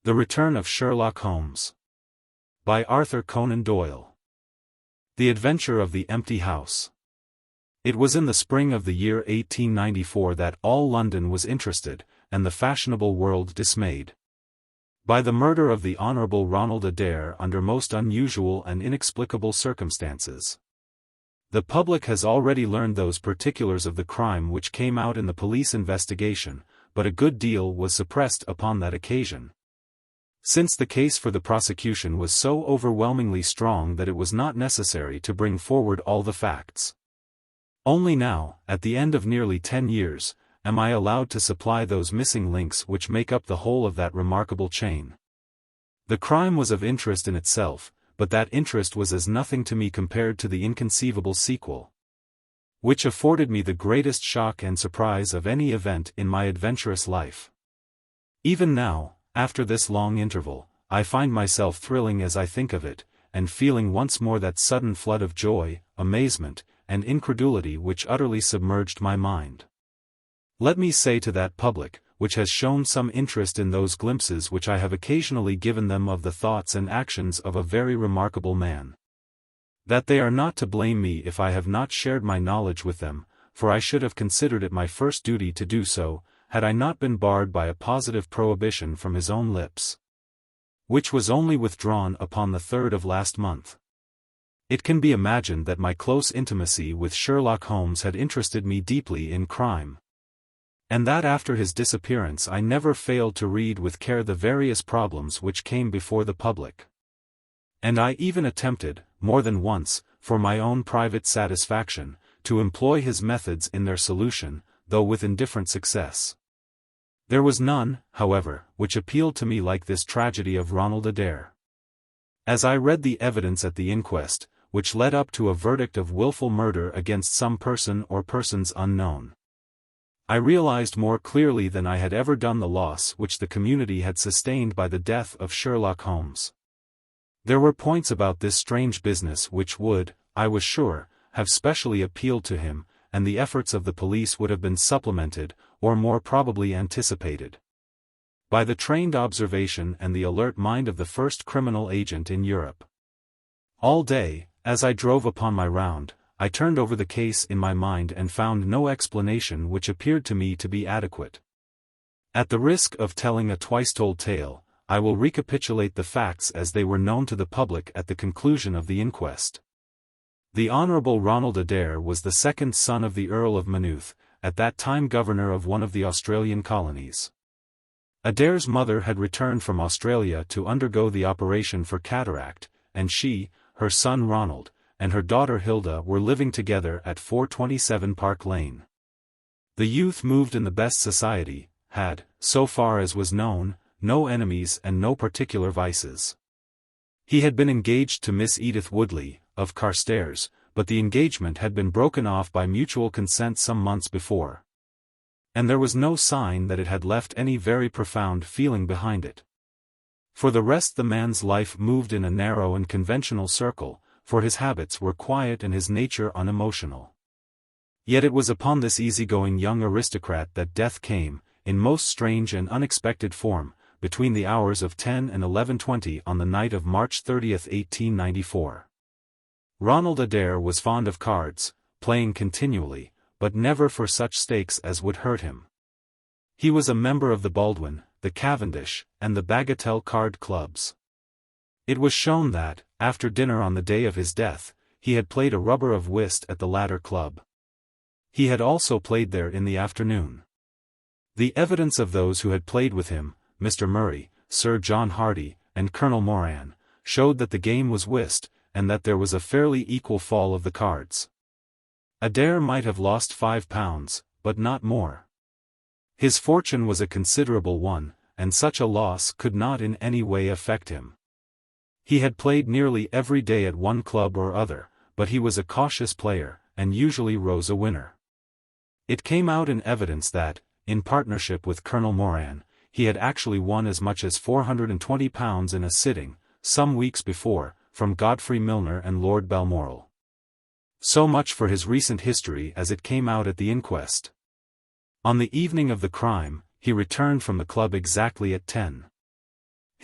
The Return of Sherlock Holmes. By Arthur Conan Doyle. The Adventure of the Empty House. It was in the spring of the year 1894 that all London was interested, and the fashionable world dismayed, by the murder of the Honourable Ronald Adair under most unusual and inexplicable circumstances. The public has already learned those particulars of the crime which came out in the police investigation, but a good deal was suppressed upon that occasion, since the case for the prosecution was so overwhelmingly strong that it was not necessary to bring forward all the facts. Only now, at the end of nearly 10 years, am I allowed to supply those missing links which make up the whole of that remarkable chain. The crime was of interest in itself, but that interest was as nothing to me compared to the inconceivable sequel, which afforded me the greatest shock and surprise of any event in my adventurous life. Even now, after this long interval, I find myself thrilling as I think of it, and feeling once more that sudden flood of joy, amazement, and incredulity which utterly submerged my mind. Let me say to that public, which has shown some interest in those glimpses which I have occasionally given them of the thoughts and actions of a very remarkable man, that they are not to blame me if I have not shared my knowledge with them, for I should have considered it my first duty to do so, had I not been barred by a positive prohibition from his own lips, which was only withdrawn upon the 3rd of last month. It can be imagined that my close intimacy with Sherlock Holmes had interested me deeply in crime, and that after his disappearance I never failed to read with care the various problems which came before the public. And I even attempted, more than once, for my own private satisfaction, to employ his methods in their solution, though with indifferent success. There was none, however, which appealed to me like this tragedy of Ronald Adair. As I read the evidence at the inquest, which led up to a verdict of wilful murder against some person or persons unknown, I realized more clearly than I had ever done the loss which the community had sustained by the death of Sherlock Holmes. There were points about this strange business which would, I was sure, have specially appealed to him, and the efforts of the police would have been supplemented, or more probably anticipated, by the trained observation and the alert mind of the first criminal agent in Europe. All day, as I drove upon my round, I turned over the case in my mind and found no explanation which appeared to me to be adequate. At the risk of telling a twice-told tale, I will recapitulate the facts as they were known to the public at the conclusion of the inquest. The Honourable Ronald Adair was the second son of the Earl of Maynooth, at that time governor of one of the Australian colonies. Adair's mother had returned from Australia to undergo the operation for cataract, and she, her son Ronald, and her daughter Hilda were living together at 427 Park Lane. The youth moved in the best society, had, so far as was known, no enemies and no particular vices. He had been engaged to Miss Edith Woodley, of Carstairs, but the engagement had been broken off by mutual consent some months before, and there was no sign that it had left any very profound feeling behind it. For the rest the man's life moved in a narrow and conventional circle, for his habits were quiet and his nature unemotional. Yet it was upon this easygoing young aristocrat that death came, in most strange and unexpected form, between the hours of 10 and 11:20 on the night of March 30, 1894. Ronald Adair was fond of cards, playing continually, but never for such stakes as would hurt him. He was a member of the Baldwin, the Cavendish, and the Bagatelle card clubs. It was shown that, after dinner on the day of his death, he had played a rubber of whist at the latter club. He had also played there in the afternoon. The evidence of those who had played with him, Mr. Murray, Sir John Hardy, and Colonel Moran, showed that the game was whist, and that there was a fairly equal fall of the cards. Adair might have lost £5, but not more. His fortune was a considerable one, and such a loss could not in any way affect him. He had played nearly every day at one club or other, but he was a cautious player, and usually rose a winner. It came out in evidence that, in partnership with Colonel Moran, he had actually won as much as £420 in a sitting, some weeks before, from Godfrey Milner and Lord Balmoral. So much for his recent history as it came out at the inquest. On the evening of the crime, he returned from the club exactly at 10.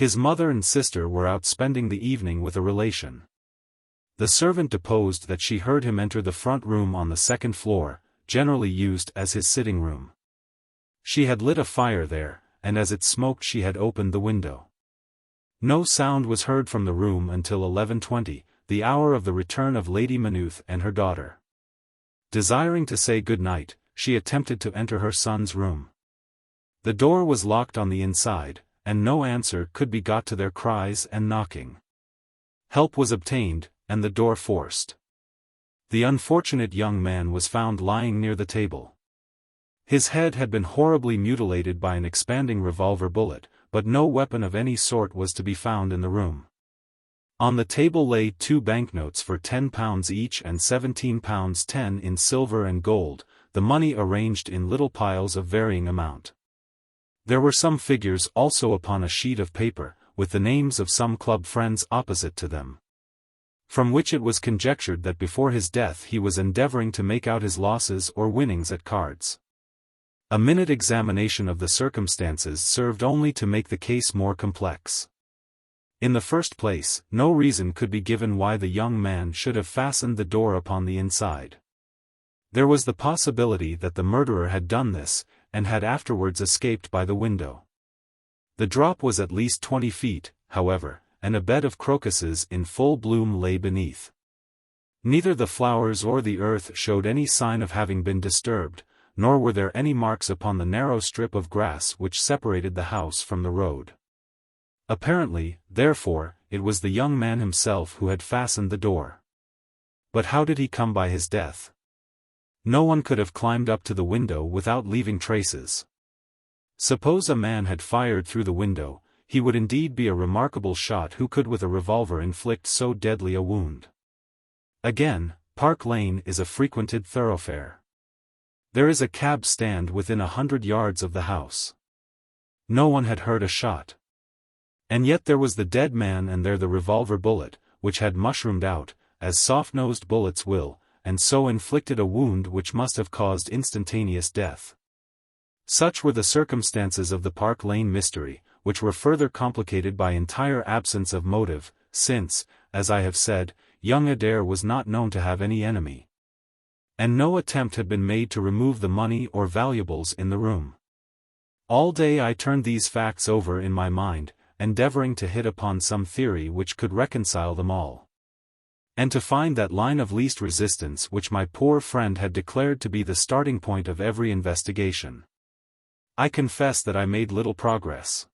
His mother and sister were out spending the evening with a relation. The servant deposed that she heard him enter the front room on the second floor, generally used as his sitting room. She had lit a fire there, and as it smoked she had opened the window. No sound was heard from the room until 11:20, the hour of the return of Lady Maynooth and her daughter. Desiring to say good night, she attempted to enter her son's room. The door was locked on the inside, and no answer could be got to their cries and knocking. Help was obtained, and the door forced. The unfortunate young man was found lying near the table. His head had been horribly mutilated by an expanding revolver bullet, but no weapon of any sort was to be found in the room. On the table lay 2 banknotes for £10 each and £17.10 in silver and gold, the money arranged in little piles of varying amount. There were some figures also upon a sheet of paper, with the names of some club friends opposite to them, from which it was conjectured that before his death he was endeavouring to make out his losses or winnings at cards. A minute examination of the circumstances served only to make the case more complex. In the first place, no reason could be given why the young man should have fastened the door upon the inside. There was the possibility that the murderer had done this, and had afterwards escaped by the window. The drop was at least 20 feet, however, and a bed of crocuses in full bloom lay beneath. Neither the flowers or the earth showed any sign of having been disturbed, nor were there any marks upon the narrow strip of grass which separated the house from the road. Apparently, therefore, it was the young man himself who had fastened the door. But how did he come by his death? No one could have climbed up to the window without leaving traces. Suppose a man had fired through the window, he would indeed be a remarkable shot who could with a revolver inflict so deadly a wound. Again, Park Lane is a frequented thoroughfare. There is a cab stand within 100 yards of the house. No one had heard a shot. And yet there was the dead man and there the revolver bullet, which had mushroomed out, as soft-nosed bullets will, and so inflicted a wound which must have caused instantaneous death. Such were the circumstances of the Park Lane mystery, which were further complicated by entire absence of motive, since, as I have said, young Adair was not known to have any enemy. And no attempt had been made to remove the money or valuables in the room. All day I turned these facts over in my mind, endeavouring to hit upon some theory which could reconcile them all, and to find that line of least resistance which my poor friend had declared to be the starting point of every investigation. I confess that I made little progress.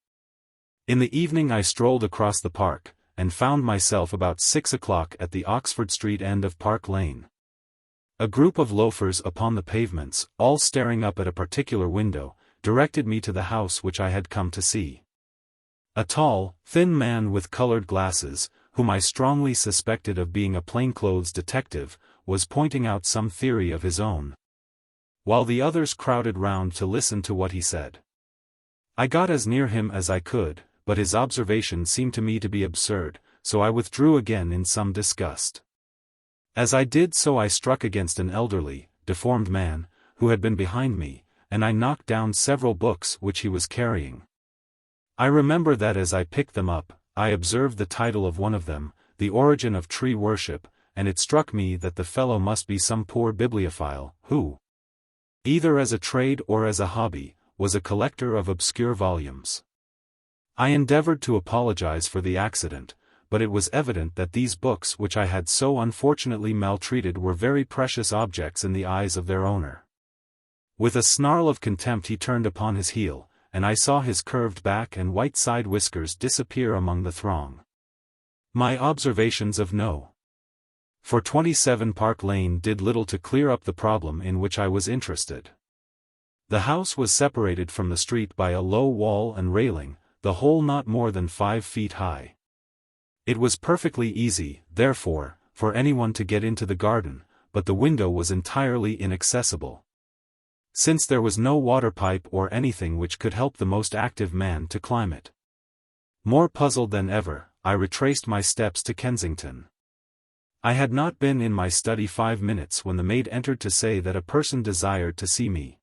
In the evening I strolled across the park, and found myself about 6 o'clock at the Oxford Street end of Park Lane. A group of loafers upon the pavements, all staring up at a particular window, directed me to the house which I had come to see. A tall, thin man with coloured glasses, whom I strongly suspected of being a plainclothes detective, was pointing out some theory of his own, while the others crowded round to listen to what he said. I got as near him as I could, but his observation seemed to me to be absurd, so I withdrew again in some disgust. As I did so I struck against an elderly, deformed man, who had been behind me, and I knocked down several books which he was carrying. I remember that as I picked them up, I observed the title of one of them, The Origin of Tree Worship, and it struck me that the fellow must be some poor bibliophile, who, either as a trade or as a hobby, was a collector of obscure volumes. I endeavoured to apologize for the accident, but it was evident that these books which I had so unfortunately maltreated were very precious objects in the eyes of their owner. With a snarl of contempt he turned upon his heel, and I saw his curved back and white side whiskers disappear among the throng. My observations of No. 427 Park Lane did little to clear up the problem in which I was interested. The house was separated from the street by a low wall and railing, the whole not more than 5 feet high. It was perfectly easy, therefore, for anyone to get into the garden, but the window was entirely inaccessible, since there was no water pipe or anything which could help the most active man to climb it. More puzzled than ever, I retraced my steps to Kensington. I had not been in my study 5 minutes when the maid entered to say that a person desired to see me.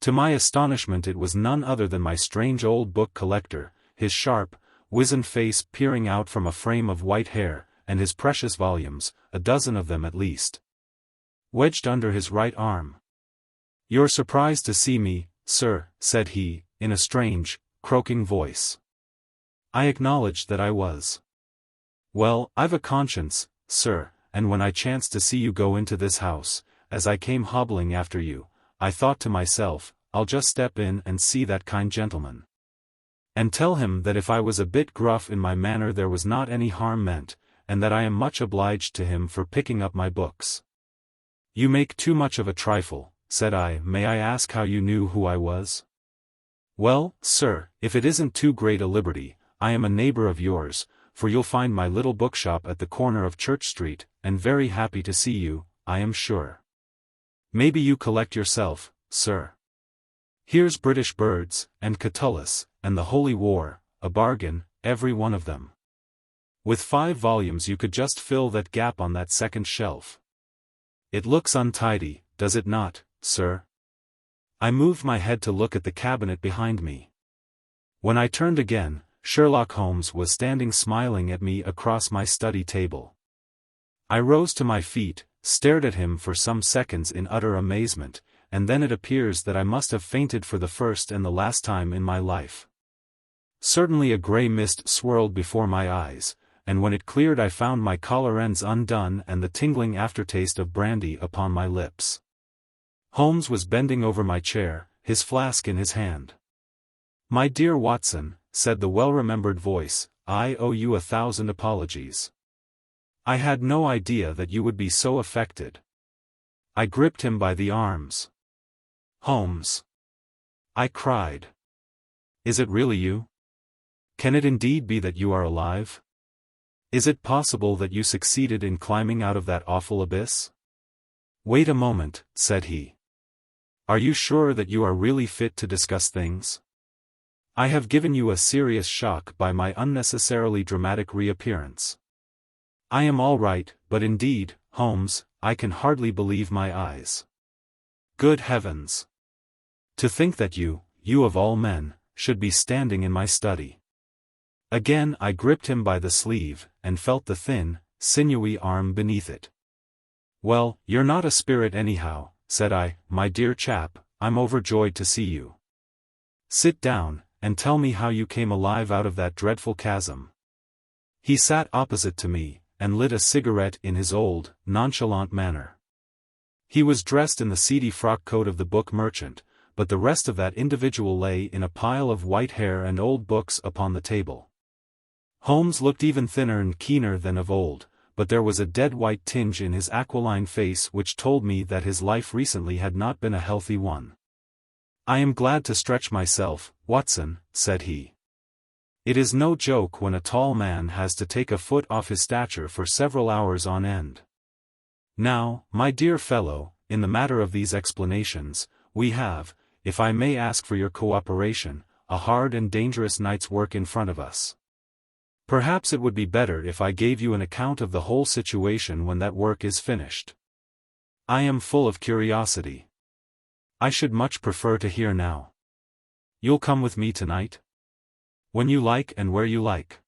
To my astonishment it was none other than my strange old book collector, his sharp, wizened face peering out from a frame of white hair, and his precious volumes, a dozen of them at least, wedged under his right arm. "You're surprised to see me, sir," said he, in a strange, croaking voice. I acknowledged that I was. "Well, I've a conscience, sir, and when I chanced to see you go into this house, as I came hobbling after you, I thought to myself, I'll just step in and see that kind gentleman, and tell him that if I was a bit gruff in my manner there was not any harm meant, and that I am much obliged to him for picking up my books." "You make too much of a trifle," said I. "May I ask how you knew who I was?" "Well, sir, if it isn't too great a liberty, I am a neighbor of yours, for you'll find my little bookshop at the corner of Church Street, and very happy to see you, I am sure. Maybe you collect yourself, sir. Here's British Birds, and Catullus, and the Holy War, a bargain, every one of them. With 5 volumes you could just fill that gap on that second shelf. It looks untidy, does it not, sir?" I moved my head to look at the cabinet behind me. When I turned again, Sherlock Holmes was standing smiling at me across my study table. I rose to my feet, stared at him for some seconds in utter amazement, and then it appears that I must have fainted for the first and the last time in my life. Certainly a grey mist swirled before my eyes, and when it cleared I found my collar ends undone and the tingling aftertaste of brandy upon my lips. Holmes was bending over my chair, his flask in his hand. "My dear Watson," said the well-remembered voice, "I owe you 1,000 apologies. I had no idea that you would be so affected." I gripped him by the arms. "Holmes," I cried. "Is it really you? Can it indeed be that you are alive? Is it possible that you succeeded in climbing out of that awful abyss?" "Wait a moment," said he. "Are you sure that you are really fit to discuss things? I have given you a serious shock by my unnecessarily dramatic reappearance." "I am all right, but indeed, Holmes, I can hardly believe my eyes. Good heavens! To think that you of all men, should be standing in my study." Again I gripped him by the sleeve, and felt the thin, sinewy arm beneath it. "Well, you're not a spirit anyhow," said I, "my dear chap, I'm overjoyed to see you. Sit down, and tell me how you came alive out of that dreadful chasm." He sat opposite to me, and lit a cigarette in his old, nonchalant manner. He was dressed in the seedy frock coat of the book merchant, but the rest of that individual lay in a pile of white hair and old books upon the table. Holmes looked even thinner and keener than of old, but there was a dead white tinge in his aquiline face which told me that his life recently had not been a healthy one. "I am glad to stretch myself, Watson," said he. "It is no joke when a tall man has to take a foot off his stature for several hours on end. Now, my dear fellow, in the matter of these explanations, we have, if I may ask for your cooperation, a hard and dangerous night's work in front of us. Perhaps it would be better if I gave you an account of the whole situation when that work is finished. I am full of curiosity. I should much prefer to hear now. You'll come with me tonight? When you like and where you like.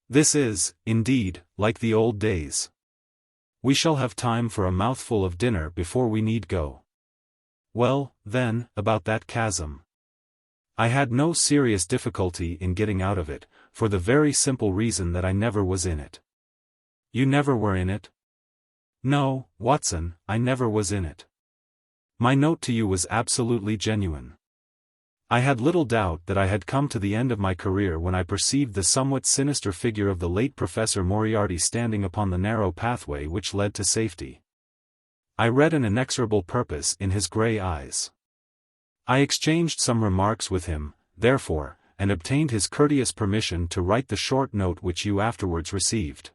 This is, indeed, like the old days. We shall have time for a mouthful of dinner before we need go. Well, then, about that chasm. I had no serious difficulty in getting out of it, for the very simple reason that I never was in it." "You never were in it?" "No, Watson, I never was in it. My note to you was absolutely genuine. I had little doubt that I had come to the end of my career when I perceived the somewhat sinister figure of the late Professor Moriarty standing upon the narrow pathway which led to safety. I read an inexorable purpose in his grey eyes. I exchanged some remarks with him, therefore, and obtained his courteous permission to write the short note which you afterwards received.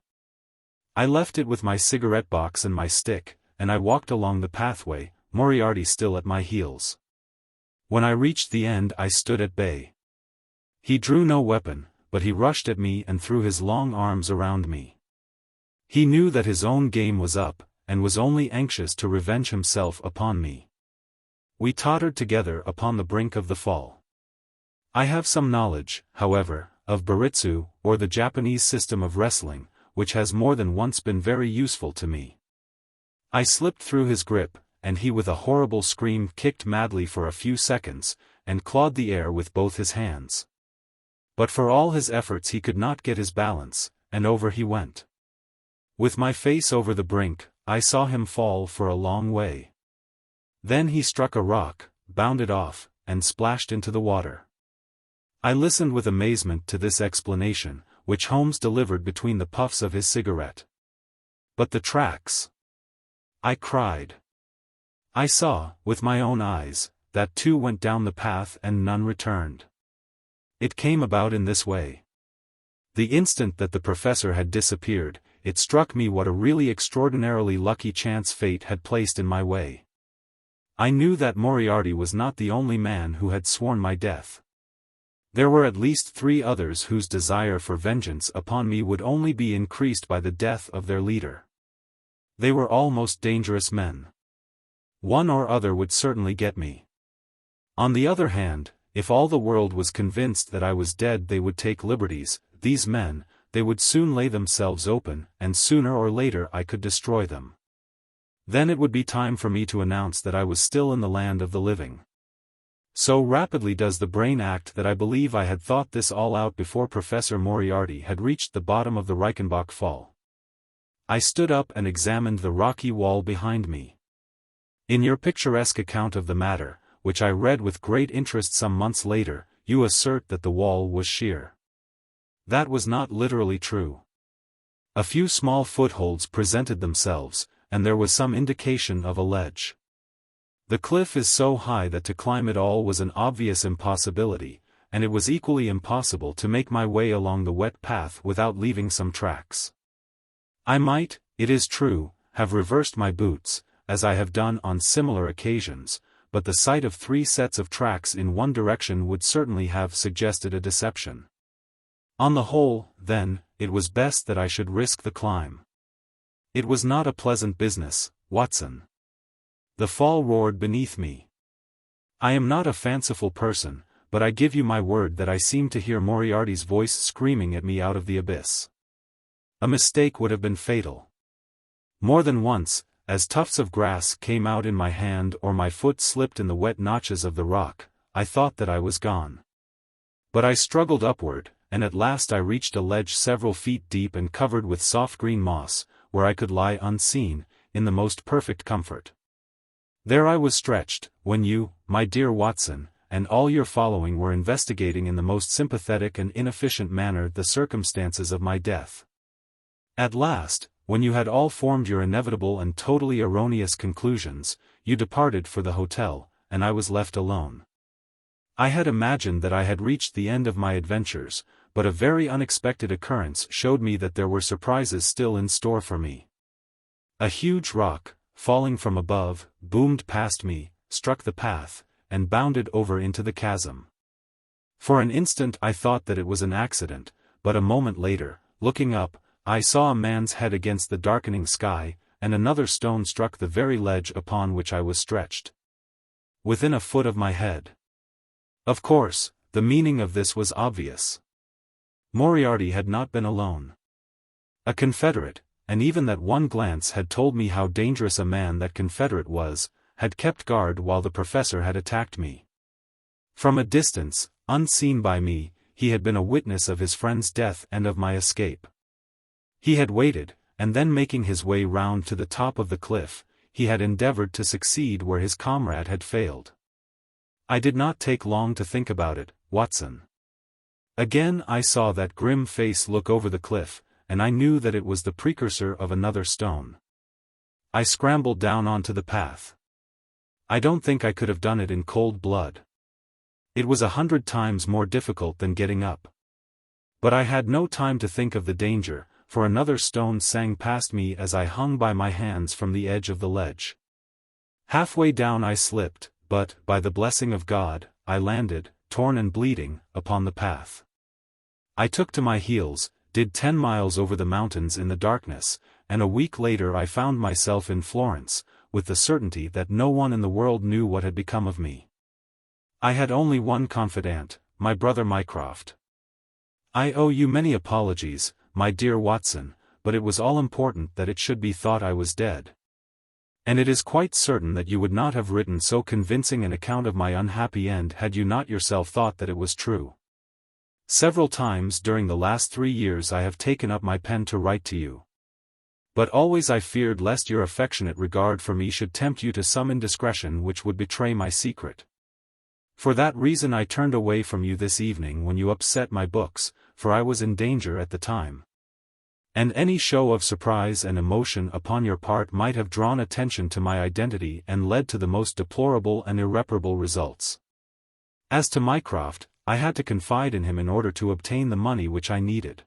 I left it with my cigarette box and my stick, and I walked along the pathway, Moriarty still at my heels. When I reached the end I stood at bay. He drew no weapon, but he rushed at me and threw his long arms around me. He knew that his own game was up, and was only anxious to revenge himself upon me. We tottered together upon the brink of the fall. I have some knowledge, however, of Baritsu, or the Japanese system of wrestling, which has more than once been very useful to me. I slipped through his grip, and he with a horrible scream kicked madly for a few seconds, and clawed the air with both his hands. But for all his efforts he could not get his balance, and over he went. With my face over the brink, I saw him fall for a long way. Then he struck a rock, bounded off, and splashed into the water. I listened with amazement to this explanation, which Holmes delivered between the puffs of his cigarette. "But the tracks?" I cried. "I saw, with my own eyes, that 2 went down the path and none returned. It came about in this way. The instant that the professor had disappeared, it struck me what a really extraordinarily lucky chance fate had placed in my way. I knew that Moriarty was not the only man who had sworn my death. There were at least 3 others whose desire for vengeance upon me would only be increased by the death of their leader. They were all most dangerous men. One or other would certainly get me. On the other hand, if all the world was convinced that I was dead, they would take liberties, these men, they would soon lay themselves open, and sooner or later I could destroy them. Then it would be time for me to announce that I was still in the land of the living. So rapidly does the brain act that I believe I had thought this all out before Professor Moriarty had reached the bottom of the Reichenbach fall. I stood up and examined the rocky wall behind me. In your picturesque account of the matter, which I read with great interest some months later, you assert that the wall was sheer. That was not literally true. A few small footholds presented themselves, and there was some indication of a ledge. The cliff is so high that to climb it all was an obvious impossibility, and it was equally impossible to make my way along the wet path without leaving some tracks. I might, it is true, have reversed my boots, as I have done on similar occasions, but the sight of 3 sets of tracks in one direction would certainly have suggested a deception. On the whole, then, it was best that I should risk the climb. It was not a pleasant business, Watson. The fall roared beneath me. I am not a fanciful person, but I give you my word that I seemed to hear Moriarty's voice screaming at me out of the abyss. A mistake would have been fatal. More than once, as tufts of grass came out in my hand or my foot slipped in the wet notches of the rock, I thought that I was gone. But I struggled upward, and at last I reached a ledge several feet deep and covered with soft green moss, where I could lie unseen, in the most perfect comfort. There I was stretched, when you, my dear Watson, and all your following were investigating in the most sympathetic and inefficient manner the circumstances of my death. At last, when you had all formed your inevitable and totally erroneous conclusions, you departed for the hotel, and I was left alone. I had imagined that I had reached the end of my adventures, but a very unexpected occurrence showed me that there were surprises still in store for me. A huge rock, falling from above, boomed past me, struck the path, and bounded over into the chasm. For an instant I thought that it was an accident, but a moment later, looking up, I saw a man's head against the darkening sky, and another stone struck the very ledge upon which I was stretched. Within a foot of my head. Of course, the meaning of this was obvious. Moriarty had not been alone. A confederate, and even that one glance had told me how dangerous a man that confederate was, had kept guard while the professor had attacked me. From a distance, unseen by me, he had been a witness of his friend's death and of my escape. He had waited, and then making his way round to the top of the cliff, he had endeavored to succeed where his comrade had failed. I did not take long to think about it, Watson. Again I saw that grim face look over the cliff, and I knew that it was the precursor of another stone. I scrambled down onto the path. I don't think I could have done it in cold blood. It was 100 times more difficult than getting up. But I had no time to think of the danger, for another stone sang past me as I hung by my hands from the edge of the ledge. Halfway down I slipped, but, by the blessing of God, I landed, torn and bleeding, upon the path. I took to my heels, did 10 miles over the mountains in the darkness, and a week later I found myself in Florence, with the certainty that no one in the world knew what had become of me. I had only one confidant, my brother Mycroft. I owe you many apologies, my dear Watson, but it was all important that it should be thought I was dead. And it is quite certain that you would not have written so convincing an account of my unhappy end had you not yourself thought that it was true. Several times during the last 3 years I have taken up my pen to write to you. But always I feared lest your affectionate regard for me should tempt you to some indiscretion which would betray my secret. For that reason I turned away from you this evening when you upset my books, for I was in danger at the time. And any show of surprise and emotion upon your part might have drawn attention to my identity and led to the most deplorable and irreparable results. As to Mycroft, I had to confide in him in order to obtain the money which I needed.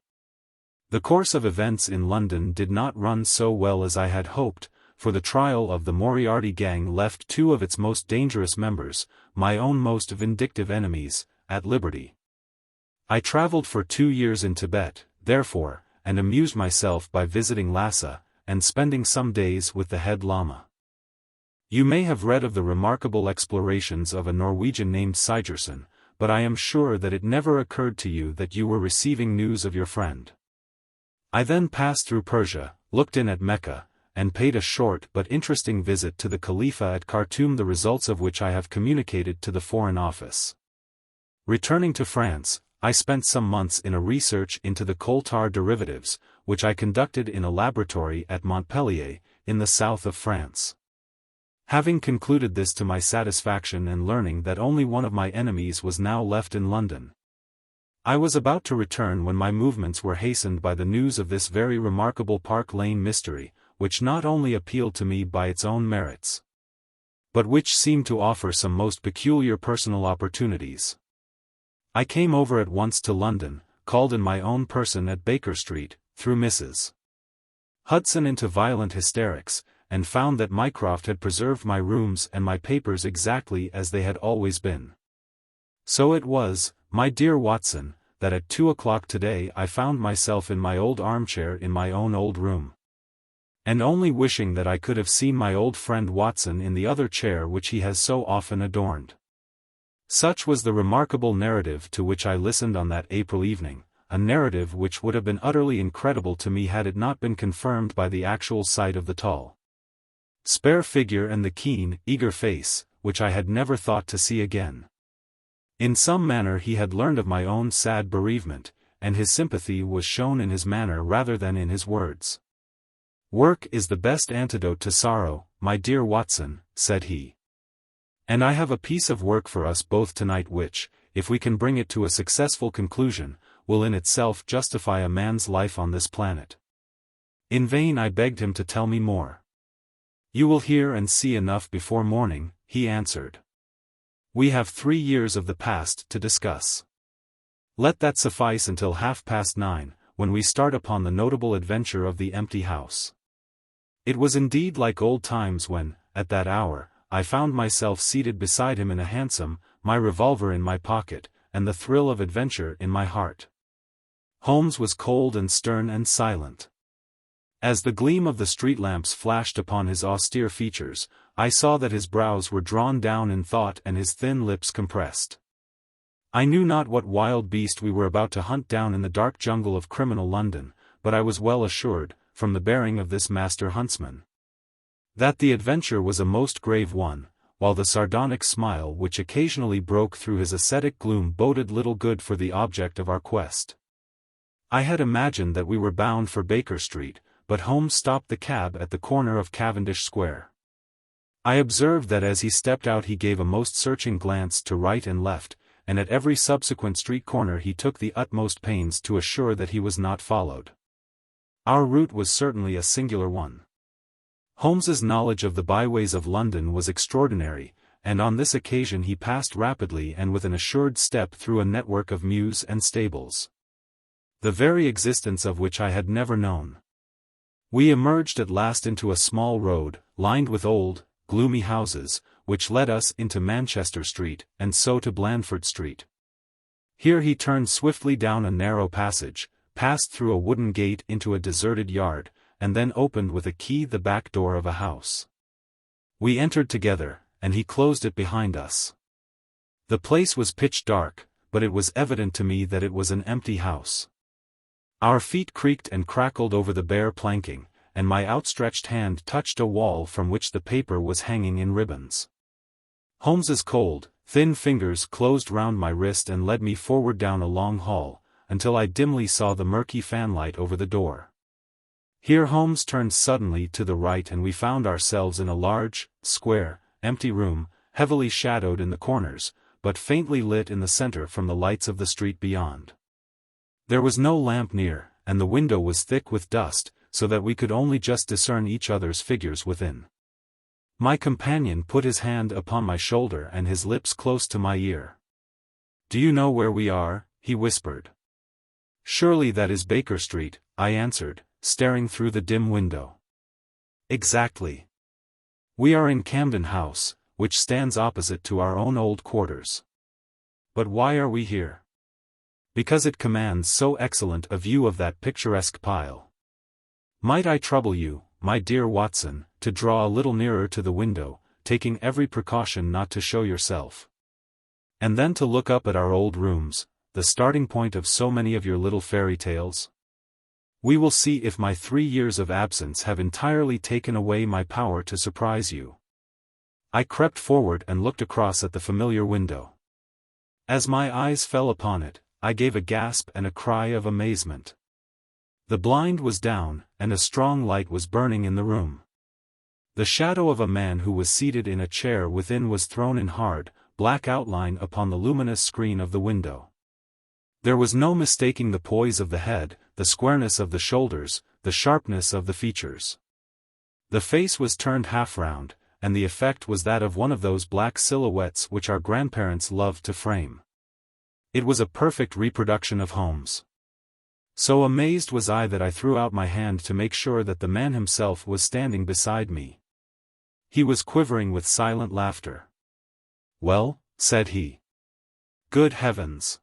The course of events in London did not run so well as I had hoped, for the trial of the Moriarty gang left 2 of its most dangerous members, my own most vindictive enemies, at liberty. I travelled for 2 years in Tibet, therefore, and amused myself by visiting Lhasa, and spending some days with the head Lama. You may have read of the remarkable explorations of a Norwegian named Sigerson, but I am sure that it never occurred to you that you were receiving news of your friend. I then passed through Persia, looked in at Mecca, and paid a short but interesting visit to the Khalifa at Khartoum, the results of which I have communicated to the Foreign Office. Returning to France, I spent some months in a research into the coal tar derivatives, which I conducted in a laboratory at Montpellier, in the south of France. Having concluded this to my satisfaction and learning that only one of my enemies was now left in London, I was about to return when my movements were hastened by the news of this very remarkable Park Lane mystery, which not only appealed to me by its own merits, but which seemed to offer some most peculiar personal opportunities. I came over at once to London, called in my own person at Baker Street, threw Mrs. Hudson into violent hysterics, and found that Mycroft had preserved my rooms and my papers exactly as they had always been. So it was, my dear Watson, that at 2 o'clock today I found myself in my old armchair in my own old room. And only wishing that I could have seen my old friend Watson in the other chair which he has so often adorned. Such was the remarkable narrative to which I listened on that April evening, a narrative which would have been utterly incredible to me had it not been confirmed by the actual sight of the tall, spare figure and the keen, eager face, which I had never thought to see again. In some manner he had learned of my own sad bereavement, and his sympathy was shown in his manner rather than in his words. "Work is the best antidote to sorrow, my dear Watson," said he. "And I have a piece of work for us both tonight which, if we can bring it to a successful conclusion, will in itself justify a man's life on this planet." In vain I begged him to tell me more. "You will hear and see enough before morning," he answered. "We have 3 years of the past to discuss. Let that suffice until 9:30, when we start upon the notable adventure of the empty house." It was indeed like old times when, at that hour, I found myself seated beside him in a hansom, my revolver in my pocket, and the thrill of adventure in my heart. Holmes was cold and stern and silent. As the gleam of the street lamps flashed upon his austere features, I saw that his brows were drawn down in thought and his thin lips compressed. I knew not what wild beast we were about to hunt down in the dark jungle of criminal London, but I was well assured, from the bearing of this master huntsman, that the adventure was a most grave one, while the sardonic smile which occasionally broke through his ascetic gloom boded little good for the object of our quest. I had imagined that we were bound for Baker Street, but Holmes stopped the cab at the corner of Cavendish Square. I observed that as he stepped out he gave a most searching glance to right and left, and at every subsequent street corner he took the utmost pains to assure that he was not followed. Our route was certainly a singular one. Holmes's knowledge of the byways of London was extraordinary, and on this occasion he passed rapidly and with an assured step through a network of mews and stables, the very existence of which I had never known. We emerged at last into a small road, lined with old, gloomy houses, which led us into Manchester Street, and so to Blandford Street. Here he turned swiftly down a narrow passage, passed through a wooden gate into a deserted yard, and then opened with a key the back door of a house. We entered together, and he closed it behind us. The place was pitch dark, but it was evident to me that it was an empty house. Our feet creaked and crackled over the bare planking, and my outstretched hand touched a wall from which the paper was hanging in ribbons. Holmes's cold, thin fingers closed round my wrist and led me forward down a long hall, until I dimly saw the murky fanlight over the door. Here Holmes turned suddenly to the right and we found ourselves in a large, square, empty room, heavily shadowed in the corners, but faintly lit in the center from the lights of the street beyond. There was no lamp near, and the window was thick with dust, so that we could only just discern each other's figures within. My companion put his hand upon my shoulder and his lips close to my ear. "Do you know where we are?" he whispered. "Surely that is Baker Street," I answered, staring through the dim window. "Exactly. We are in Camden House, which stands opposite to our own old quarters. But why are we here?" "Because it commands so excellent a view of that picturesque pile. Might I trouble you, my dear Watson, to draw a little nearer to the window, taking every precaution not to show yourself? And then to look up at our old rooms, the starting point of so many of your little fairy tales? We will see if my 3 years of absence have entirely taken away my power to surprise you." I crept forward and looked across at the familiar window. As my eyes fell upon it, I gave a gasp and a cry of amazement. The blind was down, and a strong light was burning in the room. The shadow of a man who was seated in a chair within was thrown in hard, black outline upon the luminous screen of the window. There was no mistaking the poise of the head, the squareness of the shoulders, the sharpness of the features. The face was turned half round, and the effect was that of one of those black silhouettes which our grandparents loved to frame. It was a perfect reproduction of Holmes. So amazed was I that I threw out my hand to make sure that the man himself was standing beside me. He was quivering with silent laughter. "Well," said he. "Good heavens!"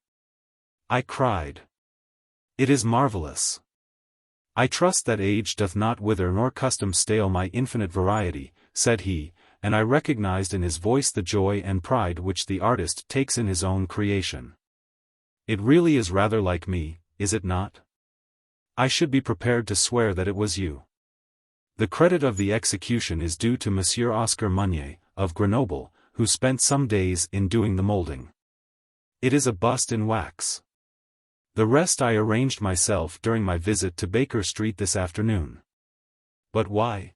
I cried. "It is marvelous. I trust that age doth not wither nor custom stale my infinite variety," said he, and I recognized in his voice the joy and pride which the artist takes in his own creation. "It really is rather like me, is it not? I should be prepared to swear that it was you. The credit of the execution is due to Monsieur Oscar Meunier, of Grenoble, who spent some days in doing the molding. It is a bust in wax. The rest I arranged myself during my visit to Baker Street this afternoon." "But why?"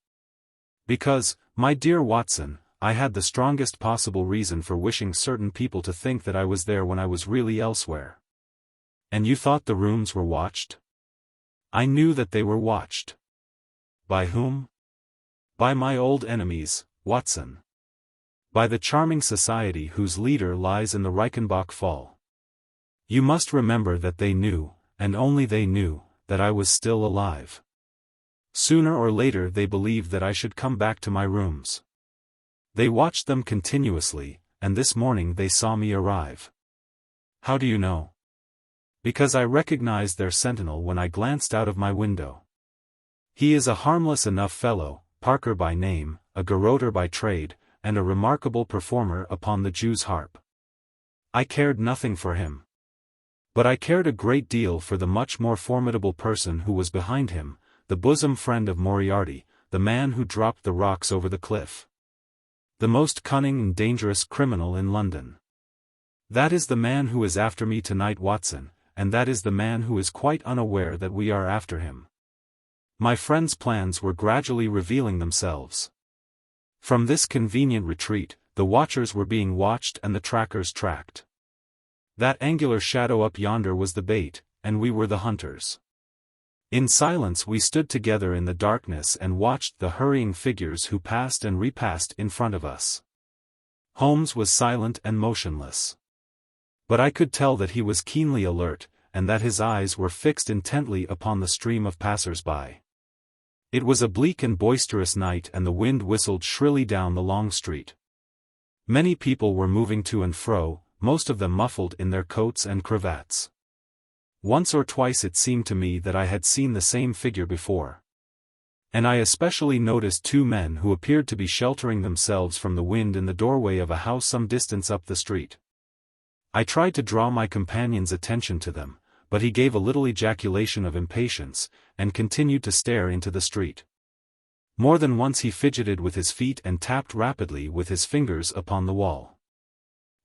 "Because, my dear Watson, I had the strongest possible reason for wishing certain people to think that I was there when I was really elsewhere." "And you thought the rooms were watched?" "I knew that they were watched." "By whom?" "By my old enemies, Watson. By the charming society whose leader lies in the Reichenbach Fall. You must remember that they knew, and only they knew, that I was still alive. Sooner or later they believed that I should come back to my rooms. They watched them continuously, and this morning they saw me arrive." "How do you know?" "Because I recognized their sentinel when I glanced out of my window. He is a harmless enough fellow, Parker by name, a garroter by trade, and a remarkable performer upon the Jew's harp. I cared nothing for him. But I cared a great deal for the much more formidable person who was behind him, the bosom friend of Moriarty, the man who dropped the rocks over the cliff. The most cunning and dangerous criminal in London. That is the man who is after me tonight, Watson, and that is the man who is quite unaware that we are after him." My friend's plans were gradually revealing themselves. From this convenient retreat, the watchers were being watched and the trackers tracked. That angular shadow up yonder was the bait, and we were the hunters. In silence we stood together in the darkness and watched the hurrying figures who passed and repassed in front of us. Holmes was silent and motionless. But I could tell that he was keenly alert, and that his eyes were fixed intently upon the stream of passers-by. It was a bleak and boisterous night and the wind whistled shrilly down the long street. Many people were moving to and fro, most of them muffled in their coats and cravats. Once or twice it seemed to me that I had seen the same figure before. And I especially noticed 2 men who appeared to be sheltering themselves from the wind in the doorway of a house some distance up the street. I tried to draw my companion's attention to them, but he gave a little ejaculation of impatience, and continued to stare into the street. More than once he fidgeted with his feet and tapped rapidly with his fingers upon the wall.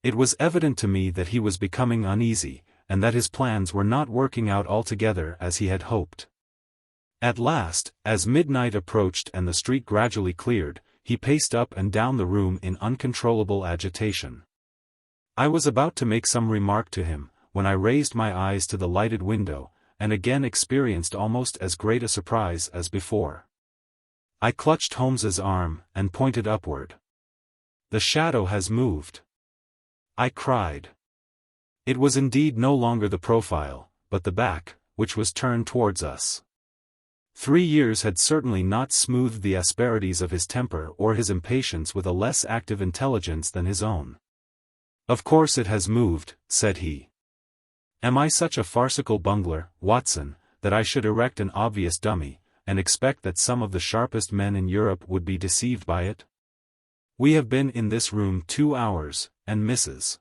It was evident to me that he was becoming uneasy, and that his plans were not working out altogether as he had hoped. At last, as midnight approached and the street gradually cleared, he paced up and down the room in uncontrollable agitation. I was about to make some remark to him, when I raised my eyes to the lighted window, and again experienced almost as great a surprise as before. I clutched Holmes's arm, and pointed upward. "The shadow has moved," I cried. It was indeed no longer the profile, but the back, which was turned towards us. 3 years had certainly not smoothed the asperities of his temper or his impatience with a less active intelligence than his own. "Of course it has moved," said he. "Am I such a farcical bungler, Watson, that I should erect an obvious dummy, and expect that some of the sharpest men in Europe would be deceived by it? We have been in this room 2 hours, and Mrs.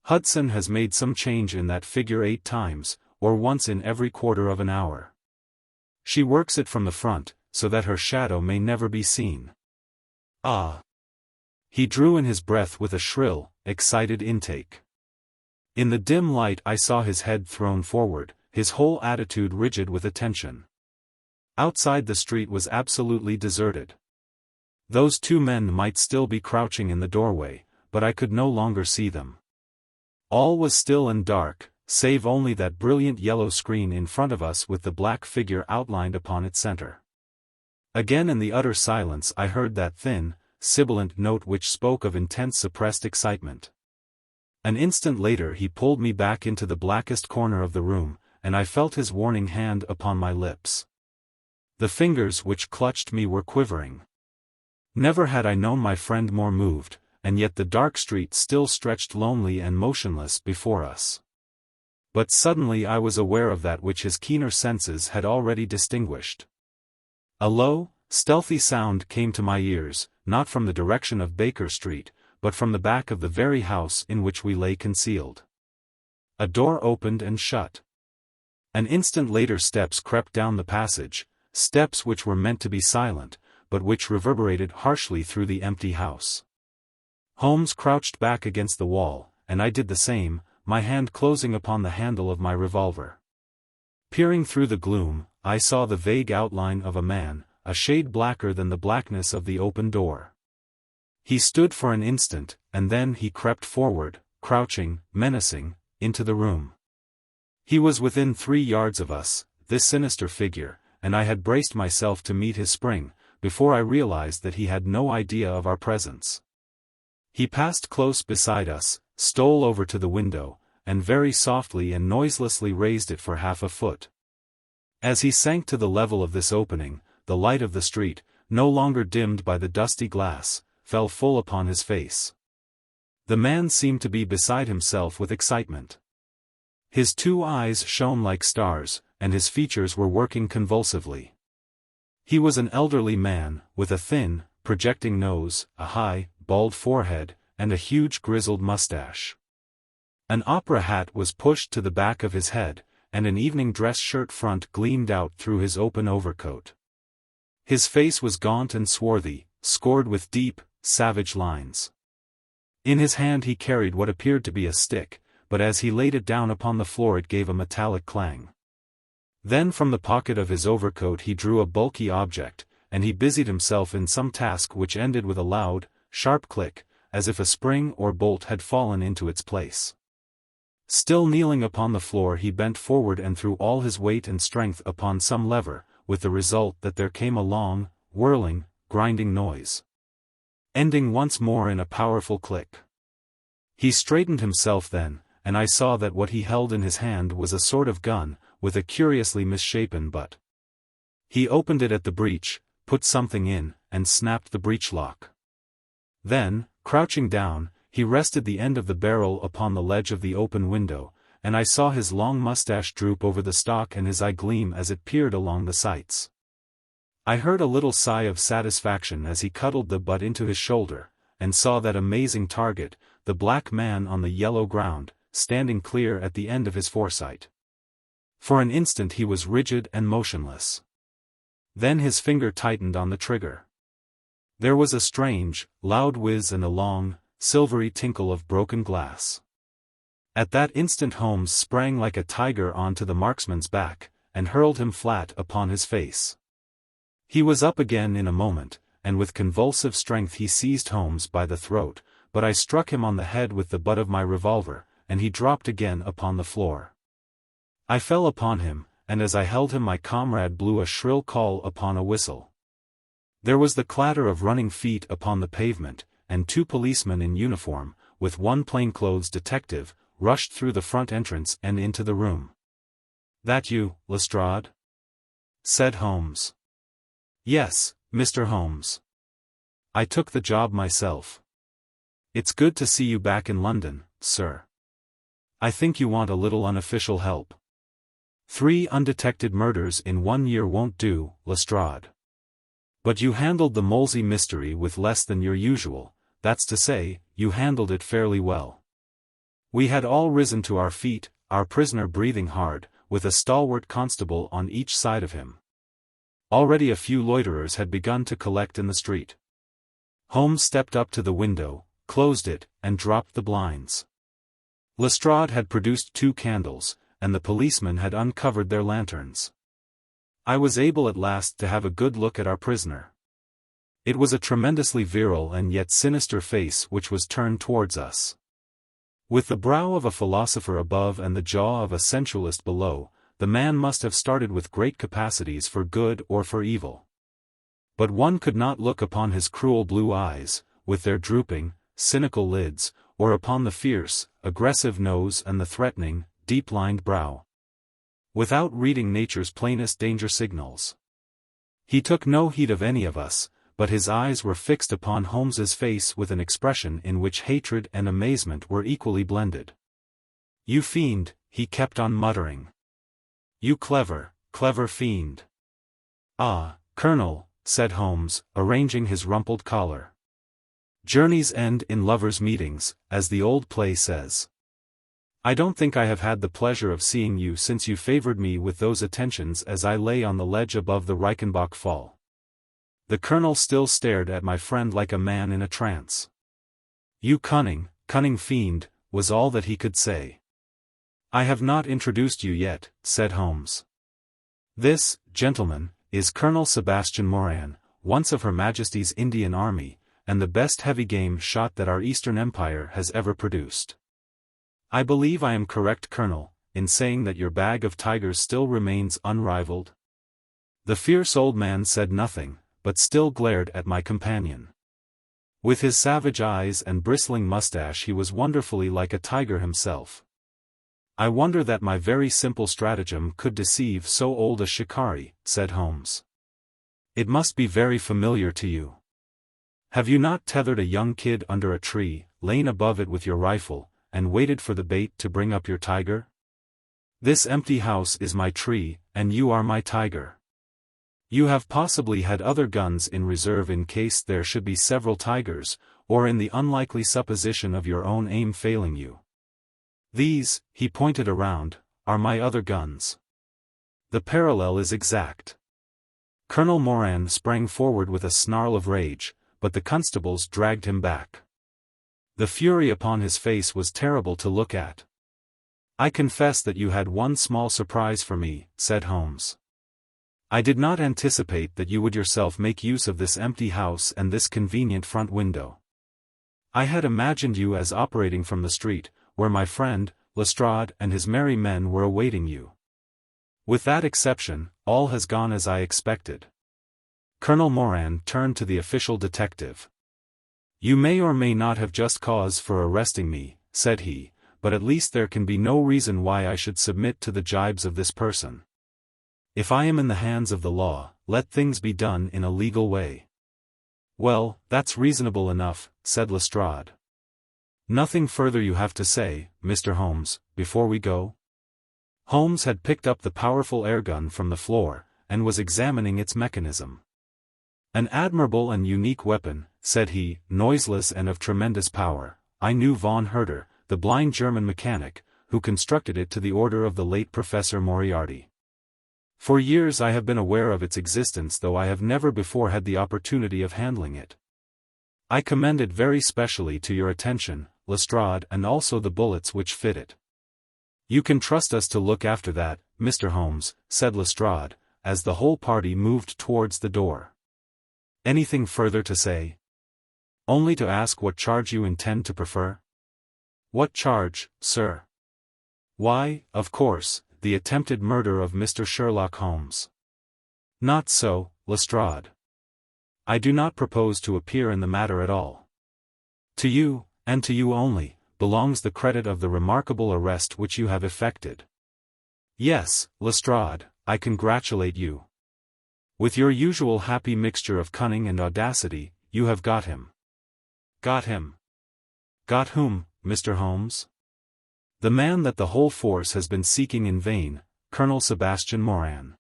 Hudson has made some change in that figure 8 times, or once in every quarter of an hour. She works it from the front, so that her shadow may never be seen. Ah!" He drew in his breath with a shrill, excited intake. In the dim light I saw his head thrown forward, his whole attitude rigid with attention. Outside the street was absolutely deserted. Those 2 men might still be crouching in the doorway, but I could no longer see them. All was still and dark, save only that brilliant yellow screen in front of us with the black figure outlined upon its center. Again in the utter silence I heard that thin, sibilant note which spoke of intense suppressed excitement. An instant later he pulled me back into the blackest corner of the room, and I felt his warning hand upon my lips. The fingers which clutched me were quivering. Never had I known my friend more moved, and yet the dark street still stretched lonely and motionless before us. But suddenly I was aware of that which his keener senses had already distinguished. A low, stealthy sound came to my ears, not from the direction of Baker Street, but from the back of the very house in which we lay concealed. A door opened and shut. An instant later steps crept down the passage, steps which were meant to be silent, but which reverberated harshly through the empty house. Holmes crouched back against the wall, and I did the same, my hand closing upon the handle of my revolver. Peering through the gloom, I saw the vague outline of a man, a shade blacker than the blackness of the open door. He stood for an instant, and then he crept forward, crouching, menacing, into the room. He was within 3 yards of us, this sinister figure, and I had braced myself to meet his spring, before I realized that he had no idea of our presence. He passed close beside us, stole over to the window, and very softly and noiselessly raised it for half a foot. As he sank to the level of this opening, the light of the street, no longer dimmed by the dusty glass, fell full upon his face. The man seemed to be beside himself with excitement. His 2 eyes shone like stars, and his features were working convulsively. He was an elderly man, with a thin, projecting nose, a high, bald forehead, and a huge grizzled mustache. An opera hat was pushed to the back of his head, and an evening dress shirt front gleamed out through his open overcoat. His face was gaunt and swarthy, scored with deep, savage lines. In his hand he carried what appeared to be a stick, but as he laid it down upon the floor it gave a metallic clang. Then from the pocket of his overcoat he drew a bulky object, and he busied himself in some task which ended with a loud, sharp click, as if a spring or bolt had fallen into its place. Still kneeling upon the floor he bent forward and threw all his weight and strength upon some lever, with the result that there came a long, whirling, grinding noise, ending once more in a powerful click. He straightened himself then, and I saw that what he held in his hand was a sort of gun, with a curiously misshapen butt. He opened it at the breech, put something in, and snapped the breech lock. Then, crouching down, he rested the end of the barrel upon the ledge of the open window, and I saw his long mustache droop over the stock and his eye gleam as it peered along the sights. I heard a little sigh of satisfaction as he cuddled the butt into his shoulder, and saw that amazing target, the black man on the yellow ground, standing clear at the end of his foresight. For an instant he was rigid and motionless. Then his finger tightened on the trigger. There was a strange, loud whiz and a long, silvery tinkle of broken glass. At that instant Holmes sprang like a tiger onto the marksman's back, and hurled him flat upon his face. He was up again in a moment, and with convulsive strength he seized Holmes by the throat, but I struck him on the head with the butt of my revolver, and he dropped again upon the floor. I fell upon him, and as I held him my comrade blew a shrill call upon a whistle. There was the clatter of running feet upon the pavement, and 2 policemen in uniform, with 1 plainclothes detective, rushed through the front entrance and into the room. "That you, Lestrade?" said Holmes. "Yes, Mr. Holmes. I took the job myself. It's good to see you back in London, sir. I think you want a little unofficial help. 3 undetected murders in 1 year won't do, Lestrade. But you handled the Molesey mystery with less than your usual, that's to say, you handled it fairly well." We had all risen to our feet, our prisoner breathing hard, with a stalwart constable on each side of him. Already a few loiterers had begun to collect in the street. Holmes stepped up to the window, closed it, and dropped the blinds. Lestrade had produced 2 candles, and the policemen had uncovered their lanterns. I was able at last to have a good look at our prisoner. It was a tremendously virile and yet sinister face which was turned towards us. With the brow of a philosopher above and the jaw of a sensualist below, the man must have started with great capacities for good or for evil. But one could not look upon his cruel blue eyes, with their drooping, cynical lids, or upon the fierce, aggressive nose and the threatening, deep-lined brow, without reading nature's plainest danger signals. He took no heed of any of us, but his eyes were fixed upon Holmes's face with an expression in which hatred and amazement were equally blended. "You fiend," he kept on muttering. "You clever, clever fiend." "Ah, Colonel," said Holmes, arranging his rumpled collar. "Journeys end in lovers' meetings, as the old play says. I don't think I have had the pleasure of seeing you since you favored me with those attentions as I lay on the ledge above the Reichenbach fall." The colonel still stared at my friend like a man in a trance. "You cunning, cunning fiend," was all that he could say. "I have not introduced you yet," said Holmes. "This, gentlemen, is Colonel Sebastian Moran, once of Her Majesty's Indian Army, and the best heavy game shot that our Eastern Empire has ever produced. I believe I am correct, Colonel, in saying that your bag of tigers still remains unrivaled?" The fierce old man said nothing, but still glared at my companion. With his savage eyes and bristling mustache he was wonderfully like a tiger himself. "I wonder that my very simple stratagem could deceive so old a shikari," said Holmes. "It must be very familiar to you. Have you not tethered a young kid under a tree, lain above it with your rifle, and waited for the bait to bring up your tiger? This empty house is my tree, and you are my tiger. You have possibly had other guns in reserve in case there should be several tigers, or in the unlikely supposition of your own aim failing you. These," he pointed around, "are my other guns." The parallel is exact. Colonel Moran sprang forward with a snarl of rage, but the constables dragged him back. The fury upon his face was terrible to look at. "I confess that you had one small surprise for me," said Holmes. "I did not anticipate that you would yourself make use of this empty house and this convenient front window. I had imagined you as operating from the street, where my friend, Lestrade and his merry men were awaiting you. With that exception, all has gone as I expected." Colonel Moran turned to the official detective. "You may or may not have just cause for arresting me," said he, "but at least there can be no reason why I should submit to the gibes of this person. If I am in the hands of the law, let things be done in a legal way." "Well, that's reasonable enough," said Lestrade. "Nothing further you have to say, Mr. Holmes, before we go?" Holmes had picked up the powerful airgun from the floor, and was examining its mechanism. "An admirable and unique weapon," said he, "noiseless and of tremendous power. I knew von Herder, the blind German mechanic, who constructed it to the order of the late Professor Moriarty. For years I have been aware of its existence, though I have never before had the opportunity of handling it. I commend it very specially to your attention, Lestrade, and also the bullets which fit it. You can trust us to look after that, Mr. Holmes, said Lestrade, as the whole party moved towards the door. Anything further to say? Only to ask what charge you intend to prefer? What charge, sir? Why, of course, the attempted murder of Mr. Sherlock Holmes. Not so, Lestrade. I do not propose to appear in the matter at all. To you, and to you only, belongs the credit of the remarkable arrest which you have effected. Yes, Lestrade, I congratulate you. With your usual happy mixture of cunning and audacity, you have got him. Got him. Got whom, Mr. Holmes? The man that the whole force has been seeking in vain, Colonel Sebastian Moran.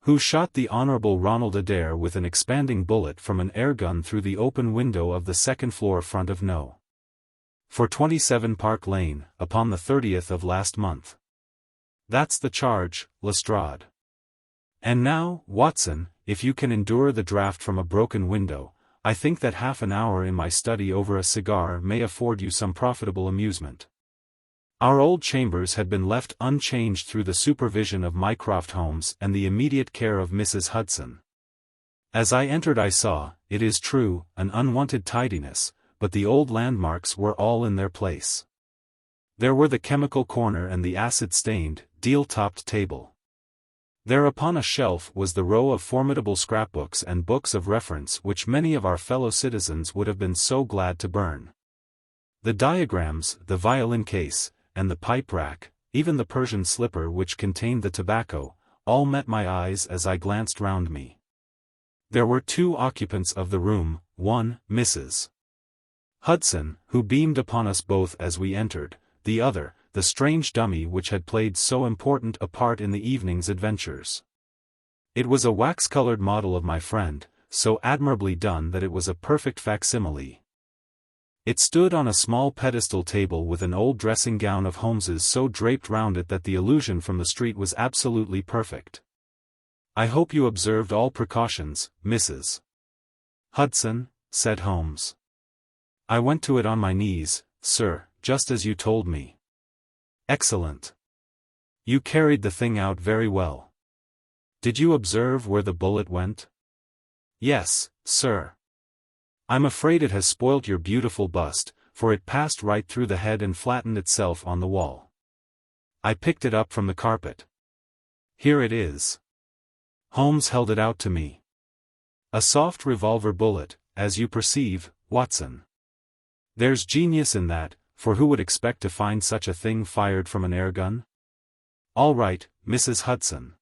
Who shot the Honourable Ronald Adair with an expanding bullet from an air gun through the open window of the second-floor front of No. 427 Park Lane, upon the 30th of last month. That's the charge, Lestrade. And now, Watson, if you can endure the draught from a broken window, I think that half an hour in my study over a cigar may afford you some profitable amusement. Our old chambers had been left unchanged through the supervision of Mycroft Holmes and the immediate care of Mrs. Hudson. As I entered I saw, it is true, an unwonted tidiness, but the old landmarks were all in their place. There were the chemical corner and the acid-stained, deal-topped table. There upon a shelf was the row of formidable scrapbooks and books of reference which many of our fellow citizens would have been so glad to burn. The diagrams, the violin case, and the pipe rack, even the Persian slipper which contained the tobacco, all met my eyes as I glanced round me. There were two occupants of the room, one, Mrs. Hudson, who beamed upon us both as we entered, the other, the strange dummy which had played so important a part in the evening's adventures. It was a wax-colored model of my friend, so admirably done that it was a perfect facsimile. It stood on a small pedestal table with an old dressing-gown of Holmes's so draped round it that the illusion from the street was absolutely perfect. I hope you observed all precautions, Mrs. Hudson, said Holmes. I went to it on my knees, sir, just as you told me. Excellent. You carried the thing out very well. Did you observe where the bullet went? Yes, sir. I'm afraid it has spoilt your beautiful bust, for it passed right through the head and flattened itself on the wall. I picked it up from the carpet. Here it is. Holmes held it out to me. A soft revolver bullet, as you perceive, Watson. There's genius in that, for who would expect to find such a thing fired from an air gun? All right, Mrs. Hudson.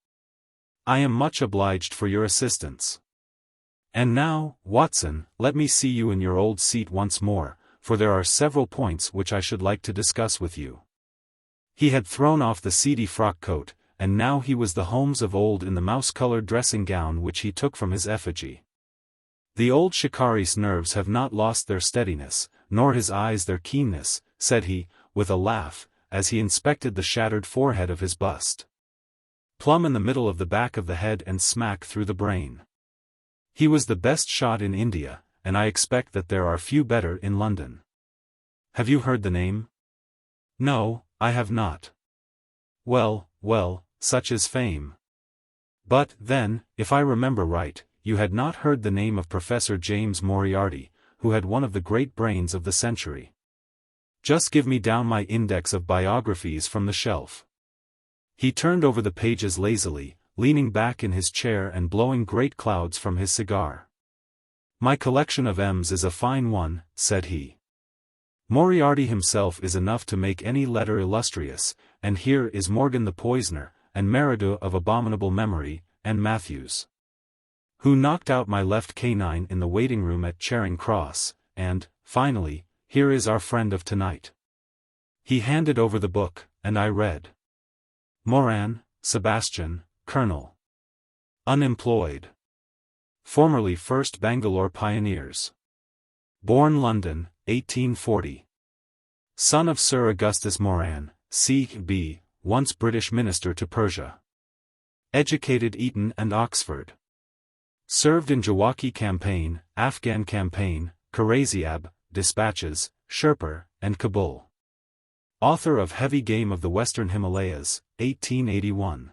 I am much obliged for your assistance. And now, Watson, let me see you in your old seat once more, for there are several points which I should like to discuss with you. He had thrown off the seedy frock-coat, and now he was the Holmes of old in the mouse-colored dressing-gown which he took from his effigy. The old shikare's nerves have not lost their steadiness, nor his eyes their keenness, said he, with a laugh, as he inspected the shattered forehead of his bust. Plumb in the middle of the back of the head and smack through the brain. He was the best shot in India, and I expect that there are few better in London. Have you heard the name? No, I have not. Well, well, such is fame. But, then, if I remember right, you had not heard the name of Professor James Moriarty, who had one of the great brains of the century. Just give me down my index of biographies from the shelf. He turned over the pages lazily, leaning back in his chair and blowing great clouds from his cigar. My collection of M's is a fine one, said he. Moriarty himself is enough to make any letter illustrious, and here is Morgan the Poisoner, and Meridew of abominable memory, and Matthews, who knocked out my left canine in the waiting-room at Charing Cross, and, finally, here is our friend of tonight. He handed over the book, and I read. Moran, Sebastian, Colonel. Unemployed. Formerly 1st Bangalore Pioneers. Born London, 1840. Son of Sir Augustus Moran, C.B., once British Minister to Persia. Educated Eton and Oxford. Served in Jawaki Campaign, Afghan Campaign, Karaziab, Dispatches, Sherpur, and Kabul. Author of Heavy Game of the Western Himalayas, 1881.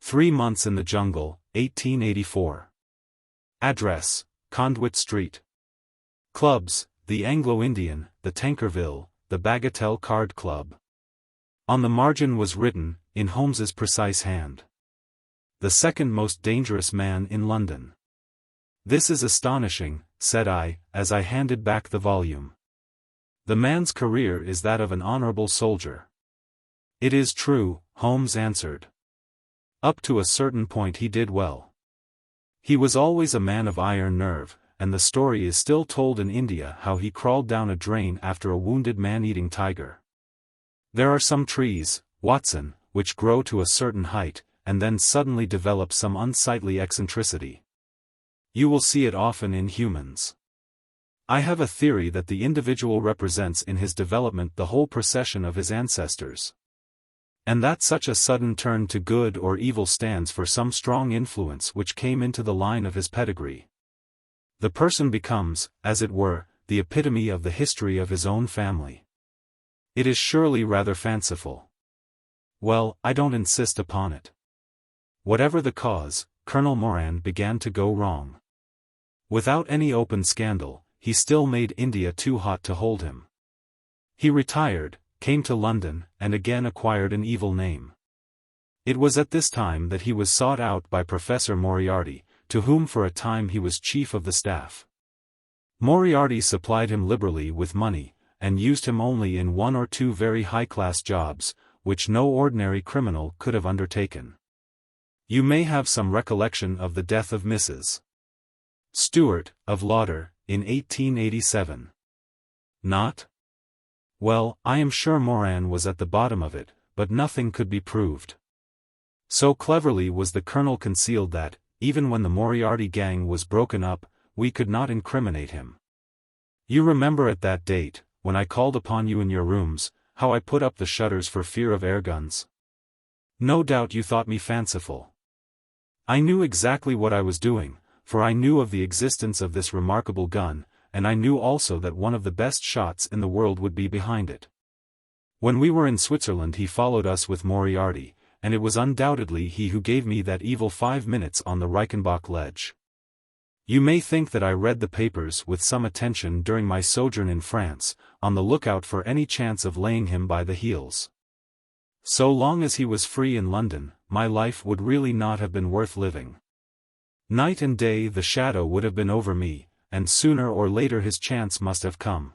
3 Months in the Jungle, 1884. Address, Conduit Street. Clubs, the Anglo-Indian, the Tankerville, the Bagatelle Card Club. On the margin was written, in Holmes's precise hand, "The second most dangerous man in London." "This is astonishing," said I, as I handed back the volume. "The man's career is that of an honorable soldier." "It is true," Holmes answered. "Up to a certain point he did well. He was always a man of iron nerve, and the story is still told in India how he crawled down a drain after a wounded man-eating tiger. There are some trees, Watson, which grow to a certain height, and then suddenly develop some unsightly eccentricity. You will see it often in humans. I have a theory that the individual represents in his development the whole procession of his ancestors. And that such a sudden turn to good or evil stands for some strong influence which came into the line of his pedigree. The person becomes, as it were, the epitome of the history of his own family. It is surely rather fanciful. Well, I don't insist upon it. Whatever the cause, Colonel Moran began to go wrong. Without any open scandal, he still made India too hot to hold him. He retired, came to London, and again acquired an evil name. It was at this time that he was sought out by Professor Moriarty, to whom for a time he was chief of the staff. Moriarty supplied him liberally with money, and used him only in 1 or 2 very high-class jobs, which no ordinary criminal could have undertaken. You may have some recollection of the death of Mrs. Stewart, of Lauder, in 1887. Not? Well, I am sure Moran was at the bottom of it, but nothing could be proved. So cleverly was the colonel concealed that, even when the Moriarty gang was broken up, we could not incriminate him. You remember at that date, when I called upon you in your rooms, how I put up the shutters for fear of air guns? No doubt you thought me fanciful. I knew exactly what I was doing, for I knew of the existence of this remarkable gun, and I knew also that one of the best shots in the world would be behind it. When we were in Switzerland he followed us with Moriarty, and it was undoubtedly he who gave me that evil 5 minutes on the Reichenbach ledge. You may think that I read the papers with some attention during my sojourn in France, on the lookout for any chance of laying him by the heels. So long as he was free in London, my life would really not have been worth living. Night and day the shadow would have been over me, and sooner or later his chance must have come.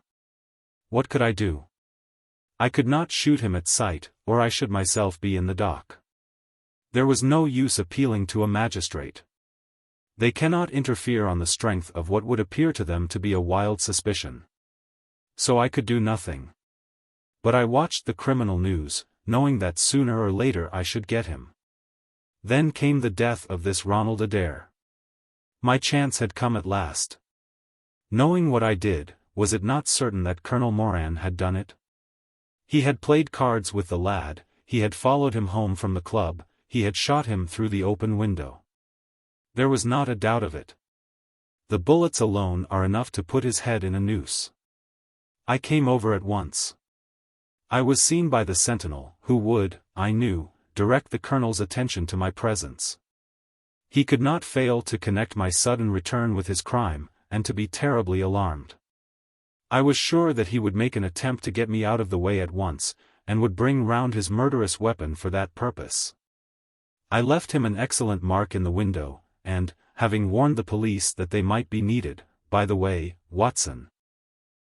What could I do? I could not shoot him at sight, or I should myself be in the dock. There was no use appealing to a magistrate. They cannot interfere on the strength of what would appear to them to be a wild suspicion. So I could do nothing. But I watched the criminal news, knowing that sooner or later I should get him. Then came the death of this Ronald Adair. My chance had come at last. Knowing what I did, was it not certain that Colonel Moran had done it? He had played cards with the lad, he had followed him home from the club, he had shot him through the open window. There was not a doubt of it. The bullets alone are enough to put his head in a noose. I came over at once. I was seen by the sentinel, who would, I knew, direct the colonel's attention to my presence. He could not fail to connect my sudden return with his crime, and to be terribly alarmed. I was sure that he would make an attempt to get me out of the way at once, and would bring round his murderous weapon for that purpose. I left him an excellent mark in the window, and, having warned the police that they might be needed, by the way, Watson,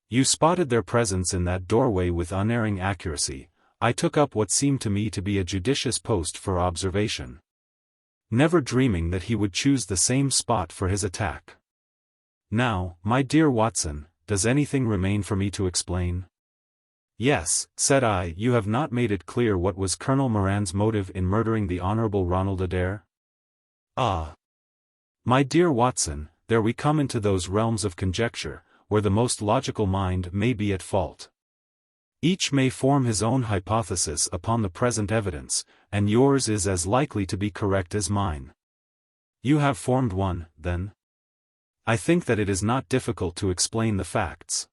you spotted their presence in that doorway with unerring accuracy, I took up what seemed to me to be a judicious post for observation, never dreaming that he would choose the same spot for his attack. Now, my dear Watson, does anything remain for me to explain? Yes, said I, you have not made it clear what was Colonel Moran's motive in murdering the Honourable Ronald Adair? Ah! My dear Watson, there we come into those realms of conjecture, where the most logical mind may be at fault. Each may form his own hypothesis upon the present evidence, and yours is as likely to be correct as mine. You have formed one, then? I think that it is not difficult to explain the facts.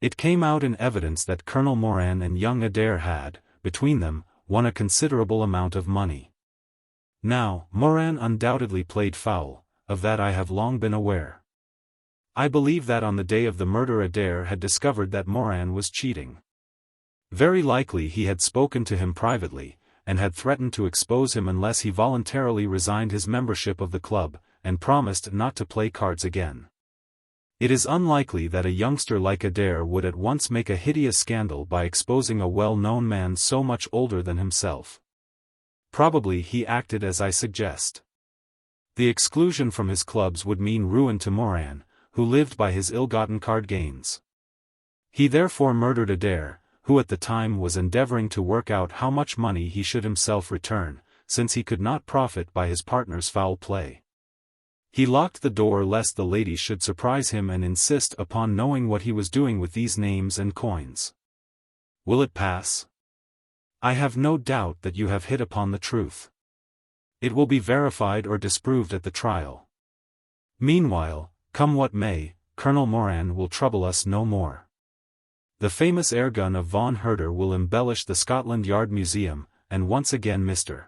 It came out in evidence that Colonel Moran and young Adair had, between them, won a considerable amount of money. Now, Moran undoubtedly played foul, of that I have long been aware. I believe that on the day of the murder Adair had discovered that Moran was cheating. Very likely he had spoken to him privately, and had threatened to expose him unless he voluntarily resigned his membership of the club, and promised not to play cards again. It is unlikely that a youngster like Adair would at once make a hideous scandal by exposing a well-known man so much older than himself. Probably he acted as I suggest. The exclusion from his clubs would mean ruin to Moran, who lived by his ill-gotten card gains. He therefore murdered Adair, who at the time was endeavoring to work out how much money he should himself return, since he could not profit by his partner's foul play. He locked the door lest the lady should surprise him and insist upon knowing what he was doing with these names and coins. Will it pass? I have no doubt that you have hit upon the truth. It will be verified or disproved at the trial. Meanwhile, come what may, Colonel Moran will trouble us no more. The famous airgun of Von Herder will embellish the Scotland Yard Museum, and once again Mr.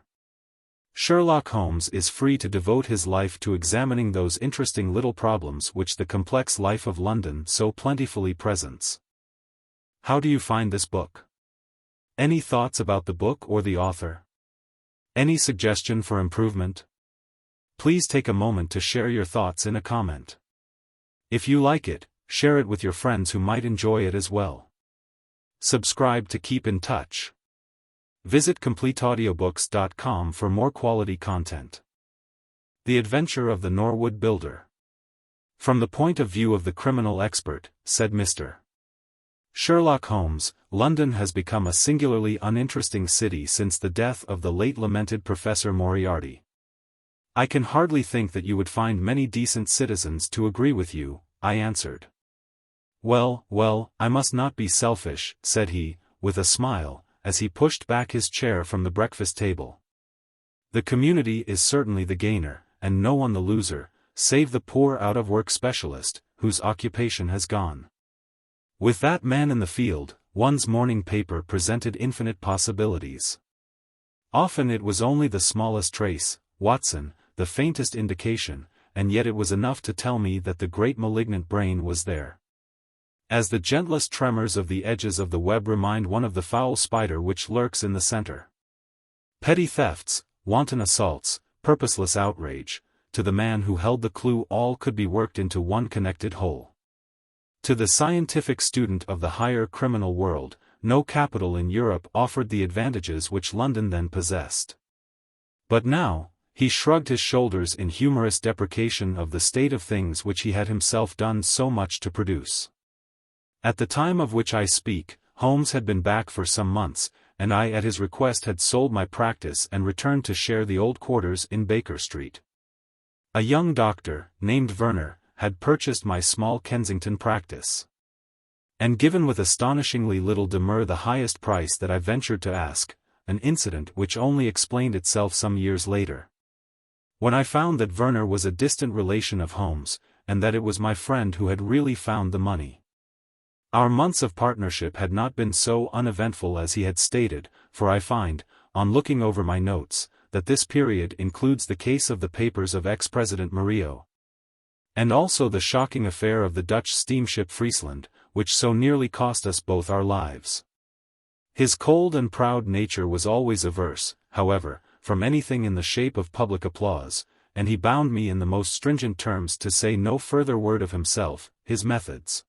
Sherlock Holmes is free to devote his life to examining those interesting little problems which the complex life of London so plentifully presents. How do you find this book? Any thoughts about the book or the author? Any suggestion for improvement? Please take a moment to share your thoughts in a comment. If you like it, share it with your friends who might enjoy it as well. Subscribe to keep in touch. Visit CompleteAudiobooks.com for more quality content. The Adventure of the Norwood Builder. From the point of view of the criminal expert, said Mr. Sherlock Holmes, London has become a singularly uninteresting city since the death of the late lamented Professor Moriarty. I can hardly think that you would find many decent citizens to agree with you, I answered. Well, I must not be selfish, said he, with a smile, as he pushed back his chair from the breakfast table. The community is certainly the gainer, and no one the loser, save the poor out-of-work specialist, whose occupation has gone. With that man in the field, one's morning paper presented infinite possibilities. Often it was only the smallest trace, Watson, the faintest indication, and yet it was enough to tell me that the great malignant brain was there. As the gentlest tremors of the edges of the web remind one of the foul spider which lurks in the center. Petty thefts, wanton assaults, purposeless outrage, to the man who held the clue all could be worked into one connected whole. To the scientific student of the higher criminal world, no capital in Europe offered the advantages which London then possessed. But now, he shrugged his shoulders in humorous deprecation of the state of things which he had himself done so much to produce. At the time of which I speak, Holmes had been back for some months, and I at his request had sold my practice and returned to share the old quarters in Baker Street. A young doctor, named Werner, had purchased my small Kensington practice, and given with astonishingly little demur the highest price that I ventured to ask, an incident which only explained itself some years later. When I found that Werner was a distant relation of Holmes, and that it was my friend who had really found the money. Our months of partnership had not been so uneventful as he had stated, for I find, on looking over my notes, that this period includes the case of the papers of ex-President Murillo, and also the shocking affair of the Dutch steamship Friesland, which so nearly cost us both our lives. His cold and proud nature was always averse, however, from anything in the shape of public applause, and he bound me in the most stringent terms to say no further word of himself, his methods,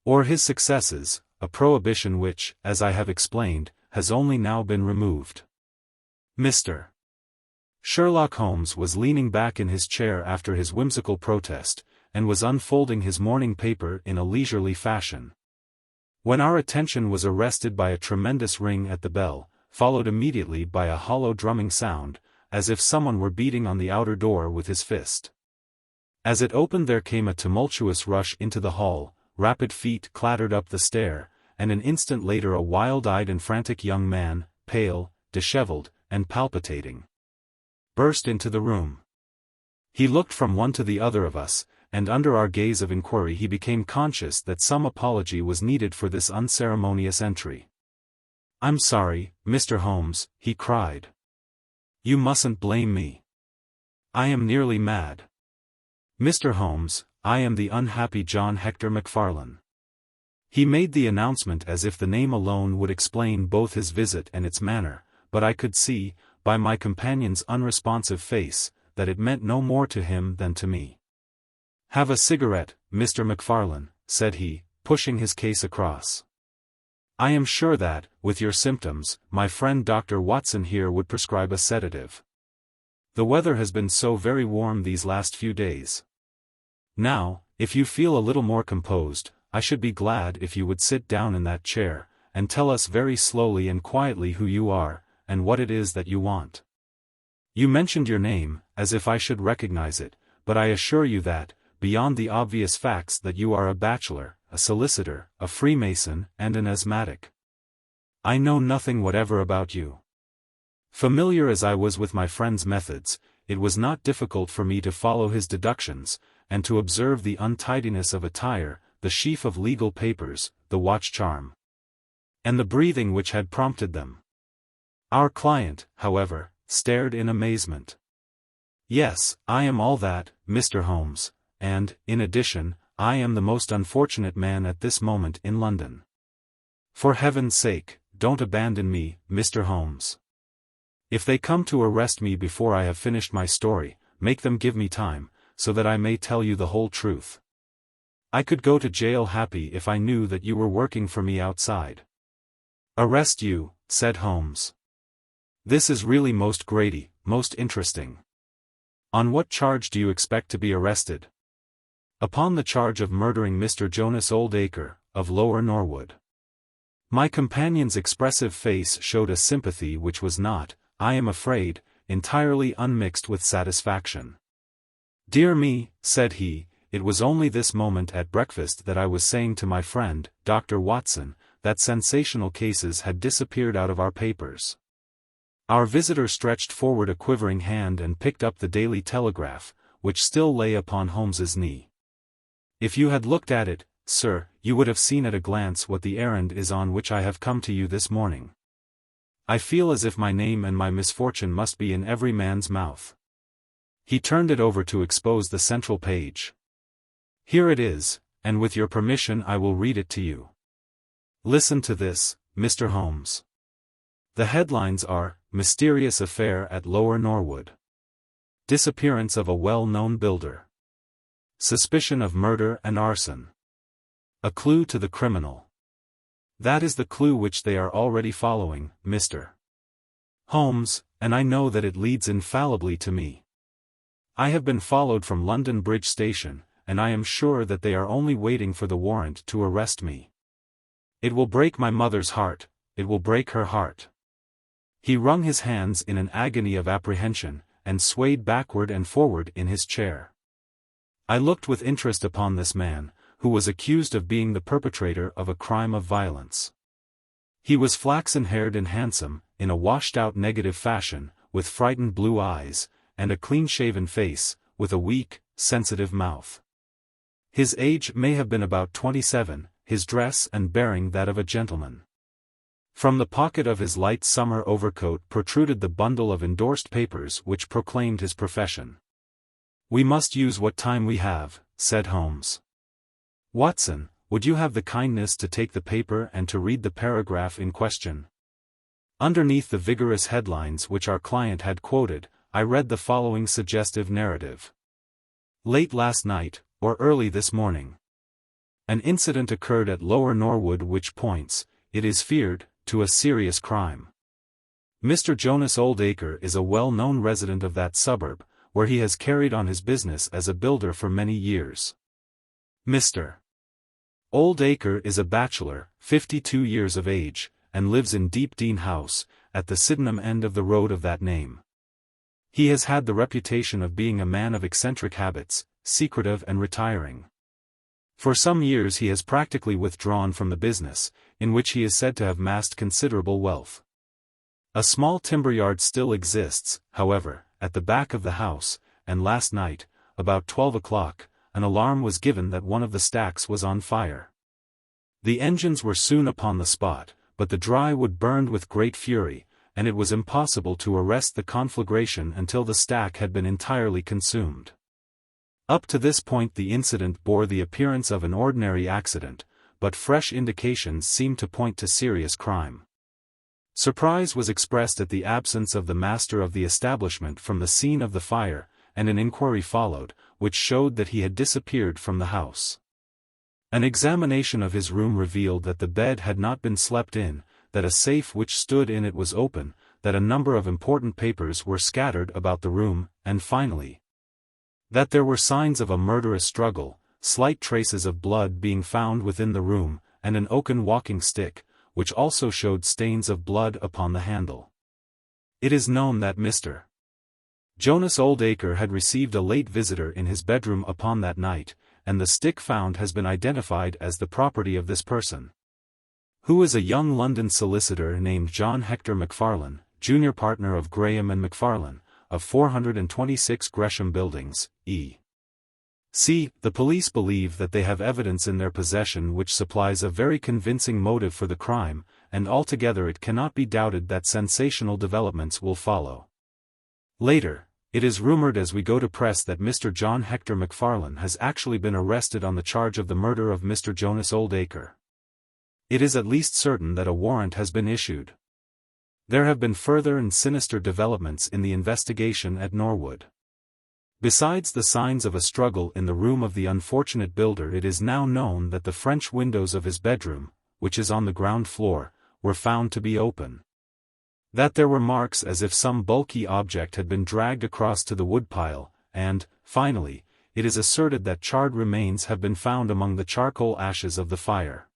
or his successes, a prohibition which, as I have explained, has only now been removed. Mr. Sherlock Holmes was leaning back in his chair after his whimsical protest, and was unfolding his morning paper in a leisurely fashion, when our attention was arrested by a tremendous ring at the bell, followed immediately by a hollow drumming sound, as if someone were beating on the outer door with his fist. As it opened there came a tumultuous rush into the hall, rapid feet clattered up the stair, and an instant later a wild-eyed and frantic young man, pale, disheveled, and palpitating, burst into the room. He looked from one to the other of us, and under our gaze of inquiry he became conscious that some apology was needed for this unceremonious entry. "I'm sorry, Mr. Holmes," he cried. "You mustn't blame me. I am nearly mad. Mr. Holmes, I am the unhappy John Hector MacFarlane." He made the announcement as if the name alone would explain both his visit and its manner, but I could see, by my companion's unresponsive face, that it meant no more to him than to me. "Have a cigarette, Mr. MacFarlane," said he, pushing his case across. "I am sure that, with your symptoms, my friend Dr. Watson here would prescribe a sedative. The weather has been so very warm these last few days. Now, if you feel a little more composed, I should be glad if you would sit down in that chair, and tell us very slowly and quietly who you are, and what it is that you want. You mentioned your name, as if I should recognize it, but I assure you that, beyond the obvious facts that you are a bachelor, a solicitor, a Freemason, and an asthmatic, I know nothing whatever about you." Familiar as I was with my friend's methods, it was not difficult for me to follow his deductions, and to observe the untidiness of attire, the sheaf of legal papers, the watch charm, and the breathing which had prompted them. Our client, however, stared in amazement. "Yes, I am all that, Mr. Holmes, and, in addition, I am the most unfortunate man at this moment in London. For heaven's sake, don't abandon me, Mr. Holmes. If they come to arrest me before I have finished my story, make them give me time, so that I may tell you the whole truth. I could go to jail happy if I knew that you were working for me outside." "Arrest you," said Holmes. "This is really most Grady, most interesting. On what charge do you expect to be arrested?" "Upon the charge of murdering Mr. Jonas Oldacre, of Lower Norwood." My companion's expressive face showed a sympathy which was not, I am afraid, entirely unmixed with satisfaction. "Dear me," said he, "it was only this moment at breakfast that I was saying to my friend, Dr. Watson, that sensational cases had disappeared out of our papers." Our visitor stretched forward a quivering hand and picked up the Daily Telegraph, which still lay upon Holmes's knee. "If you had looked at it, sir, you would have seen at a glance what the errand is on which I have come to you this morning. I feel as if my name and my misfortune must be in every man's mouth." He turned it over to expose the central page. "Here it is, and with your permission I will read it to you. Listen to this, Mr. Holmes. The headlines are, 'Mysterious Affair at Lower Norwood. Disappearance of a well-known builder. Suspicion of murder and arson. A clue to the criminal.' That is the clue which they are already following, Mr. Holmes, and I know that it leads infallibly to me. I have been followed from London Bridge Station, and I am sure that they are only waiting for the warrant to arrest me. It will break my mother's heart, it will break her heart." He wrung his hands in an agony of apprehension, and swayed backward and forward in his chair. I looked with interest upon this man, who was accused of being the perpetrator of a crime of violence. He was flaxen-haired and handsome, in a washed-out negative fashion, with frightened blue eyes, and a clean-shaven face, with a weak, sensitive mouth. His age may have been about 27, his dress and bearing that of a gentleman. From the pocket of his light summer overcoat protruded the bundle of endorsed papers which proclaimed his profession. "We must use what time we have," said Holmes. "Watson, would you have the kindness to take the paper and to read the paragraph in question?" Underneath the vigorous headlines which our client had quoted, I read the following suggestive narrative. "Late last night, or early this morning, an incident occurred at Lower Norwood which points, it is feared, to a serious crime. Mr. Jonas Oldacre is a well-known resident of that suburb, where he has carried on his business as a builder for many years. Mr. Oldacre is a bachelor, 52 years of age, and lives in Deepdean House, at the Sydenham end of the road of that name. He has had the reputation of being a man of eccentric habits, secretive and retiring. For some years he has practically withdrawn from the business, in which he is said to have amassed considerable wealth. A small timber yard still exists, however, at the back of the house, and last night, about 12 o'clock, an alarm was given that one of the stacks was on fire. The engines were soon upon the spot, but the dry wood burned with great fury, and it was impossible to arrest the conflagration until the stack had been entirely consumed. Up to this point the incident bore the appearance of an ordinary accident, but fresh indications seemed to point to serious crime. Surprise was expressed at the absence of the master of the establishment from the scene of the fire, and an inquiry followed, which showed that he had disappeared from the house. An examination of his room revealed that the bed had not been slept in, that a safe which stood in it was open, that a number of important papers were scattered about the room, and finally, that there were signs of a murderous struggle, slight traces of blood being found within the room, and an oaken walking stick, which also showed stains of blood upon the handle. It is known that Mr. Jonas Oldacre had received a late visitor in his bedroom upon that night, and the stick found has been identified as the property of this person, who is a young London solicitor named John Hector Macfarlane, junior partner of Graham and Macfarlane, of 426 Gresham Buildings, E.C. The police believe that they have evidence in their possession which supplies a very convincing motive for the crime, and altogether it cannot be doubted that sensational developments will follow. Later, it is rumored as we go to press that Mr. John Hector Macfarlane has actually been arrested on the charge of the murder of Mr. Jonas Oldacre. It is at least certain that a warrant has been issued. There have been further and sinister developments in the investigation at Norwood. Besides the signs of a struggle in the room of the unfortunate builder, it is now known that the French windows of his bedroom, which is on the ground floor, were found to be open. That there were marks as if some bulky object had been dragged across to the woodpile, and, finally, it is asserted that charred remains have been found among the charcoal ashes of the fire.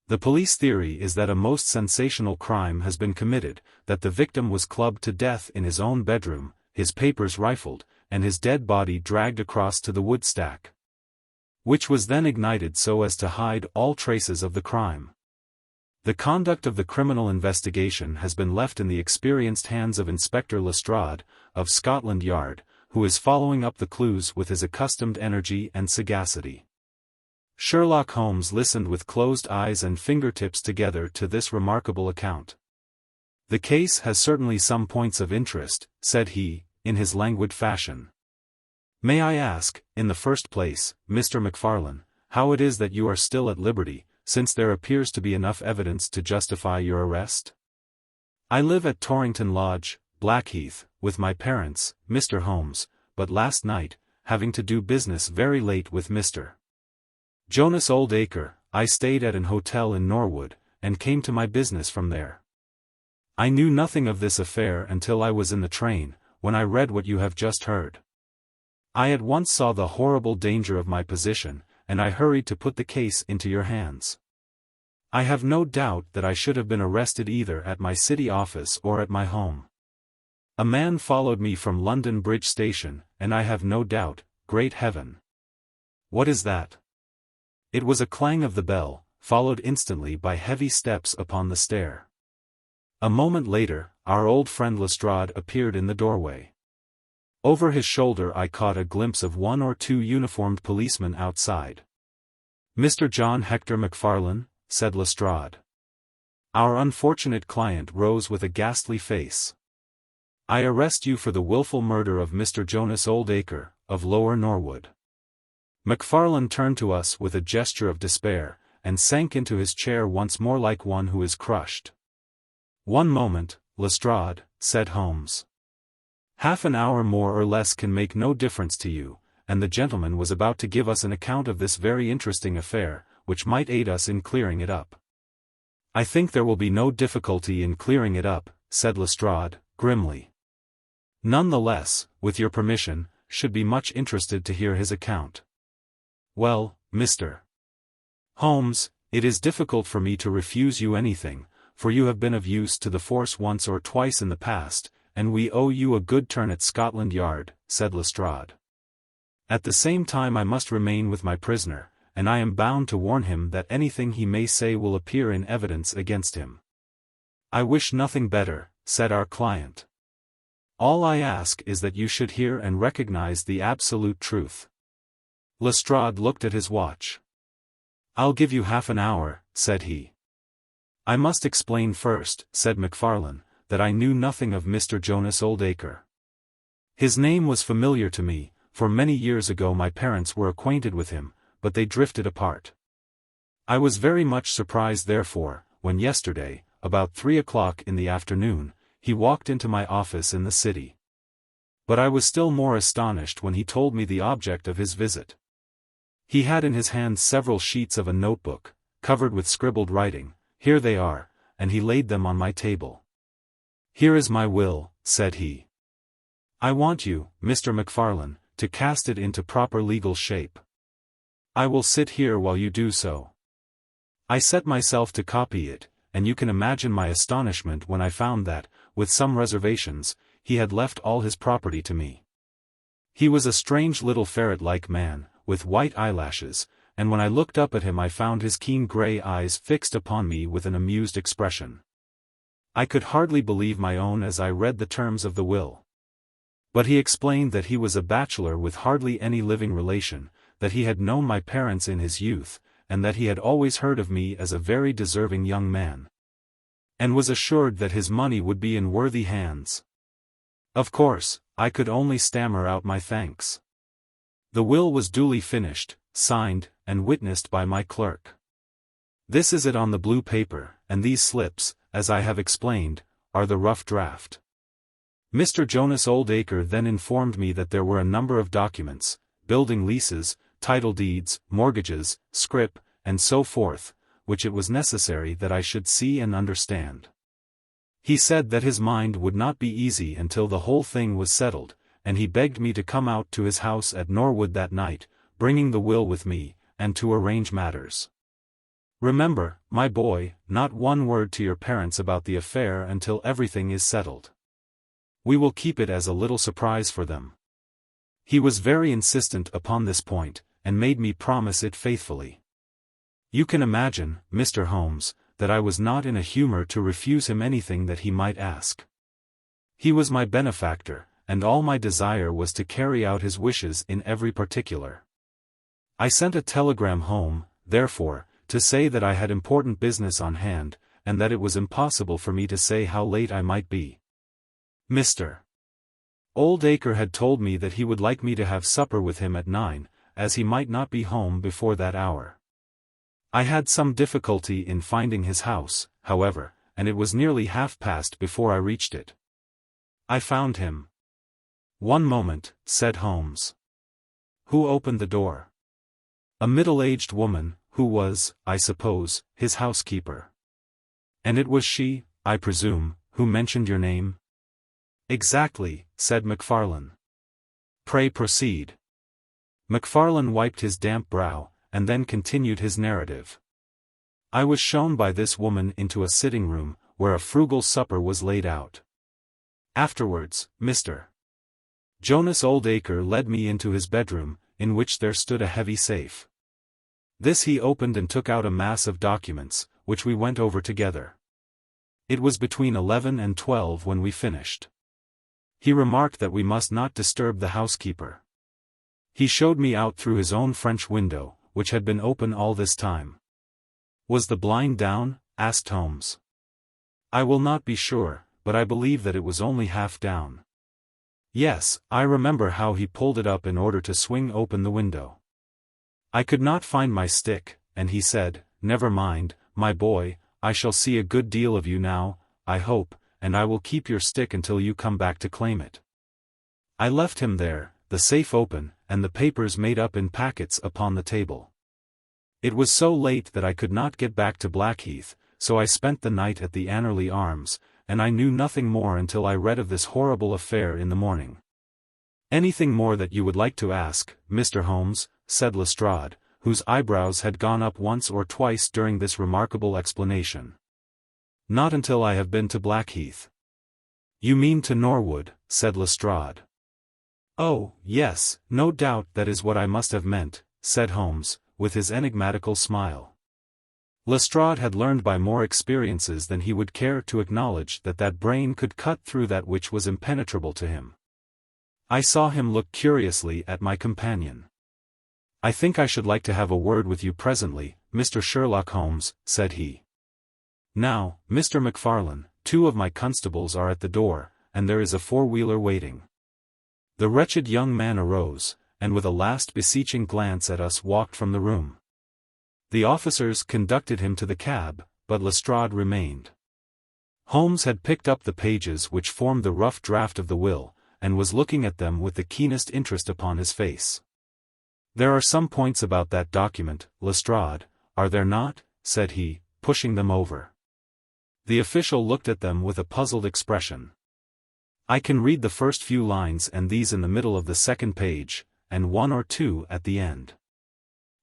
The police theory is that a most sensational crime has been committed, that the victim was clubbed to death in his own bedroom, his papers rifled, and his dead body dragged across to the wood stack, which was then ignited so as to hide all traces of the crime. The conduct of the criminal investigation has been left in the experienced hands of Inspector Lestrade, of Scotland Yard, who is following up the clues with his accustomed energy and sagacity. Sherlock Holmes listened with closed eyes and fingertips together to this remarkable account. "The case has certainly some points of interest," said he, in his languid fashion. "May I ask, in the first place, Mr. Macfarlane, how it is that you are still at liberty, since there appears to be enough evidence to justify your arrest?" "I live at Torrington Lodge, Blackheath, with my parents, Mr. Holmes, but last night, having to do business very late with Mr. Jonas Oldacre, I stayed at an hotel in Norwood, and came to my business from there. I knew nothing of this affair until I was in the train, when I read what you have just heard. I at once saw the horrible danger of my position, and I hurried to put the case into your hands. I have no doubt that I should have been arrested either at my city office or at my home. A man followed me from London Bridge Station, and I have no doubt, great heaven! What is that?" It was a clang of the bell, followed instantly by heavy steps upon the stair. A moment later, our old friend Lestrade appeared in the doorway. Over his shoulder I caught a glimpse of one or two uniformed policemen outside. "Mr. John Hector Macfarlane," said Lestrade. Our unfortunate client rose with a ghastly face. "I arrest you for the wilful murder of Mr. Jonas Oldacre, of Lower Norwood." Macfarlane turned to us with a gesture of despair, and sank into his chair once more like one who is crushed. "One moment, Lestrade," said Holmes. "Half an hour more or less can make no difference to you," and the gentleman was about to give us an account of this very interesting affair, which might aid us in clearing it up. "I think there will be no difficulty in clearing it up," said Lestrade, grimly. "None the less, with your permission, should be much interested to hear his account." "Well, Mr. Holmes, it is difficult for me to refuse you anything, for you have been of use to the force once or twice in the past, and we owe you a good turn at Scotland Yard," said Lestrade. "At the same time I must remain with my prisoner, and I am bound to warn him that anything he may say will appear in evidence against him." "I wish nothing better," said our client. "All I ask is that you should hear and recognize the absolute truth." Lestrade looked at his watch. "I'll give you half an hour," said he. "I must explain first," said MacFarlane, "that I knew nothing of Mr. Jonas Oldacre. His name was familiar to me, for many years ago my parents were acquainted with him, but they drifted apart. I was very much surprised therefore, when yesterday, about 3 o'clock in the afternoon, he walked into my office in the city. But I was still more astonished when he told me the object of his visit. He had in his hand several sheets of a notebook, covered with scribbled writing. "Here they are," and he laid them on my table. "Here is my will," said he. "I want you, Mr. MacFarlane, to cast it into proper legal shape. I will sit here while you do so." I set myself to copy it, and you can imagine my astonishment when I found that, with some reservations, he had left all his property to me. He was a strange little ferret-like man, with white eyelashes, and when I looked up at him I found his keen grey eyes fixed upon me with an amused expression. I could hardly believe my own as I read the terms of the will. But he explained that he was a bachelor with hardly any living relation, that he had known my parents in his youth, and that he had always heard of me as a very deserving young man, and was assured that his money would be in worthy hands. Of course, I could only stammer out my thanks. The will was duly finished, signed, and witnessed by my clerk. This is it on the blue paper, and these slips, as I have explained, are the rough draft. Mr. Jonas Oldacre then informed me that there were a number of documents, building leases, title deeds, mortgages, scrip, and so forth, which it was necessary that I should see and understand. He said that his mind would not be easy until the whole thing was settled, and he begged me to come out to his house at Norwood that night, bringing the will with me, and to arrange matters. "Remember, my boy, not one word to your parents about the affair until everything is settled. We will keep it as a little surprise for them." He was very insistent upon this point, and made me promise it faithfully. You can imagine, Mr. Holmes, that I was not in a humor to refuse him anything that he might ask. He was my benefactor, and all my desire was to carry out his wishes in every particular. I sent a telegram home, therefore, to say that I had important business on hand, and that it was impossible for me to say how late I might be. Mr. Oldacre had told me that he would like me to have supper with him at 9, as he might not be home before that hour. I had some difficulty in finding his house, however, and it was nearly past before I reached it. I found him. "One moment," said Holmes. "Who opened the door?" "A middle-aged woman, who was, I suppose, his housekeeper." "And it was she, I presume, who mentioned your name?" "Exactly," said MacFarlane. "Pray proceed." MacFarlane wiped his damp brow, and then continued his narrative. "I was shown by this woman into a sitting-room, where a frugal supper was laid out. Afterwards, Mr. Jonas Oldacre led me into his bedroom, in which there stood a heavy safe. This he opened and took out a mass of documents, which we went over together. It was between 11 and 12 when we finished. He remarked that we must not disturb the housekeeper. He showed me out through his own French window, which had been open all this time. "Was the blind down?" asked Holmes. "I will not be sure, but I believe that it was only half down." "Yes, I remember how he pulled it up in order to swing open the window. I could not find my stick, and he said, 'Never mind, my boy, I shall see a good deal of you now, I hope, and I will keep your stick until you come back to claim it.' I left him there, the safe open, and the papers made up in packets upon the table. It was so late that I could not get back to Blackheath, so I spent the night at the Anerley Arms, and I knew nothing more until I read of this horrible affair in the morning." "Anything more that you would like to ask, Mr. Holmes?" said Lestrade, whose eyebrows had gone up once or twice during this remarkable explanation. "Not until I have been to Blackheath." "You mean to Norwood," said Lestrade. "Oh, yes, no doubt that is what I must have meant," said Holmes, with his enigmatical smile. Lestrade had learned by more experiences than he would care to acknowledge that brain could cut through that which was impenetrable to him. I saw him look curiously at my companion. "I think I should like to have a word with you presently, Mr. Sherlock Holmes," said he. "Now, Mr. MacFarlane, 2 of my constables are at the door, and there is a 4-wheeler waiting." The wretched young man arose, and with a last beseeching glance at us walked from the room. The officers conducted him to the cab, but Lestrade remained. Holmes had picked up the pages which formed the rough draft of the will, and was looking at them with the keenest interest upon his face. "There are some points about that document, Lestrade, are there not?" said he, pushing them over. The official looked at them with a puzzled expression. "I can read the first few lines and these in the middle of the second page, and 1 or 2 at the end."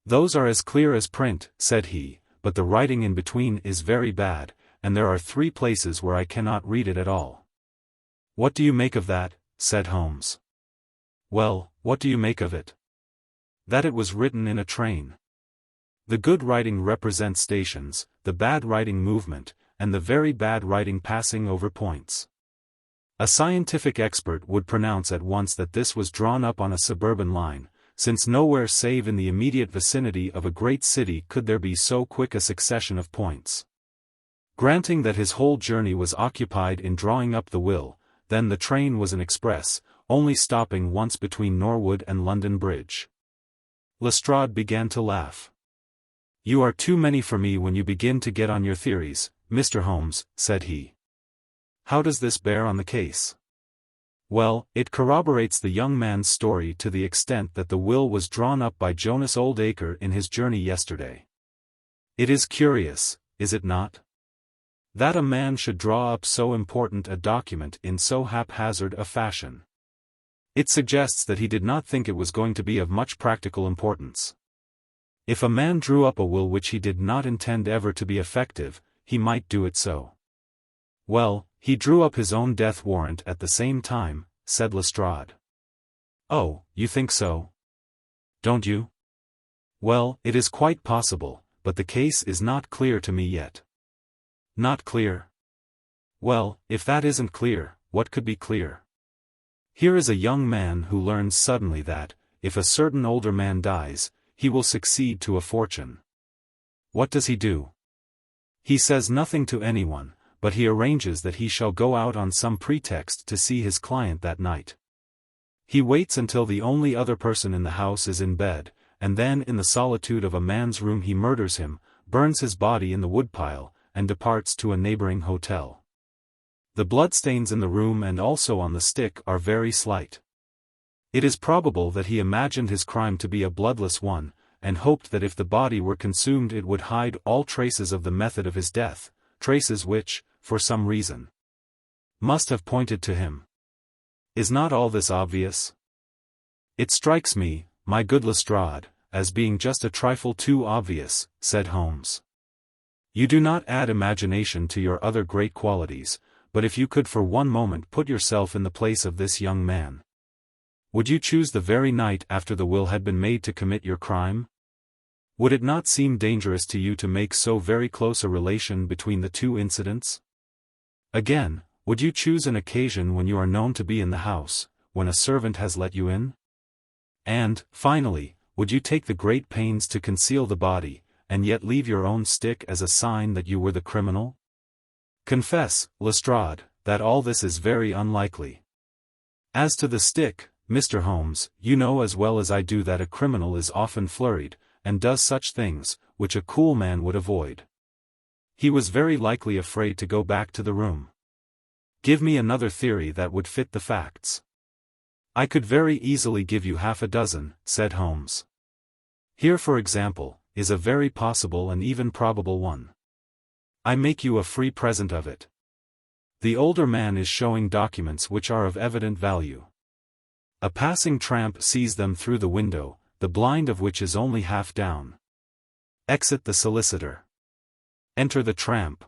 "Those are as clear as print," said he, "but the writing in between is very bad, and there are 3 places where I cannot read it at all." "What do you make of that?" said Holmes. "Well, what do you make of it?" "That it was written in a train. The good writing represents stations, the bad writing movement, and the very bad writing passing over points. A scientific expert would pronounce at once that this was drawn up on a suburban line, since nowhere save in the immediate vicinity of a great city could there be so quick a succession of points. Granting that his whole journey was occupied in drawing up the will, then the train was an express, only stopping once between Norwood and London Bridge." Lestrade began to laugh. "You are too many for me when you begin to get on your theories, Mr. Holmes," said he. "How does this bear on the case?" "Well, it corroborates the young man's story to the extent that the will was drawn up by Jonas Oldacre in his journey yesterday. It is curious, is it not? That a man should draw up so important a document in so haphazard a fashion. It suggests that he did not think it was going to be of much practical importance. If a man drew up a will which he did not intend ever to be effective, he might do it so." "Well, he drew up his own death warrant at the same time," said Lestrade. "Oh, you think so? Don't you? Well, it is quite possible, but the case is not clear to me yet." "Not clear? Well, if that isn't clear, what could be clear? Here is a young man who learns suddenly that, if a certain older man dies, he will succeed to a fortune. What does he do? He says nothing to anyone, but he arranges that he shall go out on some pretext to see his client that night. He waits until the only other person in the house is in bed, and then in the solitude of a man's room he murders him, burns his body in the woodpile, and departs to a neighboring hotel. The bloodstains in the room and also on the stick are very slight. It is probable that he imagined his crime to be a bloodless one, and hoped that if the body were consumed it would hide all traces of the method of his death, traces which, for some reason, must have pointed to him. Is not all this obvious? It strikes me, my good Lestrade, as being just a trifle too obvious," said Holmes. "You do not add imagination to your other great qualities, but if you could for one moment put yourself in the place of this young man, would you choose the very night after the will had been made to commit your crime? Would it not seem dangerous to you to make so very close a relation between the 2 incidents? Again, would you choose an occasion when you are known to be in the house, when a servant has let you in? And, finally, would you take the great pains to conceal the body, and yet leave your own stick as a sign that you were the criminal? Confess, Lestrade, that all this is very unlikely. As to the stick, Mr. Holmes, you know as well as I do that a criminal is often flurried, and does such things, which a cool man would avoid. He was very likely afraid to go back to the room. Give me another theory that would fit the facts." "I could very easily give you half a dozen," said Holmes. "Here for example, is a very possible and even probable one. I make you a free present of it. The older man is showing documents which are of evident value. A passing tramp sees them through the window, the blind of which is only half down. Exit the solicitor. Enter the tramp.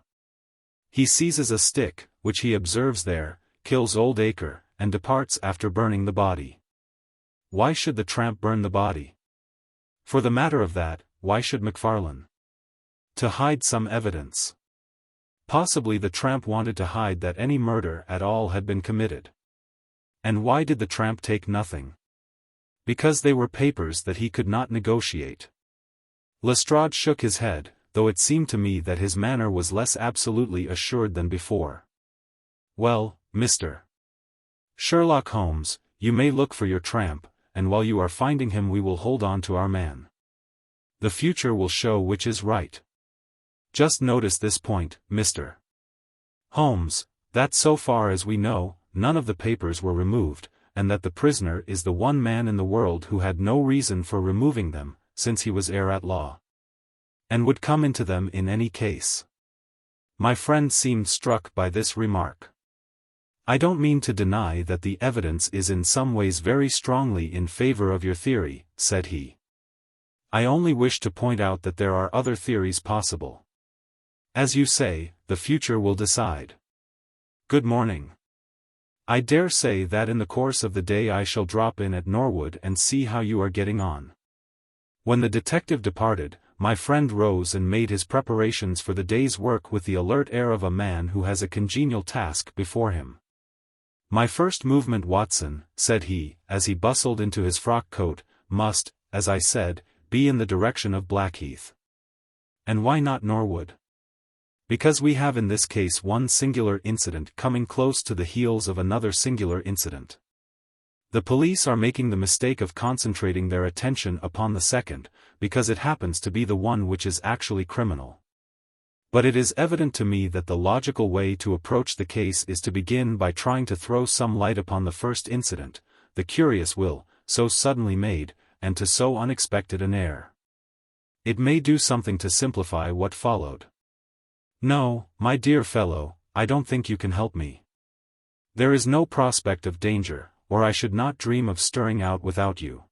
He seizes a stick, which he observes there, kills Oldacre, and departs after burning the body. Why should the tramp burn the body? For the matter of that, why should MacFarlane? To hide some evidence. Possibly the tramp wanted to hide that any murder at all had been committed. And why did the tramp take nothing? Because they were papers that he could not negotiate. Lestrade shook his head, though it seemed to me that his manner was less absolutely assured than before. Well, Mr. Sherlock Holmes, you may look for your tramp, and while you are finding him we will hold on to our man. The future will show which is right. Just notice this point, Mr. Holmes, that so far as we know, none of the papers were removed, and that the prisoner is the one man in the world who had no reason for removing them, since he was heir at law. And would come into them in any case. My friend seemed struck by this remark. I don't mean to deny that the evidence is in some ways very strongly in favor of your theory, said he. I only wish to point out that there are other theories possible. As you say, the future will decide. Good morning. I dare say that in the course of the day I shall drop in at Norwood and see how you are getting on. When the detective departed, my friend rose and made his preparations for the day's work with the alert air of a man who has a congenial task before him. My first movement, Watson, said he, as he bustled into his frock coat, must, as I said, be in the direction of Blackheath. And why not Norwood? Because we have in this case one singular incident coming close to the heels of another singular incident. The police are making the mistake of concentrating their attention upon the second, because it happens to be the one which is actually criminal. But it is evident to me that the logical way to approach the case is to begin by trying to throw some light upon the first incident, the curious will, so suddenly made, and to so unexpected an heir. It may do something to simplify what followed. No, my dear fellow, I don't think you can help me. There is no prospect of danger, or I should not dream of stirring out without you.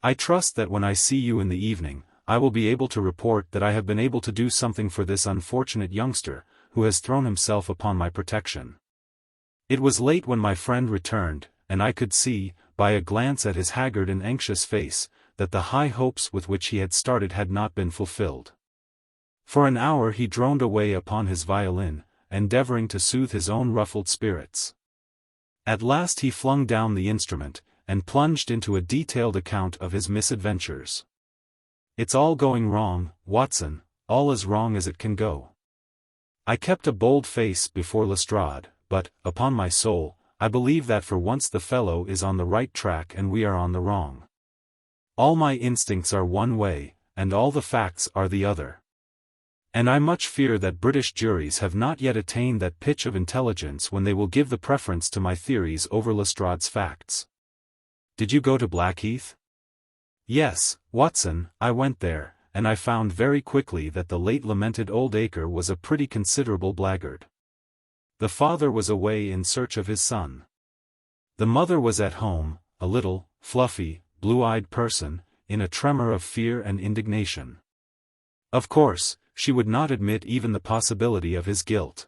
I trust that when I see you in the evening, I will be able to report that I have been able to do something for this unfortunate youngster, who has thrown himself upon my protection. It was late when my friend returned, and I could see, by a glance at his haggard and anxious face, that the high hopes with which he had started had not been fulfilled. For an hour he droned away upon his violin, endeavoring to soothe his own ruffled spirits. At last he flung down the instrument, and plunged into a detailed account of his misadventures. It's all going wrong, Watson, all as wrong as it can go. I kept a bold face before Lestrade, but, upon my soul, I believe that for once the fellow is on the right track and we are on the wrong. All my instincts are one way, and all the facts are the other. And I much fear that British juries have not yet attained that pitch of intelligence when they will give the preference to my theories over Lestrade's facts. Did you go to Blackheath? Yes, Watson, I went there, and I found very quickly that the late lamented old acre was a pretty considerable blackguard. The father was away in search of his son. The mother was at home, a little, fluffy, blue-eyed person, in a tremor of fear and indignation. Of course, she would not admit even the possibility of his guilt.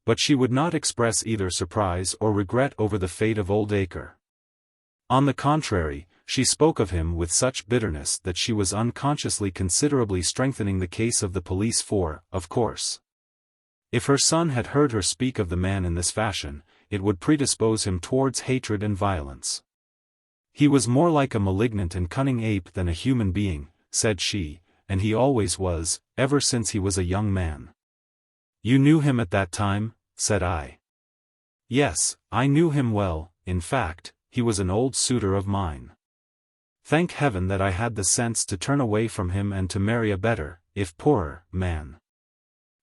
But she would not express either surprise or regret over the fate of old Acre. On the contrary, she spoke of him with such bitterness that she was unconsciously considerably strengthening the case of the police for, of course. If her son had heard her speak of the man in this fashion, it would predispose him towards hatred and violence. He was more like a malignant and cunning ape than a human being, said she, and he always was, ever since he was a young man. You knew him at that time? Said I. Yes, I knew him well, in fact, he was an old suitor of mine. Thank heaven that I had the sense to turn away from him and to marry a better, if poorer, man.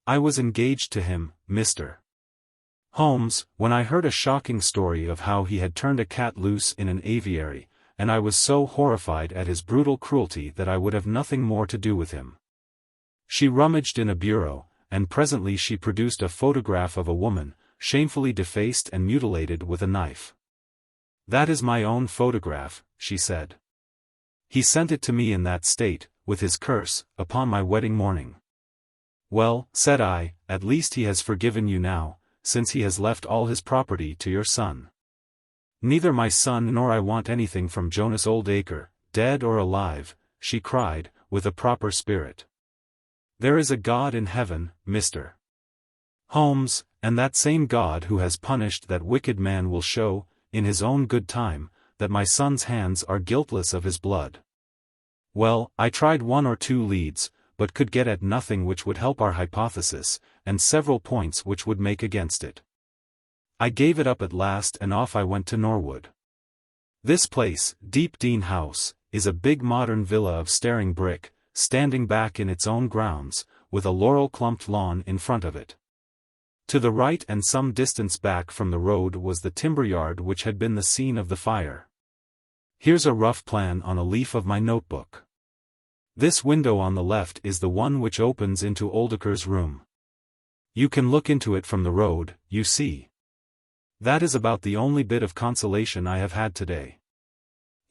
I was engaged to him, Mr. Holmes, when I heard a shocking story of how he had turned a cat loose in an aviary, and I was so horrified at his brutal cruelty that I would have nothing more to do with him. She rummaged in a bureau, and presently she produced a photograph of a woman, shamefully defaced and mutilated with a knife. That is my own photograph, she said. He sent it to me in that state, with his curse, upon my wedding morning. Well, said I, at least he has forgiven you now, since he has left all his property to your son. Neither my son nor I want anything from Jonas Oldacre, dead or alive, she cried, with a proper spirit. There is a God in heaven, Mr. Holmes, and that same God who has punished that wicked man will show, in his own good time, that my son's hands are guiltless of his blood. Well, I tried 1 or 2 leads, but could get at nothing which would help our hypothesis, and several points which would make against it. I gave it up at last and off I went to Norwood. This place, Deep Dean House, is a big modern villa of staring brick, standing back in its own grounds, with a laurel-clumped lawn in front of it. To the right and some distance back from the road was the timber yard which had been the scene of the fire. Here's a rough plan on a leaf of my notebook. This window on the left is the one which opens into Oldacre's room. You can look into it from the road, you see. That is about the only bit of consolation I have had today.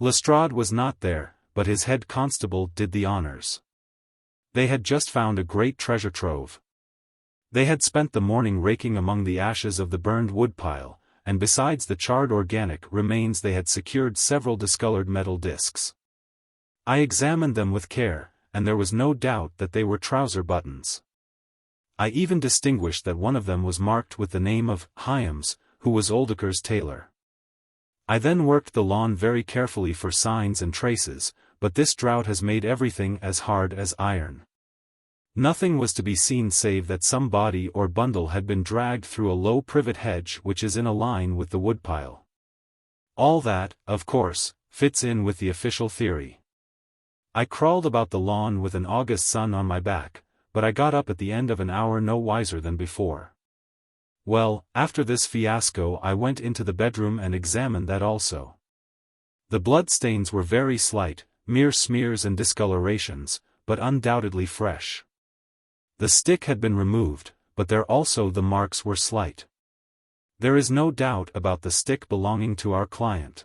Lestrade was not there, but his head constable did the honors. They had just found a great treasure trove. They had spent the morning raking among the ashes of the burned woodpile, and besides the charred organic remains they had secured several discolored metal discs. I examined them with care, and there was no doubt that they were trouser buttons. I even distinguished that one of them was marked with the name of Hyams, who was Oldacre's tailor. I then worked the lawn very carefully for signs and traces, but this drought has made everything as hard as iron. Nothing was to be seen save that some body or bundle had been dragged through a low privet hedge which is in a line with the woodpile. All that, of course, fits in with the official theory. I crawled about the lawn with an August sun on my back, but I got up at the end of an hour no wiser than before. Well, after this fiasco I went into the bedroom and examined that also. The blood-stains were very slight, mere smears and discolorations, but undoubtedly fresh. The stick had been removed, but there also the marks were slight. There is no doubt about the stick belonging to our client.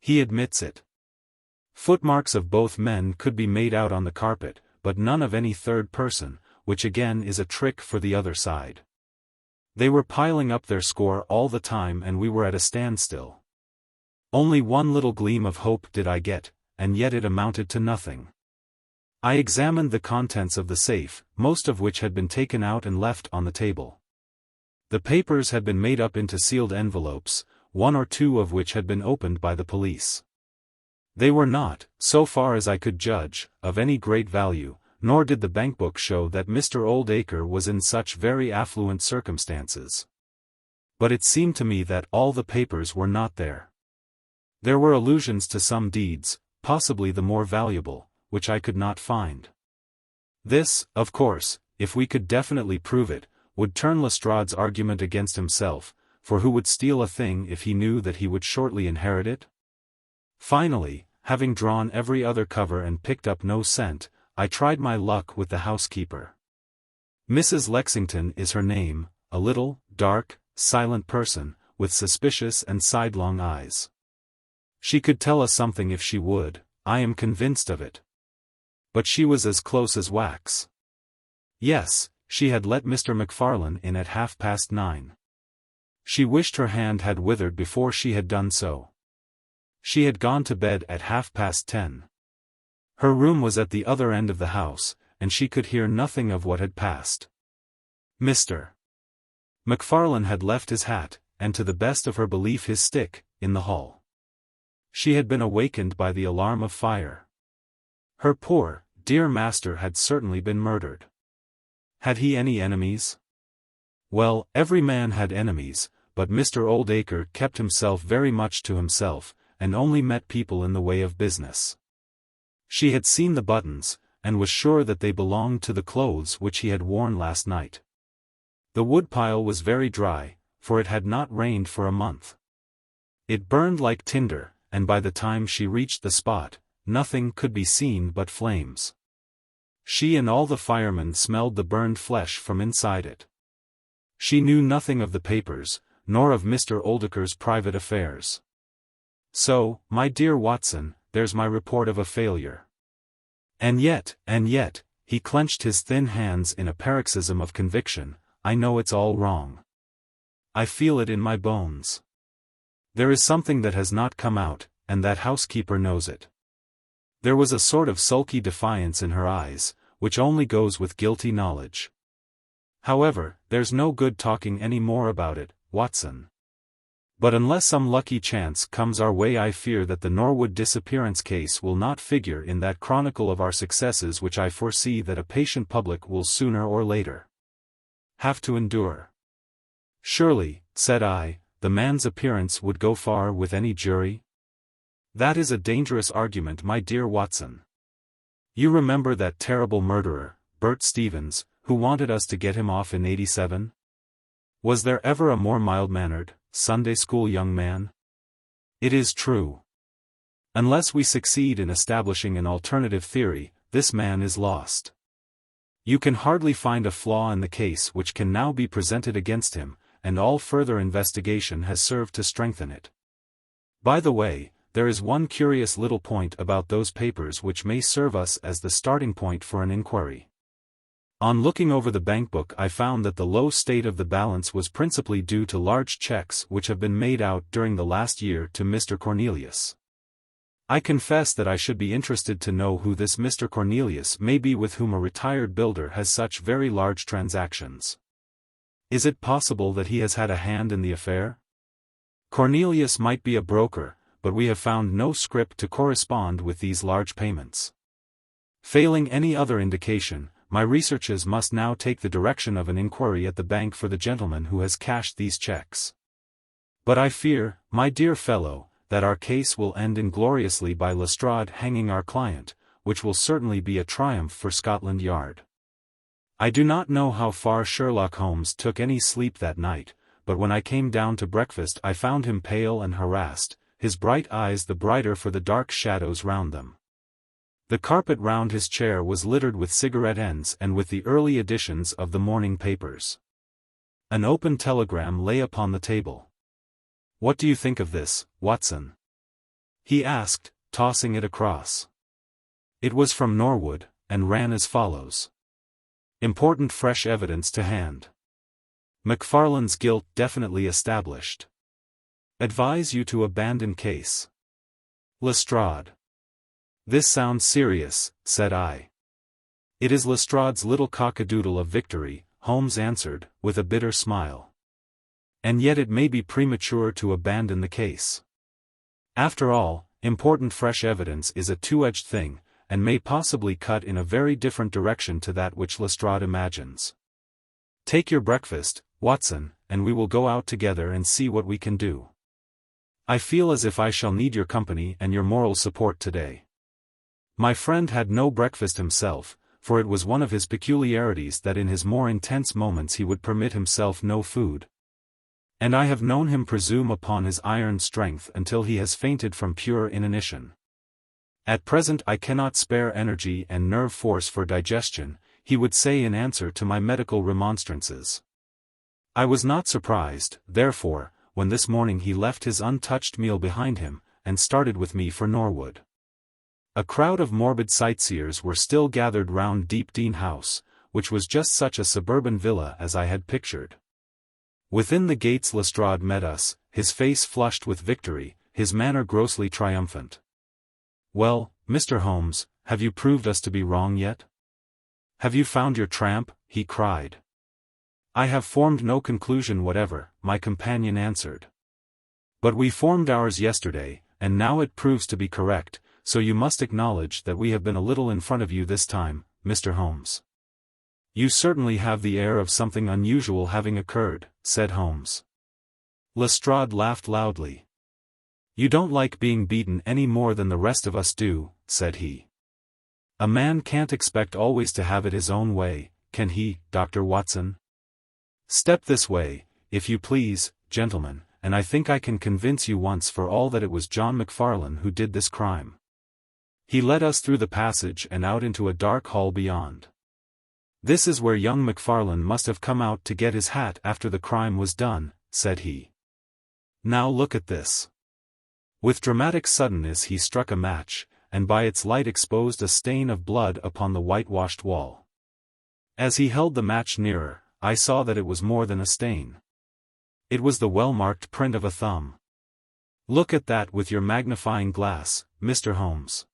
He admits it. Footmarks of both men could be made out on the carpet, but none of any third person, which again is a trick for the other side. They were piling up their score all the time and we were at a standstill. Only one little gleam of hope did I get, and yet it amounted to nothing. I examined the contents of the safe, most of which had been taken out and left on the table. The papers had been made up into sealed envelopes, 1 or 2 of which had been opened by the police. They were not, so far as I could judge, of any great value, nor did the bankbook show that Mr. Oldacre was in such very affluent circumstances. But it seemed to me that all the papers were not there. There were allusions to some deeds, possibly the more valuable, which I could not find. This, of course, if we could definitely prove it, would turn Lestrade's argument against himself, for who would steal a thing if he knew that he would shortly inherit it? Finally, having drawn every other cover and picked up no scent, I tried my luck with the housekeeper. Mrs. Lexington is her name, a little, dark, silent person, with suspicious and sidelong eyes. She could tell us something if she would, I am convinced of it. But she was as close as wax. Yes, she had let Mr. MacFarlane in at 9:30. She wished her hand had withered before she had done so. She had gone to bed at 10:30. Her room was at the other end of the house, and she could hear nothing of what had passed. Mr. MacFarlane had left his hat, and to the best of her belief his stick, in the hall. She had been awakened by the alarm of fire. Her poor, dear master had certainly been murdered. Had he any enemies? Well, every man had enemies, but Mr. Oldacre kept himself very much to himself, and only met people in the way of business. She had seen the buttons, and was sure that they belonged to the clothes which he had worn last night. The woodpile was very dry, for it had not rained for a month. It burned like tinder, and by the time she reached the spot, nothing could be seen but flames. She and all the firemen smelled the burned flesh from inside it. She knew nothing of the papers, nor of Mr. Oldacre's private affairs. So, my dear Watson, there's my report of a failure. And yet, he clenched his thin hands in a paroxysm of conviction, I know it's all wrong. I feel it in my bones. There is something that has not come out, and that housekeeper knows it. There was a sort of sulky defiance in her eyes, which only goes with guilty knowledge. However, there's no good talking any more about it, Watson. But unless some lucky chance comes our way, I fear that the Norwood disappearance case will not figure in that chronicle of our successes which I foresee that a patient public will sooner or later have to endure. Surely, said I, the man's appearance would go far with any jury? That is a dangerous argument, my dear Watson. You remember that terrible murderer, Bert Stevens, who wanted us to get him off in '87? Was there ever a more mild-mannered, Sunday-school young man? It is true. Unless we succeed in establishing an alternative theory, this man is lost. You can hardly find a flaw in the case which can now be presented against him, and all further investigation has served to strengthen it. By the way, there is one curious little point about those papers which may serve us as the starting point for an inquiry. On looking over the bank book, I found that the low state of the balance was principally due to large checks which have been made out during the last year to Mr. Cornelius. I confess that I should be interested to know who this Mr. Cornelius may be with whom a retired builder has such very large transactions. Is it possible that he has had a hand in the affair? Cornelius might be a broker, but we have found no scrip to correspond with these large payments. Failing any other indication, my researches must now take the direction of an inquiry at the bank for the gentleman who has cashed these checks. But I fear, my dear fellow, that our case will end ingloriously by Lestrade hanging our client, which will certainly be a triumph for Scotland Yard. I do not know how far Sherlock Holmes took any sleep that night, but when I came down to breakfast I found him pale and harassed, his bright eyes the brighter for the dark shadows round them. The carpet round his chair was littered with cigarette ends and with the early editions of the morning papers. An open telegram lay upon the table. "What do you think of this, Watson?" he asked, tossing it across. It was from Norwood, and ran as follows. Important fresh evidence to hand. Macfarlane's guilt definitely established. Advise you to abandon case. Lestrade. This sounds serious, said I. It is Lestrade's little cockadoodle of victory, Holmes answered, with a bitter smile. And yet it may be premature to abandon the case. After all, important fresh evidence is a two-edged thing, and may possibly cut in a very different direction to that which Lestrade imagines. Take your breakfast, Watson, and we will go out together and see what we can do. I feel as if I shall need your company and your moral support today. My friend had no breakfast himself, for it was one of his peculiarities that in his more intense moments he would permit himself no food. And I have known him presume upon his iron strength until he has fainted from pure inanition. At present I cannot spare energy and nerve force for digestion, he would say in answer to my medical remonstrances. I was not surprised, therefore, when this morning he left his untouched meal behind him, and started with me for Norwood. A crowd of morbid sightseers were still gathered round Deepdene House, which was just such a suburban villa as I had pictured. Within the gates Lestrade met us, his face flushed with victory, his manner grossly triumphant. "Well, Mr. Holmes, have you proved us to be wrong yet? Have you found your tramp?" he cried. "I have formed no conclusion whatever," my companion answered. "But we formed ours yesterday, and now it proves to be correct, so you must acknowledge that we have been a little in front of you this time, Mr. Holmes." "You certainly have the air of something unusual having occurred," said Holmes. Lestrade laughed loudly. "You don't like being beaten any more than the rest of us do," said he. "A man can't expect always to have it his own way, can he, Dr. Watson? Step this way, if you please, gentlemen, and I think I can convince you once for all that it was John Macfarlane who did this crime." He led us through the passage and out into a dark hall beyond. "This is where young Macfarlane must have come out to get his hat after the crime was done," said he. "Now look at this." With dramatic suddenness he struck a match, and by its light exposed a stain of blood upon the whitewashed wall. As he held the match nearer, I saw that it was more than a stain. It was the well-marked print of a thumb. "Look at that with your magnifying glass, Mr. Holmes."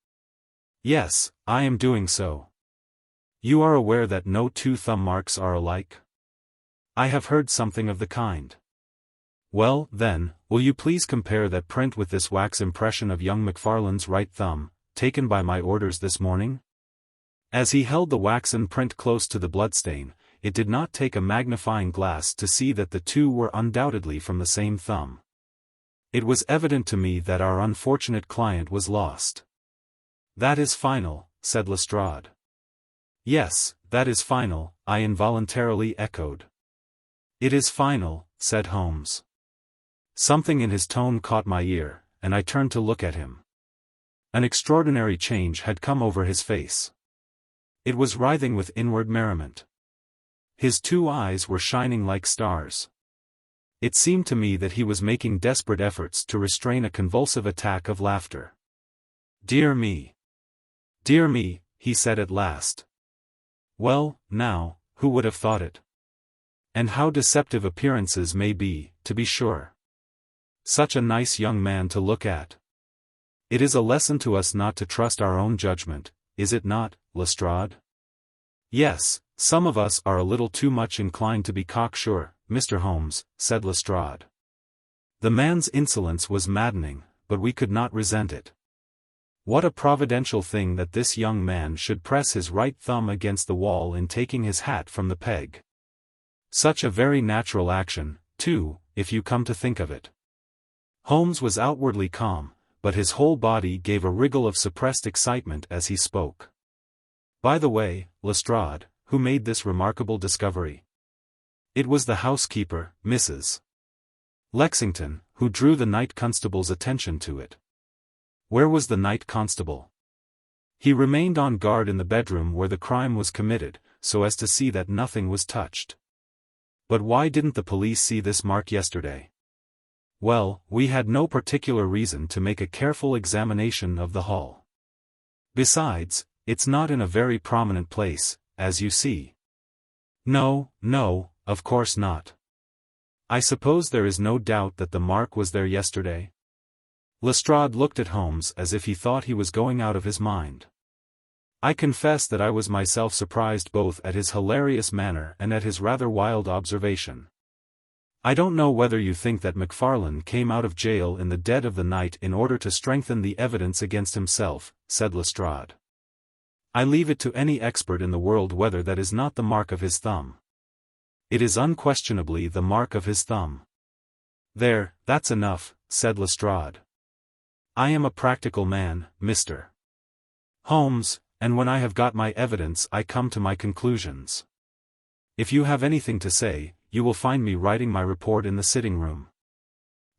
Yes, I am doing so. You are aware that no two thumb marks are alike? I have heard something of the kind. Well, then, will you please compare that print with this wax impression of young Macfarlane's right thumb, taken by my orders this morning? As he held the waxen print close to the bloodstain, it did not take a magnifying glass to see that the two were undoubtedly from the same thumb. It was evident to me that our unfortunate client was lost. That is final, said Lestrade. Yes, that is final, I involuntarily echoed. It is final, said Holmes. Something in his tone caught my ear, and I turned to look at him. An extraordinary change had come over his face. It was writhing with inward merriment. His two eyes were shining like stars. It seemed to me that he was making desperate efforts to restrain a convulsive attack of laughter. Dear me! Dear me, he said at last. Well, now, who would have thought it? And how deceptive appearances may be, to be sure. Such a nice young man to look at. It is a lesson to us not to trust our own judgment, is it not, Lestrade? Yes, some of us are a little too much inclined to be cocksure, Mr. Holmes, said Lestrade. The man's insolence was maddening, but we could not resent it. What a providential thing that this young man should press his right thumb against the wall in taking his hat from the peg. Such a very natural action, too, if you come to think of it. Holmes was outwardly calm, but his whole body gave a wriggle of suppressed excitement as he spoke. By the way, Lestrade, who made this remarkable discovery? It was the housekeeper, Mrs. Lexington, who drew the night constable's attention to it. Where was the night constable? He remained on guard in the bedroom where the crime was committed, so as to see that nothing was touched. But why didn't the police see this mark yesterday? Well, we had no particular reason to make a careful examination of the hall. Besides, it's not in a very prominent place, as you see. No, of course not. I suppose there is no doubt that the mark was there yesterday? Lestrade looked at Holmes as if he thought he was going out of his mind. I confess that I was myself surprised both at his hilarious manner and at his rather wild observation. I don't know whether you think that Macfarlane came out of jail in the dead of the night in order to strengthen the evidence against himself, said Lestrade. I leave it to any expert in the world whether that is not the mark of his thumb. It is unquestionably the mark of his thumb. There, that's enough, said Lestrade. I am a practical man, Mr. Holmes, and when I have got my evidence I come to my conclusions. If you have anything to say, you will find me writing my report in the sitting-room.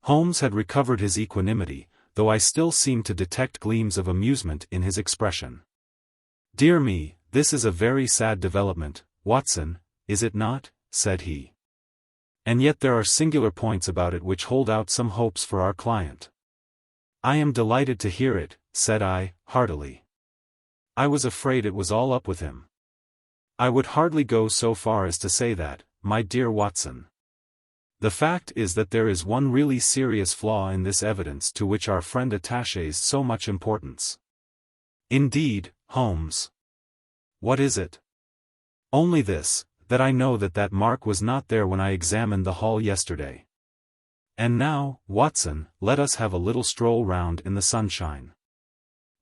Holmes had recovered his equanimity, though I still seemed to detect gleams of amusement in his expression. Dear me, this is a very sad development, Watson, is it not? Said he. And yet there are singular points about it which hold out some hopes for our client. I am delighted to hear it, said I, heartily. I was afraid it was all up with him. I would hardly go so far as to say that, my dear Watson. The fact is that there is one really serious flaw in this evidence to which our friend attaches so much importance. Indeed, Holmes. What is it? Only this, that I know that mark was not there when I examined the hall yesterday. And now, Watson, let us have a little stroll round in the sunshine.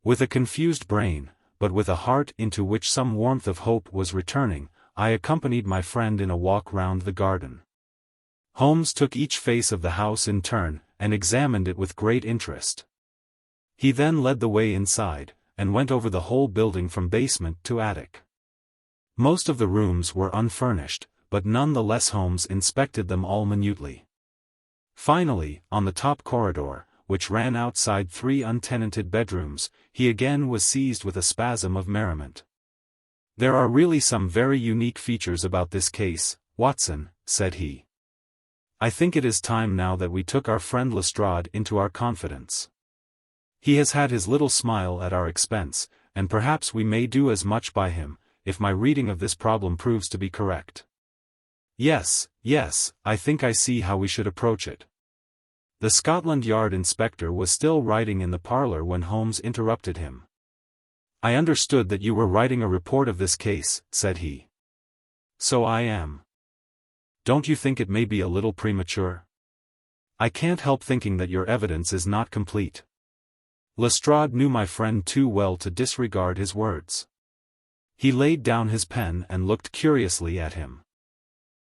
With a confused brain, but with a heart into which some warmth of hope was returning, I accompanied my friend in a walk round the garden. Holmes took each face of the house in turn, and examined it with great interest. He then led the way inside, and went over the whole building from basement to attic. Most of the rooms were unfurnished, but none the less Holmes inspected them all minutely. Finally, on the top corridor, which ran outside 3 untenanted bedrooms, he again was seized with a spasm of merriment. There are really some very unique features about this case, Watson, said he. I think it is time now that we took our friend Lestrade into our confidence. He has had his little smile at our expense, and perhaps we may do as much by him, if my reading of this problem proves to be correct. Yes, I think I see how we should approach it. The Scotland Yard inspector was still writing in the parlour when Holmes interrupted him. "I understood that you were writing a report of this case," said he. "So I am. Don't you think it may be a little premature? I can't help thinking that your evidence is not complete." Lestrade knew my friend too well to disregard his words. He laid down his pen and looked curiously at him.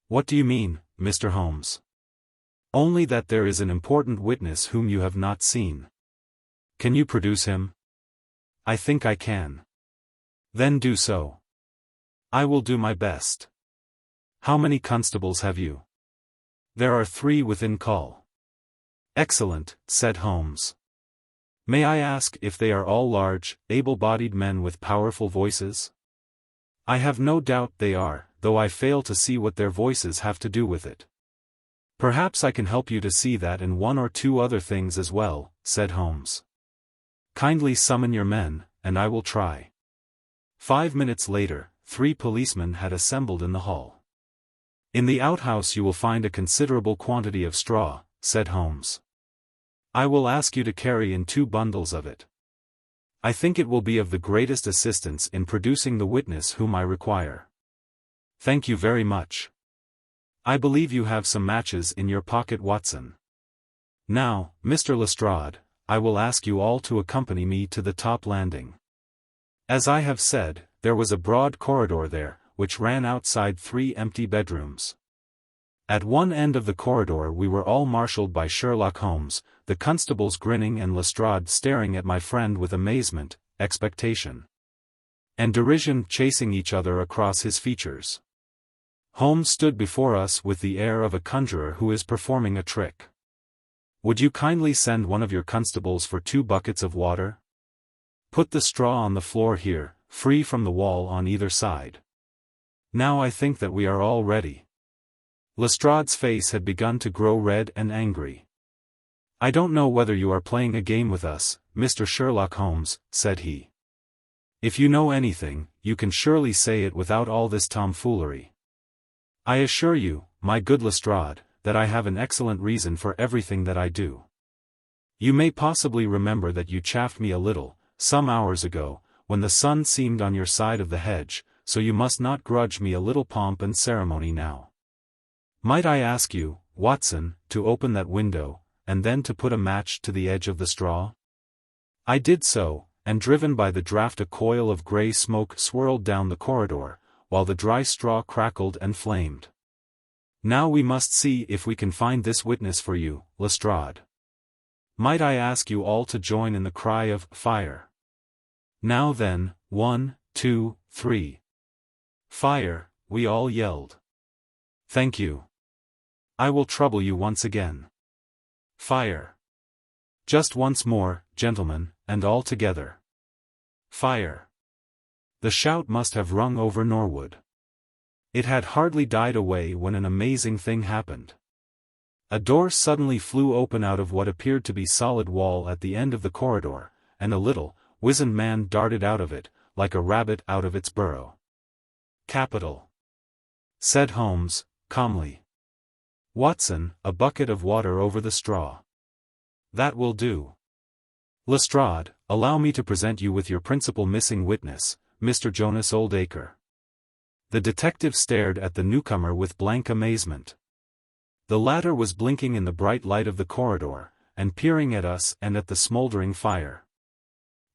"What do you mean, Mr. Holmes?" "Only that there is an important witness whom you have not seen." "Can you produce him?" "I think I can." "Then do so." "I will do my best." "How many constables have you?" "There are 3 within call." "Excellent," said Holmes. "May I ask if they are all large, able-bodied men with powerful voices?" "I have no doubt they are, though I fail to see what their voices have to do with it." "Perhaps I can help you to see that and 1 or 2 other things as well," said Holmes. "Kindly summon your men, and I will try." 5 minutes later, 3 policemen had assembled in the hall. "In the outhouse you will find a considerable quantity of straw," said Holmes. "I will ask you to carry in 2 bundles of it. I think it will be of the greatest assistance in producing the witness whom I require." "Thank you very much. I believe you have some matches in your pocket, Watson. Now, Mr. Lestrade, I will ask you all to accompany me to the top landing." As I have said, there was a broad corridor there, which ran outside 3 empty bedrooms. At one end of the corridor we were all marshalled by Sherlock Holmes, the constables grinning and Lestrade staring at my friend with amazement, expectation, and derision chasing each other across his features. Holmes stood before us with the air of a conjurer who is performing a trick. "Would you kindly send one of your constables for 2 buckets of water? Put the straw on the floor here, free from the wall on either side. Now I think that we are all ready." Lestrade's face had begun to grow red and angry. "I don't know whether you are playing a game with us, Mr. Sherlock Holmes," said he. "If you know anything, you can surely say it without all this tomfoolery. I assure you, my good Lestrade, that I have an excellent reason for everything that I do. You may possibly remember that you chaffed me a little, some hours ago, when the sun seemed on your side of the hedge, so you must not grudge me a little pomp and ceremony now. Might I ask you, Watson, to open that window, and then to put a match to the edge of the straw?" I did so, and driven by the draught a coil of grey smoke swirled down the corridor, while the dry straw crackled and flamed. "Now we must see if we can find this witness for you, Lestrade. Might I ask you all to join in the cry of 'Fire'? Now then, 1, 2, 3. Fire," we all yelled. "Thank you. I will trouble you once again. Fire. Just once more, gentlemen, and all together. Fire." The shout must have rung over Norwood. It had hardly died away when an amazing thing happened. A door suddenly flew open out of what appeared to be solid wall at the end of the corridor, and a little, wizened man darted out of it, like a rabbit out of its burrow. "Capital," said Holmes, calmly. "Watson, a bucket of water over the straw." "That will do. Lestrade, allow me to present you with your principal missing witness, Mr. Jonas Oldacre." The detective stared at the newcomer with blank amazement. The latter was blinking in the bright light of the corridor, and peering at us and at the smoldering fire.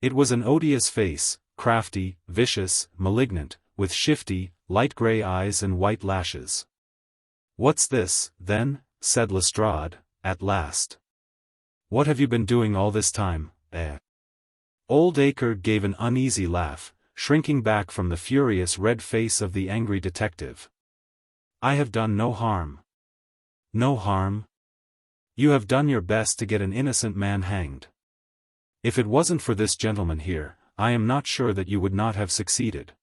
It was an odious face, crafty, vicious, malignant, with shifty, light grey eyes and white lashes. "What's this, then?" said Lestrade, at last. "What have you been doing all this time, eh?" Oldacre gave an uneasy laugh, shrinking back from the furious red face of the angry detective. "I have done no harm." "No harm? You have done your best to get an innocent man hanged. If it wasn't for this gentleman here, I am not sure that you would not have succeeded."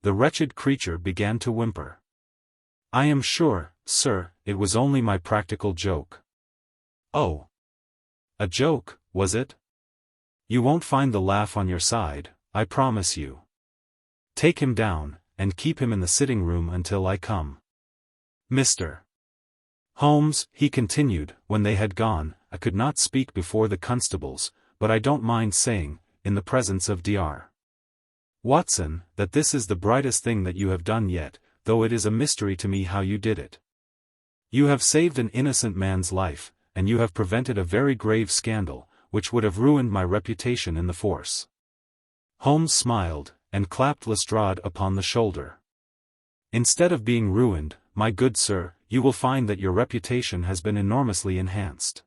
The wretched creature began to whimper. "I am sure, sir, it was only my practical joke." "Oh. A joke, was it? You won't find the laugh on your side, I promise you. Take him down, and keep him in the sitting room until I come. Mr. Holmes," he continued, when they had gone, "I could not speak before the constables, but I don't mind saying, in the presence of Dr. Watson, that this is the brightest thing that you have done yet, though it is a mystery to me how you did it. You have saved an innocent man's life, and you have prevented a very grave scandal, which would have ruined my reputation in the force." Holmes smiled, and clapped Lestrade upon the shoulder. "Instead of being ruined, my good sir, you will find that your reputation has been enormously enhanced.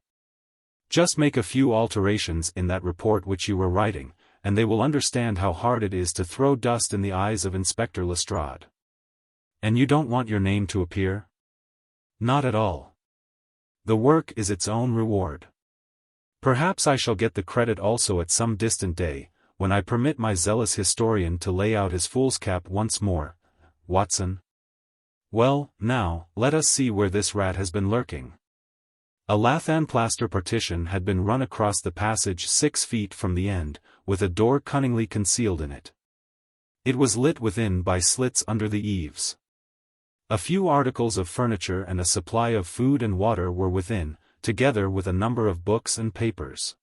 Just make a few alterations in that report which you were writing, and they will understand how hard it is to throw dust in the eyes of Inspector Lestrade. And you don't want your name to appear?" "Not at all. The work is its own reward. Perhaps I shall get the credit also at some distant day, when I permit my zealous historian to lay out his foolscap once more, Watson. Well, now, let us see where this rat has been lurking." A lathan plaster partition had been run across the passage 6 feet from the end, with a door cunningly concealed in it. It was lit within by slits under the eaves. A few articles of furniture and a supply of food and water were within, together with a number of books and papers.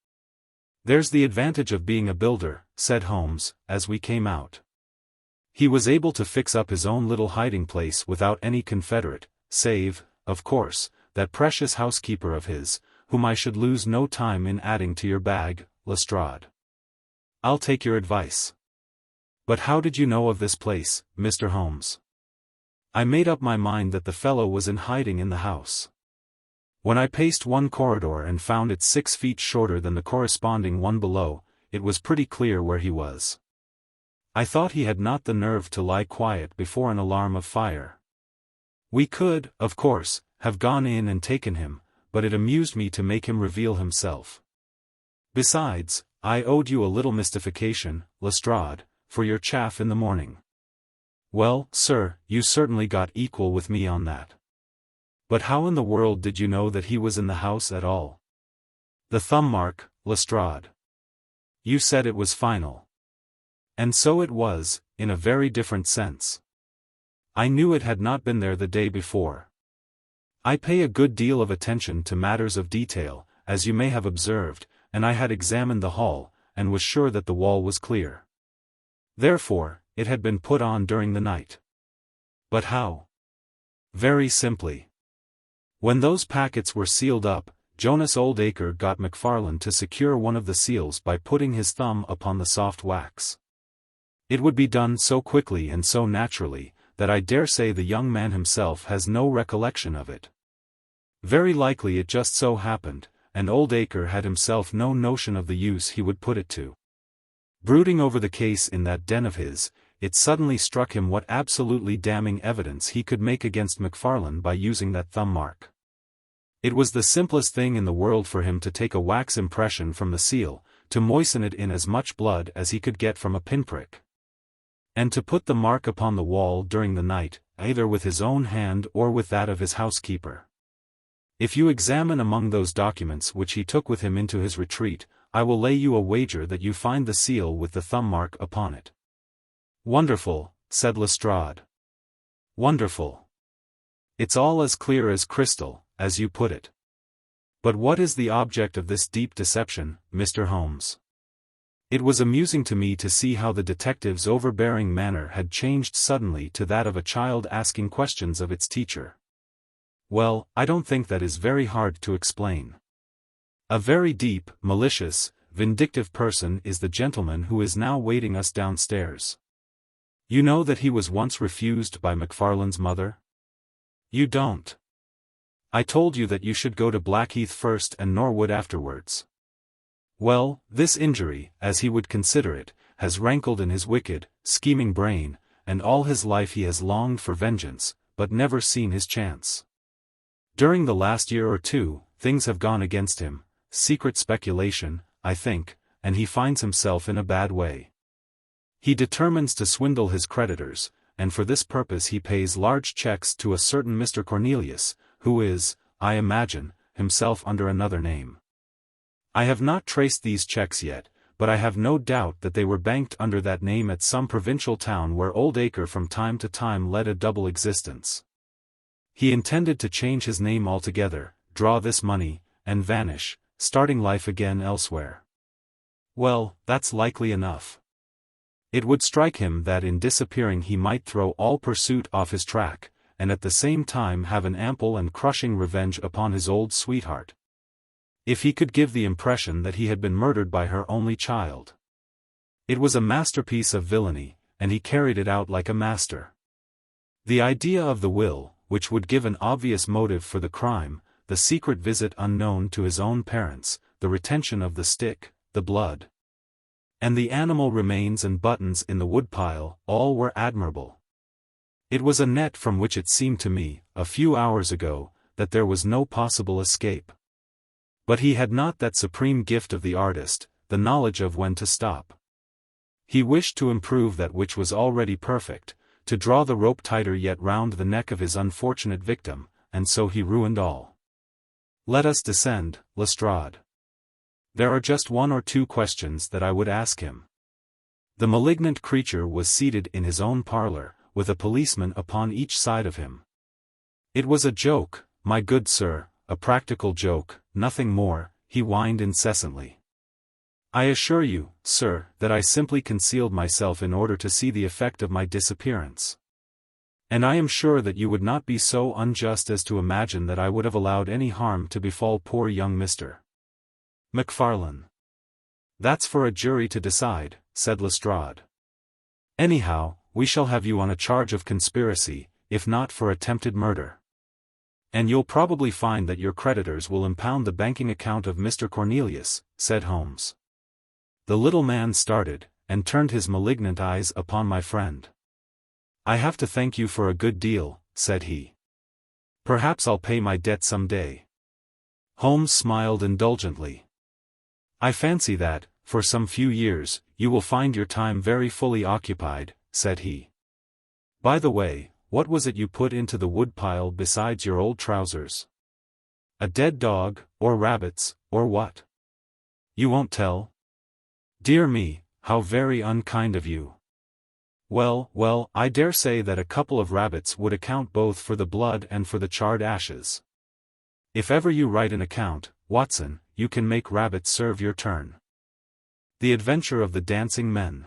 "There's the advantage of being a builder," said Holmes, as we came out. He was able to fix up his own little hiding place without any confederate, save, of course, that precious housekeeper of his, whom I should lose no time in adding to your bag, Lestrade. "I'll take your advice. But how did you know of this place, Mr. Holmes?" "I made up my mind that the fellow was in hiding in the house. When I paced one corridor and found it 6 feet shorter than the corresponding one below, it was pretty clear where he was. I thought he had not the nerve to lie quiet before an alarm of fire. We could, of course, have gone in and taken him, but it amused me to make him reveal himself. Besides, I owed you a little mystification, Lestrade, for your chaff in the morning." "Well, sir, you certainly got equal with me on that. But how in the world did you know that he was in the house at all?" "The thumb mark, Lestrade. You said it was final. And so it was, in a very different sense. I knew it had not been there the day before. I pay a good deal of attention to matters of detail, as you may have observed, and I had examined the hall, and was sure that the wall was clear. Therefore, it had been put on during the night." "But how?" "Very simply. When those packets were sealed up, Jonas Oldacre got Macfarlane to secure one of the seals by putting his thumb upon the soft wax. It would be done so quickly and so naturally, that I dare say the young man himself has no recollection of it. Very likely it just so happened, and Oldacre had himself no notion of the use he would put it to. Brooding over the case in that den of his, it suddenly struck him what absolutely damning evidence he could make against Macfarlane by using that thumb mark. It was the simplest thing in the world for him to take a wax impression from the seal, to moisten it in as much blood as he could get from a pinprick, and to put the mark upon the wall during the night, either with his own hand or with that of his housekeeper. If you examine among those documents which he took with him into his retreat, I will lay you a wager that you find the seal with the thumb mark upon it." "Wonderful," said Lestrade. "Wonderful. It's all as clear as crystal, as you put it. But what is the object of this deep deception, Mr. Holmes?" It was amusing to me to see how the detective's overbearing manner had changed suddenly to that of a child asking questions of its teacher. "Well, I don't think that is very hard to explain. A very deep, malicious, vindictive person is the gentleman who is now waiting us downstairs. You know that he was once refused by Macfarlane's mother? You don't. I told you that you should go to Blackheath first and Norwood afterwards. Well, this injury, as he would consider it, has rankled in his wicked, scheming brain, and all his life he has longed for vengeance, but never seen his chance. During the last year or two, things have gone against him, secret speculation, I think, and he finds himself in a bad way. He determines to swindle his creditors, and for this purpose he pays large checks to a certain Mr. Cornelius, who is, I imagine, himself under another name. I have not traced these checks yet, but I have no doubt that they were banked under that name at some provincial town where Oldacre from time to time led a double existence. He intended to change his name altogether, draw this money, and vanish, starting life again elsewhere. Well, that's likely enough. It would strike him that in disappearing he might throw all pursuit off his track, and at the same time have an ample and crushing revenge upon his old sweetheart. If he could give the impression that he had been murdered by her only child. It was a masterpiece of villainy, and he carried it out like a master. The idea of the will, which would give an obvious motive for the crime, the secret visit unknown to his own parents, the retention of the stick, the blood, and the animal remains and buttons in the woodpile, all were admirable. It was a net from which it seemed to me, a few hours ago, that there was no possible escape. But he had not that supreme gift of the artist, the knowledge of when to stop. He wished to improve that which was already perfect, to draw the rope tighter yet round the neck of his unfortunate victim, and so he ruined all. Let us descend, Lestrade. There are just one or two questions that I would ask him. The malignant creature was seated in his own parlour, with a policeman upon each side of him. It was a joke, my good sir, a practical joke, nothing more, he whined incessantly. I assure you, sir, that I simply concealed myself in order to see the effect of my disappearance. And I am sure that you would not be so unjust as to imagine that I would have allowed any harm to befall poor young Mr. MacFarlane. That's for a jury to decide, said Lestrade. Anyhow, we shall have you on a charge of conspiracy, if not for attempted murder. And you'll probably find that your creditors will impound the banking account of Mr. Cornelius, said Holmes. The little man started, and turned his malignant eyes upon my friend. I have to thank you for a good deal, said he. Perhaps I'll pay my debt some day. Holmes smiled indulgently. I fancy that, for some few years, you will find your time very fully occupied, said he. By the way, what was it you put into the woodpile besides your old trousers? A dead dog, or rabbits, or what? You won't tell? Dear me, how very unkind of you. Well, I dare say that a couple of rabbits would account both for the blood and for the charred ashes. If ever you write an account, Watson, you can make rabbits serve your turn. The Adventure of the Dancing Men.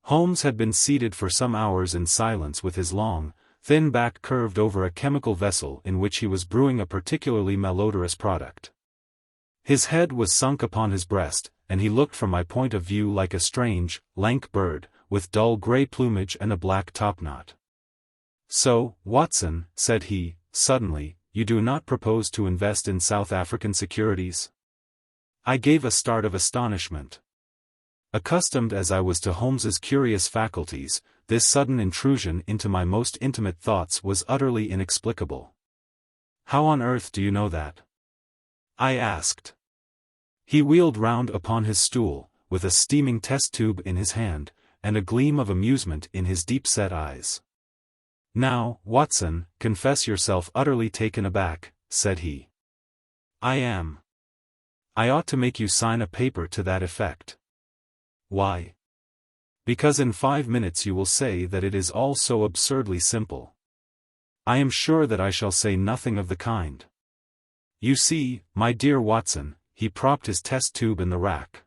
Holmes had been seated for some hours in silence with his long, thin back curved over a chemical vessel in which he was brewing a particularly malodorous product. His head was sunk upon his breast, and he looked from my point of view like a strange, lank bird, with dull grey plumage and a black topknot. So, Watson, said he, suddenly, you do not propose to invest in South African securities? I gave a start of astonishment. Accustomed as I was to Holmes's curious faculties, this sudden intrusion into my most intimate thoughts was utterly inexplicable. How on earth do you know that? I asked. He wheeled round upon his stool, with a steaming test tube in his hand, and a gleam of amusement in his deep-set eyes. Now, Watson, confess yourself utterly taken aback, said he. I am. I ought to make you sign a paper to that effect. Why? Because in 5 minutes you will say that it is all so absurdly simple. I am sure that I shall say nothing of the kind. You see, my dear Watson, he propped his test tube in the rack,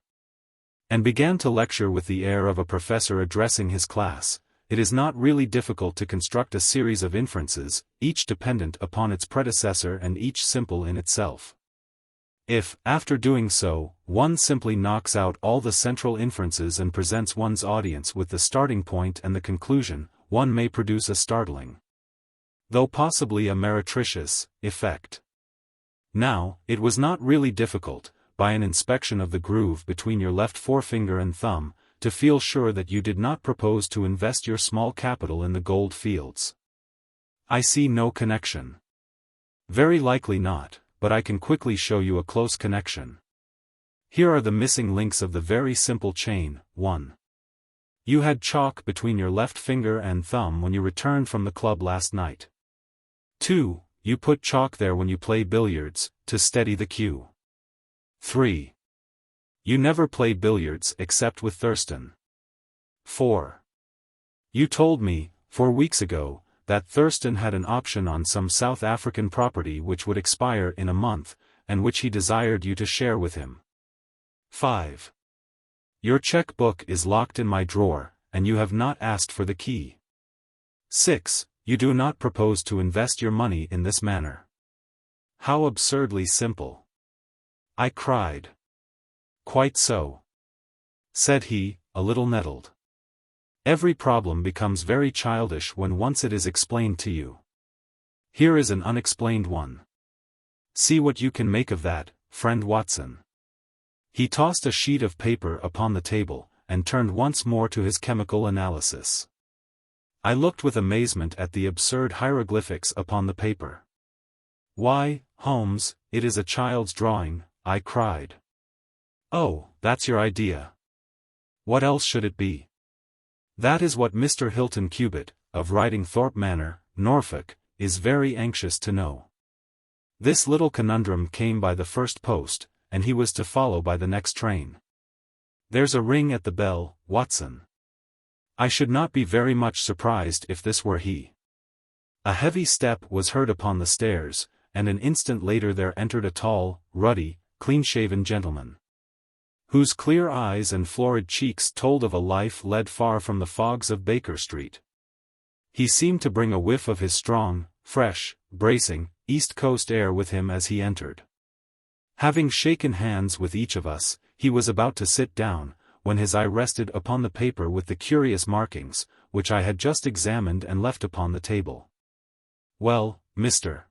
and began to lecture with the air of a professor addressing his class. It is not really difficult to construct a series of inferences, each dependent upon its predecessor and each simple in itself. If, after doing so, one simply knocks out all the central inferences and presents one's audience with the starting point and the conclusion, one may produce a startling, though possibly a meretricious, effect. Now, it was not really difficult, by an inspection of the groove between your left forefinger and thumb, to feel sure that you did not propose to invest your small capital in the gold fields. I see no connection. Very likely not, but I can quickly show you a close connection. Here are the missing links of the very simple chain. 1. You had chalk between your left finger and thumb when you returned from the club last night. 2. You put chalk there when you play billiards, to steady the cue. 3. You never play billiards except with Thurston. 4. You told me, 4 weeks ago, that Thurston had an option on some South African property which would expire in a month, and which he desired you to share with him. 5. Your cheque-book is locked in my drawer, and you have not asked for the key. 6. You do not propose to invest your money in this manner. How absurdly simple! I cried. Quite so, said he, a little nettled. Every problem becomes very childish when once it is explained to you. Here is an unexplained one. See what you can make of that, friend Watson. He tossed a sheet of paper upon the table, and turned once more to his chemical analysis. I looked with amazement at the absurd hieroglyphics upon the paper. Why, Holmes, it is a child's drawing, I cried. Oh, that's your idea. What else should it be? That is what Mr. Hilton Cubitt, of Ridingthorpe Manor, Norfolk, is very anxious to know. This little conundrum came by the first post, and he was to follow by the next train. There's a ring at the bell, Watson. I should not be very much surprised if this were he. A heavy step was heard upon the stairs, and an instant later there entered a tall, ruddy, clean-shaven gentleman, whose clear eyes and florid cheeks told of a life led far from the fogs of Baker Street. He seemed to bring a whiff of his strong, fresh, bracing, East Coast air with him as he entered. Having shaken hands with each of us, he was about to sit down, when his eye rested upon the paper with the curious markings, which I had just examined and left upon the table. Well, Mr.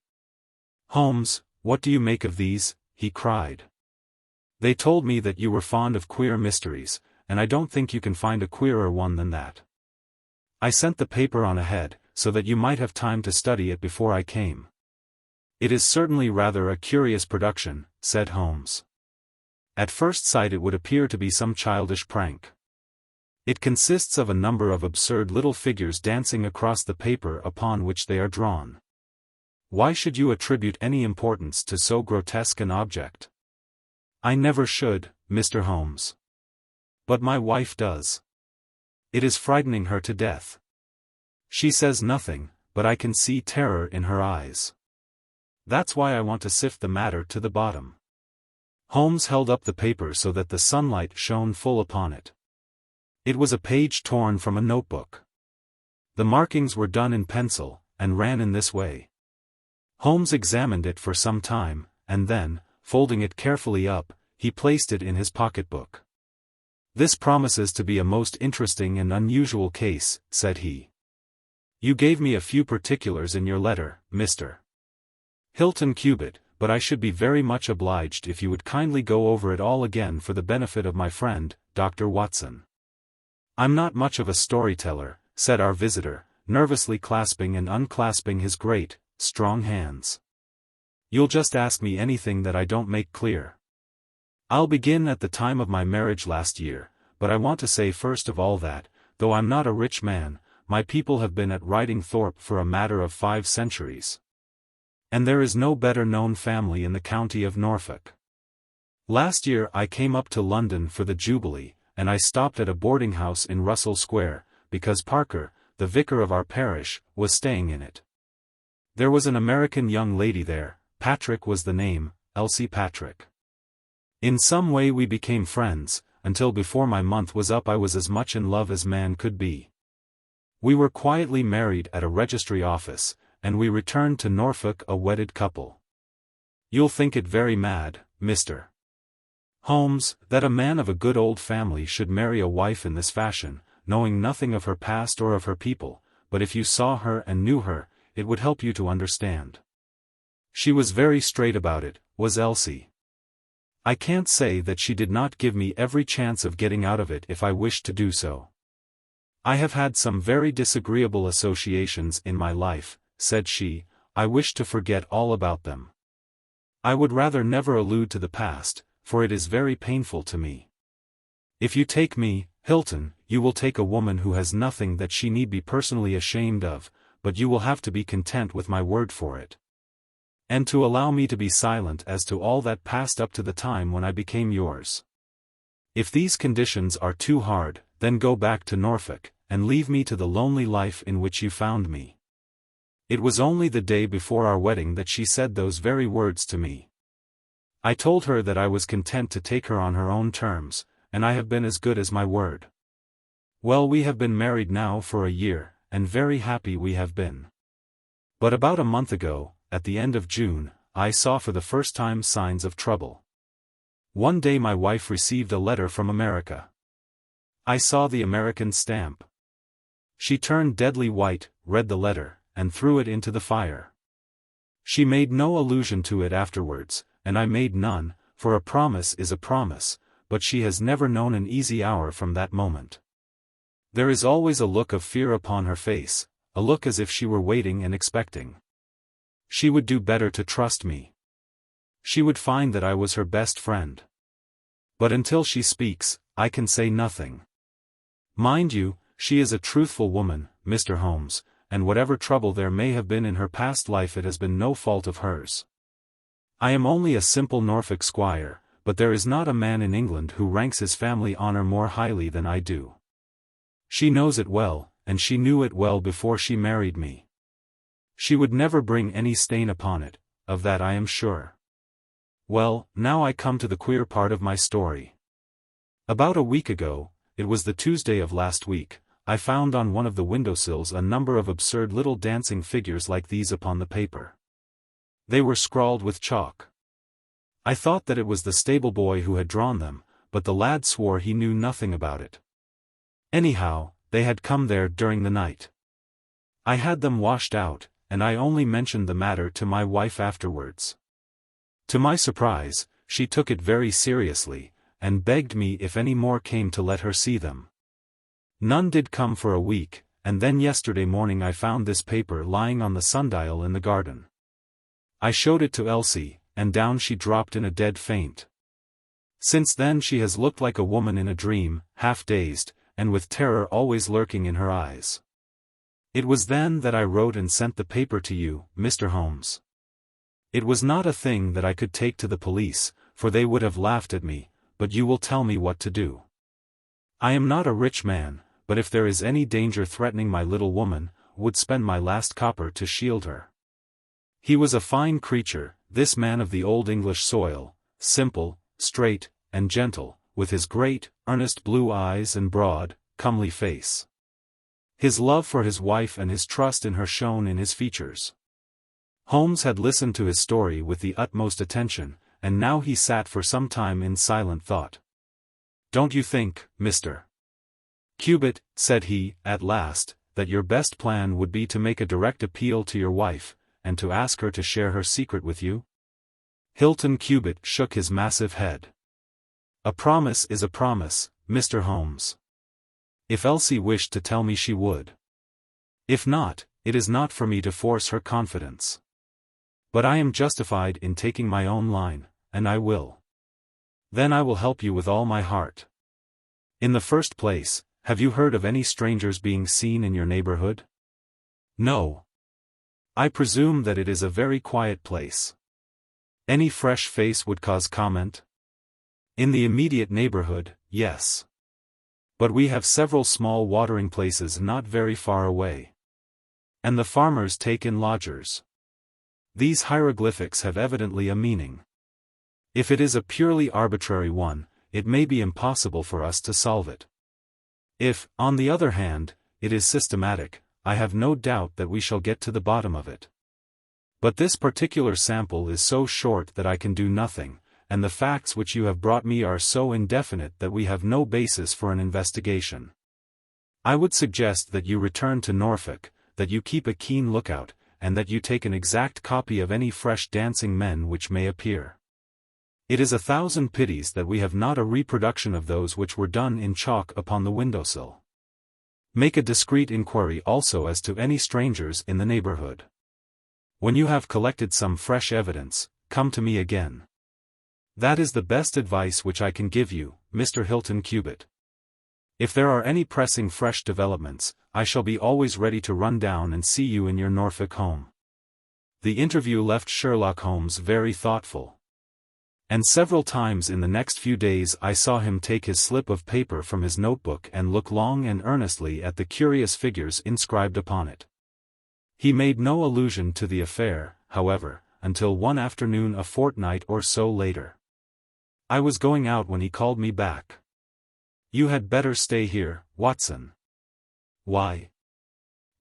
Holmes, what do you make of these? He cried. They told me that you were fond of queer mysteries, and I don't think you can find a queerer one than that. I sent the paper on ahead, so that you might have time to study it before I came. It is certainly rather a curious production, said Holmes. At first sight it would appear to be some childish prank. It consists of a number of absurd little figures dancing across the paper upon which they are drawn. Why should you attribute any importance to so grotesque an object? I never should, Mr. Holmes. But my wife does. It is frightening her to death. She says nothing, but I can see terror in her eyes. That's why I want to sift the matter to the bottom. Holmes held up the paper so that the sunlight shone full upon it. It was a page torn from a notebook. The markings were done in pencil, and ran in this way. Holmes examined it for some time, and then, folding it carefully up, he placed it in his pocketbook. This promises to be a most interesting and unusual case, said he. You gave me a few particulars in your letter, Mr. Hilton Cubitt, but I should be very much obliged if you would kindly go over it all again for the benefit of my friend, Dr. Watson. I'm not much of a storyteller, said our visitor, nervously clasping and unclasping his great, strong hands. You'll just ask me anything that I don't make clear. I'll begin at the time of my marriage last year, but I want to say first of all that, though I'm not a rich man, my people have been at Ridingthorpe for a matter of 5 centuries. And there is no better known family in the county of Norfolk. Last year I came up to London for the Jubilee, and I stopped at a boarding house in Russell Square, because Parker, the vicar of our parish, was staying in it. There was an American young lady there, Patrick was the name, Elsie Patrick. In some way we became friends, until before my month was up I was as much in love as man could be. We were quietly married at a registry office, and we returned to Norfolk a wedded couple. You'll think it very mad, Mr. Holmes, that a man of a good old family should marry a wife in this fashion, knowing nothing of her past or of her people, but if you saw her and knew her, it would help you to understand. She was very straight about it, was Elsie. I can't say that she did not give me every chance of getting out of it if I wished to do so. I have had some very disagreeable associations in my life, said she, I wish to forget all about them. I would rather never allude to the past, for it is very painful to me. If you take me, Hilton, you will take a woman who has nothing that she need be personally ashamed of, but you will have to be content with my word for it. And to allow me to be silent as to all that passed up to the time when I became yours. If these conditions are too hard, then go back to Norfolk, and leave me to the lonely life in which you found me. It was only the day before our wedding that she said those very words to me. I told her that I was content to take her on her own terms, and I have been as good as my word. Well, we have been married now for a year, and very happy we have been. But about a month ago, at the end of June, I saw for the first time signs of trouble. One day my wife received a letter from America. I saw the American stamp. She turned deadly white, read the letter, and threw it into the fire. She made no allusion to it afterwards, and I made none, for a promise is a promise, but she has never known an easy hour from that moment. There is always a look of fear upon her face, a look as if she were waiting and expecting. She would do better to trust me. She would find that I was her best friend. But until she speaks, I can say nothing. Mind you, she is a truthful woman, Mr. Holmes, and whatever trouble there may have been in her past life, it has been no fault of hers. I am only a simple Norfolk squire, but there is not a man in England who ranks his family honour more highly than I do. She knows it well, and she knew it well before she married me. She would never bring any stain upon it, of that I am sure. Well, now I come to the queer part of my story. About a week ago, it was the Tuesday of last week, I found on one of the windowsills a number of absurd little dancing figures like these upon the paper. They were scrawled with chalk. I thought that it was the stable boy who had drawn them, but the lad swore he knew nothing about it. Anyhow, they had come there during the night. I had them washed out, and I only mentioned the matter to my wife afterwards. To my surprise, she took it very seriously, and begged me if any more came to let her see them. None did come for a week, and then yesterday morning I found this paper lying on the sundial in the garden. I showed it to Elsie, and down she dropped in a dead faint. Since then she has looked like a woman in a dream, half dazed, and with terror always lurking in her eyes. It was then that I wrote and sent the paper to you, Mr. Holmes. It was not a thing that I could take to the police, for they would have laughed at me, but you will tell me what to do. I am not a rich man, but if there is any danger threatening my little woman, would spend my last copper to shield her. He was a fine creature, this man of the old English soil, simple, straight, and gentle, with his great, earnest blue eyes and broad, comely face. His love for his wife and his trust in her shone in his features. Holmes had listened to his story with the utmost attention, and now he sat for some time in silent thought. "Don't you think, Mr. Cubitt," said he, at last, "that your best plan would be to make a direct appeal to your wife, and to ask her to share her secret with you?" Hilton Cubitt shook his massive head. "A promise is a promise, Mr. Holmes. If Elsie wished to tell me she would. If not, it is not for me to force her confidence. But I am justified in taking my own line, and I will. Then I will help you with all my heart. In the first place, have you heard of any strangers being seen in your neighborhood?" "No. I presume that it is a very quiet place. Any fresh face would cause comment?" "In the immediate neighborhood, yes. But we have several small watering places not very far away. And the farmers take in lodgers. These hieroglyphics have evidently a meaning. If it is a purely arbitrary one, it may be impossible for us to solve it. If, on the other hand, it is systematic, I have no doubt that we shall get to the bottom of it. But this particular sample is so short that I can do nothing, and the facts which you have brought me are so indefinite that we have no basis for an investigation. I would suggest that you return to Norfolk, that you keep a keen lookout, and that you take an exact copy of any fresh dancing men which may appear. It is 1,000 pities that we have not a reproduction of those which were done in chalk upon the windowsill. Make a discreet inquiry also as to any strangers in the neighborhood. When you have collected some fresh evidence, come to me again. That is the best advice which I can give you, Mr. Hilton Cubitt. If there are any pressing fresh developments, I shall be always ready to run down and see you in your Norfolk home." The interview left Sherlock Holmes very thoughtful. And several times in the next few days I saw him take his slip of paper from his notebook and look long and earnestly at the curious figures inscribed upon it. He made no allusion to the affair, however, until one afternoon a fortnight or so later. I was going out when he called me back. You had better stay here, Watson. Why?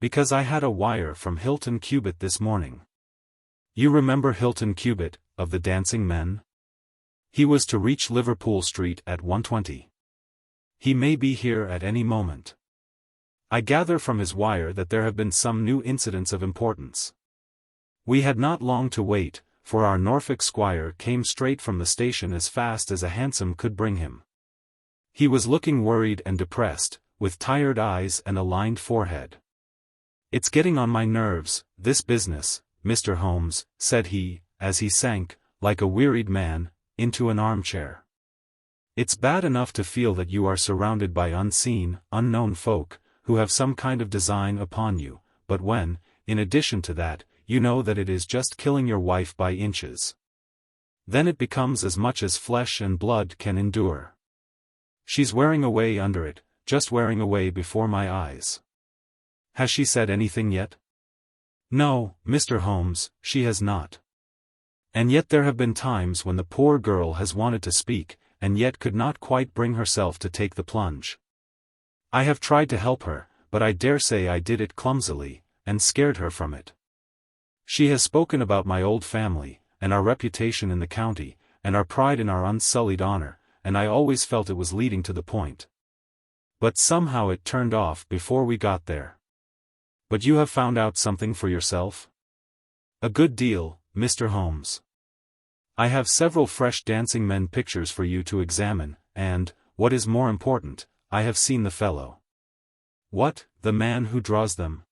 Because I had a wire from Hilton Cubitt this morning. You remember Hilton Cubitt, of the Dancing Men? He was to reach Liverpool Street at 1:20. He may be here at any moment. I gather from his wire that there have been some new incidents of importance. We had not long to wait, for our Norfolk squire came straight from the station as fast as a hansom could bring him. He was looking worried and depressed, with tired eyes and a lined forehead. "It's getting on my nerves, this business, Mr. Holmes," said he, as he sank, like a wearied man, into an armchair. "It's bad enough to feel that you are surrounded by unseen, unknown folk, who have some kind of design upon you, but when, in addition to that, you know that it is just killing your wife by inches. Then it becomes as much as flesh and blood can endure. She's wearing away under it, just wearing away before my eyes." "Has she said anything yet?" "No, Mr. Holmes, she has not. And yet there have been times when the poor girl has wanted to speak, and yet could not quite bring herself to take the plunge. I have tried to help her, but I dare say I did it clumsily, and scared her from it. She has spoken about my old family, and our reputation in the county, and our pride in our unsullied honor, and I always felt it was leading to the point. But somehow it turned off before we got there." "But you have found out something for yourself?" "A good deal, Mr. Holmes. I have several fresh dancing men pictures for you to examine, and, what is more important, I have seen the fellow." "What, the man who draws them?"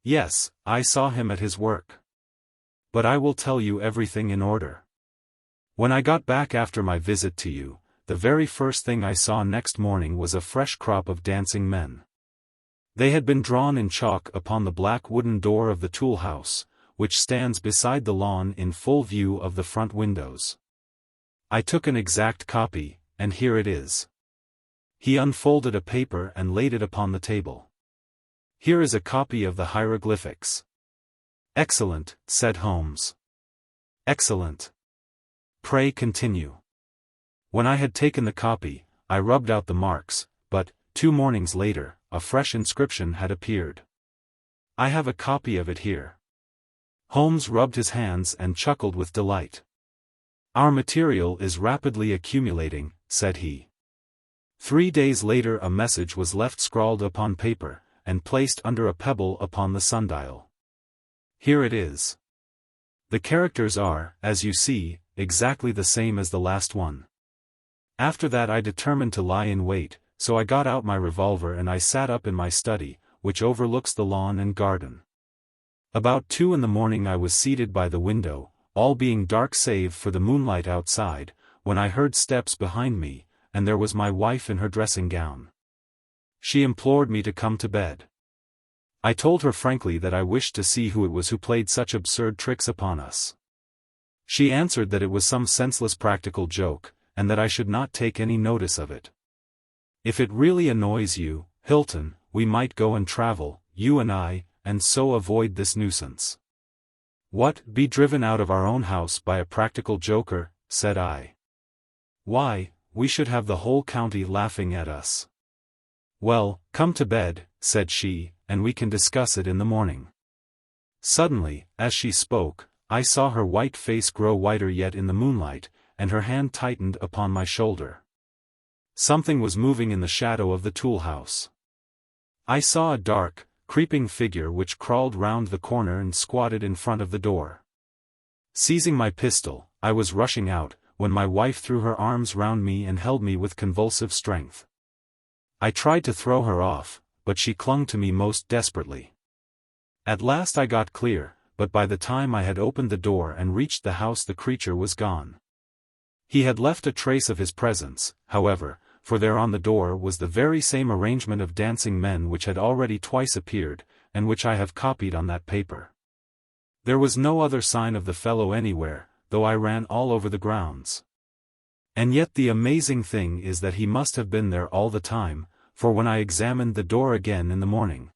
"Yes, I saw him at his work. But I will tell you everything in order. When I got back after my visit to you, the very first thing I saw next morning was a fresh crop of dancing men. They had been drawn in chalk upon the black wooden door of the tool house, which stands beside the lawn in full view of the front windows. I took an exact copy, and here it is." He unfolded a paper and laid it upon the table. "Here is a copy of the hieroglyphics." "Excellent," said Holmes. "Excellent. Pray continue." "When I had taken the copy, I rubbed out the marks, but, 2 mornings later, a fresh inscription had appeared. I have a copy of it here." Holmes rubbed his hands and chuckled with delight. "Our material is rapidly accumulating," said he. 3 days later a message was left scrawled upon paper, and placed under a pebble upon the sundial. Here it is. The characters are, as you see, exactly the same as the last one. After that I determined to lie in wait, so I got out my revolver and I sat up in my study, which overlooks the lawn and garden. About 2 in the morning I was seated by the window, all being dark save for the moonlight outside, when I heard steps behind me, and there was my wife in her dressing gown. She implored me to come to bed. I told her frankly that I wished to see who it was who played such absurd tricks upon us. She answered that it was some senseless practical joke, and that I should not take any notice of it. "If it really annoys you, Hilton, we might go and travel, you and I, and so avoid this nuisance." "What, be driven out of our own house by a practical joker?" said I. "Why, we should have the whole county laughing at us." "Well, come to bed," said she, "and we can discuss it in the morning." Suddenly, as she spoke, I saw her white face grow whiter yet in the moonlight, and her hand tightened upon my shoulder. Something was moving in the shadow of the tool house. I saw a dark, creeping figure which crawled round the corner and squatted in front of the door. Seizing my pistol, I was rushing out, when my wife threw her arms round me and held me with convulsive strength. I tried to throw her off, but she clung to me most desperately. At last I got clear, but by the time I had opened the door and reached the house the creature was gone. He had left a trace of his presence, however, for there on the door was the very same arrangement of dancing men which had already twice appeared, and which I have copied on that paper. There was no other sign of the fellow anywhere, though I ran all over the grounds. And yet the amazing thing is that he must have been there all the time, for when I examined the door again in the morning,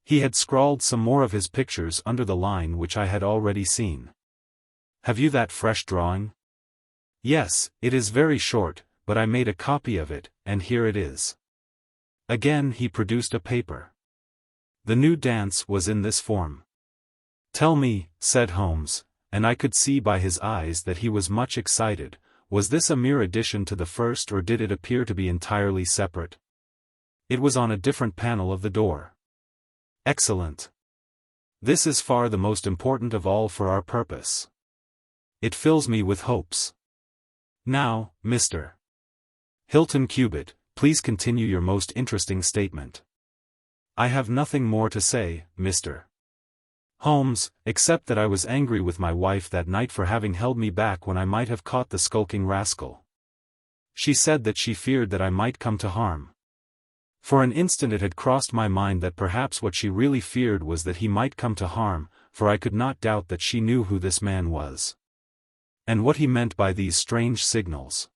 he had scrawled some more of his pictures under the line which I had already seen. Have you that fresh drawing? Yes, it is very short, but I made a copy of it, and here it is." Again he produced a paper. The new dance was in this form. "Tell me," said Holmes, and I could see by his eyes that he was much excited, "was this a mere addition to the first, or did it appear to be entirely separate?" "It was on a different panel of the door." "Excellent. This is far the most important of all for our purpose. It fills me with hopes. Now, Mr. Hilton Cubitt, please continue your most interesting statement." "I have nothing more to say, Mr. Holmes, except that I was angry with my wife that night for having held me back when I might have caught the skulking rascal. She said that she feared that I might come to harm. For an instant it had crossed my mind that perhaps what she really feared was that he might come to harm, for I could not doubt that she knew who this man was, and what he meant by these strange signals.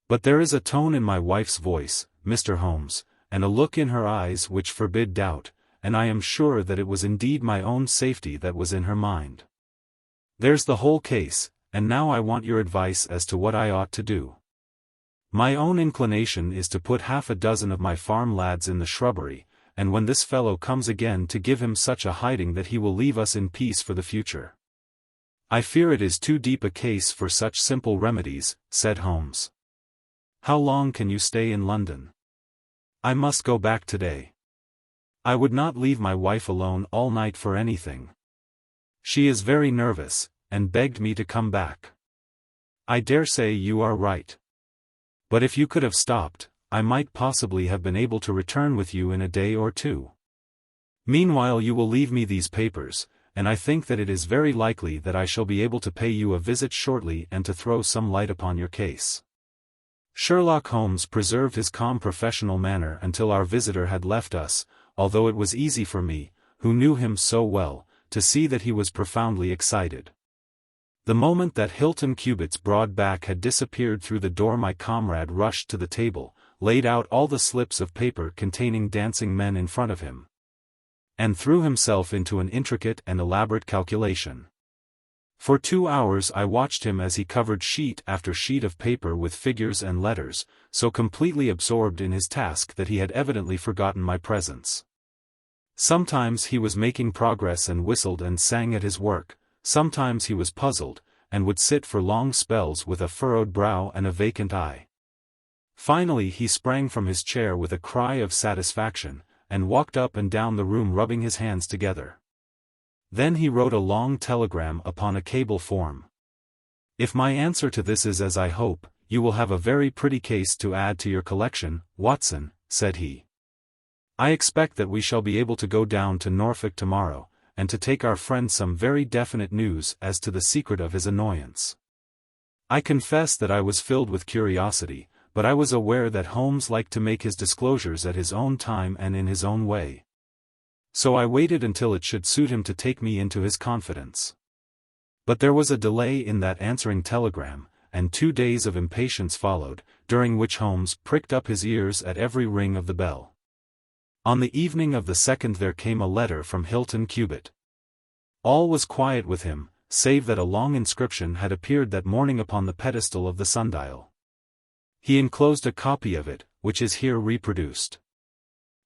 But there is a tone in my wife's voice, Mr. Holmes, and a look in her eyes which forbid doubt, and I am sure that it was indeed my own safety that was in her mind. There's the whole case, and now I want your advice as to what I ought to do. My own inclination is to put half a dozen of my farm lads in the shrubbery, and when this fellow comes again to give him such a hiding that he will leave us in peace for the future. I fear it is too deep a case for such simple remedies," said Holmes. "How long can you stay in London?" "I must go back today. I would not leave my wife alone all night for anything. She is very nervous, and begged me to come back." "I dare say you are right. But if you could have stopped, I might possibly have been able to return with you in a day or two. Meanwhile you will leave me these papers, and I think that it is very likely that I shall be able to pay you a visit shortly and to throw some light upon your case." Sherlock Holmes preserved his calm professional manner until our visitor had left us, although it was easy for me, who knew him so well, to see that he was profoundly excited. The moment that Hilton Cubitt's broad back had disappeared through the door my comrade rushed to the table, laid out all the slips of paper containing dancing men in front of him, and threw himself into an intricate and elaborate calculation. For 2 hours I watched him as he covered sheet after sheet of paper with figures and letters, so completely absorbed in his task that he had evidently forgotten my presence. Sometimes he was making progress and whistled and sang at his work, sometimes he was puzzled, and would sit for long spells with a furrowed brow and a vacant eye. Finally he sprang from his chair with a cry of satisfaction, and walked up and down the room rubbing his hands together. Then he wrote a long telegram upon a cable form. "If my answer to this is as I hope, you will have a very pretty case to add to your collection, Watson," said he. "I expect that we shall be able to go down to Norfolk tomorrow, and to take our friend some very definite news as to the secret of his annoyance." I confess that I was filled with curiosity, but I was aware that Holmes liked to make his disclosures at his own time and in his own way. So I waited until it should suit him to take me into his confidence. But there was a delay in that answering telegram, and 2 days of impatience followed, during which Holmes pricked up his ears at every ring of the bell. On the evening of the 2nd there came a letter from Hilton Cubitt. All was quiet with him, save that a long inscription had appeared that morning upon the pedestal of the sundial. He enclosed a copy of it, which is here reproduced.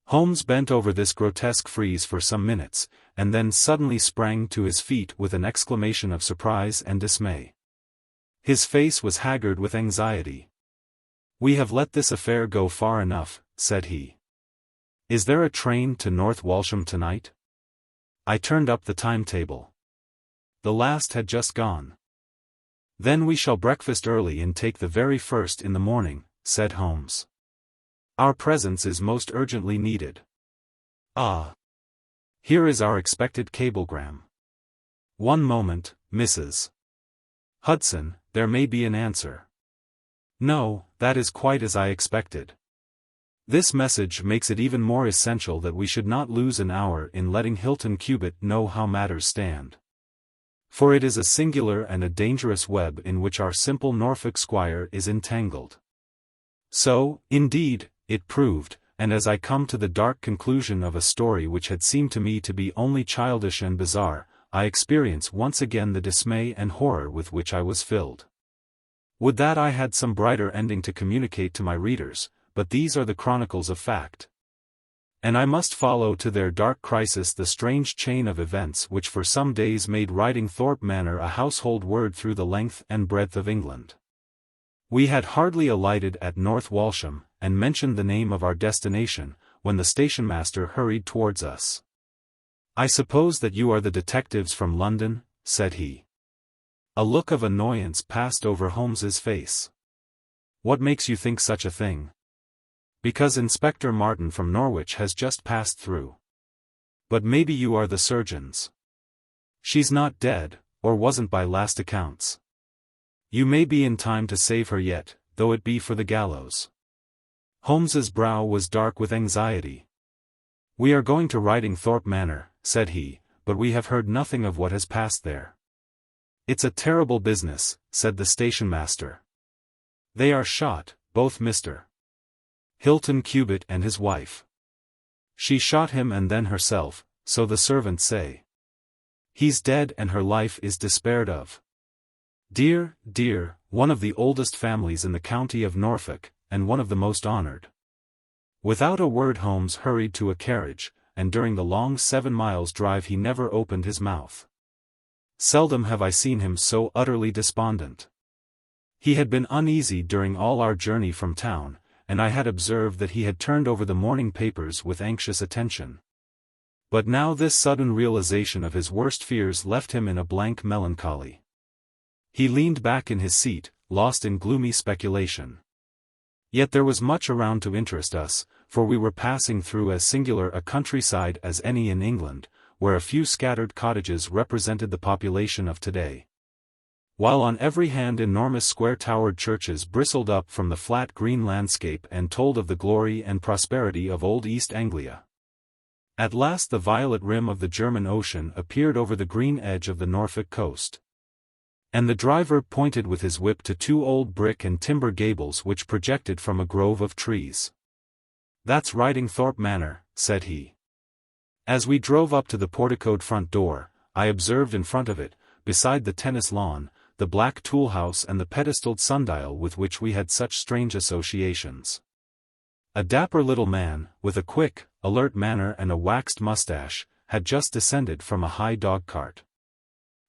Holmes bent over this grotesque frieze for some minutes, and then suddenly sprang to his feet with an exclamation of surprise and dismay. His face was haggard with anxiety. "We have let this affair go far enough," said he. "Is there a train to North Walsham tonight?" I turned up the timetable. The last had just gone. "Then we shall breakfast early and take the very first in the morning," said Holmes. "Our presence is most urgently needed. Ah! Here is our expected cablegram. One moment, Mrs. Hudson, there may be an answer. No, that is quite as I expected. This message makes it even more essential that we should not lose an hour in letting Hilton Cubitt know how matters stand. For it is a singular and a dangerous web in which our simple Norfolk squire is entangled." So, indeed, it proved, and as I come to the dark conclusion of a story which had seemed to me to be only childish and bizarre, I experience once again the dismay and horror with which I was filled. Would that I had some brighter ending to communicate to my readers, but these are the chronicles of fact. And I must follow to their dark crisis the strange chain of events which for some days made Ridingthorpe Manor a household word through the length and breadth of England. We had hardly alighted at North Walsham, and mentioned the name of our destination, when the station-master hurried towards us. "I suppose that you are the detectives from London," said he. A look of annoyance passed over Holmes's face. "What makes you think such a thing?" "Because Inspector Martin from Norwich has just passed through." "But maybe you are the surgeons." "She's not dead, or wasn't by last accounts." "You may be in time to save her yet, though it be for the gallows." Holmes's brow was dark with anxiety. "We are going to Ridingthorpe Manor," said he, "but we have heard nothing of what has passed there." "It's a terrible business," said the station-master. "They are shot, both Mr. Hilton Cubitt and his wife. She shot him and then herself, so the servants say. He's dead and her life is despaired of. Dear, dear, one of the oldest families in the county of Norfolk, and one of the most honored." Without a word Holmes hurried to a carriage, and during the long 7 miles drive he never opened his mouth. Seldom have I seen him so utterly despondent. He had been uneasy during all our journey from town, and I had observed that he had turned over the morning papers with anxious attention. But now this sudden realization of his worst fears left him in a blank melancholy. He leaned back in his seat, lost in gloomy speculation. Yet there was much around to interest us, for we were passing through as singular a countryside as any in England, where a few scattered cottages represented the population of today, while on every hand enormous square-towered churches bristled up from the flat green landscape and told of the glory and prosperity of old East Anglia. At last the violet rim of the German Ocean appeared over the green edge of the Norfolk coast, and the driver pointed with his whip to 2 old brick and timber gables which projected from a grove of trees. "That's Ridingthorpe Manor," said he. As we drove up to the porticoed front door, I observed in front of it, beside the tennis lawn, the black tool-house and the pedestaled sundial with which we had such strange associations. A dapper little man, with a quick, alert manner and a waxed mustache, had just descended from a high dog-cart.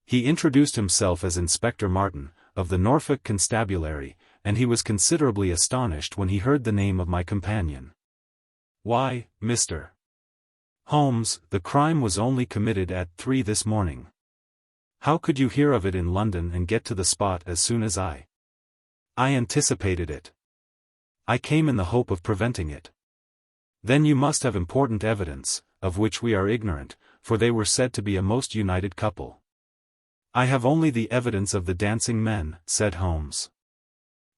He introduced himself as Inspector Martin, of the Norfolk Constabulary, and he was considerably astonished when he heard the name of my companion. "Why, Mr. Holmes, the crime was only committed at 3 this morning. How could you hear of it in London and get to the spot as soon as I? I anticipated it. I came in the hope of preventing it." "Then you must have important evidence, of which we are ignorant, for they were said to be a most united couple." "I have only the evidence of the dancing men," said Holmes.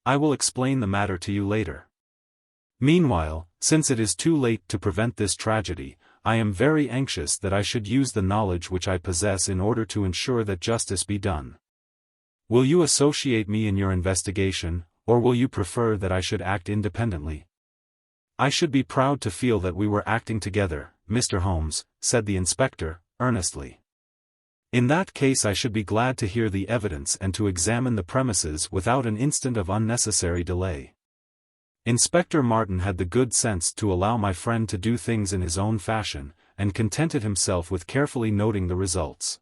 "I will explain the matter to you later. Meanwhile, since it is too late to prevent this tragedy, I am very anxious that I should use the knowledge which I possess in order to ensure that justice be done. Will you associate me in your investigation, or will you prefer that I should act independently?" "I should be proud to feel that we were acting together, Mr. Holmes," said the inspector, earnestly. "In that case I should be glad to hear the evidence and to examine the premises without an instant of unnecessary delay." Inspector Martin had the good sense to allow my friend to do things in his own fashion, and contented himself with carefully noting the results.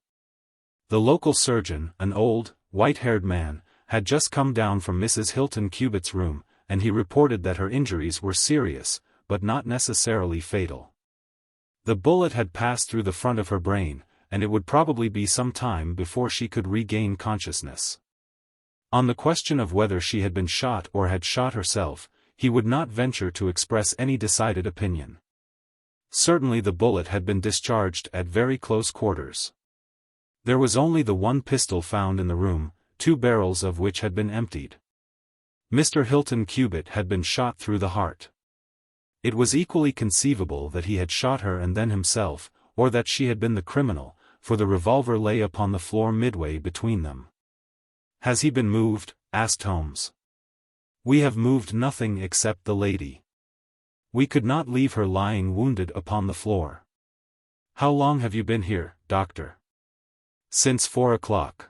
The local surgeon, an old, white-haired man, had just come down from Mrs. Hilton Cubitt's room, and he reported that her injuries were serious, but not necessarily fatal. The bullet had passed through the front of her brain, and it would probably be some time before she could regain consciousness. On the question of whether she had been shot or had shot herself, he would not venture to express any decided opinion. Certainly the bullet had been discharged at very close quarters. There was only the one pistol found in the room, 2 barrels of which had been emptied. Mr. Hilton Cubitt had been shot through the heart. It was equally conceivable that he had shot her and then himself, or that she had been the criminal, for the revolver lay upon the floor midway between them. "Has he been moved?" asked Holmes. "We have moved nothing except the lady. We could not leave her lying wounded upon the floor." "How long have you been here, doctor?" "Since 4 o'clock.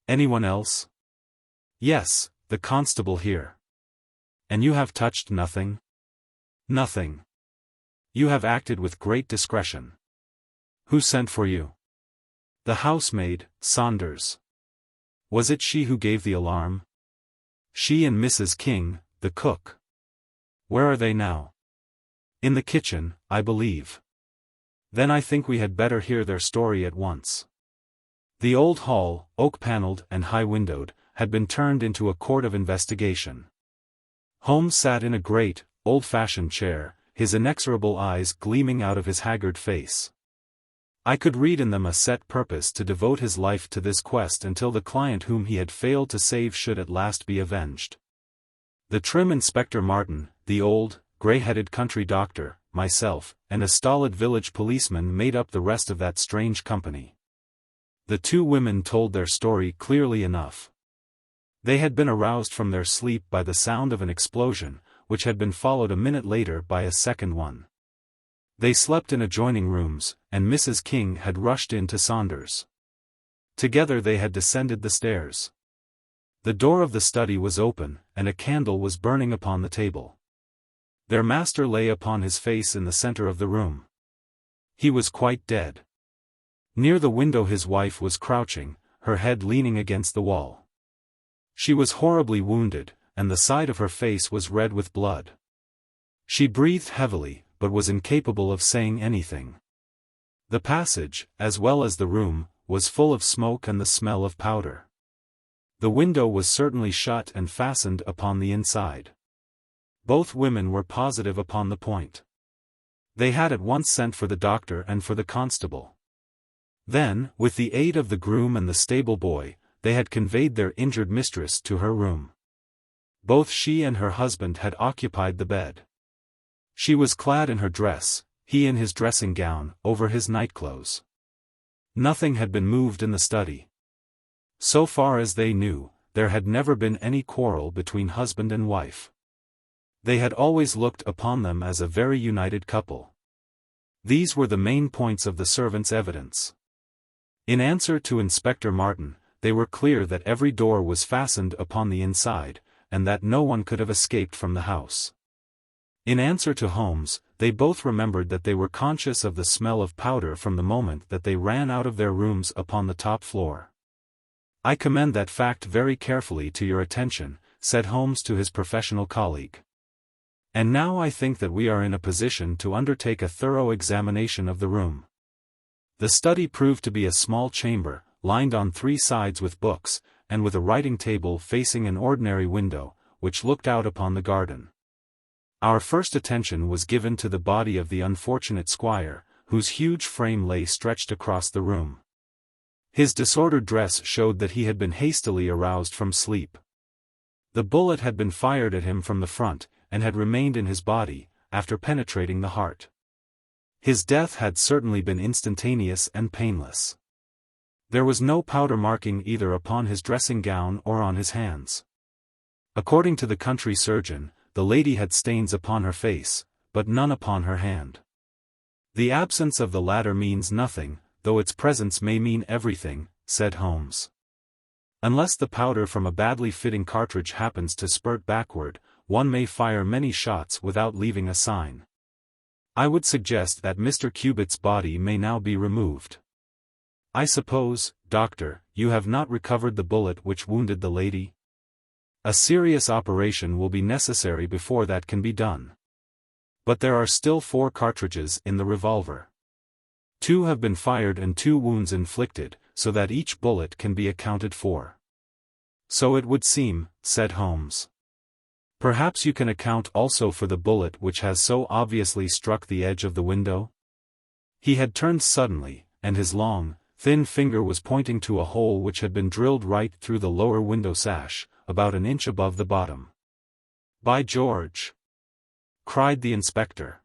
Anyone else?" "Yes, the constable here. And you have touched nothing? Nothing. You have acted with great discretion. Who sent for you? The housemaid, Saunders. Was it she who gave the alarm? She and Mrs. King, the cook. Where are they now? In the kitchen, I believe. Then I think we had better hear their story at once. The old hall, oak-panelled and high-windowed, had been turned into a court of investigation. Holmes sat in a great, old-fashioned chair, his inexorable eyes gleaming out of his haggard face. I could read in them a set purpose to devote his life to this quest until the client whom he had failed to save should at last be avenged. The trim Inspector Martin, the old, grey-headed country doctor, myself, and a stolid village policeman made up the rest of that strange company. The two women told their story clearly enough. They had been aroused from their sleep by the sound of an explosion, which had been followed a minute later by a second one. They slept in adjoining rooms, and Mrs. King had rushed in to Saunders. Together they had descended the stairs. The door of the study was open, and a candle was burning upon the table. Their master lay upon his face in the center of the room. He was quite dead. Near the window his wife was crouching, her head leaning against the wall. She was horribly wounded, and the side of her face was red with blood. She breathed heavily, but was incapable of saying anything. The passage, as well as the room, was full of smoke and the smell of powder. The window was certainly shut and fastened upon the inside. Both women were positive upon the point. They had at once sent for the doctor and for the constable. Then, with the aid of the groom and the stable boy, they had conveyed their injured mistress to her room. Both she and her husband had occupied the bed. She was clad in her dress, he in his dressing gown, over his nightclothes. Nothing had been moved in the study. So far as they knew, there had never been any quarrel between husband and wife. They had always looked upon them as a very united couple. These were the main points of the servants' evidence. In answer to Inspector Martin, they were clear that every door was fastened upon the inside, and that no one could have escaped from the house. In answer to Holmes, they both remembered that they were conscious of the smell of powder from the moment that they ran out of their rooms upon the top floor. I commend that fact very carefully to your attention, said Holmes to his professional colleague. And now I think that we are in a position to undertake a thorough examination of the room. The study proved to be a small chamber, lined on three sides with books, and with a writing table facing an ordinary window, which looked out upon the garden. Our first attention was given to the body of the unfortunate squire, whose huge frame lay stretched across the room. His disordered dress showed that he had been hastily aroused from sleep. The bullet had been fired at him from the front, and had remained in his body, after penetrating the heart. His death had certainly been instantaneous and painless. There was no powder marking either upon his dressing gown or on his hands. According to the country surgeon, the lady had stains upon her face, but none upon her hand. The absence of the latter means nothing, though its presence may mean everything, said Holmes. Unless the powder from a badly fitting cartridge happens to spurt backward, one may fire many shots without leaving a sign. I would suggest that Mr. Cubitt's body may now be removed. I suppose, doctor, you have not recovered the bullet which wounded the lady? A serious operation will be necessary before that can be done. But there are still 4 cartridges in the revolver. 2 have been fired and 2 wounds inflicted, so that each bullet can be accounted for. So it would seem, said Holmes. Perhaps you can account also for the bullet which has so obviously struck the edge of the window? He had turned suddenly, and his long, thin finger was pointing to a hole which had been drilled right through the lower window sash, about an inch above the bottom. By George! Cried the inspector.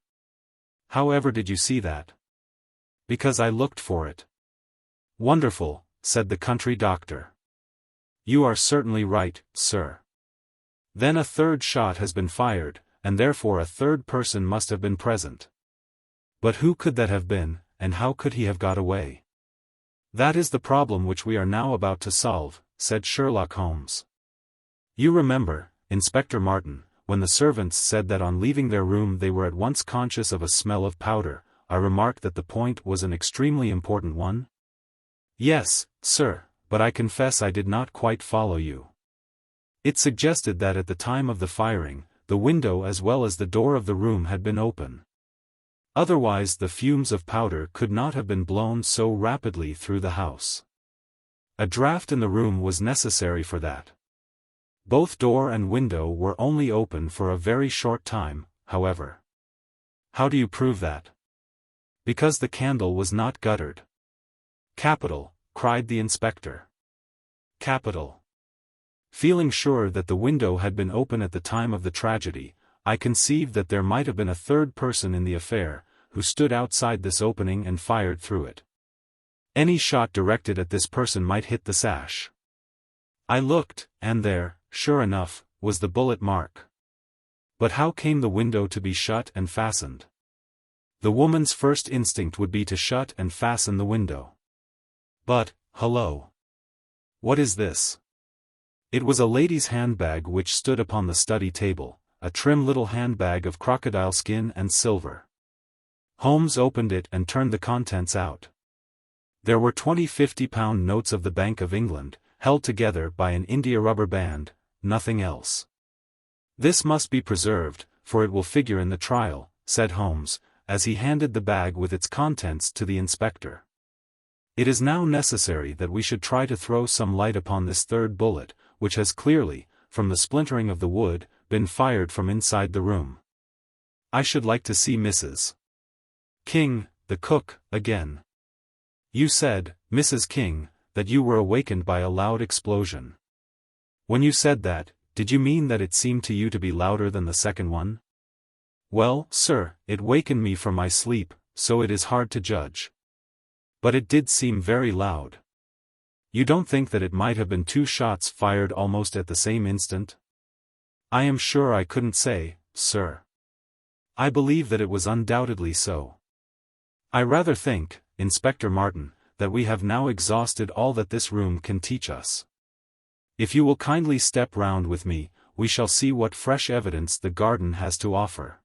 However did you see that? Because I looked for it. Wonderful, said the country doctor. You are certainly right, sir. Then a 3rd shot has been fired, and therefore a 3rd person must have been present. But who could that have been, and how could he have got away? That is the problem which we are now about to solve, said Sherlock Holmes. You remember, Inspector Martin, when the servants said that on leaving their room they were at once conscious of a smell of powder, I remarked that the point was an extremely important one? Yes, sir, but I confess I did not quite follow you. It suggested that at the time of the firing, the window as well as the door of the room had been open. Otherwise the fumes of powder could not have been blown so rapidly through the house. A draught in the room was necessary for that. Both door and window were only open for a very short time, however. How do you prove that? Because the candle was not guttered. Capital, cried the inspector. Capital. Feeling sure that the window had been open at the time of the tragedy, I conceived that there might have been a third person in the affair, who stood outside this opening and fired through it. Any shot directed at this person might hit the sash. I looked, and there, sure enough, was the bullet mark. But how came the window to be shut and fastened? The woman's first instinct would be to shut and fasten the window. But, hullo! What is this? It was a lady's handbag which stood upon the study table, a trim little handbag of crocodile skin and silver. Holmes opened it and turned the contents out. There were 20 50-pound notes of the Bank of England, held together by an india-rubber band, nothing else. This must be preserved, for it will figure in the trial, said Holmes, as he handed the bag with its contents to the inspector. It is now necessary that we should try to throw some light upon this third bullet, which has clearly, from the splintering of the wood, been fired from inside the room. I should like to see Mrs. King, the cook, again. You said, Mrs. King, that you were awakened by a loud explosion. When you said that, did you mean that it seemed to you to be louder than the second one? Well, sir, it wakened me from my sleep, so it is hard to judge. But it did seem very loud. You don't think that it might have been two shots fired almost at the same instant? I am sure I couldn't say, sir. I believe that it was undoubtedly so. I rather think, Inspector Martin, that we have now exhausted all that this room can teach us. If you will kindly step round with me, we shall see what fresh evidence the garden has to offer.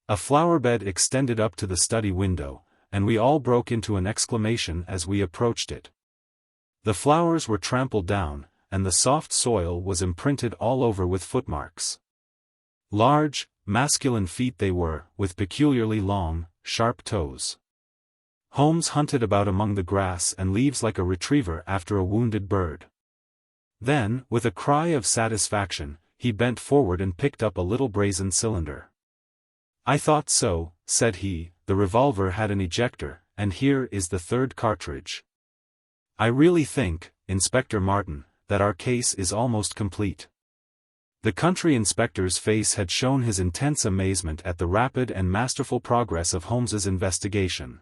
A flower bed extended up to the study window, and we all broke into an exclamation as we approached it. The flowers were trampled down, and the soft soil was imprinted all over with footmarks. Large, masculine feet they were, with peculiarly long, sharp toes. Holmes hunted about among the grass and leaves like a retriever after a wounded bird. Then, with a cry of satisfaction, he bent forward and picked up a little brazen cylinder. I thought so, said he, the revolver had an ejector, and here is the third cartridge. I really think, Inspector Martin, that our case is almost complete. The country inspector's face had shown his intense amazement at the rapid and masterful progress of Holmes's investigation.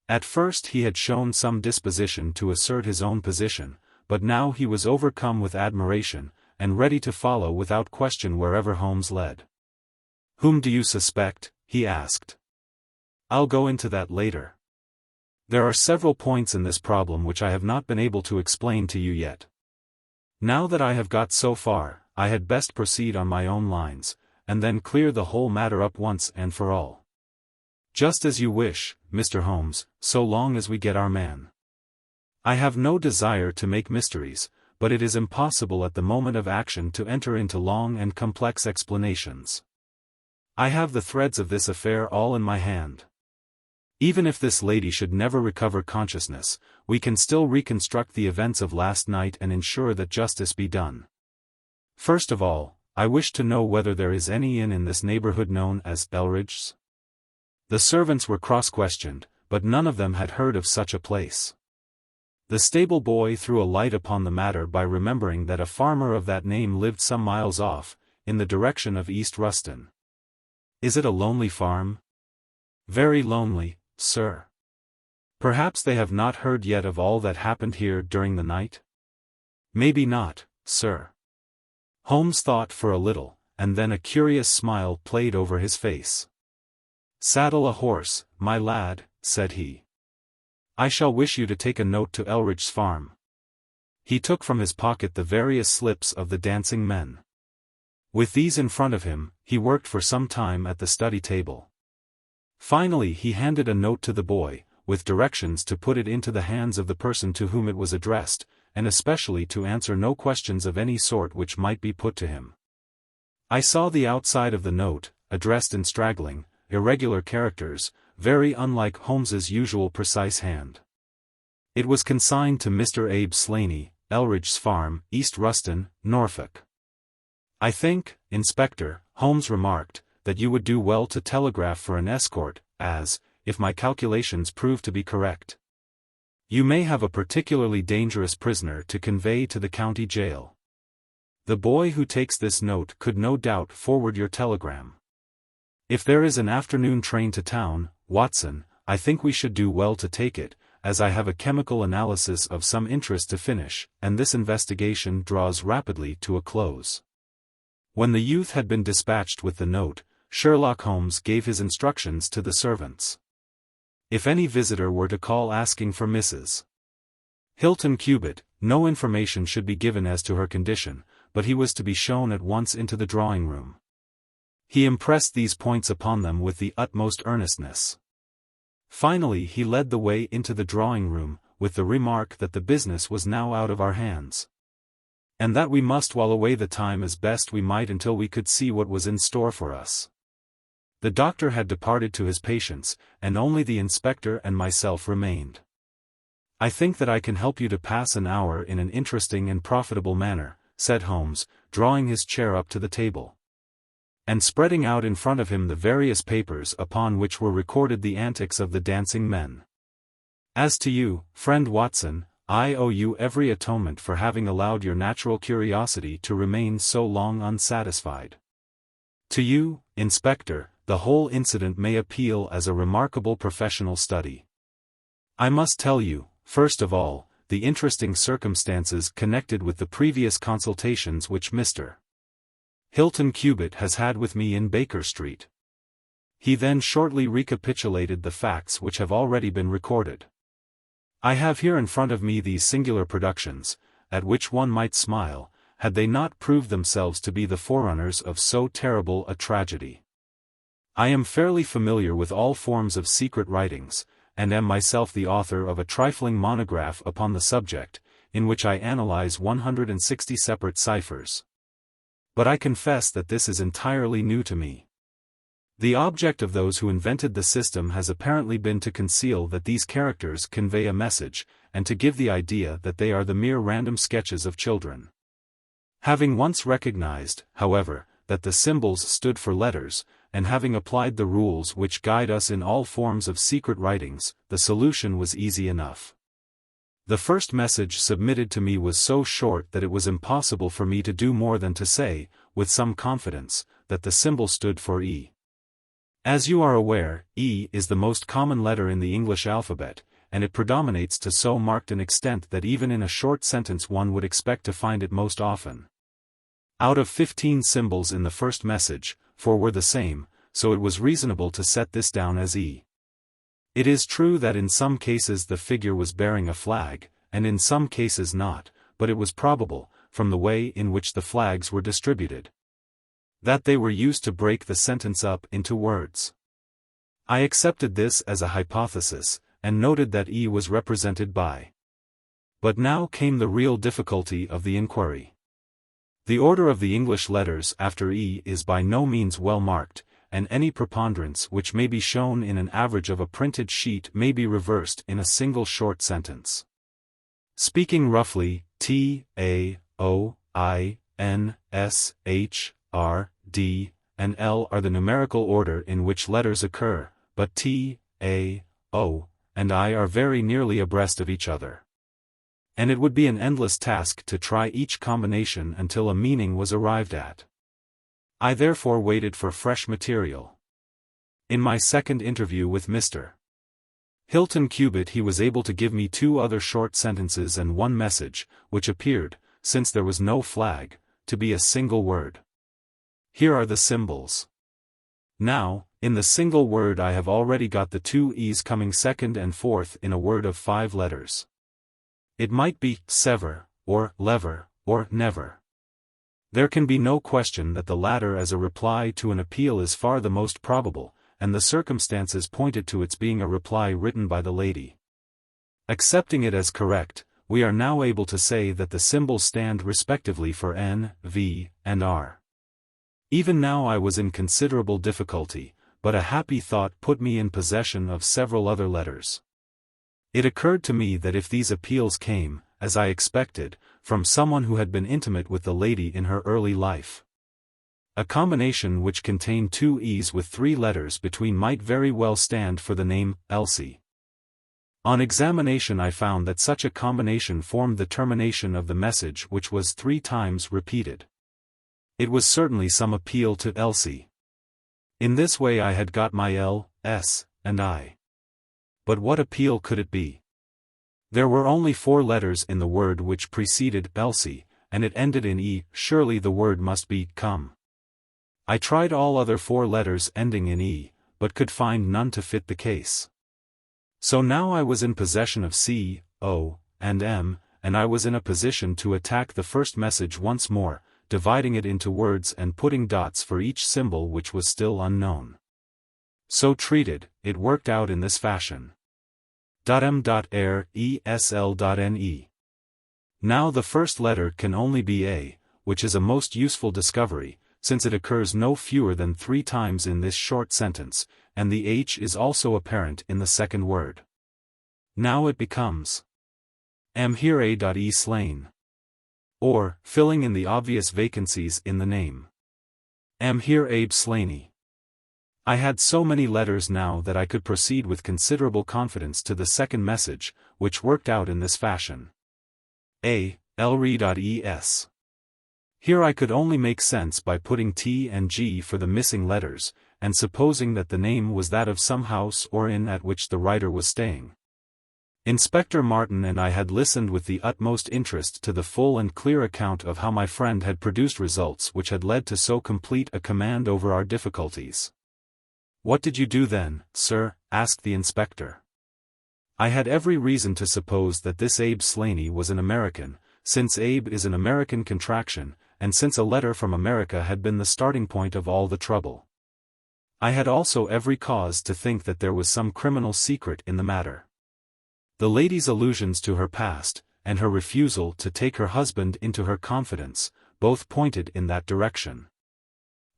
At first he had shown some disposition to assert his own position, but now he was overcome with admiration, and ready to follow without question wherever Holmes led. Whom do you suspect? He asked. I'll go into that later. There are several points in this problem which I have not been able to explain to you yet. Now that I have got so far, I had best proceed on my own lines, and then clear the whole matter up once and for all. Just as you wish, Mr. Holmes, so long as we get our man. I have no desire to make mysteries, but it is impossible at the moment of action to enter into long and complex explanations. I have the threads of this affair all in my hand. Even if this lady should never recover consciousness, we can still reconstruct the events of last night and ensure that justice be done. First of all, I wish to know whether there is any inn in this neighborhood known as Elridge's. The servants were cross-questioned, but none of them had heard of such a place. The stable boy threw a light upon the matter by remembering that a farmer of that name lived some miles off, in the direction of East Ruston. Is it a lonely farm? Very lonely, sir. Perhaps they have not heard yet of all that happened here during the night? Maybe not, sir. Holmes thought for a little, and then a curious smile played over his face. Saddle a horse, my lad, said he. I shall wish you to take a note to Elridge's farm. He took from his pocket the various slips of the dancing men. With these in front of him, he worked for some time at the study table. Finally he handed a note to the boy, with directions to put it into the hands of the person to whom it was addressed, and especially to answer no questions of any sort which might be put to him. I saw the outside of the note, addressed in straggling, irregular characters, very unlike Holmes's usual precise hand. It was consigned to Mr. Abe Slaney, Elridge's Farm, East Ruston, Norfolk. "I think, Inspector," Holmes remarked, "that you would do well to telegraph for an escort, as, if my calculations prove to be correct, you may have a particularly dangerous prisoner to convey to the county jail. The boy who takes this note could no doubt forward your telegram. If there is an afternoon train to town, Watson, I think we should do well to take it, as I have a chemical analysis of some interest to finish, and this investigation draws rapidly to a close." When the youth had been dispatched with the note, Sherlock Holmes gave his instructions to the servants. If any visitor were to call asking for Mrs. Hilton Cubitt, no information should be given as to her condition, but he was to be shown at once into the drawing-room. He impressed these points upon them with the utmost earnestness. Finally he led the way into the drawing-room, with the remark that the business was now out of our hands, and that we must while away the time as best we might until we could see what was in store for us. The doctor had departed to his patients, and only the inspector and myself remained. "I think that I can help you to pass an hour in an interesting and profitable manner," said Holmes, drawing his chair up to the table, and spreading out in front of him the various papers upon which were recorded the antics of the dancing men. "As to you, friend Watson, I owe you every atonement for having allowed your natural curiosity to remain so long unsatisfied. To you, Inspector, the whole incident may appeal as a remarkable professional study. I must tell you, first of all, the interesting circumstances connected with the previous consultations which Mr. Hilton Cubitt has had with me in Baker Street." He then shortly recapitulated the facts which have already been recorded. "I have here in front of me these singular productions, at which one might smile, had they not proved themselves to be the forerunners of so terrible a tragedy. I am fairly familiar with all forms of secret writings, and am myself the author of a trifling monograph upon the subject, in which I analyze 160 separate ciphers. But I confess that this is entirely new to me. The object of those who invented the system has apparently been to conceal that these characters convey a message, and to give the idea that they are the mere random sketches of children. Having once recognized, however, that the symbols stood for letters, and having applied the rules which guide us in all forms of secret writings, the solution was easy enough. The first message submitted to me was so short that it was impossible for me to do more than to say, with some confidence, that the symbol stood for E. As you are aware, E is the most common letter in the English alphabet, and it predominates to so marked an extent that even in a short sentence one would expect to find it most often. Out of 15 symbols in the first message, 4 were the same, so it was reasonable to set this down as E. It is true that in some cases the figure was bearing a flag, and in some cases not, but it was probable, from the way in which the flags were distributed, that they were used to break the sentence up into words. I accepted this as a hypothesis, and noted that E was represented by. But now came the real difficulty of the inquiry. The order of the English letters after E is by no means well marked, and any preponderance which may be shown in an average of a printed sheet may be reversed in a single short sentence. Speaking roughly, T, A, O, I, N, S, H, R, D, and L are the numerical order in which letters occur, but T, A, O, and I are very nearly abreast of each other, and it would be an endless task to try each combination until a meaning was arrived at. I therefore waited for fresh material. In my second interview with Mr. Hilton Cubitt he was able to give me 2 other short sentences and 1 message, which appeared, since there was no flag, to be a single word. Here are the symbols. Now, in the single word I have already got the 2 E's coming second and fourth in a word of 5 letters. It might be sever, or lever, or never. There can be no question that the latter as a reply to an appeal is far the most probable, and the circumstances pointed to its being a reply written by the lady. Accepting it as correct, we are now able to say that the symbols stand respectively for N, V, and R. Even now I was in considerable difficulty, but a happy thought put me in possession of several other letters. It occurred to me that if these appeals came, as I expected, from someone who had been intimate with the lady in her early life, a combination which contained two E's with three letters between might very well stand for the name Elsie. On examination I found that such a combination formed the termination of the message, which was 3 times repeated. It was certainly some appeal to Elsie. In this way I had got my L, S, and I. But what appeal could it be? There were only 4 letters in the word which preceded Elsie, and it ended in E. Surely the word must be come. I tried all other 4 letters ending in E, but could find none to fit the case. So now I was in possession of C, O, and M, and I was in a position to attack the first message once more, dividing it into words and putting dots for each symbol which was still unknown. So treated, it worked out in this fashion. .m.air, esl.ne. Now the first letter can only be A, which is a most useful discovery, since it occurs no fewer than 3 times in this short sentence, and the H is also apparent in the second word. Now it becomes am here A.E. slain. Or, filling in the obvious vacancies in the name. Am here Abe Slaney. I had so many letters now that I could proceed with considerable confidence to the second message, which worked out in this fashion. A. Elre.es. Here I could only make sense by putting T and G for the missing letters, and supposing that the name was that of some house or inn at which the writer was staying. Inspector Martin and I had listened with the utmost interest to the full and clear account of how my friend had produced results which had led to so complete a command over our difficulties. "What did you do then, sir?" asked the inspector. I had every reason to suppose that this Abe Slaney was an American, since Abe is an American contraction, and since a letter from America had been the starting point of all the trouble. I had also every cause to think that there was some criminal secret in the matter. The lady's allusions to her past, and her refusal to take her husband into her confidence, both pointed in that direction.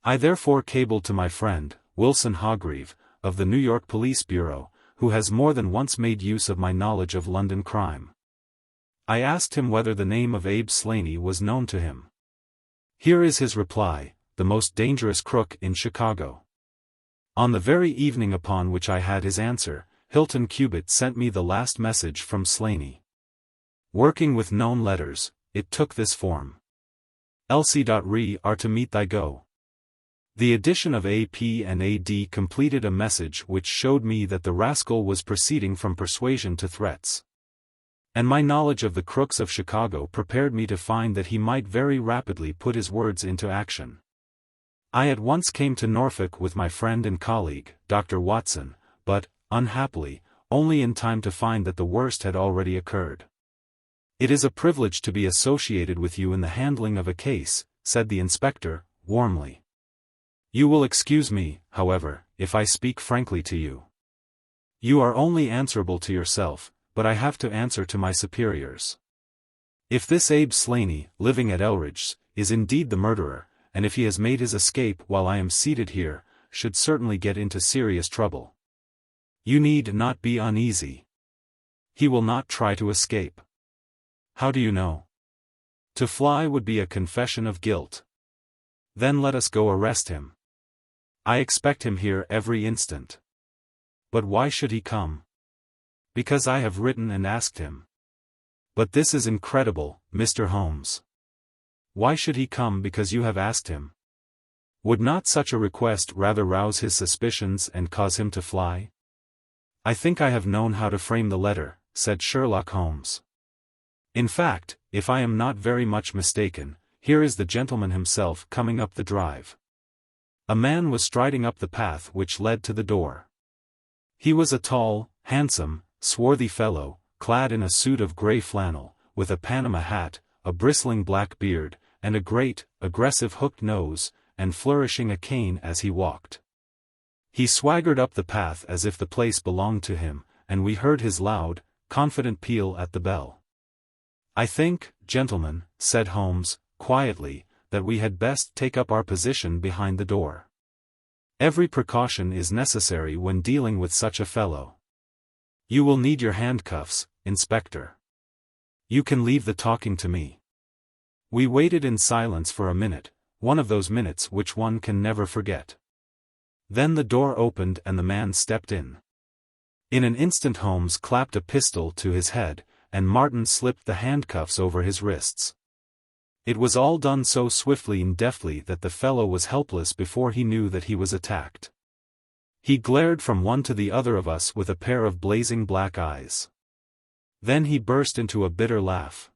I therefore cabled to my friend, Wilson Hogreave, of the New York Police Bureau, who has more than once made use of my knowledge of London crime. I asked him whether the name of Abe Slaney was known to him. Here is his reply: the most dangerous crook in Chicago. On the very evening upon which I had his answer, Hilton Cubitt sent me the last message from Slaney. Working with known letters, it took this form. Elsie.re are to meet thy go. The addition of AP and AD completed a message which showed me that the rascal was proceeding from persuasion to threats. And my knowledge of the crooks of Chicago prepared me to find that he might very rapidly put his words into action. I at once came to Norfolk with my friend and colleague, Dr. Watson, but, unhappily, only in time to find that the worst had already occurred. "It is a privilege to be associated with you in the handling of a case," said the inspector, warmly. "You will excuse me, however, if I speak frankly to you. You are only answerable to yourself, but I have to answer to my superiors. If this Abe Slaney, living at Elridge's, is indeed the murderer, and if he has made his escape while I am seated here, should certainly get into serious trouble. You need not be uneasy. He will not try to escape." "How do you know?" "To fly would be a confession of guilt." "Then let us go arrest him. I expect him here every instant." "But why should he come?" "Because I have written and asked him." "But this is incredible, Mr. Holmes. Why should he come because you have asked him? Would not such a request rather rouse his suspicions and cause him to fly?" "I think I have known how to frame the letter," said Sherlock Holmes. "In fact, if I am not very much mistaken, here is the gentleman himself coming up the drive." A man was striding up the path which led to the door. He was a tall, handsome, swarthy fellow, clad in a suit of grey flannel, with a Panama hat, a bristling black beard, and a great, aggressive hooked nose, and flourishing a cane as he walked. He swaggered up the path as if the place belonged to him, and we heard his loud, confident peal at the bell. "I think, gentlemen," said Holmes, quietly, "that we had best take up our position behind the door. Every precaution is necessary when dealing with such a fellow. You will need your handcuffs, Inspector. You can leave the talking to me." We waited in silence for a minute, one of those minutes which one can never forget. Then the door opened and the man stepped in. In an instant Holmes clapped a pistol to his head, and Martin slipped the handcuffs over his wrists. It was all done so swiftly and deftly that the fellow was helpless before he knew that he was attacked. He glared from one to the other of us with a pair of blazing black eyes. Then he burst into a bitter laugh.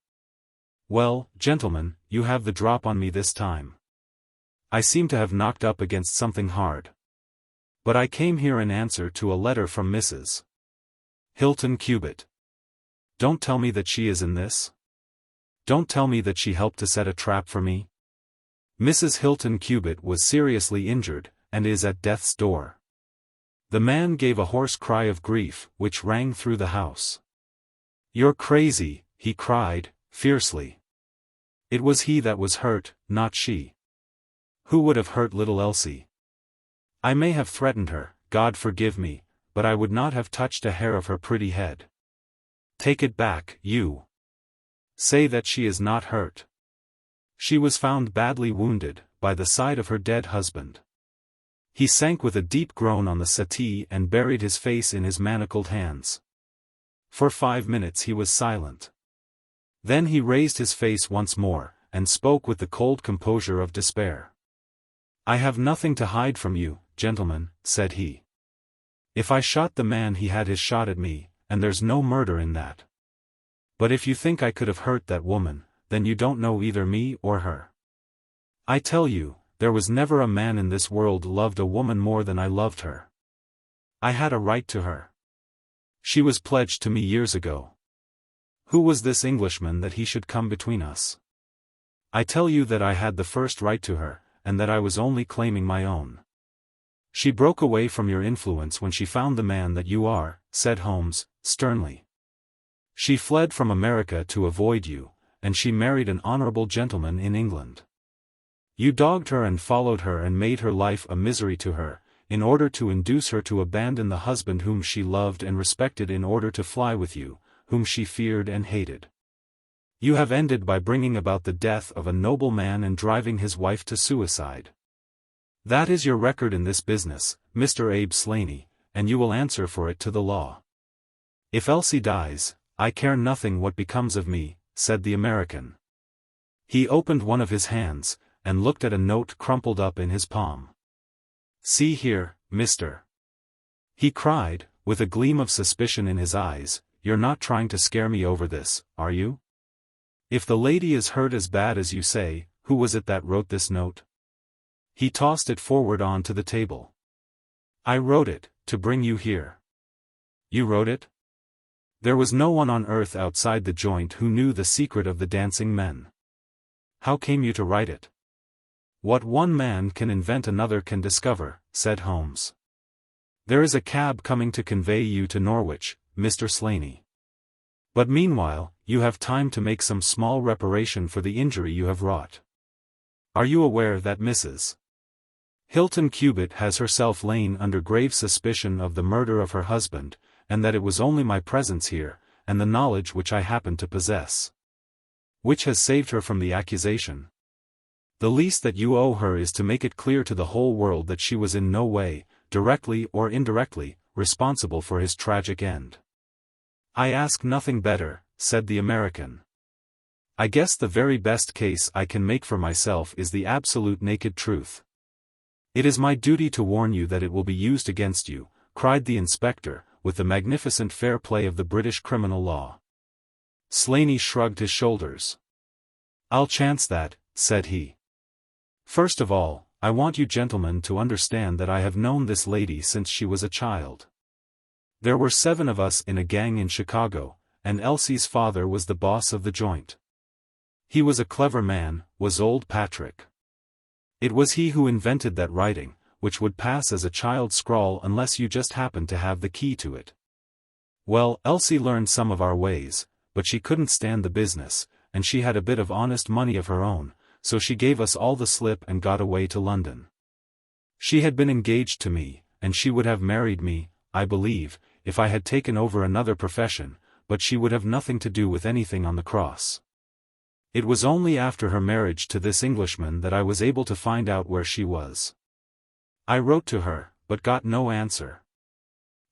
"Well, gentlemen, you have the drop on me this time. I seem to have knocked up against something hard. But I came here in answer to a letter from Mrs. Hilton Cubitt. Don't tell me that she is in this? Don't tell me that she helped to set a trap for me? Mrs. Hilton Cubitt was seriously injured, and is at death's door." The man gave a hoarse cry of grief, which rang through the house. "You're crazy," he cried, fiercely. "It was he that was hurt, not she. Who would have hurt little Elsie? I may have threatened her, God forgive me, but I would not have touched a hair of her pretty head. Take it back, you. Say that she is not hurt. She was found badly wounded, by the side of her dead husband." He sank with a deep groan on the settee and buried his face in his manacled hands. For 5 minutes he was silent. Then he raised his face once more, and spoke with the cold composure of despair. "I have nothing to hide from you, gentlemen," said he. "If I shot the man he had his shot at me, and there's no murder in that. But if you think I could have hurt that woman, then you don't know either me or her. I tell you, there was never a man in this world loved a woman more than I loved her. I had a right to her. She was pledged to me years ago. Who was this Englishman that he should come between us? I tell you that I had the first right to her, and that I was only claiming my own. She broke away from your influence when she found the man that you are," said Holmes, sternly. "She fled from America to avoid you, and she married an honorable gentleman in England. You dogged her and followed her and made her life a misery to her, in order to induce her to abandon the husband whom she loved and respected in order to fly with you, whom she feared and hated. You have ended by bringing about the death of a noble man and driving his wife to suicide. That is your record in this business, Mr. Abe Slaney, and you will answer for it to the law. If Elsie dies, I care nothing what becomes of me," said the American. He opened one of his hands, and looked at a note crumpled up in his palm. "See here, mister," he cried, with a gleam of suspicion in his eyes, "you're not trying to scare me over this, are you? If the lady is hurt as bad as you say, who was it that wrote this note?" He tossed it forward on to the table. "I wrote it, to bring you here." "You wrote it?" "There was no one on earth outside the joint who knew the secret of the dancing men." "How came you to write it?" "What one man can invent another can discover," said Holmes. "There is a cab coming to convey you to Norwich, Mr. Slaney. But meanwhile, you have time to make some small reparation for the injury you have wrought. Are you aware that Mrs. Hilton Cubitt has herself lain under grave suspicion of the murder of her husband, and that it was only my presence here, and the knowledge which I happen to possess, which has saved her from the accusation? The least that you owe her is to make it clear to the whole world that she was in no way, directly or indirectly, responsible for his tragic end." "I ask nothing better," said the American. "I guess the very best case I can make for myself is the absolute naked truth." "It is my duty to warn you that it will be used against you," cried the inspector, with the magnificent fair play of the British criminal law. Slaney shrugged his shoulders. "I'll chance that," said he. "First of all, I want you gentlemen to understand that I have known this lady since she was a child. There were 7 of us in a gang in Chicago, and Elsie's father was the boss of the joint. He was a clever man, was old Patrick. It was he who invented that writing, which would pass as a child's scrawl unless you just happened to have the key to it. Well, Elsie learned some of our ways, but she couldn't stand the business, and she had a bit of honest money of her own, so she gave us all the slip and got away to London. She had been engaged to me, and she would have married me, I believe, if I had taken over another profession, but she would have nothing to do with anything on the cross. It was only after her marriage to this Englishman that I was able to find out where she was. I wrote to her, but got no answer.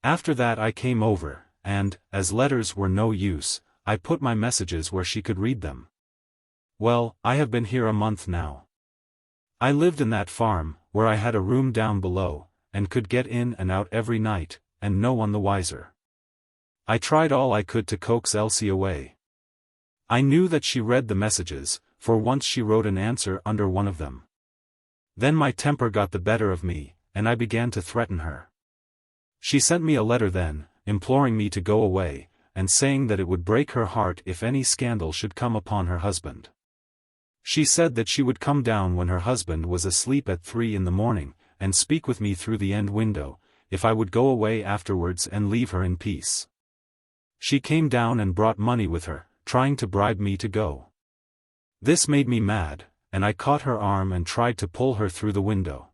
After that I came over, and, as letters were no use, I put my messages where she could read them. Well, I have been here a month now. I lived in that farm, where I had a room down below, and could get in and out every night, and no one the wiser. I tried all I could to coax Elsie away. I knew that she read the messages, for once she wrote an answer under one of them. Then my temper got the better of me, and I began to threaten her. She sent me a letter then, imploring me to go away, and saying that it would break her heart if any scandal should come upon her husband. She said that she would come down when her husband was asleep at 3 in the morning, and speak with me through the end window, if I would go away afterwards and leave her in peace. She came down and brought money with her, trying to bribe me to go. This made me mad, and I caught her arm and tried to pull her through the window.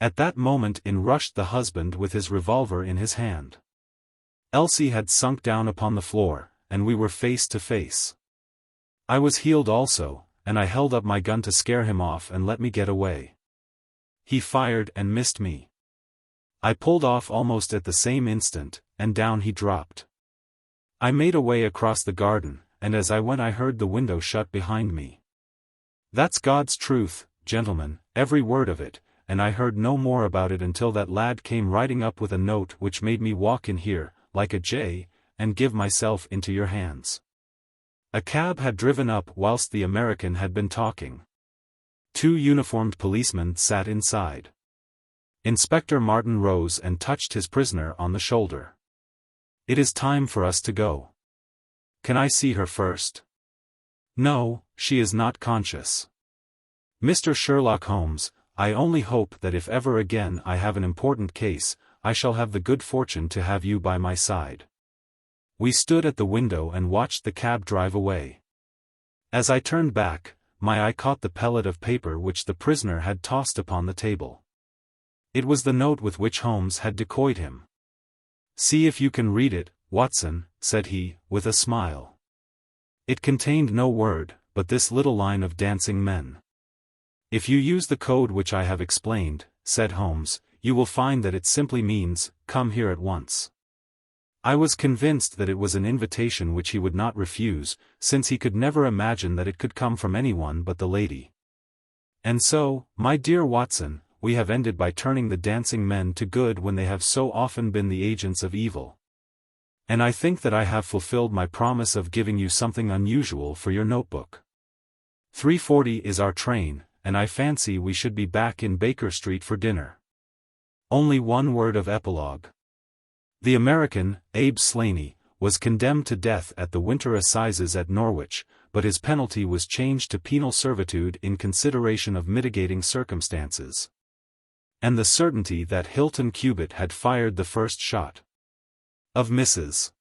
At that moment in rushed the husband with his revolver in his hand. Elsie had sunk down upon the floor, and we were face to face. I was healed also, and I held up my gun to scare him off and let me get away. He fired and missed me. I pulled off almost at the same instant, and down he dropped. I made away across the garden, and as I went I heard the window shut behind me. That's God's truth, gentlemen, every word of it, and I heard no more about it until that lad came riding up with a note which made me walk in here, like a jay, and give myself into your hands. A cab had driven up whilst the American had been talking. 2 uniformed policemen sat inside. Inspector Martin rose and touched his prisoner on the shoulder. It is time for us to go. Can I see her first? No, she is not conscious. Mr. Sherlock Holmes, I only hope that if ever again I have an important case, I shall have the good fortune to have you by my side. We stood at the window and watched the cab drive away. As I turned back, my eye caught the pellet of paper which the prisoner had tossed upon the table. It was the note with which Holmes had decoyed him. "See if you can read it, Watson," said he, with a smile. It contained no word, but this little line of dancing men. "If you use the code which I have explained," said Holmes, "you will find that it simply means, 'Come here at once.'" I was convinced that it was an invitation which he would not refuse, since he could never imagine that it could come from anyone but the lady. And so, my dear Watson, we have ended by turning the dancing men to good when they have so often been the agents of evil. And I think that I have fulfilled my promise of giving you something unusual for your notebook. 3:40 is our train, and I fancy we should be back in Baker Street for dinner. Only one word of epilogue. The American, Abe Slaney, was condemned to death at the winter assizes at Norwich, but his penalty was changed to penal servitude in consideration of mitigating circumstances. And the certainty that Hilton Cubitt had fired the first shot. Of Mrs.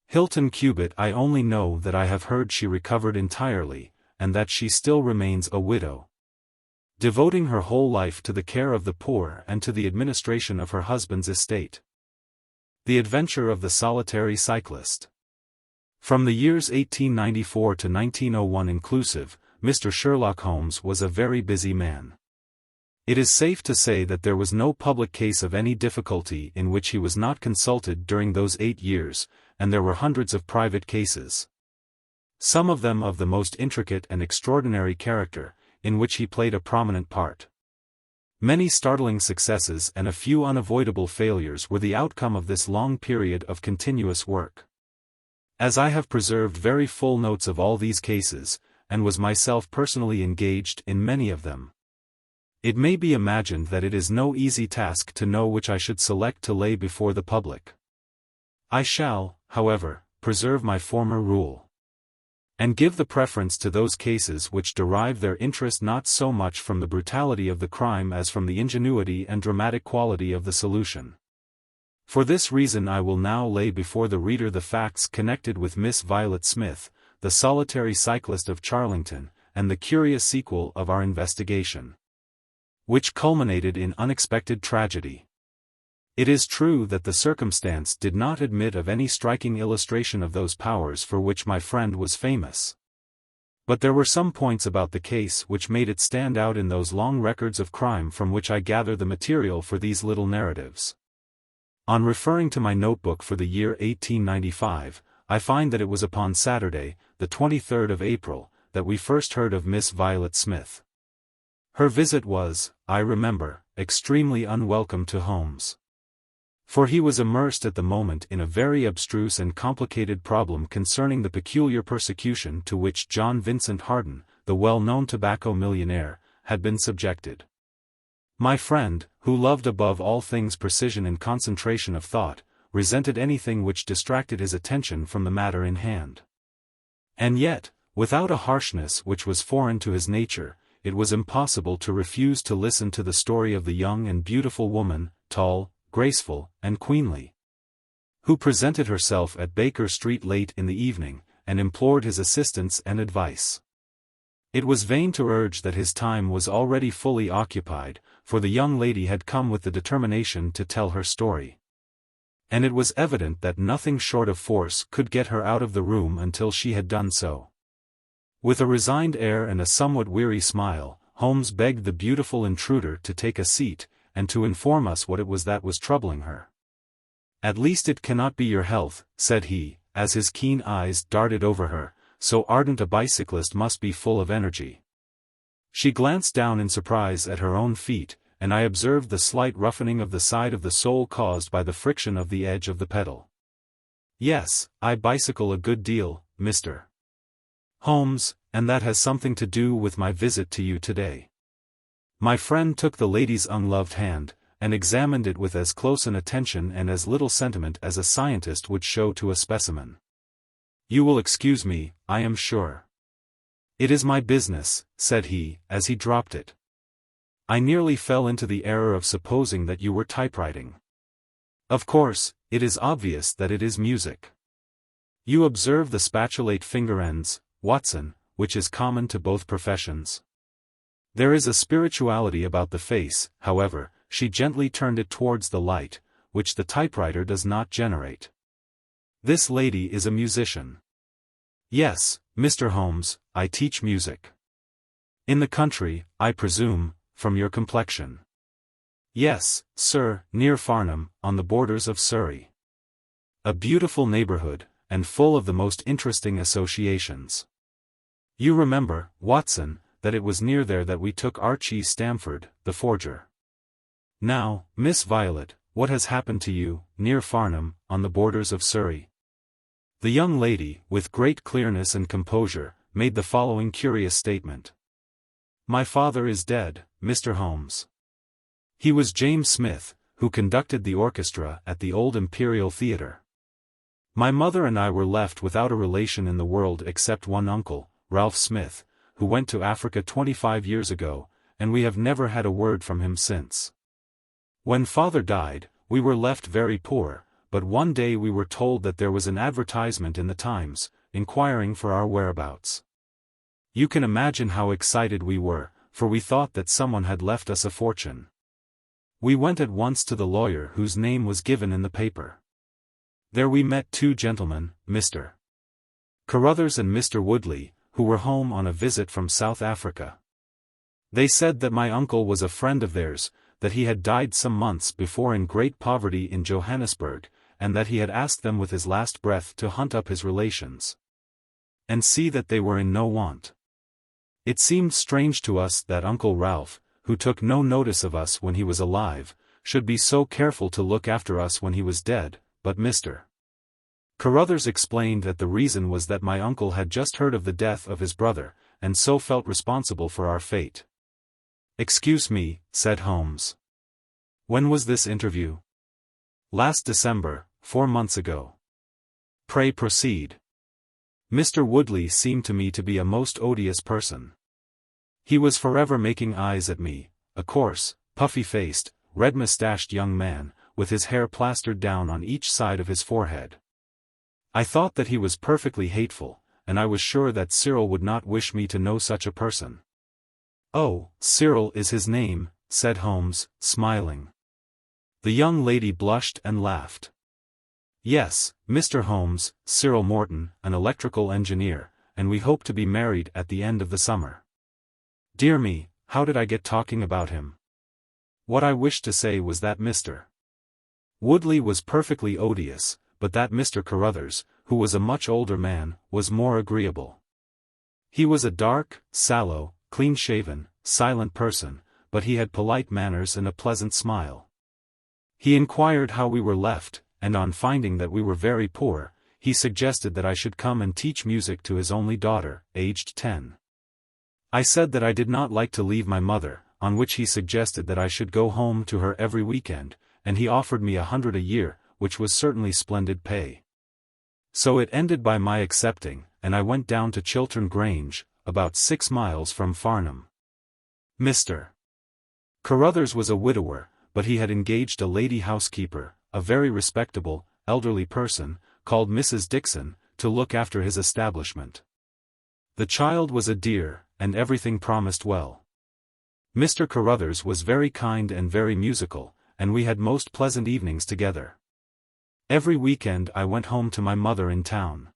Hilton Cubitt I only know that I have heard she recovered entirely, and that she still remains a widow, devoting her whole life to the care of the poor and to the administration of her husband's estate. The Adventure of the Solitary Cyclist. From the years 1894 to 1901 inclusive, Mr. Sherlock Holmes was a very busy man. It is safe to say that there was no public case of any difficulty in which he was not consulted during those 8 years, and there were hundreds of private cases. Some of them of the most intricate and extraordinary character, in which he played a prominent part. Many startling successes and a few unavoidable failures were the outcome of this long period of continuous work. As I have preserved very full notes of all these cases, and was myself personally engaged in many of them, it may be imagined that it is no easy task to know which I should select to lay before the public. I shall, however, preserve my former rule. and give the preference to those cases which derive their interest not so much from the brutality of the crime as from the ingenuity and dramatic quality of the solution. For this reason I will now lay before the reader the facts connected with Miss Violet Smith, the solitary cyclist of Charlington, and the curious sequel of our investigation, which culminated in unexpected tragedy. It is true that the circumstance did not admit of any striking illustration of those powers for which my friend was famous. But there were some points about the case which made it stand out in those long records of crime from which I gather the material for these little narratives. On referring to my notebook for the year 1895, I find that it was upon Saturday, the 23rd of April, that we first heard of Miss Violet Smith. Her visit was, I remember, extremely unwelcome to Holmes. For he was immersed at the moment in a very abstruse and complicated problem concerning the peculiar persecution to which John Vincent Harden, the well-known tobacco millionaire, had been subjected. My friend, who loved above all things precision and concentration of thought, resented anything which distracted his attention from the matter in hand. And yet, without a harshness which was foreign to his nature, it was impossible to refuse to listen to the story of the young and beautiful woman, tall, graceful, and queenly, who presented herself at Baker Street late in the evening, and implored his assistance and advice. It was vain to urge that his time was already fully occupied, for the young lady had come with the determination to tell her story. And it was evident that nothing short of force could get her out of the room until she had done so. With a resigned air and a somewhat weary smile, Holmes begged the beautiful intruder to take a seat, and to inform us what it was that was troubling her. "At least it cannot be your health," said he, as his keen eyes darted over her, "so ardent a bicyclist must be full of energy." She glanced down in surprise at her own feet, and I observed the slight roughening of the side of the sole caused by the friction of the edge of the pedal. "Yes, I bicycle a good deal, Mr. Holmes, and that has something to do with my visit to you today." My friend took the lady's ungloved hand, and examined it with as close an attention and as little sentiment as a scientist would show to a specimen. "You will excuse me, I am sure. It is my business," said he, as he dropped it. "I nearly fell into the error of supposing that you were typewriting. Of course, it is obvious that it is music. You observe the spatulate finger ends, Watson, which is common to both professions. There is a spirituality about the face, however," she gently turned it towards the light, "which the typewriter does not generate. This lady is a musician." "Yes, Mr. Holmes, I teach music. In the country, I presume, from your complexion." "Yes, sir, near Farnham, on the borders of Surrey. A beautiful neighborhood, and full of the most interesting associations. You remember, Watson, that it was near there that we took Archie Stamford, the forger. Now, Miss Violet, what has happened to you, near Farnham, on the borders of Surrey?" The young lady, with great clearness and composure, made the following curious statement. "My father is dead, Mr. Holmes. He was James Smith, who conducted the orchestra at the old Imperial Theatre. My mother and I were left without a relation in the world except one uncle, Ralph Smith, who went to Africa 25 years ago, and we have never had a word from him since. When father died, we were left very poor, but one day we were told that there was an advertisement in the Times, inquiring for our whereabouts. You can imagine how excited we were, for we thought that someone had left us a fortune. We went at once to the lawyer whose name was given in the paper. There we met two gentlemen, Mr. Carruthers and Mr. Woodley, who were home on a visit from South Africa. They said that my uncle was a friend of theirs, that he had died some months before in great poverty in Johannesburg, and that he had asked them with his last breath to hunt up his relations, and see that they were in no want. It seemed strange to us that Uncle Ralph, who took no notice of us when he was alive, should be so careful to look after us when he was dead, but Mr. Carruthers explained that the reason was that my uncle had just heard of the death of his brother, and so felt responsible for our fate. "Excuse me," said Holmes. "When was this interview?" "Last December, 4 months ago." "Pray proceed." Mr. Woodley seemed to me to be a most odious person. He was forever making eyes at me, a coarse, puffy-faced, red-moustached young man, with his hair plastered down on each side of his forehead. I thought that he was perfectly hateful, and I was sure that Cyril would not wish me to know such a person. "Oh, Cyril is his name," said Holmes, smiling. The young lady blushed and laughed. "Yes, Mr. Holmes, Cyril Morton, an electrical engineer, and we hope to be married at the end of the summer." Dear me, how did I get talking about him? What I wished to say was that Mr. Woodley was perfectly odious, but that Mr. Carruthers, who was a much older man, was more agreeable. He was a dark, sallow, clean-shaven, silent person, but he had polite manners and a pleasant smile. He inquired how we were left, and on finding that we were very poor, he suggested that I should come and teach music to his only daughter, aged 10. I said that I did not like to leave my mother, on which he suggested that I should go home to her every weekend, and he offered me 100 a year, which was certainly splendid pay. So it ended by my accepting, and I went down to Chiltern Grange, about 6 miles from Farnham. Mr. Carruthers was a widower, but he had engaged a lady housekeeper, a very respectable, elderly person, called Mrs. Dixon, to look after his establishment. The child was a dear, and everything promised well. Mr. Carruthers was very kind and very musical, and we had most pleasant evenings together. Every weekend I went home to my mother in town.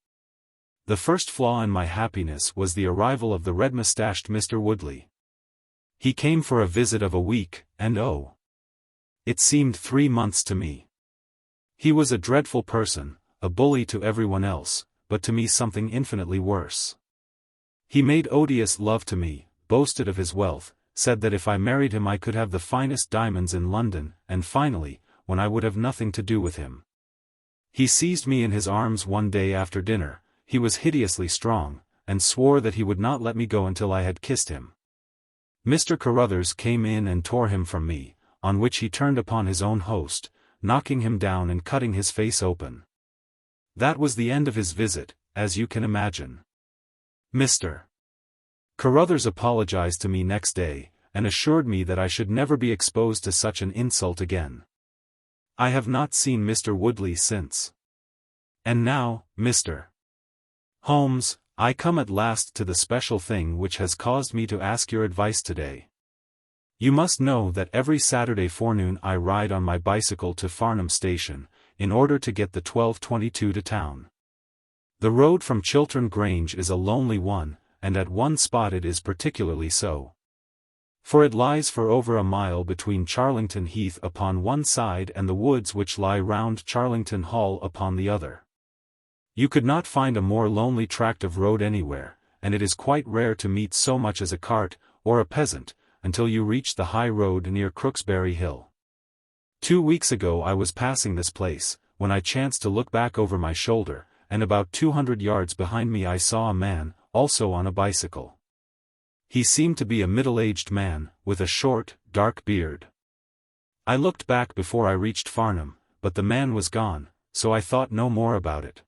The first flaw in my happiness was the arrival of the red-moustached Mr. Woodley. He came for a visit of a week, and oh! It seemed 3 months to me. He was a dreadful person, a bully to everyone else, but to me something infinitely worse. He made odious love to me, boasted of his wealth, said that if I married him I could have the finest diamonds in London, and finally, when I would have nothing to do with him. He seized me in his arms one day after dinner, he was hideously strong, and swore that he would not let me go until I had kissed him. Mr. Carruthers came in and tore him from me, on which he turned upon his own host, knocking him down and cutting his face open. That was the end of his visit, as you can imagine. Mr. Carruthers apologized to me next day, and assured me that I should never be exposed to such an insult again. I have not seen Mr. Woodley since. And now, Mr. Holmes, I come at last to the special thing which has caused me to ask your advice today. You must know that every Saturday forenoon I ride on my bicycle to Farnham Station, in order to get the 12:22 to town. The road from Chiltern Grange is a lonely one, and at one spot it is particularly so. For it lies for over a mile between Charlington Heath upon one side and the woods which lie round Charlington Hall upon the other. You could not find a more lonely tract of road anywhere, and it is quite rare to meet so much as a cart, or a peasant, until you reach the high road near Crooksbury Hill. 2 weeks ago I was passing this place, when I chanced to look back over my shoulder, and about 200 yards behind me I saw a man, also on a bicycle. He seemed to be a middle-aged man, with a short, dark beard. I looked back before I reached Farnham, but the man was gone, so I thought no more about it.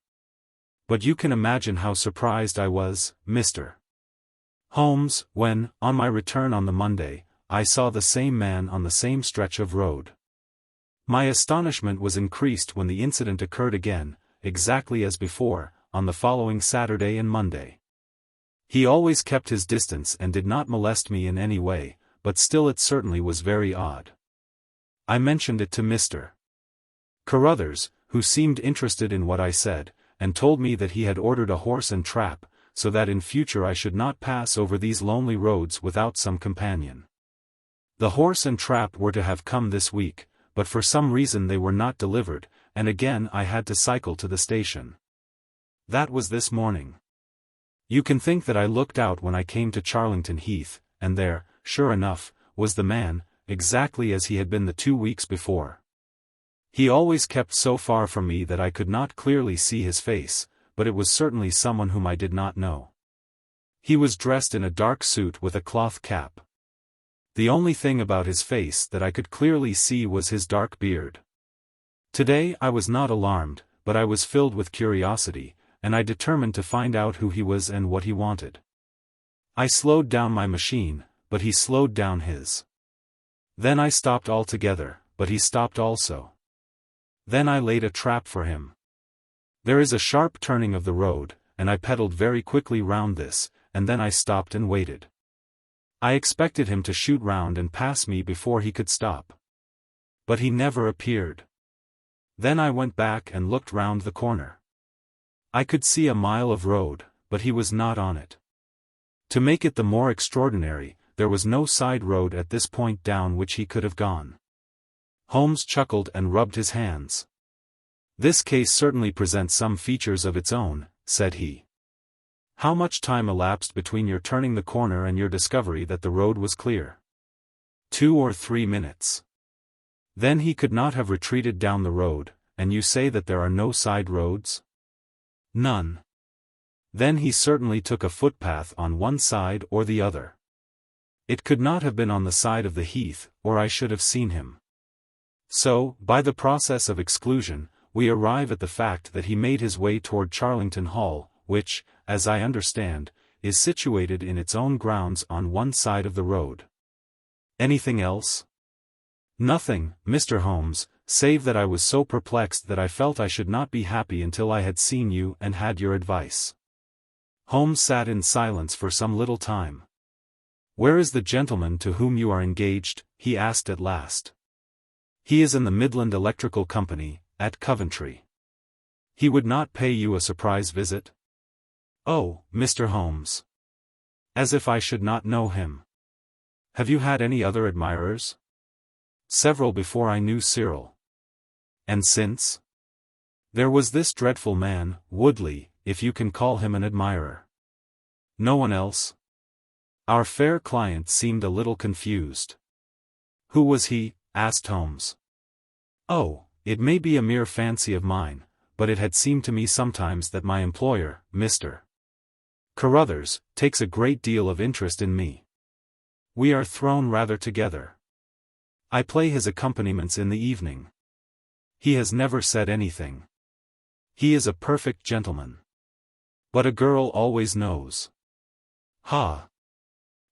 But you can imagine how surprised I was, Mr. Holmes, when, on my return on the Monday, I saw the same man on the same stretch of road. My astonishment was increased when the incident occurred again, exactly as before, on the following Saturday and Monday. He always kept his distance and did not molest me in any way, but still it certainly was very odd. I mentioned it to Mr. Carruthers, who seemed interested in what I said, and told me that he had ordered a horse and trap, so that in future I should not pass over these lonely roads without some companion. The horse and trap were to have come this week, but for some reason they were not delivered, and again I had to cycle to the station. That was this morning. You can think that I looked out when I came to Charlington Heath, and there, sure enough, was the man, exactly as he had been the 2 weeks before. He always kept so far from me that I could not clearly see his face, but it was certainly someone whom I did not know. He was dressed in a dark suit with a cloth cap. The only thing about his face that I could clearly see was his dark beard. Today I was not alarmed, but I was filled with curiosity, and I determined to find out who he was and what he wanted. I slowed down my machine, but he slowed down his. Then I stopped altogether, but he stopped also. Then I laid a trap for him. There is a sharp turning of the road, and I pedaled very quickly round this, and then I stopped and waited. I expected him to shoot round and pass me before he could stop. But he never appeared. Then I went back and looked round the corner. I could see a mile of road, but he was not on it. To make it the more extraordinary, there was no side road at this point down which he could have gone. Holmes chuckled and rubbed his hands. "This case certainly presents some features of its own," said he. "How much time elapsed between your turning the corner and your discovery that the road was clear?" 2 or 3 minutes. "Then he could not have retreated down the road, and you say that there are no side roads?" "None." "Then he certainly took a footpath on one side or the other. It could not have been on the side of the heath, or I should have seen him. So, by the process of exclusion, we arrive at the fact that he made his way toward Charlington Hall, which, as I understand, is situated in its own grounds on one side of the road. Anything else?" "Nothing, Mr. Holmes, save that I was so perplexed that I felt I should not be happy until I had seen you and had your advice." Holmes sat in silence for some little time. "Where is the gentleman to whom you are engaged?" he asked at last. "He is in the Midland Electrical Company, at Coventry." "He would not pay you a surprise visit?" "Oh, Mr. Holmes. As if I should not know him. Have you had any other admirers?" "Several before I knew Cyril." "And since?" "There was this dreadful man, Woodley, if you can call him an admirer." "No one else?" Our fair client seemed a little confused. "Who was he?" asked Holmes. "Oh, it may be a mere fancy of mine, but it had seemed to me sometimes that my employer, Mr. Carruthers, takes a great deal of interest in me. We are thrown rather together. I play his accompaniments in the evening. He has never said anything. He is a perfect gentleman. But a girl always knows." "Ha!"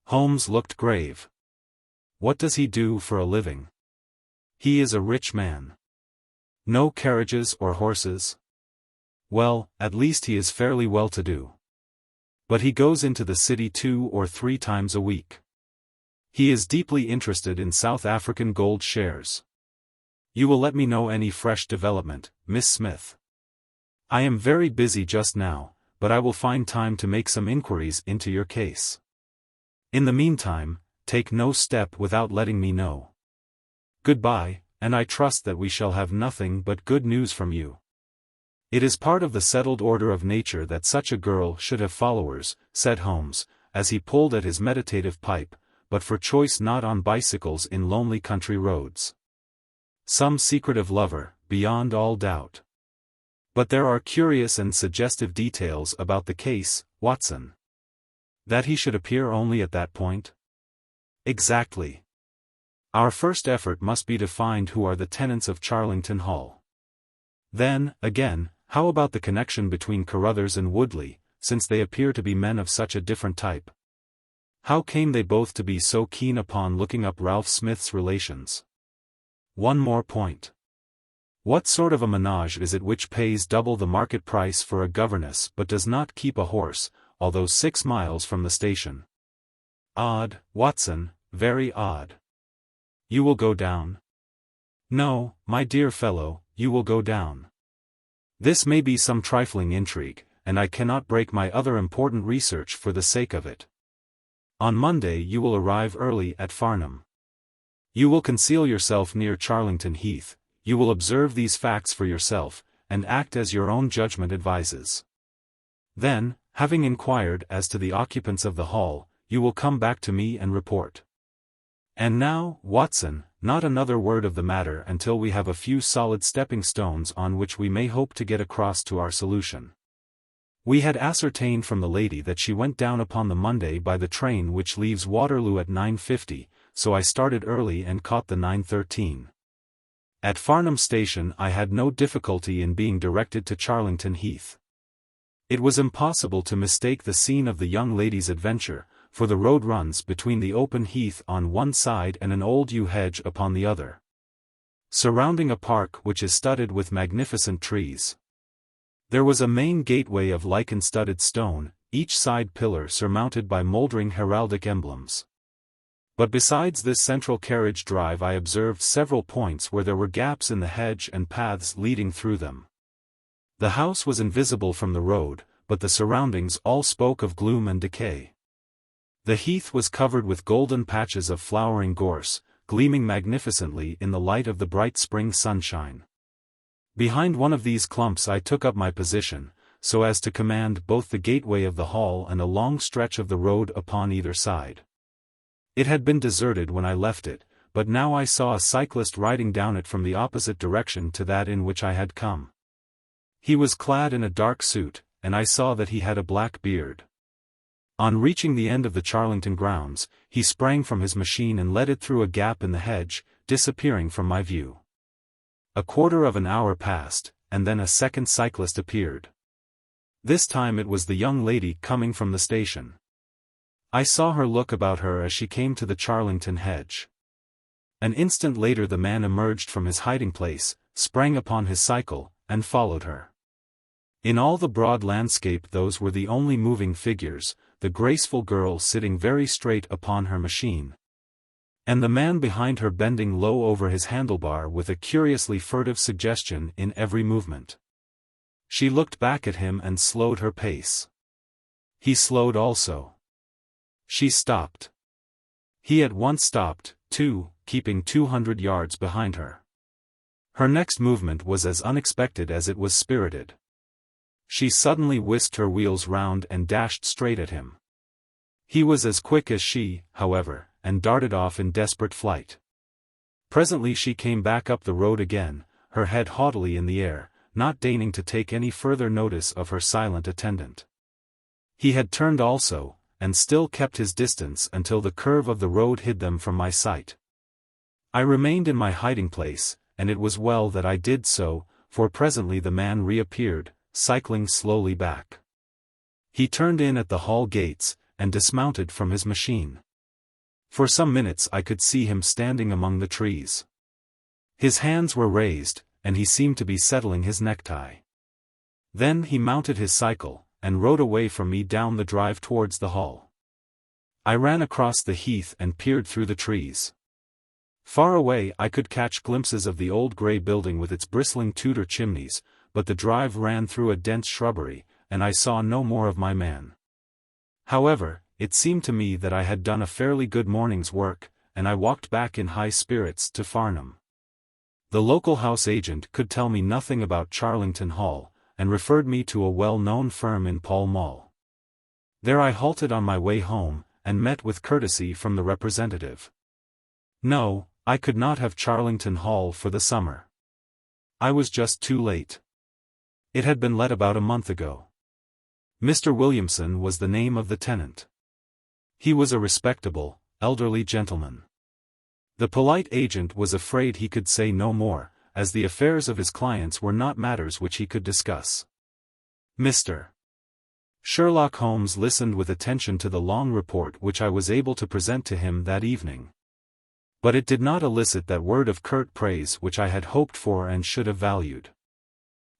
Holmes looked grave. "What does he do for a living?" "He is a rich man." "No carriages or horses?" "Well, at least he is fairly well-to-do. But he goes into the city 2 or 3 times a week. He is deeply interested in South African gold shares. You will let me know any fresh development, Miss Smith. I am very busy just now, but I will find time to make some inquiries into your case. In the meantime, take no step without letting me know. Goodbye, and I trust that we shall have nothing but good news from you." "It is part of the settled order of nature that such a girl should have followers," said Holmes, as he pulled at his meditative pipe, "but for choice not on bicycles in lonely country roads. Some secretive lover, beyond all doubt. But there are curious and suggestive details about the case, Watson." "That he should appear only at that point?" "Exactly. Our first effort must be to find who are the tenants of Charlington Hall. Then, again, how about the connection between Carruthers and Woodley, since they appear to be men of such a different type? How came they both to be so keen upon looking up Ralph Smith's relations? One more point. What sort of a menage is it which pays double the market price for a governess but does not keep a horse, although 6 miles from the station? Odd, Watson, very odd. You will go down? No, my dear fellow, you will go down. This may be some trifling intrigue, and I cannot break my other important research for the sake of it. On Monday you will arrive early at Farnham. You will conceal yourself near Charlington Heath, you will observe these facts for yourself, and act as your own judgment advises. Then, having inquired as to the occupants of the hall, you will come back to me and report. And now, Watson, not another word of the matter until we have a few solid stepping stones on which we may hope to get across to our solution." We had ascertained from the lady that she went down upon the Monday by the train which leaves Waterloo at 9:50, so I started early and caught the 9:13. At Farnham Station I had no difficulty in being directed to Charlington Heath. It was impossible to mistake the scene of the young lady's adventure, for the road runs between the open heath on one side and an old yew hedge upon the other, surrounding a park which is studded with magnificent trees. There was a main gateway of lichen-studded stone, each side pillar surmounted by mouldering heraldic emblems. But besides this central carriage drive I observed several points where there were gaps in the hedge and paths leading through them. The house was invisible from the road, but the surroundings all spoke of gloom and decay. The heath was covered with golden patches of flowering gorse, gleaming magnificently in the light of the bright spring sunshine. Behind one of these clumps I took up my position, so as to command both the gateway of the hall and a long stretch of the road upon either side. It had been deserted when I left it, but now I saw a cyclist riding down it from the opposite direction to that in which I had come. He was clad in a dark suit, and I saw that he had a black beard. On reaching the end of the Charlington grounds, he sprang from his machine and led it through a gap in the hedge, disappearing from my view. A quarter of an hour passed, and then a second cyclist appeared. This time it was the young lady coming from the station. I saw her look about her as she came to the Charlington hedge. An instant later the man emerged from his hiding place, sprang upon his cycle, and followed her. In all the broad landscape those were the only moving figures, the graceful girl sitting very straight upon her machine, and the man behind her bending low over his handlebar with a curiously furtive suggestion in every movement. She looked back at him and slowed her pace. He slowed also. She stopped. He at once stopped, too, keeping 200 yards behind her. Her next movement was as unexpected as it was spirited. She suddenly whisked her wheels round and dashed straight at him. He was as quick as she, however, and darted off in desperate flight. Presently she came back up the road again, her head haughtily in the air, not deigning to take any further notice of her silent attendant. He had turned also, and still kept his distance until the curve of the road hid them from my sight. I remained in my hiding place, and it was well that I did so, for presently the man reappeared, cycling slowly back. He turned in at the hall gates, and dismounted from his machine. For some minutes I could see him standing among the trees. His hands were raised, and he seemed to be settling his necktie. Then he mounted his cycle, and rode away from me down the drive towards the hall. I ran across the heath and peered through the trees. Far away I could catch glimpses of the old grey building with its bristling Tudor chimneys, but the drive ran through a dense shrubbery, and I saw no more of my man. However, it seemed to me that I had done a fairly good morning's work, and I walked back in high spirits to Farnham. The local house agent could tell me nothing about Charlington Hall, and referred me to a well-known firm in Pall Mall. There I halted on my way home, and met with courtesy from the representative. No, I could not have Charlington Hall for the summer. I was just too late. It had been let about a month ago. Mr. Williamson was the name of the tenant. He was a respectable, elderly gentleman. The polite agent was afraid he could say no more, as the affairs of his clients were not matters which he could discuss. Mr. Sherlock Holmes listened with attention to the long report which I was able to present to him that evening. But it did not elicit that word of curt praise which I had hoped for and should have valued.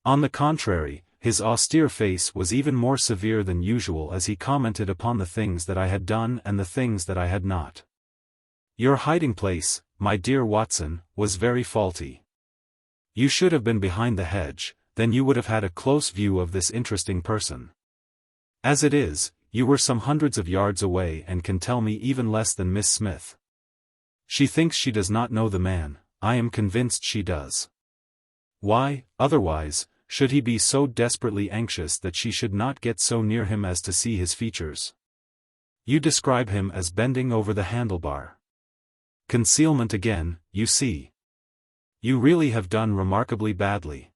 On the contrary, his austere face was even more severe than usual as he commented upon the things that I had done and the things that I had not. Your hiding place, my dear Watson, was very faulty. You should have been behind the hedge, then you would have had a close view of this interesting person. As it is, you were some hundreds of yards away and can tell me even less than Miss Smith. She thinks she does not know the man, I am convinced she does. Why, otherwise, should he be so desperately anxious that she should not get so near him as to see his features? You describe him as bending over the handlebar. Concealment again, you see. You really have done remarkably badly.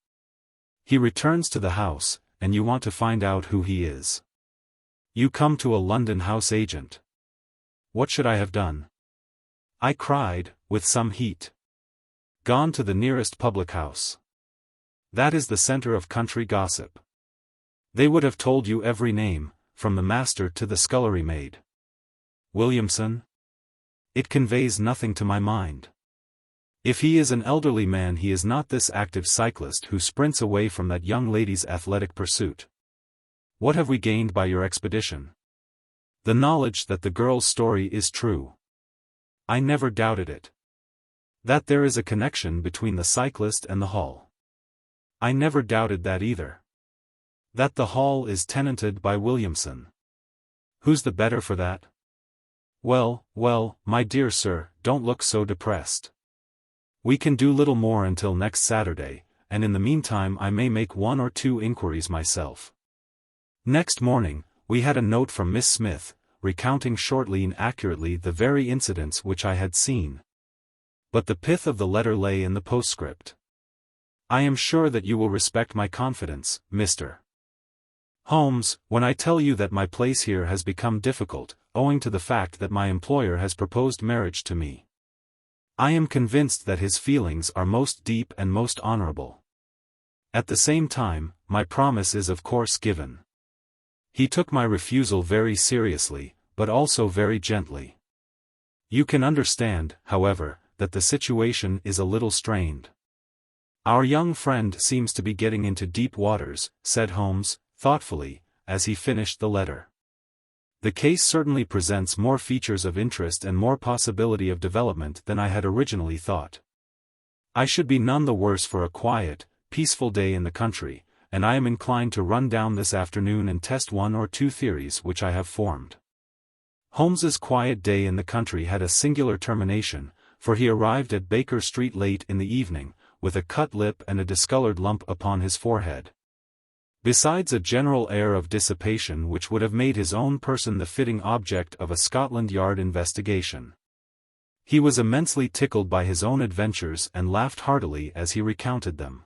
He returns to the house, and you want to find out who he is. You come to a London house agent. What should I have done? I cried, with some heat. Gone to the nearest public house. That is the centre of country gossip. They would have told you every name, from the master to the scullery maid. Williamson? It conveys nothing to my mind. If he is an elderly man, he is not this active cyclist who sprints away from that young lady's athletic pursuit. What have we gained by your expedition? The knowledge that the girl's story is true. I never doubted it. That there is a connection between the cyclist and the hall. I never doubted that either. That the hall is tenanted by Williamson. Who's the better for that? Well, my dear sir, don't look so depressed. We can do little more until next Saturday, and in the meantime I may make 1 or 2 inquiries myself. Next morning, we had a note from Miss Smith, recounting shortly and accurately the very incidents which I had seen. But the pith of the letter lay in the postscript. I am sure that you will respect my confidence, Mr. Holmes, when I tell you that my place here has become difficult, owing to the fact that my employer has proposed marriage to me. I am convinced that his feelings are most deep and most honorable. At the same time, my promise is of course given. He took my refusal very seriously, but also very gently. You can understand, however, that the situation is a little strained. Our young friend seems to be getting into deep waters, said Holmes, thoughtfully, as he finished the letter. The case certainly presents more features of interest and more possibility of development than I had originally thought. I should be none the worse for a quiet, peaceful day in the country, and I am inclined to run down this afternoon and test 1 or 2 theories which I have formed. Holmes's quiet day in the country had a singular termination, for he arrived at Baker Street late in the evening, with a cut lip and a discolored lump upon his forehead. Besides a general air of dissipation which would have made his own person the fitting object of a Scotland Yard investigation. He was immensely tickled by his own adventures and laughed heartily as he recounted them.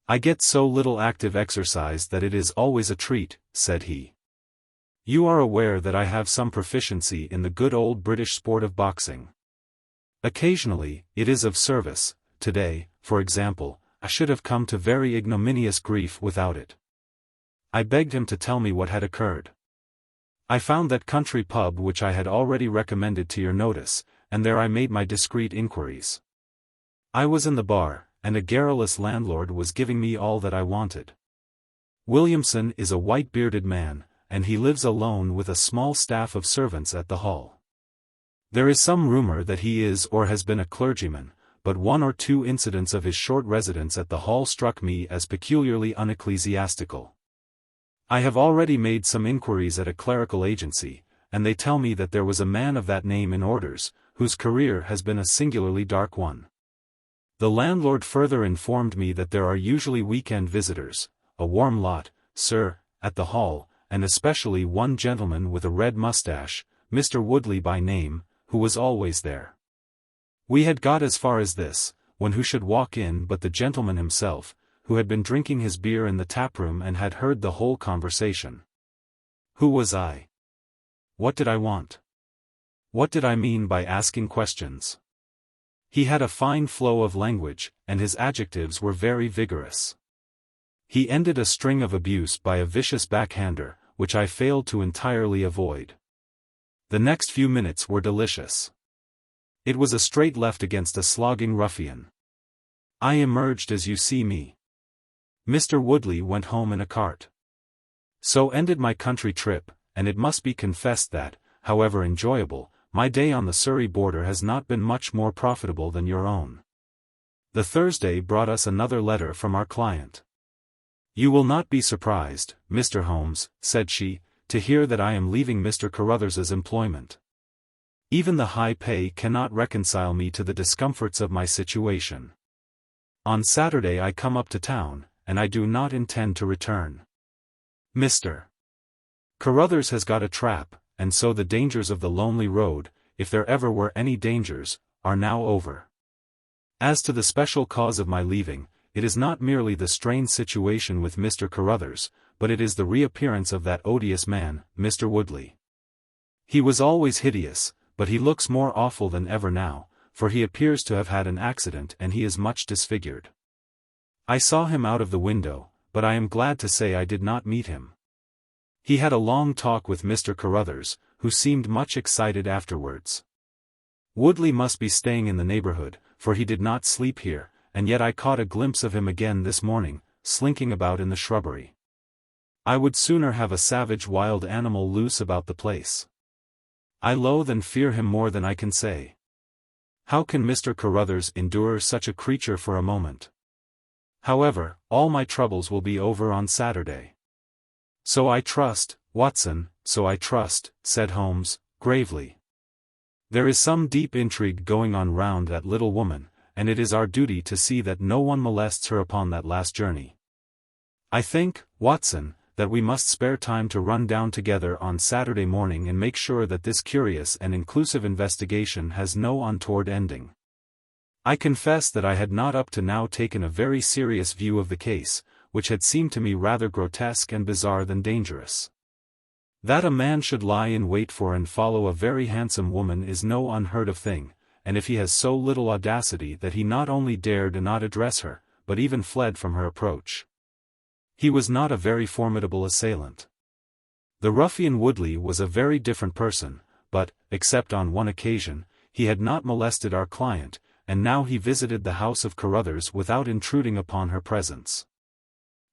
I get so little active exercise that it is always a treat, said he. You are aware that I have some proficiency in the good old British sport of boxing. Occasionally, it is of service. Today, for example, I should have come to very ignominious grief without it. I begged him to tell me what had occurred. I found that country pub which I had already recommended to your notice, and there I made my discreet inquiries. I was in the bar, and a garrulous landlord was giving me all that I wanted. Williamson is a white-bearded man, and he lives alone with a small staff of servants at the hall. There is some rumor that he is or has been a clergyman, but 1 or 2 incidents of his short residence at the hall struck me as peculiarly unecclesiastical. I have already made some inquiries at a clerical agency, and they tell me that there was a man of that name in orders, whose career has been a singularly dark one. The landlord further informed me that there are usually weekend visitors, a warm lot, sir, at the hall, and especially one gentleman with a red mustache, Mr. Woodley by name, who was always there. We had got as far as this, when who should walk in but the gentleman himself, who had been drinking his beer in the taproom and had heard the whole conversation. Who was I? What did I want? What did I mean by asking questions? He had a fine flow of language, and his adjectives were very vigorous. He ended a string of abuse by a vicious backhander, which I failed to entirely avoid. The next few minutes were delicious. It was a straight left against a slogging ruffian. I emerged as you see me. Mr. Woodley went home in a cart. So ended my country trip, and it must be confessed that, however enjoyable, my day on the Surrey border has not been much more profitable than your own. The Thursday brought us another letter from our client. You will not be surprised, Mr. Holmes, said she, to hear that I am leaving Mr. Carruthers's employment. Even the high pay cannot reconcile me to the discomforts of my situation. On Saturday I come up to town, and I do not intend to return. Mr. Carruthers has got a trap, and so the dangers of the lonely road, if there ever were any dangers, are now over. As to the special cause of my leaving, it is not merely the strained situation with Mr. Carruthers, but it is the reappearance of that odious man, Mr. Woodley. He was always hideous, but he looks more awful than ever now, for he appears to have had an accident and he is much disfigured. I saw him out of the window, but I am glad to say I did not meet him. He had a long talk with Mr. Carruthers, who seemed much excited afterwards. Woodley must be staying in the neighborhood, for he did not sleep here, and yet I caught a glimpse of him again this morning, slinking about in the shrubbery. I would sooner have a savage wild animal loose about the place. I loathe and fear him more than I can say. How can Mr. Carruthers endure such a creature for a moment? However, all my troubles will be over on Saturday. So I trust, Watson, so I trust, said Holmes, gravely. There is some deep intrigue going on round that little woman, and it is our duty to see that no one molests her upon that last journey. I think, Watson, that we must spare time to run down together on Saturday morning and make sure that this curious and inclusive investigation has no untoward ending. I confess that I had not up to now taken a very serious view of the case, which had seemed to me rather grotesque and bizarre than dangerous. That a man should lie in wait for and follow a very handsome woman is no unheard of thing, and if he has so little audacity that he not only dared not address her, but even fled from her approach, he was not a very formidable assailant. The ruffian Woodley was a very different person, but, except on one occasion, he had not molested our client, and now he visited the house of Carruthers without intruding upon her presence.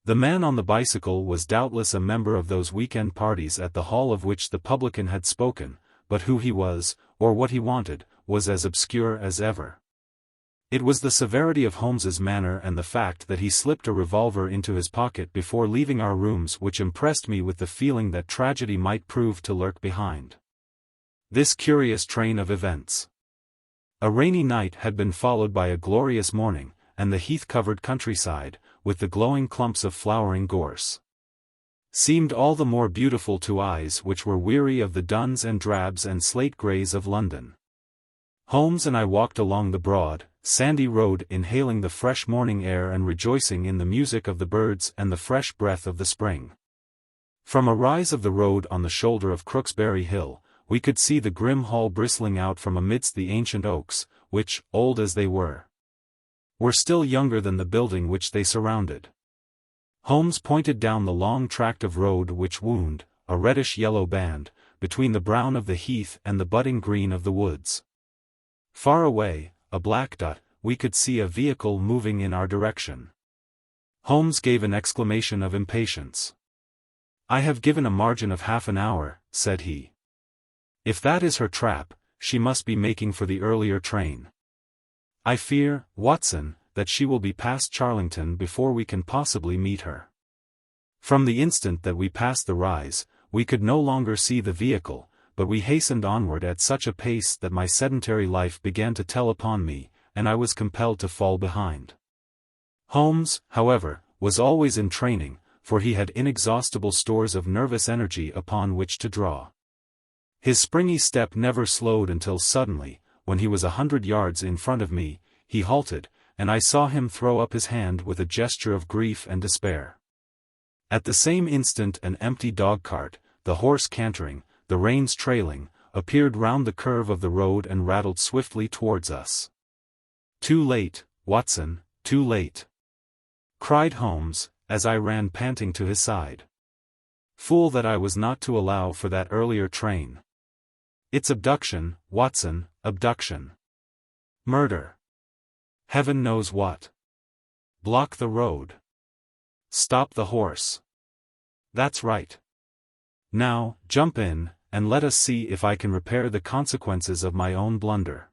The man on the bicycle was doubtless a member of those weekend parties at the hall of which the publican had spoken, but who he was, or what he wanted, was as obscure as ever. It was the severity of Holmes's manner and the fact that he slipped a revolver into his pocket before leaving our rooms which impressed me with the feeling that tragedy might prove to lurk behind this curious train of events. A rainy night had been followed by a glorious morning, and the heath-covered countryside, with the glowing clumps of flowering gorse, seemed all the more beautiful to eyes which were weary of the duns and drabs and slate-greys of London. Holmes and I walked along the broad, sandy road inhaling the fresh morning air and rejoicing in the music of the birds and the fresh breath of the spring. From a rise of the road on the shoulder of Crooksbury Hill, we could see the grim hall bristling out from amidst the ancient oaks, which, old as they were still younger than the building which they surrounded. Holmes pointed down the long tract of road which wound, a reddish-yellow band, between the brown of the heath and the budding green of the woods. Far away, a black dot, we could see a vehicle moving in our direction. Holmes gave an exclamation of impatience. "I have given a margin of half an hour," said he. "If that is her trap, she must be making for the earlier train. I fear, Watson, that she will be past Charlington before we can possibly meet her." From the instant that we passed the rise, we could no longer see the vehicle, but we hastened onward at such a pace that my sedentary life began to tell upon me, and I was compelled to fall behind. Holmes, however, was always in training, for he had inexhaustible stores of nervous energy upon which to draw. His springy step never slowed until suddenly, when he was 100 yards in front of me, he halted, and I saw him throw up his hand with a gesture of grief and despair. At the same instant an empty dog-cart, the horse cantering, the reins trailing, appeared round the curve of the road and rattled swiftly towards us. "Too late, Watson, too late!" cried Holmes, as I ran panting to his side. Fool that I was not to allow for that earlier train. It's abduction, Watson, abduction. Murder. Heaven knows what. Block the road. Stop the horse. That's right. Now, jump in, and let us see if I can repair the consequences of my own blunder.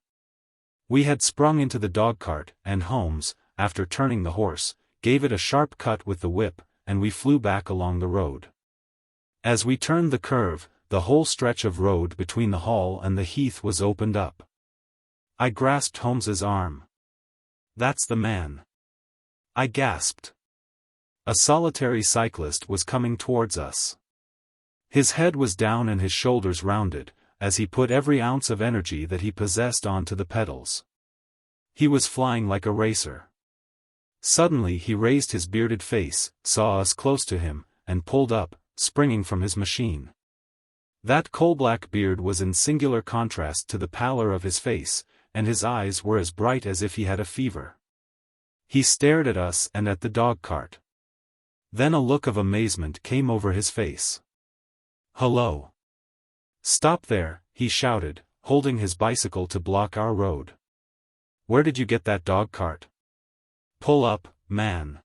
We had sprung into the dog-cart, and Holmes, after turning the horse, gave it a sharp cut with the whip, and we flew back along the road. As we turned the curve, the whole stretch of road between the hall and the heath was opened up. I grasped Holmes's arm. "That's the man," I gasped. A solitary cyclist was coming towards us. His head was down and his shoulders rounded, as he put every ounce of energy that he possessed onto the pedals. He was flying like a racer. Suddenly he raised his bearded face, saw us close to him, and pulled up, springing from his machine. That coal-black beard was in singular contrast to the pallor of his face, and his eyes were as bright as if he had a fever. He stared at us and at the dog-cart. Then a look of amazement came over his face. "Hullo! Stop there," he shouted, holding his bicycle to block our road. "Where did you get that dog cart? Pull up, man!"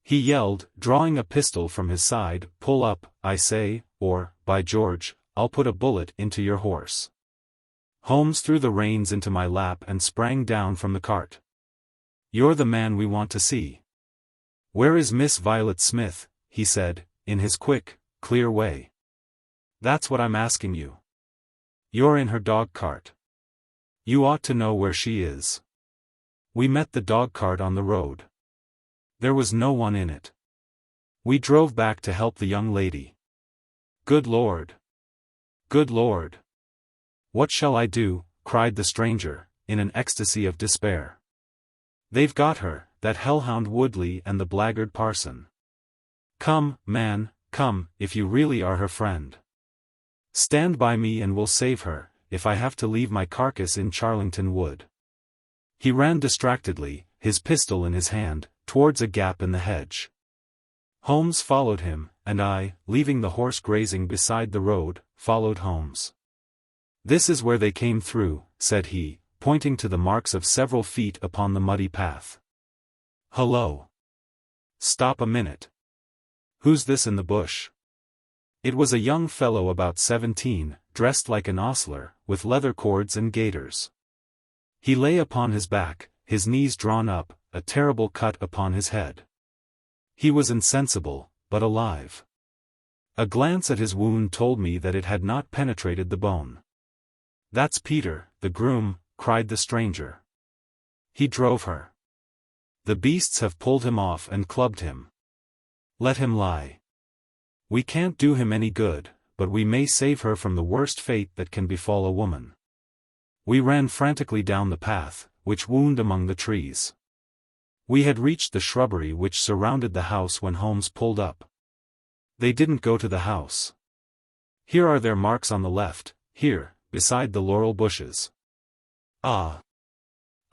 he yelled, drawing a pistol from his side. "Pull up, I say, or, by George, I'll put a bullet into your horse." Holmes threw the reins into my lap and sprang down from the cart. "You're the man we want to see. Where is Miss Violet Smith?" he said, in his quick, clear way. "That's what I'm asking you. You're in her dog cart. You ought to know where she is." We met the dog cart on the road. There was no one in it. We drove back to help the young lady. "Good Lord! Good Lord! What shall I do?" cried the stranger, in an ecstasy of despair. "They've got her, that hellhound Woodley and the blackguard parson. Come, man, come, if you really are her friend. Stand by me and we'll save her, if I have to leave my carcass in Charlington Wood." He ran distractedly, his pistol in his hand, towards a gap in the hedge. Holmes followed him, and I, leaving the horse grazing beside the road, followed Holmes. "This is where they came through," said he, pointing to the marks of several feet upon the muddy path. "Hullo! Stop a minute. Who's this in the bush?" It was a young fellow about 17, dressed like an ostler, with leather cords and gaiters. He lay upon his back, his knees drawn up, a terrible cut upon his head. He was insensible, but alive. A glance at his wound told me that it had not penetrated the bone. "That's Peter, the groom," cried the stranger. "He drove her. The beasts have pulled him off and clubbed him. Let him lie. We can't do him any good, but we may save her from the worst fate that can befall a woman." We ran frantically down the path, which wound among the trees. We had reached the shrubbery which surrounded the house when Holmes pulled up. "They didn't go to the house. Here are their marks on the left, here, beside the laurel bushes." "Ah!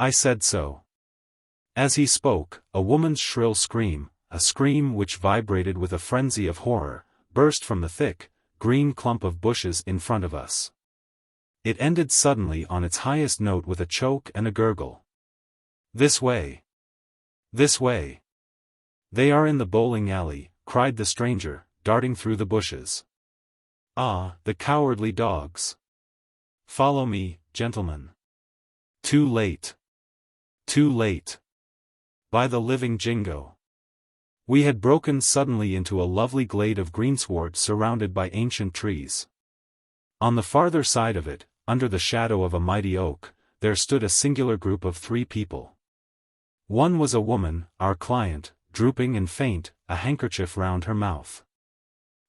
I said so." As he spoke, a woman's shrill scream, a scream which vibrated with a frenzy of horror, burst from the thick, green clump of bushes in front of us. It ended suddenly on its highest note with a choke and a gurgle. "This way! This way! They are in the bowling alley," cried the stranger, darting through the bushes. "Ah, the cowardly dogs! Follow me, gentlemen. Too late! Too late! By the living Jingo!" We had broken suddenly into a lovely glade of greensward surrounded by ancient trees. On the farther side of it, under the shadow of a mighty oak, there stood a singular group of 3 people. One was a woman, our client, drooping and faint, a handkerchief round her mouth.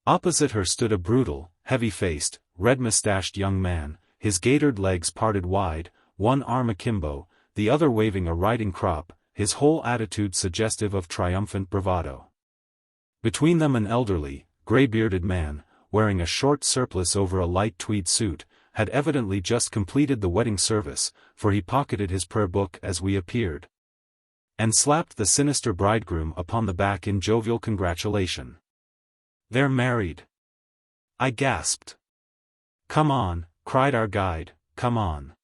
Opposite her stood a brutal, heavy-faced, red-moustached young man, his gaitered legs parted wide, one arm akimbo, the other waving a riding crop, his whole attitude suggestive of triumphant bravado. Between them an elderly, grey-bearded man, wearing a short surplice over a light tweed suit, had evidently just completed the wedding service, for he pocketed his prayer book as we appeared, and slapped the sinister bridegroom upon the back in jovial congratulation. "They're married!" I gasped. "Come on," cried our guide, "come on."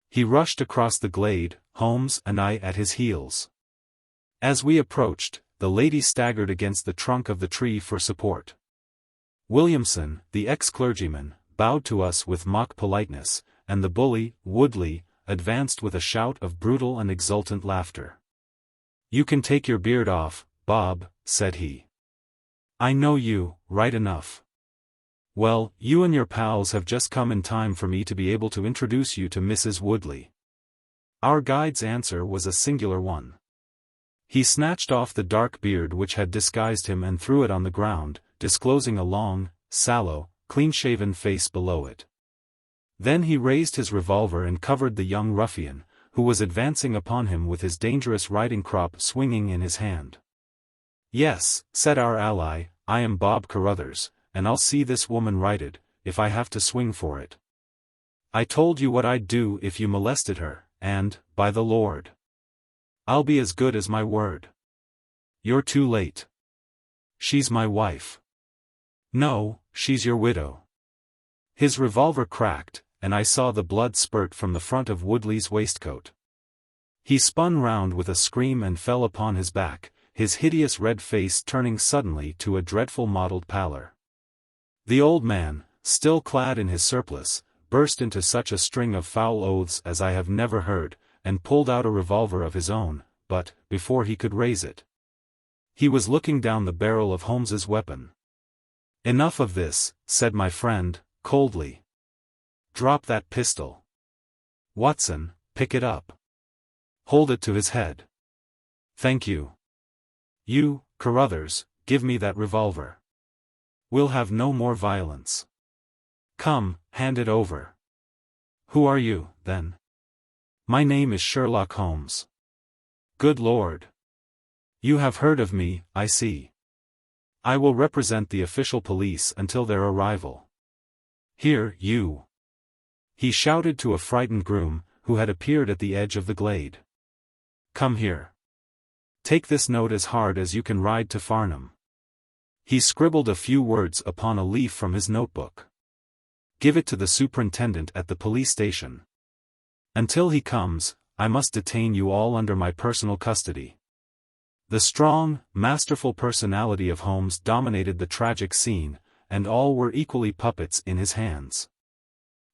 He rushed across the glade, Holmes and I at his heels. As we approached, the lady staggered against the trunk of the tree for support. Williamson, the ex-clergyman, bowed to us with mock politeness, and the bully, Woodley, advanced with a shout of brutal and exultant laughter. "You can take your beard off, Bob," said he. "I know you, right enough. Well, you and your pals have just come in time for me to be able to introduce you to Mrs. Woodley." Our guide's answer was a singular one. He snatched off the dark beard which had disguised him and threw it on the ground, disclosing a long, sallow, clean-shaven face below it. Then he raised his revolver and covered the young ruffian, who was advancing upon him with his dangerous riding crop swinging in his hand. "Yes," said our ally, "I am Bob Carruthers, and I'll see this woman righted, if I have to swing for it. I told you what I'd do if you molested her, and, by the Lord, I'll be as good as my word. You're too late. she's my wife. No, she's your widow. His revolver cracked, and I saw the blood spurt from the front of Woodley's waistcoat. He spun round with a scream and fell upon his back, his hideous red face turning suddenly to a dreadful mottled pallor. The old man, still clad in his surplice, burst into such a string of foul oaths as I have never heard, and pulled out a revolver of his own, but, before he could raise it, he was looking down the barrel of Holmes's weapon. "Enough of this," said my friend, coldly. "Drop that pistol. Watson, pick it up. Hold it to his head. Thank you. You, Carruthers, give me that revolver. We'll have no more violence. Come, hand it over." "Who are you, then?" "My name is Sherlock Holmes." "Good Lord. You have heard of me, I see. I will represent the official police until their arrival. Here, you." He shouted to a frightened groom, who had appeared at the edge of the glade. "Come here. Take this note as hard as you can ride to Farnham." He scribbled a few words upon a leaf from his notebook. "Give it to the superintendent at the police station. Until he comes, I must detain you all under my personal custody." The strong, masterful personality of Holmes dominated the tragic scene, and all were equally puppets in his hands.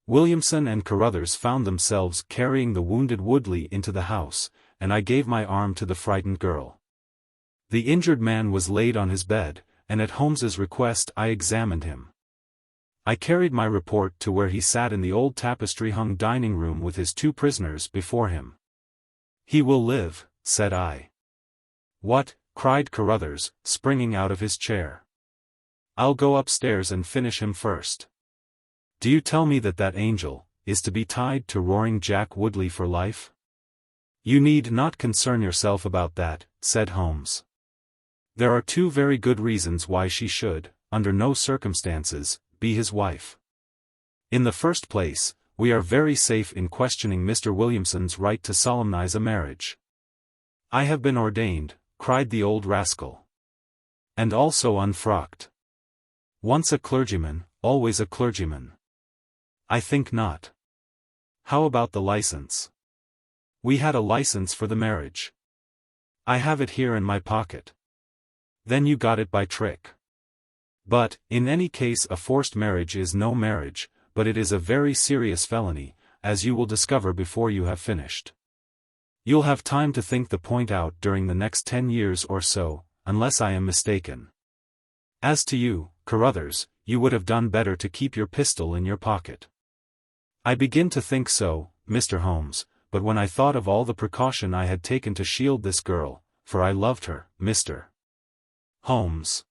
Williamson and Carruthers found themselves carrying the wounded Woodley into the house, and I gave my arm to the frightened girl. The injured man was laid on his bed, and at Holmes's request I examined him. I carried my report to where he sat in the old tapestry-hung dining room with his 2 prisoners before him. "He will live," said I. "What?" cried Carruthers, springing out of his chair. "I'll go upstairs and finish him first. Do you tell me that angel is to be tied to Roaring Jack Woodley for life?" "You need not concern yourself about that," said Holmes. "There are 2 very good reasons why she should, under no circumstances, be his wife. In the first place, we are very safe in questioning Mr. Williamson's right to solemnize a marriage." "I have been ordained," cried the old rascal. "And also unfrocked. Once a clergyman, always a clergyman." "I think not." "How about the license?" "We had a license for the marriage." "I have it here in my pocket." "Then you got it by trick." "But, in any case, a forced marriage is no marriage, but it is a very serious felony, as you will discover before you have finished. You'll have time to think the point out during the next 10 years or so, unless I am mistaken. As to you, Carruthers, you would have done better to keep your pistol in your pocket." "I begin to think so, Mr. Holmes, but when I thought of all the precaution I had taken to shield this girl, for I loved her, Mr. Holmes.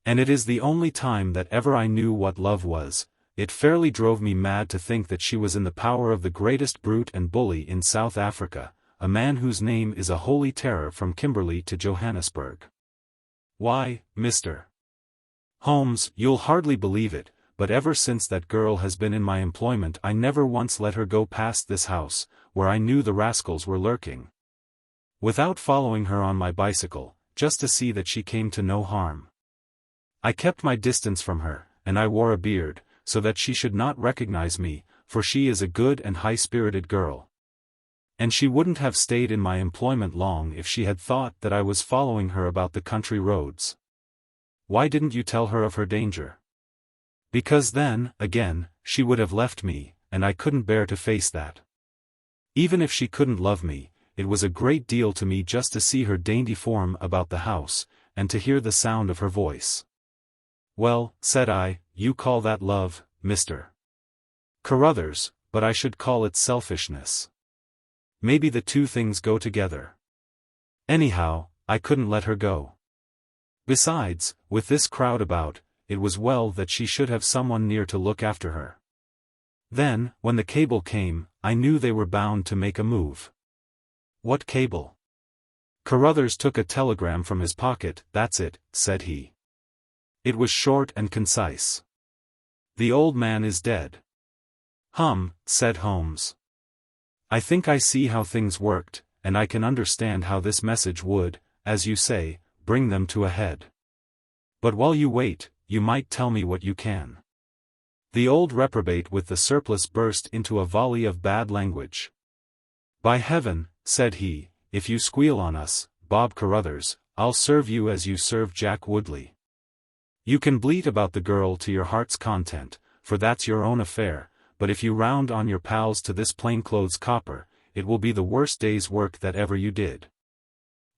And it is the only time that ever I knew what love was, it fairly drove me mad to think that she was in the power of the greatest brute and bully in South Africa, a man whose name is a holy terror from Kimberley to Johannesburg. Why, Mr. Holmes, you'll hardly believe it, but ever since that girl has been in my employment I never once let her go past this house, where I knew the rascals were lurking, without following her on my bicycle, just to see that she came to no harm. I kept my distance from her, and I wore a beard, so that she should not recognize me, for she is a good and high-spirited girl. And she wouldn't have stayed in my employment long if she had thought that I was following her about the country roads." "Why didn't you tell her of her danger?" "Because then, again, she would have left me, and I couldn't bear to face that. Even if she couldn't love me, it was a great deal to me just to see her dainty form about the house, and to hear the sound of her voice." "Well," said I, "you call that love, Mr. Carruthers, but I should call it selfishness. Maybe the 2 things go together. Anyhow, I couldn't let her go. Besides, with this crowd about, it was well that she should have someone near to look after her. Then, when the cable came, I knew they were bound to make a move." "What cable?" Carruthers took a telegram from his pocket. "That's it," said he. It was short and concise. "The old man is dead." Said Holmes. "I think I see how things worked, and I can understand how this message would, as you say, bring them to a head. But while you wait, you might tell me what you can." The old reprobate with the surplice burst into a volley of bad language. "By heaven," said he, "if you squeal on us, Bob Carruthers, I'll serve you as you served Jack Woodley. You can bleat about the girl to your heart's content, for that's your own affair, but if you round on your pals to this plainclothes copper, it will be the worst day's work that ever you did."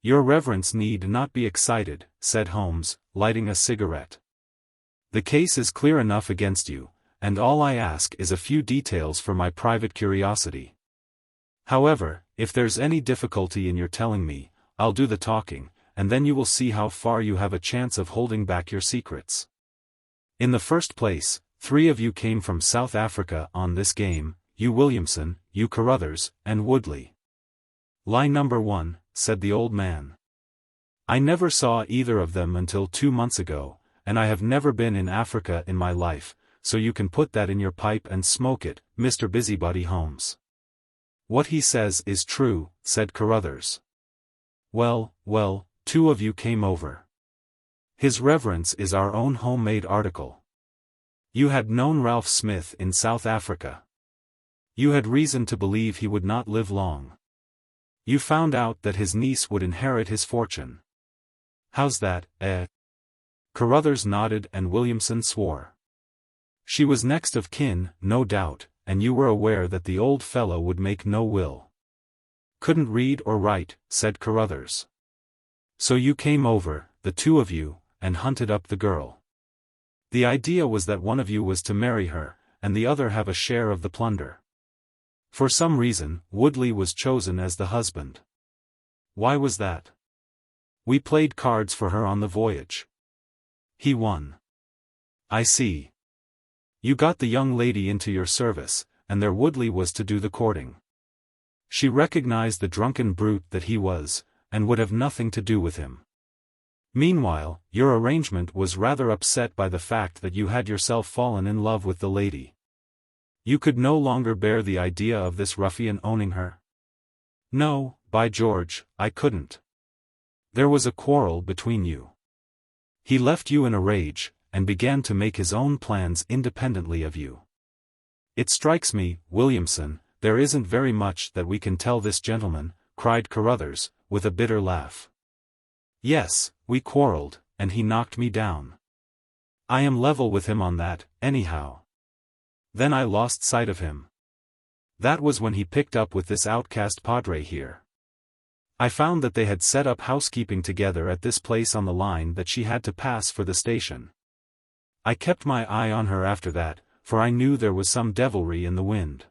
"Your reverence need not be excited," said Holmes, lighting a cigarette. "The case is clear enough against you, and all I ask is a few details for my private curiosity. However, if there's any difficulty in your telling me, I'll do the talking, and then you will see how far you have a chance of holding back your secrets. In the first place, 3 of you came from South Africa on this game, you Williamson, you Carruthers, and Woodley." "Lie number 1, said the old man. "I never saw either of them until 2 months ago, and I have never been in Africa in my life, so you can put that in your pipe and smoke it, Mr. Busybody Holmes." "What he says is true," said Carruthers. Well, 2 of you came over. His reverence is our own homemade article. You had known Ralph Smith in South Africa. You had reason to believe he would not live long. You found out that his niece would inherit his fortune. How's that, eh?" Carruthers nodded and Williamson swore. "She was next of kin, no doubt, and you were aware that the old fellow would make no will." "Couldn't read or write," said Carruthers. "So you came over, the 2 of you, and hunted up the girl. The idea was that one of you was to marry her, and the other have a share of the plunder. For some reason, Woodley was chosen as the husband. Why was that?" "We played cards for her on the voyage. He won." "I see. You got the young lady into your service, and their Woodley was to do the courting. She recognized the drunken brute that he was, and would have nothing to do with him. Meanwhile, your arrangement was rather upset by the fact that you had yourself fallen in love with the lady. You could no longer bear the idea of this ruffian owning her?" "No, by George, I couldn't. There was a quarrel between you. He left you in a rage, and began to make his own plans independently of you. It strikes me, Williamson, there isn't very much that we can tell this gentleman," cried Carruthers, with a bitter laugh. "Yes, we quarreled, and he knocked me down. I am level with him on that, anyhow. Then I lost sight of him. That was when he picked up with this outcast padre here. I found that they had set up housekeeping together at this place on the line that she had to pass for the station. I kept my eye on her after that, for I knew there was some devilry in the wind.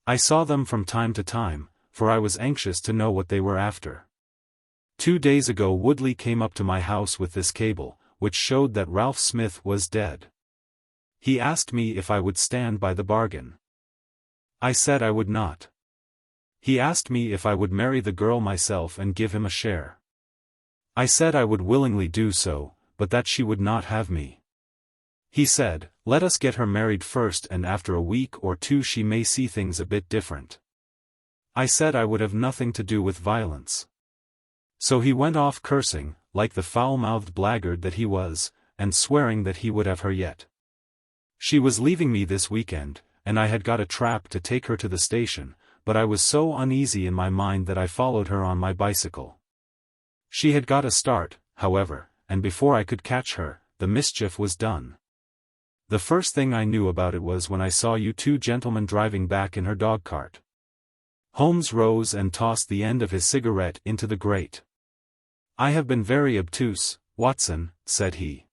I saw them from time to time, for I was anxious to know what they were after. 2 days ago Woodley came up to my house with this cable, which showed that Ralph Smith was dead. He asked me if I would stand by the bargain. I said I would not. He asked me if I would marry the girl myself and give him a share. I said I would willingly do so, but that she would not have me. He said, let us get her married first and after a week or 2 she may see things a bit different. I said I would have nothing to do with violence. So he went off cursing, like the foul-mouthed blackguard that he was, and swearing that he would have her yet. She was leaving me this weekend, and I had got a trap to take her to the station, but I was so uneasy in my mind that I followed her on my bicycle. She had got a start, however, and before I could catch her, the mischief was done. The first thing I knew about it was when I saw you 2 gentlemen driving back in her dog-cart." Holmes rose and tossed the end of his cigarette into the grate. "I have been very obtuse, Watson," said he.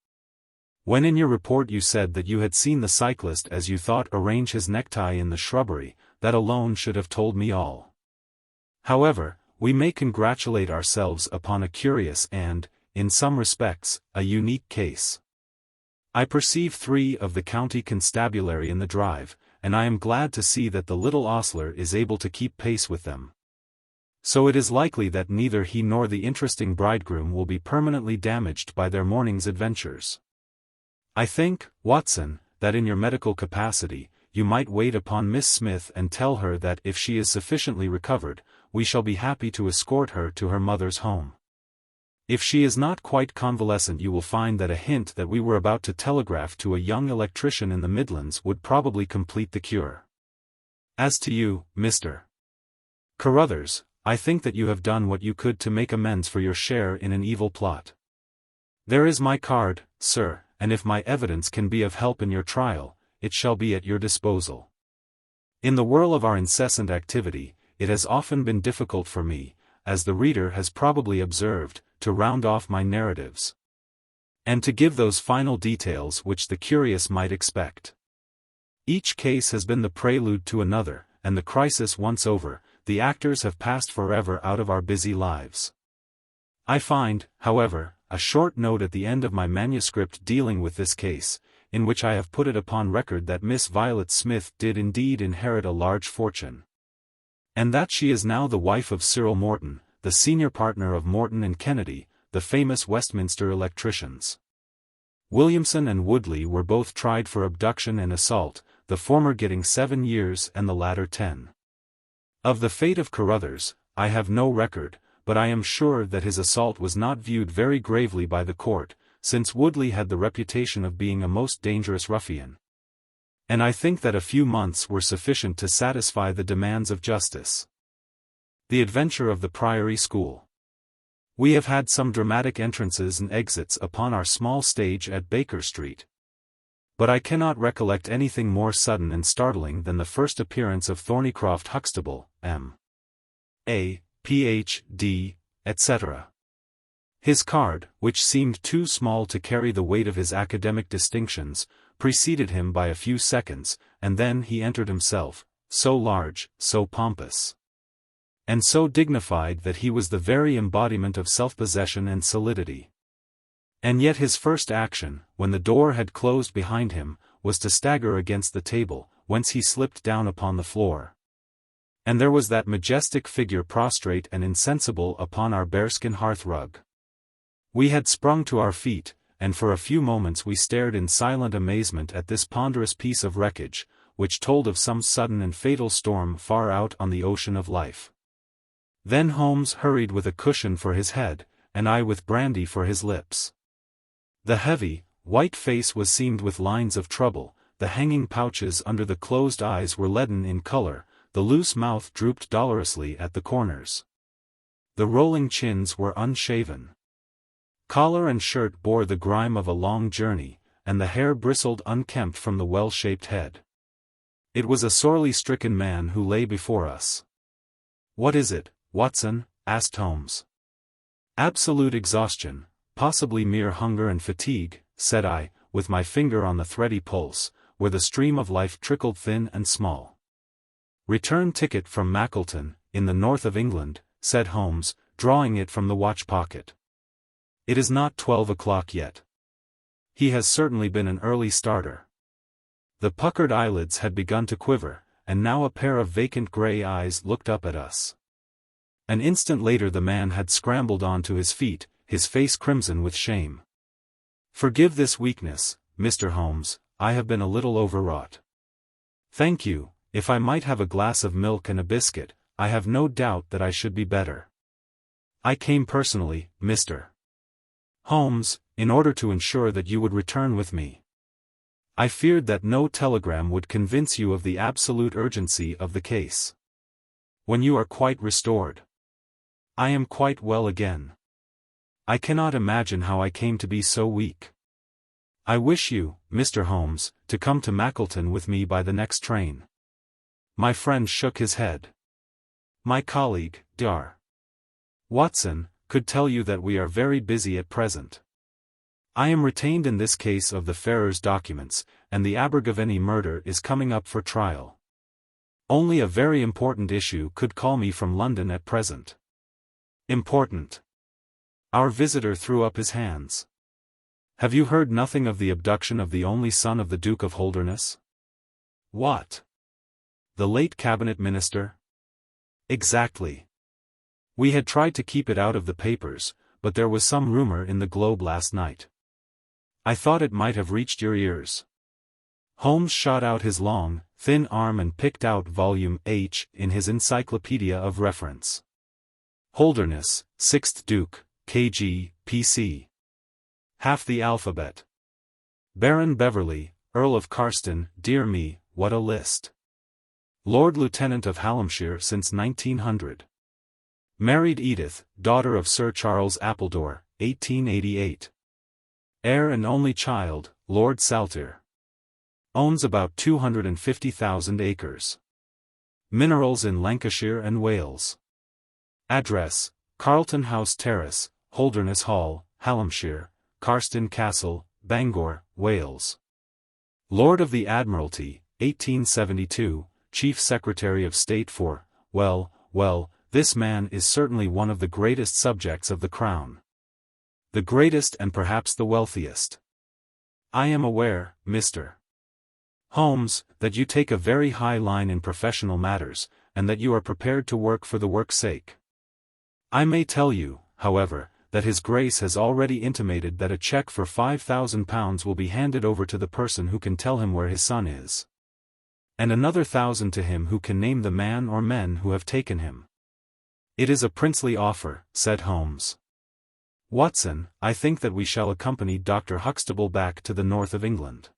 "When in your report you said that you had seen the cyclist as you thought arrange his necktie in the shrubbery, that alone should have told me all. However, we may congratulate ourselves upon a curious and, in some respects, a unique case. I perceive 3 of the county constabulary in the drive, and I am glad to see that the little ostler is able to keep pace with them. So it is likely that neither he nor the interesting bridegroom will be permanently damaged by their morning's adventures. I think, Watson, that in your medical capacity, you might wait upon Miss Smith and tell her that if she is sufficiently recovered, we shall be happy to escort her to her mother's home. If she is not quite convalescent, you will find that a hint that we were about to telegraph to a young electrician in the Midlands would probably complete the cure. As to you, Mr. Carruthers, I think that you have done what you could to make amends for your share in an evil plot. There is my card, sir, and if my evidence can be of help in your trial, it shall be at your disposal. In the whirl of our incessant activity, it has often been difficult for me, as the reader has probably observed, to round off my narratives, and to give those final details which the curious might expect. Each case has been the prelude to another, and the crisis once over, the actors have passed forever out of our busy lives. I find, however, a short note at the end of my manuscript dealing with this case, in which I have put it upon record that Miss Violet Smith did indeed inherit a large fortune, and that she is now the wife of Cyril Morton, the senior partner of Morton and Kennedy, the famous Westminster electricians. Williamson and Woodley were both tried for abduction and assault, the former getting 7 years and the latter 10. Of the fate of Carruthers, I have no record, but I am sure that his assault was not viewed very gravely by the court, since Woodley had the reputation of being a most dangerous ruffian. And I think that a few months were sufficient to satisfy the demands of justice. The Adventure of the Priory School. We have had some dramatic entrances and exits upon our small stage at Baker Street, but I cannot recollect anything more sudden and startling than the first appearance of Thornycroft Huxtable, M.A., Ph.D., etc. His card, which seemed too small to carry the weight of his academic distinctions, preceded him by a few seconds, and then he entered himself, so large, so pompous, and so dignified that he was the very embodiment of self-possession and solidity. And yet his first action, when the door had closed behind him, was to stagger against the table, whence he slipped down upon the floor. And there was that majestic figure prostrate and insensible upon our bearskin hearth-rug. We had sprung to our feet, and for a few moments we stared in silent amazement at this ponderous piece of wreckage, which told of some sudden and fatal storm far out on the ocean of life. Then Holmes hurried with a cushion for his head, and I with brandy for his lips. The heavy, white face was seamed with lines of trouble, the hanging pouches under the closed eyes were leaden in color, the loose mouth drooped dolorously at the corners. The rolling chins were unshaven. Collar and shirt bore the grime of a long journey, and the hair bristled unkempt from the well-shaped head. It was a sorely stricken man who lay before us. "What is it, Watson?" asked Holmes. "Absolute exhaustion, possibly mere hunger and fatigue," said I, with my finger on the thready pulse, where the stream of life trickled thin and small. "Return ticket from Mackleton, in the north of England," said Holmes, drawing it from the watch-pocket. "It is not 12 o'clock yet. He has certainly been an early starter." The puckered eyelids had begun to quiver, and now a pair of vacant grey eyes looked up at us. An instant later the man had scrambled on to his feet, his face crimson with shame. "Forgive this weakness, Mr. Holmes, I have been a little overwrought." "Thank you, if I might have a glass of milk and a biscuit, I have no doubt that I should be better. I came personally, Mr. Holmes, in order to ensure that you would return with me. I feared that no telegram would convince you of the absolute urgency of the case. When you are quite restored." "I am quite well again. I cannot imagine how I came to be so weak. I wish you, Mr. Holmes, to come to Mackleton with me by the next train." My friend shook his head. "My colleague, Dr. Watson, could tell you that we are very busy at present. I am retained in this case of the Ferrers documents, and the Abergavenny murder is coming up for trial. Only a very important issue could call me from London at present." "Important?" Our visitor threw up his hands. "Have you heard nothing of the abduction of the only son of the Duke of Holderness?" "What? The late cabinet minister?" "Exactly. We had tried to keep it out of the papers, but there was some rumor in the Globe last night. I thought it might have reached your ears." Holmes shot out his long, thin arm and picked out volume H in his encyclopedia of reference. "Holderness, 6th Duke, kg, pc. Half the alphabet. Baron Beverley, Earl of Carston, dear me, what a list. Lord Lieutenant of Hallamshire since 1900. Married Edith, daughter of Sir Charles Appledore, 1888. Heir and only child, Lord Saltire. Owns about 250,000 acres. Minerals in Lancashire and Wales. Address, Carlton House Terrace, Holderness Hall, Hallamshire, Carston Castle, Bangor, Wales. Lord of the Admiralty, 1872, Chief Secretary of State for, well, this man is certainly one of the greatest subjects of the Crown. The greatest and perhaps the wealthiest. I am aware, Mr. Holmes, that you take a very high line in professional matters, and that you are prepared to work for the work's sake. I may tell you, however, that His Grace has already intimated that a cheque for £5,000 will be handed over to the person who can tell him where his son is. And another 1,000 to him who can name the man or men who have taken him. It is a princely offer, said Holmes. Watson, I think that we shall accompany Dr. Huxtable back to the north of England.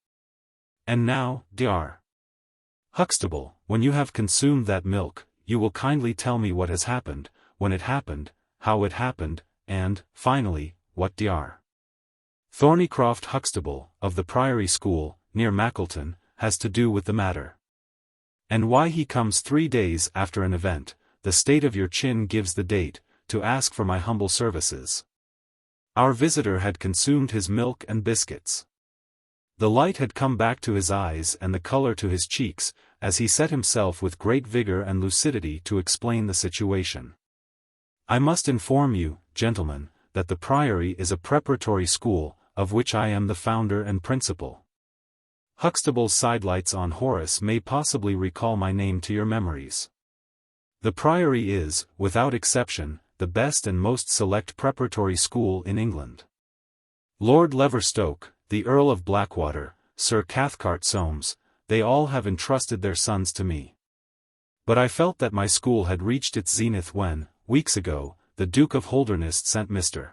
And now, Dr. Huxtable, when you have consumed that milk, you will kindly tell me what has happened, when it happened, how it happened, and, finally, what Dr. Thornycroft Huxtable, of the Priory School, near Mackleton, has to do with the matter. And why he comes 3 days after an event, the state of your chin gives the date, to ask for my humble services. Our visitor had consumed his milk and biscuits. The light had come back to his eyes and the color to his cheeks, as he set himself with great vigor and lucidity to explain the situation. I must inform you, gentlemen, that the Priory is a preparatory school, of which I am the founder and principal. Huxtable's sidelights on Horace may possibly recall my name to your memories. The Priory is, without exception, the best and most select preparatory school in England. Lord Leverstoke, the Earl of Blackwater, Sir Cathcart Soames, they all have entrusted their sons to me. But I felt that my school had reached its zenith when, weeks ago, the Duke of Holderness sent Mr.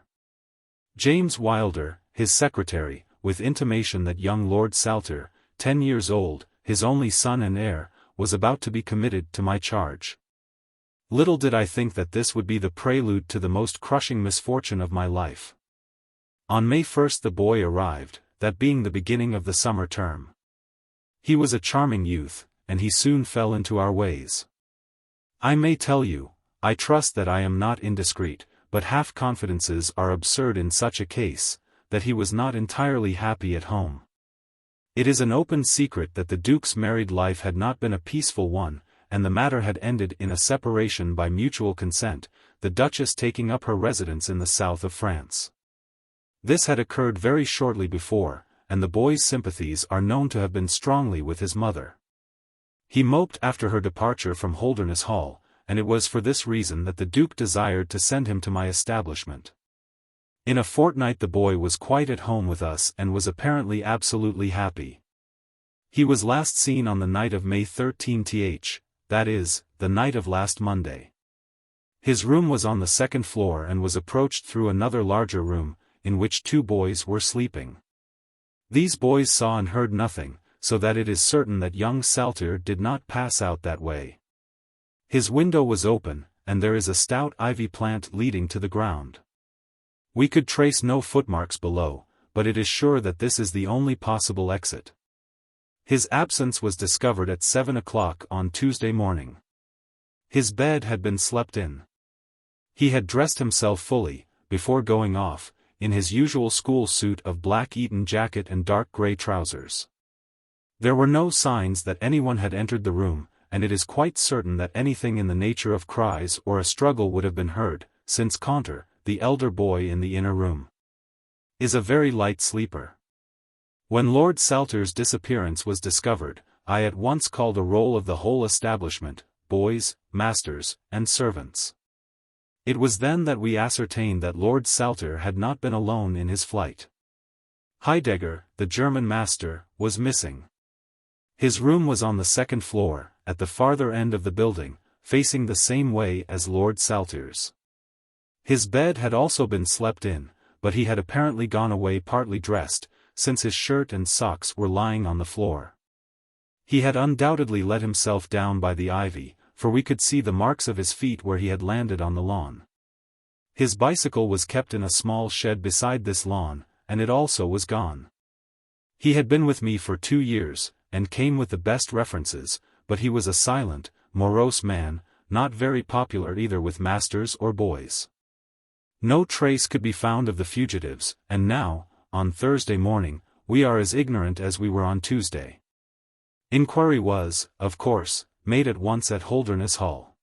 James Wilder, his secretary, with intimation that young Lord Saltire, 10 years old, his only son and heir, was about to be committed to my charge. Little did I think that this would be the prelude to the most crushing misfortune of my life. On May 1st the boy arrived, that being the beginning of the summer term. He was a charming youth, and he soon fell into our ways. I may tell you, I trust that I am not indiscreet, but half-confidences are absurd in such a case, that he was not entirely happy at home. It is an open secret that the Duke's married life had not been a peaceful one, and the matter had ended in a separation by mutual consent, the Duchess taking up her residence in the south of France. This had occurred very shortly before, and the boy's sympathies are known to have been strongly with his mother. He moped after her departure from Holderness Hall, and it was for this reason that the Duke desired to send him to my establishment. In a fortnight the boy was quite at home with us and was apparently absolutely happy. He was last seen on the night of May 13th, that is, the night of last Monday. His room was on the second floor and was approached through another larger room, in which 2 boys were sleeping. These boys saw and heard nothing, so that it is certain that young Saltire did not pass out that way. His window was open, and there is a stout ivy plant leading to the ground. We could trace no footmarks below, but it is sure that this is the only possible exit. His absence was discovered at 7 o'clock on Tuesday morning. His bed had been slept in. He had dressed himself fully, before going off, in his usual school suit of black Eton jacket and dark grey trousers. There were no signs that anyone had entered the room, and it is quite certain that anything in the nature of cries or a struggle would have been heard, since Caunter, the elder boy in the inner room, is a very light sleeper. When Lord Saltire's disappearance was discovered, I at once called a roll of the whole establishment, boys, masters, and servants. It was then that we ascertained that Lord Saltire had not been alone in his flight. Heidegger, the German master, was missing. His room was on the second floor, at the farther end of the building, facing the same way as Lord Saltire's. His bed had also been slept in, but he had apparently gone away partly dressed, since his shirt and socks were lying on the floor. He had undoubtedly let himself down by the ivy, for we could see the marks of his feet where he had landed on the lawn. His bicycle was kept in a small shed beside this lawn, and it also was gone. He had been with me for 2 years, and came with the best references, but he was a silent, morose man, not very popular either with masters or boys. No trace could be found of the fugitives, and now, on Thursday morning, we are as ignorant as we were on Tuesday. Inquiry was, of course, made at once at Holderness Hall.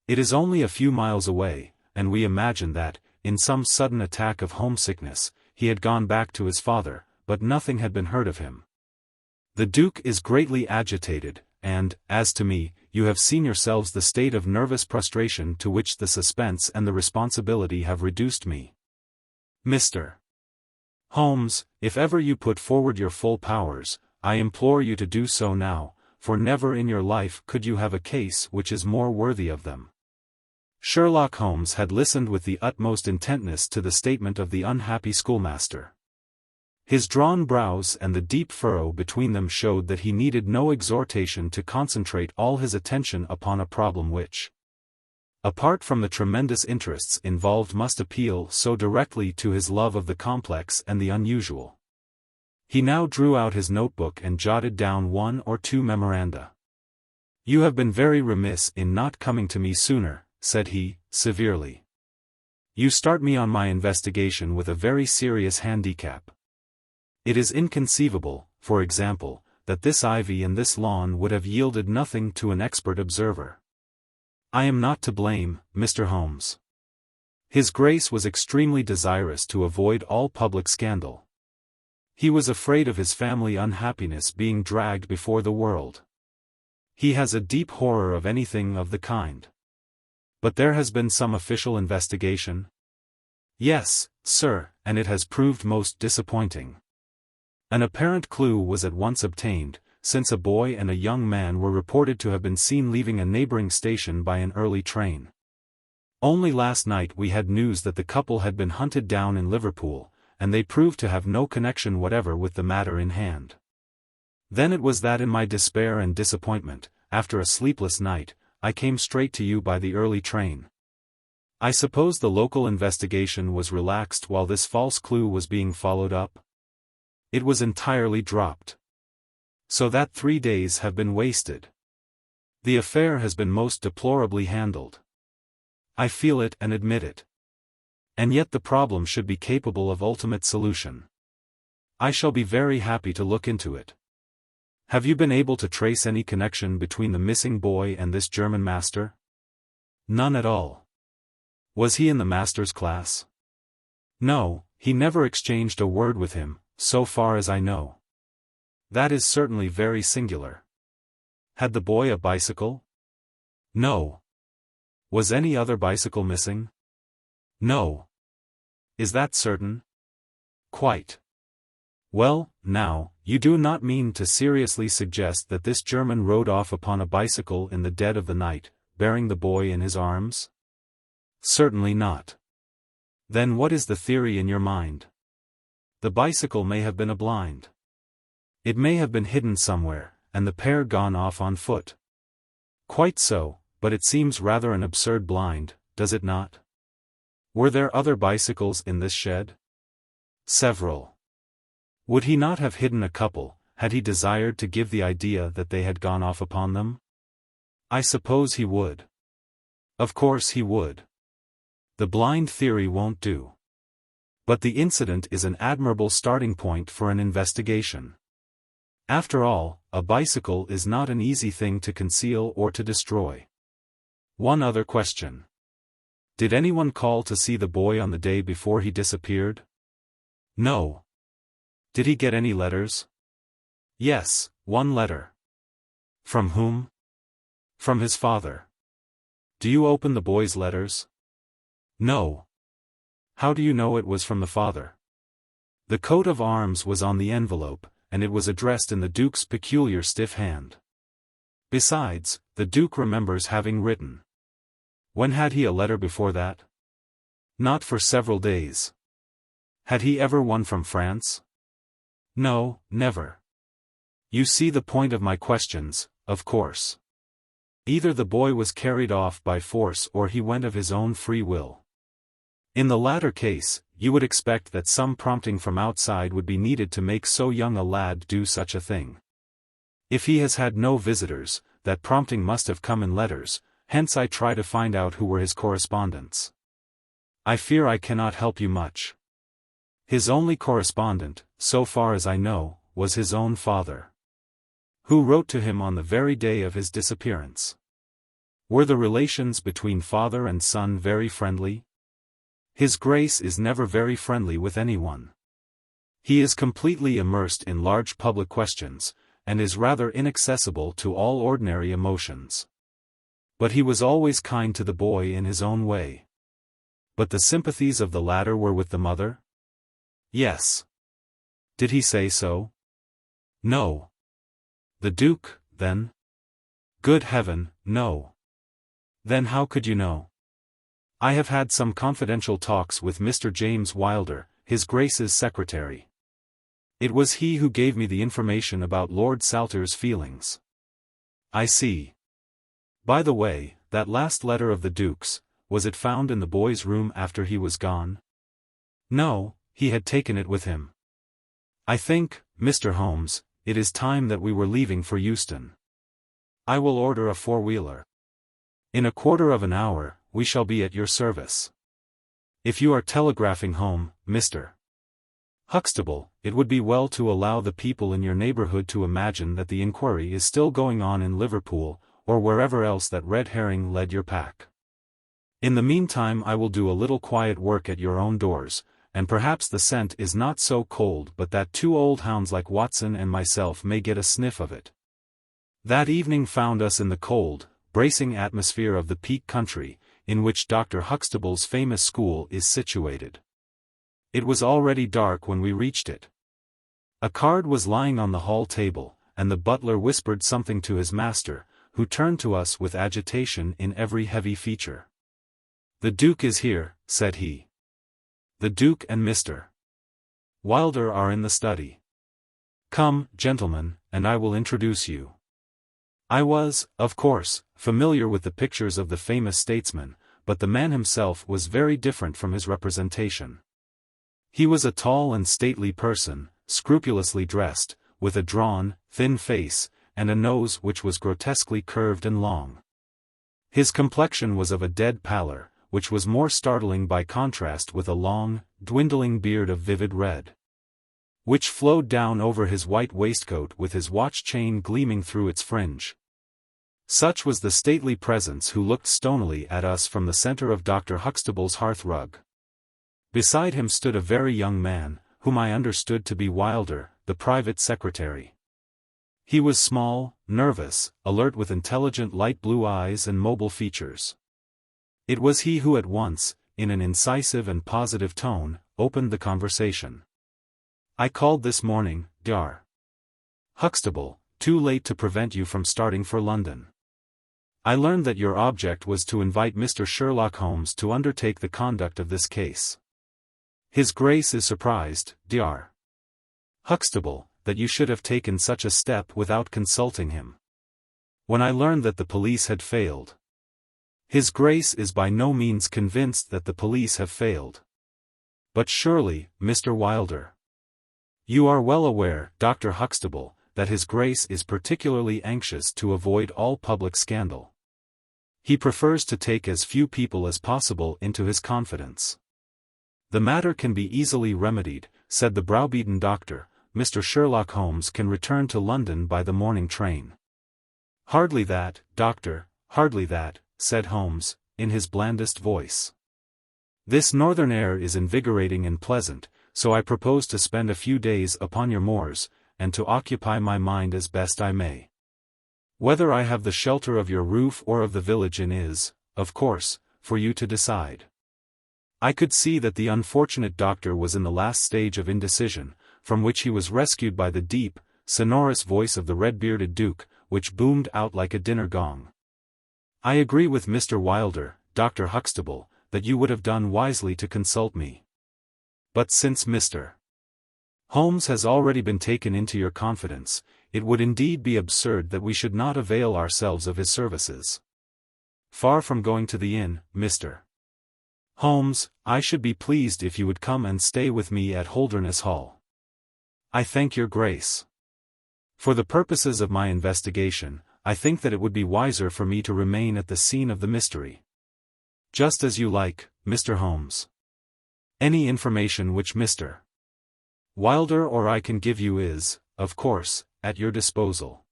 It is only a few miles away, and we imagine that, in some sudden attack of homesickness, he had gone back to his father, but nothing had been heard of him. The Duke is greatly agitated, and, as to me, you have seen yourselves the state of nervous prostration to which the suspense and the responsibility have reduced me. Mr. Holmes, if ever you put forward your full powers, I implore you to do so now, for never in your life could you have a case which is more worthy of them. Sherlock Holmes had listened with the utmost intentness to the statement of the unhappy schoolmaster. His drawn brows and the deep furrow between them showed that he needed no exhortation to concentrate all his attention upon a problem which, apart from the tremendous interests involved, must appeal so directly to his love of the complex and the unusual. He now drew out his notebook and jotted down 1 or 2 memoranda. "You have been very remiss in not coming to me sooner," said he, severely. "You start me on my investigation with a very serious handicap. It is inconceivable, for example, that this ivy and this lawn would have yielded nothing to an expert observer. I am not to blame, Mr. Holmes." His Grace was extremely desirous to avoid all public scandal. He was afraid of his family unhappiness being dragged before the world. He has a deep horror of anything of the kind. "But there has been some official investigation?" "Yes, sir, and it has proved most disappointing. An apparent clue was at once obtained, since a boy and a young man were reported to have been seen leaving a neighboring station by an early train. Only last night we had news that the couple had been hunted down in Liverpool, and they proved to have no connection whatever with the matter in hand. Then it was that in my despair and disappointment, after a sleepless night, I came straight to you by the early train. I suppose the local investigation was relaxed while this false clue was being followed up? It was entirely dropped. So that 3 days have been wasted. The affair has been most deplorably handled. I feel it and admit it. And yet the problem should be capable of ultimate solution. I shall be very happy to look into it. Have you been able to trace any connection between the missing boy and this German master?" "None at all." "Was he in the master's class?" "No, he never exchanged a word with him, so far as I know." "That is certainly very singular. Had the boy a bicycle?" "No." "Was any other bicycle missing?" "No." "Is that certain?" "Quite." "Well, now, you do not mean to seriously suggest that this German rode off upon a bicycle in the dead of the night, bearing the boy in his arms?" "Certainly not." "Then what is the theory in your mind?" "The bicycle may have been a blind. It may have been hidden somewhere, and the pair gone off on foot." "Quite so, but it seems rather an absurd blind, does it not?" "Were there other bicycles in this shed?" "Several." "Would he not have hidden a couple, had he desired to give the idea that they had gone off upon them?" "I suppose he would." "Of course he would. The blind theory won't do. But the incident is an admirable starting point for an investigation. After all, a bicycle is not an easy thing to conceal or to destroy. One other question. Did anyone call to see the boy on the day before he disappeared?" "No." "Did he get any letters?" "Yes, 1 letter." "From whom?" "From his father." "Do you open the boy's letters?" "No." "How do you know it was from the father?" "The coat of arms was on the envelope, and it was addressed in the Duke's peculiar stiff hand. Besides, the Duke remembers having written." "When had he a letter before that?" Not for several days. Had he ever won from France? No, never. You see the point of my questions, of course. Either the boy was carried off by force or he went of his own free will. In the latter case, you would expect that some prompting from outside would be needed to make so young a lad do such a thing. If he has had no visitors, that prompting must have come in letters, hence I try to find out who were his correspondents. I fear I cannot help you much. His only correspondent, so far as I know, was his own father, who wrote to him on the very day of his disappearance. Were the relations between father and son very friendly? His Grace is never very friendly with anyone. He is completely immersed in large public questions, and is rather inaccessible to all ordinary emotions. But he was always kind to the boy in his own way. But the sympathies of the latter were with the mother? Yes. Did he say so? No. The Duke, then? Good heaven, no. Then how could you know? I have had some confidential talks with Mr. James Wilder, His Grace's secretary. It was he who gave me the information about Lord Salter's feelings. I see. By the way, that last letter of the Duke's, was it found in the boy's room after he was gone? No, he had taken it with him. I think, Mr. Holmes, it is time that we were leaving for Euston. I will order a four-wheeler. In a quarter of an hour, we shall be at your service. If you are telegraphing home, Mr. Huxtable, it would be well to allow the people in your neighbourhood to imagine that the inquiry is still going on in Liverpool, or wherever else that red herring led your pack. In the meantime I will do a little quiet work at your own doors, and perhaps the scent is not so cold but that two old hounds like Watson and myself may get a sniff of it. That evening found us in the cold, bracing atmosphere of the Peak Country, in which Dr. Huxtable's famous school is situated. It was already dark when we reached it. A card was lying on the hall table, and the butler whispered something to his master, who turned to us with agitation in every heavy feature. "The Duke is here," said he. "The Duke and Mr. Wilder are in the study. Come, gentlemen, and I will introduce you." I was, of course, familiar with the pictures of the famous statesman, but the man himself was very different from his representation. He was a tall and stately person, scrupulously dressed, with a drawn, thin face, and a nose which was grotesquely curved and long. His complexion was of a dead pallor, which was more startling by contrast with a long, dwindling beard of vivid red, which flowed down over his white waistcoat with his watch chain gleaming through its fringe. Such was the stately presence who looked stonily at us from the centre of Dr. Huxtable's hearth-rug. Beside him stood a very young man, whom I understood to be Wilder, the private secretary. He was small, nervous, alert with intelligent light blue eyes and mobile features. It was he who at once, in an incisive and positive tone, opened the conversation. "I called this morning, Dr. Huxtable, too late to prevent you from starting for London. I learned that your object was to invite Mr. Sherlock Holmes to undertake the conduct of this case. His Grace is surprised, Dr. Huxtable, that you should have taken such a step without consulting him. When I learned that the police had failed. His Grace is by no means convinced that the police have failed. But surely, Mr. Wilder, you are well aware, Dr. Huxtable, that His Grace is particularly anxious to avoid all public scandal. He prefers to take as few people as possible into his confidence. The matter can be easily remedied," said the browbeaten doctor. "Mr. Sherlock Holmes can return to London by the morning train." "Hardly that, doctor, hardly that," said Holmes, in his blandest voice. "This northern air is invigorating and pleasant, so I propose to spend a few days upon your moors, and to occupy my mind as best I may. Whether I have the shelter of your roof or of the village inn is, of course, for you to decide." I could see that the unfortunate doctor was in the last stage of indecision, from which he was rescued by the deep, sonorous voice of the red-bearded Duke, which boomed out like a dinner gong. "I agree with Mr. Wilder, Dr. Huxtable, that you would have done wisely to consult me. But since Mr. Holmes has already been taken into your confidence, it would indeed be absurd that we should not avail ourselves of his services. Far from going to the inn, Mr. Holmes, I should be pleased if you would come and stay with me at Holderness Hall. I thank your Grace. For the purposes of my investigation, I think that it would be wiser for me to remain at the scene of the mystery. Just as you like, Mr. Holmes. Any information which Mr. Wilder or I can give you is, of course, at your disposal.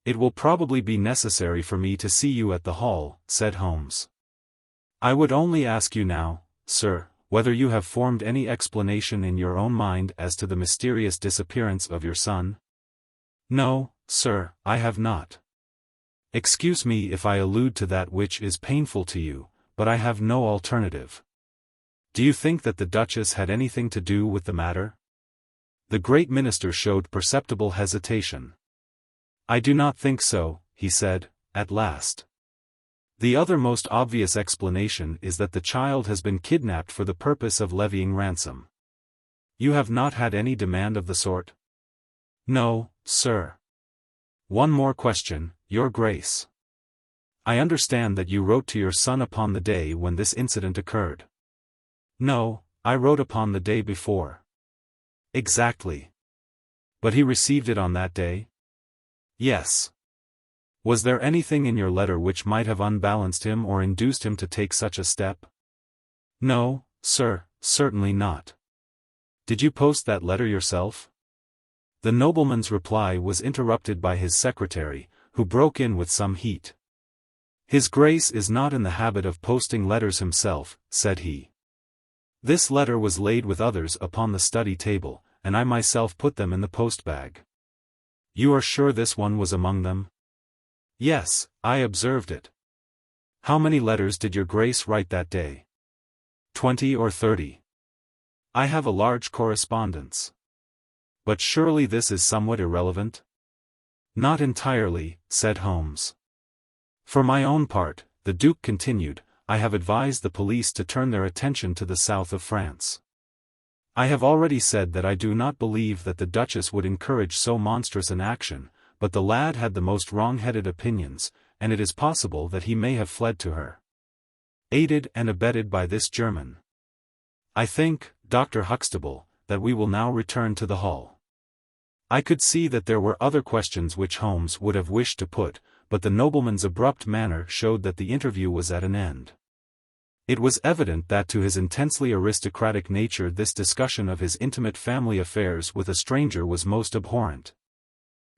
It will probably be necessary for me to see you at the hall, said Holmes. I would only ask you now, sir, whether you have formed any explanation in your own mind as to the mysterious disappearance of your son? No, sir, I have not. Excuse me if I allude to that which is painful to you, but I have no alternative. Do you think that the Duchess had anything to do with the matter? The great minister showed perceptible hesitation. I do not think so, he said, at last. The other most obvious explanation is that the child has been kidnapped for the purpose of levying ransom. You have not had any demand of the sort? No, sir. One more question, Your Grace. I understand that you wrote to your son upon the day when this incident occurred. No, I wrote upon the day before. Exactly. But he received it on that day? Yes. Was there anything in your letter which might have unbalanced him or induced him to take such a step? No, sir, certainly not. Did you post that letter yourself? The nobleman's reply was interrupted by his secretary, who broke in with some heat. His Grace is not in the habit of posting letters himself, said he. This letter was laid with others upon the study table, and I myself put them in the post-bag. You are sure this one was among them? Yes, I observed it. How many letters did your Grace write that day? 20 or 30. I have a large correspondence. But surely this is somewhat irrelevant? Not entirely, said Holmes. For my own part, the Duke continued, I have advised the police to turn their attention to the south of France. I have already said that I do not believe that the Duchess would encourage so monstrous an action, but the lad had the most wrong-headed opinions, and it is possible that he may have fled to her. Aided and abetted by this German. I think, Dr. Huxtable, that we will now return to the hall. I could see that there were other questions which Holmes would have wished to put, but the nobleman's abrupt manner showed that the interview was at an end. It was evident that to his intensely aristocratic nature this discussion of his intimate family affairs with a stranger was most abhorrent.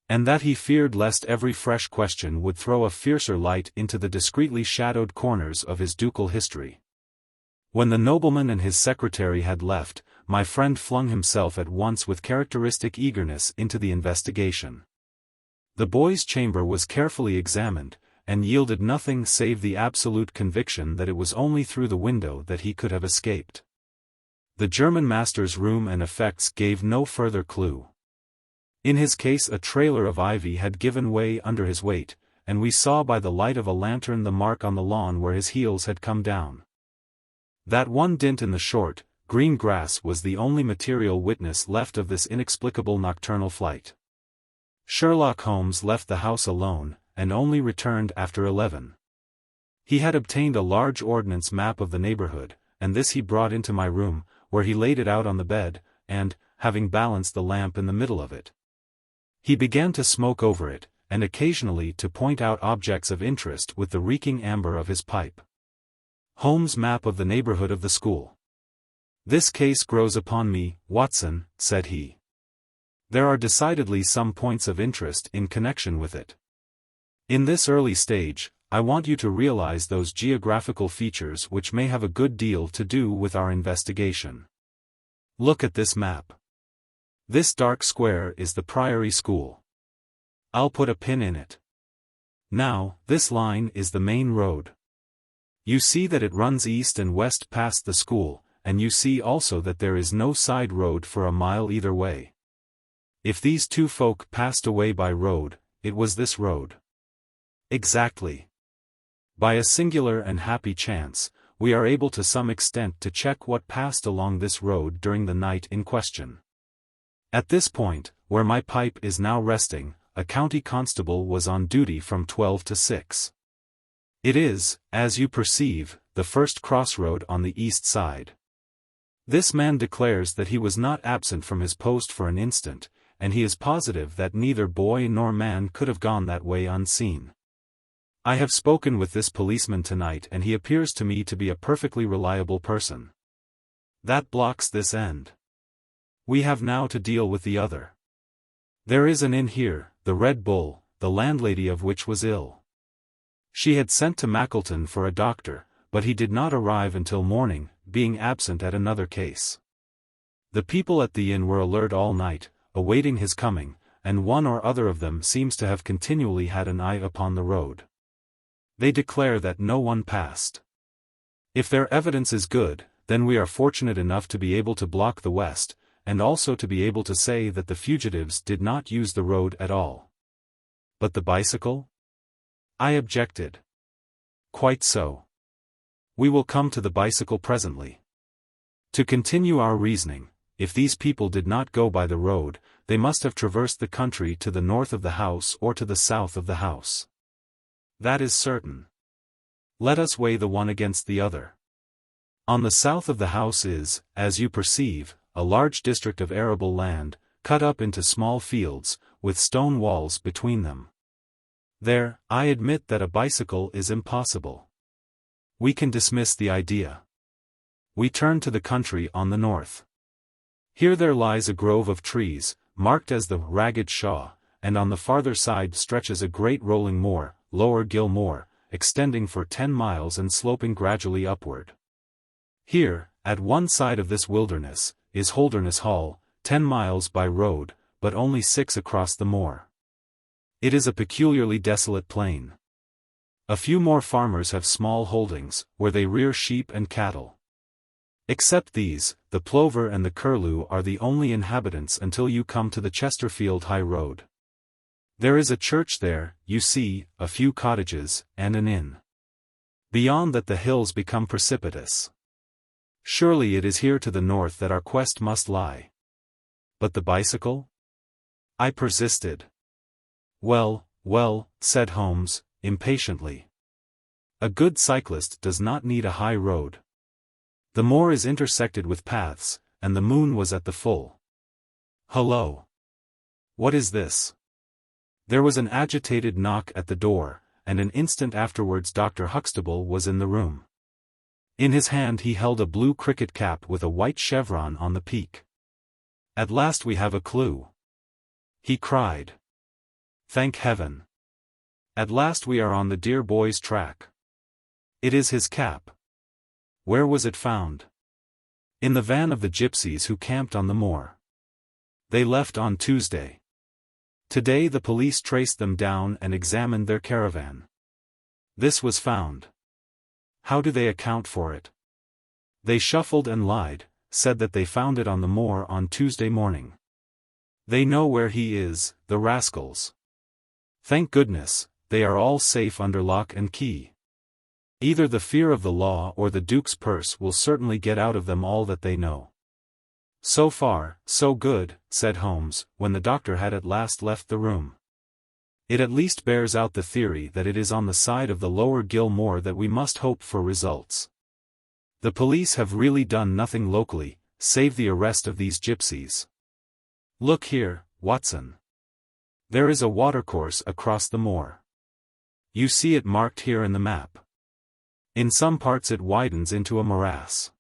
And that he feared lest every fresh question would throw a fiercer light into the discreetly shadowed corners of his ducal history. When the nobleman and his secretary had left, my friend flung himself at once with characteristic eagerness into the investigation. The boy's chamber was carefully examined, and yielded nothing save the absolute conviction that it was only through the window that he could have escaped. The German master's room and effects gave no further clue. In his case a trailer of ivy had given way under his weight, and we saw by the light of a lantern the mark on the lawn where his heels had come down. That one dint in the short, green grass was the only material witness left of this inexplicable nocturnal flight. Sherlock Holmes left the house alone, and only returned after 11. He had obtained a large ordnance map of the neighborhood, and this he brought into my room, where he laid it out on the bed, and, having balanced the lamp in the middle of it, he began to smoke over it, and occasionally to point out objects of interest with the reeking amber of his pipe. Holmes' map of the neighborhood of the school. This case grows upon me, Watson, said he. There are decidedly some points of interest in connection with it. In this early stage, I want you to realize those geographical features which may have a good deal to do with our investigation. Look at this map. This dark square is the Priory School. I'll put a pin in it. Now, this line is the main road. You see that it runs east and west past the school, and you see also that there is no side road for a mile either way. If these two folk passed away by road, it was this road. Exactly. By a singular and happy chance, we are able to some extent to check what passed along this road during the night in question. At this point, where my pipe is now resting, a county constable was on duty from 12 to 6. It is, as you perceive, the first crossroad on the east side. This man declares that he was not absent from his post for an instant, and he is positive that neither boy nor man could have gone that way unseen. I have spoken with this policeman tonight and he appears to me to be a perfectly reliable person. That blocks this end. We have now to deal with the other. There is an inn here, the Red Bull, the landlady of which was ill. She had sent to Mackleton for a doctor, but he did not arrive until morning, being absent at another case. The people at the inn were alert all night, awaiting his coming, and one or other of them seems to have continually had an eye upon the road. They declare that no one passed. If their evidence is good, then we are fortunate enough to be able to block the west, and also to be able to say that the fugitives did not use the road at all. But the bicycle? I objected. Quite so. We will come to the bicycle presently. To continue our reasoning, if these people did not go by the road, they must have traversed the country to the north of the house or to the south of the house. That is certain. Let us weigh the one against the other. On the south of the house is, as you perceive, a large district of arable land, cut up into small fields, with stone walls between them. There, I admit that a bicycle is impossible. We can dismiss the idea. We turn to the country on the north. Here there lies a grove of trees, marked as the Ragged Shaw, and on the farther side stretches a great rolling moor, Lower Gill Moor, extending for 10 miles and sloping gradually upward. Here, at one side of this wilderness, is Holderness Hall, 10 miles by road, but only 6 across the moor. It is a peculiarly desolate plain. A few more farmers have small holdings, where they rear sheep and cattle. Except these, the plover and the curlew are the only inhabitants until you come to the Chesterfield High Road. There is a church there, you see, a few cottages, and an inn. Beyond that the hills become precipitous. Surely it is here to the north that our quest must lie. But the bicycle? I persisted. Well, well, said Holmes, impatiently. A good cyclist does not need a high road. The moor is intersected with paths, and the moon was at the full. Hullo! What is this? There was an agitated knock at the door, and an instant afterwards Dr. Huxtable was in the room. In his hand he held a blue cricket cap with a white chevron on the peak. At last we have a clue, he cried. Thank heaven. At last we are on the dear boy's track. It is his cap. Where was it found? In the van of the gypsies who camped on the moor. They left on Tuesday. Today the police traced them down and examined their caravan. This was found. How do they account for it? They shuffled and lied, said that they found it on the moor on Tuesday morning. They know where he is, the rascals. Thank goodness, they are all safe under lock and key. Either the fear of the law or the Duke's purse will certainly get out of them all that they know. So far, so good, said Holmes, when the doctor had at last left the room. It at least bears out the theory that it is on the side of the Lower Gill Moor that we must hope for results. The police have really done nothing locally, save the arrest of these gypsies. Look here, Watson. There is a watercourse across the moor. You see it marked here in the map. In some parts it widens into a morass.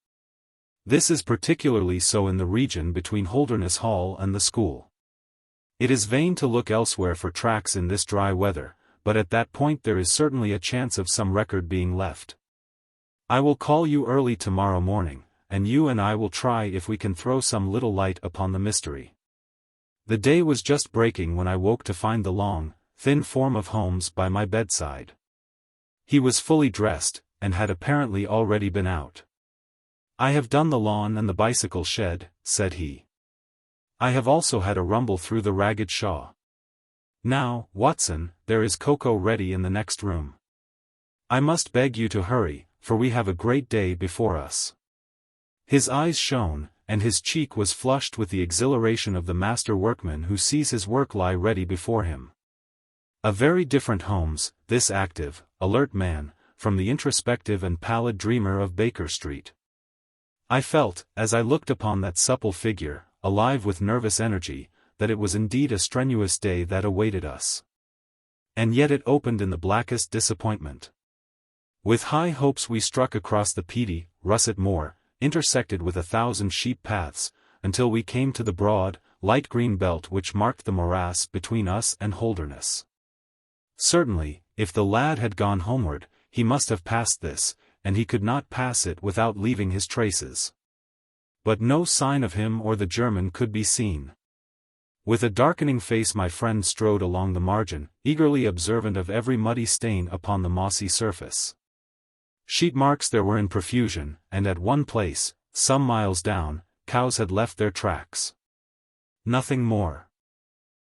This is particularly so in the region between Holderness Hall and the school. It is vain to look elsewhere for tracks in this dry weather, but at that point there is certainly a chance of some record being left. I will call you early tomorrow morning, and you and I will try if we can throw some little light upon the mystery. The day was just breaking when I woke to find the long, thin form of Holmes by my bedside. He was fully dressed, and had apparently already been out. I have done the lawn and the bicycle shed, said he. I have also had a rumble through the Ragged Shaw. Now, Watson, there is cocoa ready in the next room. I must beg you to hurry, for we have a great day before us." His eyes shone, and his cheek was flushed with the exhilaration of the master workman who sees his work lie ready before him. A very different Holmes, this active, alert man, from the introspective and pallid dreamer of Baker Street. I felt, as I looked upon that supple figure, alive with nervous energy, that it was indeed a strenuous day that awaited us. And yet it opened in the blackest disappointment. With high hopes we struck across the peaty, russet moor, intersected with 1,000 sheep paths, until we came to the broad, light green belt which marked the morass between us and Holderness. Certainly, if the lad had gone homeward, he must have passed this, and he could not pass it without leaving his traces. But no sign of him or the German could be seen. With a darkening face my friend strode along the margin, eagerly observant of every muddy stain upon the mossy surface. Sheet marks there were in profusion, and at one place, some miles down, cows had left their tracks. Nothing more.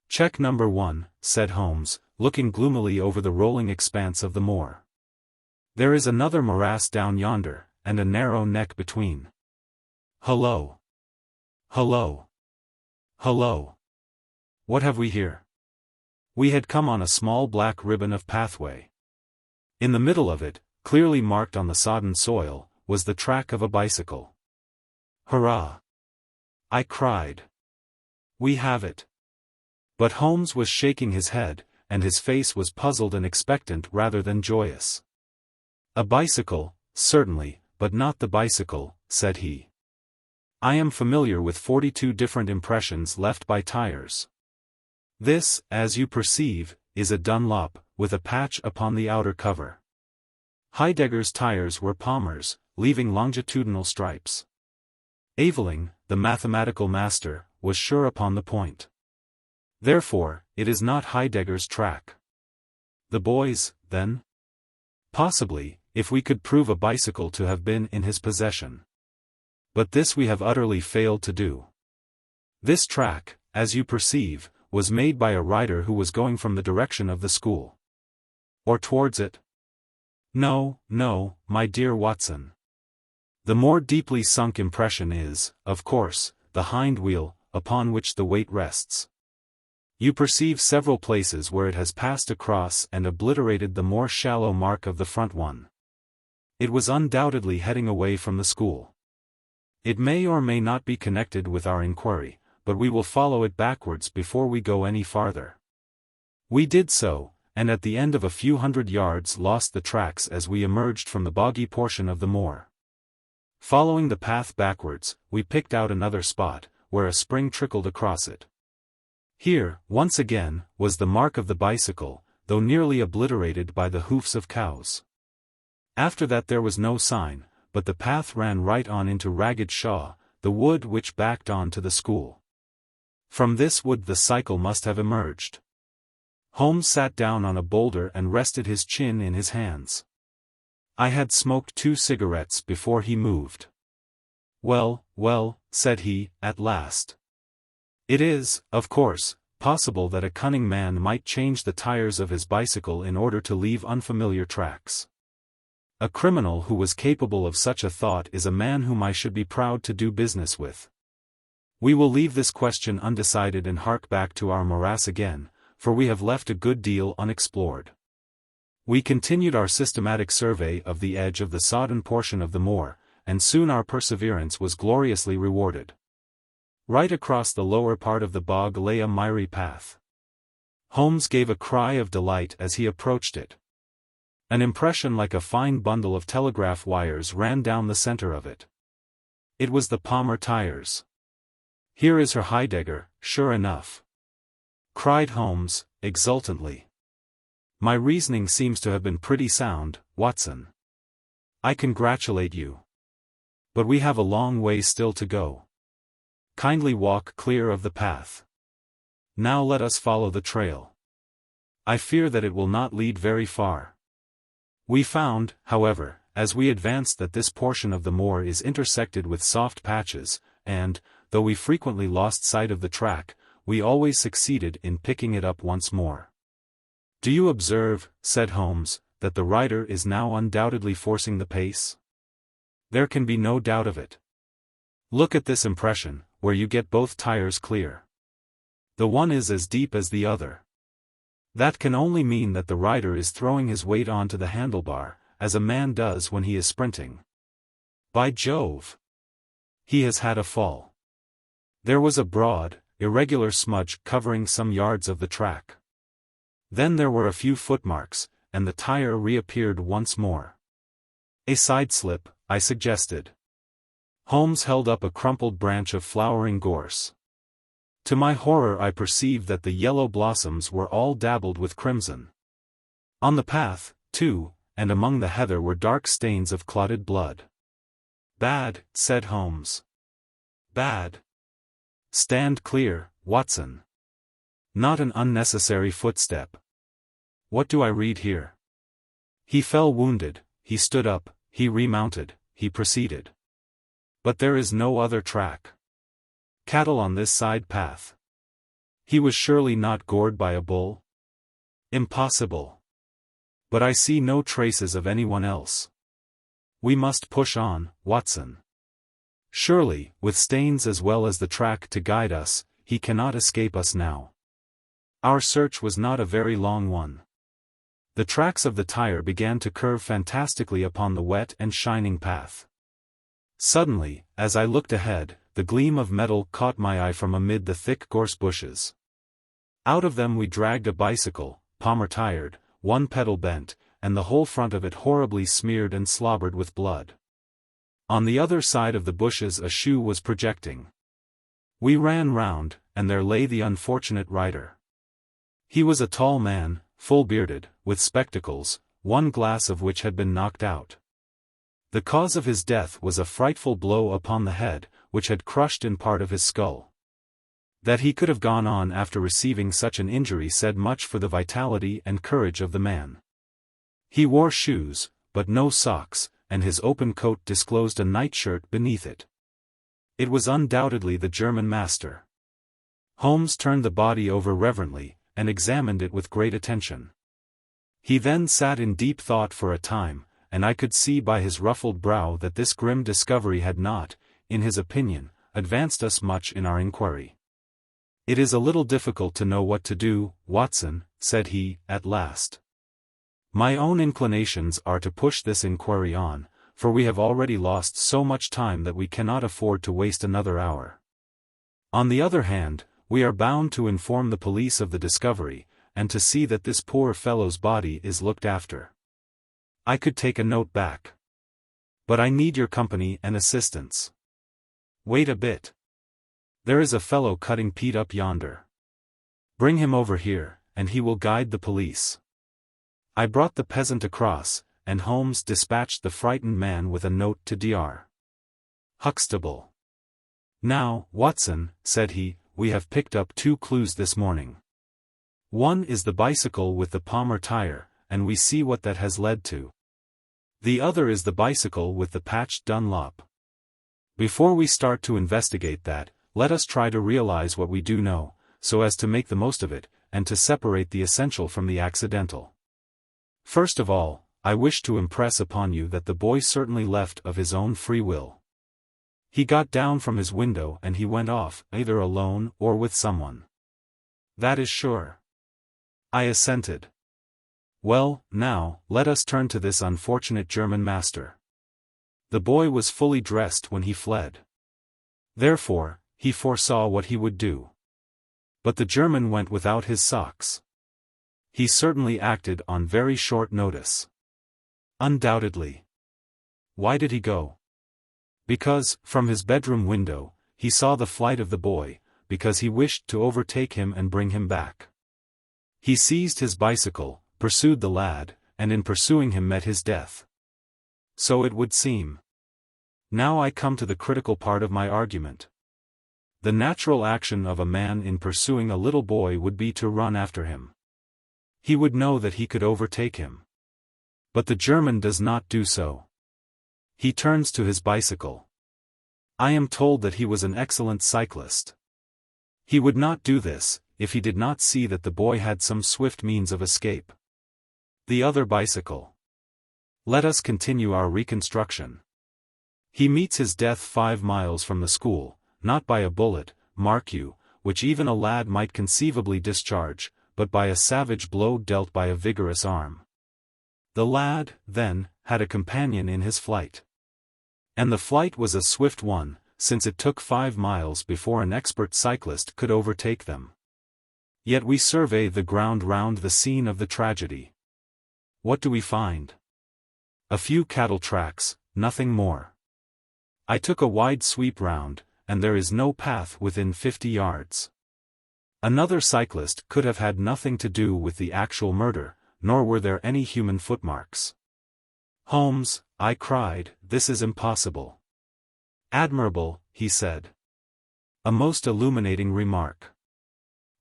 "Check number 1, said Holmes, looking gloomily over the rolling expanse of the moor. "There is another morass down yonder, and a narrow neck between. Hullo! Hullo! Hullo! What have we here?" We had come on a small black ribbon of pathway. In the middle of it, clearly marked on the sodden soil, was the track of a bicycle. "Hurrah!" I cried. "We have it." But Holmes was shaking his head, and his face was puzzled and expectant rather than joyous. "A bicycle, certainly, but not the bicycle," said he. "I am familiar with 42 different impressions left by tires. This, as you perceive, is a Dunlop, with a patch upon the outer cover. Heidegger's tires were Palmer's, leaving longitudinal stripes. Aveling, the mathematical master, was sure upon the point. Therefore, it is not Heidegger's track. The boys, then? Possibly, if we could prove a bicycle to have been in his possession. But this we have utterly failed to do. This track, as you perceive, was made by a rider who was going from the direction of the school. Or towards it? No, no, my dear Watson. The more deeply sunk impression is, of course, the hind wheel, upon which the weight rests. You perceive several places where it has passed across and obliterated the more shallow mark of the front one. It was undoubtedly heading away from the school. It may or may not be connected with our inquiry, but we will follow it backwards before we go any farther. We did so, and at the end of a few hundred yards lost the tracks as we emerged from the boggy portion of the moor. Following the path backwards, we picked out another spot, where a spring trickled across it. Here, once again, was the mark of the bicycle, though nearly obliterated by the hoofs of cows. After that there was no sign, but the path ran right on into Ragged Shaw, the wood which backed on to the school. From this wood the cycle must have emerged. Holmes sat down on a boulder and rested his chin in his hands. I had smoked 2 cigarettes before he moved. "Well, well," said he, at last. "It is, of course, possible that a cunning man might change the tires of his bicycle in order to leave unfamiliar tracks. A criminal who was capable of such a thought is a man whom I should be proud to do business with. We will leave this question undecided and hark back to our morass again, for we have left a good deal unexplored. We continued our systematic survey of the edge of the sodden portion of the moor, and soon our perseverance was gloriously rewarded. Right across the lower part of the bog lay a miry path. Holmes gave a cry of delight as he approached it. An impression like a fine bundle of telegraph wires ran down the center of it. It was the Palmer tires. "Here is her Heidegger, sure enough," cried Holmes, exultantly. "My reasoning seems to have been pretty sound, Watson. I congratulate you. But we have a long way still to go. Kindly walk clear of the path. Now let us follow the trail. I fear that it will not lead very far." We found, however, as we advanced that this portion of the moor is intersected with soft patches, and, though we frequently lost sight of the track, we always succeeded in picking it up once more. "Do you observe," said Holmes, that the rider is now undoubtedly forcing the pace? There can be no doubt of it. Look at this impression, where you get both tires clear. The one is as deep as the other. That can only mean that the rider is throwing his weight onto the handlebar, as a man does when he is sprinting. By Jove! He has had a fall. There was a broad, irregular smudge covering some yards of the track. Then there were a few footmarks, and the tire reappeared once more. A side slip, I suggested. Holmes held up a crumpled branch of flowering gorse. To my horror I perceived that the yellow blossoms were all dabbled with crimson. On the path, too, and among the heather were dark stains of clotted blood. Bad, said Holmes. Bad. Stand clear, Watson. Not an unnecessary footstep. What do I read here? He fell wounded, he stood up, he remounted, he proceeded. But there is no other track. Cattle on this side path. He was surely not gored by a bull? Impossible. But I see no traces of anyone else. We must push on, Watson. Surely, with stains as well as the track to guide us, he cannot escape us now. Our search was not a very long one. The tracks of the tire began to curve fantastically upon the wet and shining path. Suddenly, as I looked ahead, the gleam of metal caught my eye from amid the thick gorse bushes. Out of them we dragged a bicycle, palmer-tired, one pedal bent, and the whole front of it horribly smeared and slobbered with blood. On the other side of the bushes a shoe was projecting. We ran round, and there lay the unfortunate rider. He was a tall man, full-bearded, with spectacles, one glass of which had been knocked out. The cause of his death was a frightful blow upon the head, which had crushed in part of his skull. That he could have gone on after receiving such an injury said much for the vitality and courage of the man. He wore shoes, but no socks, and his open coat disclosed a nightshirt beneath it. It was undoubtedly the German master. Holmes turned the body over reverently, and examined it with great attention. He then sat in deep thought for a time, and I could see by his ruffled brow that this grim discovery had not, in his opinion, advanced us much in our inquiry. It is a little difficult to know what to do, Watson, said he, at last. My own inclinations are to push this inquiry on, for we have already lost so much time that we cannot afford to waste another hour. On the other hand, we are bound to inform the police of the discovery, and to see that this poor fellow's body is looked after. I could take a note back. But I need your company and assistance. Wait a bit. There is a fellow cutting peat up yonder. Bring him over here, and he will guide the police. I brought the peasant across, and Holmes dispatched the frightened man with a note to Dr. Huxtable. Now, Watson, said he, we have picked up 2 clues this morning. One is the bicycle with the Palmer tire, and we see what that has led to. The other is the bicycle with the patched Dunlop. Before we start to investigate that, let us try to realize what we do know, so as to make the most of it, and to separate the essential from the accidental. First of all, I wish to impress upon you that the boy certainly left of his own free will. He got down from his window and he went off, either alone or with someone. That is sure. I assented. Well, now, let us turn to this unfortunate German master. The boy was fully dressed when he fled. Therefore, he foresaw what he would do. But the German went without his socks. He certainly acted on very short notice. Undoubtedly. Why did he go? Because, from his bedroom window, he saw the flight of the boy, because he wished to overtake him and bring him back. He seized his bicycle, pursued the lad, and in pursuing him met his death. So it would seem. Now I come to the critical part of my argument. The natural action of a man in pursuing a little boy would be to run after him. He would know that he could overtake him. But the German does not do so. He turns to his bicycle. I am told that he was an excellent cyclist. He would not do this, if he did not see that the boy had some swift means of escape. The other bicycle. Let us continue our reconstruction. He meets his death 5 miles from the school, not by a bullet, mark you, which even a lad might conceivably discharge, but by a savage blow dealt by a vigorous arm. The lad, then, had a companion in his flight. And the flight was a swift one, since it took 5 miles before an expert cyclist could overtake them. Yet we survey the ground round the scene of the tragedy. What do we find? A few cattle tracks, nothing more. I took a wide sweep round, and there is no path within 50 yards. Another cyclist could have had nothing to do with the actual murder, nor were there any human footmarks. Holmes, I cried, this is impossible. Admirable, he said. A most illuminating remark.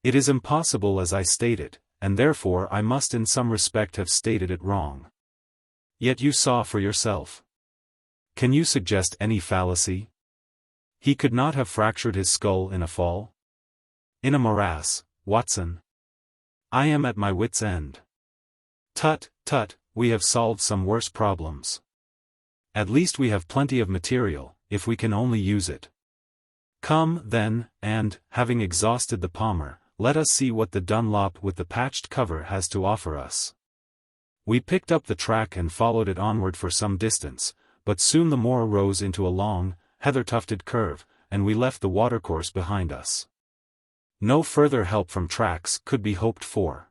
It is impossible as I state it, and therefore I must in some respect have stated it wrong. Yet you saw for yourself. Can you suggest any fallacy? He could not have fractured his skull in a fall? In a morass, Watson. I am at my wit's end. Tut, tut, we have solved some worse problems. At least we have plenty of material, if we can only use it. Come, then, and, having exhausted the Palmer, let us see what the Dunlop with the patched cover has to offer us. We picked up the track and followed it onward for some distance, but soon the moor rose into a long, heather-tufted curve, and we left the watercourse behind us. No further help from tracks could be hoped for.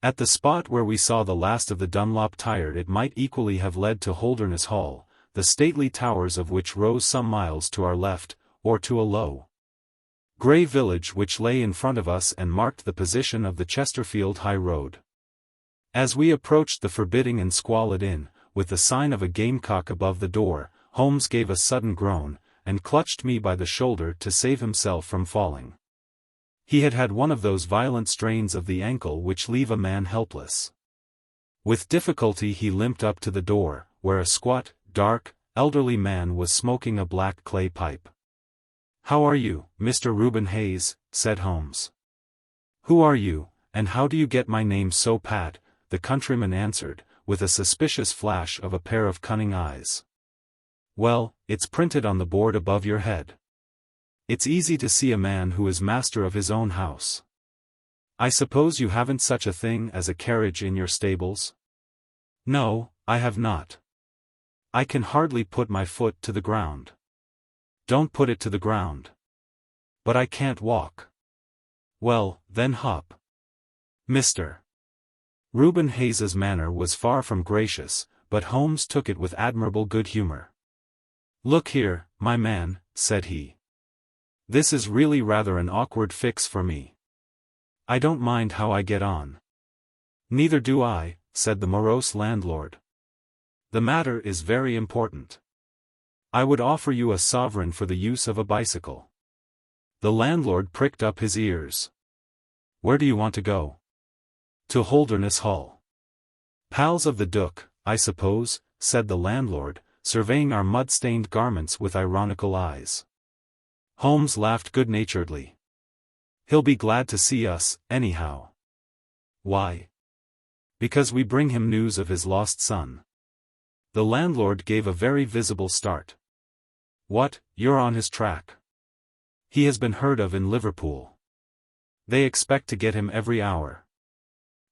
At the spot where we saw the last of the Dunlop tired it might equally have led to Holderness Hall, the stately towers of which rose some miles to our left, or to a low, grey village which lay in front of us and marked the position of the Chesterfield High Road. As we approached the forbidding and squalid inn, with the sign of a gamecock above the door, Holmes gave a sudden groan, and clutched me by the shoulder to save himself from falling. He had had one of those violent strains of the ankle which leave a man helpless. With difficulty he limped up to the door, where a squat, dark, elderly man was smoking a black clay pipe. "How are you, Mr. Reuben Hayes?" said Holmes. "Who are you, and how do you get my name so pat?" the countryman answered, with a suspicious flash of a pair of cunning eyes. "Well, it's printed on the board above your head. It's easy to see a man who is master of his own house. I suppose you haven't such a thing as a carriage in your stables?" "No, I have not. I can hardly put my foot to the ground." "Don't put it to the ground." "But I can't walk." "Well, then hop." Mr. Reuben Hayes's manner was far from gracious, but Holmes took it with admirable good humor. "Look here, my man," said he. "This is really rather an awkward fix for me. I don't mind how I get on." "Neither do I," said the morose landlord. "The matter is very important. I would offer you a sovereign for the use of a bicycle." The landlord pricked up his ears. "Where do you want to go?" "To Holderness Hall." "Pals of the Duke, I suppose," said the landlord, surveying our mud-stained garments with ironical eyes. Holmes laughed good-naturedly. "He'll be glad to see us, anyhow." "Why?" "Because we bring him news of his lost son." The landlord gave a very visible start. "What, you're on his track?" "He has been heard of in Liverpool. They expect to get him every hour."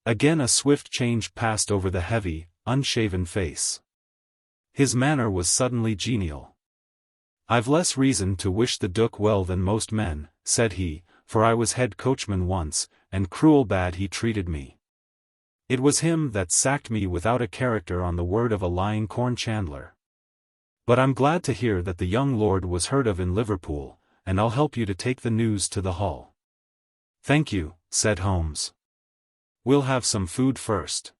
Again a swift change passed over the heavy, unshaven face. His manner was suddenly genial. "I've less reason to wish the Duke well than most men," said he, "for I was head coachman once, and cruel bad he treated me. It was him that sacked me without a character on the word of a lying corn chandler. But I'm glad to hear that the young lord was heard of in Liverpool, and I'll help you to take the news to the Hall." "Thank you," said Holmes. "We'll have some food first.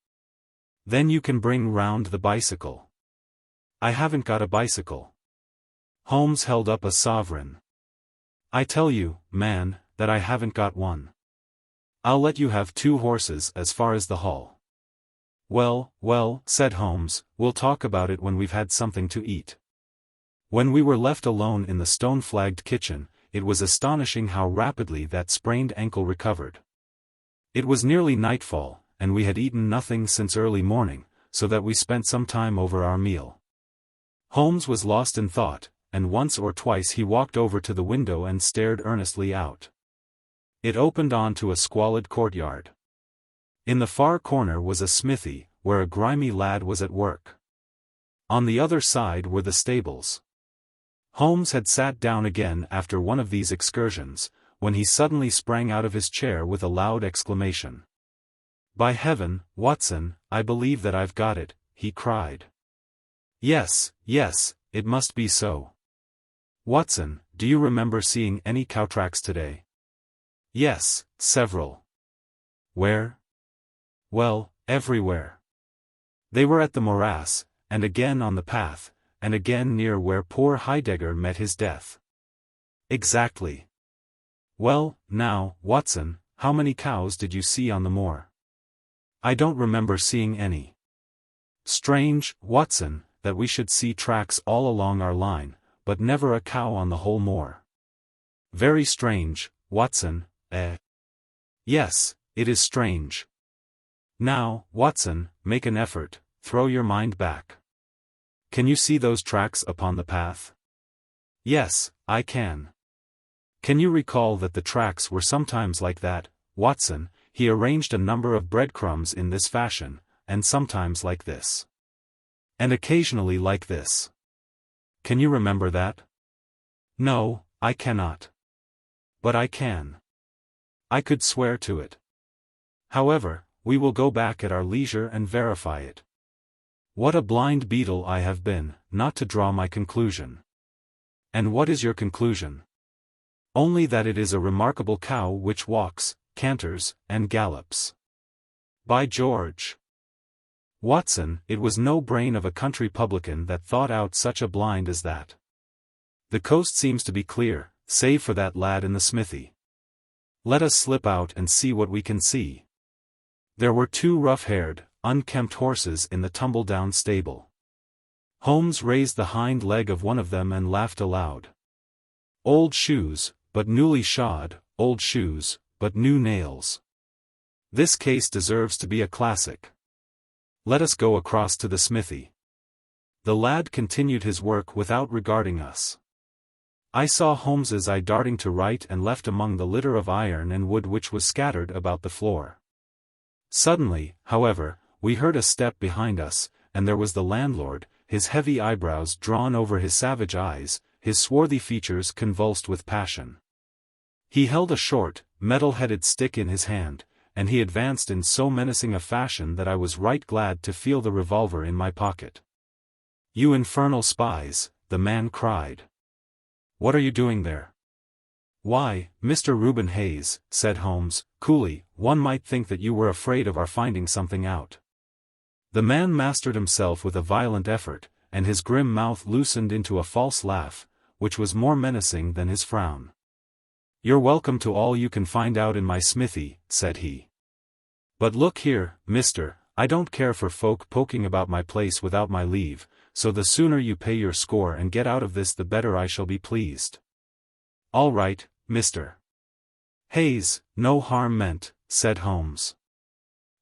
Then you can bring round the bicycle." "I haven't got a bicycle." Holmes held up a sovereign. "I tell you, man, that I haven't got one. I'll let you have 2 horses as far as the Hall." "Well, well," said Holmes, "we'll talk about it when we've had something to eat." When we were left alone in the stone-flagged kitchen, it was astonishing how rapidly that sprained ankle recovered. It was nearly nightfall, and we had eaten nothing since early morning, so that we spent some time over our meal. Holmes was lost in thought, and once or twice he walked over to the window and stared earnestly out. It opened onto a squalid courtyard. In the far corner was a smithy, where a grimy lad was at work. On the other side were the stables. Holmes had sat down again after one of these excursions, when he suddenly sprang out of his chair with a loud exclamation. "By heaven, Watson, I believe that I've got it," he cried. "Yes, yes, it must be so. Watson, do you remember seeing any cow tracks today?" "Yes, several." "Where?" "Well, everywhere. They were at the morass, and again on the path, and again near where poor Heidegger met his death." "Exactly. Well, now, Watson, how many cows did you see on the moor?" "I don't remember seeing any." "Strange, Watson, that we should see tracks all along our line, but never a cow on the whole moor." "Very strange, Watson, eh?" "Yes, it is strange. Now, Watson, make an effort, throw your mind back. Can you see those tracks upon the path?" "Yes, I can." "Can you recall that the tracks were sometimes like that, Watson?" He arranged a number of breadcrumbs in this fashion, and sometimes like this. And occasionally like this. Can you remember that? "No, I cannot." "But I can. I could swear to it. However, we will go back at our leisure and verify it. What a blind beetle I have been, not to draw my conclusion." "And what is your conclusion?" "Only that it is a remarkable cow which walks, canters, and gallops." "By George! Watson, it was no brain of a country publican that thought out such a blind as that. The coast seems to be clear, save for that lad in the smithy. Let us slip out and see what we can see." There were two rough-haired, unkempt horses in the tumble-down stable. Holmes raised the hind leg of one of them and laughed aloud. "Old shoes, but newly shod, old shoes, but new nails. This case deserves to be a classic. Let us go across to the smithy." The lad continued his work without regarding us. I saw Holmes's eye darting to right and left among the litter of iron and wood which was scattered about the floor. Suddenly, however, we heard a step behind us, and there was the landlord, his heavy eyebrows drawn over his savage eyes, his swarthy features convulsed with passion. He held a short, metal-headed stick in his hand, and he advanced in so menacing a fashion that I was right glad to feel the revolver in my pocket. "You infernal spies," the man cried. "What are you doing there?" "Why, Mr. Reuben Hayes," said Holmes, coolly, "one might think that you were afraid of our finding something out." The man mastered himself with a violent effort, and his grim mouth loosened into a false laugh, which was more menacing than his frown. "You're welcome to all you can find out in my smithy," said he. "But look here, mister, I don't care for folk poking about my place without my leave, so the sooner you pay your score and get out of this the better I shall be pleased." "All right, Mr. Hayes, no harm meant," said Holmes.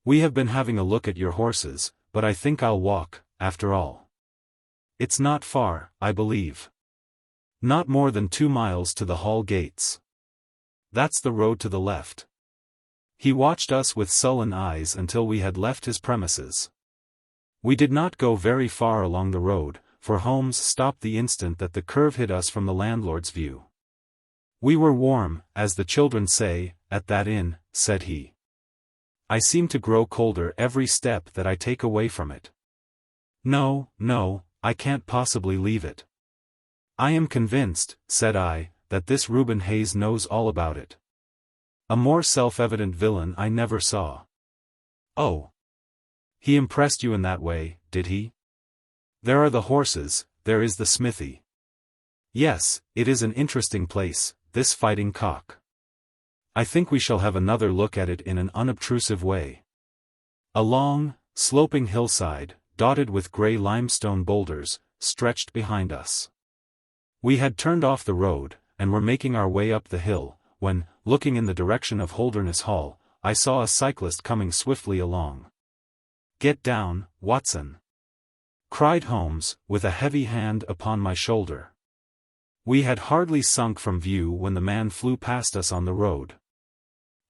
"We have been having a look at your horses, but I think I'll walk, after all. It's not far, I believe. Not more than 2 miles to the Hall gates. That's the road to the left." He watched us with sullen eyes until we had left his premises. We did not go very far along the road, for Holmes stopped the instant that the curve hid us from the landlord's view. "We were warm, as the children say, at that inn," said he. "I seem to grow colder every step that I take away from it. No, no, I can't possibly leave it. I am convinced," said I, "that this Reuben Hayes knows all about it. A more self-evident villain I never saw." "Oh. He impressed you in that way, did he? There are the horses, there is the smithy. Yes, it is an interesting place, this Fighting Cock. I think we shall have another look at it in an unobtrusive way." A long, sloping hillside, dotted with grey limestone boulders, stretched behind us. We had turned off the road, and were making our way up the hill, when, looking in the direction of Holderness Hall, I saw a cyclist coming swiftly along. "Get down, Watson!" cried Holmes, with a heavy hand upon my shoulder. We had hardly sunk from view when the man flew past us on the road.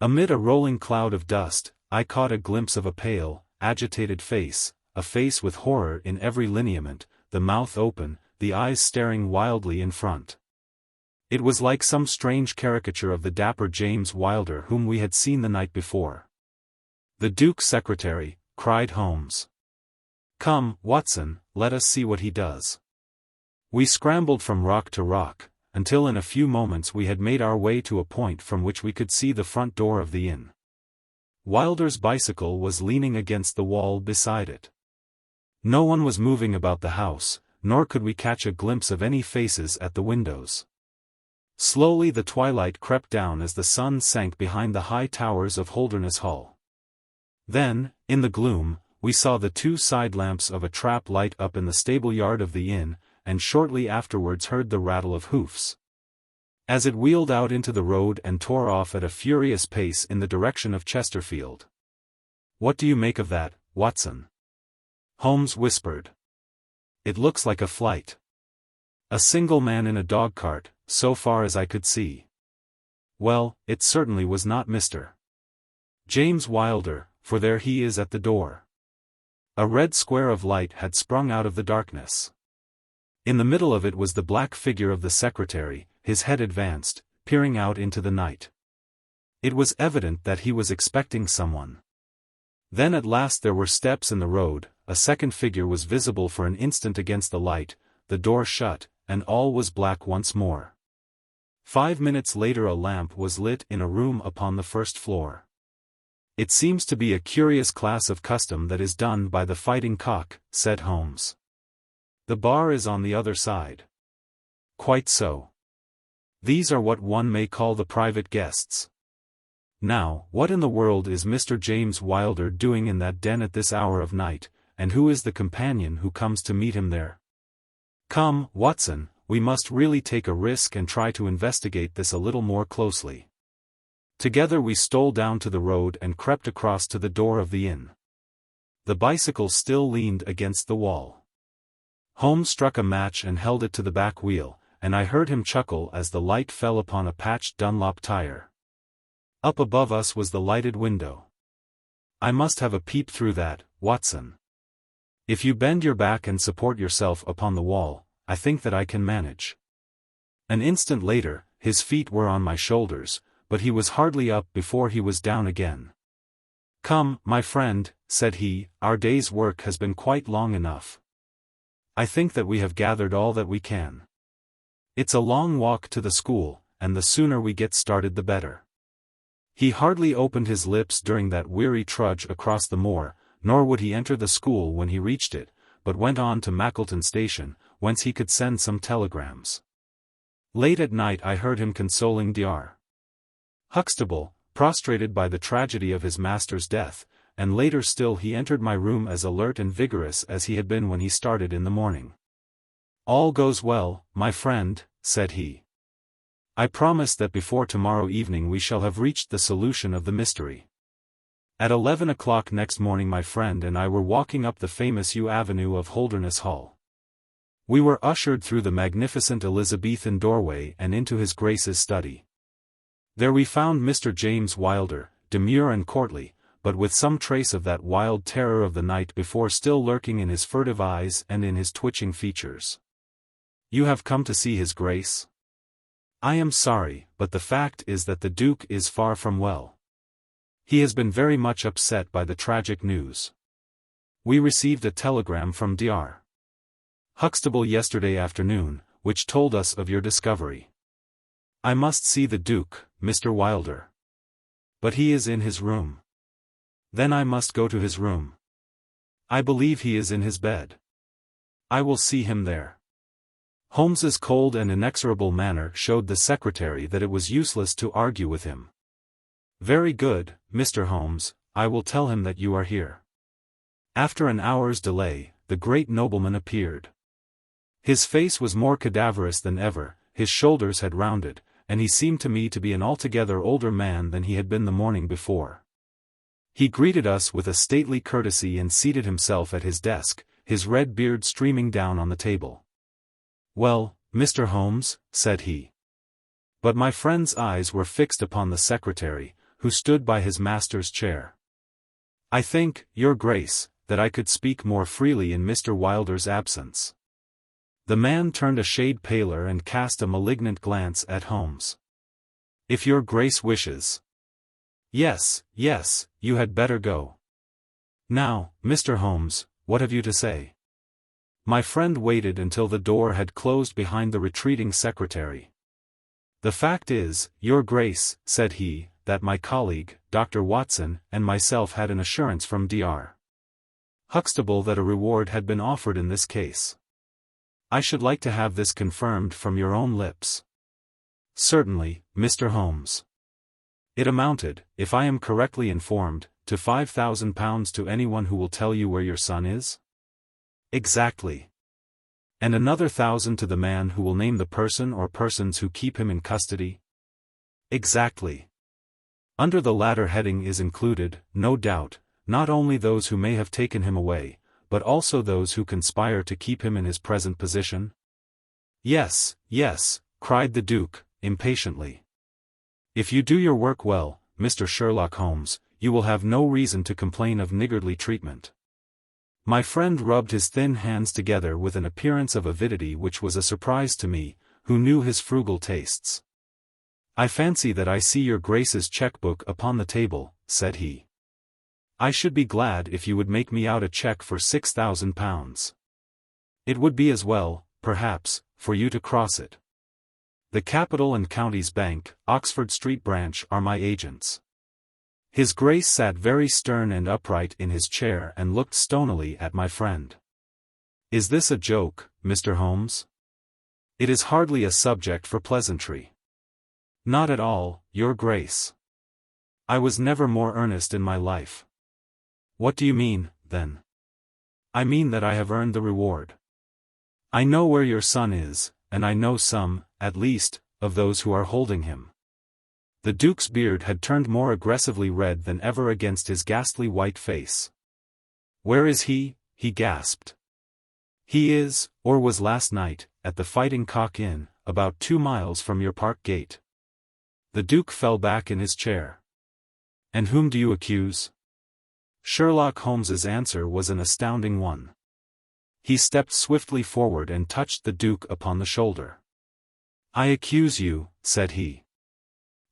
Amid a rolling cloud of dust, I caught a glimpse of a pale, agitated face, a face with horror in every lineament, the mouth open, the eyes staring wildly in front. It was like some strange caricature of the dapper James Wilder whom we had seen the night before. "The Duke's secretary," cried Holmes. "Come, Watson, let us see what he does." We scrambled from rock to rock, until in a few moments we had made our way to a point from which we could see the front door of the inn. Wilder's bicycle was leaning against the wall beside it. No one was moving about the house, nor could we catch a glimpse of any faces at the windows. Slowly the twilight crept down as the sun sank behind the high towers of Holderness Hall. Then, in the gloom, we saw the two side lamps of a trap light up in the stable yard of the inn, and shortly afterwards heard the rattle of hoofs, as it wheeled out into the road and tore off at a furious pace in the direction of Chesterfield. "What do you make of that, Watson?" Holmes whispered. "It looks like a flight. A single man in a dog-cart, so far as I could see. Well, it certainly was not Mr. James Wilder, for there he is at the door." A red square of light had sprung out of the darkness. In the middle of it was the black figure of the secretary, his head advanced, peering out into the night. It was evident that he was expecting someone. Then at last there were steps in the road, a second figure was visible for an instant against the light, the door shut, and all was black once more. 5 minutes later a lamp was lit in a room upon the first floor. "It seems to be a curious class of custom that is done by the Fighting Cock," said Holmes. "The bar is on the other side." "Quite so. These are what one may call the private guests. Now, what in the world is Mr. James Wilder doing in that den at this hour of night, and who is the companion who comes to meet him there? Come, Watson, we must really take a risk and try to investigate this a little more closely." Together we stole down to the road and crept across to the door of the inn. The bicycle still leaned against the wall. Holmes struck a match and held it to the back wheel, and I heard him chuckle as the light fell upon a patched Dunlop tire. Up above us was the lighted window. "I must have a peep through that, Watson. If you bend your back and support yourself upon the wall, I think that I can manage." An instant later, his feet were on my shoulders, but he was hardly up before he was down again. "Come, my friend," said he, "our day's work has been quite long enough. I think that we have gathered all that we can. It's a long walk to the school, and the sooner we get started the better." He hardly opened his lips during that weary trudge across the moor, nor would he enter the school when he reached it, but went on to Mackleton station, whence he could send some telegrams. Late at night I heard him consoling Dr. Huxtable, prostrated by the tragedy of his master's death, and later still he entered my room as alert and vigorous as he had been when he started in the morning. "All goes well, my friend," said he. "I promise that before tomorrow evening we shall have reached the solution of the mystery." At 11 o'clock next morning my friend and I were walking up the famous yew avenue of Holderness Hall. We were ushered through the magnificent Elizabethan doorway and into his Grace's study. There we found Mr. James Wilder, demure and courtly, but with some trace of that wild terror of the night before still lurking in his furtive eyes and in his twitching features. "You have come to see his Grace?" "I am sorry, but the fact is that the Duke is far from well. He has been very much upset by the tragic news. We received a telegram from Dr. Huxtable yesterday afternoon, which told us of your discovery. I must see the Duke, Mr. Wilder. But he is in his room." "Then I must go to his room. I believe he is in his bed. I will see him there." Holmes's cold and inexorable manner showed the secretary that it was useless to argue with him. "Very good, Mr. Holmes, I will tell him that you are here." After an hour's delay, the great nobleman appeared. His face was more cadaverous than ever, his shoulders had rounded, and he seemed to me to be an altogether older man than he had been the morning before. He greeted us with a stately courtesy and seated himself at his desk, his red beard streaming down on the table. "Well, Mr. Holmes," said he. But my friend's eyes were fixed upon the secretary, who stood by his master's chair. "I think, Your Grace, that I could speak more freely in Mr. Wilder's absence." The man turned a shade paler and cast a malignant glance at Holmes. "If Your Grace wishes." Yes, you had better go. Now, Mr. Holmes, what have you to say?" My friend waited until the door had closed behind the retreating secretary. "The fact is, Your Grace," said he, "that my colleague, Dr. Watson, and myself had an assurance from Dr. Huxtable that a reward had been offered in this case. I should like to have this confirmed from your own lips." "Certainly, Mr. Holmes." "It amounted, if I am correctly informed, to £5,000 to anyone who will tell you where your son is?" "Exactly." "And another 1,000 to the man who will name the person or persons who keep him in custody?" "Exactly." "Under the latter heading is included, no doubt, not only those who may have taken him away, but also those who conspire to keep him in his present position?" Yes, cried the Duke, impatiently. "If you do your work well, Mr. Sherlock Holmes, you will have no reason to complain of niggardly treatment." My friend rubbed his thin hands together with an appearance of avidity which was a surprise to me, who knew his frugal tastes. "I fancy that I see your Grace's cheque-book upon the table," said he. "I should be glad if you would make me out a cheque for £6,000. It would be as well, perhaps, for you to cross it. The Capital and Counties Bank, Oxford Street branch are my agents." His Grace sat very stern and upright in his chair and looked stonily at my friend. "Is this a joke, Mr. Holmes?" "It is hardly a subject for pleasantry." "Not at all, Your Grace. I was never more earnest in my life." "What do you mean, then?" "I mean that I have earned the reward. I know where your son is, and I know some, at least, of those who are holding him." The Duke's beard had turned more aggressively red than ever against his ghastly white face. "Where is he?" he gasped. "He is, or was last night, at the Fighting Cock Inn, about 2 miles from your park gate." The Duke fell back in his chair. "And whom do you accuse?" Sherlock Holmes's answer was an astounding one. He stepped swiftly forward and touched the Duke upon the shoulder. "I accuse you," said he.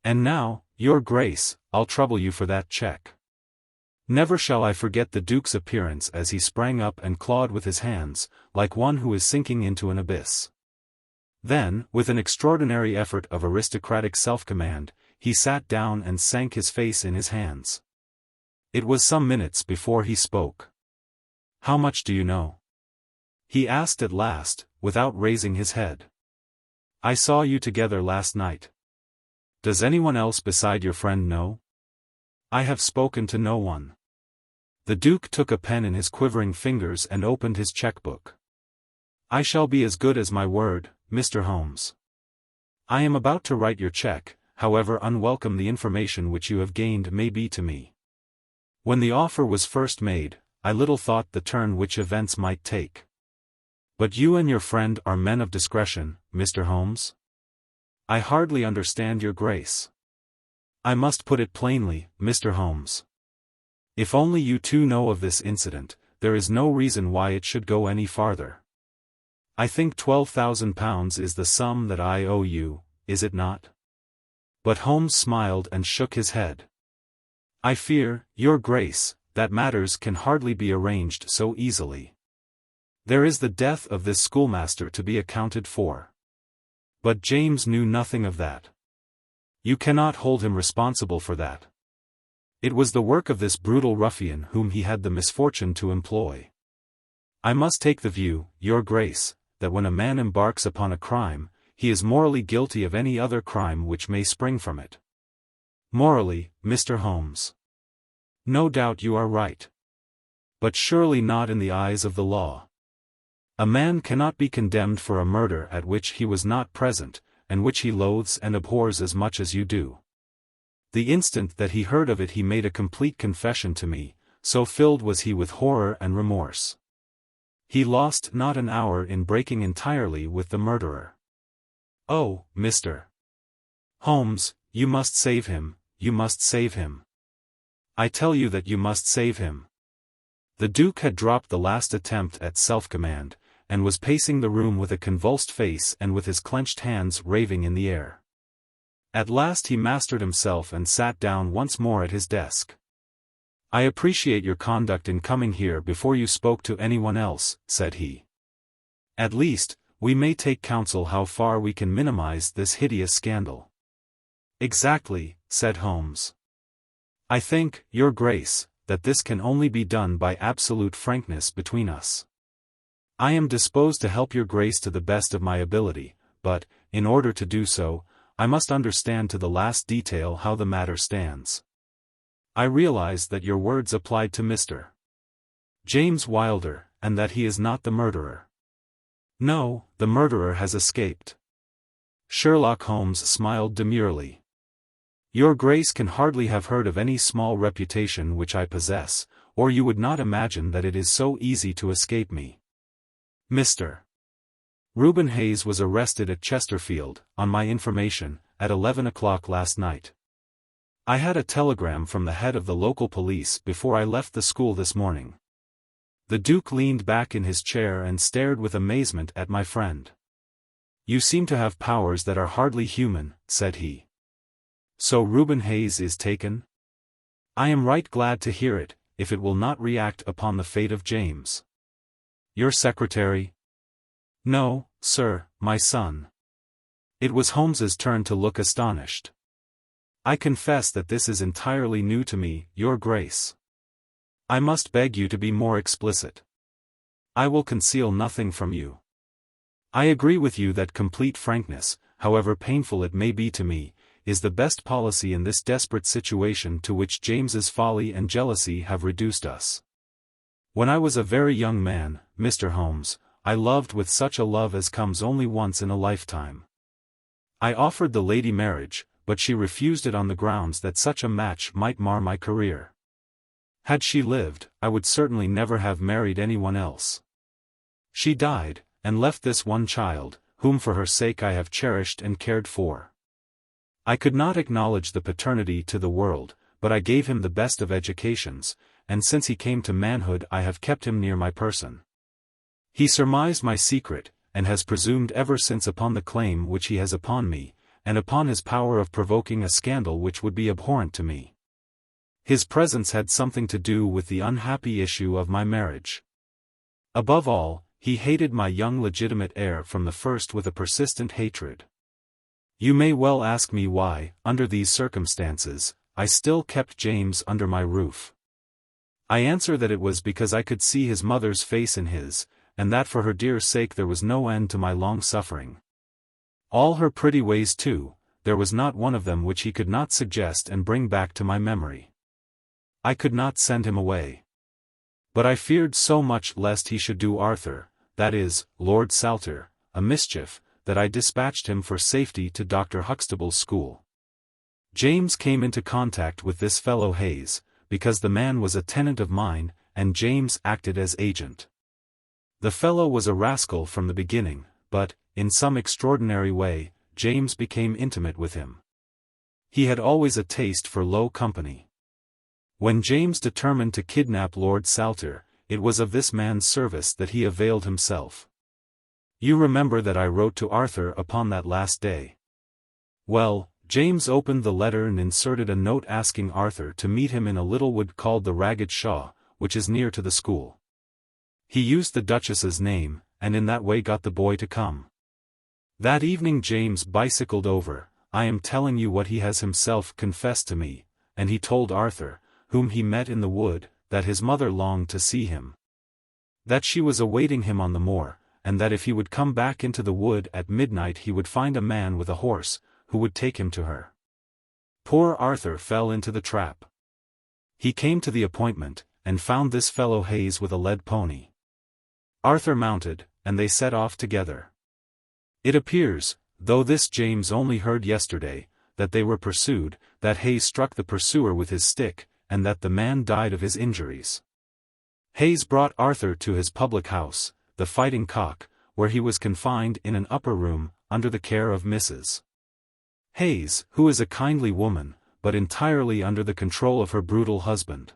"And now, Your Grace, I'll trouble you for that cheque." Never shall I forget the Duke's appearance as he sprang up and clawed with his hands, like one who is sinking into an abyss. Then, with an extraordinary effort of aristocratic self-command, he sat down and sank his face in his hands. It was some minutes before he spoke. "How much do you know?" he asked at last, without raising his head. "I saw you together last night. Does anyone else beside your friend know?" "I have spoken to no one." The Duke took a pen in his quivering fingers and opened his cheque-book. "I shall be as good as my word, Mr. Holmes. I am about to write your cheque, however unwelcome the information which you have gained may be to me. When the offer was first made, I little thought the turn which events might take. But you and your friend are men of discretion, Mr. Holmes?" "I hardly understand your Grace." "I must put it plainly, Mr. Holmes. If only you two know of this incident, there is no reason why it should go any farther. I think £12,000 is the sum that I owe you, is it not?" But Holmes smiled and shook his head. "I fear, Your Grace, that matters can hardly be arranged so easily. There is the death of this schoolmaster to be accounted for." But James knew nothing of that. "You cannot hold him responsible for that. It was the work of this brutal ruffian whom he had the misfortune to employ. I must take the view, Your Grace, that when a man embarks upon a crime, he is morally guilty of any other crime which may spring from it." "Morally, Mr. Holmes. No doubt you are right. But surely not in the eyes of the law. A man cannot be condemned for a murder at which he was not present, and which he loathes and abhors as much as you do. The instant that he heard of it he made a complete confession to me, so filled was he with horror and remorse. He lost not an hour in breaking entirely with the murderer. "Oh, Mr. Holmes, you must save him, you must save him. I tell you that you must save him." The Duke had dropped the last attempt at self-command, and was pacing the room with a convulsed face and with his clenched hands raving in the air. At last he mastered himself and sat down once more at his desk. "I appreciate your conduct in coming here before you spoke to anyone else," said he. "At least, we may take counsel how far we can minimize this hideous scandal." "Exactly," said Holmes. "I think, Your Grace, that this can only be done by absolute frankness between us. I am disposed to help Your Grace to the best of my ability, but, in order to do so, I must understand to the last detail how the matter stands. I realize that your words applied to Mr. James Wilder, and that he is not the murderer." "No, the murderer has escaped." Sherlock Holmes smiled demurely. "Your Grace can hardly have heard of any small reputation which I possess, or you would not imagine that it is so easy to escape me. Mr. Reuben Hayes was arrested at Chesterfield, on my information, at 11 o'clock last night. I had a telegram from the head of the local police before I left the school this morning." The Duke leaned back in his chair and stared with amazement at my friend. "You seem to have powers that are hardly human," said he. "So Reuben Hayes is taken?" "I am right glad to hear it, if it will not react upon the fate of James." "Your secretary?" "No, sir, my son." It was Holmes's turn to look astonished. "I confess that this is entirely new to me, Your Grace. I must beg you to be more explicit." "I will conceal nothing from you. I agree with you that complete frankness, however painful it may be to me, is the best policy in this desperate situation to which James's folly and jealousy have reduced us. When I was a very young man, Mr. Holmes, I loved with such a love as comes only once in a lifetime. I offered the lady marriage, but she refused it on the grounds that such a match might mar my career. Had she lived, I would certainly never have married anyone else. She died, and left this one child, whom for her sake I have cherished and cared for. I could not acknowledge the paternity to the world, but I gave him the best of educations, and since he came to manhood I have kept him near my person. He surmised my secret, and has presumed ever since upon the claim which he has upon me, and upon his power of provoking a scandal which would be abhorrent to me. His presence had something to do with the unhappy issue of my marriage. Above all, he hated my young legitimate heir from the first with a persistent hatred. You may well ask me why, under these circumstances, I still kept James under my roof. I answer that it was because I could see his mother's face in his, and that for her dear sake there was no end to my long suffering. All her pretty ways too, there was not one of them which he could not suggest and bring back to my memory. I could not send him away. But I feared so much lest he should do Arthur, that is, Lord Salter, a mischief, that I dispatched him for safety to Dr. Huxtable's school. James came into contact with this fellow Hayes, because the man was a tenant of mine, and James acted as agent. The fellow was a rascal from the beginning, but, in some extraordinary way, James became intimate with him. He had always a taste for low company. When James determined to kidnap Lord Salter, it was of this man's service that he availed himself. You remember that I wrote to Arthur upon that last day. Well, James opened the letter and inserted a note asking Arthur to meet him in a little wood called the Ragged Shaw, which is near to the school. He used the Duchess's name, and in that way got the boy to come. That evening James bicycled over. I am telling you what he has himself confessed to me, and he told Arthur, whom he met in the wood, that his mother longed to see him. That she was awaiting him on the moor, and that if he would come back into the wood at midnight he would find a man with a horse, who would take him to her. Poor Arthur fell into the trap. He came to the appointment, and found this fellow Hayes with a led pony. Arthur mounted, and they set off together. It appears, though this James only heard yesterday, that they were pursued, that Hayes struck the pursuer with his stick, and that the man died of his injuries. Hayes brought Arthur to his public house, the Fighting Cock, where he was confined in an upper room, under the care of Mrs. Hayes, who is a kindly woman, but entirely under the control of her brutal husband.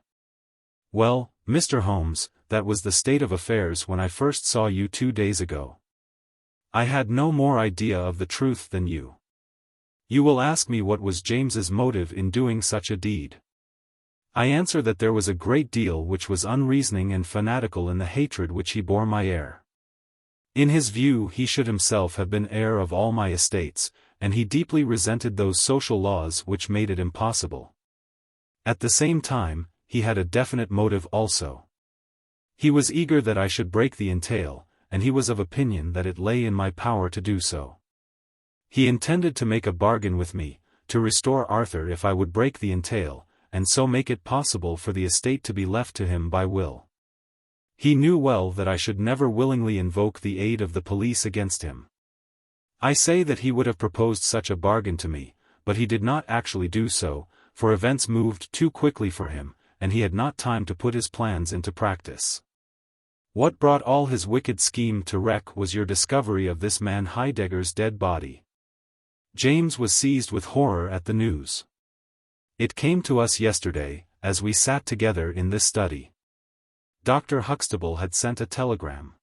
Well, Mr. Holmes, that was the state of affairs when I first saw you 2 days ago. I had no more idea of the truth than you. You will ask me what was James's motive in doing such a deed. I answer that there was a great deal which was unreasoning and fanatical in the hatred which he bore my heir. In his view he should himself have been heir of all my estates, and he deeply resented those social laws which made it impossible. At the same time, he had a definite motive also. He was eager that I should break the entail, and he was of opinion that it lay in my power to do so. He intended to make a bargain with me, to restore Arthur if I would break the entail, and so make it possible for the estate to be left to him by will. He knew well that I should never willingly invoke the aid of the police against him. I say that he would have proposed such a bargain to me, but he did not actually do so, for events moved too quickly for him, and he had not time to put his plans into practice. What brought all his wicked scheme to wreck was your discovery of this man Heidegger's dead body. James was seized with horror at the news. It came to us yesterday, as we sat together in this study. Dr. Huxtable had sent a telegram.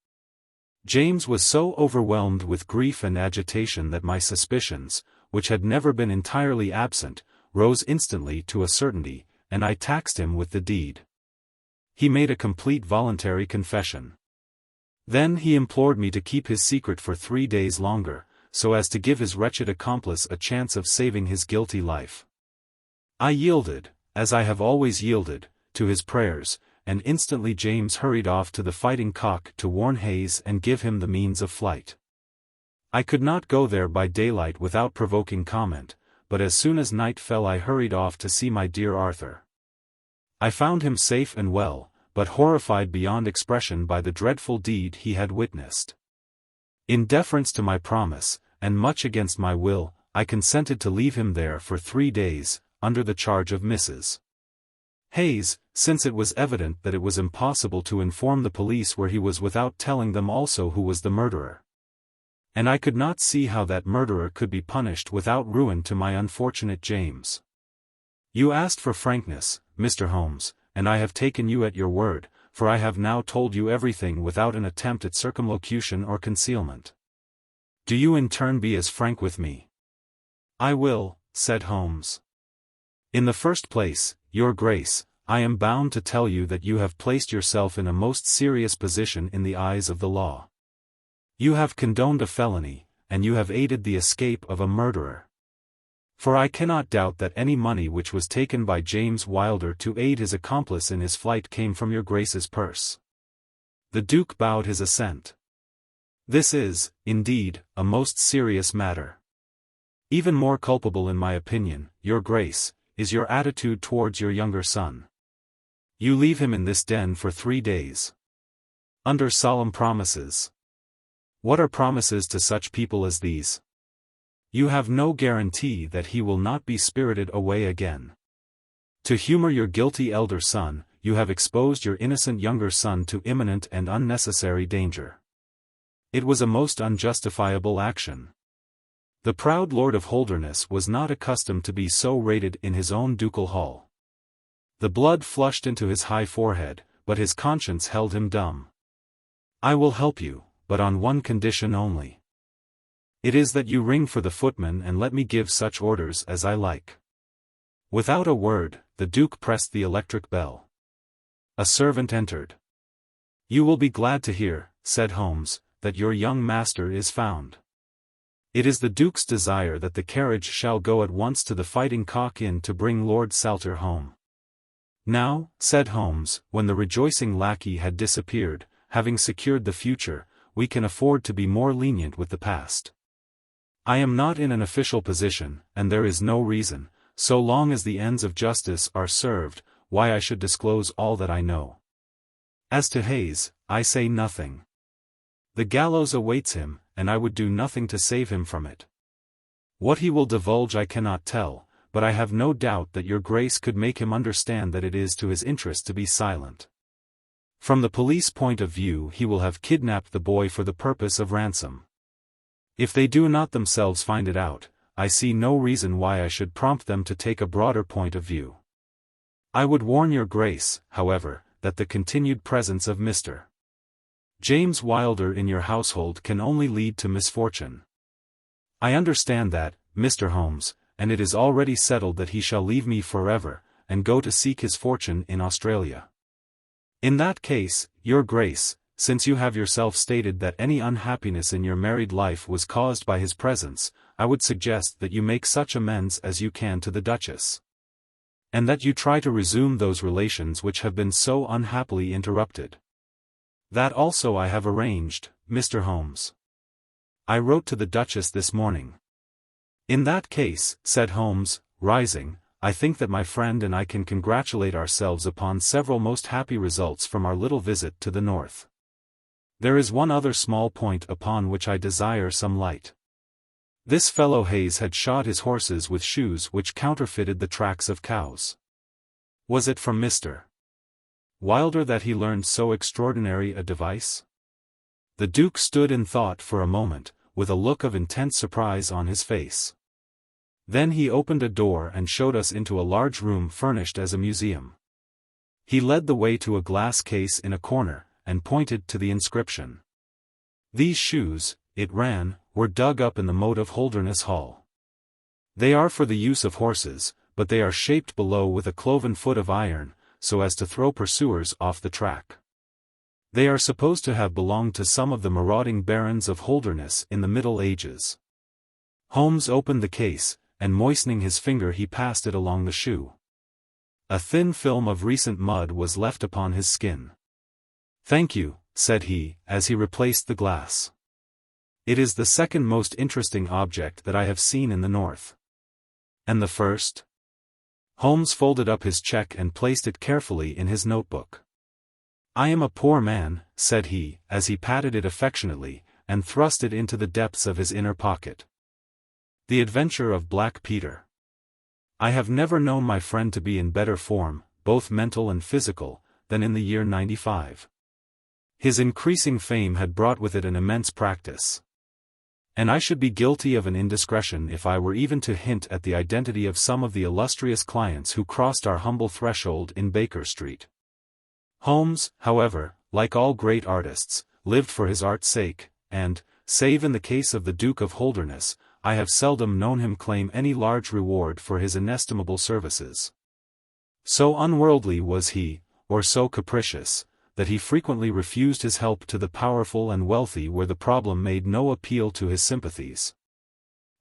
James was so overwhelmed with grief and agitation that my suspicions, which had never been entirely absent, rose instantly to a certainty, and I taxed him with the deed. He made a complete voluntary confession. Then he implored me to keep his secret for 3 days longer, so as to give his wretched accomplice a chance of saving his guilty life. I yielded, as I have always yielded, to his prayers, and instantly James hurried off to the Fighting Cock to warn Hayes and give him the means of flight. I could not go there by daylight without provoking comment, but as soon as night fell I hurried off to see my dear Arthur. I found him safe and well, but horrified beyond expression by the dreadful deed he had witnessed. In deference to my promise, and much against my will, I consented to leave him there for 3 days, under the charge of Mrs. Hayes, since it was evident that it was impossible to inform the police where he was without telling them also who was the murderer. And I could not see how that murderer could be punished without ruin to my unfortunate James. You asked for frankness, Mr. Holmes, and I have taken you at your word, for I have now told you everything without an attempt at circumlocution or concealment. Do you in turn be as frank with me? I will, said Holmes. In the first place, Your Grace, I am bound to tell you that you have placed yourself in a most serious position in the eyes of the law. You have condoned a felony, and you have aided the escape of a murderer. For I cannot doubt that any money which was taken by James Wilder to aid his accomplice in his flight came from your Grace's purse. The Duke bowed his assent. This is, indeed, a most serious matter. Even more culpable in my opinion, Your Grace, is your attitude towards your younger son. You leave him in this den for 3 days. Under solemn promises. What are promises to such people as these? You have no guarantee that he will not be spirited away again. To humor your guilty elder son, you have exposed your innocent younger son to imminent and unnecessary danger. It was a most unjustifiable action. The proud Lord of Holderness was not accustomed to be so rated in his own ducal hall. The blood flushed into his high forehead, but his conscience held him dumb. I will help you, but on one condition only. It is that you ring for the footman and let me give such orders as I like. Without a word, the Duke pressed the electric bell. A servant entered. You will be glad to hear, said Holmes, that your young master is found. It is the Duke's desire that the carriage shall go at once to the Fighting Cock Inn to bring Lord Salter home. Now, said Holmes, when the rejoicing lackey had disappeared, having secured the future, we can afford to be more lenient with the past. I am not in an official position, and there is no reason, so long as the ends of justice are served, why I should disclose all that I know. As to Hayes, I say nothing. The gallows awaits him, and I would do nothing to save him from it. What he will divulge I cannot tell, but I have no doubt that your grace could make him understand that it is to his interest to be silent. From the police point of view, he will have kidnapped the boy for the purpose of ransom. If they do not themselves find it out, I see no reason why I should prompt them to take a broader point of view. I would warn your grace, however, that the continued presence of Mr. James Wilder in your household can only lead to misfortune. I understand that, Mr. Holmes, and it is already settled that he shall leave me forever, and go to seek his fortune in Australia. In that case, your grace, since you have yourself stated that any unhappiness in your married life was caused by his presence, I would suggest that you make such amends as you can to the Duchess. And that you try to resume those relations which have been so unhappily interrupted. That also I have arranged, Mr. Holmes. I wrote to the Duchess this morning. In that case, said Holmes, rising, I think that my friend and I can congratulate ourselves upon several most happy results from our little visit to the north. There is one other small point upon which I desire some light. This fellow Hayes had shod his horses with shoes which counterfeited the tracks of cows. Was it from Mr. Wilder that he learned so extraordinary a device? The Duke stood in thought for a moment, with a look of intense surprise on his face. Then he opened a door and showed us into a large room furnished as a museum. He led the way to a glass case in a corner, and pointed to the inscription. These shoes, it ran, were dug up in the moat of Holderness Hall. They are for the use of horses, but they are shaped below with a cloven foot of iron, so as to throw pursuers off the track. They are supposed to have belonged to some of the marauding barons of Holderness in the Middle Ages. Holmes opened the case, and moistening his finger he passed it along the shoe. A thin film of recent mud was left upon his skin. Thank you, said he, as he replaced the glass. It is the second most interesting object that I have seen in the north. And the first? Holmes folded up his check and placed it carefully in his notebook. I am a poor man, said he, as he patted it affectionately, and thrust it into the depths of his inner pocket. The Adventure of Black Peter. I have never known my friend to be in better form, both mental and physical, than in the year '95. His increasing fame had brought with it an immense practice. And I should be guilty of an indiscretion if I were even to hint at the identity of some of the illustrious clients who crossed our humble threshold in Baker Street. Holmes, however, like all great artists, lived for his art's sake, and, save in the case of the Duke of Holderness, I have seldom known him claim any large reward for his inestimable services. So unworldly was he, or so capricious, that he frequently refused his help to the powerful and wealthy where the problem made no appeal to his sympathies.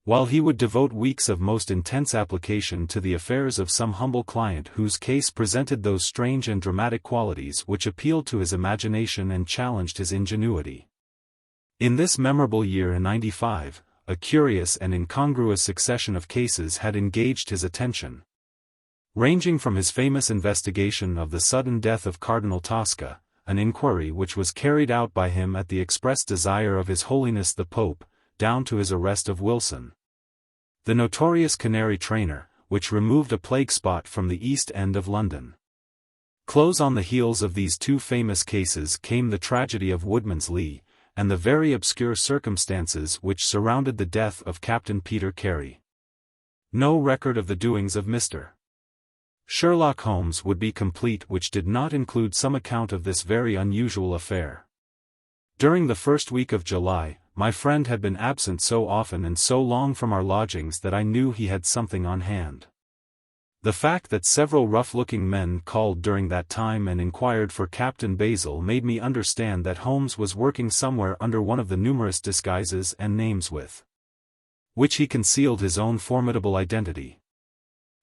While he would devote weeks of most intense application to the affairs of some humble client whose case presented those strange and dramatic qualities which appealed to his imagination and challenged his ingenuity. In this memorable year in '95, a curious and incongruous succession of cases had engaged his attention. Ranging from his famous investigation of the sudden death of Cardinal Tosca, an inquiry which was carried out by him at the express desire of His Holiness the Pope, down to his arrest of Wilson, the notorious canary trainer, which removed a plague spot from the East End of London. Close on the heels of these two famous cases came the tragedy of Woodman's Lee, and the very obscure circumstances which surrounded the death of Captain Peter Carey. No record of the doings of Mr. Sherlock Holmes would be complete which did not include some account of this very unusual affair. During the first week of July, my friend had been absent so often and so long from our lodgings that I knew he had something on hand. The fact that several rough-looking men called during that time and inquired for Captain Basil made me understand that Holmes was working somewhere under one of the numerous disguises and names with which he concealed his own formidable identity.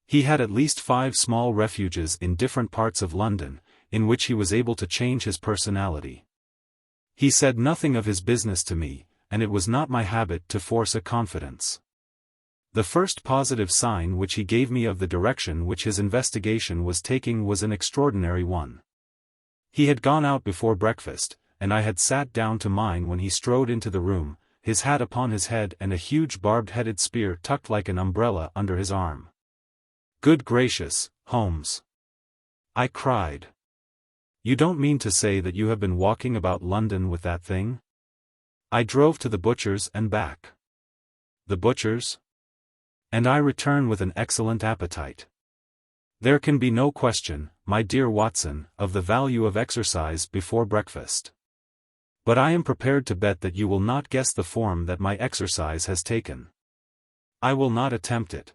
He had at least 5 small refuges in different parts of London, in which he was able to change his personality. He said nothing of his business to me, and it was not my habit to force a confidence. The first positive sign which he gave me of the direction which his investigation was taking was an extraordinary one. He had gone out before breakfast, and I had sat down to mine when he strode into the room, his hat upon his head and a huge barbed-headed spear tucked like an umbrella under his arm. Good gracious, Holmes! I cried. You don't mean to say that you have been walking about London with that thing? I drove to the butcher's and back. The butcher's? And I return with an excellent appetite. There can be no question, my dear Watson, of the value of exercise before breakfast. But I am prepared to bet that you will not guess the form that my exercise has taken. I will not attempt it.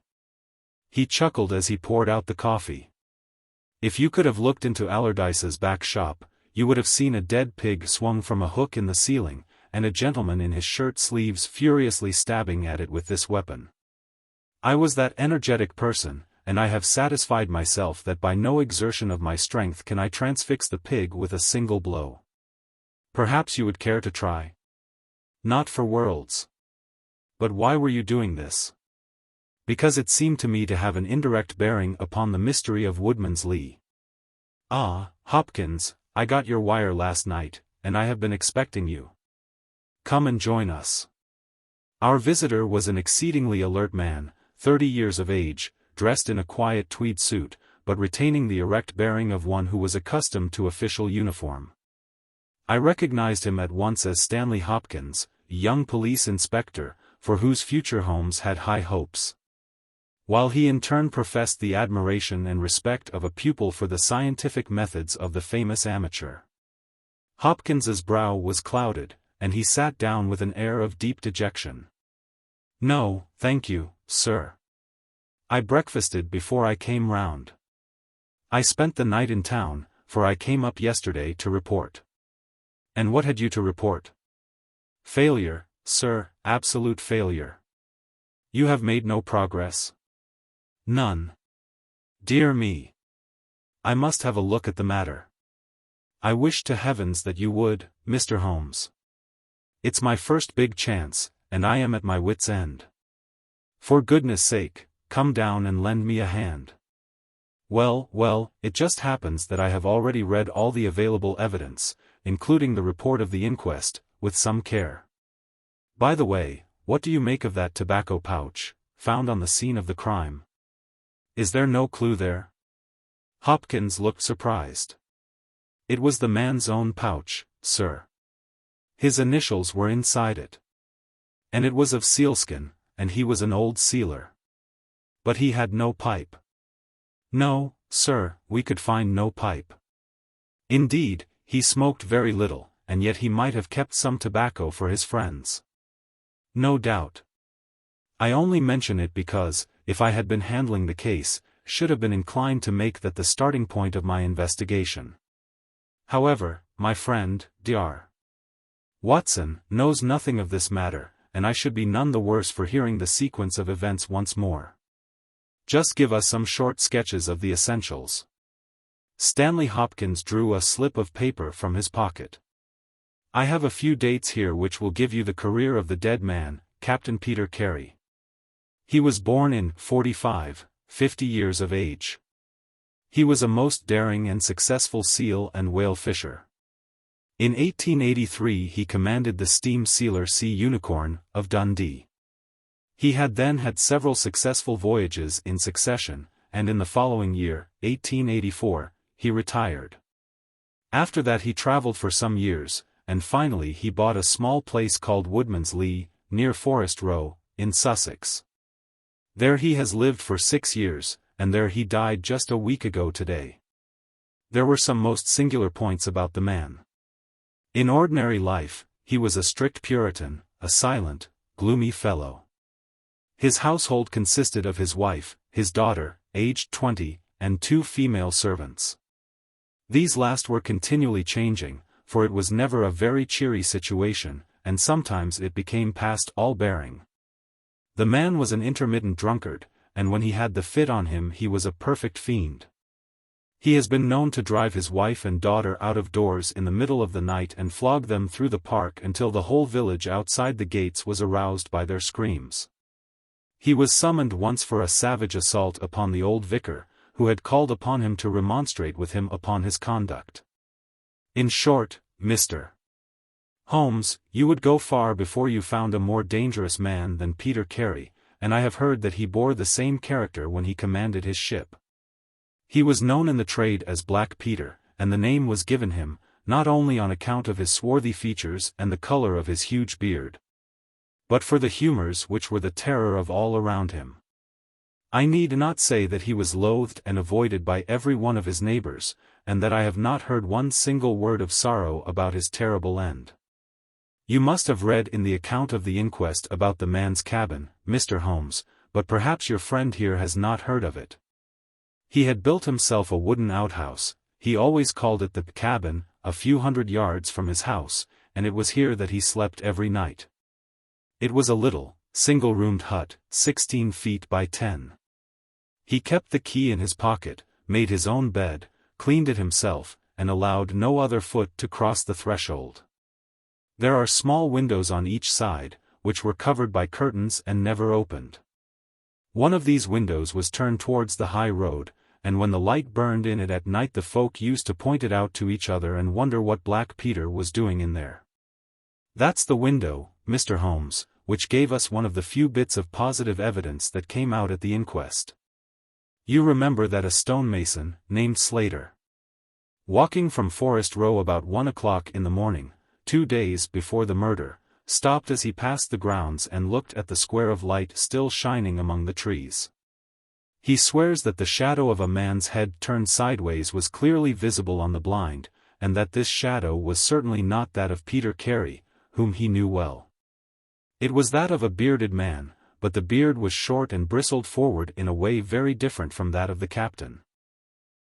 He chuckled as he poured out the coffee. If you could have looked into Allardyce's back shop, you would have seen a dead pig swung from a hook in the ceiling, and a gentleman in his shirt sleeves furiously stabbing at it with this weapon. I was that energetic person, and I have satisfied myself that by no exertion of my strength can I transfix the pig with a single blow. Perhaps you would care to try? Not for worlds. But why were you doing this? Because it seemed to me to have an indirect bearing upon the mystery of Woodman's Lee. Ah, Hopkins, I got your wire last night, and I have been expecting you. Come and join us. Our visitor was an exceedingly alert man, 30 years of age, dressed in a quiet tweed suit, but retaining the erect bearing of one who was accustomed to official uniform. I recognized him at once as Stanley Hopkins, a young police inspector, for whose future Holmes had high hopes. While he in turn professed the admiration and respect of a pupil for the scientific methods of the famous amateur. Hopkins's brow was clouded, and he sat down with an air of deep dejection. No, thank you, sir. I breakfasted before I came round. I spent the night in town, for I came up yesterday to report. And what had you to report? Failure, sir, absolute failure. You have made no progress? None. Dear me. I must have a look at the matter. I wish to heavens that you would, Mr. Holmes. It's my first big chance, and I am at my wit's end. For goodness sake, come down and lend me a hand. Well, it just happens that I have already read all the available evidence, including the report of the inquest, with some care. By the way, what do you make of that tobacco pouch, found on the scene of the crime? Is there no clue there? Hopkins looked surprised. It was the man's own pouch, sir. His initials were inside it. And it was of sealskin, and he was an old sealer. But he had no pipe. No, sir, we could find no pipe. Indeed, he smoked very little, and yet he might have kept some tobacco for his friends. No doubt. I only mention it because, if I had been handling the case, should have been inclined to make that the starting point of my investigation. However, my friend, Dr. Watson, knows nothing of this matter, and I should be none the worse for hearing the sequence of events once more. Just give us some short sketches of the essentials. Stanley Hopkins drew a slip of paper from his pocket. I have a few dates here which will give you the career of the dead man, Captain Peter Carey. He was born in 45, 50 years of age. He was a most daring and successful seal and whale fisher. In 1883 he commanded the steam sealer Sea Unicorn, of Dundee. He had then had several successful voyages in succession, and in the following year, 1884, he retired. After that he travelled for some years, and finally he bought a small place called Woodman's Lee, near Forest Row, in Sussex. There he has lived for 6 years, and there he died just a week ago today. There were some most singular points about the man. In ordinary life, he was a strict Puritan, a silent, gloomy fellow. His household consisted of his wife, his daughter, aged 20, and 2 female servants. These last were continually changing, for it was never a very cheery situation, and sometimes it became past all bearing. The man was an intermittent drunkard, and when he had the fit on him he was a perfect fiend. He has been known to drive his wife and daughter out of doors in the middle of the night and flog them through the park until the whole village outside the gates was aroused by their screams. He was summoned once for a savage assault upon the old vicar, who had called upon him to remonstrate with him upon his conduct. In short, Mr. Holmes, you would go far before you found a more dangerous man than Peter Carey, and I have heard that he bore the same character when he commanded his ship. He was known in the trade as Black Peter, and the name was given him, not only on account of his swarthy features and the color of his huge beard, but for the humors which were the terror of all around him. I need not say that he was loathed and avoided by every one of his neighbors, and that I have not heard one single word of sorrow about his terrible end. You must have read in the account of the inquest about the man's cabin, Mr. Holmes, but perhaps your friend here has not heard of it. He had built himself a wooden outhouse. He always called it the cabin, a few hundred yards from his house, and it was here that he slept every night. It was a little, single-roomed hut, 16 feet by 10. He kept the key in his pocket, made his own bed, cleaned it himself, and allowed no other foot to cross the threshold. There are small windows on each side, which were covered by curtains and never opened. One of these windows was turned towards the high road, and when the light burned in it at night the folk used to point it out to each other and wonder what Black Peter was doing in there. That's the window, Mr. Holmes, which gave us one of the few bits of positive evidence that came out at the inquest. You remember that a stonemason, named Slater, walking from Forest Row about 1 o'clock in the morning, 2 days before the murder, stopped as he passed the grounds and looked at the square of light still shining among the trees. He swears that the shadow of a man's head turned sideways was clearly visible on the blind, and that this shadow was certainly not that of Peter Carey, whom he knew well. It was that of a bearded man, but the beard was short and bristled forward in a way very different from that of the captain.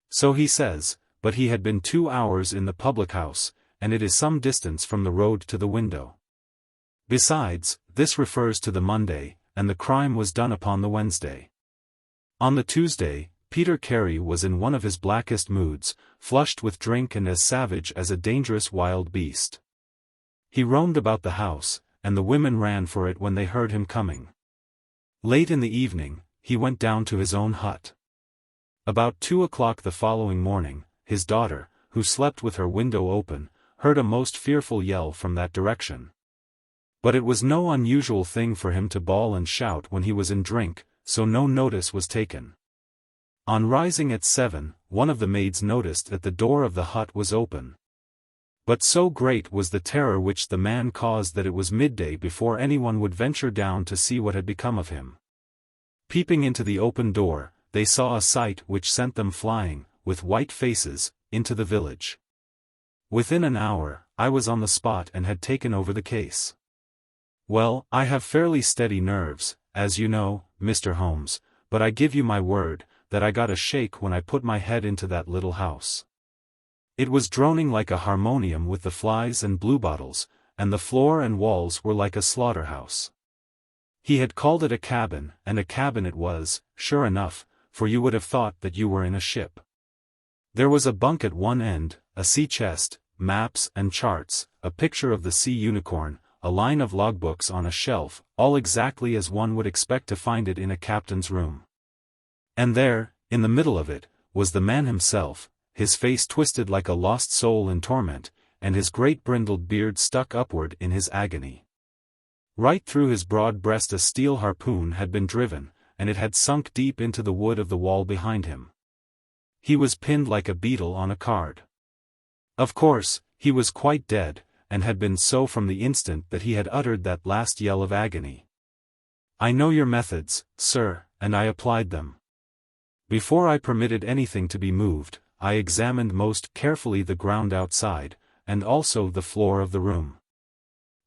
So he says, but he had been 2 hours in the public house, and it is some distance from the road to the window. Besides, this refers to the Monday, and the crime was done upon the Wednesday. On the Tuesday, Peter Carey was in one of his blackest moods, flushed with drink and as savage as a dangerous wild beast. He roamed about the house, and the women ran for it when they heard him coming. Late in the evening, he went down to his own hut. About 2 o'clock the following morning, his daughter, who slept with her window open, heard a most fearful yell from that direction. But it was no unusual thing for him to bawl and shout when he was in drink, so no notice was taken. On rising at 7, one of the maids noticed that the door of the hut was open. But so great was the terror which the man caused that it was midday before anyone would venture down to see what had become of him. Peeping into the open door, they saw a sight which sent them flying, with white faces, into the village. Within an hour, I was on the spot and had taken over the case. Well, I have fairly steady nerves, as you know, Mr. Holmes, but I give you my word, that I got a shake when I put my head into that little house. It was droning like a harmonium with the flies and bluebottles, and the floor and walls were like a slaughterhouse. He had called it a cabin, and a cabin it was, sure enough, for you would have thought that you were in a ship. There was a bunk at one end, a sea chest, maps and charts, a picture of the sea unicorn, a line of logbooks on a shelf, all exactly as one would expect to find it in a captain's room. And there, in the middle of it, was the man himself, his face twisted like a lost soul in torment, and his great brindled beard stuck upward in his agony. Right through his broad breast a steel harpoon had been driven, and it had sunk deep into the wood of the wall behind him. He was pinned like a beetle on a card. Of course, he was quite dead, and had been so from the instant that he had uttered that last yell of agony. I know your methods, sir, and I applied them. Before I permitted anything to be moved, I examined most carefully the ground outside, and also the floor of the room.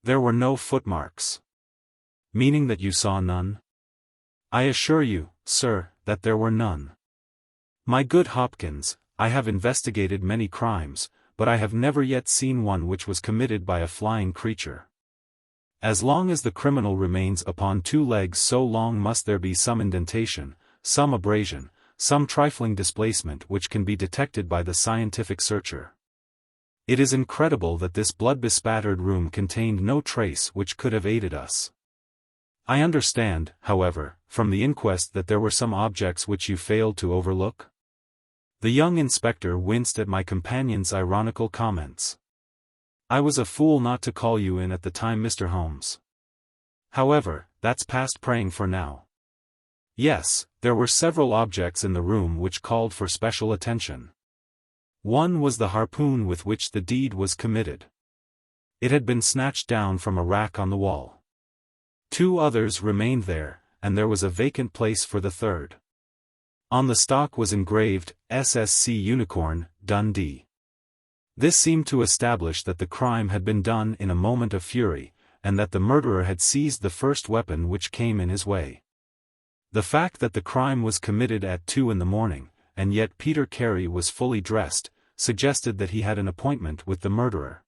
There were no footmarks. Meaning that you saw none? I assure you, sir, that there were none. My good Hopkins, I have investigated many crimes, but I have never yet seen one which was committed by a flying creature. As long as the criminal remains upon 2 legs, so long must there be some indentation, some abrasion, some trifling displacement which can be detected by the scientific searcher. It is incredible that this blood-bespattered room contained no trace which could have aided us. I understand, however, from the inquest that there were some objects which you failed to overlook? The young inspector winced at my companion's ironical comments. I was a fool not to call you in at the time, Mr. Holmes. However, that's past praying for now. Yes, there were several objects in the room which called for special attention. One was the harpoon with which the deed was committed. It had been snatched down from a rack on the wall. Two others remained there, and there was a vacant place for the third. On the stock was engraved, SSC Unicorn, Dundee. This seemed to establish that the crime had been done in a moment of fury, and that the murderer had seized the first weapon which came in his way. The fact that the crime was committed at 2 in the morning, and yet Peter Carey was fully dressed, suggested that he had an appointment with the murderer.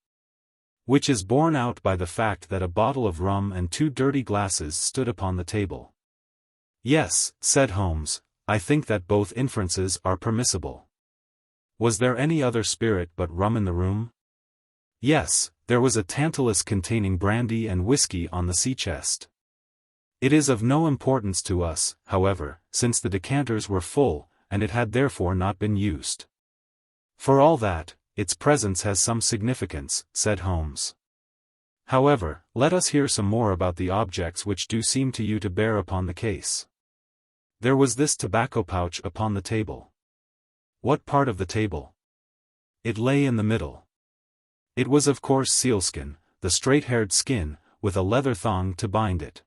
Which is borne out by the fact that a bottle of rum and 2 dirty glasses stood upon the table. Yes, said Holmes, I think that both inferences are permissible. Was there any other spirit but rum in the room? Yes, there was a tantalus containing brandy and whiskey on the sea-chest. It is of no importance to us, however, since the decanters were full, and it had therefore not been used. For all that, its presence has some significance, said Holmes. However, let us hear some more about the objects which do seem to you to bear upon the case. There was this tobacco pouch upon the table. What part of the table? It lay in the middle. It was of course sealskin, the straight-haired skin, with a leather thong to bind it.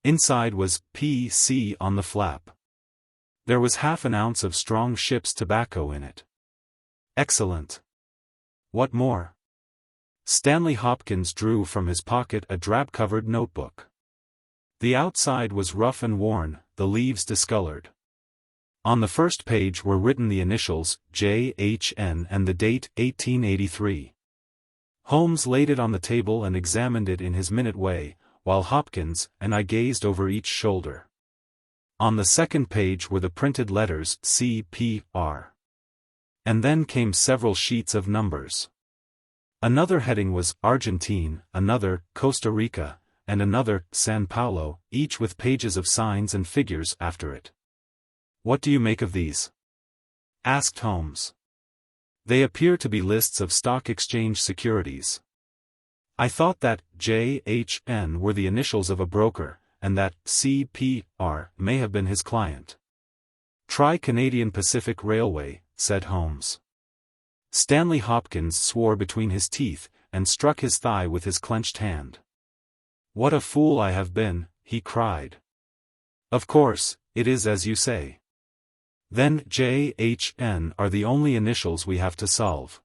Inside was P.C. on the flap. There was half an ounce of strong ship's tobacco in it. Excellent. What more? Stanley Hopkins drew from his pocket a drab-covered notebook. The outside was rough and worn, the leaves discolored. On the first page were written the initials, J.H.N. and the date, 1883. Holmes laid it on the table and examined it in his minute way, while Hopkins and I gazed over each shoulder. On the second page were the printed letters C.P.R. And then came several sheets of numbers. Another heading was Argentine, another Costa Rica, and another San Paulo, each with pages of signs and figures after it. What do you make of these? Asked Holmes. They appear to be lists of stock exchange securities. I thought that J.H.N. were the initials of a broker, and that C.P.R. may have been his client. Try Canadian Pacific Railway, said Holmes. Stanley Hopkins swore between his teeth, and struck his thigh with his clenched hand. What a fool I have been, he cried. Of course, it is as you say. Then J.H.N. are the only initials we have to solve.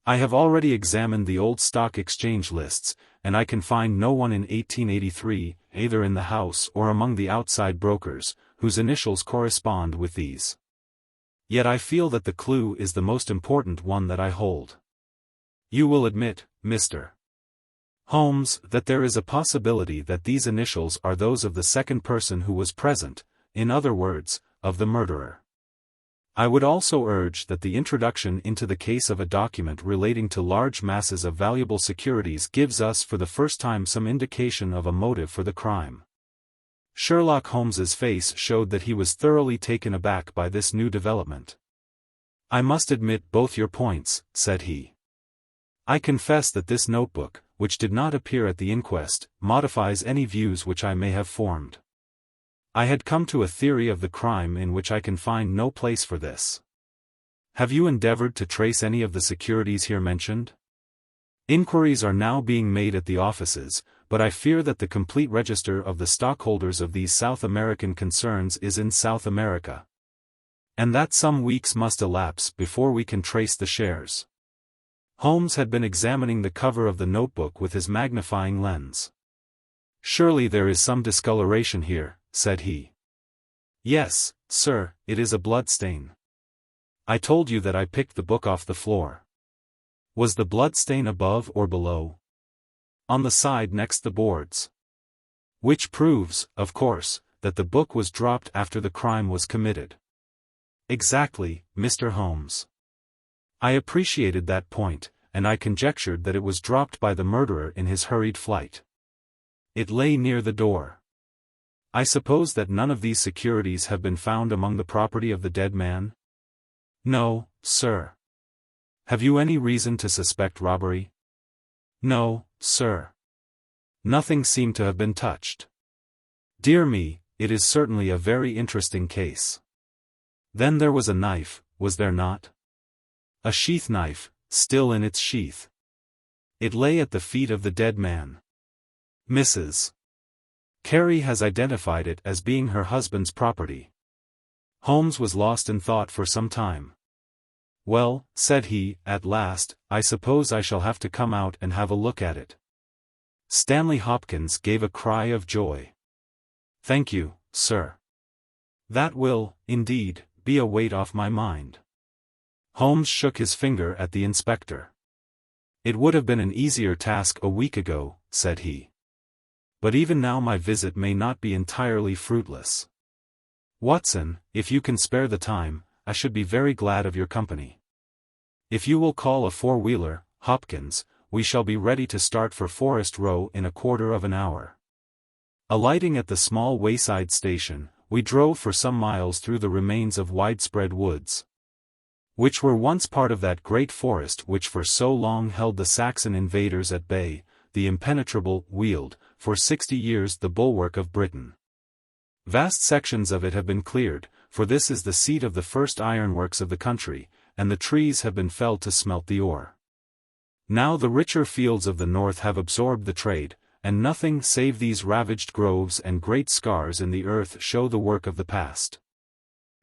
I have already examined the old stock exchange lists, and I can find no one in 1883, either in the house or among the outside brokers, whose initials correspond with these. Yet I feel that the clue is the most important one that I hold. You will admit, Mr. Holmes, that there is a possibility that these initials are those of the second person who was present, in other words, of the murderer. I would also urge that the introduction into the case of a document relating to large masses of valuable securities gives us for the first time some indication of a motive for the crime. Sherlock Holmes's face showed that he was thoroughly taken aback by this new development. I must admit both your points, said he. I confess that this notebook, which did not appear at the inquest, modifies any views which I may have formed. I had come to a theory of the crime in which I can find no place for this. Have you endeavored to trace any of the securities here mentioned? Inquiries are now being made at the offices, but I fear that the complete register of the stockholders of these South American concerns is in South America. And that some weeks must elapse before we can trace the shares. Holmes had been examining the cover of the notebook with his magnifying lens. Surely there is some discoloration here, said he. Yes, sir, it is a blood stain. I told you that I picked the book off the floor. Was the blood stain above or below? On the side next the boards. Which proves, of course, that the book was dropped after the crime was committed. Exactly, Mr. Holmes. I appreciated that point, and I conjectured that it was dropped by the murderer in his hurried flight. It lay near the door. I suppose that none of these securities have been found among the property of the dead man? No, sir. Have you any reason to suspect robbery? No, sir. Nothing seemed to have been touched. Dear me, it is certainly a very interesting case. Then there was a knife, was there not? A sheath knife, still in its sheath. It lay at the feet of the dead man. Mrs. Carey has identified it as being her husband's property. Holmes was lost in thought for some time. "Well," said he, at last, "I suppose I shall have to come out and have a look at it." Stanley Hopkins gave a cry of joy. "Thank you, sir. That will, indeed, be a weight off my mind." Holmes shook his finger at the inspector. "It would have been an easier task a week ago," said he. "But even now my visit may not be entirely fruitless. Watson, if you can spare the time, I should be very glad of your company. If you will call a four-wheeler, Hopkins, we shall be ready to start for Forest Row in a quarter of an hour." Alighting at the small wayside station, we drove for some miles through the remains of widespread woods, which were once part of that great forest which for so long held the Saxon invaders at bay, the impenetrable Weald, for 60 years the bulwark of Britain. Vast sections of it have been cleared, for this is the seat of the first ironworks of the country, and the trees have been felled to smelt the ore. Now the richer fields of the north have absorbed the trade, and nothing save these ravaged groves and great scars in the earth show the work of the past.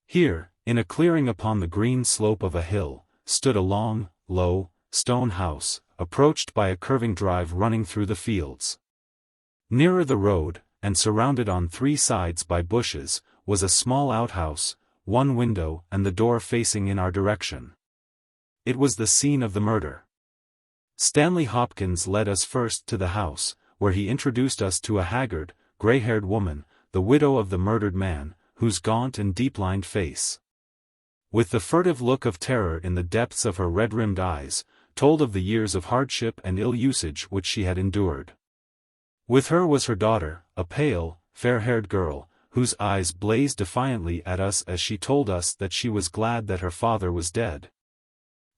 Here, in a clearing upon the green slope of a hill, stood a long, low, stone house, approached by a curving drive running through the fields. Nearer the road, and surrounded on three sides by bushes, was a small outhouse, one window and the door facing in our direction. It was the scene of the murder. Stanley Hopkins led us first to the house, where he introduced us to a haggard, grey-haired woman, the widow of the murdered man, whose gaunt and deep-lined face, with the furtive look of terror in the depths of her red-rimmed eyes, told of the years of hardship and ill usage which she had endured. With her was her daughter, a pale, fair-haired girl, whose eyes blazed defiantly at us as she told us that she was glad that her father was dead,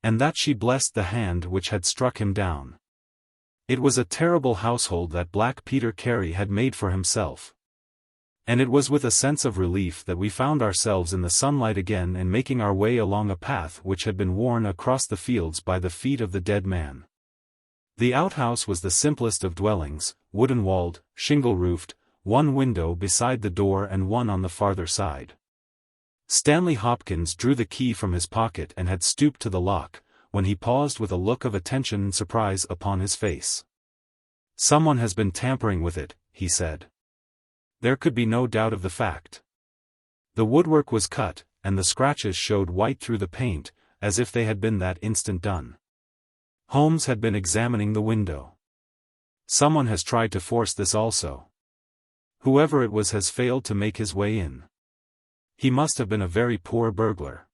and that she blessed the hand which had struck him down. It was a terrible household that Black Peter Carey had made for himself. And it was with a sense of relief that we found ourselves in the sunlight again and making our way along a path which had been worn across the fields by the feet of the dead man. The outhouse was the simplest of dwellings, wooden-walled, shingle-roofed, one window beside the door and one on the farther side. Stanley Hopkins drew the key from his pocket and had stooped to the lock, when he paused with a look of attention and surprise upon his face. "Someone has been tampering with it," he said. There could be no doubt of the fact. The woodwork was cut, and the scratches showed white through the paint, as if they had been that instant done. Holmes had been examining the window. "Someone has tried to force this also. Whoever it was has failed to make his way in. He must have been a very poor burglar."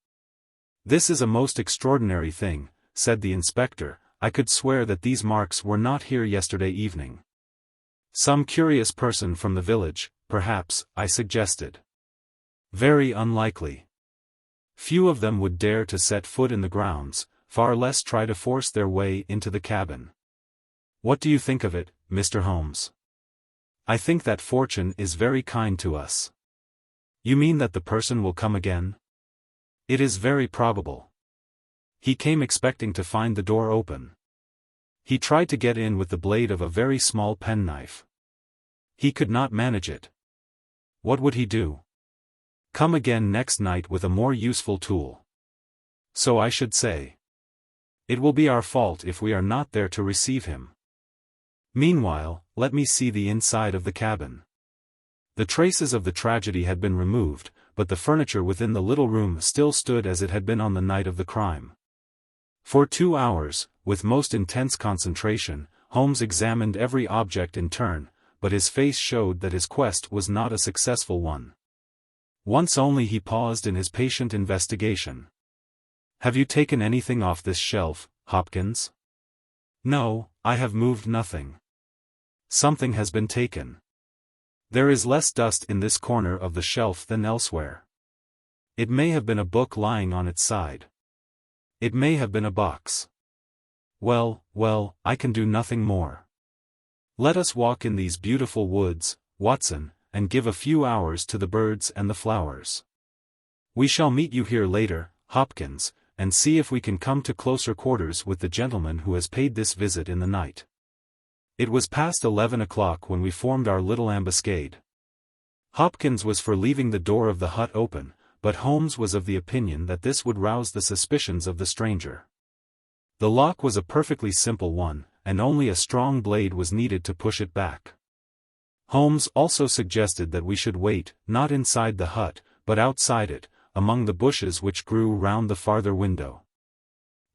"This is a most extraordinary thing," said the inspector. "I could swear that these marks were not here yesterday evening." "Some curious person from the village, perhaps," I suggested. "Very unlikely. Few of them would dare to set foot in the grounds, far less try to force their way into the cabin. What do you think of it, Mr. Holmes?" "I think that fortune is very kind to us." "You mean that the person will come again?" "It is very probable. He came expecting to find the door open. He tried to get in with the blade of a very small penknife. He could not manage it. What would he do? Come again next night with a more useful tool. So I should say. It will be our fault if we are not there to receive him. Meanwhile, let me see the inside of the cabin." The traces of the tragedy had been removed, but the furniture within the little room still stood as it had been on the night of the crime. For 2 hours, with most intense concentration, Holmes examined every object in turn, but his face showed that his quest was not a successful one. Once only he paused in his patient investigation. "Have you taken anything off this shelf, Hopkins?" "No, I have moved nothing." "Something has been taken. There is less dust in this corner of the shelf than elsewhere. It may have been a book lying on its side. It may have been a box. Well, I can do nothing more. Let us walk in these beautiful woods, Watson, and give a few hours to the birds and the flowers. We shall meet you here later, Hopkins, and see if we can come to closer quarters with the gentleman who has paid this visit in the night." It was past 11 o'clock when we formed our little ambuscade. Hopkins was for leaving the door of the hut open, but Holmes was of the opinion that this would rouse the suspicions of the stranger. The lock was a perfectly simple one, and only a strong blade was needed to push it back. Holmes also suggested that we should wait, not inside the hut, but outside it, among the bushes which grew round the farther window.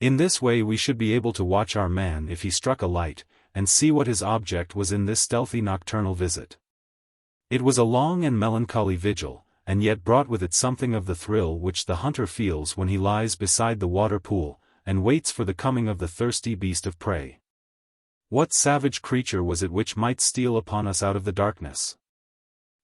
In this way we should be able to watch our man if he struck a light, and see what his object was in this stealthy nocturnal visit. It was a long and melancholy vigil, and yet brought with it something of the thrill which the hunter feels when he lies beside the water pool, and waits for the coming of the thirsty beast of prey. What savage creature was it which might steal upon us out of the darkness?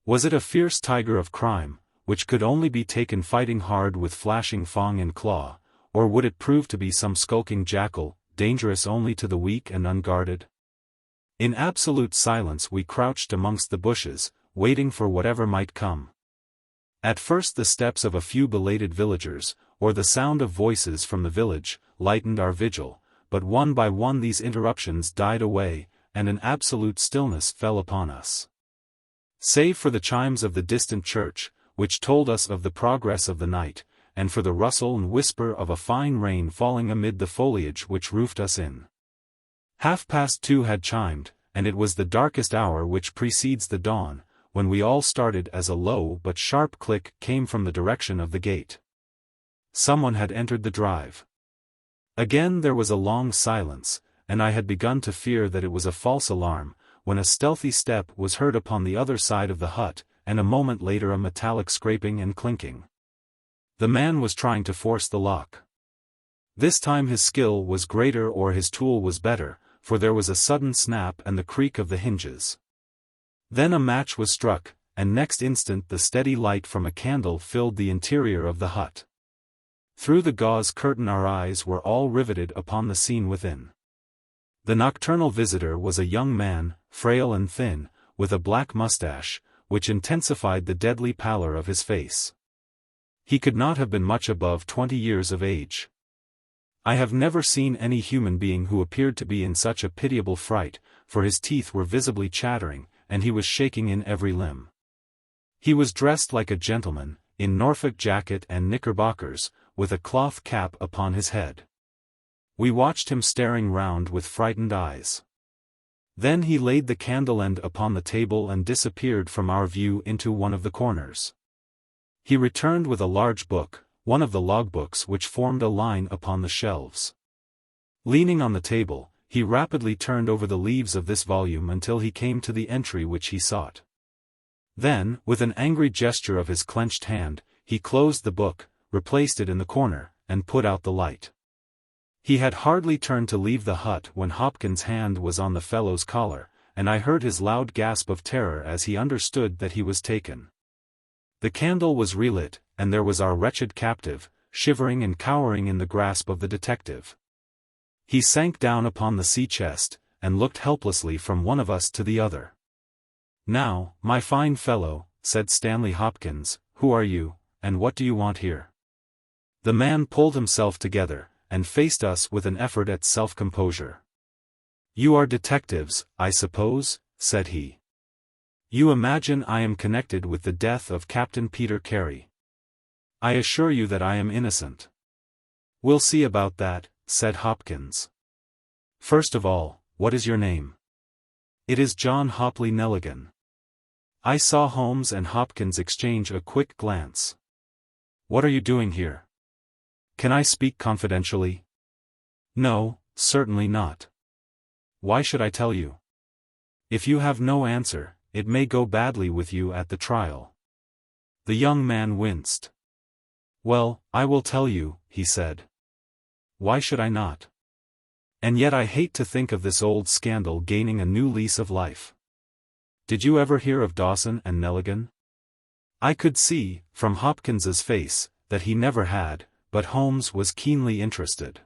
Was it a fierce tiger of crime, which could only be taken fighting hard with flashing fang and claw, or would it prove to be some skulking jackal, dangerous only to the weak and unguarded? In absolute silence we crouched amongst the bushes, waiting for whatever might come. At first the steps of a few belated villagers, or the sound of voices from the village, lightened our vigil, but one by one these interruptions died away, and an absolute stillness fell upon us. Save for the chimes of the distant church, which told us of the progress of the night, and for the rustle and whisper of a fine rain falling amid the foliage which roofed us in. 2:30 had chimed, and it was the darkest hour which precedes the dawn, when we all started as a low but sharp click came from the direction of the gate. Someone had entered the drive. Again there was a long silence, and I had begun to fear that it was a false alarm, when a stealthy step was heard upon the other side of the hut, and a moment later a metallic scraping and clinking. The man was trying to force the lock. This time his skill was greater or his tool was better, for there was a sudden snap and the creak of the hinges. Then a match was struck, and next instant the steady light from a candle filled the interior of the hut. Through the gauze curtain our eyes were all riveted upon the scene within. The nocturnal visitor was a young man, frail and thin, with a black mustache, which intensified the deadly pallor of his face. He could not have been much above 20 years of age. I have never seen any human being who appeared to be in such a pitiable fright, for his teeth were visibly chattering, and he was shaking in every limb. He was dressed like a gentleman, in Norfolk jacket and knickerbockers, with a cloth cap upon his head. We watched him staring round with frightened eyes. Then he laid the candle end upon the table and disappeared from our view into one of the corners. He returned with a large book, one of the logbooks which formed a line upon the shelves. Leaning on the table, he rapidly turned over the leaves of this volume until he came to the entry which he sought. Then, with an angry gesture of his clenched hand, he closed the book, replaced it in the corner, and put out the light. He had hardly turned to leave the hut when Hopkins' hand was on the fellow's collar, and I heard his loud gasp of terror as he understood that he was taken. The candle was relit, and there was our wretched captive, shivering and cowering in the grasp of the detective. He sank down upon the sea-chest, and looked helplessly from one of us to the other. "Now, my fine fellow," said Stanley Hopkins, "who are you, and what do you want here?" The man pulled himself together, and faced us with an effort at self-composure. "You are detectives, I suppose," said he. "You imagine I am connected with the death of Captain Peter Carey. I assure you that I am innocent." "We'll see about that," said Hopkins. "First of all, what is your name?" "It is John Hopley Nelligan." I saw Holmes and Hopkins exchange a quick glance. "What are you doing here? Can I speak confidentially?" "No, certainly not." "Why should I tell you? If you have no answer, it may go badly with you at the trial." The young man winced. "Well, I will tell you," he said. "Why should I not? And yet I hate to think of this old scandal gaining a new lease of life. Did you ever hear of Dawson and Nelligan?" I could see, from Hopkins's face, that he never had, but Holmes was keenly interested.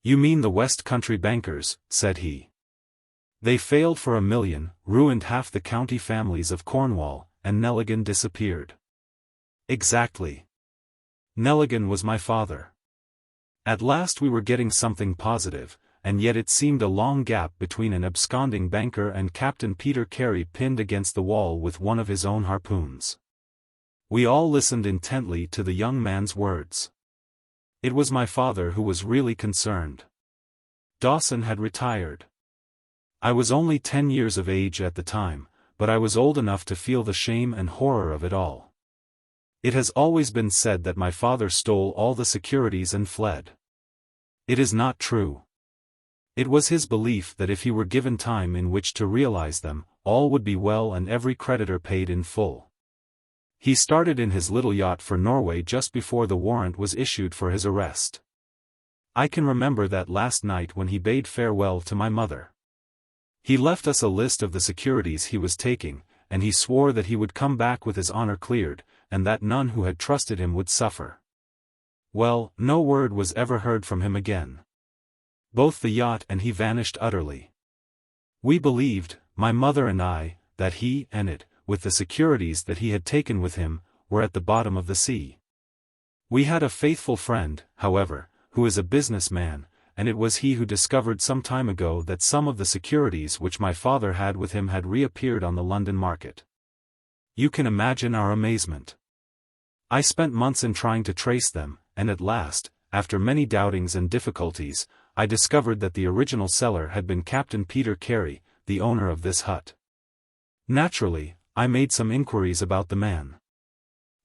"You mean the West Country bankers," said he. They failed for 1 million, ruined half the county families of Cornwall, and Nelligan disappeared. Exactly. Nelligan was my father. At last we were getting something positive, and yet it seemed a long gap between an absconding banker and Captain Peter Carey pinned against the wall with one of his own harpoons. We all listened intently to the young man's words. It was my father who was really concerned. Dawson had retired. I was only 10 years of age at the time, but I was old enough to feel the shame and horror of it all. It has always been said that my father stole all the securities and fled. It is not true. It was his belief that if he were given time in which to realize them, all would be well and every creditor paid in full. He started in his little yacht for Norway just before the warrant was issued for his arrest. I can remember that last night when he bade farewell to my mother. He left us a list of the securities he was taking, and he swore that he would come back with his honor cleared, and that none who had trusted him would suffer. Well, no word was ever heard from him again. Both the yacht and he vanished utterly. We believed, my mother and I, that he and it, with the securities that he had taken with him, were at the bottom of the sea. We had a faithful friend, however, who is a businessman, and it was he who discovered some time ago that some of the securities which my father had with him had reappeared on the London market. You can imagine our amazement. I spent months in trying to trace them, and at last, after many doubtings and difficulties, I discovered that the original seller had been Captain Peter Carey, the owner of this hut. Naturally, I made some inquiries about the man.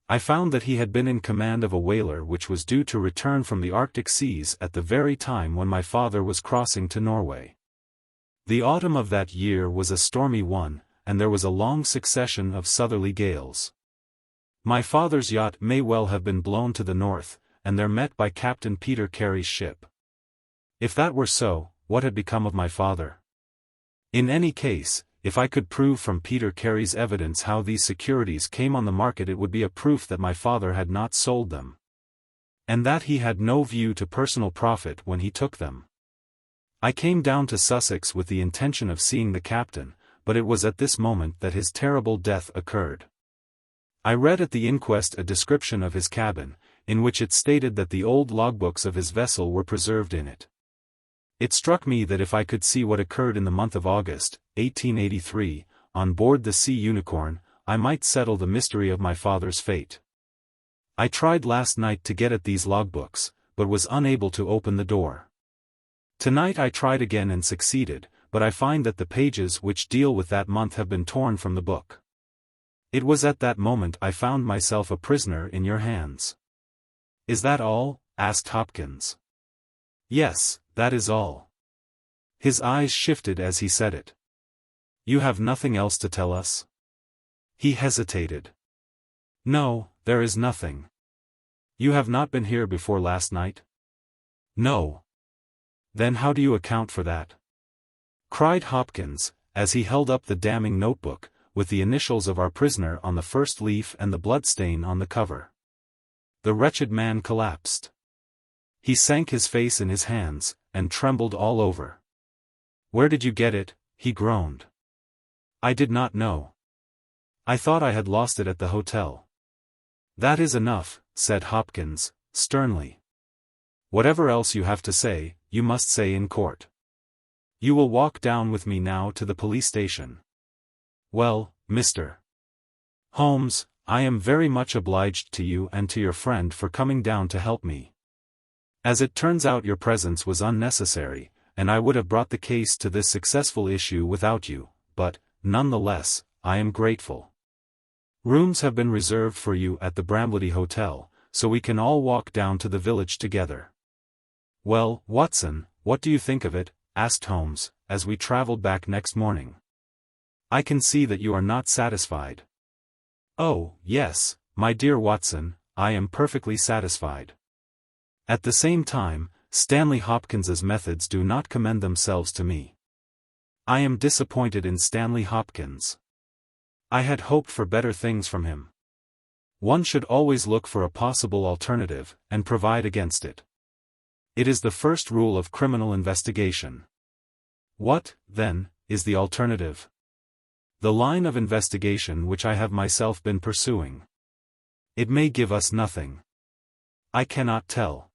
I found that he had been in command of a whaler which was due to return from the Arctic seas at the very time when my father was crossing to Norway. The autumn of that year was a stormy one, and there was a long succession of southerly gales. My father's yacht may well have been blown to the north, and there met by Captain Peter Carey's ship. If that were so, what had become of my father? In any case, if I could prove from Peter Carey's evidence how these securities came on the market, it would be a proof that my father had not sold them. And that he had no view to personal profit when he took them. I came down to Sussex with the intention of seeing the captain, but it was at this moment that his terrible death occurred. I read at the inquest a description of his cabin, in which it stated that the old logbooks of his vessel were preserved in it. It struck me that if I could see what occurred in the month of August, 1883, on board the Sea Unicorn, I might settle the mystery of my father's fate. I tried last night to get at these logbooks, but was unable to open the door. Tonight I tried again and succeeded, but I find that the pages which deal with that month have been torn from the book. It was at that moment I found myself a prisoner in your hands. Is that all? Asked Hopkins. Yes, that is all. His eyes shifted as he said it. You have nothing else to tell us? He hesitated. No, there is nothing. You have not been here before last night? No. Then how do you account for that? Cried Hopkins, as he held up the damning notebook, with the initials of our prisoner on the first leaf and the bloodstain on the cover. The wretched man collapsed. He sank his face in his hands, and trembled all over. Where did you get it? He groaned. I did not know. I thought I had lost it at the hotel. That is enough, said Hopkins, sternly. Whatever else you have to say, you must say in court. You will walk down with me now to the police station. Well, Mr. Holmes, I am very much obliged to you and to your friend for coming down to help me. As it turns out, your presence was unnecessary, and I would have brought the case to this successful issue without you, but, none the less, I am grateful. Rooms have been reserved for you at the Bramblety Hotel, so we can all walk down to the village together. Well, Watson, what do you think of it? Asked Holmes, as we travelled back next morning. I can see that you are not satisfied. Oh, yes, my dear Watson, I am perfectly satisfied. At the same time, Stanley Hopkins's methods do not commend themselves to me. I am disappointed in Stanley Hopkins. I had hoped for better things from him. One should always look for a possible alternative, and provide against it. It is the first rule of criminal investigation. What, then, is the alternative. The line of investigation which I have myself been pursuing. It may give us nothing. I cannot tell.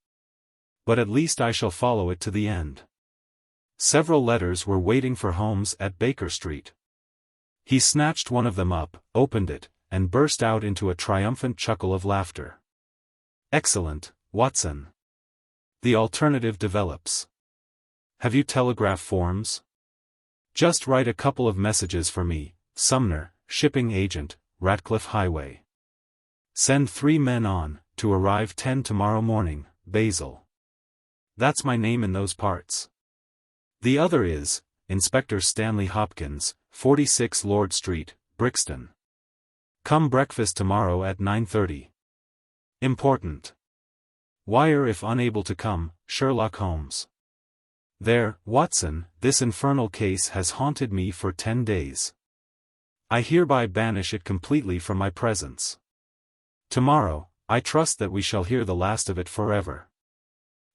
But at least I shall follow it to the end. Several letters were waiting for Holmes at Baker Street. He snatched one of them up, opened it, and burst out into a triumphant chuckle of laughter. Excellent, Watson. The alternative develops. Have you telegraph forms? Just write a couple of messages for me, Sumner, shipping agent, Ratcliffe Highway. Send 3 men on, to arrive 10 tomorrow morning, Basil. That's my name in those parts. The other is, Inspector Stanley Hopkins, 46 Lord Street, Brixton. Come breakfast tomorrow at 9:30. Important. Wire if unable to come, Sherlock Holmes. There, Watson, this infernal case has haunted me for 10 days. I hereby banish it completely from my presence. Tomorrow, I trust that we shall hear the last of it forever.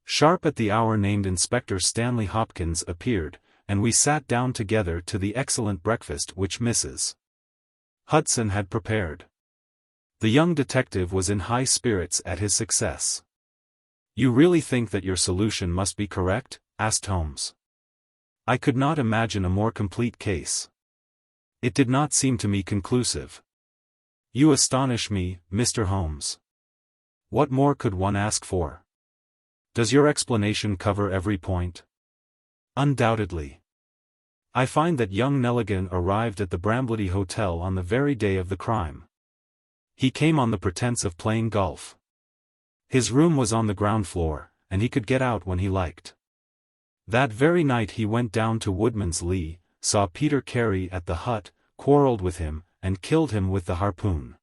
Sharp at the hour named Inspector Stanley Hopkins appeared, and we sat down together to the excellent breakfast which Mrs. Hudson had prepared. The young detective was in high spirits at his success. You really think that your solution must be correct? Asked Holmes. I could not imagine a more complete case. It did not seem to me conclusive. You astonish me, Mr. Holmes. What more could one ask for? Does your explanation cover every point? Undoubtedly. I find that young Nelligan arrived at the Bramblety Hotel on the very day of the crime. He came on the pretense of playing golf. His room was on the ground floor, and he could get out when he liked. That very night he went down to Woodman's Lee, saw Peter Carey at the hut, quarrelled with him, and killed him with the harpoon.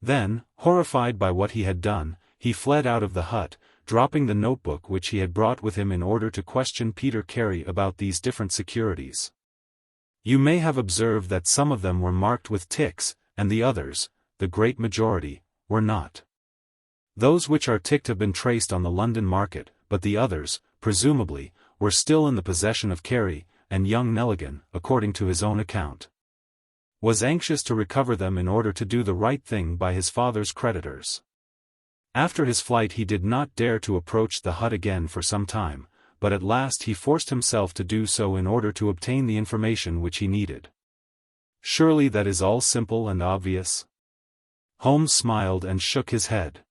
Then, horrified by what he had done, he fled out of the hut, dropping the notebook which he had brought with him in order to question Peter Carey about these different securities. You may have observed that some of them were marked with ticks, and the others, the great majority, were not. Those which are ticked have been traced on the London market, but the others, presumably, were still in the possession of Carey, and young Nelligan, according to his own account, was anxious to recover them in order to do the right thing by his father's creditors. After his flight he did not dare to approach the hut again for some time, but at last he forced himself to do so in order to obtain the information which he needed. Surely that is all simple and obvious? Holmes smiled and shook his head.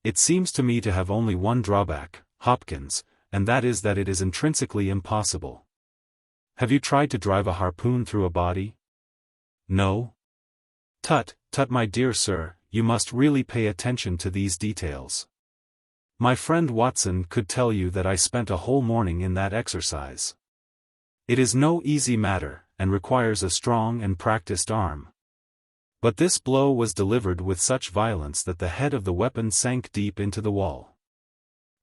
It seems to me to have only one drawback, Hopkins, and that is that it is intrinsically impossible. Have you tried to drive a harpoon through a body? No? Tut, tut, my dear sir, you must really pay attention to these details. My friend Watson could tell you that I spent a whole morning in that exercise. It is no easy matter, and requires a strong and practiced arm. But this blow was delivered with such violence that the head of the weapon sank deep into the wall.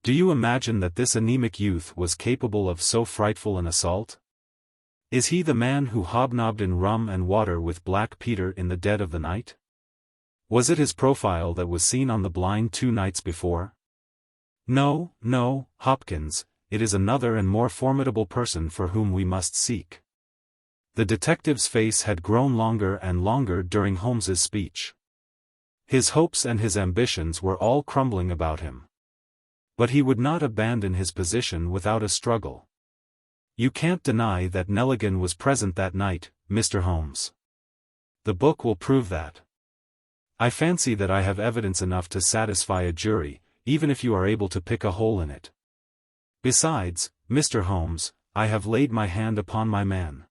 Do you imagine that this anemic youth was capable of so frightful an assault? Is he the man who hobnobbed in rum and water with Black Peter in the dead of the night? Was it his profile that was seen on the blind 2 nights before? No, no, Hopkins, it is another and more formidable person for whom we must seek. The detective's face had grown longer and longer during Holmes's speech. His hopes and his ambitions were all crumbling about him. But he would not abandon his position without a struggle. You can't deny that Nelligan was present that night, Mr. Holmes. The book will prove that. I fancy that I have evidence enough to satisfy a jury, even if you are able to pick a hole in it. Besides, Mr. Holmes, I have laid my hand upon my man.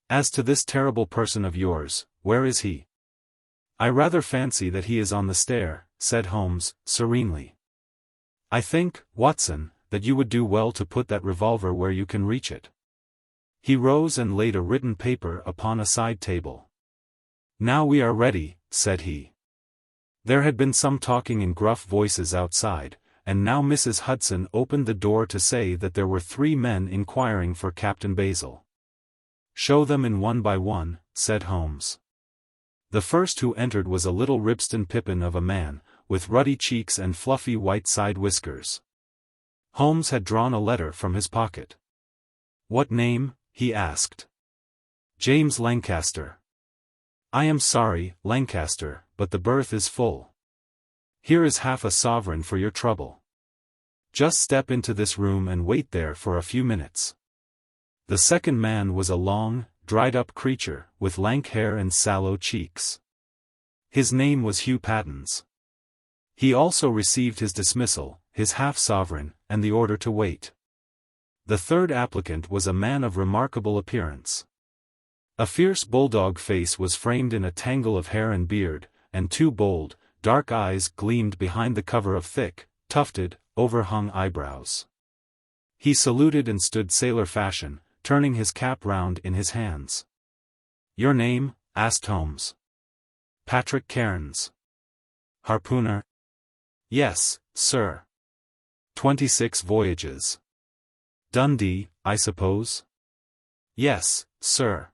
As to this terrible person of yours, where is he? I rather fancy that he is on the stair, said Holmes, serenely. I think, Watson, that you would do well to put that revolver where you can reach it. He rose and laid a written paper upon a side table. Now we are ready, said he. There had been some talking in gruff voices outside, and now Mrs. Hudson opened the door to say that there were 3 men inquiring for Captain Basil. Show them in one by one, said Holmes. The first who entered was a little Ribston pippin of a man, with ruddy cheeks and fluffy white side whiskers. Holmes had drawn a letter from his pocket. What name? he asked. James Lancaster. I am sorry, Lancaster, but the berth is full. Here is half a sovereign for your trouble. Just step into this room and wait there for a few minutes. The second man was a long, dried-up creature, with lank hair and sallow cheeks. His name was Hugh Pattens. He also received his dismissal, his half-sovereign, and the order to wait. The third applicant was a man of remarkable appearance. A fierce bulldog face was framed in a tangle of hair and beard, and two bold, dark eyes gleamed behind the cover of thick, tufted, overhung eyebrows. He saluted and stood sailor fashion, turning his cap round in his hands. "Your name?" asked Holmes. "Patrick Cairns." "Harpooner?" "Yes, sir." 26 voyages. "Dundee, I suppose?" "Yes, sir."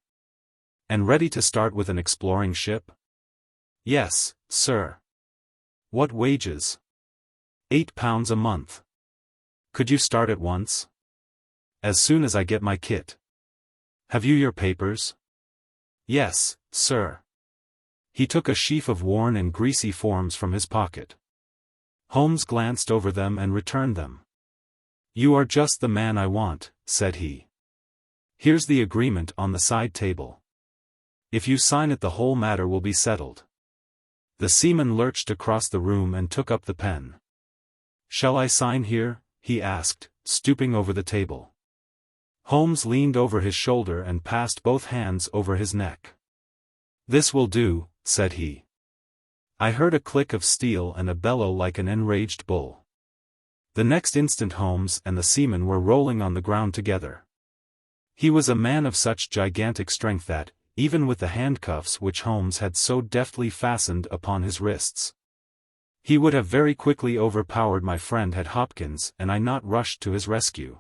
"And ready to start with an exploring ship?" "Yes, sir." "What wages?" £8 a month. "Could you start at once?" "As soon as I get my kit." "Have you your papers?" "Yes, sir." He took a sheaf of worn and greasy forms from his pocket. Holmes glanced over them and returned them. "You are just the man I want," said he. "Here's the agreement on the side table. If you sign it, the whole matter will be settled." The seaman lurched across the room and took up the pen. "Shall I sign here?" he asked, stooping over the table. Holmes leaned over his shoulder and passed both hands over his neck. "This will do," said he. I heard a click of steel and a bellow like an enraged bull. The next instant Holmes and the seaman were rolling on the ground together. He was a man of such gigantic strength that, even with the handcuffs which Holmes had so deftly fastened upon his wrists, he would have very quickly overpowered my friend had Hopkins and I not rushed to his rescue.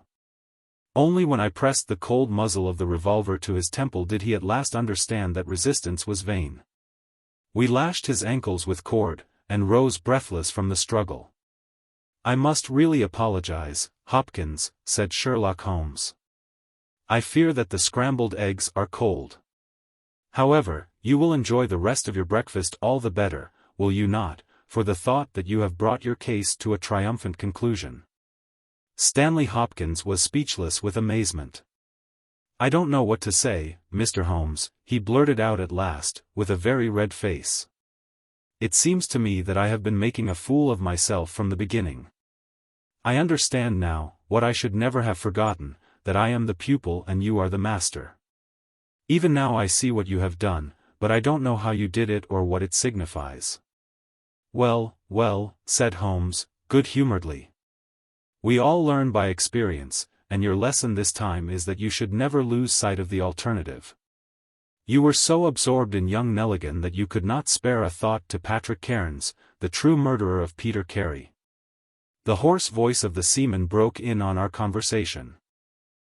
Only when I pressed the cold muzzle of the revolver to his temple did he at last understand that resistance was vain. We lashed his ankles with cord, and rose breathless from the struggle. "I must really apologize, Hopkins," said Sherlock Holmes. "I fear that the scrambled eggs are cold. However, you will enjoy the rest of your breakfast all the better, will you not, for the thought that you have brought your case to a triumphant conclusion?" Stanley Hopkins was speechless with amazement. "I don't know what to say, Mr. Holmes," he blurted out at last, with a very red face. "It seems to me that I have been making a fool of myself from the beginning. I understand now, what I should never have forgotten, that I am the pupil and you are the master. Even now I see what you have done, but I don't know how you did it or what it signifies." "Well, well," said Holmes, good-humoredly. "We all learn by experience, and your lesson this time is that you should never lose sight of the alternative. You were so absorbed in young Nelligan that you could not spare a thought to Patrick Cairns, the true murderer of Peter Carey." The hoarse voice of the seaman broke in on our conversation.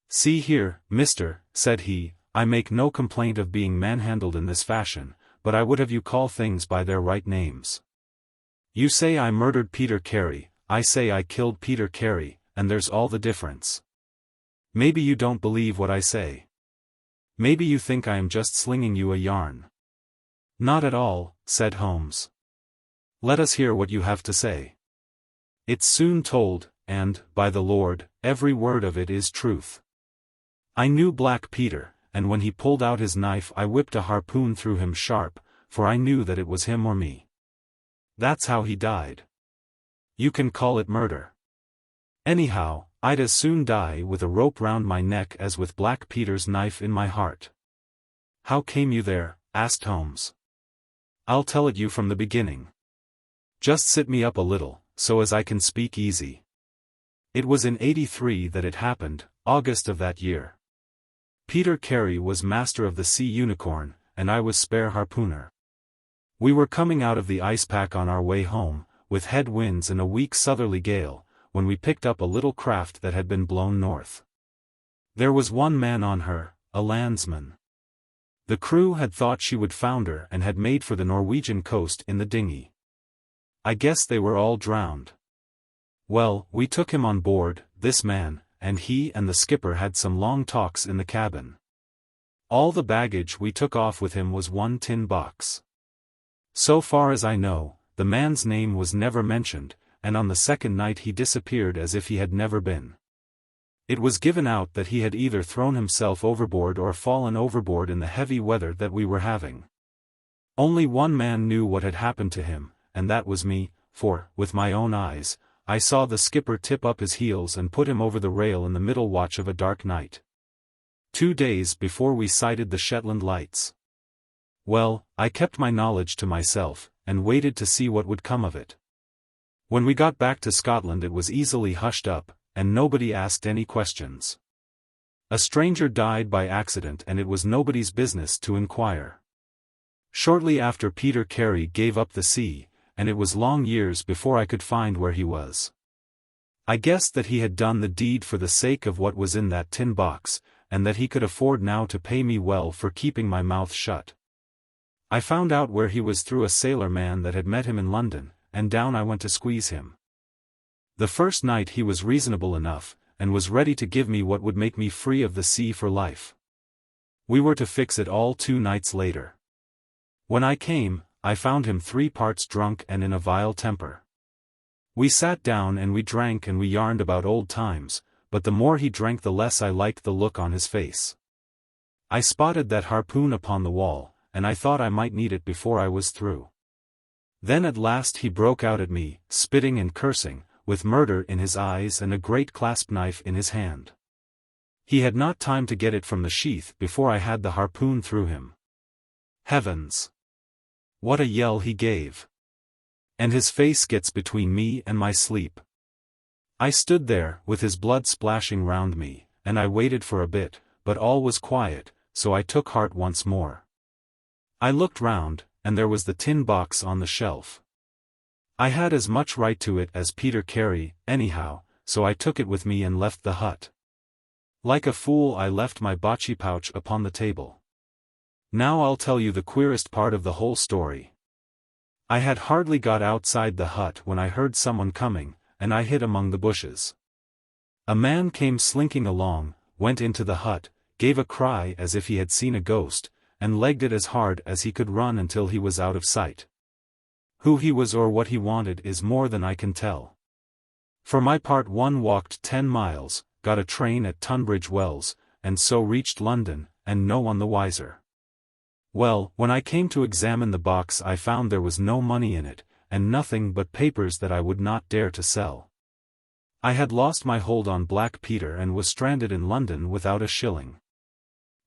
"See here, mister," said he, "I make no complaint of being manhandled in this fashion, but I would have you call things by their right names. You say I murdered Peter Carey, I say I killed Peter Carey, and there's all the difference. Maybe you don't believe what I say. Maybe you think I am just slinging you a yarn." "Not at all," said Holmes. "Let us hear what you have to say." "It's soon told, and, by the Lord, every word of it is truth. I knew Black Peter, and when he pulled out his knife I whipped a harpoon through him sharp, for I knew that it was him or me. That's how he died. You can call it murder. Anyhow, I'd as soon die with a rope round my neck as with Black Peter's knife in my heart." "How came you there?" asked Holmes. "I'll tell it you from the beginning. Just sit me up a little, so as I can speak easy. It was in '83 that it happened, August of that year. Peter Carey was master of the Sea Unicorn, and I was spare harpooner. We were coming out of the ice pack on our way home, with head winds and a weak southerly gale, when we picked up a little craft that had been blown north. There was one man on her, a landsman. The crew had thought she would founder and had made for the Norwegian coast in the dinghy. I guess they were all drowned. Well, we took him on board, this man, and he and the skipper had some long talks in the cabin. All the baggage we took off with him was one tin box. So far as I know, the man's name was never mentioned, and on the second night he disappeared as if he had never been. It was given out that he had either thrown himself overboard or fallen overboard in the heavy weather that we were having. Only one man knew what had happened to him, and that was me, for, with my own eyes, I saw the skipper tip up his heels and put him over the rail in the middle watch of a dark night. 2 days before we sighted the Shetland lights. Well, I kept my knowledge to myself, and waited to see what would come of it. When we got back to Scotland it was easily hushed up, and nobody asked any questions. A stranger died by accident and it was nobody's business to inquire. Shortly after Peter Carey gave up the sea, and it was long years before I could find where he was. I guessed that he had done the deed for the sake of what was in that tin box, and that he could afford now to pay me well for keeping my mouth shut. I found out where he was through a sailor man that had met him in London, and down I went to squeeze him. The first night he was reasonable enough, and was ready to give me what would make me free of the sea for life. We were to fix it all 2 nights later. When I came, I found him 3 parts drunk and in a vile temper. We sat down and we drank and we yarned about old times, but the more he drank the less I liked the look on his face. I spotted that harpoon upon the wall, and I thought I might need it before I was through. Then at last he broke out at me, spitting and cursing, with murder in his eyes and a great clasp knife in his hand. He had not time to get it from the sheath before I had the harpoon through him. Heavens! What a yell he gave! And his face gets between me and my sleep. I stood there, with his blood splashing round me, and I waited for a bit, but all was quiet, so I took heart once more. I looked round, and there was the tin box on the shelf. I had as much right to it as Peter Carey, anyhow, so I took it with me and left the hut. Like a fool I left my bocce pouch upon the table. Now I'll tell you the queerest part of the whole story. I had hardly got outside the hut when I heard someone coming, and I hid among the bushes. A man came slinking along, went into the hut, gave a cry as if he had seen a ghost, and legged it as hard as he could run until he was out of sight. Who he was or what he wanted is more than I can tell. For my part, one walked 10 miles, got a train at Tunbridge Wells, and so reached London, and no one the wiser. Well, when I came to examine the box I found there was no money in it, and nothing but papers that I would not dare to sell. I had lost my hold on Black Peter and was stranded in London without a shilling.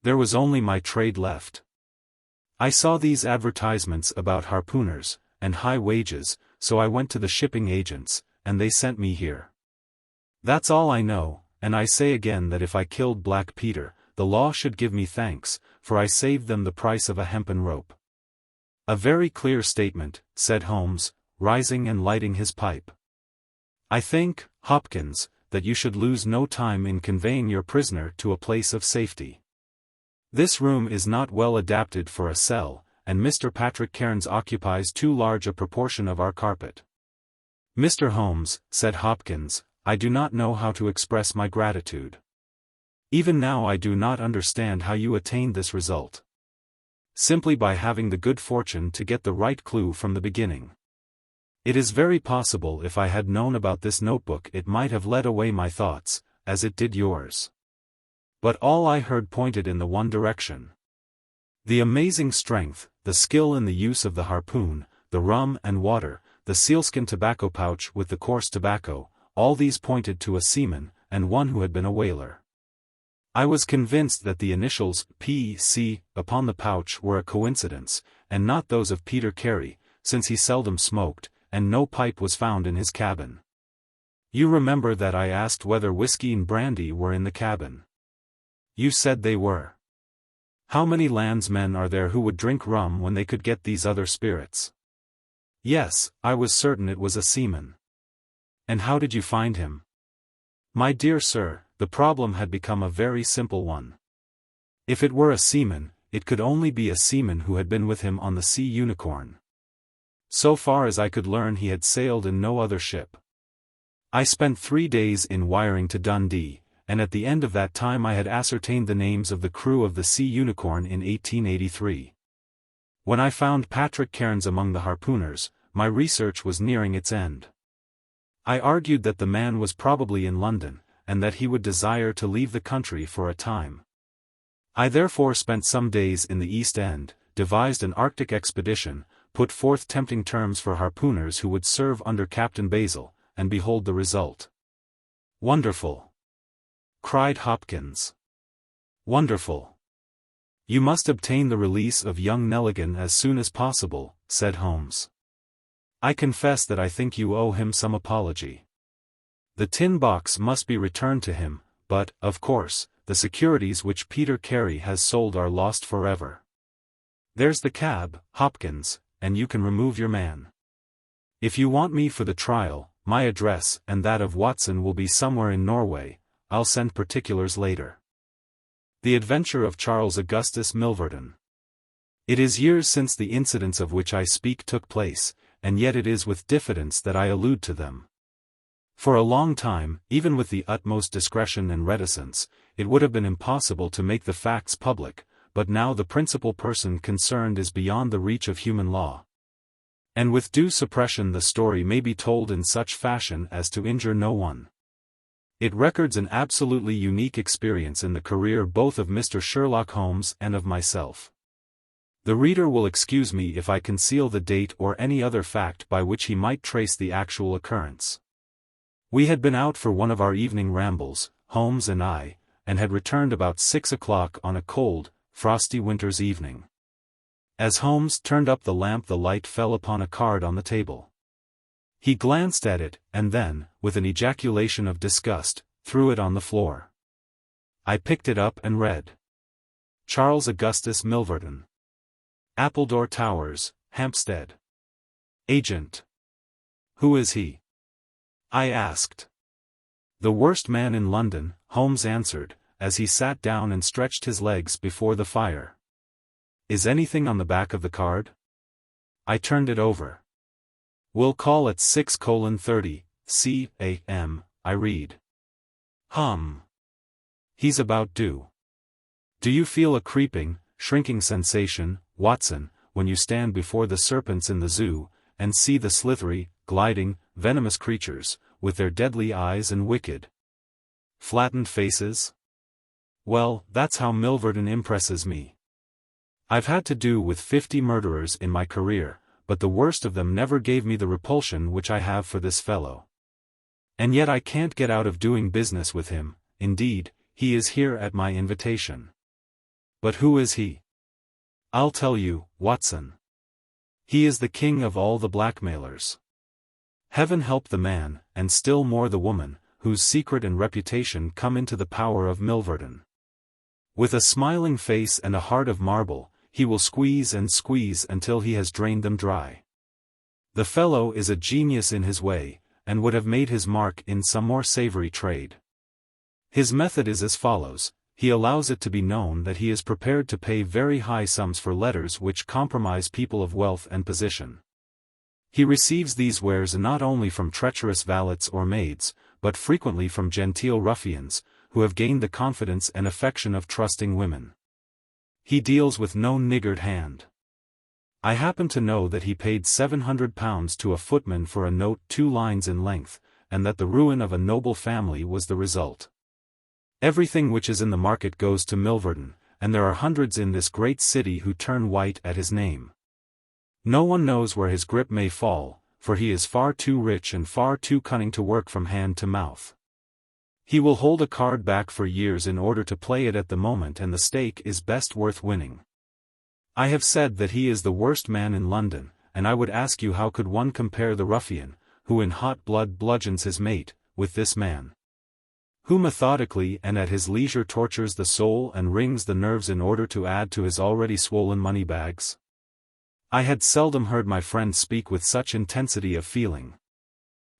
There was only my trade left. I saw these advertisements about harpooners, and high wages, so I went to the shipping agents, and they sent me here. That's all I know, and I say again that if I killed Black Peter, the law should give me thanks, for I saved them the price of a hempen rope. A very clear statement, said Holmes, rising and lighting his pipe. I think, Hopkins, that you should lose no time in conveying your prisoner to a place of safety. This room is not well adapted for a cell, and Mr. Patrick Cairns occupies too large a proportion of our carpet. Mr. Holmes, said Hopkins, I do not know how to express my gratitude. Even now I do not understand how you attained this result. Simply by having the good fortune to get the right clue from the beginning. It is very possible if I had known about this notebook it might have led away my thoughts, as it did yours. But all I heard pointed in the one direction. The amazing strength, the skill in the use of the harpoon, the rum and water, the sealskin tobacco pouch with the coarse tobacco, all these pointed to a seaman, and one who had been a whaler. I was convinced that the initials P.C. upon the pouch were a coincidence, and not those of Peter Carey, since he seldom smoked, and no pipe was found in his cabin. You remember that I asked whether whiskey and brandy were in the cabin. You said they were. How many landsmen are there who would drink rum when they could get these other spirits? Yes, I was certain it was a seaman. And how did you find him? My dear sir, the problem had become a very simple one. If it were a seaman, it could only be a seaman who had been with him on the Sea Unicorn. So far as I could learn he had sailed in no other ship. I spent 3 days in wiring to Dundee, and at the end of that time I had ascertained the names of the crew of the Sea Unicorn in 1883. When I found Patrick Cairns among the harpooners, my research was nearing its end. I argued that the man was probably in London, and that he would desire to leave the country for a time. I therefore spent some days in the East End, devised an Arctic expedition, put forth tempting terms for harpooners who would serve under Captain Basil, and behold the result. "Wonderful!" cried Hopkins. "Wonderful!" "You must obtain the release of young Nelligan as soon as possible," said Holmes. "I confess that I think you owe him some apology. The tin box must be returned to him, but, of course, the securities which Peter Carey has sold are lost forever. There's the cab, Hopkins, and you can remove your man. If you want me for the trial, my address and that of Watson will be somewhere in Norway. I'll send particulars later." The Adventure of Charles Augustus Milverton. It is years since the incidents of which I speak took place, and yet it is with diffidence that I allude to them. For a long time, even with the utmost discretion and reticence, it would have been impossible to make the facts public, but now the principal person concerned is beyond the reach of human law. And with due suppression the story may be told in such fashion as to injure no one. It records an absolutely unique experience in the career both of Mr. Sherlock Holmes and of myself. The reader will excuse me if I conceal the date or any other fact by which he might trace the actual occurrence. We had been out for one of our evening rambles, Holmes and I, and had returned about 6 o'clock on a cold, frosty winter's evening. As Holmes turned up the lamp the light fell upon a card on the table. He glanced at it, and then, with an ejaculation of disgust, threw it on the floor. I picked it up and read. Charles Augustus Milverton. Appledore Towers, Hampstead. Agent. "Who is he?" I asked. "The worst man in London," Holmes answered, as he sat down and stretched his legs before the fire. "Is anything on the back of the card?" I turned it over. "Will call at 6:30 c.am, I read. He's about due. Do you feel a creeping, shrinking sensation, Watson, when you stand before the serpents in the zoo, and see the slithery, gliding, venomous creatures, with their deadly eyes and wicked, flattened faces? Well, that's how Milverton impresses me. I've had to do with 50 murderers in my career, but the worst of them never gave me the repulsion which I have for this fellow. And yet I can't get out of doing business with him. Indeed, he is here at my invitation. But who is he? I'll tell you, Watson. He is the king of all the blackmailers. Heaven help the man, and still more the woman, whose secret and reputation come into the power of Milverton. With a smiling face and a heart of marble, he will squeeze and squeeze until he has drained them dry. The fellow is a genius in his way, and would have made his mark in some more savory trade. His method is as follows: he allows it to be known that he is prepared to pay very high sums for letters which compromise people of wealth and position. He receives these wares not only from treacherous valets or maids, but frequently from genteel ruffians, who have gained the confidence and affection of trusting women. He deals with no niggard hand. I happen to know that he paid £700 to a footman for a note 2 lines in length, and that the ruin of a noble family was the result. Everything which is in the market goes to Milverton, and there are hundreds in this great city who turn white at his name. No one knows where his grip may fall, for he is far too rich and far too cunning to work from hand to mouth. He will hold a card back for years in order to play it at the moment, and the stake is best worth winning. I have said that he is the worst man in London, and I would ask you how could one compare the ruffian, who in hot blood bludgeons his mate, with this man, who methodically and at his leisure tortures the soul and wrings the nerves in order to add to his already swollen money bags? I had seldom heard my friend speak with such intensity of feeling.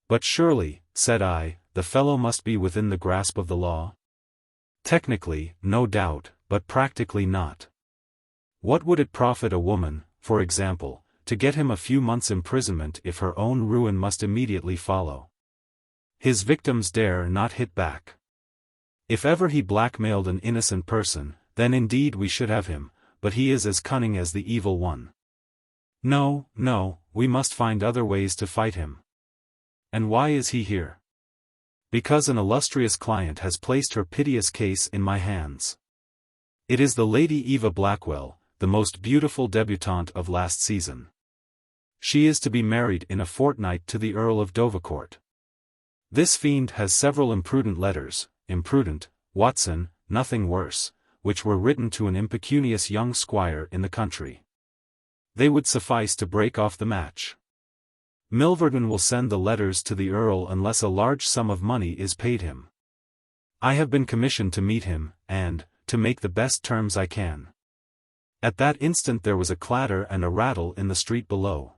But surely, said I, the fellow must be within the grasp of the law? Technically, no doubt, but practically not. What would it profit a woman, for example, to get him a few months' imprisonment if her own ruin must immediately follow? His victims dare not hit back. If ever he blackmailed an innocent person, then indeed we should have him, but he is as cunning as the evil one. No, no, we must find other ways to fight him. And why is he here? Because an illustrious client has placed her piteous case in my hands. It is the Lady Eva Blackwell, the most beautiful debutante of last season. She is to be married in a fortnight to the Earl of Dovercourt. This fiend has several imprudent letters, imprudent, Watson, nothing worse, which were written to an impecunious young squire in the country. They would suffice to break off the match. Milverton will send the letters to the Earl unless a large sum of money is paid him. I have been commissioned to meet him, and, to make the best terms I can. At that instant there was a clatter and a rattle in the street below.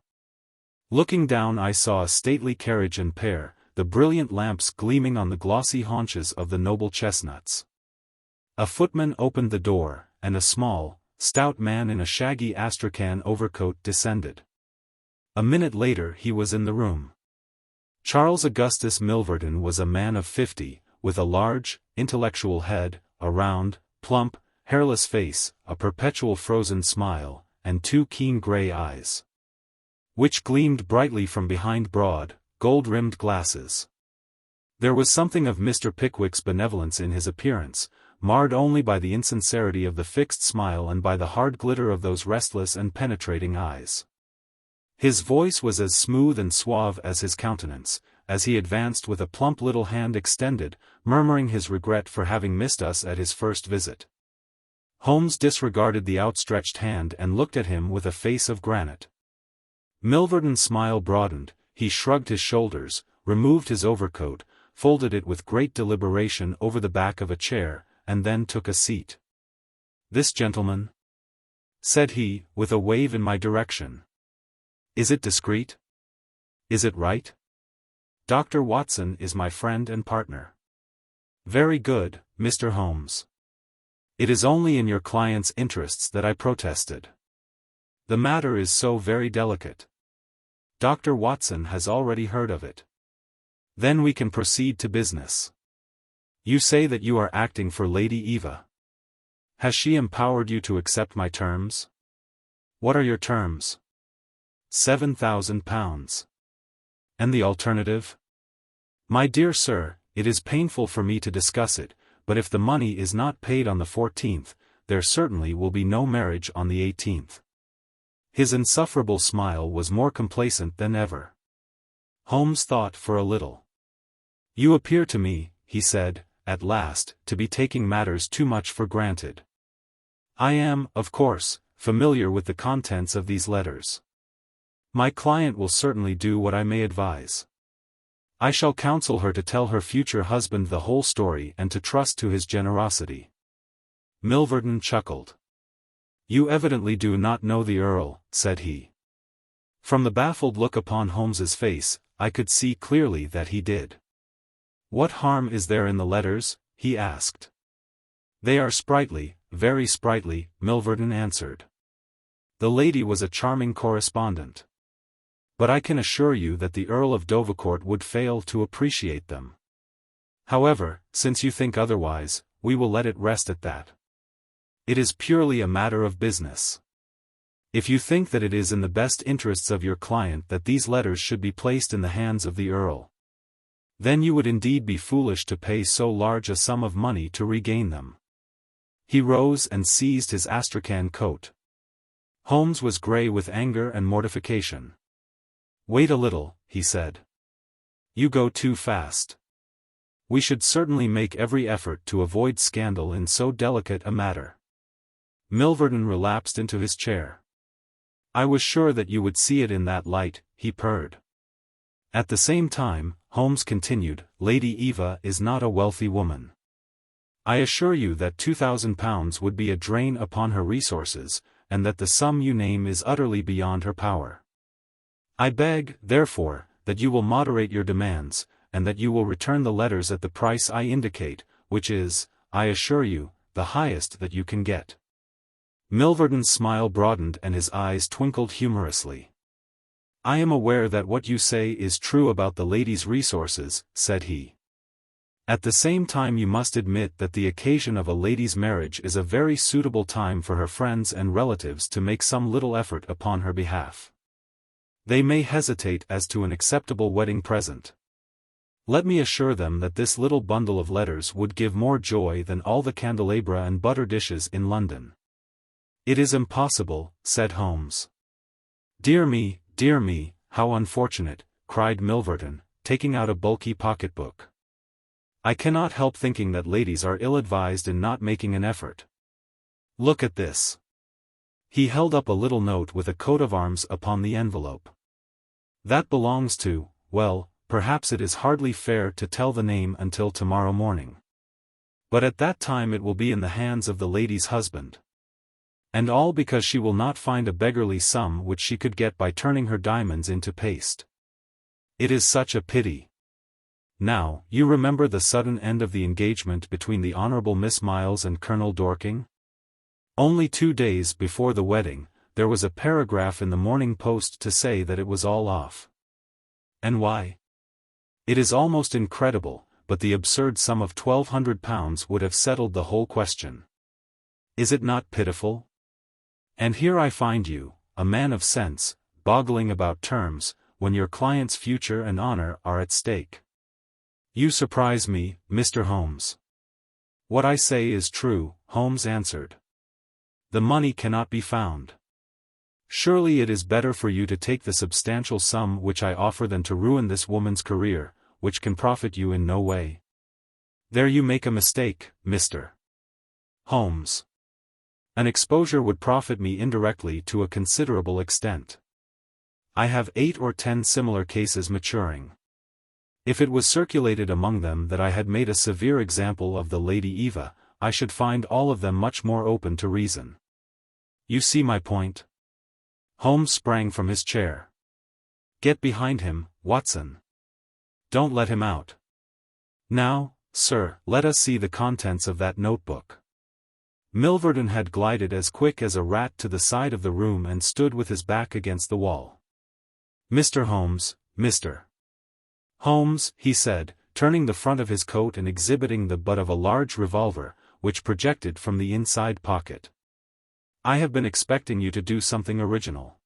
Looking down I saw a stately carriage and pair, the brilliant lamps gleaming on the glossy haunches of the noble chestnuts. A footman opened the door, and a small, stout man in a shaggy astrakhan overcoat descended. A minute later he was in the room. Charles Augustus Milverton was a man of 50, with a large, intellectual head, a round, plump, hairless face, a perpetual frozen smile, and two keen grey eyes, which gleamed brightly from behind broad, gold-rimmed glasses. There was something of Mr. Pickwick's benevolence in his appearance, marred only by the insincerity of the fixed smile and by the hard glitter of those restless and penetrating eyes. His voice was as smooth and suave as his countenance, as he advanced with a plump little hand extended, murmuring his regret for having missed us at his first visit. Holmes disregarded the outstretched hand and looked at him with a face of granite. Milverton's smile broadened, he shrugged his shoulders, removed his overcoat, folded it with great deliberation over the back of a chair, and then took a seat. "This gentleman?" said he, with a wave in my direction. "Is it discreet? Is it right? Dr. Watson is my friend and partner." "Very good, Mr. Holmes. It is only in your client's interests that I protested. The matter is so very delicate. Dr. Watson has already heard of it. Then we can proceed to business. You say that you are acting for Lady Eva. Has she empowered you to accept my terms? What are your terms?" £7,000. "And the alternative?" "My dear sir, it is painful for me to discuss it, but if the money is not paid on the 14th, there certainly will be no marriage on the 18th. His insufferable smile was more complacent than ever. Holmes thought for a little. "You appear to me," he said, at last, "to be taking matters too much for granted. I am, of course, familiar with the contents of these letters. My client will certainly do what I may advise. I shall counsel her to tell her future husband the whole story and to trust to his generosity." Milverton chuckled. "You evidently do not know the Earl," said he. From the baffled look upon Holmes's face, I could see clearly that he did. "What harm is there in the letters?" he asked. "They are sprightly, very sprightly," Milverton answered. "The lady was a charming correspondent. But I can assure you that the Earl of Dovercourt would fail to appreciate them. However, since you think otherwise, we will let it rest at that. It is purely a matter of business. If you think that it is in the best interests of your client that these letters should be placed in the hands of the Earl, then you would indeed be foolish to pay so large a sum of money to regain them." He rose and seized his astrakhan coat. Holmes was grey with anger and mortification. "Wait a little," he said. "You go too fast. We should certainly make every effort to avoid scandal in so delicate a matter." Milverton relapsed into his chair. "I was sure that you would see it in that light," he purred. At the same time, Holmes continued, "Lady Eva is not a wealthy woman. I assure you that £2,000 would be a drain upon her resources, and that the sum you name is utterly beyond her power. I beg, therefore, that you will moderate your demands, and that you will return the letters at the price I indicate, which is, I assure you, the highest that you can get." Milverton's smile broadened and his eyes twinkled humorously. "I am aware that what you say is true about the lady's resources," said he. At the same time you must admit that the occasion of a lady's marriage is a very suitable time for her friends and relatives to make some little effort upon her behalf. They may hesitate as to an acceptable wedding present. Let me assure them that this little bundle of letters would give more joy than all the candelabra and butter dishes in London. It is impossible, said Holmes. Dear me, how unfortunate, cried Milverton, taking out a bulky pocketbook. I cannot help thinking that ladies are ill-advised in not making an effort. Look at this. He held up a little note with a coat of arms upon the envelope. That belongs to, well, perhaps it is hardly fair to tell the name until tomorrow morning. But at that time it will be in the hands of the lady's husband. And all because she will not find a beggarly sum which she could get by turning her diamonds into paste. It is such a pity. Now, you remember the sudden end of the engagement between the Honourable Miss Miles and Colonel Dorking? Only 2 days before the wedding, there was a paragraph in the Morning Post to say that it was all off. And why? It is almost incredible, but the absurd sum of £1,200 would have settled the whole question. Is it not pitiful? And here I find you, a man of sense, boggling about terms, when your client's future and honour are at stake. You surprise me, Mr. Holmes. What I say is true, Holmes answered. The money cannot be found. Surely it is better for you to take the substantial sum which I offer than to ruin this woman's career, which can profit you in no way. There you make a mistake, Mr. Holmes. An exposure would profit me indirectly to a considerable extent. I have 8 or 10 similar cases maturing. If it was circulated among them that I had made a severe example of the Lady Eva, I should find all of them much more open to reason. You see my point? Holmes sprang from his chair. Get behind him, Watson. Don't let him out. Now, sir, let us see the contents of that notebook. Milverton had glided as quick as a rat to the side of the room and stood with his back against the wall. Mr. Holmes, Mr. Holmes, he said, turning the front of his coat and exhibiting the butt of a large revolver, which projected from the inside pocket. I have been expecting you to do something original.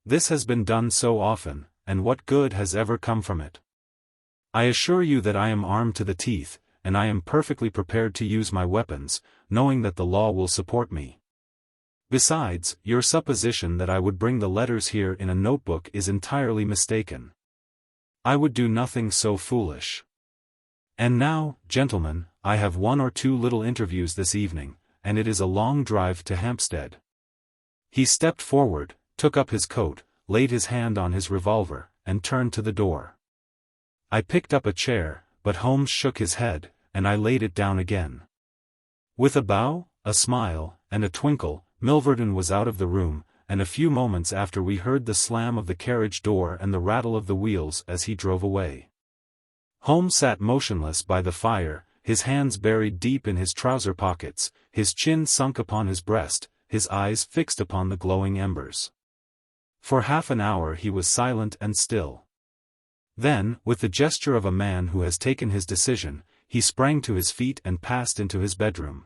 This has been done so often, and what good has ever come from it? I assure you that I am armed to the teeth, and I am perfectly prepared to use my weapons, knowing that the law will support me. Besides, your supposition that I would bring the letters here in a notebook is entirely mistaken. I would do nothing so foolish. And now, gentlemen, I have 1 or 2 little interviews this evening, and it is a long drive to Hampstead. He stepped forward, took up his coat, laid his hand on his revolver, and turned to the door. I picked up a chair, but Holmes shook his head, and I laid it down again. With a bow, a smile, and a twinkle, Milverton was out of the room, and a few moments after we heard the slam of the carriage door and the rattle of the wheels as he drove away. Holmes sat motionless by the fire, his hands buried deep in his trouser pockets, his chin sunk upon his breast, his eyes fixed upon the glowing embers. For half an hour he was silent and still. Then, with the gesture of a man who has taken his decision, he sprang to his feet and passed into his bedroom.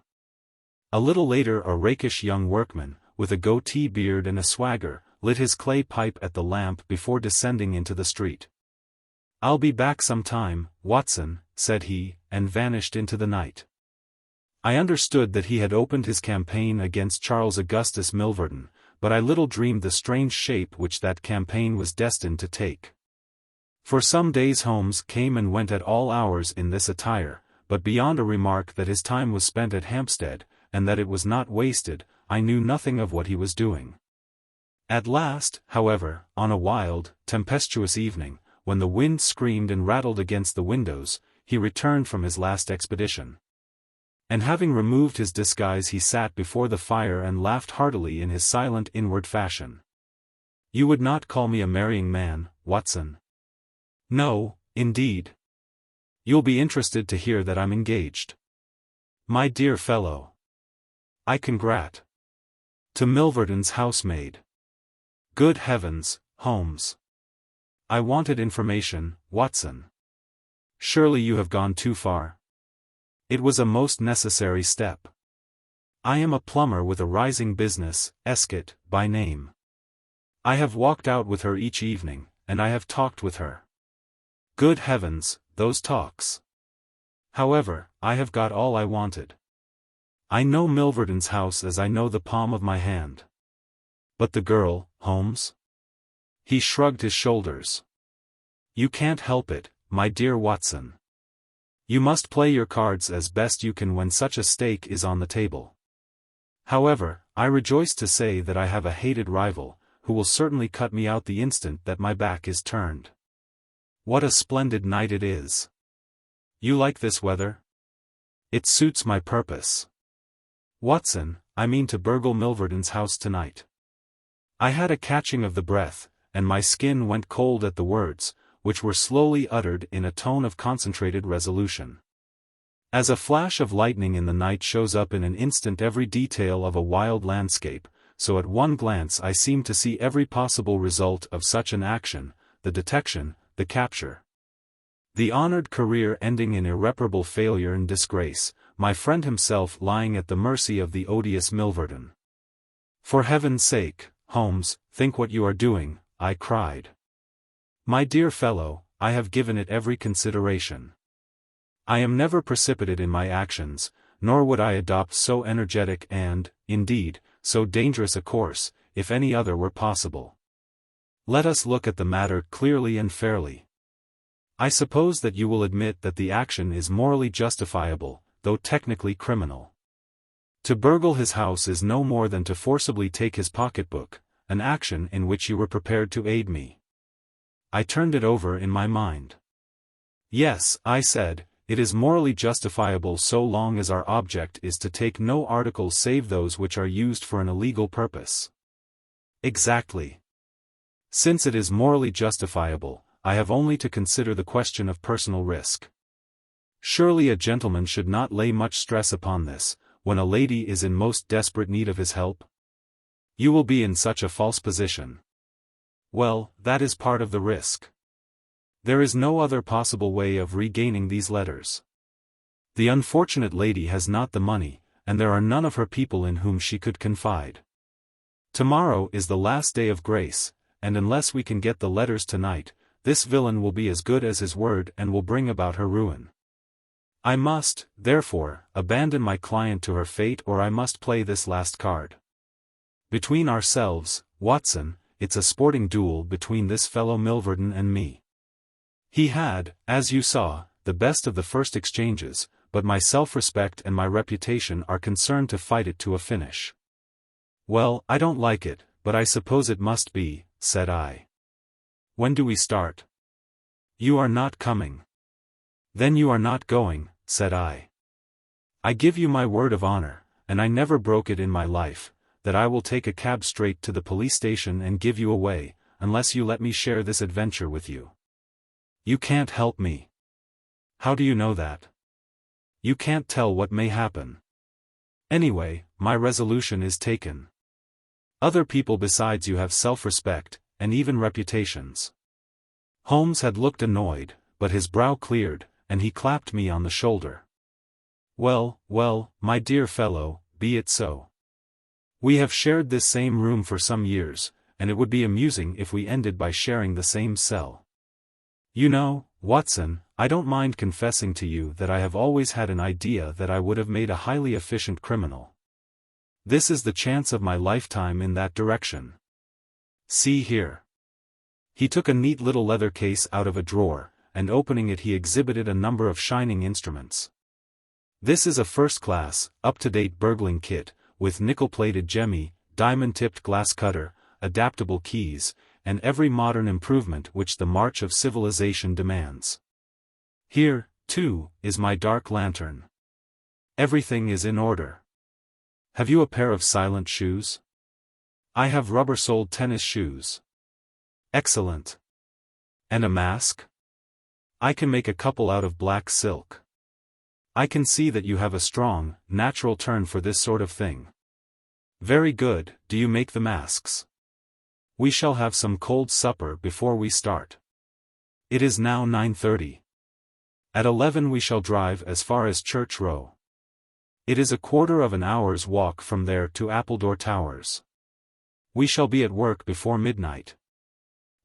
A little later a rakish young workman, with a goatee beard and a swagger, lit his clay pipe at the lamp before descending into the street. I'll be back some time, Watson, said he, and vanished into the night. I understood that he had opened his campaign against Charles Augustus Milverton, but I little dreamed the strange shape which that campaign was destined to take. For some days Holmes came and went at all hours in this attire, but beyond a remark that his time was spent at Hampstead, and that it was not wasted, I knew nothing of what he was doing. At last, however, on a wild, tempestuous evening, when the wind screamed and rattled against the windows, he returned from his last expedition. And having removed his disguise he sat before the fire and laughed heartily in his silent inward fashion. You would not call me a marrying man, Watson? No, indeed. You'll be interested to hear that I'm engaged. My dear fellow. I congrat. To Milverton's housemaid. Good heavens, Holmes. I wanted information, Watson. Surely you have gone too far. It was a most necessary step. I am a plumber with a rising business, Escott, by name. I have walked out with her each evening, and I have talked with her. Good heavens, those talks! However, I have got all I wanted. I know Milverton's house as I know the palm of my hand. But the girl, Holmes? He shrugged his shoulders. You can't help it, my dear Watson. You must play your cards as best you can when such a stake is on the table. However, I rejoice to say that I have a hated rival, who will certainly cut me out the instant that my back is turned. What a splendid night it is! You like this weather? It suits my purpose. Watson, I mean to burgle Milverton's house tonight. I had a catching of the breath, and my skin went cold at the words, which were slowly uttered in a tone of concentrated resolution. As a flash of lightning in the night shows up in an instant every detail of a wild landscape, so at one glance I seemed to see every possible result of such an action, the detection, the capture. The honored career ending in irreparable failure and disgrace, my friend himself lying at the mercy of the odious Milverton. For heaven's sake, Holmes, think what you are doing, I cried. My dear fellow, I have given it every consideration. I am never precipitate in my actions, nor would I adopt so energetic and, indeed, so dangerous a course, if any other were possible. Let us look at the matter clearly and fairly. I suppose that you will admit that the action is morally justifiable, though technically criminal. To burgle his house is no more than to forcibly take his pocketbook, an action in which you were prepared to aid me. I turned it over in my mind. Yes, I said, it is morally justifiable so long as our object is to take no articles save those which are used for an illegal purpose. Exactly. Since it is morally justifiable, I have only to consider the question of personal risk. Surely a gentleman should not lay much stress upon this, when a lady is in most desperate need of his help? You will be in such a false position. Well, that is part of the risk. There is no other possible way of regaining these letters. The unfortunate lady has not the money, and there are none of her people in whom she could confide. Tomorrow is the last day of grace, and unless we can get the letters tonight, this villain will be as good as his word and will bring about her ruin. I must, therefore, abandon my client to her fate, or I must play this last card. Between ourselves, Watson, it's a sporting duel between this fellow Milverton and me. He had, as you saw, the best of the first exchanges, but my self-respect and my reputation are concerned to fight it to a finish. Well, I don't like it, but I suppose it must be, said I. When do we start? You are not coming. Then you are not going, said I. I give you my word of honor, and I never broke it in my life, that I will take a cab straight to the police station and give you away, unless you let me share this adventure with you. You can't help me. How do you know that? You can't tell what may happen. Anyway, my resolution is taken. Other people besides you have self-respect, and even reputations. Holmes had looked annoyed, but his brow cleared, and he clapped me on the shoulder. Well, well, my dear fellow, be it so. We have shared this same room for some years, and it would be amusing if we ended by sharing the same cell. You know, Watson, I don't mind confessing to you that I have always had an idea that I would have made a highly efficient criminal. This is the chance of my lifetime in that direction. See here. He took a neat little leather case out of a drawer, and opening it he exhibited a number of shining instruments. This is a first-class, up-to-date burgling kit, with nickel-plated jemmy, diamond-tipped glass cutter, adaptable keys, and every modern improvement which the march of civilization demands. Here, too, is my dark lantern. Everything is in order. Have you a pair of silent shoes? I have rubber-soled tennis shoes. Excellent. And a mask? I can make a couple out of black silk. I can see that you have a strong, natural turn for this sort of thing. Very good, do you make the masks? We shall have some cold supper before we start. It is now 9:30. At 11 we shall drive as far as Church Row. It is a quarter of an hour's walk from there to Appledore Towers. We shall be at work before midnight.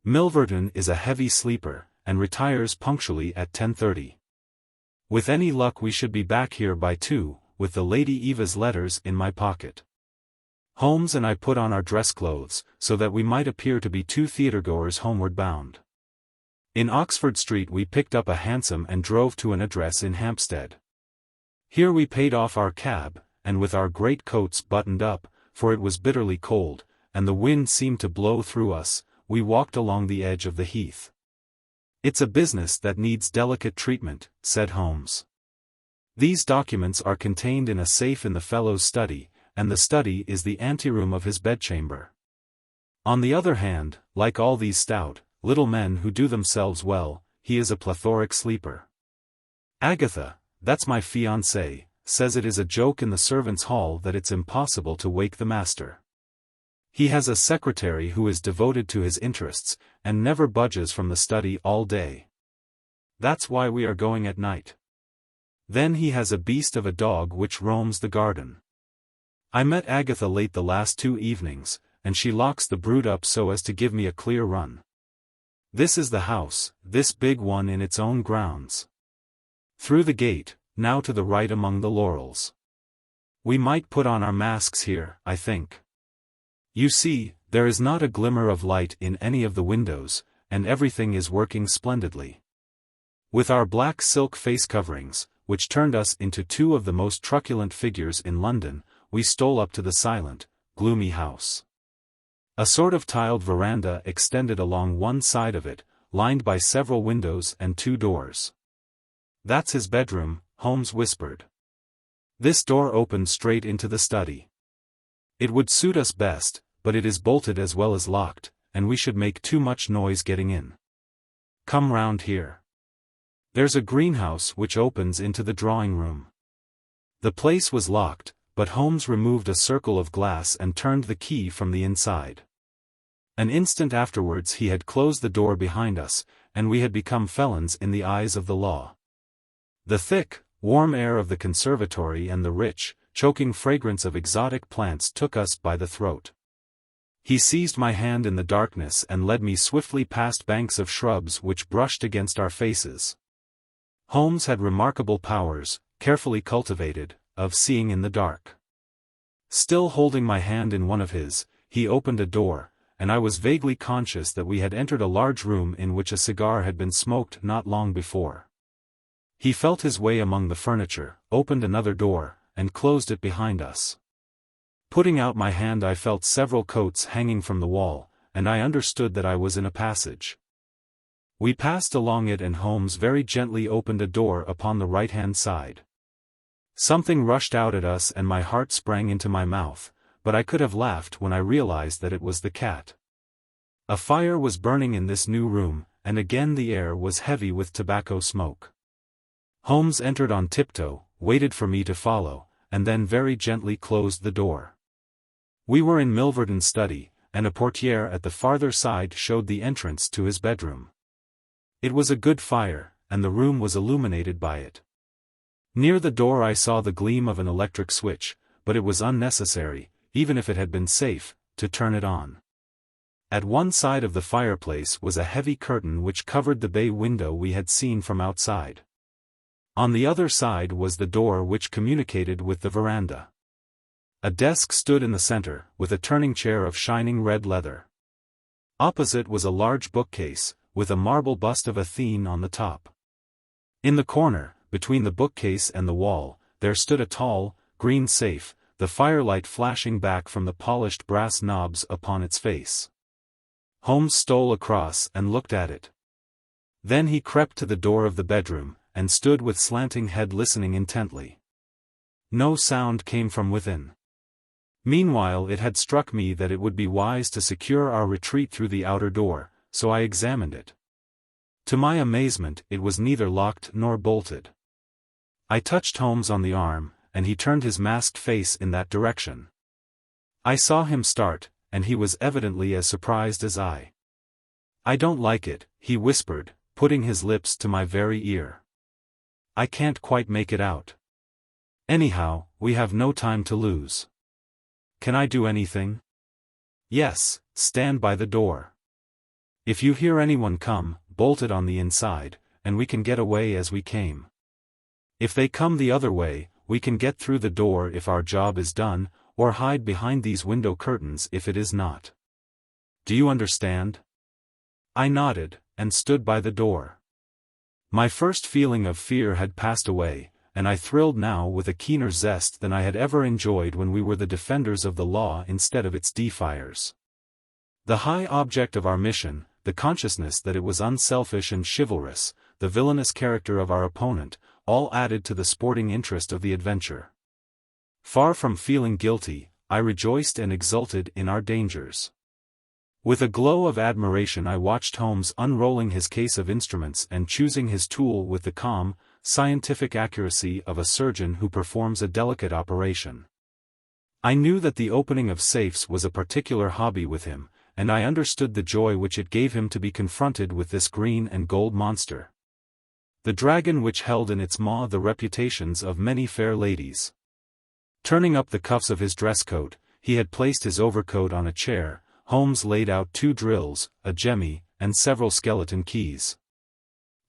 Milverton is a heavy sleeper, and retires punctually at 10:30. With any luck we should be back here by 2, with the Lady Eva's letters in my pocket. Holmes and I put on our dress clothes, so that we might appear to be two theatregoers homeward bound. In Oxford Street we picked up a hansom and drove to an address in Hampstead. Here we paid off our cab, and with our great coats buttoned up, for it was bitterly cold, and the wind seemed to blow through us, we walked along the edge of the heath. "It's a business that needs delicate treatment," said Holmes. "These documents are contained in a safe in the fellow's study, and the study is the anteroom of his bedchamber. On the other hand, like all these stout, little men who do themselves well, he is a plethoric sleeper. Agatha, that's my fiancée, says it is a joke in the servants' hall that it's impossible to wake the master. He has a secretary who is devoted to his interests, and never budges from the study all day. That's why we are going at night. Then he has a beast of a dog which roams the garden. I met Agatha late the last 2 evenings, and she locks the brood up so as to give me a clear run. This is the house, this big one in its own grounds. Through the gate, now to the right among the laurels. We might put on our masks here, I think. You see, there is not a glimmer of light in any of the windows, and everything is working splendidly. With our black silk face coverings, which turned us into two of the most truculent figures in London, we stole up to the silent, gloomy house. A sort of tiled veranda extended along one side of it, lined by several windows and 2 doors. "That's his bedroom," Holmes whispered. "This door opened straight into the study. It would suit us best, but it is bolted as well as locked, and we should make too much noise getting in. Come round here. There's a greenhouse which opens into the drawing-room." The place was locked, but Holmes removed a circle of glass and turned the key from the inside. An instant afterwards he had closed the door behind us, and we had become felons in the eyes of the law. The thick, warm air of the conservatory and the rich, choking fragrance of exotic plants took us by the throat. He seized my hand in the darkness and led me swiftly past banks of shrubs which brushed against our faces. Holmes had remarkable powers, carefully cultivated, of seeing in the dark. Still holding my hand in one of his, he opened a door, and I was vaguely conscious that we had entered a large room in which a cigar had been smoked not long before. He felt his way among the furniture, opened another door, and closed it behind us. Putting out my hand I felt several coats hanging from the wall, and I understood that I was in a passage. We passed along it and Holmes very gently opened a door upon the right-hand side. Something rushed out at us and my heart sprang into my mouth, but I could have laughed when I realized that it was the cat. A fire was burning in this new room, and again the air was heavy with tobacco smoke. Holmes entered on tiptoe, waited for me to follow, and then very gently closed the door. We were in Milverton's study, and a portière at the farther side showed the entrance to his bedroom. It was a good fire, and the room was illuminated by it. Near the door I saw the gleam of an electric switch, but it was unnecessary, even if it had been safe, to turn it on. At one side of the fireplace was a heavy curtain which covered the bay window we had seen from outside. On the other side was the door which communicated with the veranda. A desk stood in the center, with a turning chair of shining red leather. Opposite was a large bookcase, with a marble bust of Athene on the top. In the corner, between the bookcase and the wall, there stood a tall, green safe, the firelight flashing back from the polished brass knobs upon its face. Holmes stole across and looked at it. Then he crept to the door of the bedroom, and stood with slanting head listening intently. No sound came from within. Meanwhile it had struck me that it would be wise to secure our retreat through the outer door, so I examined it. To my amazement it was neither locked nor bolted. I touched Holmes on the arm, and he turned his masked face in that direction. I saw him start, and he was evidently as surprised as I. "I don't like it," he whispered, putting his lips to my very ear. I can't quite make it out. Anyhow, we have no time to lose. Can I do anything? Yes, stand by the door. If you hear anyone come, bolt it on the inside, and we can get away as we came. If they come the other way, we can get through the door if our job is done, or hide behind these window curtains if it is not. Do you understand? I nodded, and stood by the door. My first feeling of fear had passed away, and I thrilled now with a keener zest than I had ever enjoyed when we were the defenders of the law instead of its defiers. The high object of our mission, the consciousness that it was unselfish and chivalrous, the villainous character of our opponent, all added to the sporting interest of the adventure. Far from feeling guilty, I rejoiced and exulted in our dangers. With a glow of admiration I watched Holmes unrolling his case of instruments and choosing his tool with the calm, scientific accuracy of a surgeon who performs a delicate operation. I knew that the opening of safes was a particular hobby with him, and I understood the joy which it gave him to be confronted with this green and gold monster. The dragon which held in its maw the reputations of many fair ladies. Turning up the cuffs of his dress coat, he had placed his overcoat on a chair. Holmes laid out 2 drills, a jemmy, and several skeleton keys.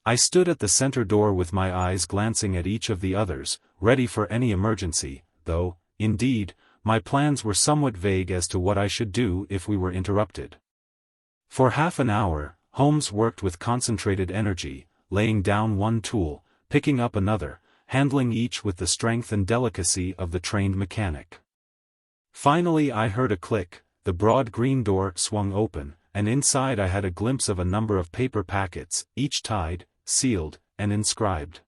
I stood at the center door with my eyes glancing at each of the others, ready for any emergency, though, indeed, my plans were somewhat vague as to what I should do if we were interrupted. For half an hour, Holmes worked with concentrated energy, laying down one tool, picking up another, handling each with the strength and delicacy of the trained mechanic. Finally I heard a click. The broad green door swung open, and inside I had a glimpse of a number of paper packets, each tied, sealed, and inscribed.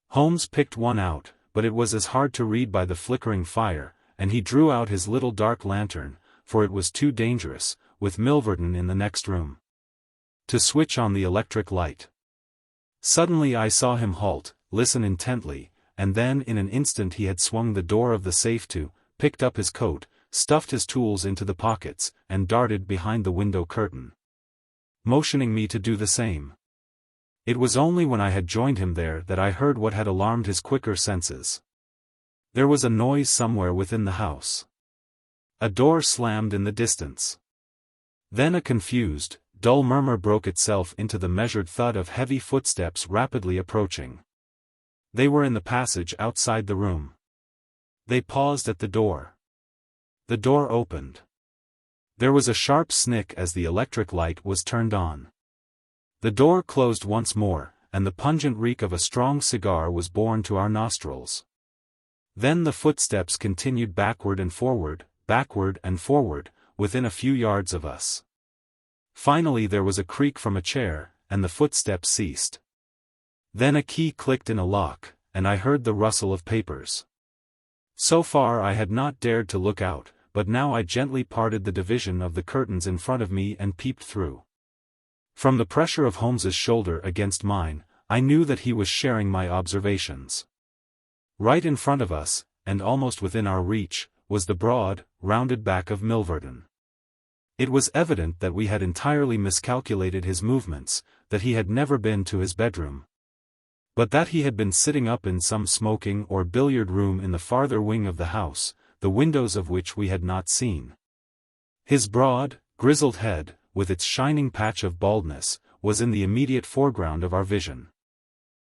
Holmes picked one out, but it was as hard to read by the flickering fire, and he drew out his little dark lantern, for it was too dangerous, with Milverton in the next room, to switch on the electric light. Suddenly I saw him halt, listen intently, and then in an instant he had swung the door of the safe to, picked up his coat, stuffed his tools into the pockets, and darted behind the window curtain, motioning me to do the same. It was only when I had joined him there that I heard what had alarmed his quicker senses. There was a noise somewhere within the house. A door slammed in the distance. Then a confused, dull murmur broke itself into the measured thud of heavy footsteps rapidly approaching. They were in the passage outside the room. They paused at the door. The door opened. There was a sharp snick as the electric light was turned on. The door closed once more, and the pungent reek of a strong cigar was borne to our nostrils. Then the footsteps continued backward and forward, within a few yards of us. Finally there was a creak from a chair, and the footsteps ceased. Then a key clicked in a lock, and I heard the rustle of papers. So far I had not dared to look out, but now I gently parted the division of the curtains in front of me and peeped through. From the pressure of Holmes's shoulder against mine, I knew that he was sharing my observations. Right in front of us, and almost within our reach, was the broad, rounded back of Milverton. It was evident that we had entirely miscalculated his movements, that he had never been to his bedroom, but that he had been sitting up in some smoking or billiard room in the farther wing of the house, the windows of which we had not seen. His broad, grizzled head, with its shining patch of baldness, was in the immediate foreground of our vision.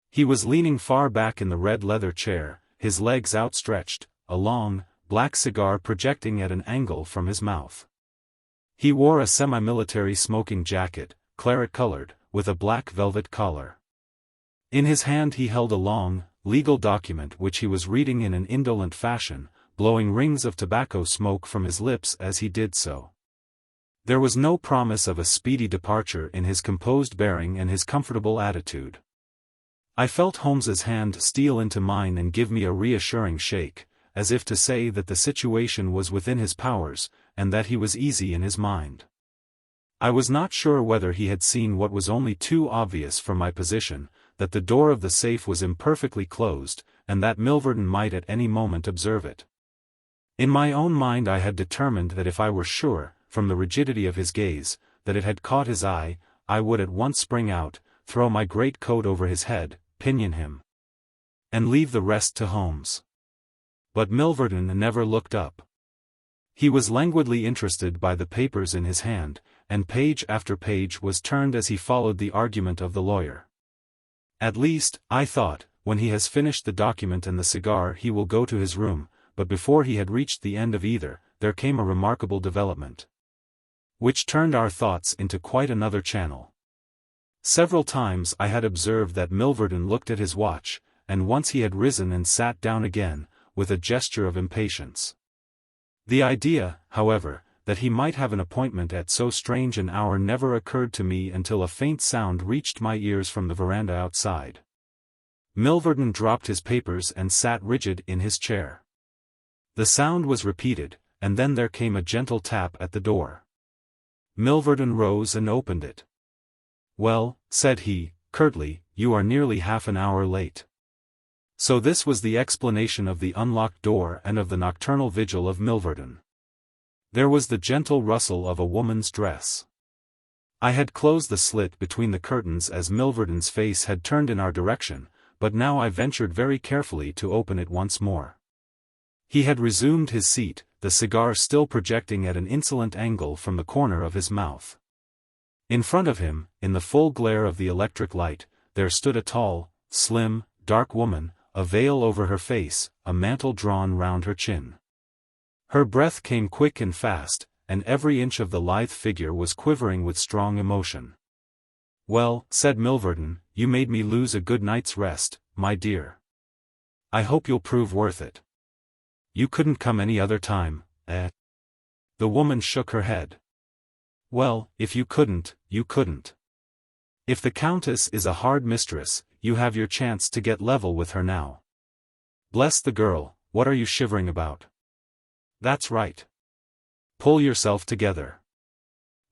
He was leaning far back in the red leather chair, his legs outstretched, a long, black cigar projecting at an angle from his mouth. He wore a semi-military smoking jacket, claret-colored, with a black velvet collar. In his hand he held a long, legal document which he was reading in an indolent fashion, blowing rings of tobacco smoke from his lips as he did so. There was no promise of a speedy departure in his composed bearing and his comfortable attitude. I felt Holmes's hand steal into mine and give me a reassuring shake, as if to say that the situation was within his powers, and that he was easy in his mind. I was not sure whether he had seen what was only too obvious from my position, that the door of the safe was imperfectly closed, and that Milverton might at any moment observe it. In my own mind I had determined that if I were sure, from the rigidity of his gaze, that it had caught his eye, I would at once spring out, throw my great coat over his head, pinion him. and leave the rest to Holmes. But Milverton never looked up. He was languidly interested by the papers in his hand, and page after page was turned as he followed the argument of the lawyer. At least, I thought, when he has finished the document and the cigar he will go to his room, but before he had reached the end of either, there came a remarkable development, which turned our thoughts into quite another channel. Several times I had observed that Milverton looked at his watch, and once he had risen and sat down again, with a gesture of impatience. The idea, however, that he might have an appointment at so strange an hour never occurred to me until a faint sound reached my ears from the veranda outside. Milverton dropped his papers and sat rigid in his chair. The sound was repeated, and then there came a gentle tap at the door. Milverton rose and opened it. "Well," said he, curtly, "you are nearly half an hour late." So this was the explanation of the unlocked door and of the nocturnal vigil of Milverton. There was the gentle rustle of a woman's dress. I had closed the slit between the curtains as Milverton's face had turned in our direction, but now I ventured very carefully to open it once more. He had resumed his seat, the cigar still projecting at an insolent angle from the corner of his mouth. In front of him, in the full glare of the electric light, there stood a tall, slim, dark woman, a veil over her face, a mantle drawn round her chin. Her breath came quick and fast, and every inch of the lithe figure was quivering with strong emotion. "Well," said Milverton, "you made me lose a good night's rest, my dear. I hope you'll prove worth it. You couldn't come any other time, eh?" The woman shook her head. "Well, if you couldn't, you couldn't. If the Countess is a hard mistress, you have your chance to get level with her now. Bless the girl, what are you shivering about? That's right. Pull yourself together.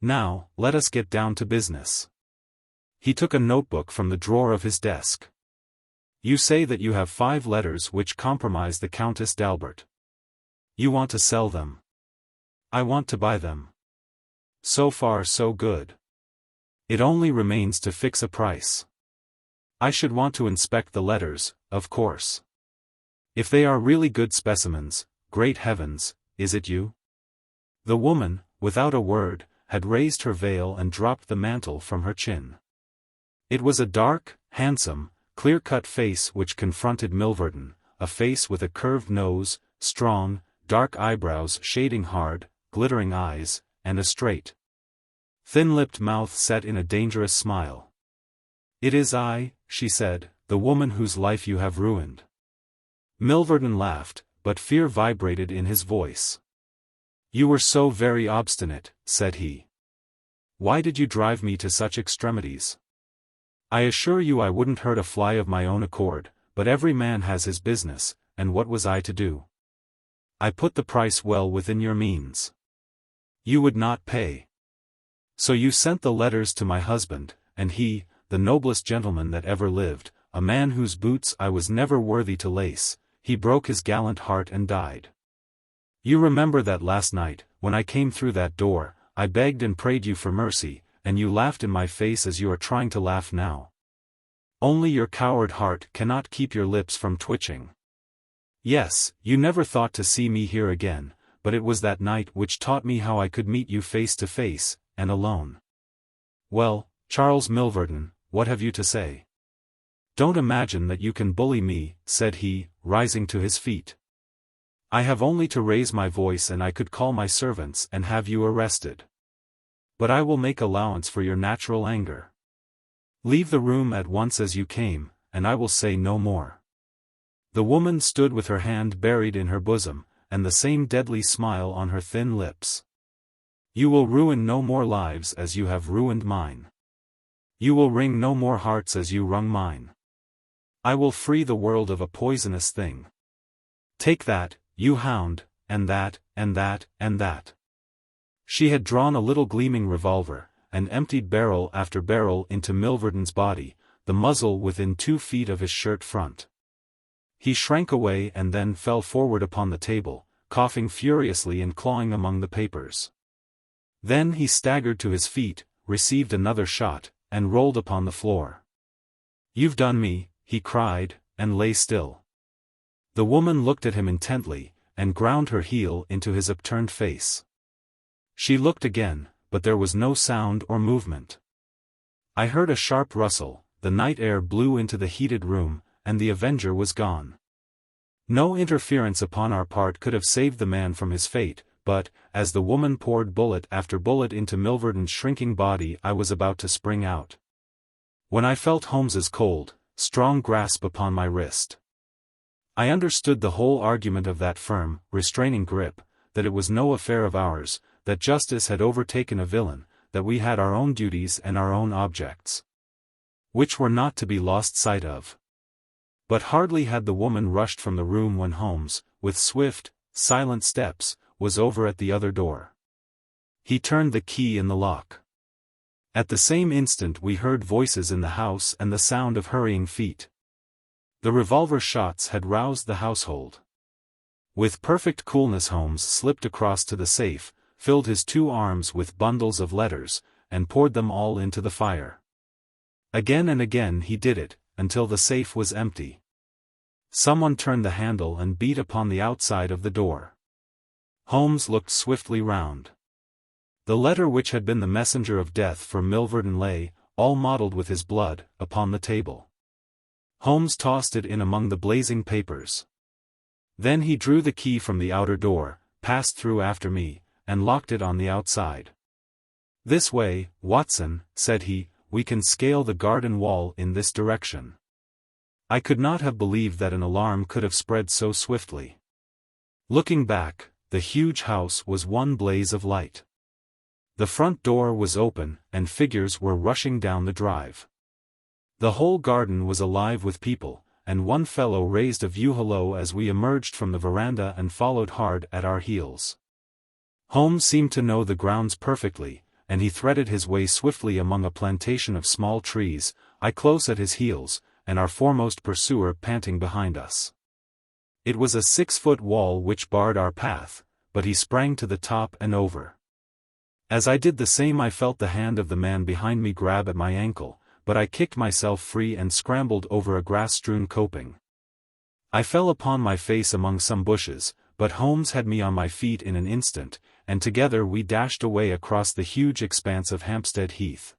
Now, let us get down to business." He took a notebook from the drawer of his desk. "You say that you have 5 letters which compromise the Countess d'Albert. You want to sell them. I want to buy them. So far so good. It only remains to fix a price. I should want to inspect the letters, of course. If they are really good specimens, great heavens, is it you?" The woman, without a word, had raised her veil and dropped the mantle from her chin. It was a dark, handsome, clear-cut face which confronted Milverton, a face with a curved nose, strong, dark eyebrows shading hard, glittering eyes, and a straight, thin-lipped mouth set in a dangerous smile. "It is I," she said, "the woman whose life you have ruined." Milverton laughed, but fear vibrated in his voice. "You were so very obstinate," said he. "Why did you drive me to such extremities? I assure you I wouldn't hurt a fly of my own accord, but every man has his business, and what was I to do? I put the price well within your means. You would not pay. So you sent the letters to my husband, and he, the noblest gentleman that ever lived, a man whose boots I was never worthy to lace, he broke his gallant heart and died. You remember that last night, when I came through that door, I begged and prayed you for mercy, and you laughed in my face as you are trying to laugh now. Only your coward heart cannot keep your lips from twitching. Yes, you never thought to see me here again, but it was that night which taught me how I could meet you face to face, and alone. Well, Charles Milverton, what have you to say? Don't imagine that you can bully me," said he, rising to his feet. "I have only to raise my voice and I could call my servants and have you arrested. But I will make allowance for your natural anger. Leave the room at once as you came, and I will say no more." The woman stood with her hand buried in her bosom, and the same deadly smile on her thin lips. "You will ruin no more lives as you have ruined mine. You will wring no more hearts as you wrung mine. I will free the world of a poisonous thing. Take that, you hound, and that, and that, and that." She had drawn a little gleaming revolver, and emptied barrel after barrel into Milverton's body, the muzzle within 2 feet of his shirt front. He shrank away and then fell forward upon the table, coughing furiously and clawing among the papers. Then he staggered to his feet, received another shot, and rolled upon the floor. "You've done me," he cried, and lay still. The woman looked at him intently, and ground her heel into his upturned face. She looked again, but there was no sound or movement. I heard a sharp rustle, the night air blew into the heated room, and the avenger was gone. No interference upon our part could have saved the man from his fate, but, as the woman poured bullet after bullet into Milverton's shrinking body, I was about to spring out, when I felt Holmes's cold, strong grasp upon my wrist. I understood the whole argument of that firm, restraining grip, that it was no affair of ours, that justice had overtaken a villain, that we had our own duties and our own objects, which were not to be lost sight of. But hardly had the woman rushed from the room when Holmes, with swift, silent steps, was over at the other door. He turned the key in the lock. At the same instant we heard voices in the house and the sound of hurrying feet. The revolver shots had roused the household. With perfect coolness Holmes slipped across to the safe, filled his 2 arms with bundles of letters, and poured them all into the fire. Again and again he did it, until the safe was empty. Someone turned the handle and beat upon the outside of the door. Holmes looked swiftly round. The letter which had been the messenger of death for Milverton lay, all mottled with his blood, upon the table. Holmes tossed it in among the blazing papers. Then he drew the key from the outer door, passed through after me, and locked it on the outside. "This way, Watson," said he, "we can scale the garden wall in this direction." I could not have believed that an alarm could have spread so swiftly. Looking back, the huge house was one blaze of light. The front door was open, and figures were rushing down the drive. The whole garden was alive with people, and one fellow raised a view-hallo as we emerged from the veranda and followed hard at our heels. Holmes seemed to know the grounds perfectly, and he threaded his way swiftly among a plantation of small trees, I close at his heels, and our foremost pursuer panting behind us. It was a 6-foot wall which barred our path, but he sprang to the top and over. As I did the same I felt the hand of the man behind me grab at my ankle, but I kicked myself free and scrambled over a grass-strewn coping. I fell upon my face among some bushes, but Holmes had me on my feet in an instant, and together we dashed away across the huge expanse of Hampstead Heath.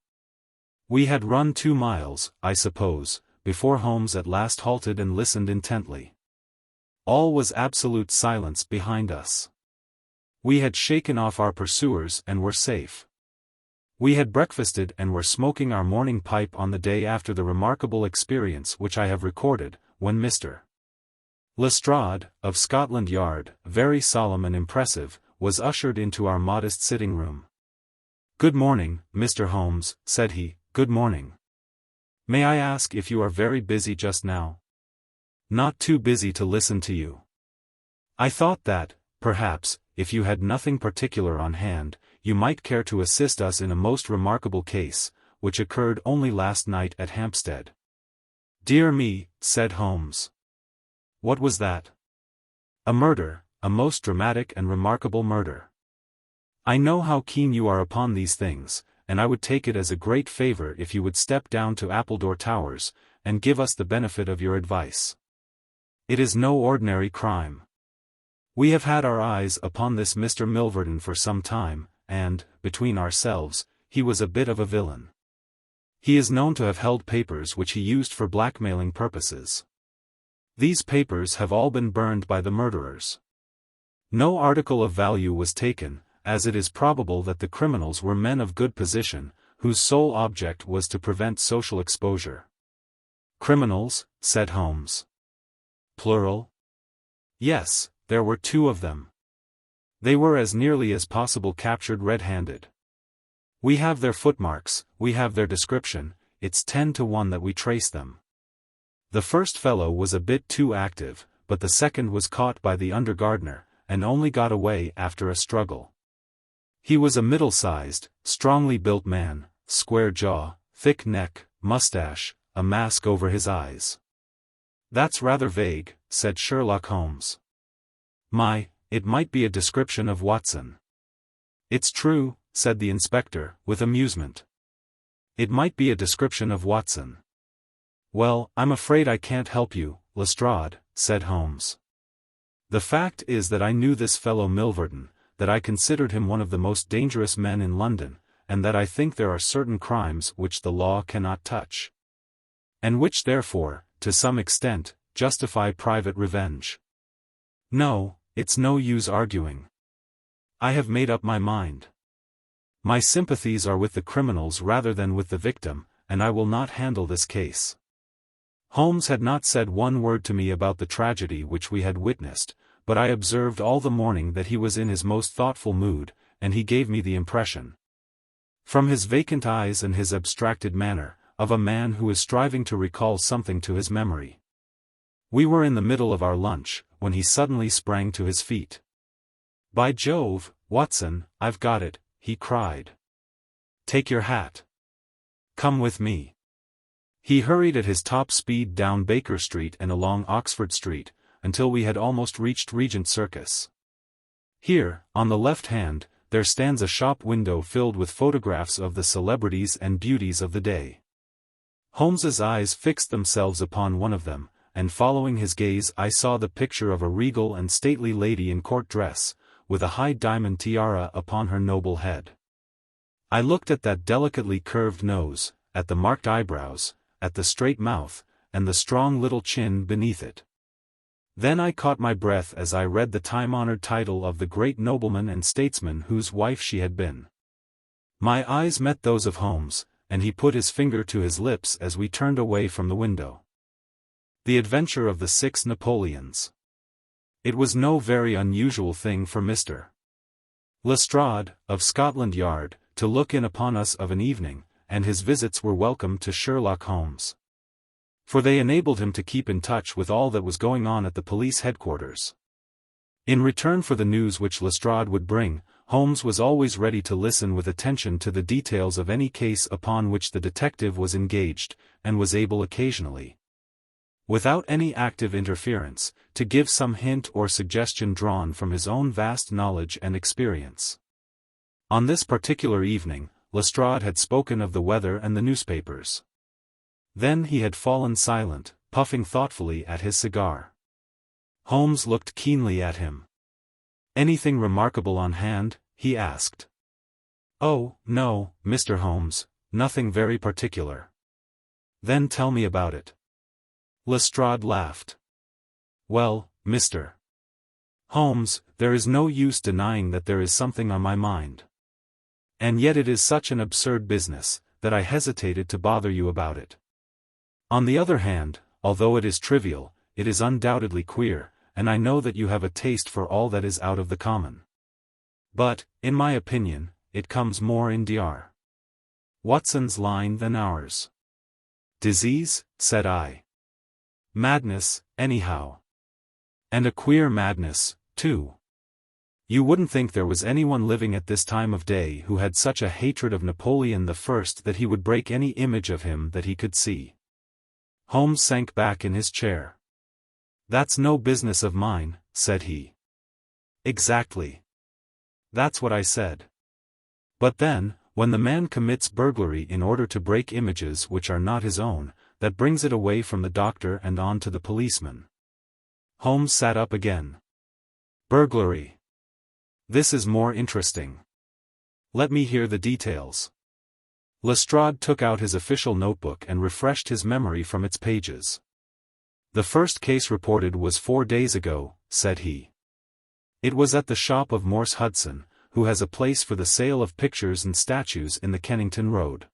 We had run 2 miles, I suppose, before Holmes at last halted and listened intently. All was absolute silence behind us. We had shaken off our pursuers and were safe. We had breakfasted and were smoking our morning pipe on the day after the remarkable experience which I have recorded, when Mr. Lestrade, of Scotland Yard, very solemn and impressive, was ushered into our modest sitting-room. "Good morning, Mr. Holmes," said he, "good morning. May I ask if you are very busy just now?" "Not too busy to listen to you. I thought that, perhaps, if you had nothing particular on hand, you might care to assist us in a most remarkable case, which occurred only last night at Hampstead." "Dear me," said Holmes. "What was that?" "A murder, a most dramatic and remarkable murder. I know how keen you are upon these things, and I would take it as a great favor if you would step down to Appledore Towers, and give us the benefit of your advice. It is no ordinary crime. We have had our eyes upon this Mr. Milverton for some time, and, between ourselves, he was a bit of a villain. He is known to have held papers which he used for blackmailing purposes. These papers have all been burned by the murderers. No article of value was taken, as it is probable that the criminals were men of good position, whose sole object was to prevent social exposure." "Criminals?" said Holmes. "Plural?" "Yes, there were 2 of them. They were as nearly as possible captured red-handed. We have their footmarks, we have their description, it's 10 to 1 that we trace them. The first fellow was a bit too active, but the second was caught by the under-gardener, and only got away after a struggle. He was a middle-sized, strongly built man, square jaw, thick neck, mustache, a mask over his eyes." "That's rather vague," said Sherlock Holmes. It might be a description of Watson." "It's true," said the inspector, with amusement. "It might be a description of Watson." "Well, I'm afraid I can't help you, Lestrade," said Holmes. "The fact is that I knew this fellow Milverton, that I considered him one of the most dangerous men in London, and that I think there are certain crimes which the law cannot touch. And which therefore, to some extent, justify private revenge. No, it's no use arguing. I have made up my mind. My sympathies are with the criminals rather than with the victim, and I will not handle this case." Holmes had not said one word to me about the tragedy which we had witnessed, but I observed all the morning that he was in his most thoughtful mood, and he gave me the impression, from his vacant eyes and his abstracted manner, of a man who is striving to recall something to his memory. We were in the middle of our lunch, when he suddenly sprang to his feet. "By Jove, Watson, I've got it," he cried. "Take your hat. Come with me." He hurried at his top speed down Baker Street and along Oxford Street, until we had almost reached Regent Circus. "Here, on the left hand, there stands a shop window filled with photographs of the celebrities and beauties of the day." Holmes's eyes fixed themselves upon one of them, and following his gaze I saw the picture of a regal and stately lady in court dress, with a high diamond tiara upon her noble head. I looked at that delicately curved nose, at the marked eyebrows, at the straight mouth, and the strong little chin beneath it. Then I caught my breath as I read the time-honored title of the great nobleman and statesman whose wife she had been. My eyes met those of Holmes, and he put his finger to his lips as we turned away from the window. The Adventure of the Six Napoleons. It was no very unusual thing for Mr. Lestrade, of Scotland Yard, to look in upon us of an evening, and his visits were welcome to Sherlock Holmes. For they enabled him to keep in touch with all that was going on at the police headquarters. In return for the news which Lestrade would bring, Holmes was always ready to listen with attention to the details of any case upon which the detective was engaged, and was able occasionally, without any active interference, to give some hint or suggestion drawn from his own vast knowledge and experience. On this particular evening, Lestrade had spoken of the weather and the newspapers. Then he had fallen silent, puffing thoughtfully at his cigar. Holmes looked keenly at him. "Anything remarkable on hand?" he asked. "Oh, no, Mr. Holmes, nothing very particular." "Then tell me about it." Lestrade laughed. "Well, Mr. Holmes, there is no use denying that there is something on my mind. And yet it is such an absurd business, that I hesitated to bother you about it. On the other hand, although it is trivial, it is undoubtedly queer, and I know that you have a taste for all that is out of the common. But, in my opinion, it comes more in Dr. Watson's line than ours." "Disease?" said I. "Madness, anyhow. And a queer madness, too. You wouldn't think there was anyone living at this time of day who had such a hatred of Napoleon I that he would break any image of him that he could see." Holmes sank back in his chair. "That's no business of mine," said he. "Exactly. That's what I said. But then, when the man commits burglary in order to break images which are not his own, that brings it away from the doctor and on to the policeman." Holmes sat up again. "Burglary. This is more interesting. Let me hear the details." Lestrade took out his official notebook and refreshed his memory from its pages. "The first case reported was 4 days ago," said he. "It was at the shop of Morse Hudson, who has a place for the sale of pictures and statues in the Kennington Road.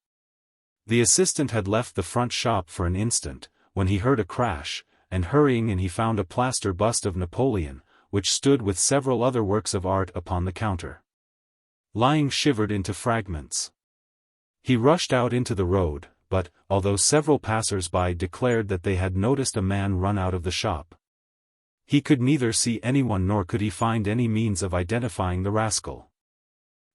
The assistant had left the front shop for an instant, when he heard a crash, and hurrying in he found a plaster bust of Napoleon, which stood with several other works of art upon the counter, lying shivered into fragments. He rushed out into the road, but, although several passers-by declared that they had noticed a man run out of the shop, he could neither see anyone nor could he find any means of identifying the rascal.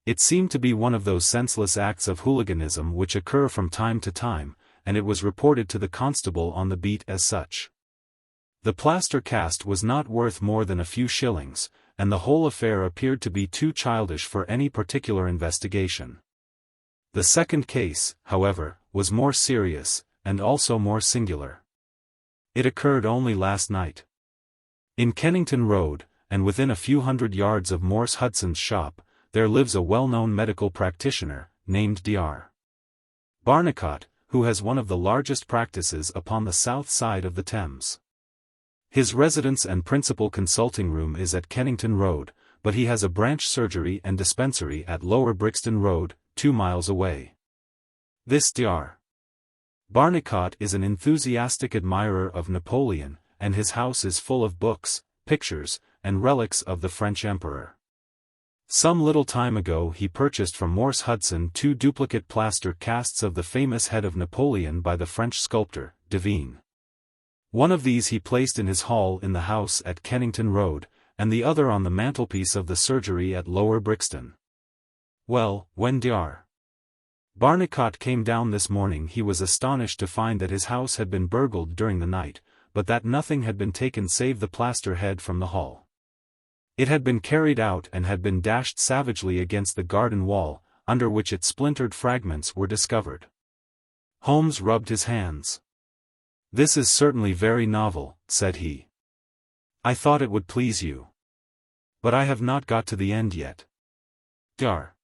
It seemed to be one of those senseless acts of hooliganism which occur from time to time, and it was reported to the constable on the beat as such. The plaster cast was not worth more than a few shillings, and the whole affair appeared to be too childish for any particular investigation. The second case, however, was more serious, and also more singular. It occurred only last night. In Kennington Road, and within a few hundred yards of Morse Hudson's shop, there lives a well-known medical practitioner, named Dr. Barnicot, who has one of the largest practices upon the south side of the Thames. His residence and principal consulting room is at Kennington Road, but he has a branch surgery and dispensary at Lower Brixton Road, 2 miles away. This Dr. Barnicot is an enthusiastic admirer of Napoleon, and his house is full of books, pictures, and relics of the French Emperor. Some little time ago he purchased from Morse Hudson 2 duplicate plaster casts of the famous head of Napoleon by the French sculptor, Devine. One of these he placed in his hall in the house at Kennington Road, and the other on the mantelpiece of the surgery at Lower Brixton. Well, when Dr. Barnicot came down this morning he was astonished to find that his house had been burgled during the night, but that nothing had been taken save the plaster head from the hall. It had been carried out and had been dashed savagely against the garden wall, under which its splintered fragments were discovered. Holmes rubbed his hands. "This is certainly very novel," said he. "I thought it would please you. But I have not got to the end yet." Dr.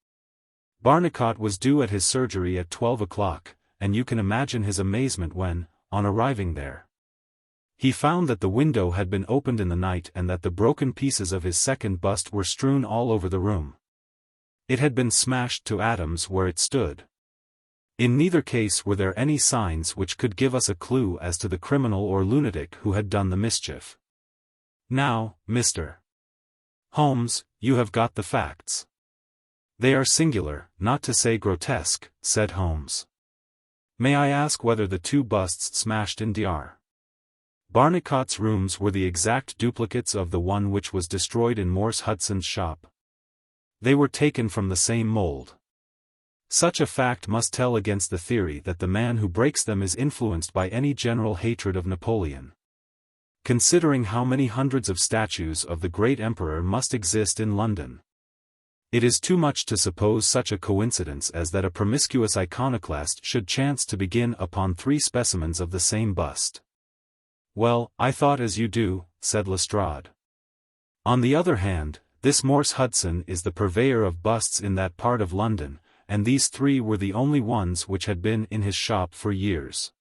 Barnicot was due at his surgery at 12 o'clock, and you can imagine his amazement when, on arriving there, he found that the window had been opened in the night and that the broken pieces of his second bust were strewn all over the room. It had been smashed to atoms where it stood. In neither case were there any signs which could give us a clue as to the criminal or lunatic who had done the mischief. Now, Mr. Holmes, you have got the facts. "They are singular, not to say grotesque," said Holmes. "May I ask whether the 2 busts smashed in Dr. Barnicot's rooms were the exact duplicates of the one which was destroyed in Morse Hudson's shop?" "They were taken from the same mold." "Such a fact must tell against the theory that the man who breaks them is influenced by any general hatred of Napoleon. Considering how many hundreds of statues of the great emperor must exist in London, it is too much to suppose such a coincidence as that a promiscuous iconoclast should chance to begin upon 3 specimens of the same bust." "Well, I thought as you do," said Lestrade. "On the other hand, this Morse Hudson is the purveyor of busts in that part of London, and these 3 were the only ones which had been in his shop for years.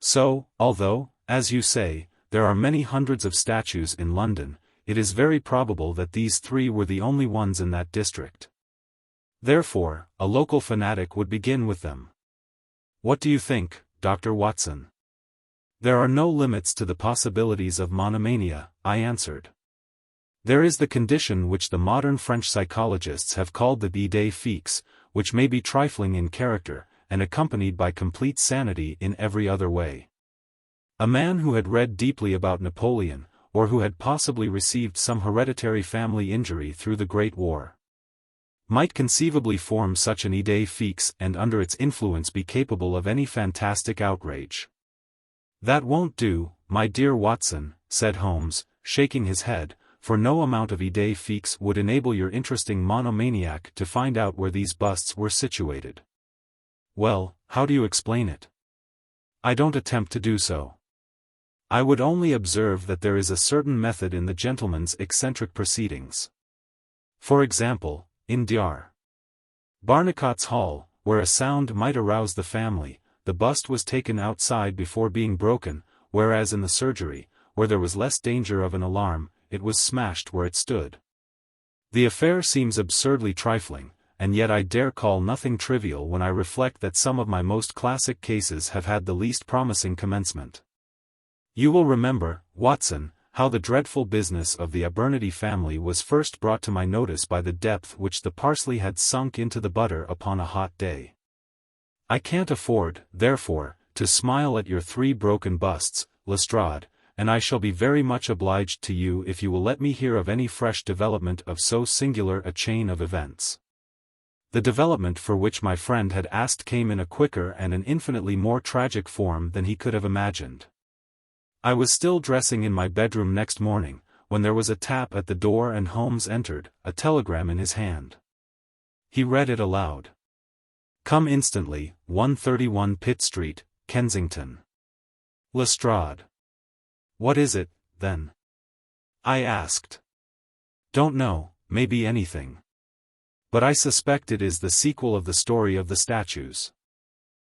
So, although, as you say, there are many hundreds of statues in London, it is very probable that these 3 were the only ones in that district. Therefore, a local fanatic would begin with them. What do you think, Dr. Watson?" "There are no limits to the possibilities of monomania," I answered. "There is the condition which the modern French psychologists have called the idée fixe, which may be trifling in character, and accompanied by complete sanity in every other way. A man who had read deeply about Napoleon, or who had possibly received some hereditary family injury through the Great War, might conceivably form such an idée fixe and under its influence be capable of any fantastic outrage." "That won't do, my dear Watson," said Holmes, shaking his head, "for no amount of idée fixe would enable your interesting monomaniac to find out where these busts were situated." "Well, how do you explain it?" "I don't attempt to do so. I would only observe that there is a certain method in the gentleman's eccentric proceedings. For example, in Dr. Barnicot's hall, where a sound might arouse the family, the bust was taken outside before being broken, whereas in the surgery, where there was less danger of an alarm, it was smashed where it stood. The affair seems absurdly trifling, and yet I dare call nothing trivial when I reflect that some of my most classic cases have had the least promising commencement. You will remember, Watson, how the dreadful business of the Abernethy family was first brought to my notice by the depth which the parsley had sunk into the butter upon a hot day. I can't afford, therefore, to smile at your 3 broken busts, Lestrade, and I shall be very much obliged to you if you will let me hear of any fresh development of so singular a chain of events. The development for which my friend had asked came in a quicker and an infinitely more tragic form than he could have imagined. I was still dressing in my bedroom next morning, when there was a tap at the door and Holmes entered, a telegram in his hand. He read it aloud. "Come instantly, 131 Pitt Street, Kensington." Lestrade. What is it, then? I asked. Don't know, maybe anything. But I suspect it is the sequel of the story of the statues.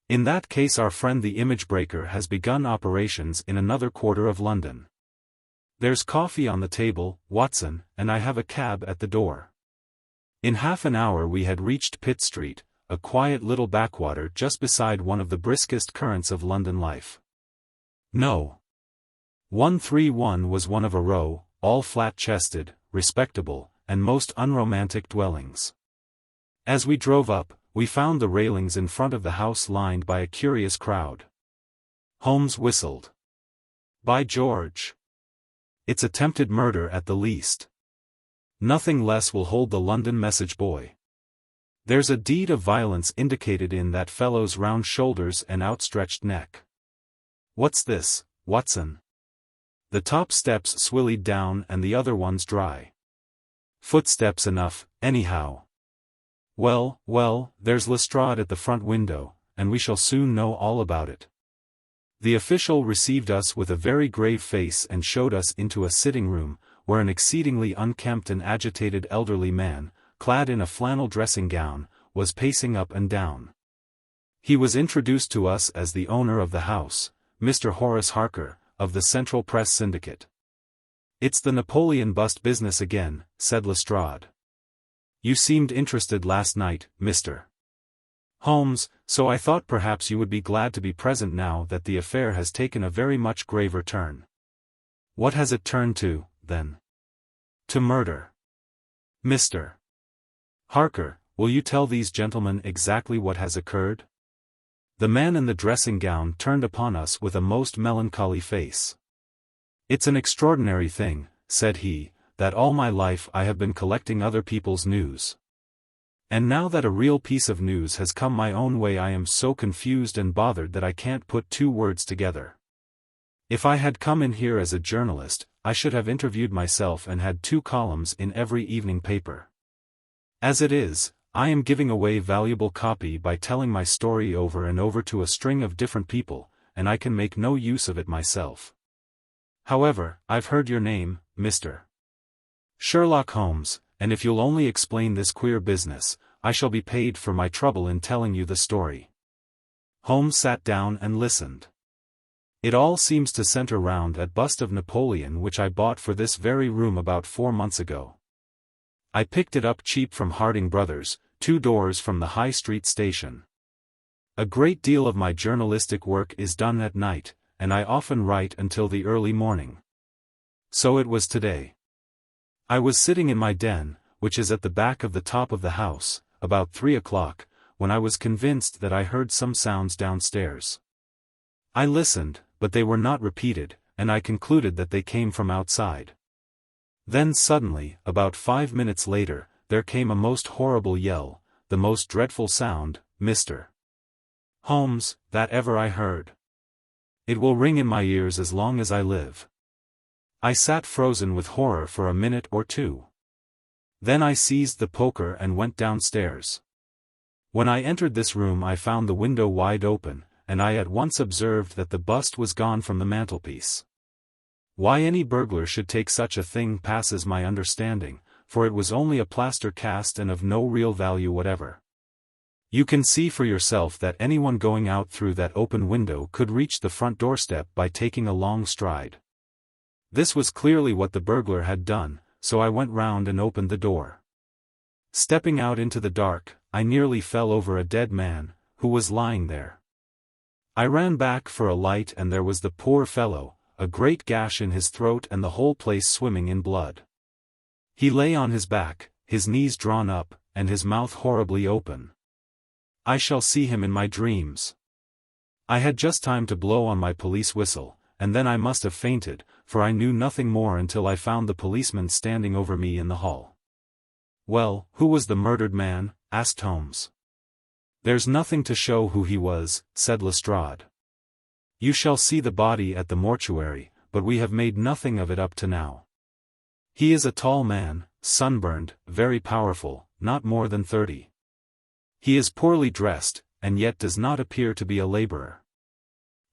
In that case our friend the image breaker has begun operations in another quarter of London. There's coffee on the table, Watson, and I have a cab at the door. In half an hour we had reached Pitt Street, a quiet little backwater just beside one of the briskest currents of London life. No. 131 was one of a row, all flat-chested, respectable, and most unromantic dwellings. As we drove up, we found the railings in front of the house lined by a curious crowd. Holmes whistled. By George! It's attempted murder at the least. Nothing less will hold the London message boy. There's a deed of violence indicated in that fellow's round shoulders and outstretched neck. What's this, Watson? The top steps swillied down and the other ones dry. Footsteps enough, anyhow. Well, there's Lestrade at the front window, and we shall soon know all about it. The official received us with a very grave face and showed us into a sitting room, where an exceedingly unkempt and agitated elderly man, clad in a flannel dressing gown, was pacing up and down. He was introduced to us as the owner of the house, Mr. Horace Harker, of the Central Press Syndicate. It's the Napoleon bust business again, said Lestrade. You seemed interested last night, Mr. Holmes, so I thought perhaps you would be glad to be present now that the affair has taken a very much graver turn. What has it turned to, then? To murder. Mr. Harker, will you tell these gentlemen exactly what has occurred? The man in the dressing gown turned upon us with a most melancholy face. It's an extraordinary thing, said he, that all my life I have been collecting other people's news. And now that a real piece of news has come my own way I am so confused and bothered that I can't put two words together. If I had come in here as a journalist, I should have interviewed myself and had 2 columns in every evening paper. As it is, I am giving away valuable copy by telling my story over and over to a string of different people, and I can make no use of it myself. However, I've heard your name, Mr. Sherlock Holmes, and if you'll only explain this queer business, I shall be paid for my trouble in telling you the story. Holmes sat down and listened. It all seems to center round that bust of Napoleon which I bought for this very room about 4 months ago. I picked it up cheap from Harding Brothers, 2 doors from the High Street station. A great deal of my journalistic work is done at night, and I often write until the early morning. So it was today. I was sitting in my den, which is at the back of the top of the house, about 3 o'clock, when I was convinced that I heard some sounds downstairs. I listened, but they were not repeated, and I concluded that they came from outside. Then suddenly, about 5 minutes later, there came a most horrible yell, the most dreadful sound, Mr. Holmes, that ever I heard. It will ring in my ears as long as I live. I sat frozen with horror for a minute or 2. Then I seized the poker and went downstairs. When I entered this room I found the window wide open, and I at once observed that the bust was gone from the mantelpiece. Why any burglar should take such a thing passes my understanding, for it was only a plaster cast and of no real value whatever. You can see for yourself that anyone going out through that open window could reach the front doorstep by taking a long stride. This was clearly what the burglar had done, so I went round and opened the door. Stepping out into the dark, I nearly fell over a dead man, who was lying there. I ran back for a light and there was the poor fellow, a great gash in his throat and the whole place swimming in blood. He lay on his back, his knees drawn up, and his mouth horribly open. I shall see him in my dreams. I had just time to blow on my police whistle, and then I must have fainted, for I knew nothing more until I found the policeman standing over me in the hall. Well, who was the murdered man? Asked Holmes. There's nothing to show who he was, said Lestrade. You shall see the body at the mortuary, but we have made nothing of it up to now. He is a tall man, sunburned, very powerful, not more than 30. He is poorly dressed, and yet does not appear to be a laborer.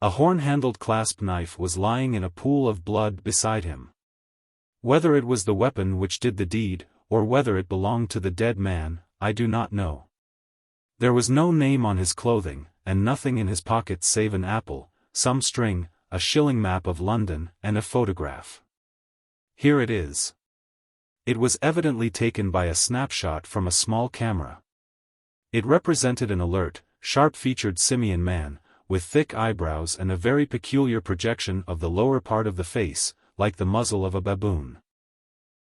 A horn-handled clasp knife was lying in a pool of blood beside him. Whether it was the weapon which did the deed, or whether it belonged to the dead man, I do not know. There was no name on his clothing, and nothing in his pockets save an apple, some string, a shilling map of London, and a photograph. Here it is. It was evidently taken by a snapshot from a small camera. It represented an alert, sharp-featured simian man, with thick eyebrows and a very peculiar projection of the lower part of the face, like the muzzle of a baboon.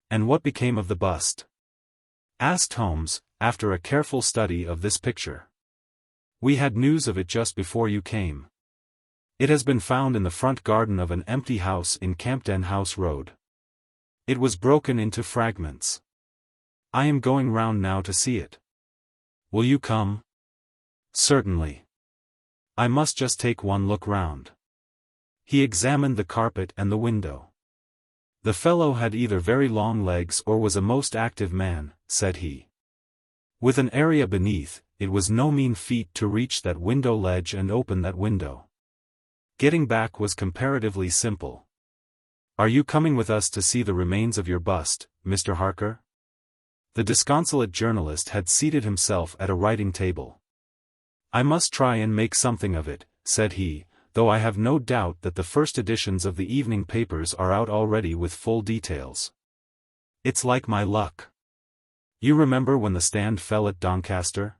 And what became of the bust? Asked Holmes, after a careful study of this picture. We had news of it just before you came. It has been found in the front garden of an empty house in Campden House Road. It was broken into fragments. I am going round now to see it. Will you come? Certainly. I must just take one look round. He examined the carpet and the window. The fellow had either very long legs or was a most active man, said he. With an area beneath, it was no mean feat to reach that window ledge and open that window. Getting back was comparatively simple. Are you coming with us to see the remains of your bust, Mr. Harker? The disconsolate journalist had seated himself at a writing table. I must try and make something of it, said he, though I have no doubt that the first editions of the evening papers are out already with full details. It's like my luck. You remember when the Stand fell at Doncaster?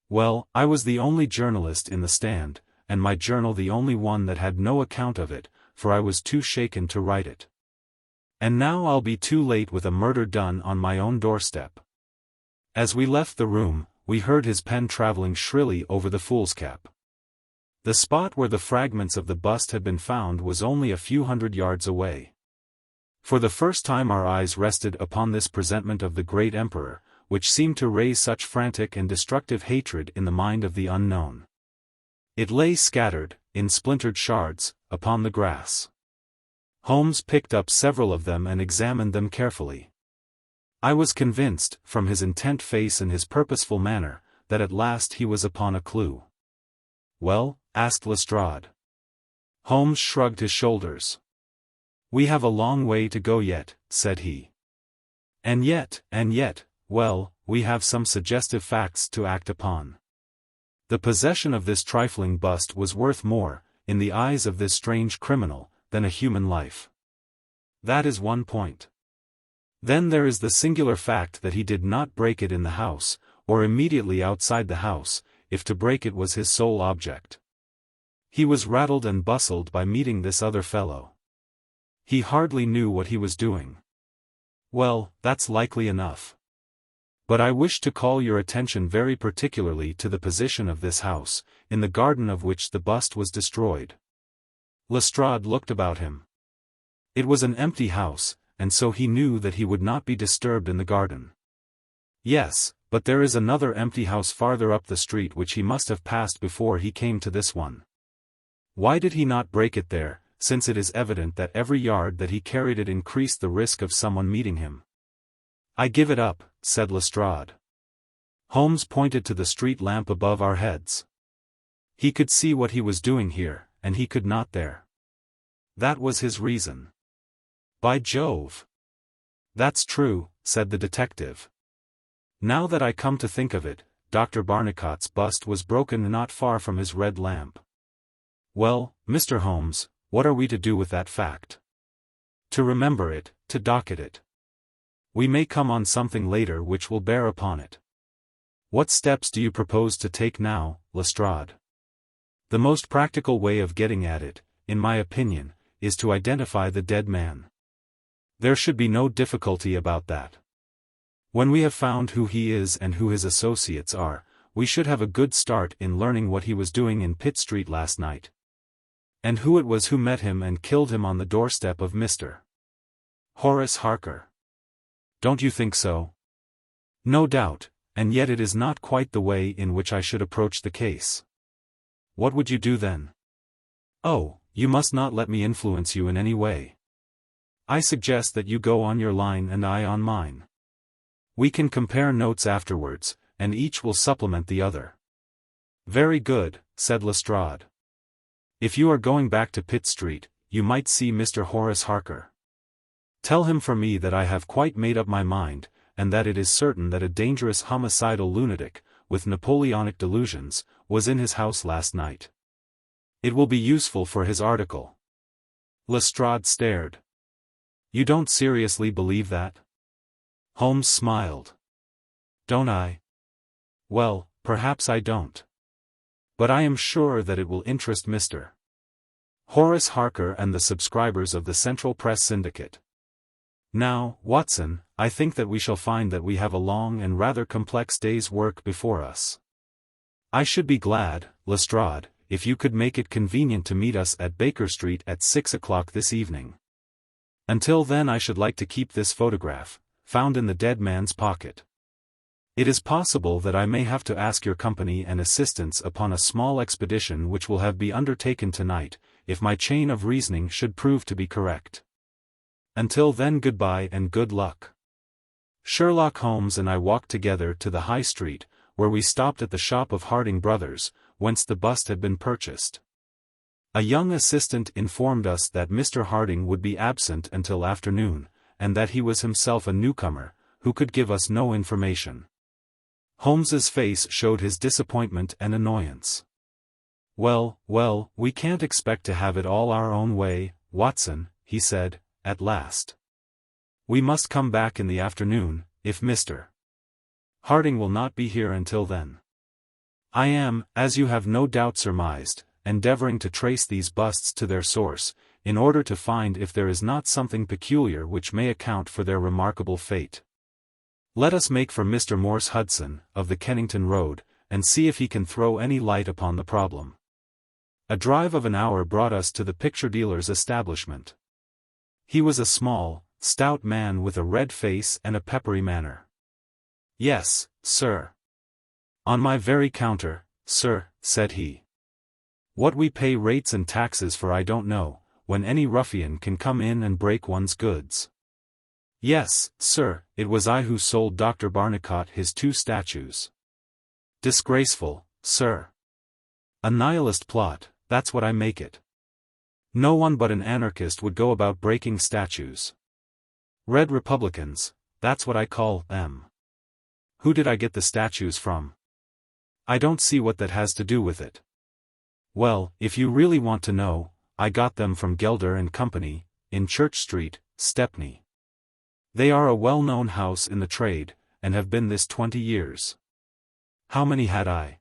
Well, I was the only journalist in the Stand, and my journal the only one that had no account of it, for I was too shaken to write it. And now I'll be too late with a murder done on my own doorstep. As we left the room, we heard his pen travelling shrilly over the foolscap. The spot where the fragments of the bust had been found was only a few hundred yards away. For the first time our eyes rested upon this presentment of the great emperor, which seemed to raise such frantic and destructive hatred in the mind of the unknown. It lay scattered, in splintered shards, upon the grass. Holmes picked up several of them and examined them carefully. I was convinced, from his intent face and his purposeful manner, that at last he was upon a clue. Well? Asked Lestrade. Holmes shrugged his shoulders. We have a long way to go yet, said he. And yet, well, we have some suggestive facts to act upon. The possession of this trifling bust was worth more, in the eyes of this strange criminal, than a human life. That is one point. Then there is the singular fact that he did not break it in the house, or immediately outside the house, if to break it was his sole object. He was rattled and bustled by meeting this other fellow. He hardly knew what he was doing. Well, that's likely enough. But I wish to call your attention very particularly to the position of this house, in the garden of which the bust was destroyed. Lestrade looked about him. It was an empty house, and so he knew that he would not be disturbed in the garden. Yes, but there is another empty house farther up the street which he must have passed before he came to this one. Why did he not break it there, since it is evident that every yard that he carried it increased the risk of someone meeting him? I give it up, said Lestrade. Holmes pointed to the street lamp above our heads. He could see what he was doing here, and he could not there. That was his reason. By Jove! That's true, said the detective. Now that I come to think of it, Dr. Barnicott's bust was broken not far from his red lamp. Well, Mr. Holmes, what are we to do with that fact? To remember it, to docket it. We may come on something later which will bear upon it. What steps do you propose to take now, Lestrade? The most practical way of getting at it, in my opinion, is to identify the dead man. There should be no difficulty about that. When we have found who he is and who his associates are, we should have a good start in learning what he was doing in Pitt Street last night. And who it was who met him and killed him on the doorstep of Mr. Horace Harker. Don't you think so? No doubt, and yet it is not quite the way in which I should approach the case. What would you do then? Oh, you must not let me influence you in any way. I suggest that you go on your line and I on mine. We can compare notes afterwards, and each will supplement the other. Very good, said Lestrade. If you are going back to Pitt Street, you might see Mr. Horace Harker. Tell him for me that I have quite made up my mind, and that it is certain that a dangerous homicidal lunatic, with Napoleonic delusions, was in his house last night. It will be useful for his article." Lestrade stared. "You don't seriously believe that?" Holmes smiled. "Don't I? Well, perhaps I don't. But I am sure that it will interest Mr. Horace Harker and the subscribers of the Central Press Syndicate. Now, Watson, I think that we shall find that we have a long and rather complex day's work before us. I should be glad, Lestrade, if you could make it convenient to meet us at Baker Street at 6 o'clock this evening. Until then I should like to keep this photograph, found in the dead man's pocket. It is possible that I may have to ask your company and assistance upon a small expedition which will have be undertaken tonight, if my chain of reasoning should prove to be correct. Until then, goodbye and good luck." Sherlock Holmes and I walked together to the High Street, where we stopped at the shop of Harding Brothers, whence the bust had been purchased. A young assistant informed us that Mr. Harding would be absent until afternoon, and that he was himself a newcomer, who could give us no information. Holmes's face showed his disappointment and annoyance. Well, we can't expect to have it all our own way, Watson," he said, at last. "We must come back in the afternoon, if Mr. Harding will not be here until then. I am, as you have no doubt surmised, endeavoring to trace these busts to their source, in order to find if there is not something peculiar which may account for their remarkable fate. Let us make for Mr. Morse Hudson, of the Kennington Road, and see if he can throw any light upon the problem." A drive of an hour brought us to the picture dealer's establishment. He was a small, stout man with a red face and a peppery manner. "Yes, sir. On my very counter, sir," said he. "What we pay rates and taxes for I don't know, when any ruffian can come in and break one's goods. Yes, sir, it was I who sold Dr. Barnicot his 2 statues. Disgraceful, sir. A nihilist plot, that's what I make it. No one but an anarchist would go about breaking statues. Red Republicans, that's what I call them. Who did I get the statues from? I don't see what that has to do with it. Well, if you really want to know, I got them from Gelder and Company, in Church Street, Stepney. They are a well-known house in the trade, and have been this 20 years. How many had I?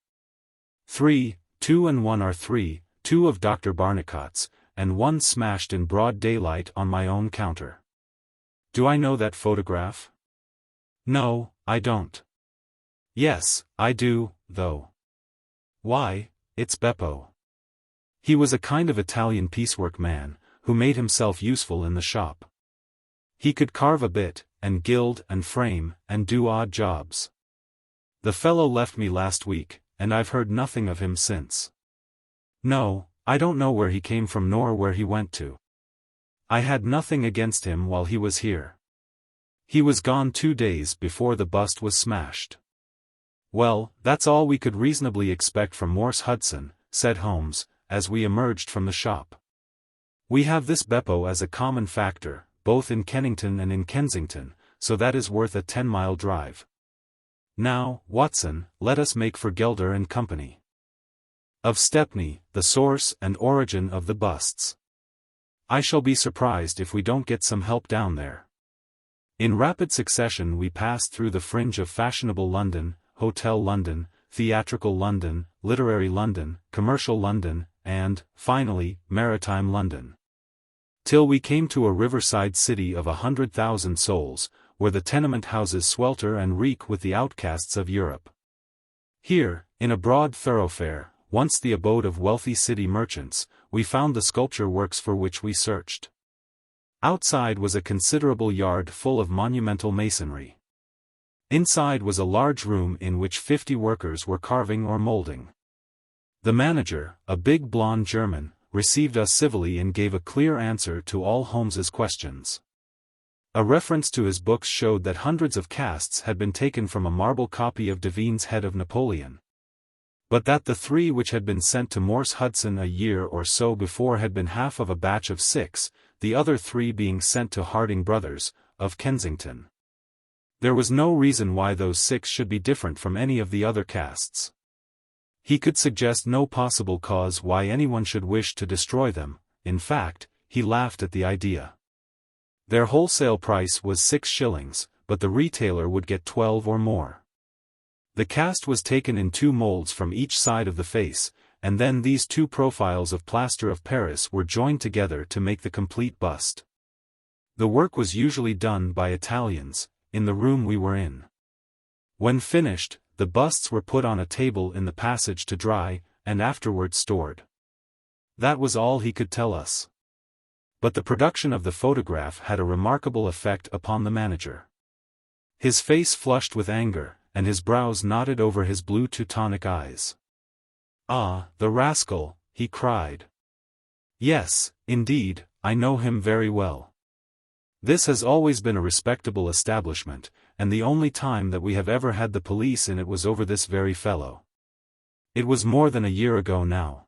3, 2 and 1 are 3, 2 of Dr. Barnicot's, and 1 smashed in broad daylight on my own counter. Do I know that photograph? No, I don't. Yes, I do, though. Why, it's Beppo. He was a kind of Italian piecework man, who made himself useful in the shop. He could carve a bit, and gild and frame, and do odd jobs. The fellow left me last week, and I've heard nothing of him since. No, I don't know where he came from nor where he went to. I had nothing against him while he was here. He was gone 2 days before the bust was smashed. Well, that's all we could reasonably expect from Morse Hudson, said Holmes, as we emerged from the shop. We have this Beppo as a common factor, both in Kennington and in Kensington, so that is worth a 10-mile drive. Now, Watson, let us make for Gelder and Company. Of Stepney, the source and origin of the busts. I shall be surprised if we don't get some help down there. In rapid succession we passed through the fringe of fashionable London, Hotel London, theatrical London, literary London, commercial London, and, finally, maritime London. Till we came to a riverside city of 100,000 souls, where the tenement houses swelter and reek with the outcasts of Europe. Here, in a broad thoroughfare, once the abode of wealthy city merchants, we found the sculpture works for which we searched. Outside was a considerable yard full of monumental masonry. Inside was a large room in which 50 workers were carving or molding. The manager, a big blonde German, received us civilly and gave a clear answer to all Holmes's questions. A reference to his books showed that hundreds of casts had been taken from a marble copy of Devine's Head of Napoleon. but that the 3 which had been sent to Morse Hudson a year or so before had been half of a batch of 6, the other 3 being sent to Harding Brothers, of Kensington. There was no reason why those 6 should be different from any of the other casts. He could suggest no possible cause why anyone should wish to destroy them. In fact, he laughed at the idea. Their wholesale price was 6 shillings, but the retailer would get 12 or more. The cast was taken in 2 molds from each side of the face, and then these 2 profiles of plaster of Paris were joined together to make the complete bust. The work was usually done by Italians, in the room we were in. When finished, the busts were put on a table in the passage to dry, and afterwards stored. That was all he could tell us. But the production of the photograph had a remarkable effect upon the manager. His face flushed with anger, and his brows knotted over his blue Teutonic eyes. "Ah, the rascal," he cried. "Yes, indeed, I know him very well. This has always been a respectable establishment, and the only time that we have ever had the police in it was over this very fellow. It was more than a year ago now.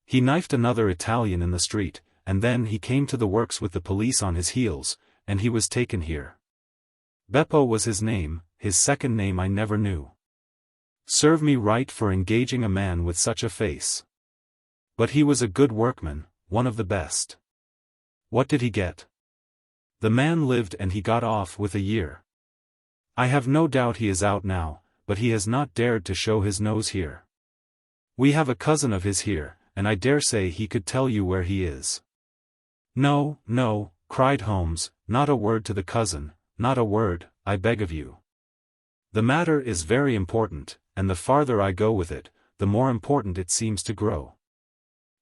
He knifed another Italian in the street, and then he came to the works with the police on his heels, and he was taken here. Beppo was his name, his second name I never knew. Serve me right for engaging a man with such a face. But he was a good workman, one of the best. What did he get? The man lived and he got off with a year. I have no doubt he is out now, but he has not dared to show his nose here. We have a cousin of his here, and I dare say he could tell you where he is." "No, no," cried Holmes, "not a word to the cousin, not a word, I beg of you. The matter is very important, and the farther I go with it, the more important it seems to grow.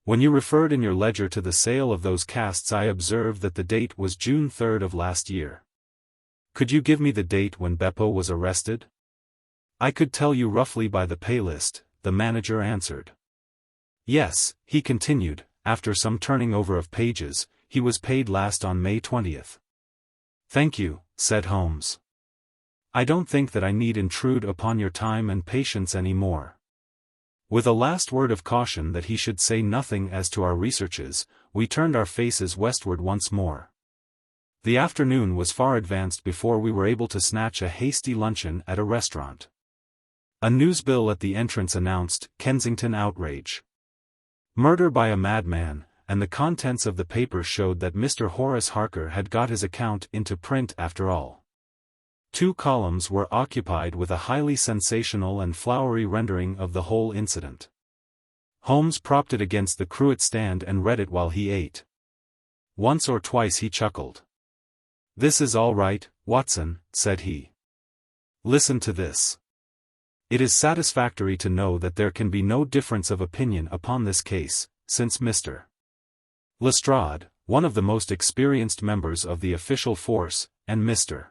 When you referred in your ledger to the sale of those casts, I observed that the date was June 3rd of last year. Could you give me the date when Beppo was arrested?" "I could tell you roughly by the pay list," the manager answered. "Yes," he continued, after some turning over of pages, "he was paid last on May 20th. "Thank you," said Holmes. "I don't think that I need intrude upon your time and patience any more." With a last word of caution that he should say nothing as to our researches, we turned our faces westward once more. The afternoon was far advanced before we were able to snatch a hasty luncheon at a restaurant. A newsbill at the entrance announced, "Kensington Outrage. Murder by a madman," and the contents of the paper showed that Mr. Horace Harker had got his account into print after all. 2 columns were occupied with a highly sensational and flowery rendering of the whole incident. Holmes propped it against the cruet stand and read it while he ate. Once or twice he chuckled. "This is all right, Watson," said he. "Listen to this. It is satisfactory to know that there can be no difference of opinion upon this case, since Mr. Lestrade, one of the most experienced members of the official force, and Mr.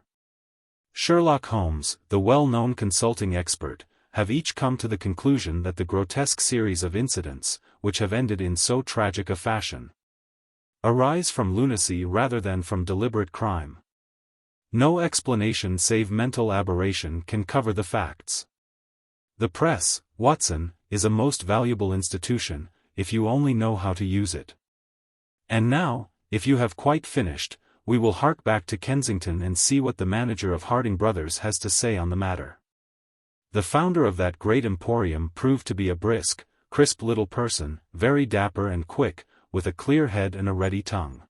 Sherlock Holmes, the well-known consulting expert, have each come to the conclusion that the grotesque series of incidents, which have ended in so tragic a fashion, arise from lunacy rather than from deliberate crime. No explanation save mental aberration can cover the facts. The press, Watson, is a most valuable institution, if you only know how to use it. And now, if you have quite finished, we will hark back to Kensington and see what the manager of Harding Brothers has to say on the matter. The founder of that great emporium proved to be a brisk, crisp little person, very dapper and quick, with a clear head and a ready tongue.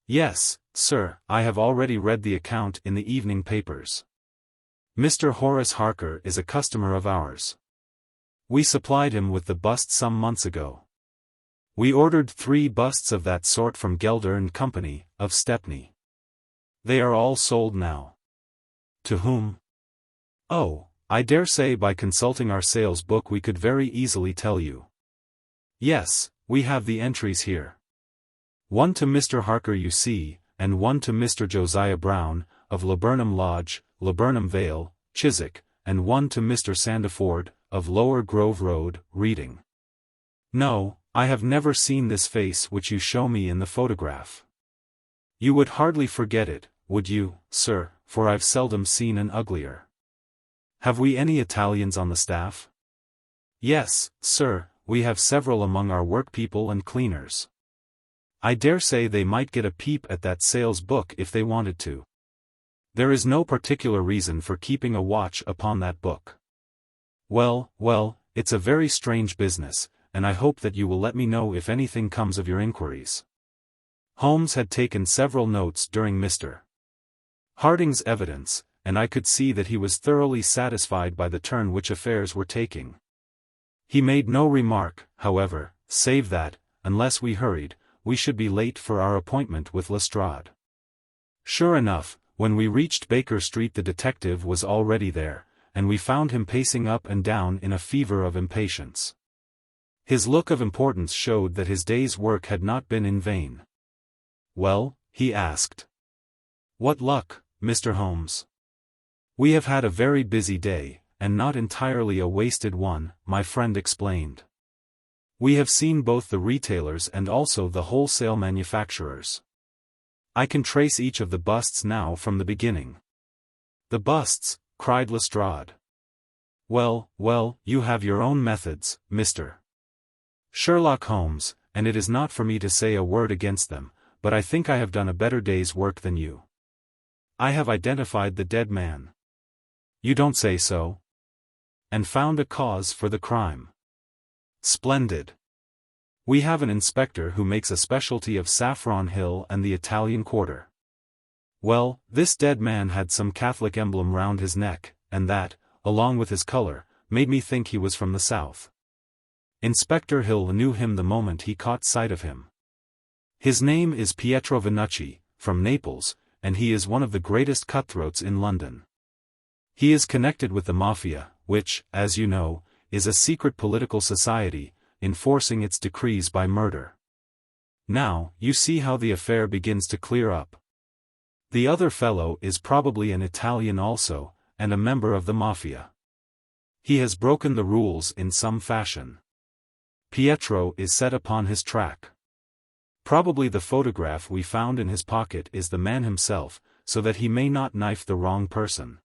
"Yes, sir, I have already read the account in the evening papers. Mr. Horace Harker is a customer of ours. We supplied him with the bust some months ago. We ordered 3 busts of that sort from Gelder and Company, of Stepney. They are all sold now." "To whom?" "Oh, I dare say by consulting our sales book we could very easily tell you. Yes, we have the entries here. One to Mr. Harker you see, and one to Mr. Josiah Brown, of Laburnum Lodge, Laburnum Vale, Chiswick, and one to Mr. Sandiford, of Lower Grove Road, Reading. No, I have never seen this face which you show me in the photograph. You would hardly forget it, would you, sir, for I've seldom seen an uglier. Have we any Italians on the staff?" Yes, sir, we have several among our workpeople and cleaners. I dare say they might get a peep at that sales book if they wanted to. There is no particular reason for keeping a watch upon that book. Well, it's a very strange business, and I hope that you will let me know if anything comes of your inquiries. Holmes had taken several notes during Mr. Harding's evidence, and I could see that he was thoroughly satisfied by the turn which affairs were taking. He made no remark, however, save that, unless we hurried, we should be late for our appointment with Lestrade. Sure enough, when we reached Baker Street the detective was already there, and we found him pacing up and down in a fever of impatience. His look of importance showed that his day's work had not been in vain. "Well?" he asked. "What luck, Mr. Holmes?" "We have had a very busy day, and not entirely a wasted one," my friend explained. "We have seen both the retailers and also the wholesale manufacturers. I can trace each of the busts now from the beginning." "The busts?" cried Lestrade. Well, you have your own methods, Mr. Sherlock Holmes, and it is not for me to say a word against them, but I think I have done a better day's work than you. I have identified the dead man." "You don't say so?" "And found a cause for the crime." "Splendid. We have an inspector who makes a specialty of Saffron Hill and the Italian Quarter. Well, this dead man had some Catholic emblem round his neck, and that, along with his color, made me think he was from the south. Inspector Hill knew him the moment he caught sight of him. His name is Pietro Vinucci, from Naples, and he is one of the greatest cutthroats in London. He is connected with the Mafia, which, as you know, is a secret political society, enforcing its decrees by murder. Now, you see how the affair begins to clear up. The other fellow is probably an Italian also, and a member of the Mafia. He has broken the rules in some fashion. Pietro is set upon his track. Probably the photograph we found in his pocket is the man himself, so that he may not knife the wrong person.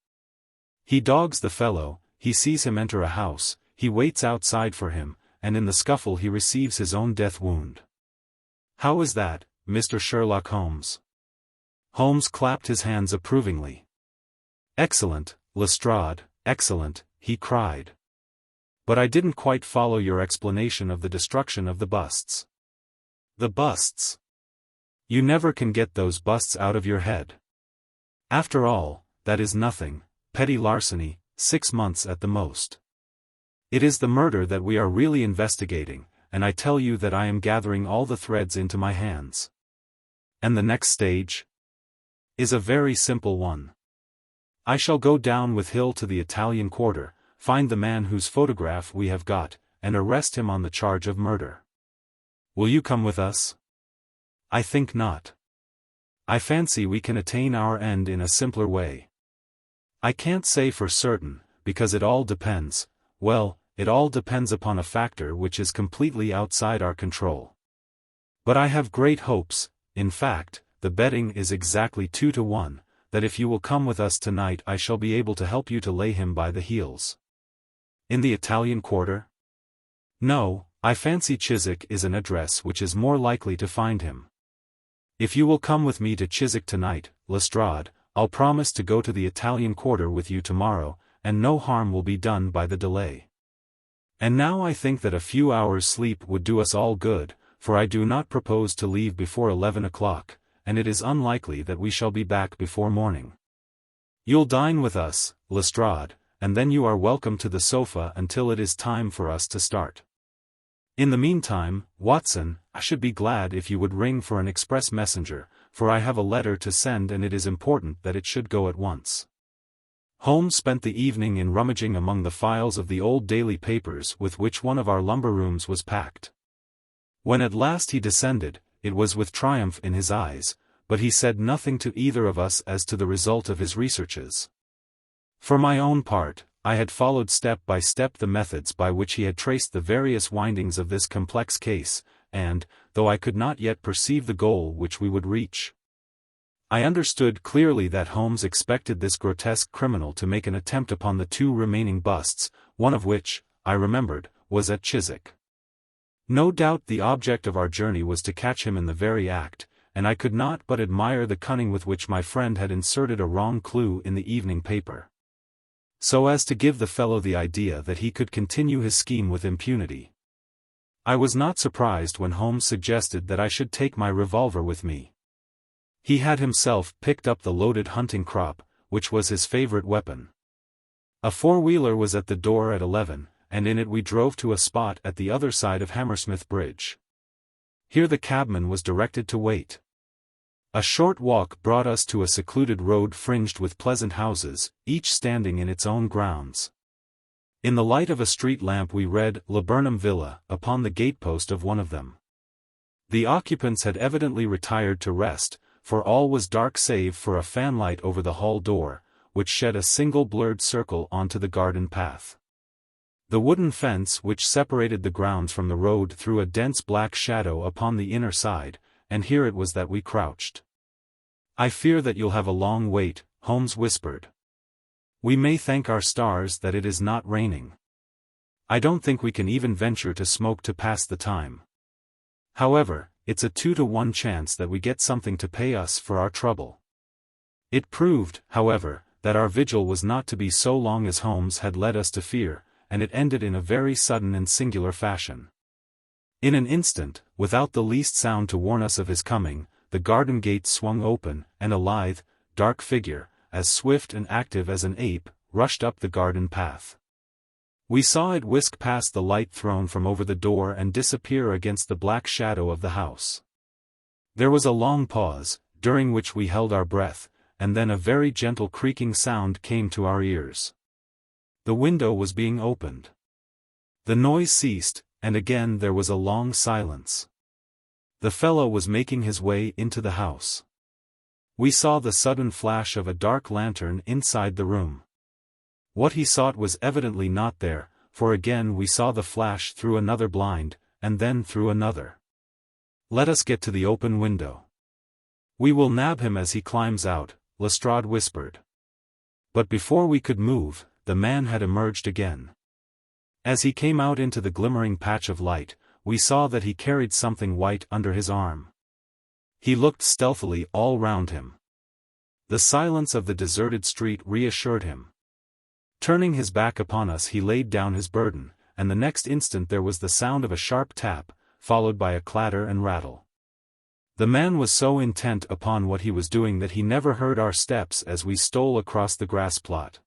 He dogs the fellow, he sees him enter a house, he waits outside for him, and in the scuffle he receives his own death wound. How is that, Mr. Sherlock Holmes?" Holmes clapped his hands approvingly. "Excellent, Lestrade, excellent," he cried. "But I didn't quite follow your explanation of the destruction of the busts." "The busts? You never can get those busts out of your head. After all, that is nothing, petty larceny, 6 months at the most. It is the murder that we are really investigating, and I tell you that I am gathering all the threads into my hands. And the next stage is a very simple one. I shall go down with Hill to the Italian Quarter, find the man whose photograph we have got, and arrest him on the charge of murder. Will you come with us?" "I think not. I fancy we can attain our end in a simpler way." "I can't say for certain, because it all depends, it all depends upon a factor which is completely outside our control. But I have great hopes, in fact, the betting is exactly 2-1, that if you will come with us tonight I shall be able to help you to lay him by the heels." "In the Italian Quarter?" "No, I fancy Chiswick is an address which is more likely to find him. If you will come with me to Chiswick tonight, Lestrade, I'll promise to go to the Italian Quarter with you tomorrow, and no harm will be done by the delay. And now I think that a few hours' sleep would do us all good, for I do not propose to leave before 11 o'clock, and it is unlikely that we shall be back before morning. You'll dine with us, Lestrade, and then you are welcome to the sofa until it is time for us to start. In the meantime, Watson, I should be glad if you would ring for an express messenger, for I have a letter to send and it is important that it should go at once." Holmes spent the evening in rummaging among the files of the old daily papers with which one of our lumber rooms was packed. When at last he descended, it was with triumph in his eyes, but he said nothing to either of us as to the result of his researches. For my own part, I had followed step by step the methods by which he had traced the various windings of this complex case, and, though I could not yet perceive the goal which we would reach, I understood clearly that Holmes expected this grotesque criminal to make an attempt upon the 2 remaining busts, one of which, I remembered, was at Chiswick. No doubt the object of our journey was to catch him in the very act, and I could not but admire the cunning with which my friend had inserted a wrong clue in the evening paper, so as to give the fellow the idea that he could continue his scheme with impunity. I was not surprised when Holmes suggested that I should take my revolver with me. He had himself picked up the loaded hunting crop, which was his favorite weapon. A four-wheeler was at the door at 11, and in it we drove to a spot at the other side of Hammersmith Bridge. Here the cabman was directed to wait. A short walk brought us to a secluded road fringed with pleasant houses, each standing in its own grounds. In the light of a street lamp we read "Laburnum Villa" upon the gatepost of one of them. The occupants had evidently retired to rest, for all was dark save for a fanlight over the hall door, which shed a single blurred circle onto the garden path. The wooden fence which separated the grounds from the road threw a dense black shadow upon the inner side, and here it was that we crouched. "I fear that you'll have a long wait," Holmes whispered. "We may thank our stars that it is not raining. I don't think we can even venture to smoke to pass the time. However, it's a 2-to-1 chance that we get something to pay us for our trouble." It proved, however, that our vigil was not to be so long as Holmes had led us to fear, and it ended in a very sudden and singular fashion. In an instant, without the least sound to warn us of his coming, the garden gate swung open, and a lithe, dark figure, as swift and active as an ape, rushed up the garden path. We saw it whisk past the light thrown from over the door and disappear against the black shadow of the house. There was a long pause, during which we held our breath, and then a very gentle creaking sound came to our ears. The window was being opened. The noise ceased, and again there was a long silence. The fellow was making his way into the house. We saw the sudden flash of a dark lantern inside the room. What he sought was evidently not there, for again we saw the flash through another blind, and then through another. "Let us get to the open window. We will nab him as he climbs out," Lestrade whispered. But before we could move, the man had emerged again. As he came out into the glimmering patch of light, we saw that he carried something white under his arm. He looked stealthily all round him. The silence of the deserted street reassured him. Turning his back upon us he laid down his burden, and the next instant there was the sound of a sharp tap, followed by a clatter and rattle. The man was so intent upon what he was doing that he never heard our steps as we stole across the grass plot.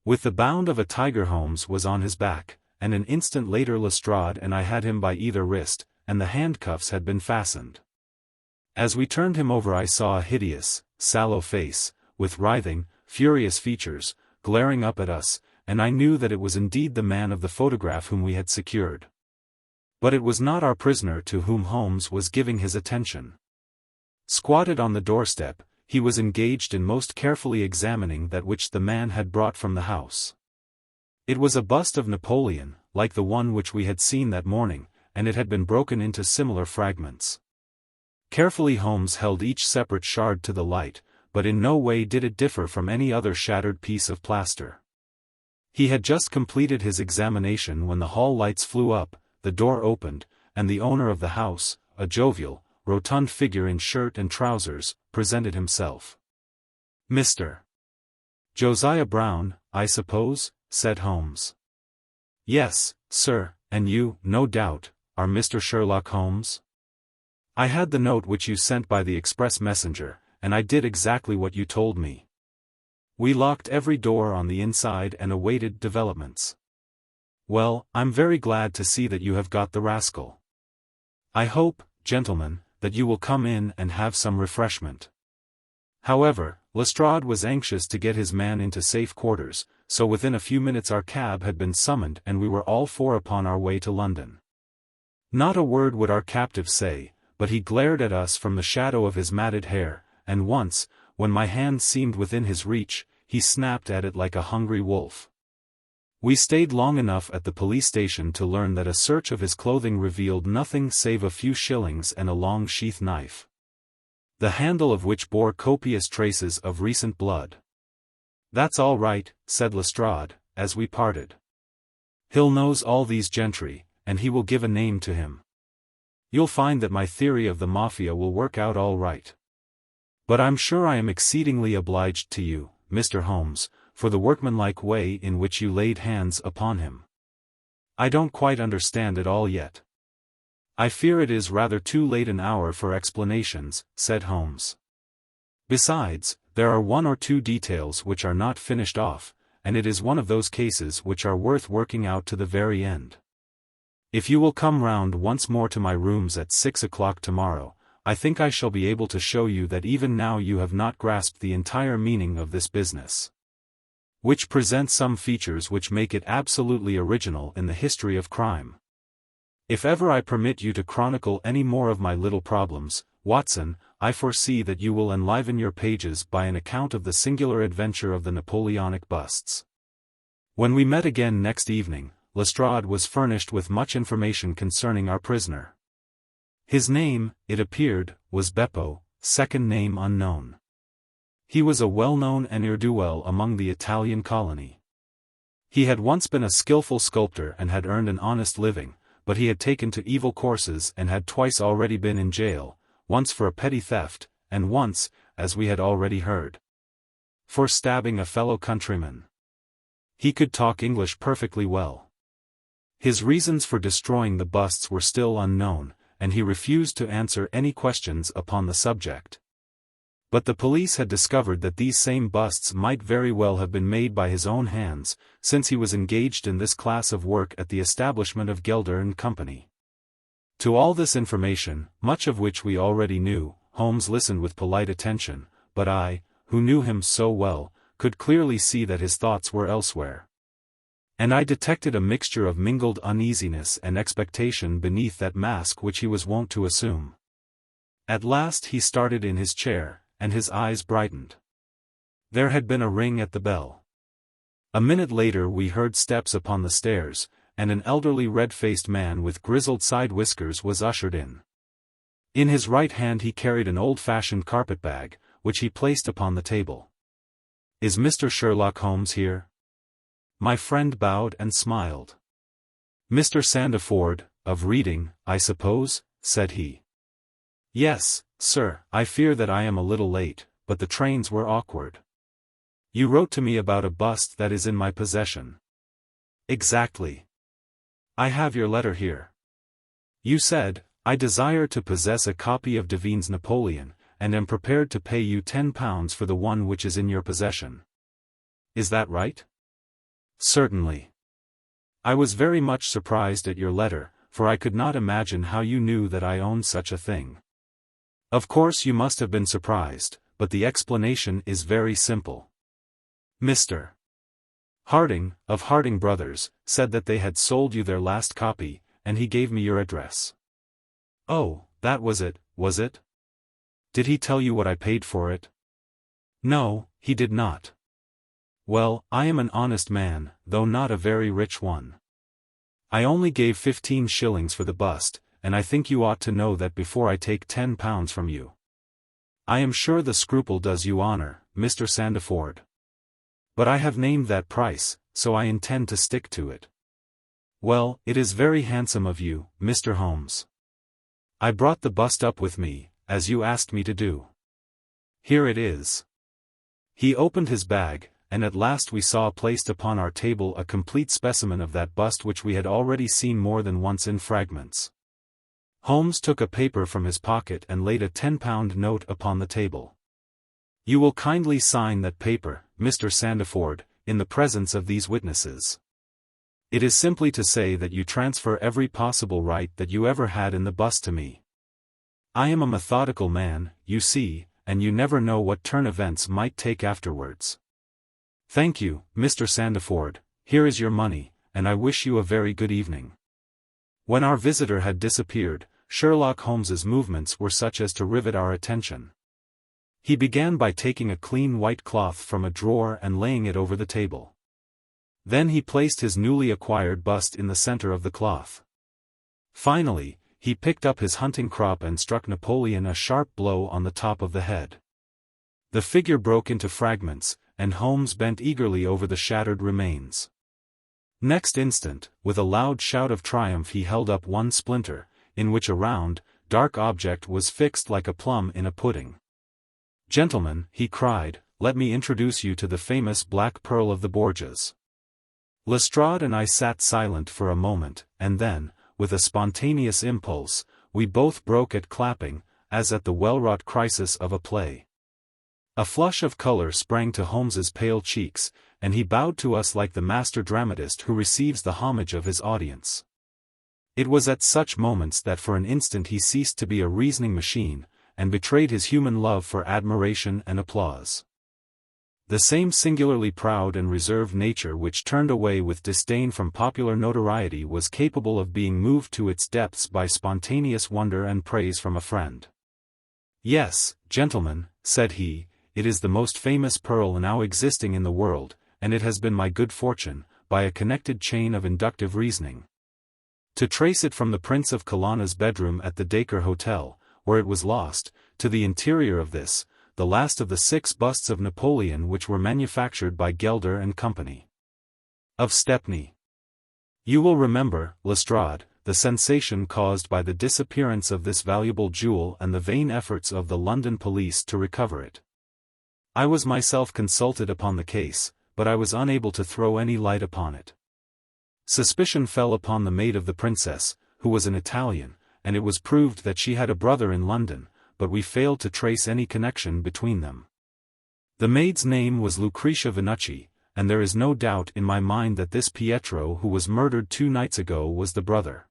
With the bound of a tiger Holmes was on his back, and an instant later Lestrade and I had him by either wrist, and the handcuffs had been fastened. As we turned him over I saw a hideous, sallow face, with writhing, furious features, glaring up at us, and I knew that it was indeed the man of the photograph whom we had secured. But it was not our prisoner to whom Holmes was giving his attention. Squatted on the doorstep, he was engaged in most carefully examining that which the man had brought from the house. It was a bust of Napoleon, like the one which we had seen that morning, and it had been broken into similar fragments. Carefully Holmes held each separate shard to the light, but in no way did it differ from any other shattered piece of plaster. He had just completed his examination when the hall lights flew up, the door opened, and the owner of the house, a jovial, rotund figure in shirt and trousers, presented himself. "Mr. Josiah Brown, I suppose," said Holmes. "Yes, sir, and you, no doubt, are Mr. Sherlock Holmes? I had the note which you sent by the express messenger, and I did exactly what you told me. We locked every door on the inside and awaited developments. Well, I'm very glad to see that you have got the rascal. I hope, gentlemen, that you will come in and have some refreshment." However, Lestrade was anxious to get his man into safe quarters, so within a few minutes our cab had been summoned and we were all four upon our way to London. Not a word would our captive say, but he glared at us from the shadow of his matted hair, and once, when my hand seemed within his reach, he snapped at it like a hungry wolf. We stayed long enough at the police station to learn that a search of his clothing revealed nothing save a few shillings and a long sheath knife, the handle of which bore copious traces of recent blood. "That's all right," said Lestrade, as we parted. He'll knows all these gentry, and he will give a name to him. You'll find that my theory of the Mafia will work out all right. But I'm sure I am exceedingly obliged to you, Mr. Holmes, for the workmanlike way in which you laid hands upon him. I don't quite understand it all yet. I fear it is rather too late an hour for explanations, said Holmes. Besides, there are one or two details which are not finished off, and it is one of those cases which are worth working out to the very end. If you will come round once more to my rooms at 6 o'clock tomorrow, I think I shall be able to show you that even now you have not grasped the entire meaning of this business, which presents some features which make it absolutely original in the history of crime. If ever I permit you to chronicle any more of my little problems, Watson, I foresee that you will enliven your pages by an account of the singular adventure of the Napoleonic busts. When we met again next evening, Lestrade was furnished with much information concerning our prisoner. His name, it appeared, was Beppo, second name unknown. He was a well-known ne'er-do-well among the Italian colony. He had once been a skilful sculptor and had earned an honest living, but he had taken to evil courses and had twice already been in jail, once for a petty theft, and once, as we had already heard, for stabbing a fellow countryman. He could talk English perfectly well. His reasons for destroying the busts were still unknown, and he refused to answer any questions upon the subject. But the police had discovered that these same busts might very well have been made by his own hands, since he was engaged in this class of work at the establishment of Gelder and Company. To all this information, much of which we already knew, Holmes listened with polite attention, but I, who knew him so well, could clearly see that his thoughts were elsewhere. And I detected a mixture of mingled uneasiness and expectation beneath that mask which he was wont to assume. At last he started in his chair, and his eyes brightened. There had been a ring at the bell. A minute later we heard steps upon the stairs, and an elderly red-faced man with grizzled side whiskers was ushered in. In his right hand he carried an old-fashioned carpet-bag, which he placed upon the table. "Is Mr. Sherlock Holmes here?" My friend bowed and smiled. "Mr. Sandiford, of Reading, I suppose?" said he. "Yes, sir, I fear that I am a little late, but the trains were awkward." "You wrote to me about a bust that is in my possession." "Exactly. I have your letter here. You said, 'I desire to possess a copy of Devine's Napoleon, and am prepared to pay you £10 for the one which is in your possession.' Is that right?" "Certainly. I was very much surprised at your letter, for I could not imagine how you knew that I owned such a thing." "Of course you must have been surprised, but the explanation is very simple. Mr. Harding, of Harding Brothers, said that they had sold you their last copy, and he gave me your address." "Oh, that was it, was it? Did he tell you what I paid for it?" "No, he did not." "Well, I am an honest man, though not a very rich one. I only gave 15 shillings for the bust, and I think you ought to know that before I take £10 from you. I am sure the scruple does you honor, Mr. Sandiford. But I have named that price, so I intend to stick to it." "Well, it is very handsome of you, Mr. Holmes. I brought the bust up with me, as you asked me to do. Here it is." He opened his bag, and at last we saw placed upon our table a complete specimen of that bust which we had already seen more than once in fragments. Holmes took a paper from his pocket and laid a £10 note upon the table. "You will kindly sign that paper, Mr. Sandiford, in the presence of these witnesses. It is simply to say that you transfer every possible right that you ever had in the bust to me. I am a methodical man, you see, and you never know what turn events might take afterwards. Thank you, Mr. Sandiford, here is your money, and I wish you a very good evening." When our visitor had disappeared, Sherlock Holmes's movements were such as to rivet our attention. He began by taking a clean white cloth from a drawer and laying it over the table. Then he placed his newly acquired bust in the center of the cloth. Finally, he picked up his hunting crop and struck Napoleon a sharp blow on the top of the head. The figure broke into fragments, and Holmes bent eagerly over the shattered remains. Next instant, with a loud shout of triumph he held up one splinter, in which a round, dark object was fixed like a plum in a pudding. "Gentlemen," he cried, "let me introduce you to the famous Black Pearl of the Borgias." Lestrade and I sat silent for a moment, and then, with a spontaneous impulse, we both broke at clapping, as at the well-wrought crisis of a play. A flush of color sprang to Holmes's pale cheeks, and he bowed to us like the master dramatist who receives the homage of his audience. It was at such moments that for an instant he ceased to be a reasoning machine, and betrayed his human love for admiration and applause. The same singularly proud and reserved nature which turned away with disdain from popular notoriety was capable of being moved to its depths by spontaneous wonder and praise from a friend. "Yes, gentlemen," said he, "it is the most famous pearl now existing in the world, and it has been my good fortune, by a connected chain of inductive reasoning, to trace it from the Prince of Colonna's bedroom at the Dacre Hotel, where it was lost, to the interior of this, the last of the 6 busts of Napoleon which were manufactured by Gelder and Company, of Stepney. You will remember, Lestrade, the sensation caused by the disappearance of this valuable jewel and the vain efforts of the London police to recover it. I was myself consulted upon the case, but I was unable to throw any light upon it. Suspicion fell upon the maid of the princess, who was an Italian, and it was proved that she had a brother in London, but we failed to trace any connection between them. The maid's name was Lucretia Venucci, and there is no doubt in my mind that this Pietro who was murdered 2 nights ago was the brother.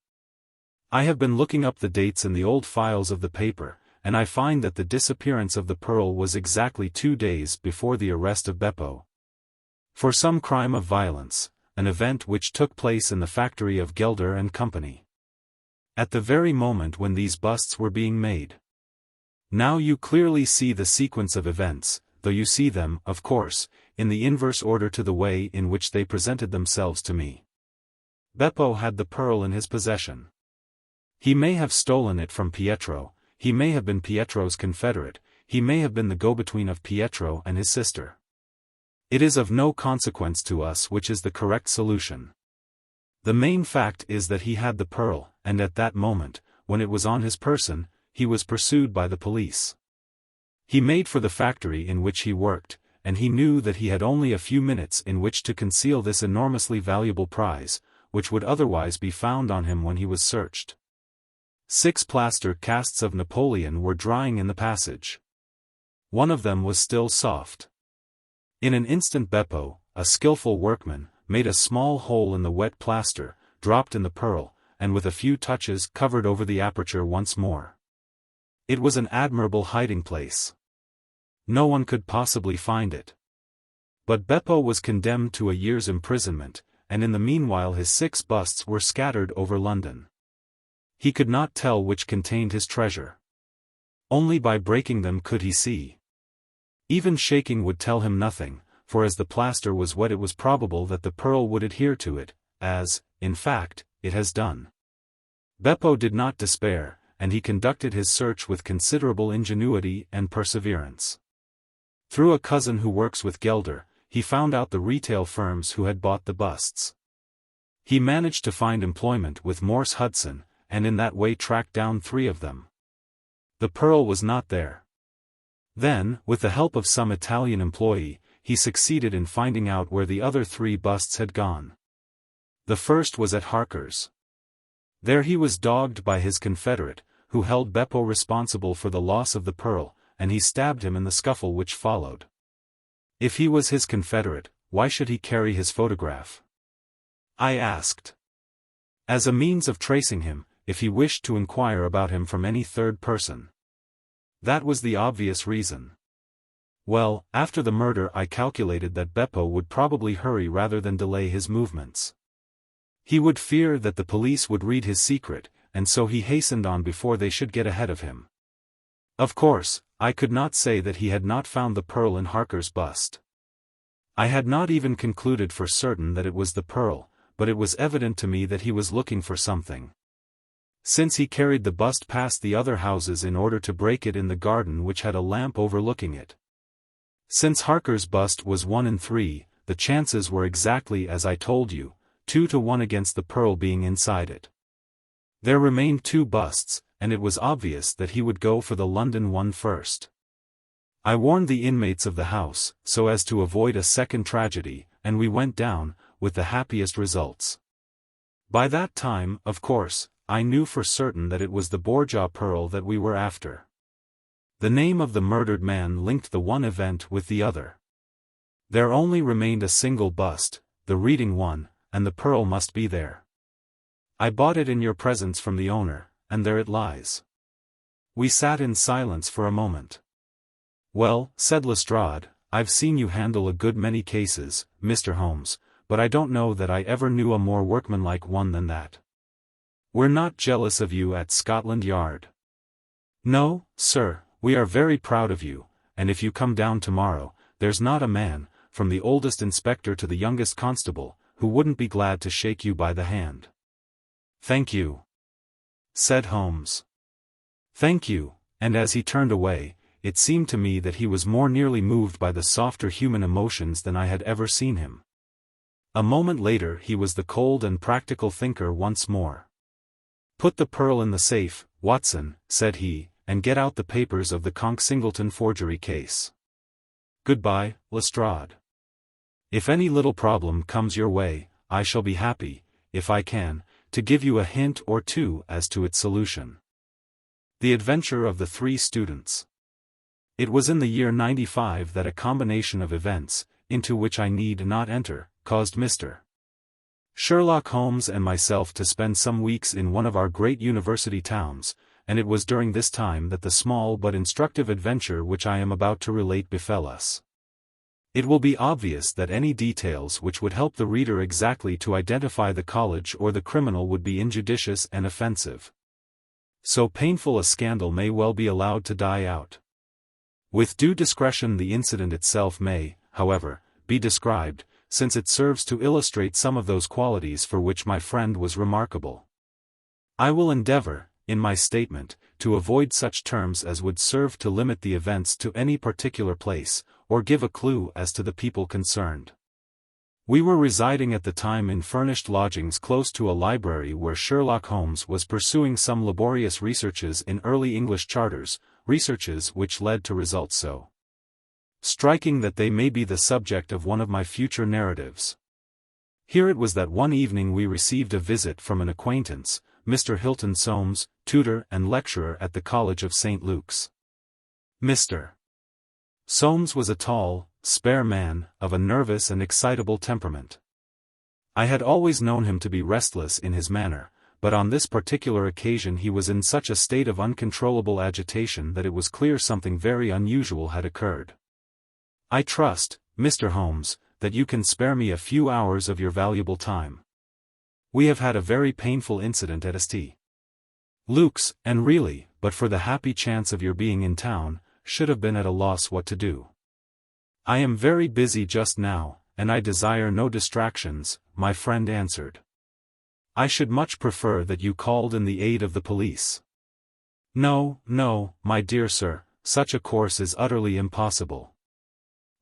I have been looking up the dates in the old files of the paper, and I find that the disappearance of the pearl was exactly 2 days before the arrest of Beppo, for some crime of violence, an event which took place in the factory of Gelder and Company, at the very moment when these busts were being made. Now you clearly see the sequence of events, though you see them, of course, in the inverse order to the way in which they presented themselves to me. Beppo had the pearl in his possession. He may have stolen it from Pietro, he may have been Pietro's confederate, he may have been the go-between of Pietro and his sister. It is of no consequence to us which is the correct solution. The main fact is that he had the pearl, and at that moment, when it was on his person, he was pursued by the police. He made for the factory in which he worked, and he knew that he had only a few minutes in which to conceal this enormously valuable prize, which would otherwise be found on him when he was searched. 6 plaster casts of Napoleon were drying in the passage. One of them was still soft. In an instant Beppo, a skillful workman, made a small hole in the wet plaster, dropped in the pearl, and with a few touches covered over the aperture once more. It was an admirable hiding place. No one could possibly find it. But Beppo was condemned to a year's imprisonment, and in the meanwhile his 6 busts were scattered over London. He could not tell which contained his treasure. Only by breaking them could he see. Even shaking would tell him nothing, for as the plaster was wet it was probable that the pearl would adhere to it, as, in fact, it has done. Beppo did not despair, and he conducted his search with considerable ingenuity and perseverance. Through a cousin who works with Gelder, he found out the retail firms who had bought the busts. He managed to find employment with Morse Hudson, and in that way tracked down 3 of them. The pearl was not there. Then, with the help of some Italian employee, he succeeded in finding out where the other 3 busts had gone. The first was at Harker's. There he was dogged by his confederate, who held Beppo responsible for the loss of the pearl, and he stabbed him in the scuffle which followed. If he was his confederate, why should he carry his photograph? I asked. As a means of tracing him, if he wished to inquire about him from any third person. That was the obvious reason. Well, after the murder I calculated that Beppo would probably hurry rather than delay his movements. He would fear that the police would read his secret, and so he hastened on before they should get ahead of him. Of course, I could not say that he had not found the pearl in Harker's bust. I had not even concluded for certain that it was the pearl, but it was evident to me that he was looking for something. Since he carried the bust past the other houses in order to break it in the garden which had a lamp overlooking it. Since Harker's bust was 1 in 3, the chances were exactly as I told you, 2-to-1 against the pearl being inside it. There remained 2 busts, and it was obvious that he would go for the London one first. I warned the inmates of the house, so as to avoid a second tragedy, and we went down, with the happiest results. By that time, of course, I knew for certain that it was the Borgia pearl that we were after. The name of the murdered man linked the one event with the other. There only remained a single bust, the reading one, and the pearl must be there. I bought it in your presence from the owner, and there it lies. We sat in silence for a moment. Well, said Lestrade, I've seen you handle a good many cases, Mr. Holmes, but I don't know that I ever knew a more workmanlike one than that. We're not jealous of you at Scotland Yard. No, sir, we are very proud of you, and if you come down tomorrow, there's not a man, from the oldest inspector to the youngest constable, who wouldn't be glad to shake you by the hand. Thank you, said Holmes. Thank you, and as he turned away, it seemed to me that he was more nearly moved by the softer human emotions than I had ever seen him. A moment later he was the cold and practical thinker once more. Put the pearl in the safe, Watson, said he, and get out the papers of the Conk Singleton forgery case. Goodbye, Lestrade. If any little problem comes your way, I shall be happy, if I can, to give you a hint or two as to its solution. The Adventure of the 3 Students. It was in the year 95 that a combination of events, into which I need not enter, caused Mr. Sherlock Holmes and myself to spend some weeks in one of our great university towns, and it was during this time that the small but instructive adventure which I am about to relate befell us. It will be obvious that any details which would help the reader exactly to identify the college or the criminal would be injudicious and offensive. So painful a scandal may well be allowed to die out. With due discretion the incident itself may, however, be described, since it serves to illustrate some of those qualities for which my friend was remarkable. I will endeavor, in my statement, to avoid such terms as would serve to limit the events to any particular place, or give a clue as to the people concerned. We were residing at the time in furnished lodgings close to a library where Sherlock Holmes was pursuing some laborious researches in early English charters, researches which led to results so striking that they may be the subject of one of my future narratives. Here it was that one evening we received a visit from an acquaintance, Mr. Hilton Soames, tutor and lecturer at the College of St. Luke's. Mr. Soames was a tall, spare man, of a nervous and excitable temperament. I had always known him to be restless in his manner, but on this particular occasion he was in such a state of uncontrollable agitation that it was clear something very unusual had occurred. I trust, Mr. Holmes, that you can spare me a few hours of your valuable time. We have had a very painful incident at St. Luke's, and really, but for the happy chance of your being in town, should have been at a loss what to do. I am very busy just now, and I desire no distractions, my friend answered. I should much prefer that you called in the aid of the police. No, no, my dear sir, such a course is utterly impossible.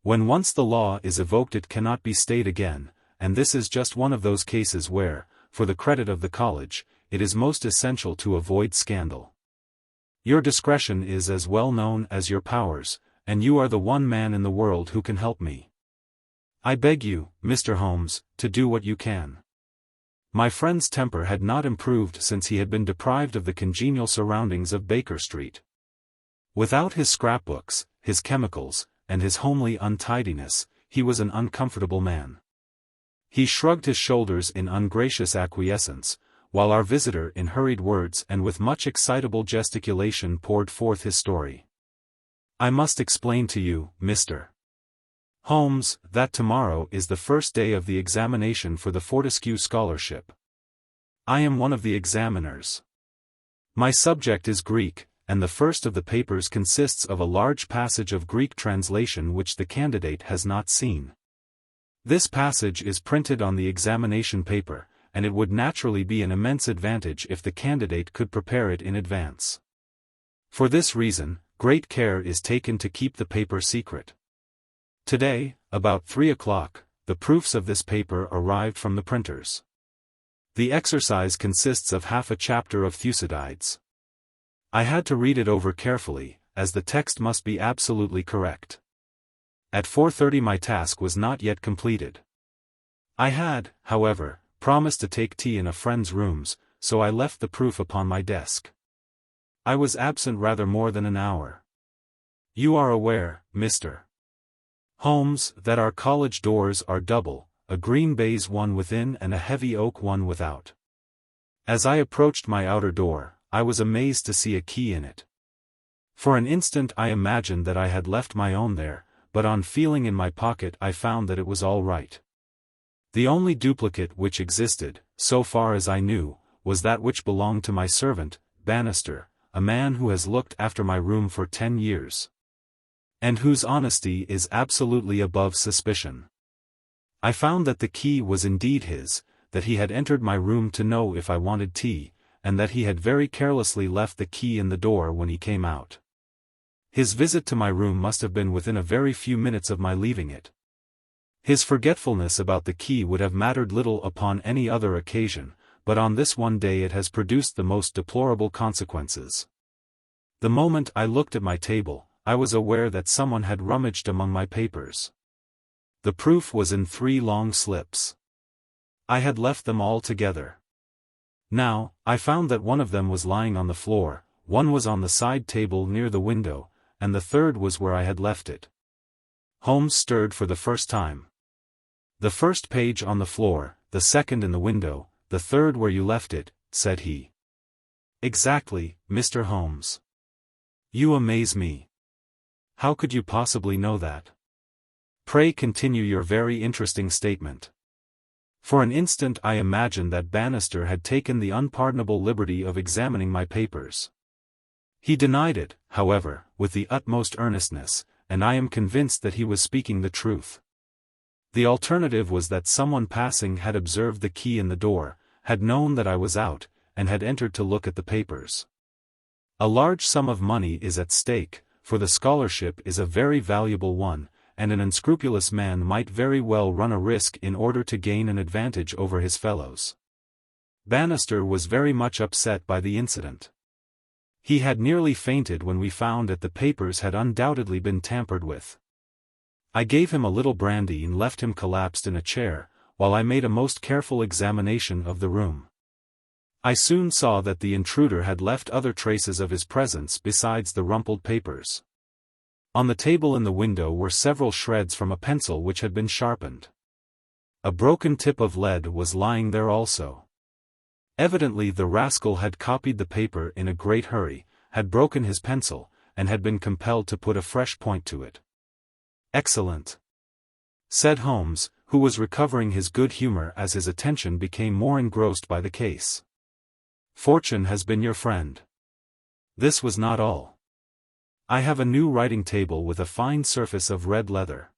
When once the law is evoked it cannot be stayed again, and this is just one of those cases where, for the credit of the college, it is most essential to avoid scandal. Your discretion is as well known as your powers, and you are the one man in the world who can help me. I beg you, Mr. Holmes, to do what you can. My friend's temper had not improved since he had been deprived of the congenial surroundings of Baker Street. Without his scrapbooks, his chemicals, and his homely untidiness, he was an uncomfortable man. He shrugged his shoulders in ungracious acquiescence, while our visitor in hurried words and with much excitable gesticulation poured forth his story. I must explain to you, Mr. Holmes, that tomorrow is the first day of the examination for the Fortescue Scholarship. I am one of the examiners. My subject is Greek, and the first of the papers consists of a large passage of Greek translation which the candidate has not seen. This passage is printed on the examination paper, and it would naturally be an immense advantage if the candidate could prepare it in advance. For this reason, great care is taken to keep the paper secret. Today, about 3 o'clock, the proofs of this paper arrived from the printers. The exercise consists of half a chapter of Thucydides. I had to read it over carefully, as the text must be absolutely correct. At 4:30 my task was not yet completed. I had, however, promised to take tea in a friend's rooms, so I left the proof upon my desk. I was absent rather more than an hour. You are aware, Mr. Holmes, that our college doors are double, a green baize one within and a heavy oak one without. As I approached my outer door, I was amazed to see a key in it. For an instant I imagined that I had left my own there, but on feeling in my pocket I found that it was all right. The only duplicate which existed, so far as I knew, was that which belonged to my servant, Bannister, a man who has looked after my room for 10 years. And whose honesty is absolutely above suspicion. I found that the key was indeed his, that he had entered my room to know if I wanted tea, and that he had very carelessly left the key in the door when he came out. His visit to my room must have been within a very few minutes of my leaving it. His forgetfulness about the key would have mattered little upon any other occasion, but on this one day it has produced the most deplorable consequences. The moment I looked at my table, I was aware that someone had rummaged among my papers. The proof was in 3 long slips. I had left them all together. Now, I found that one of them was lying on the floor, one was on the side table near the window, and the third was where I had left it. Holmes stirred for the first time. The first page on the floor, the second in the window, the third where you left it, said he. Exactly, Mr. Holmes. You amaze me. How could you possibly know that? Pray continue your very interesting statement. For an instant I imagined that Bannister had taken the unpardonable liberty of examining my papers. He denied it, however, with the utmost earnestness, and I am convinced that he was speaking the truth. The alternative was that someone passing had observed the key in the door, had known that I was out, and had entered to look at the papers. A large sum of money is at stake, for the scholarship is a very valuable one, and an unscrupulous man might very well run a risk in order to gain an advantage over his fellows. Bannister was very much upset by the incident. He had nearly fainted when we found that the papers had undoubtedly been tampered with. I gave him a little brandy and left him collapsed in a chair, while I made a most careful examination of the room. I soon saw that the intruder had left other traces of his presence besides the rumpled papers. On the table in the window were several shreds from a pencil which had been sharpened. A broken tip of lead was lying there also. Evidently the rascal had copied the paper in a great hurry, had broken his pencil, and had been compelled to put a fresh point to it. Excellent, said Holmes, who was recovering his good humor as his attention became more engrossed by the case. Fortune has been your friend. This was not all. I have a new writing table with a fine surface of red leather.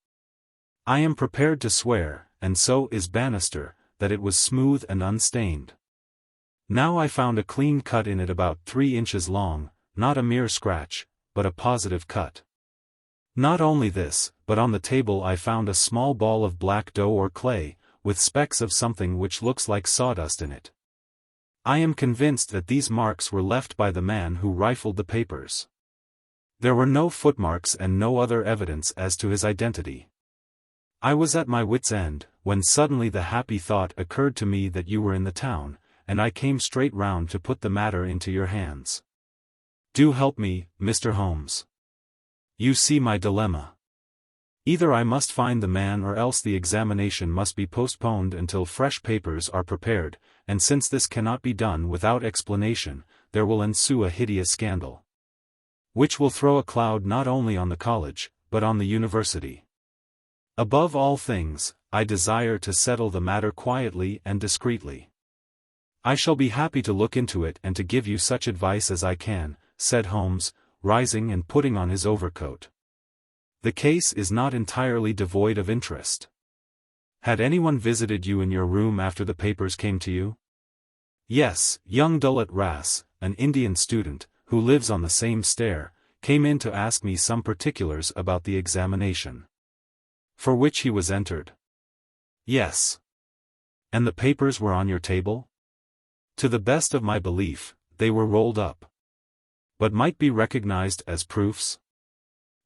I am prepared to swear, and so is Bannister, that it was smooth and unstained. Now I found a clean cut in it about 3 inches long, not a mere scratch, but a positive cut. Not only this, but on the table I found a small ball of black dough or clay, with specks of something which looks like sawdust in it. I am convinced that these marks were left by the man who rifled the papers. There were no footmarks and no other evidence as to his identity. I was at my wit's end, when suddenly the happy thought occurred to me that you were in the town, and I came straight round to put the matter into your hands. Do help me, Mr. Holmes. You see my dilemma. Either I must find the man or else the examination must be postponed until fresh papers are prepared, and since this cannot be done without explanation, there will ensue a hideous scandal, which will throw a cloud not only on the college, but on the university. Above all things, I desire to settle the matter quietly and discreetly. I shall be happy to look into it and to give you such advice as I can, said Holmes, rising and putting on his overcoat. The case is not entirely devoid of interest. Had anyone visited you in your room after the papers came to you? Yes, young Dullet Ras, an Indian student, who lives on the same stair, came in to ask me some particulars about the examination, for which he was entered. Yes. And the papers were on your table? To the best of my belief, they were rolled up. But might be recognized as proofs?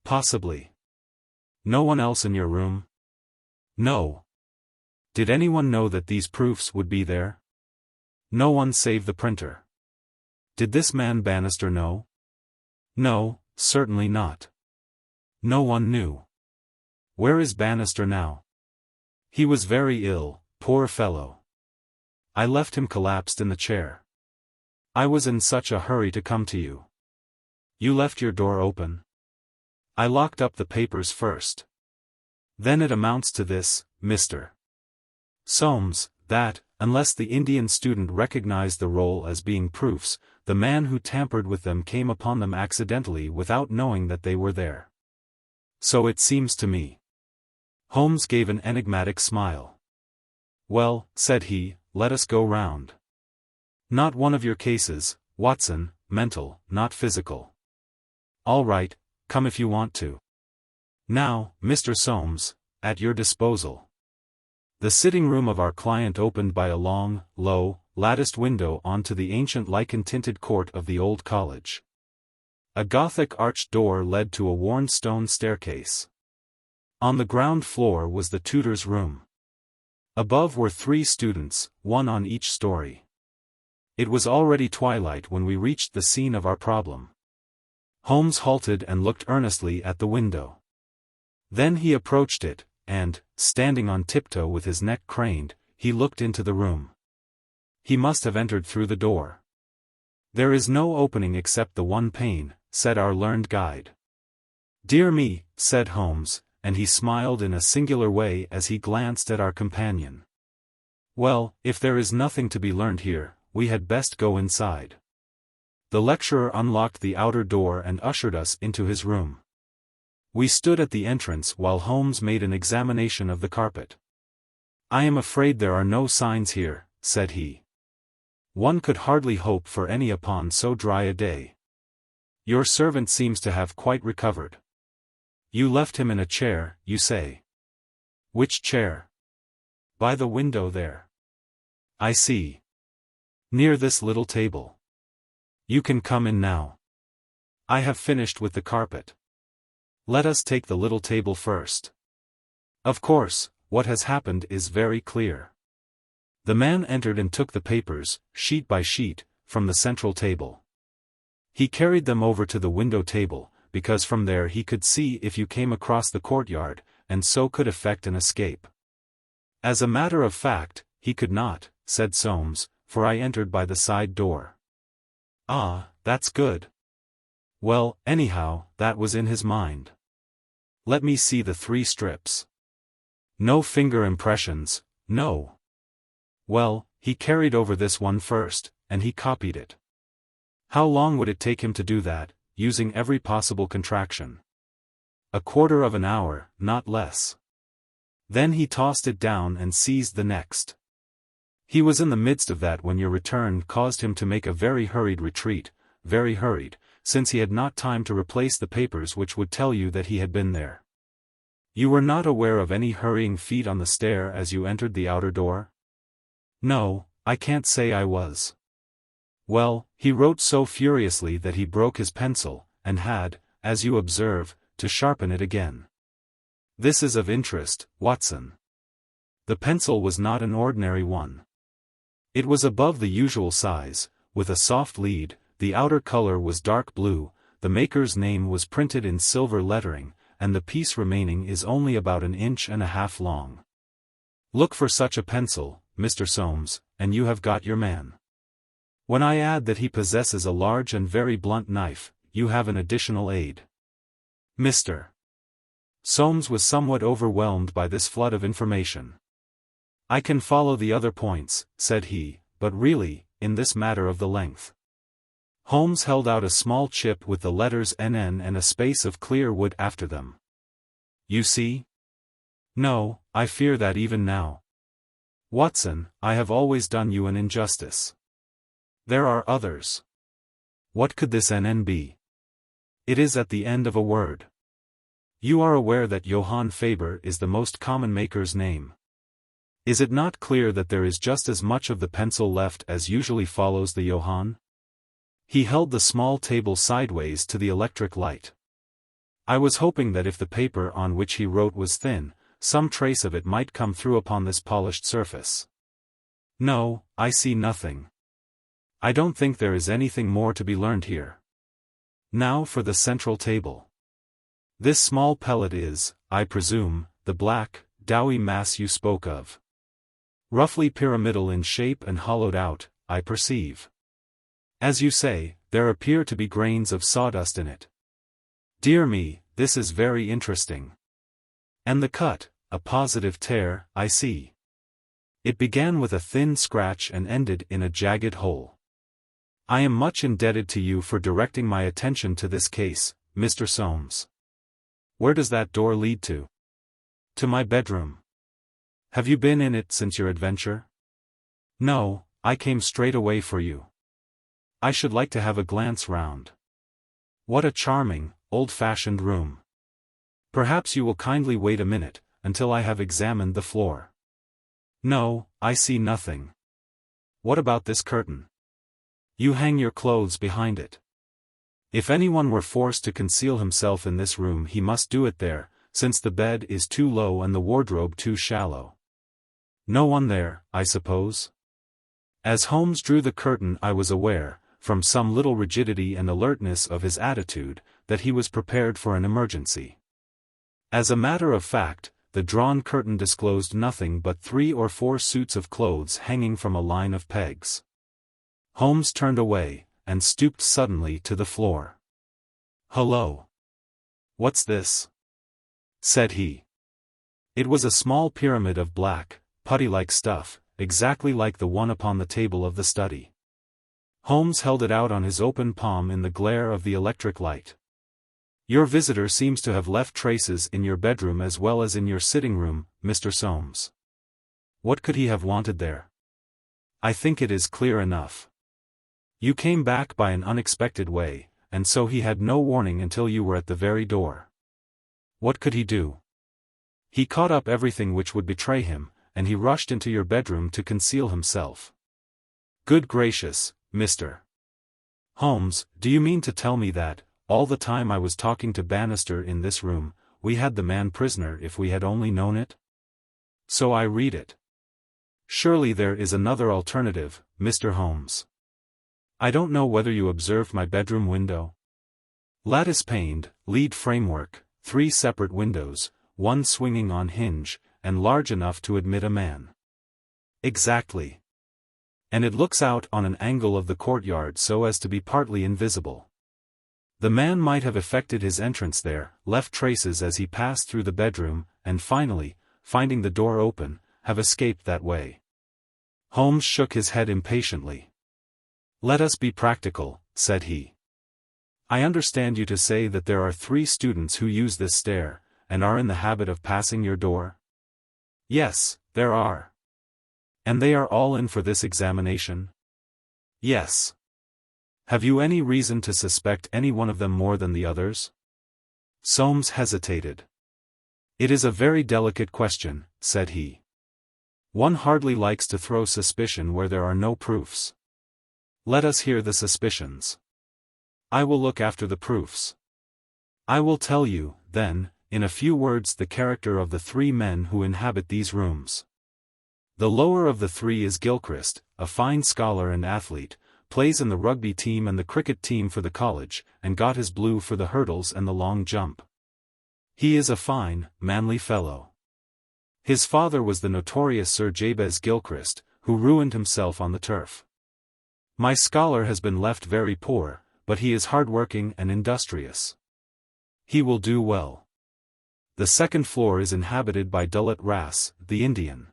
Possibly. No one else in your room? No. Did anyone know that these proofs would be there? No one save the printer. Did this man Bannister know? No, certainly not. No one knew. Where is Bannister now? He was very ill, poor fellow. I left him collapsed in the chair. I was in such a hurry to come to you. You left your door open? I locked up the papers first. Then it amounts to this, Mr. Soames, that, unless the Indian student recognized the roll as being proofs, the man who tampered with them came upon them accidentally without knowing that they were there. So it seems to me. Holmes gave an enigmatic smile. Well, said he, let us go round. Not one of your cases, Watson, mental, not physical. All right, come if you want to. Now, Mr. Soames, at your disposal. The sitting room of our client opened by a long, low, latticed window onto the ancient lichen-tinted court of the old college. A Gothic arched door led to a worn stone staircase. On the ground floor was the tutor's room. Above were 3 students, one on each story. It was already twilight when we reached the scene of our problem. Holmes halted and looked earnestly at the window. Then he approached it, and, standing on tiptoe with his neck craned, he looked into the room. He must have entered through the door. There is no opening except the one pane, said our learned guide. Dear me, said Holmes, and he smiled in a singular way as he glanced at our companion. Well, if there is nothing to be learned here, we had best go inside. The lecturer unlocked the outer door and ushered us into his room. We stood at the entrance while Holmes made an examination of the carpet. I am afraid there are no signs here, said he. One could hardly hope for any upon so dry a day. Your servant seems to have quite recovered. You left him in a chair, you say. Which chair? By the window there. I see. Near this little table. You can come in now. I have finished with the carpet. Let us take the little table first. Of course, what has happened is very clear. The man entered and took the papers, sheet by sheet, from the central table. He carried them over to the window table, because from there he could see if you came across the courtyard, and so could effect an escape. As a matter of fact, he could not, said Soames, for I entered by the side door. Ah, that's good. Well, anyhow, that was in his mind. Let me see the 3 strips. No finger impressions, no. Well, he carried over this one first, and he copied it. How long would it take him to do that, using every possible contraction? A quarter of an hour, not less. Then he tossed it down and seized the next. He was in the midst of that when your return caused him to make a very hurried retreat, very hurried, since he had not time to replace the papers which would tell you that he had been there. You were not aware of any hurrying feet on the stair as you entered the outer door? No, I can't say I was. Well, he wrote so furiously that he broke his pencil, and had, as you observe, to sharpen it again. This is of interest, Watson. The pencil was not an ordinary one. It was above the usual size, with a soft lead, the outer color was dark blue, the maker's name was printed in silver lettering, and the piece remaining is only about 1.5 inches long. Look for such a pencil, Mr. Soames, and you have got your man. When I add that he possesses a large and very blunt knife, you have an additional aid. Mr. Soames was somewhat overwhelmed by this flood of information. I can follow the other points, said he, but really, in this matter of the length. Holmes held out a small chip with the letters NN and a space of clear wood after them. You see? No, I fear that even now. Watson, I have always done you an injustice. There are others. What could this NN be? It is at the end of a word. You are aware that Johann Faber is the most common maker's name. Is it not clear that there is just as much of the pencil left as usually follows the Johann? He held the small table sideways to the electric light. I was hoping that if the paper on which he wrote was thin, some trace of it might come through upon this polished surface. No, I see nothing. I don't think there is anything more to be learned here. Now for the central table. This small pellet is, I presume, the black, doughy mass you spoke of. Roughly pyramidal in shape and hollowed out, I perceive. As you say, there appear to be grains of sawdust in it. Dear me, this is very interesting. And the cut, a positive tear, I see. It began with a thin scratch and ended in a jagged hole. I am much indebted to you for directing my attention to this case, Mr. Soames. Where does that door lead to? To my bedroom. Have you been in it since your adventure? No, I came straight away for you. I should like to have a glance round. What a charming, old-fashioned room. Perhaps you will kindly wait a minute, until I have examined the floor. No, I see nothing. What about this curtain? You hang your clothes behind it. If anyone were forced to conceal himself in this room he must do it there, since the bed is too low and the wardrobe too shallow. No one there, I suppose? As Holmes drew the curtain I was aware, from some little rigidity and alertness of his attitude, that he was prepared for an emergency. As a matter of fact, the drawn curtain disclosed nothing but 3 or 4 suits of clothes hanging from a line of pegs. Holmes turned away, and stooped suddenly to the floor. "Hullo! What's this?" said he. It was a small pyramid of black, putty-like stuff, exactly like the one upon the table of the study. Holmes held it out on his open palm in the glare of the electric light. "Your visitor seems to have left traces in your bedroom as well as in your sitting room, Mr. Soames. What could he have wanted there? I think it is clear enough. You came back by an unexpected way, and so he had no warning until you were at the very door. What could he do? He caught up everything which would betray him, and he rushed into your bedroom to conceal himself. Good gracious, Mr. Holmes, do you mean to tell me that, all the time I was talking to Bannister in this room, we had the man prisoner if we had only known it? So I read it. Surely there is another alternative, Mr. Holmes. I don't know whether you observed my bedroom window. Lattice-paned, lead framework, 3 separate windows, one swinging on hinge, and large enough to admit a man. Exactly. And it looks out on an angle of the courtyard so as to be partly invisible. The man might have effected his entrance there, left traces as he passed through the bedroom, and finally, finding the door open, have escaped that way." Holmes shook his head impatiently. "Let us be practical," said he. "I understand you to say that there are 3 students who use this stair, and are in the habit of passing your door?" "Yes, there are." "And they are all in for this examination?" "Yes." "Have you any reason to suspect any one of them more than the others?" Soames hesitated. "It is a very delicate question," said he. "One hardly likes to throw suspicion where there are no proofs. Let us hear the suspicions. I will look after the proofs. I will tell you, then, in a few words the character of the 3 men who inhabit these rooms. The lower of the 3 is Gilchrist, a fine scholar and athlete, plays in the rugby team and the cricket team for the college, and got his blue for the hurdles and the long jump. He is a fine, manly fellow. His father was the notorious Sir Jabez Gilchrist, who ruined himself on the turf. My scholar has been left very poor, but he is hard-working and industrious. He will do well. The second floor is inhabited by Dullet Ras, the Indian.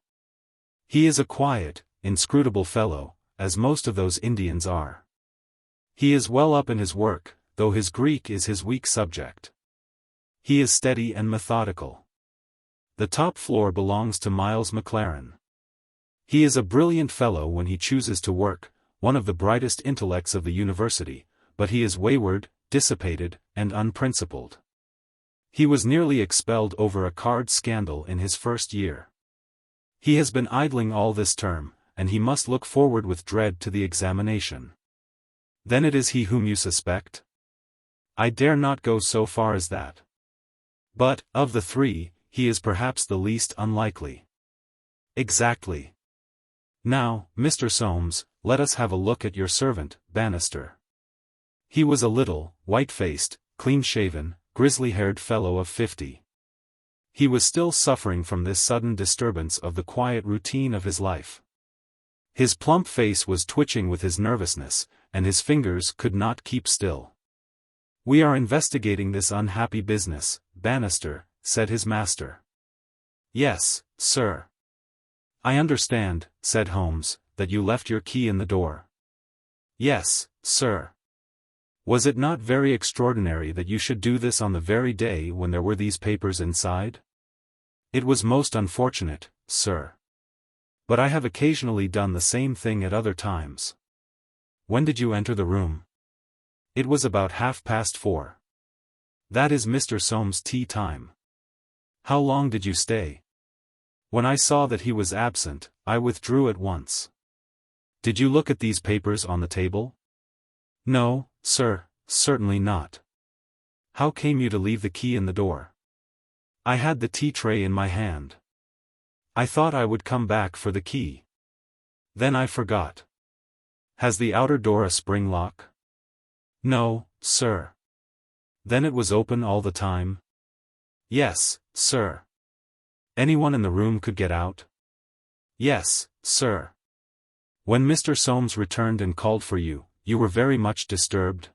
He is a quiet, inscrutable fellow, as most of those Indians are. He is well up in his work, though his Greek is his weak subject. He is steady and methodical. The top floor belongs to Miles Maclaren. He is a brilliant fellow when he chooses to work, one of the brightest intellects of the university, but he is wayward, dissipated, and unprincipled. He was nearly expelled over a card scandal in his first year. He has been idling all this term, and he must look forward with dread to the examination. Then it is he whom you suspect? I dare not go so far as that. But, of the three, he is perhaps the least unlikely. Exactly. Now, Mr. Soames, let us have a look at your servant, Bannister. He was a little, white-faced, clean-shaven, grizzly-haired fellow of 50. He was still suffering from this sudden disturbance of the quiet routine of his life. His plump face was twitching with his nervousness, and his fingers could not keep still. "We are investigating this unhappy business, Bannister," said his master. "Yes, sir." "I understand," said Holmes, "that you left your key in the door." "Yes, sir." "Was it not very extraordinary that you should do this on the very day when there were these papers inside?" "It was most unfortunate, sir. But I have occasionally done the same thing at other times." "When did you enter the room?" "It was about 4:30. "That is Mr. Soames' tea time." "How long did you stay?" "When I saw that he was absent, I withdrew at once." "Did you look at these papers on the table?" "No, sir, certainly not." "How came you to leave the key in the door?" "I had the tea tray in my hand. I thought I would come back for the key. Then I forgot." "Has the outer door a spring lock?" "No, sir." "Then it was open all the time?" "Yes, sir." "Anyone in the room could get out?" "Yes, sir." "When Mr. Soames returned and called for you, you were very much disturbed?"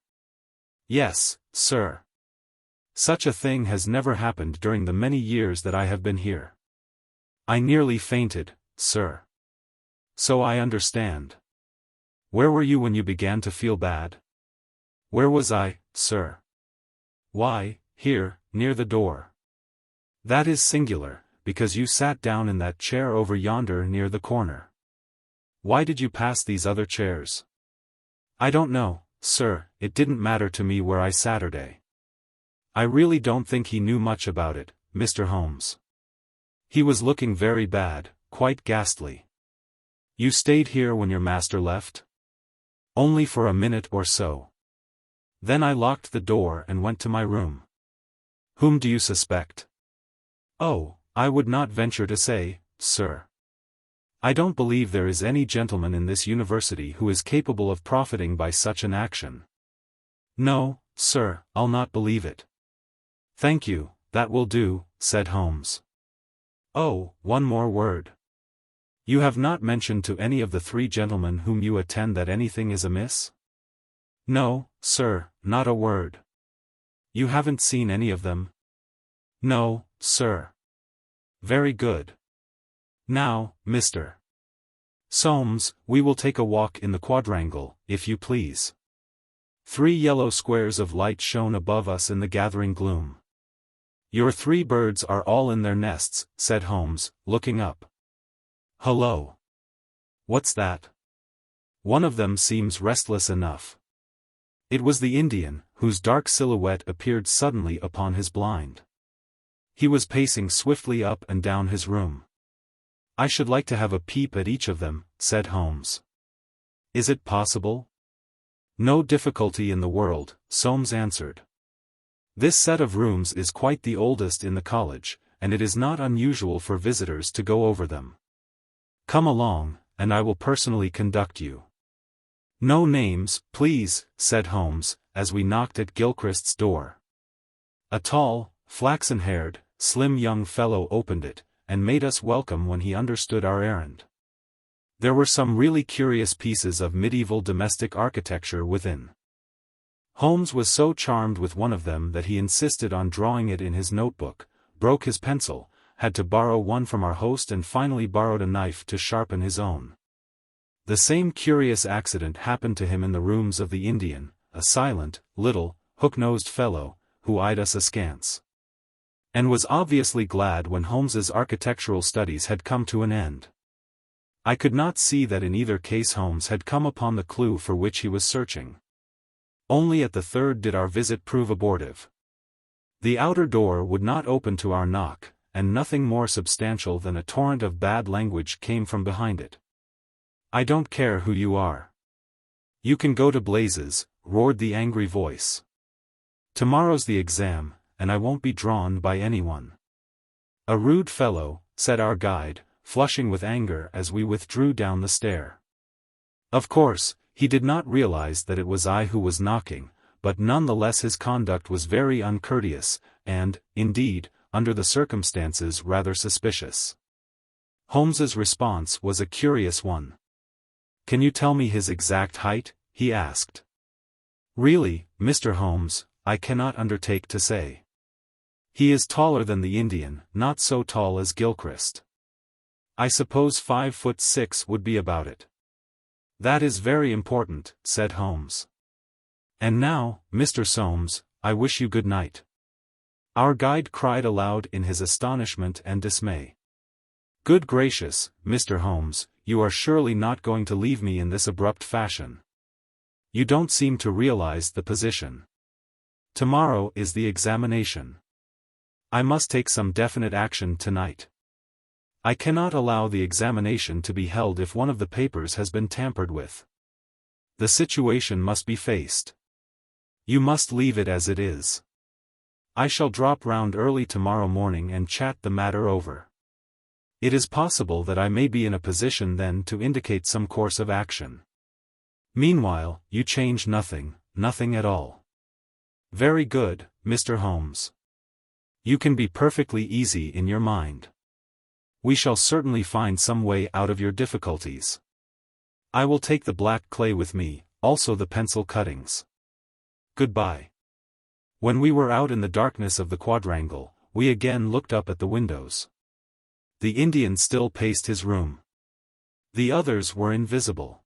"Yes, sir. Such a thing has never happened during the many years that I have been here. I nearly fainted, sir." "So I understand. Where were you when you began to feel bad?" "Where was I, sir?" "Why, here, near the door." "That is singular, because you sat down in that chair over yonder near the corner. Why did you pass these other chairs?" "I don't know, sir, it didn't matter to me where I Saturday." "I really don't think he knew much about it, Mr. Holmes. He was looking very bad, quite ghastly." "You stayed here when your master left?" "Only for a minute or so. Then I locked the door and went to my room." "Whom do you suspect?" "Oh, I would not venture to say, sir. I don't believe there is any gentleman in this university who is capable of profiting by such an action." "No, sir, I'll not believe it." "Thank you, that will do," said Holmes. "Oh, one more word. You have not mentioned to any of the three gentlemen whom you attend that anything is amiss?" "No, sir, not a word." "You haven't seen any of them?" "No, sir." "Very good. Now, Mr. Soames, we will take a walk in the quadrangle, if you please." 3 yellow squares of light shone above us in the gathering gloom. "Your 3 birds are all in their nests," said Holmes, looking up. "Hullo! What's that? One of them seems restless enough." It was the Indian, whose dark silhouette appeared suddenly upon his blind. He was pacing swiftly up and down his room. "I should like to have a peep at each of them," said Holmes. "Is it possible?" "No difficulty in the world," Soames answered. "This set of rooms is quite the oldest in the college, and it is not unusual for visitors to go over them. Come along, and I will personally conduct you." "No names, please," said Holmes, as we knocked at Gilchrist's door. A tall, flaxen-haired, slim young fellow opened it, and made us welcome when he understood our errand. There were some really curious pieces of medieval domestic architecture within. Holmes was so charmed with one of them that he insisted on drawing it in his notebook, broke his pencil, had to borrow one from our host and finally borrowed a knife to sharpen his own. The same curious accident happened to him in the rooms of the Indian, a silent, little, hook-nosed fellow, who eyed us askance, and was obviously glad when Holmes's architectural studies had come to an end. I could not see that in either case Holmes had come upon the clue for which he was searching. Only at the third did our visit prove abortive. The outer door would not open to our knock, and nothing more substantial than a torrent of bad language came from behind it. "I don't care who you are. You can go to blazes," roared the angry voice. "Tomorrow's the exam, and I won't be drawn by anyone." "A rude fellow," said our guide, flushing with anger as we withdrew down the stair. Of course, he did not realize that it was I who was knocking, but none the less his conduct was very uncourteous, and, indeed, under the circumstances rather suspicious. Holmes's response was a curious one. "Can you tell me his exact height?" he asked. "Really, Mr. Holmes, I cannot undertake to say. He is taller than the Indian, not so tall as Gilchrist. I suppose 5'6" would be about it." "That is very important," said Holmes. "And now, Mr. Soames, I wish you good night." Our guide cried aloud in his astonishment and dismay. "Good gracious, Mr. Holmes, you are surely not going to leave me in this abrupt fashion. You don't seem to realize the position. Tomorrow is the examination. I must take some definite action tonight. I cannot allow the examination to be held if one of the papers has been tampered with. The situation must be faced. You must leave it as it is. I shall drop round early tomorrow morning and chat the matter over. It is possible that I may be in a position then to indicate some course of action. Meanwhile, you change nothing, nothing at all." "Very good, Mr. Holmes. You can be perfectly easy in your mind. We shall certainly find some way out of your difficulties. I will take the black clay with me, also the pencil cuttings. Goodbye." When we were out in the darkness of the quadrangle, we again looked up at the windows. The Indian still paced his room. The others were invisible.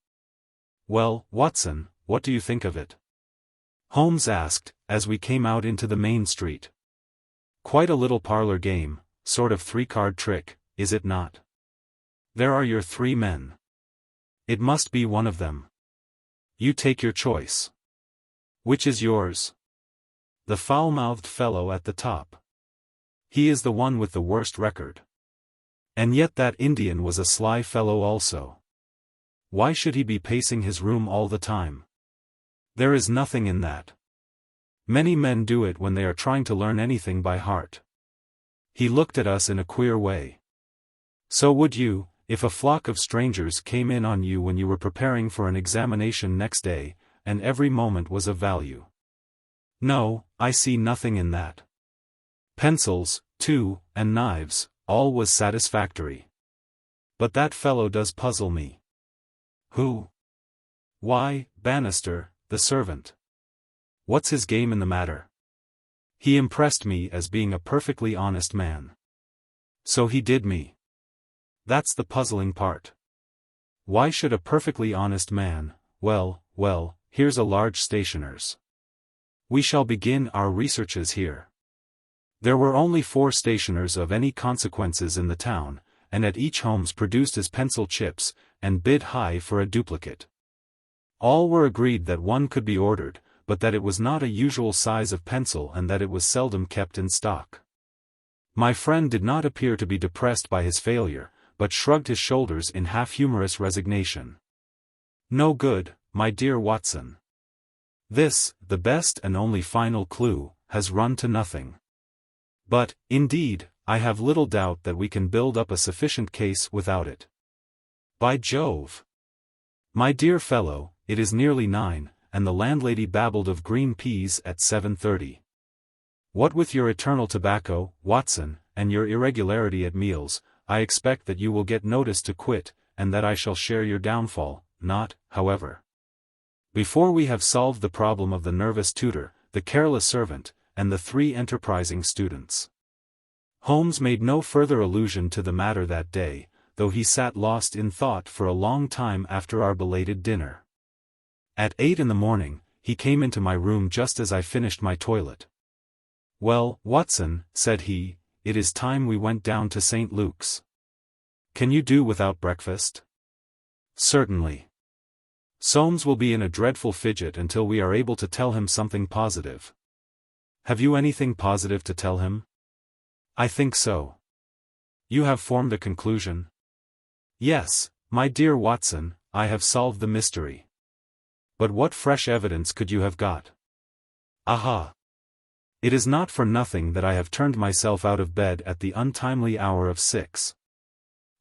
"Well, Watson, what do you think of it?" Holmes asked, as we came out into the main street. "Quite a little parlor game, sort of three-card trick, is it not? There are your 3 men. It must be one of them. You take your choice. Which is yours?" "The foul-mouthed fellow at the top. He is the one with the worst record. And yet that Indian was a sly fellow also. Why should he be pacing his room all the time? There is nothing in that. Many men do it when they are trying to learn anything by heart." He looked at us in a queer way. "So would you, if a flock of strangers came in on you when you were preparing for an examination next day, and every moment was of value?" "No, I see nothing in that. Pencils, too, and knives, all was satisfactory. But that fellow does puzzle me." "Who?" "Why, Bannister, the servant. What's his game in the matter? He impressed me as being a perfectly honest man." "So he did me. That's the puzzling part. Why should a perfectly honest man— well, here's a large stationer's. We shall begin our researches here." There were only 4 stationers of any consequences in the town, and at each Holmes produced his pencil chips, and bid high for a duplicate. All were agreed that one could be ordered, but that it was not a usual size of pencil and that it was seldom kept in stock. My friend did not appear to be depressed by his failure, but shrugged his shoulders in half-humorous resignation. "No good, my dear Watson. This, the best and only final clue, has run to nothing. But, indeed, I have little doubt that we can build up a sufficient case without it. By Jove! My dear fellow, it is nearly 9, and the landlady babbled of green peas at 7:30. What with your eternal tobacco, Watson, and your irregularity at meals, I expect that you will get notice to quit, and that I shall share your downfall, not, however, before we have solved the problem of the nervous tutor, the careless servant, and the 3 enterprising students." Holmes made no further allusion to the matter that day, though he sat lost in thought for a long time after our belated dinner. At 8 in the morning, he came into my room just as I finished my toilet. "Well, Watson," said he, "it is time we went down to St. Luke's. Can you do without breakfast?" "Certainly. Soames will be in a dreadful fidget until we are able to tell him something positive." "Have you anything positive to tell him?" "I think so. You have formed a conclusion? Yes, my dear Watson, I have solved the mystery. But what fresh evidence could you have got? Aha! It is not for nothing that I have turned myself out of bed at the untimely hour of 6.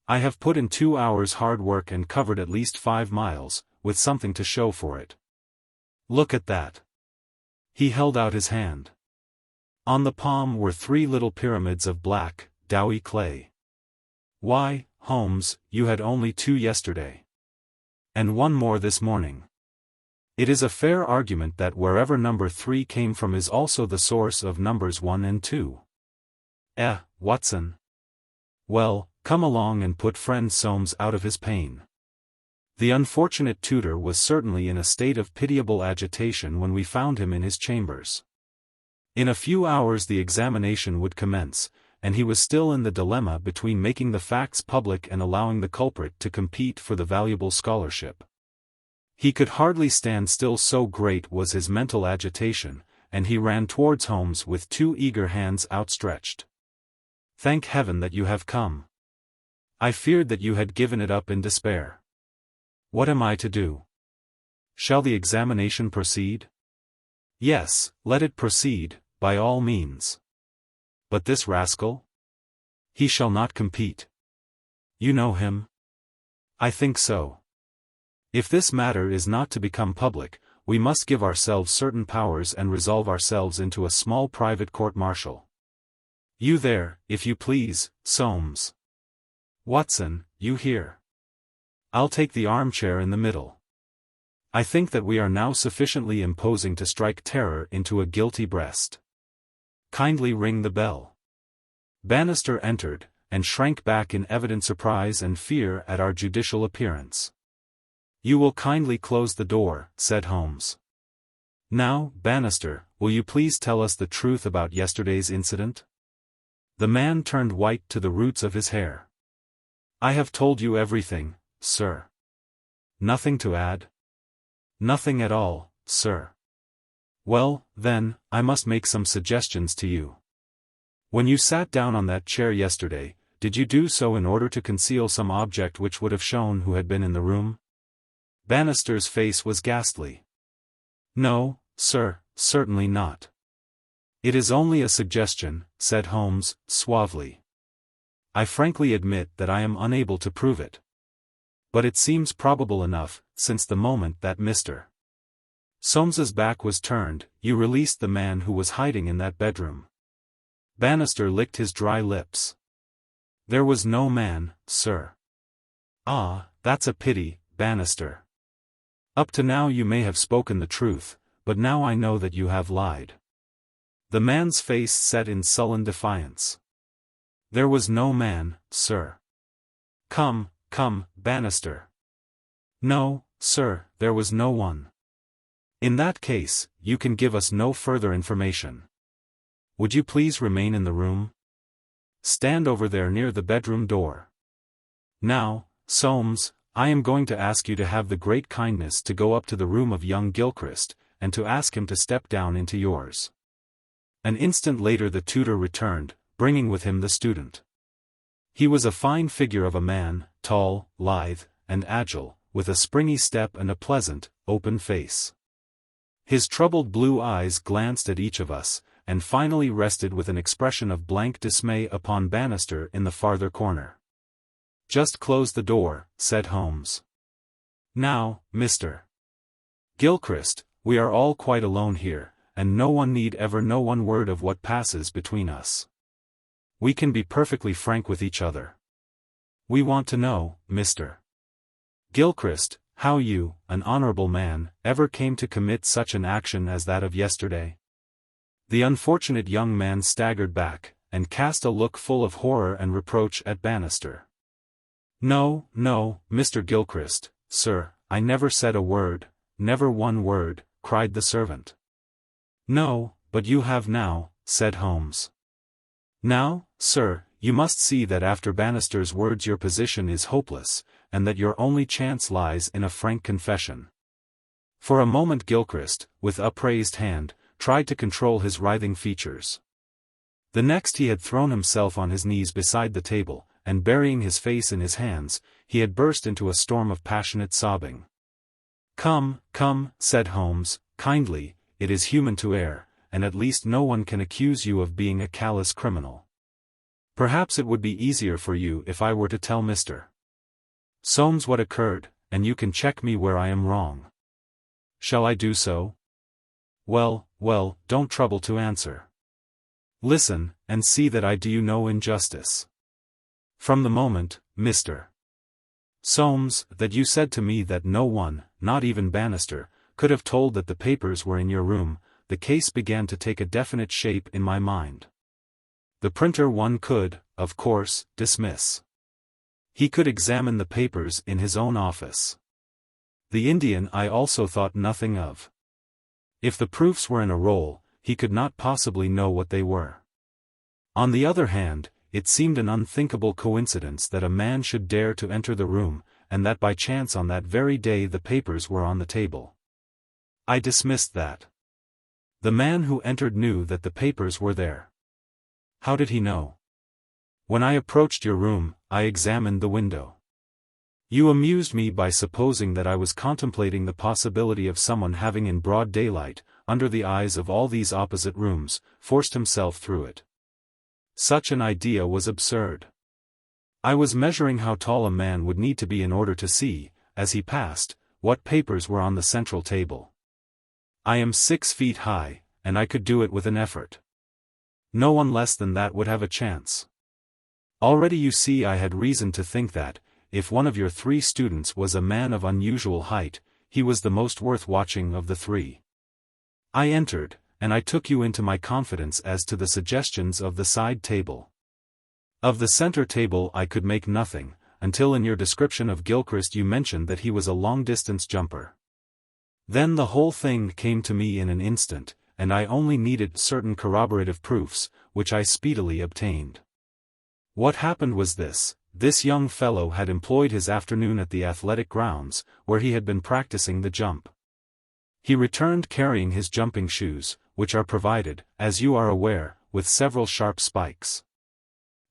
I have put in 2 hours hard work and covered at least 5 miles, with something to show for it. Look at that. He held out his hand. On the palm were 3 little pyramids of black, doughy clay. Why, Holmes, you had only 2 yesterday. And 1 more this morning. It is a fair argument that wherever number 3 came from is also the source of numbers 1 and 2. Watson. Well, come along and put friend Soames out of his pain. The unfortunate tutor was certainly in a state of pitiable agitation when we found him in his chambers. In a few hours the examination would commence, and he was still in the dilemma between making the facts public and allowing the culprit to compete for the valuable scholarship. He could hardly stand still, so great was his mental agitation, and he ran towards Holmes with 2 eager hands outstretched. Thank heaven that you have come. I feared that you had given it up in despair. What am I to do? Shall the examination proceed? Yes, let it proceed, by all means. But this rascal? He shall not compete. You know him? I think so. If this matter is not to become public, we must give ourselves certain powers and resolve ourselves into a small private court-martial. You there, if you please, Soames. Watson, you here. I'll take the armchair in the middle. I think that we are now sufficiently imposing to strike terror into a guilty breast. Kindly ring the bell. Bannister entered, and shrank back in evident surprise and fear at our judicial appearance. You will kindly close the door, said Holmes. Now, Bannister, will you please tell us the truth about yesterday's incident? The man turned white to the roots of his hair. I have told you everything, sir. Nothing to add? Nothing at all, sir. Well, then, I must make some suggestions to you. When you sat down on that chair yesterday, did you do so in order to conceal some object which would have shown who had been in the room? Bannister's face was ghastly. No, sir, certainly not. It is only a suggestion, said Holmes, suavely. I frankly admit that I am unable to prove it. But it seems probable enough, since the moment that Mr. Soames's back was turned, you released the man who was hiding in that bedroom. Bannister licked his dry lips. There was no man, sir. Ah, that's a pity, Bannister. Up to now you may have spoken the truth, but now I know that you have lied. The man's face set in sullen defiance. There was no man, sir. Come, Bannister. No, sir, there was no one. In that case, you can give us no further information. Would you please remain in the room? Stand over there near the bedroom door. Now, Soames, I am going to ask you to have the great kindness to go up to the room of young Gilchrist, and to ask him to step down into yours. An instant later the tutor returned, bringing with him the student. He was a fine figure of a man, tall, lithe, and agile, with a springy step and a pleasant, open face. His troubled blue eyes glanced at each of us, and finally rested with an expression of blank dismay upon Bannister in the farther corner. Just close the door, said Holmes. Now, Mr. Gilchrist, we are all quite alone here, and no one need ever know one word of what passes between us. We can be perfectly frank with each other. We want to know, Mr. Gilchrist, how you, an honorable man, ever came to commit such an action as that of yesterday. The unfortunate young man staggered back, and cast a look full of horror and reproach at Bannister. No, Mr. Gilchrist, sir, I never said a word, never one word, cried the servant. No, but you have now, said Holmes. Now, sir, you must see that after Bannister's words your position is hopeless, and that your only chance lies in a frank confession. For a moment Gilchrist, with upraised hand, tried to control his writhing features. The next he had thrown himself on his knees beside the table, and burying his face in his hands, he had burst into a storm of passionate sobbing. "Come, come," said Holmes, kindly, "it is human to err, and at least no one can accuse you of being a callous criminal. Perhaps it would be easier for you if I were to tell Mr. Soames what occurred, and you can check me where I am wrong. Shall I do so?" "Well, well, don't trouble to answer. Listen, and see that I do you no injustice. From the moment, Mr. Soames, that you said to me that no one, not even Bannister, could have told that the papers were in your room, the case began to take a definite shape in my mind. The printer one could, of course, dismiss. He could examine the papers in his own office. The Indian I also thought nothing of. If the proofs were in a roll, he could not possibly know what they were. On the other hand, it seemed an unthinkable coincidence that a man should dare to enter the room, and that by chance on that very day the papers were on the table. I dismissed that. The man who entered knew that the papers were there. How did he know? When I approached your room, I examined the window. You amused me by supposing that I was contemplating the possibility of someone having in broad daylight, under the eyes of all these opposite rooms, forced himself through it. Such an idea was absurd. I was measuring how tall a man would need to be in order to see, as he passed, what papers were on the central table. I am 6 feet high, and I could do it with an effort. No one less than that would have a chance. Already you see I had reason to think that, if one of your 3 students was a man of unusual height, he was the most worth watching of the 3. I entered, and I took you into my confidence as to the suggestions of the side table. Of the center table I could make nothing, until in your description of Gilchrist you mentioned that he was a long-distance jumper. Then the whole thing came to me in an instant, and I only needed certain corroborative proofs, which I speedily obtained. What happened was this young fellow had employed his afternoon at the athletic grounds, where he had been practicing the jump. He returned carrying his jumping shoes, which are provided, as you are aware, with several sharp spikes.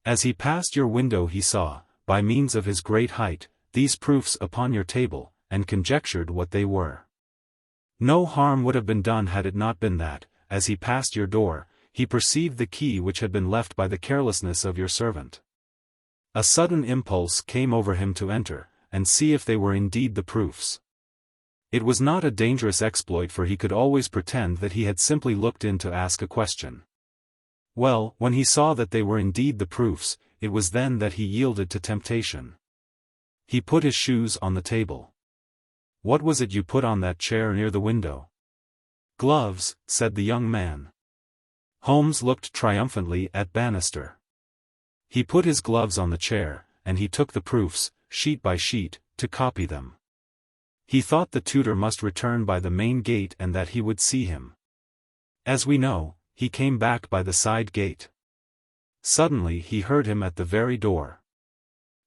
As he passed your window he saw, by means of his great height, these proofs upon your table, and conjectured what they were. No harm would have been done had it not been that, as he passed your door, he perceived the key which had been left by the carelessness of your servant. A sudden impulse came over him to enter, and see if they were indeed the proofs. It was not a dangerous exploit, for he could always pretend that he had simply looked in to ask a question. Well, when he saw that they were indeed the proofs, it was then that he yielded to temptation. He put his shoes on the table. What was it you put on that chair near the window? Gloves, said the young man. Holmes looked triumphantly at Bannister. He put his gloves on the chair, and he took the proofs, sheet by sheet, to copy them. He thought the tutor must return by the main gate and that he would see him. As we know, he came back by the side gate. Suddenly he heard him at the very door.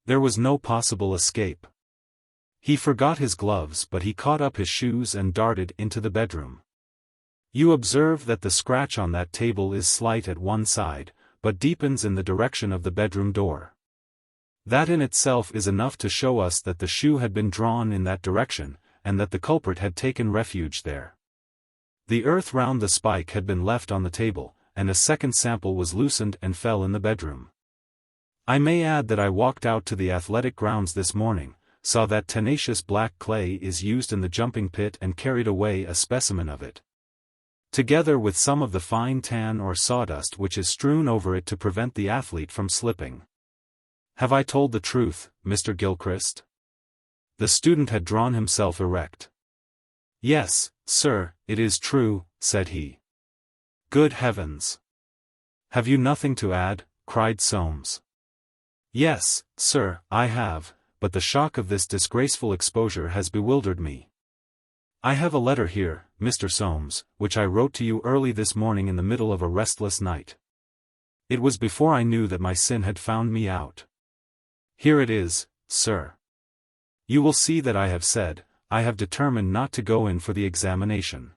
There was no possible escape. He forgot his gloves, but he caught up his shoes and darted into the bedroom. You observe that the scratch on that table is slight at one side, but deepens in the direction of the bedroom door. That in itself is enough to show us that the shoe had been drawn in that direction, and that the culprit had taken refuge there. The earth round the spike had been left on the table, and a second sample was loosened and fell in the bedroom. I may add that I walked out to the athletic grounds this morning, saw that tenacious black clay is used in the jumping pit and carried away a specimen of it, together with some of the fine tan or sawdust which is strewn over it to prevent the athlete from slipping. Have I told the truth, Mr. Gilchrist? The student had drawn himself erect. Yes, sir, it is true, said he. Good heavens! Have you nothing to add? Cried Soames. Yes, sir, I have, but the shock of this disgraceful exposure has bewildered me. I have a letter here, Mr. Soames, which I wrote to you early this morning in the middle of a restless night. It was before I knew that my sin had found me out. Here it is, sir. You will see that I have determined not to go in for the examination.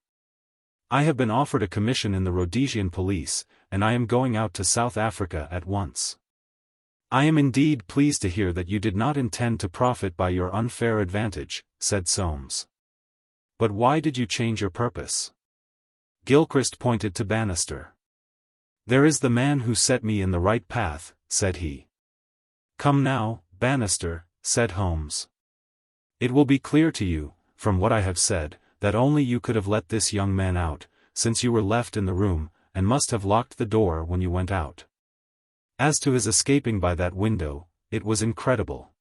I have been offered a commission in the Rhodesian police, and I am going out to South Africa at once. "I am indeed pleased to hear that you did not intend to profit by your unfair advantage," said Soames. "But why did you change your purpose?" Gilchrist pointed to Bannister. "There is the man who set me in the right path," said he. "Come now, Bannister," said Holmes. "It will be clear to you, from what I have said, that only you could have let this young man out, since you were left in the room, and must have locked the door when you went out. As to his escaping by that window, it was incredible.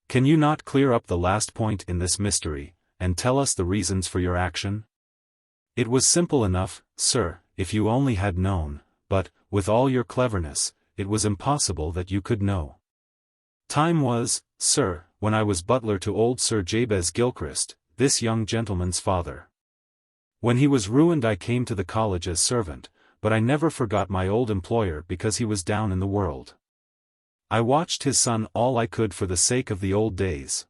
Can you not clear up the last point in this mystery, and tell us the reasons for your action?" "It was simple enough, sir, if you only had known, but, with all your cleverness, it was impossible that you could know. Time was, sir, when I was butler to old Sir Jabez Gilchrist, this young gentleman's father. When he was ruined I came to the college as servant, but I never forgot my old employer because he was down in the world. I watched his son all I could for the sake of the old days.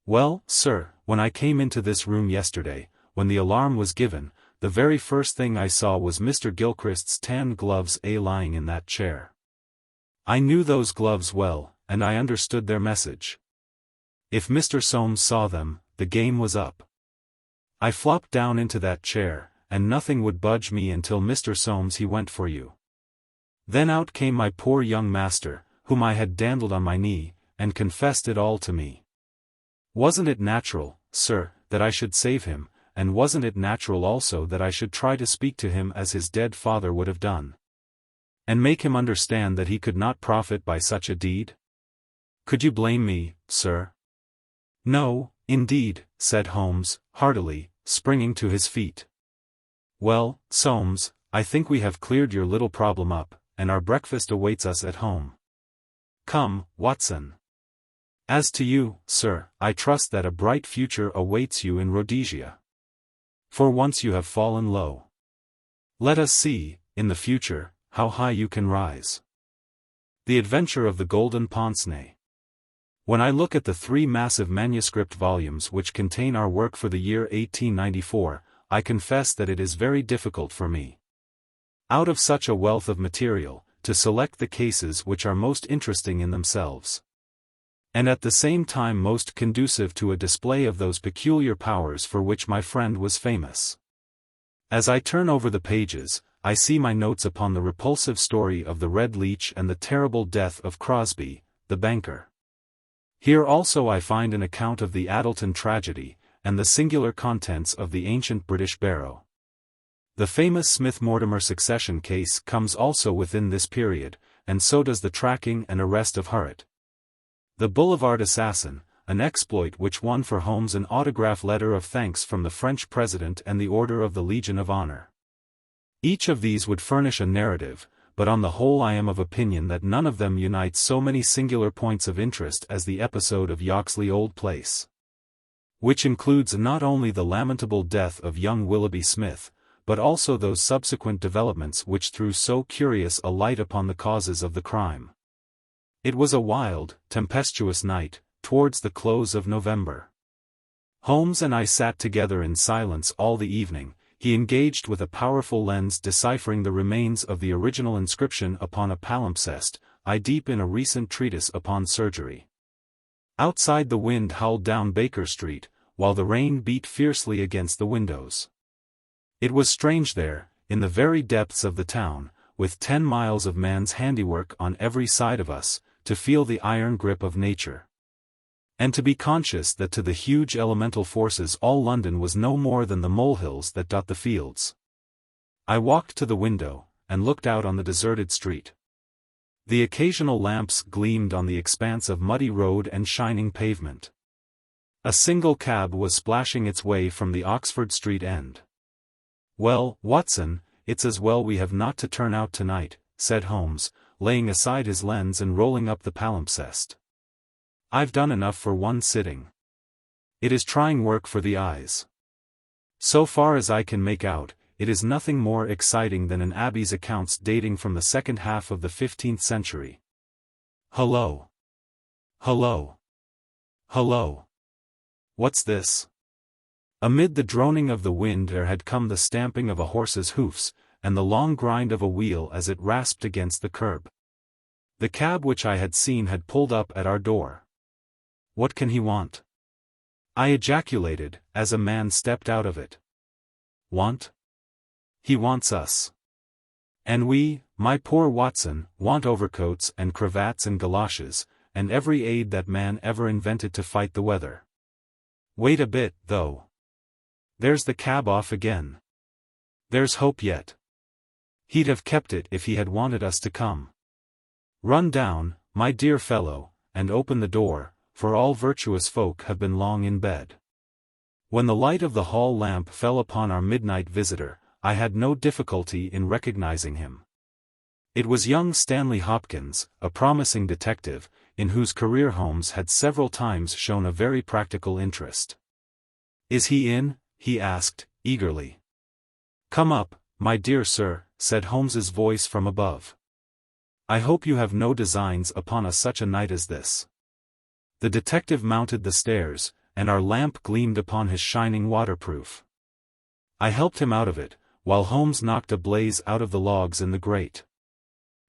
Well, sir, when I came into this room yesterday, when the alarm was given, the very first thing I saw was Mr. Gilchrist's tan gloves lying in that chair. I knew those gloves well, and I understood their message. If Mr. Soames saw them, the game was up. I flopped down into that chair, and nothing would budge me until Mr. Soames he went for you. Then out came my poor young master, whom I had dandled on my knee, and confessed it all to me. Wasn't it natural, sir, that I should save him, and wasn't it natural also that I should try to speak to him as his dead father would have done? And make him understand that he could not profit by such a deed? Could you blame me, sir?" "No, indeed," said Holmes, heartily, springing to his feet. "Well, Soames, I think we have cleared your little problem up, and our breakfast awaits us at home. Come, Watson. As to you, sir, I trust that a bright future awaits you in Rhodesia. For once you have fallen low. Let us see, in the future, how high you can rise." The Adventure of the Golden Pince-Nez. When I look at the 3 massive manuscript volumes which contain our work for the year 1894, I confess that it is very difficult for me, out of such a wealth of material, to select the cases which are most interesting in themselves, and at the same time most conducive to a display of those peculiar powers for which my friend was famous. As I turn over the pages, I see my notes upon the repulsive story of the Red Leech and the terrible death of Crosby, the banker. Here also I find an account of the Addleton tragedy, and the singular contents of the ancient British barrow. The famous Smith-Mortimer succession case comes also within this period, and so does the tracking and arrest of Hurrett. The Boulevard assassin, an exploit which won for Holmes an autograph letter of thanks from the French President and the Order of the Legion of Honor. Each of these would furnish a narrative, but on the whole I am of opinion that none of them unites so many singular points of interest as the episode of Yoxley Old Place, which includes not only the lamentable death of young Willoughby Smith, but also those subsequent developments which threw so curious a light upon the causes of the crime. It was a wild, tempestuous night, towards the close of November. Holmes and I sat together in silence all the evening, he engaged with a powerful lens deciphering the remains of the original inscription upon a palimpsest, I deep in a recent treatise upon surgery. Outside the wind howled down Baker Street, while the rain beat fiercely against the windows. It was strange there, in the very depths of the town, with 10 miles of man's handiwork on every side of us, to feel the iron grip of nature, and to be conscious that to the huge elemental forces all London was no more than the molehills that dot the fields. I walked to the window, and looked out on the deserted street. The occasional lamps gleamed on the expanse of muddy road and shining pavement. A single cab was splashing its way from the Oxford Street end. "Well, Watson, it's as well we have not to turn out tonight," said Holmes, laying aside his lens and rolling up the palimpsest. "I've done enough for one sitting. It is trying work for the eyes. So far as I can make out, it is nothing more exciting than an Abbey's accounts dating from the second half of the 15th century. Hullo! Hullo! Hullo! What's this?" Amid the droning of the wind there had come the stamping of a horse's hoofs, and the long grind of a wheel as it rasped against the curb. The cab which I had seen had pulled up at our door. "What can he want?" I ejaculated, as a man stepped out of it. "Want? He wants us. And we, my poor Watson, want overcoats and cravats and galoshes, and every aid that man ever invented to fight the weather. Wait a bit, though. There's the cab off again. There's hope yet. He'd have kept it if he had wanted us to come. Run down, my dear fellow, and open the door, for all virtuous folk have been long in bed." When the light of the hall lamp fell upon our midnight visitor, I had no difficulty in recognizing him. It was young Stanley Hopkins, a promising detective, in whose career Holmes had several times shown a very practical interest. "Is he in?" he asked, eagerly. "Come up, my dear sir," said Holmes's voice from above. "I hope you have no designs upon such a night as this." The detective mounted the stairs, and our lamp gleamed upon his shining waterproof. I helped him out of it, while Holmes knocked a blaze out of the logs in the grate.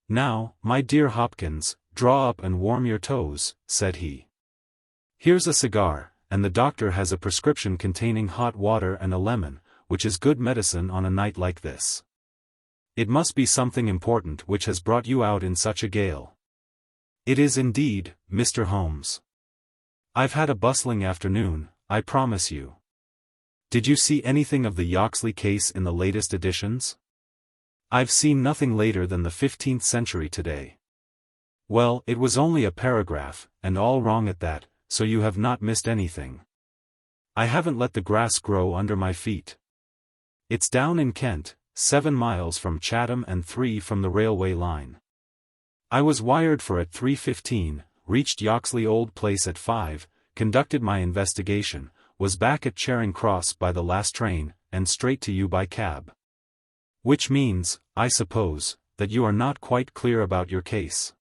"Now, my dear Hopkins, draw up and warm your toes," said he. "Here's a cigar, and the doctor has a prescription containing hot water and a lemon, which is good medicine on a night like this. It must be something important which has brought you out in such a gale." "It is indeed, Mr. Holmes. I've had a bustling afternoon, I promise you. Did you see anything of the Yoxley case in the latest editions?" "I've seen nothing later than the 15th century today." "Well, it was only a paragraph, and all wrong at that, so you have not missed anything. I haven't let the grass grow under my feet. It's down in Kent, 7 miles from Chatham and 3 from the railway line. I was wired for at 3:15, reached Yoxley Old Place at 5, conducted my investigation, was back at Charing Cross by the last train, and straight to you by cab. Which means, I suppose, that you are not quite clear about your case."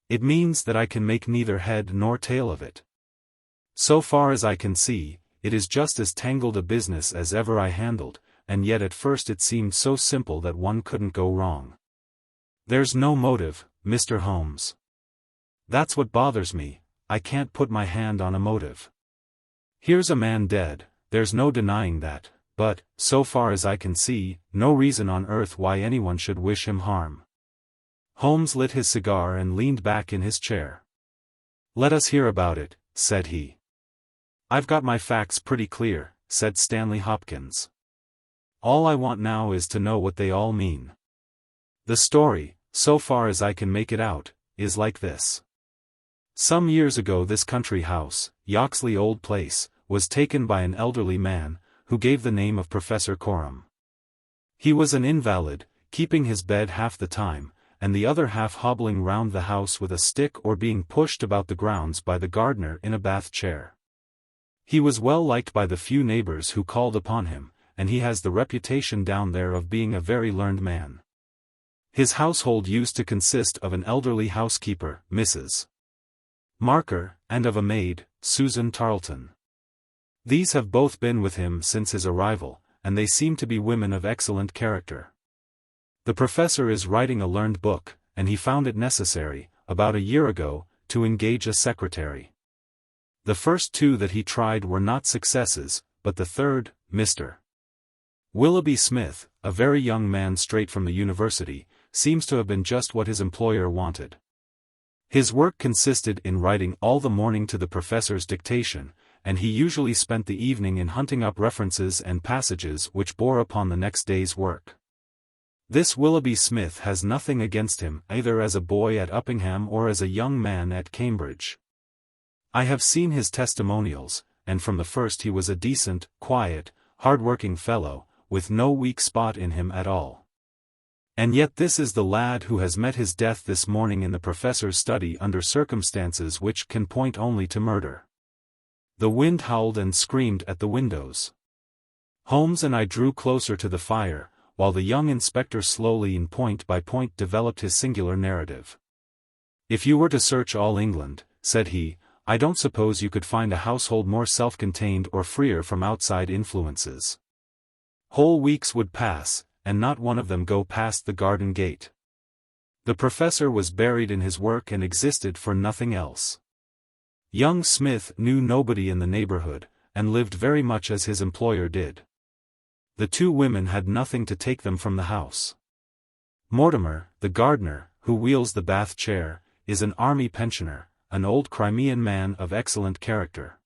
"It means that I can make neither head nor tail of it. So far as I can see, it is just as tangled a business as ever I handled, and yet at first it seemed so simple that one couldn't go wrong. There's no motive, Mr. Holmes. That's what bothers me, I can't put my hand on a motive. Here's a man dead, there's no denying that, but, so far as I can see, no reason on earth why anyone should wish him harm." Holmes lit his cigar and leaned back in his chair. "Let us hear about it," said he. "I've got my facts pretty clear," said Stanley Hopkins. "All I want now is to know what they all mean. The story, so far as I can make it out, is like this. Some years ago this country house, Yoxley Old Place, was taken by an elderly man, who gave the name of Professor Coram. He was an invalid, keeping his bed half the time, and the other half hobbling round the house with a stick or being pushed about the grounds by the gardener in a bath chair. He was well liked by the few neighbors who called upon him, and he has the reputation down there of being a very learned man. His household used to consist of an elderly housekeeper, Mrs. Marker, and of a maid, Susan Tarleton. These have both been with him since his arrival, and they seem to be women of excellent character. The professor is writing a learned book, and he found it necessary, about a year ago, to engage a secretary. The first 2 that he tried were not successes, but the third, Mr. Willoughby Smith, a very young man straight from the university, seems to have been just what his employer wanted. His work consisted in writing all the morning to the professor's dictation, and he usually spent the evening in hunting up references and passages which bore upon the next day's work. This Willoughby Smith has nothing against him either as a boy at Uppingham or as a young man at Cambridge. I have seen his testimonials, and from the first he was a decent, quiet, hard-working fellow, with no weak spot in him at all. And yet this is the lad who has met his death this morning in the professor's study under circumstances which can point only to murder. The wind howled and screamed at the windows. Holmes and I drew closer to the fire, while the young inspector slowly and point by point developed his singular narrative. "If you were to search all England," said he, "I don't suppose you could find a household more self-contained or freer from outside influences. Whole weeks would pass, and not one of them go past the garden gate. The professor was buried in his work and existed for nothing else. Young Smith knew nobody in the neighborhood, and lived very much as his employer did. The two women had nothing to take them from the house. Mortimer, the gardener, who wheels the bath chair, is an army pensioner, an old Crimean man of excellent character.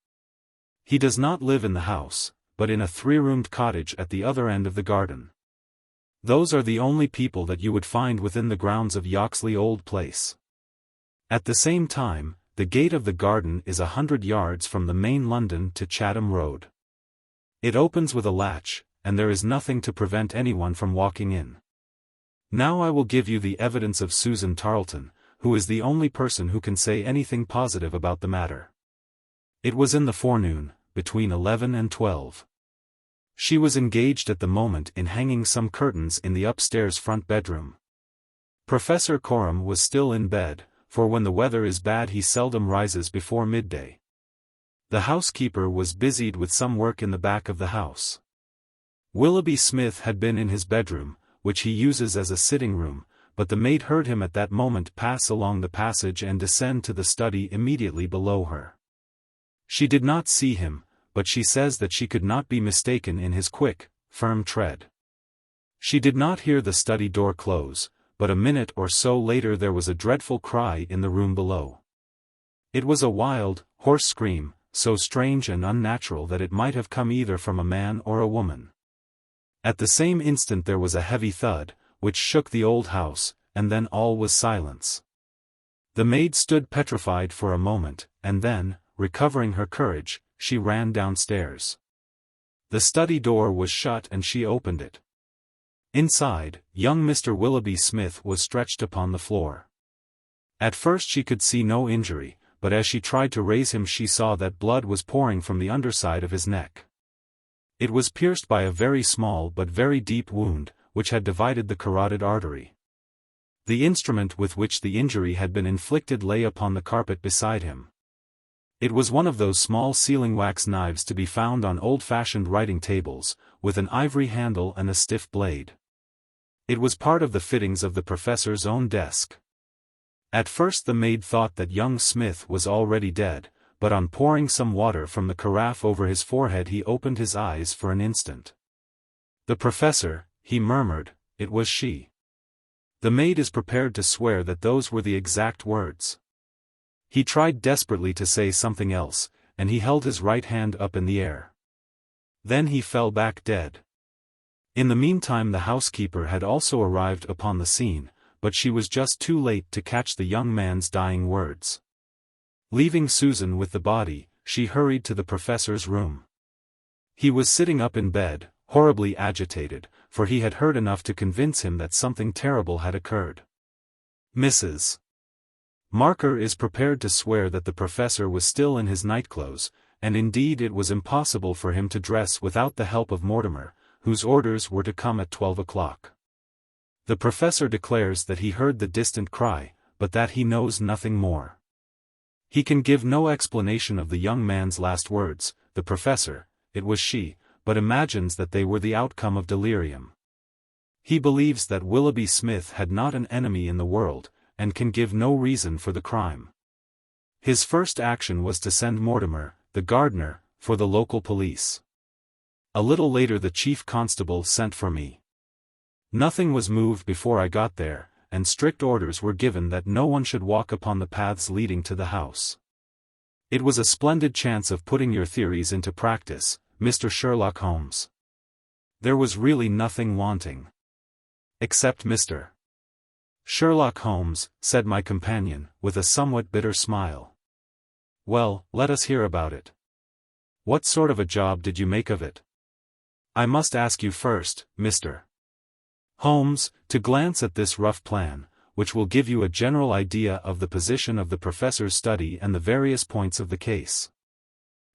He does not live in the house, but in a three-roomed cottage at the other end of the garden. Those are the only people that you would find within the grounds of Yoxley Old Place. At the same time, the gate of the garden is 100 yards from the main London to Chatham Road. It opens with a latch, and there is nothing to prevent anyone from walking in. Now I will give you the evidence of Susan Tarleton, who is the only person who can say anything positive about the matter. It was in the forenoon, between 11 and 12. She was engaged at the moment in hanging some curtains in the upstairs front bedroom. Professor Coram was still in bed, for when the weather is bad he seldom rises before midday. The housekeeper was busied with some work in the back of the house. Willoughby Smith had been in his bedroom, which he uses as a sitting room, but the maid heard him at that moment pass along the passage and descend to the study immediately below her. She did not see him, but she says that she could not be mistaken in his quick, firm tread. She did not hear the study door close, but a minute or so later there was a dreadful cry in the room below. It was a wild, hoarse scream, so strange and unnatural that it might have come either from a man or a woman. At the same instant there was a heavy thud, which shook the old house, and then all was silence. The maid stood petrified for a moment, and then, recovering her courage, she ran downstairs. The study door was shut and she opened it. Inside, young Mr. Willoughby Smith was stretched upon the floor. At first she could see no injury, but as she tried to raise him she saw that blood was pouring from the underside of his neck. It was pierced by a very small but very deep wound, which had divided the carotid artery. The instrument with which the injury had been inflicted lay upon the carpet beside him. It was one of those small sealing-wax knives to be found on old-fashioned writing tables, with an ivory handle and a stiff blade. It was part of the fittings of the professor's own desk. At first the maid thought that young Smith was already dead, but on pouring some water from the carafe over his forehead he opened his eyes for an instant. "The professor," he murmured, "it was she." The maid is prepared to swear that those were the exact words. He tried desperately to say something else, and he held his right hand up in the air. Then he fell back dead. In the meantime the housekeeper had also arrived upon the scene, but she was just too late to catch the young man's dying words. Leaving Susan with the body, she hurried to the professor's room. He was sitting up in bed, horribly agitated, for he had heard enough to convince him that something terrible had occurred. Mrs. Marker is prepared to swear that the professor was still in his nightclothes, and indeed it was impossible for him to dress without the help of Mortimer, whose orders were to come at 12 o'clock. The professor declares that he heard the distant cry, but that he knows nothing more. He can give no explanation of the young man's last words, the professor, "It was she," but imagines that they were the outcome of delirium. He believes that Willoughby Smith had not an enemy in the world, and can give no reason for the crime. His first action was to send Mortimer, the gardener, for the local police. A little later the chief constable sent for me. Nothing was moved before I got there, and strict orders were given that no one should walk upon the paths leading to the house. It was a splendid chance of putting your theories into practice, Mr. Sherlock Holmes. There was really nothing wanting. Except Mr. Sherlock Holmes, said my companion, with a somewhat bitter smile. Well, let us hear about it. What sort of a job did you make of it? I must ask you first, Mr. Holmes, to glance at this rough plan, which will give you a general idea of the position of the professor's study and the various points of the case.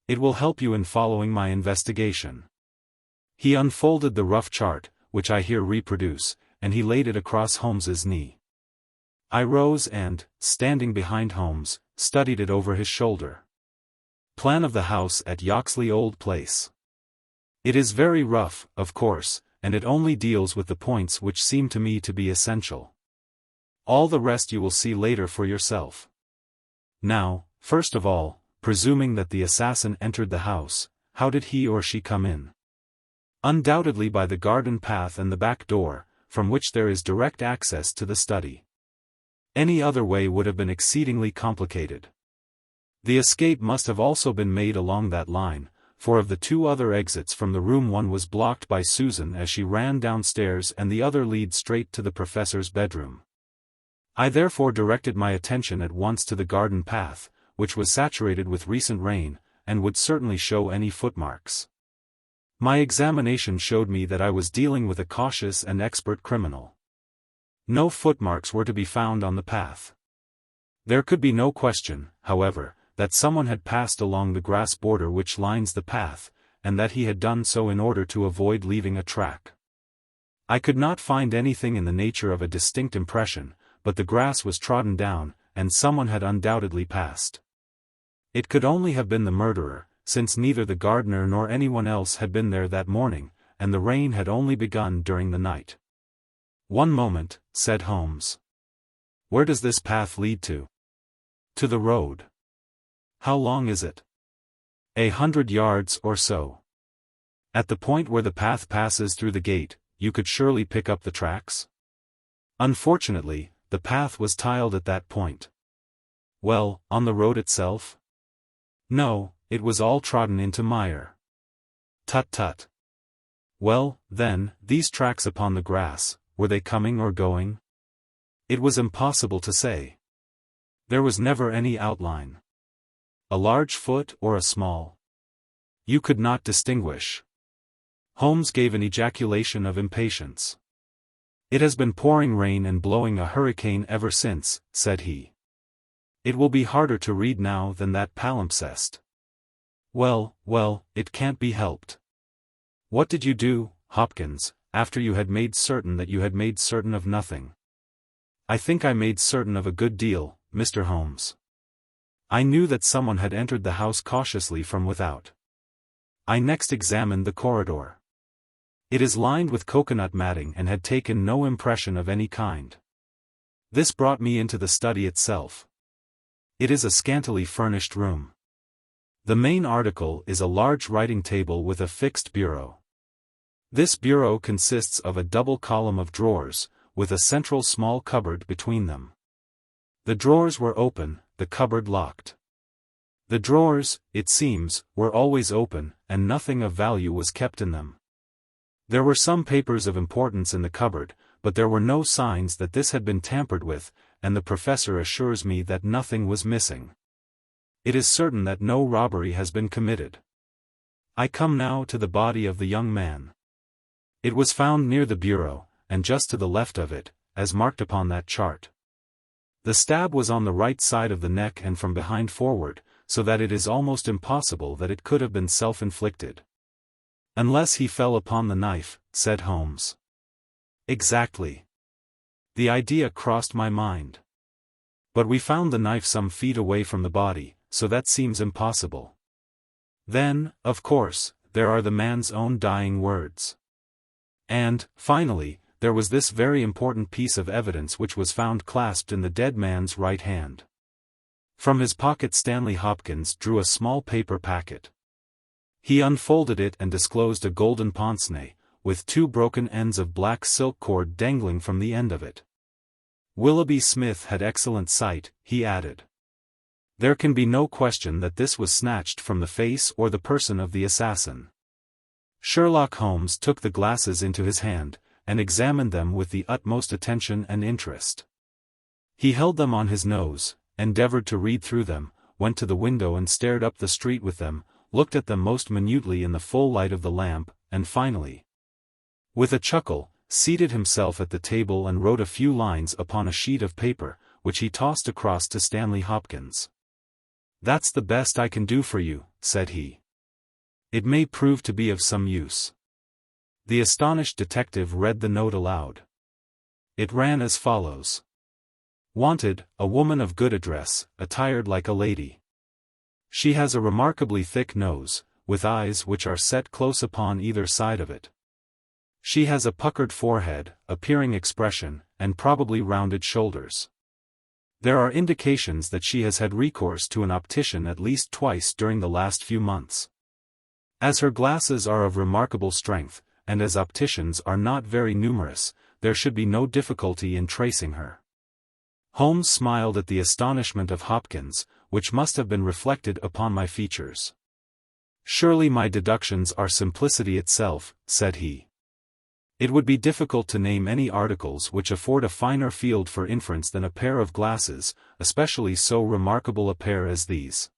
It will help you in following my investigation. He unfolded the rough chart, which I here reproduce, and he laid it across Holmes's knee. I rose and, standing behind Holmes, studied it over his shoulder. Plan of the house at Yoxley Old Place. It is very rough, of course, and it only deals with the points which seem to me to be essential. All the rest you will see later for yourself. Now, first of all, presuming that the assassin entered the house, how did he or she come in? Undoubtedly by the garden path and the back door, from which there is direct access to the study. Any other way would have been exceedingly complicated. The escape must have also been made along that line, for of the two other exits from the room one was blocked by Susan as she ran downstairs and the other leads straight to the professor's bedroom. I therefore directed my attention at once to the garden path, which was saturated with recent rain, and would certainly show any footmarks. My examination showed me that I was dealing with a cautious and expert criminal. No footmarks were to be found on the path. There could be no question, however, that someone had passed along the grass border which lines the path, and that he had done so in order to avoid leaving a track. I could not find anything in the nature of a distinct impression, but the grass was trodden down, and someone had undoubtedly passed. It could only have been the murderer, since neither the gardener nor anyone else had been there that morning, and the rain had only begun during the night. "One moment," said Holmes. "Where does this path lead to?" "To the road." "How long is it?" 100 yards or so." "At the point where the path passes through the gate, you could surely pick up the tracks?" "Unfortunately, the path was tiled at that point." "Well, on the road itself?" "No, it was all trodden into mire." "Tut tut." "Well, then, these tracks upon the grass, were they coming or going?" "It was impossible to say. There was never any outline." "A large foot or a small?" "You could not distinguish." Holmes gave an ejaculation of impatience. "It has been pouring rain and blowing a hurricane ever since," said he. "It will be harder to read now than that palimpsest." Well, it can't be helped." "What did you do, Hopkins, after you had made certain that you had made certain of nothing?" "I think I made certain of a good deal, Mr. Holmes. I knew that someone had entered the house cautiously from without. I next examined the corridor. It is lined with coconut matting and had taken no impression of any kind. This brought me into the study itself. It is a scantily furnished room. The main article is a large writing table with a fixed bureau. This bureau consists of a double column of drawers, with a central small cupboard between them. The drawers were open, the cupboard locked. The drawers, it seems, were always open, and nothing of value was kept in them. There were some papers of importance in the cupboard, but there were no signs that this had been tampered with, and the professor assures me that nothing was missing. It is certain that no robbery has been committed. I come now to the body of the young man. It was found near the bureau, and just to the left of it, as marked upon that chart. The stab was on the right side of the neck and from behind forward, so that it is almost impossible that it could have been self-inflicted. "Unless he fell upon the knife," said Holmes. "Exactly. The idea crossed my mind. But we found the knife some feet away from the body, so that seems impossible. Then, of course, there are the man's own dying words. And, finally, there was this very important piece of evidence which was found clasped in the dead man's right hand." From his pocket Stanley Hopkins drew a small paper packet. He unfolded it and disclosed a golden pince-nez, with 2 broken ends of black silk cord dangling from the end of it. "Willoughby Smith had excellent sight," he added. "There can be no question that this was snatched from the face or the person of the assassin." Sherlock Holmes took the glasses into his hand, and examined them with the utmost attention and interest. He held them on his nose, endeavored to read through them, went to the window and stared up the street with them, looked at them most minutely in the full light of the lamp, and finally, with a chuckle, seated himself at the table and wrote a few lines upon a sheet of paper, which he tossed across to Stanley Hopkins. "That's the best I can do for you," said he. "It may prove to be of some use." The astonished detective read the note aloud. It ran as follows. "Wanted, a woman of good address, attired like a lady. She has a remarkably thick nose, with eyes which are set close upon either side of it. She has a puckered forehead, a peering expression, and probably rounded shoulders. There are indications that she has had recourse to an optician at least twice during the last few months. As her glasses are of remarkable strength, and as opticians are not very numerous, there should be no difficulty in tracing her." Holmes smiled at the astonishment of Hopkins, which must have been reflected upon my features. "Surely my deductions are simplicity itself," said he. "It would be difficult to name any articles which afford a finer field for inference than a pair of glasses, especially so remarkable a pair as these.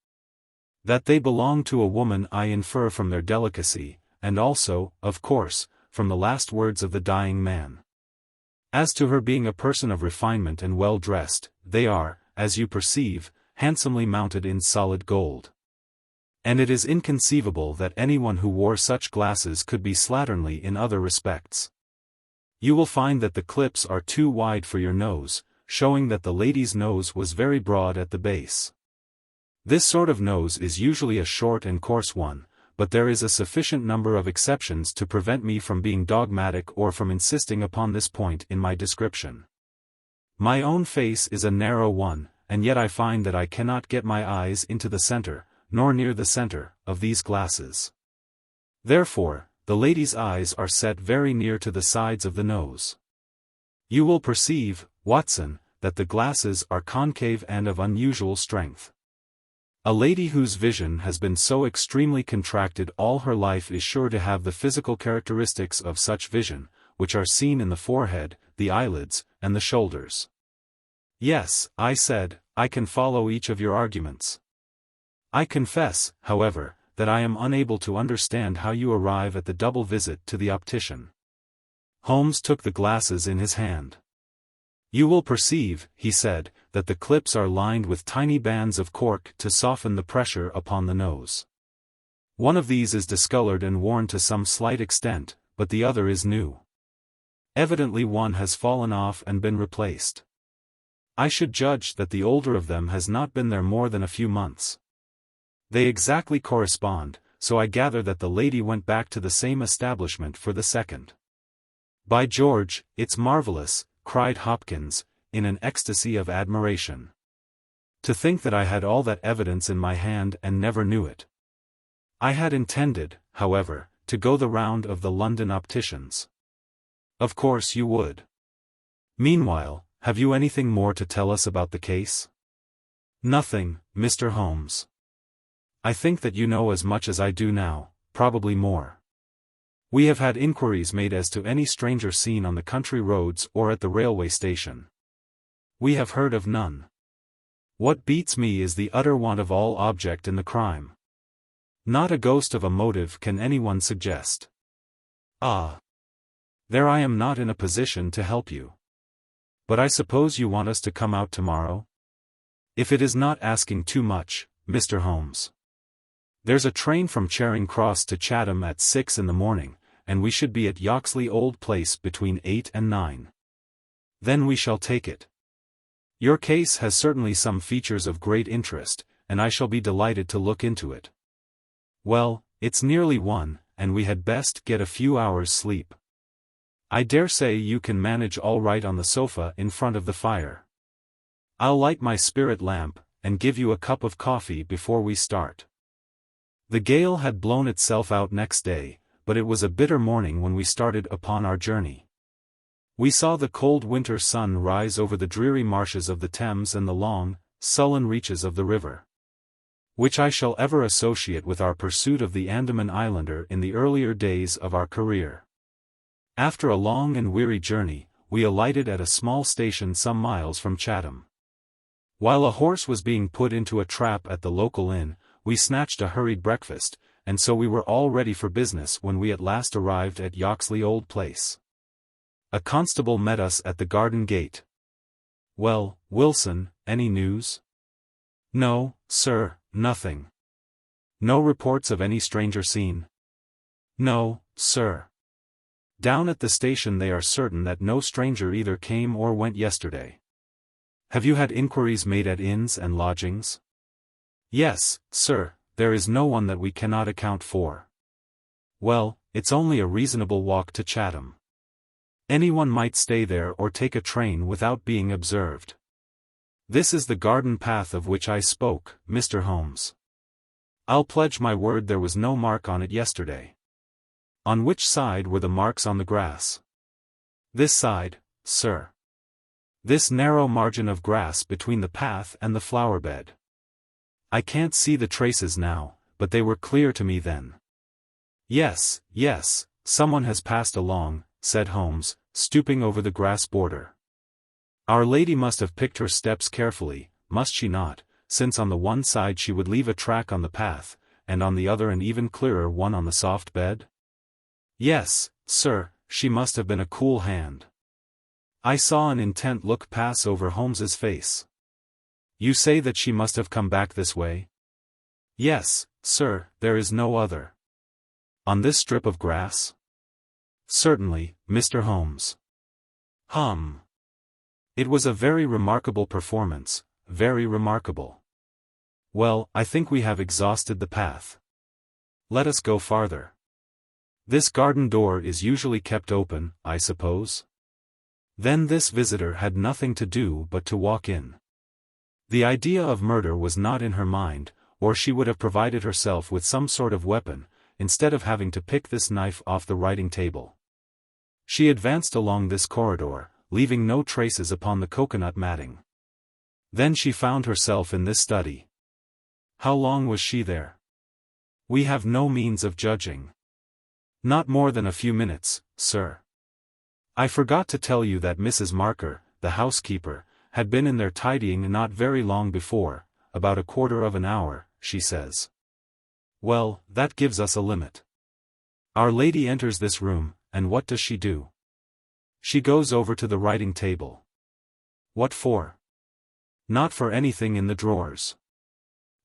That they belong to a woman I infer from their delicacy, and also, of course, from the last words of the dying man. As to her being a person of refinement and well dressed, they are, as you perceive, handsomely mounted in solid gold. And it is inconceivable that anyone who wore such glasses could be slatternly in other respects. You will find that the clips are too wide for your nose, showing that the lady's nose was very broad at the base. This sort of nose is usually a short and coarse one, but there is a sufficient number of exceptions to prevent me from being dogmatic or from insisting upon this point in my description. My own face is a narrow one, and yet I find that I cannot get my eyes into the center, nor near the center, of these glasses. Therefore, the lady's eyes are set very near to the sides of the nose. You will perceive, Watson, that the glasses are concave and of unusual strength. A lady whose vision has been so extremely contracted all her life is sure to have the physical characteristics of such vision, which are seen in the forehead, the eyelids, and the shoulders. Yes, I said, I can follow each of your arguments. I confess, however, that I am unable to understand how you arrive at the double visit to the optician. Holmes took the glasses in his hand. You will perceive, he said, that the clips are lined with tiny bands of cork to soften the pressure upon the nose. One of these is discolored and worn to some slight extent, but the other is new. Evidently one has fallen off and been replaced. I should judge that the older of them has not been there more than a few months. They exactly correspond, so I gather that the lady went back to the same establishment for the second. By George, it's marvelous, cried Hopkins, in an ecstasy of admiration. To think that I had all that evidence in my hand and never knew it. I had intended, however, to go the round of the London opticians. Of course you would. Meanwhile, have you anything more to tell us about the case? Nothing, Mr. Holmes. I think that you know as much as I do now, probably more. We have had inquiries made as to any stranger seen on the country roads or at the railway station. We have heard of none. What beats me is the utter want of all object in the crime. Not a ghost of a motive can anyone suggest. Ah! There I am not in a position to help you. But I suppose you want us to come out tomorrow? If it is not asking too much, Mr. Holmes. There's a train from Charing Cross to Chatham at 6 in the morning, and we should be at Yoxley Old Place between 8 and 9. Then we shall take it. Your case has certainly some features of great interest, and I shall be delighted to look into it. Well, it's nearly 1, and we had best get a few hours' sleep. I dare say you can manage all right on the sofa in front of the fire. I'll light my spirit lamp, and give you a cup of coffee before we start. The gale had blown itself out next day, but it was a bitter morning when we started upon our journey. We saw the cold winter sun rise over the dreary marshes of the Thames and the long, sullen reaches of the river, which I shall ever associate with our pursuit of the Andaman Islander in the earlier days of our career. After a long and weary journey, we alighted at a small station some miles from Chatham. While a horse was being put into a trap at the local inn, we snatched a hurried breakfast, and so we were all ready for business when we at last arrived at Yoxley Old Place. A constable met us at the garden gate. Well, Wilson, any news? No, sir, nothing. No reports of any stranger seen? No, sir. Down at the station they are certain that no stranger either came or went yesterday. Have you had inquiries made at inns and lodgings? Yes, sir, there is no one that we cannot account for. Well, it's only a reasonable walk to Chatham. Anyone might stay there or take a train without being observed. This is the garden path of which I spoke, Mr. Holmes. I'll pledge my word there was no mark on it yesterday. On which side were the marks on the grass? This side, sir. This narrow margin of grass between the path and the flower bed. I can't see the traces now, but they were clear to me then. Yes, yes, someone has passed along, said Holmes, stooping over the grass border. Our lady must have picked her steps carefully, must she not, since on the one side she would leave a track on the path, and on the other an even clearer one on the soft bed? Yes, sir, she must have been a cool hand. I saw an intent look pass over Holmes's face. You say that she must have come back this way? Yes, sir, there is no other. On this strip of grass? Certainly, Mr. Holmes. It was a very remarkable performance, very remarkable. Well, I think we have exhausted the path. Let us go farther. This garden door is usually kept open, I suppose? Then this visitor had nothing to do but to walk in. The idea of murder was not in her mind, or she would have provided herself with some sort of weapon, instead of having to pick this knife off the writing table. She advanced along this corridor, leaving no traces upon the coconut matting. Then she found herself in this study. How long was she there? We have no means of judging. Not more than a few minutes, sir. I forgot to tell you that Mrs. Marker, the housekeeper, had been in there tidying not very long before, about a quarter of an hour, she says. Well, that gives us a limit. Our lady enters this room, and what does she do? She goes over to the writing table. What for? Not for anything in the drawers.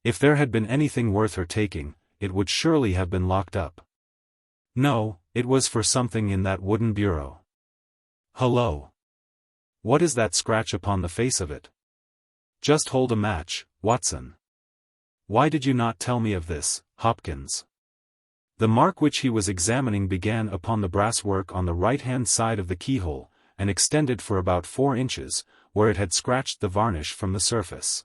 If there had been anything worth her taking, it would surely have been locked up. No, it was for something in that wooden bureau. Hullo! What is that scratch upon the face of it? Just hold a match, Watson. Why did you not tell me of this, Hopkins? The mark which he was examining began upon the brasswork on the right-hand side of the keyhole, and extended for about 4 inches, where it had scratched the varnish from the surface.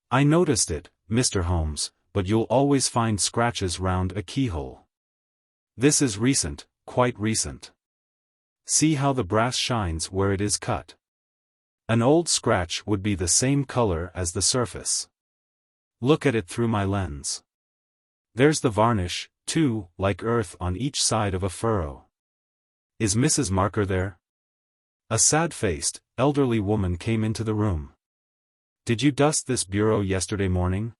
I noticed it, Mr. Holmes, but you'll always find scratches round a keyhole. This is recent, quite recent. See how the brass shines where it is cut. An old scratch would be the same color as the surface. Look at it through my lens. There's the varnish, too, like earth on each side of a furrow. Is Mrs. Marker there? A sad-faced, elderly woman came into the room. Did you dust this bureau yesterday morning?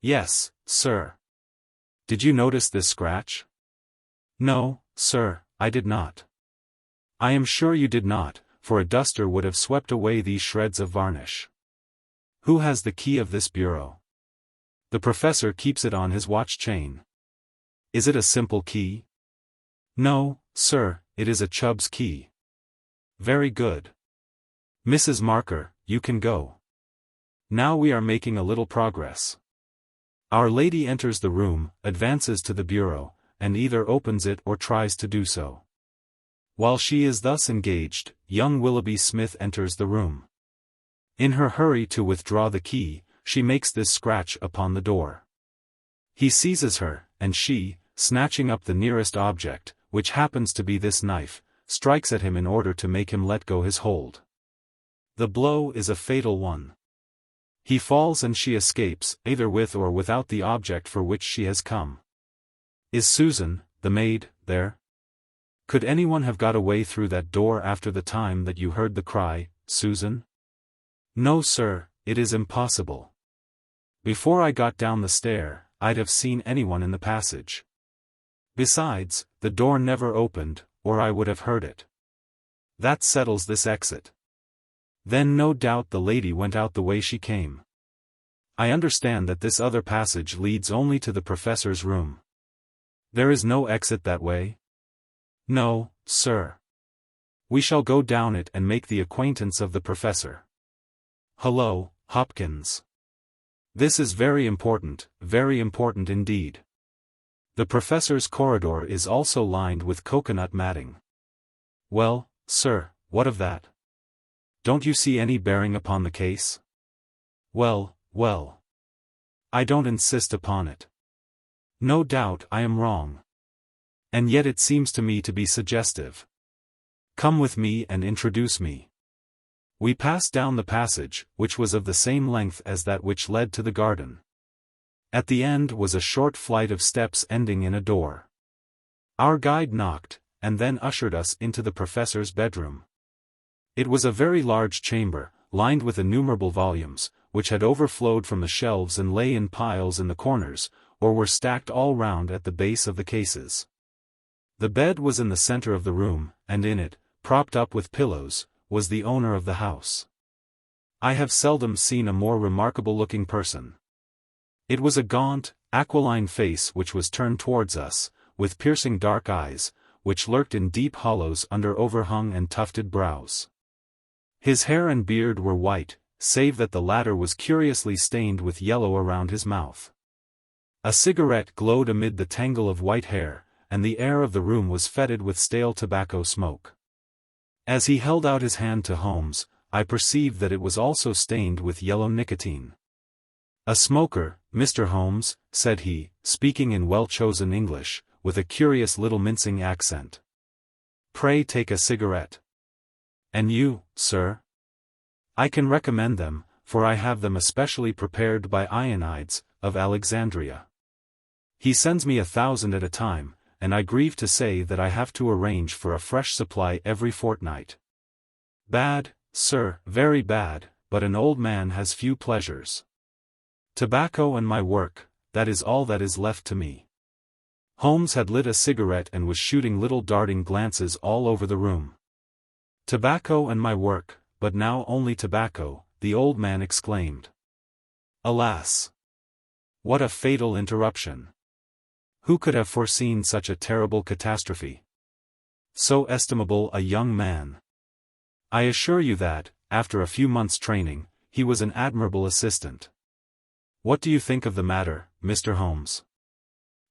Yes, sir. Did you notice this scratch? No, sir, I did not. I am sure you did not, for a duster would have swept away these shreds of varnish. Who has the key of this bureau? The professor keeps it on his watch chain. Is it a simple key? No, sir, it is a Chubb's key. Very good. Mrs. Marker, you can go. Now we are making a little progress. Our lady enters the room, advances to the bureau, and either opens it or tries to do so. While she is thus engaged, young Willoughby Smith enters the room. In her hurry to withdraw the key, she makes this scratch upon the door. He seizes her, and she, snatching up the nearest object, which happens to be this knife, strikes at him in order to make him let go his hold. The blow is a fatal one. He falls and she escapes, either with or without the object for which she has come. Is Susan, the maid, there? Could anyone have got away through that door after the time that you heard the cry, Susan? No, sir, it is impossible. Before I got down the stair, I'd have seen anyone in the passage. Besides, the door never opened, or I would have heard it. That settles this exit. Then no doubt the lady went out the way she came. I understand that this other passage leads only to the professor's room. There is no exit that way? No, sir. We shall go down it and make the acquaintance of the professor. Hullo, Hopkins. This is very important indeed. The professor's corridor is also lined with coconut matting. Well, sir, what of that? Don't you see any bearing upon the case? Well, well. I don't insist upon it. No doubt I am wrong. And yet it seems to me to be suggestive. Come with me and introduce me. We passed down the passage, which was of the same length as that which led to the garden. At the end was a short flight of steps ending in a door. Our guide knocked, and then ushered us into the professor's bedroom. It was a very large chamber, lined with innumerable volumes, which had overflowed from the shelves and lay in piles in the corners, or were stacked all round at the base of the cases. The bed was in the center of the room, and in it, propped up with pillows, was the owner of the house. I have seldom seen a more remarkable-looking person. It was a gaunt, aquiline face which was turned towards us, with piercing dark eyes, which lurked in deep hollows under overhung and tufted brows. His hair and beard were white, save that the latter was curiously stained with yellow around his mouth. A cigarette glowed amid the tangle of white hair, and the air of the room was fetid with stale tobacco smoke. As he held out his hand to Holmes, I perceived that it was also stained with yellow nicotine. "A smoker, Mr. Holmes," said he, speaking in well-chosen English, with a curious little mincing accent. "Pray take a cigarette. And you, sir?" "I can recommend them, for I have them especially prepared by Ionides, of Alexandria. He sends me 1,000 at a time, and I grieve to say that I have to arrange for a fresh supply every fortnight. Bad, sir, very bad, but an old man has few pleasures. Tobacco and my work, that is all that is left to me." Holmes had lit a cigarette and was shooting little darting glances all over the room. "Tobacco and my work, but now only tobacco," the old man exclaimed. "Alas! What a fatal interruption! Who could have foreseen such a terrible catastrophe? So estimable a young man! I assure you that, after a few months' training, he was an admirable assistant. What do you think of the matter, Mr. Holmes?"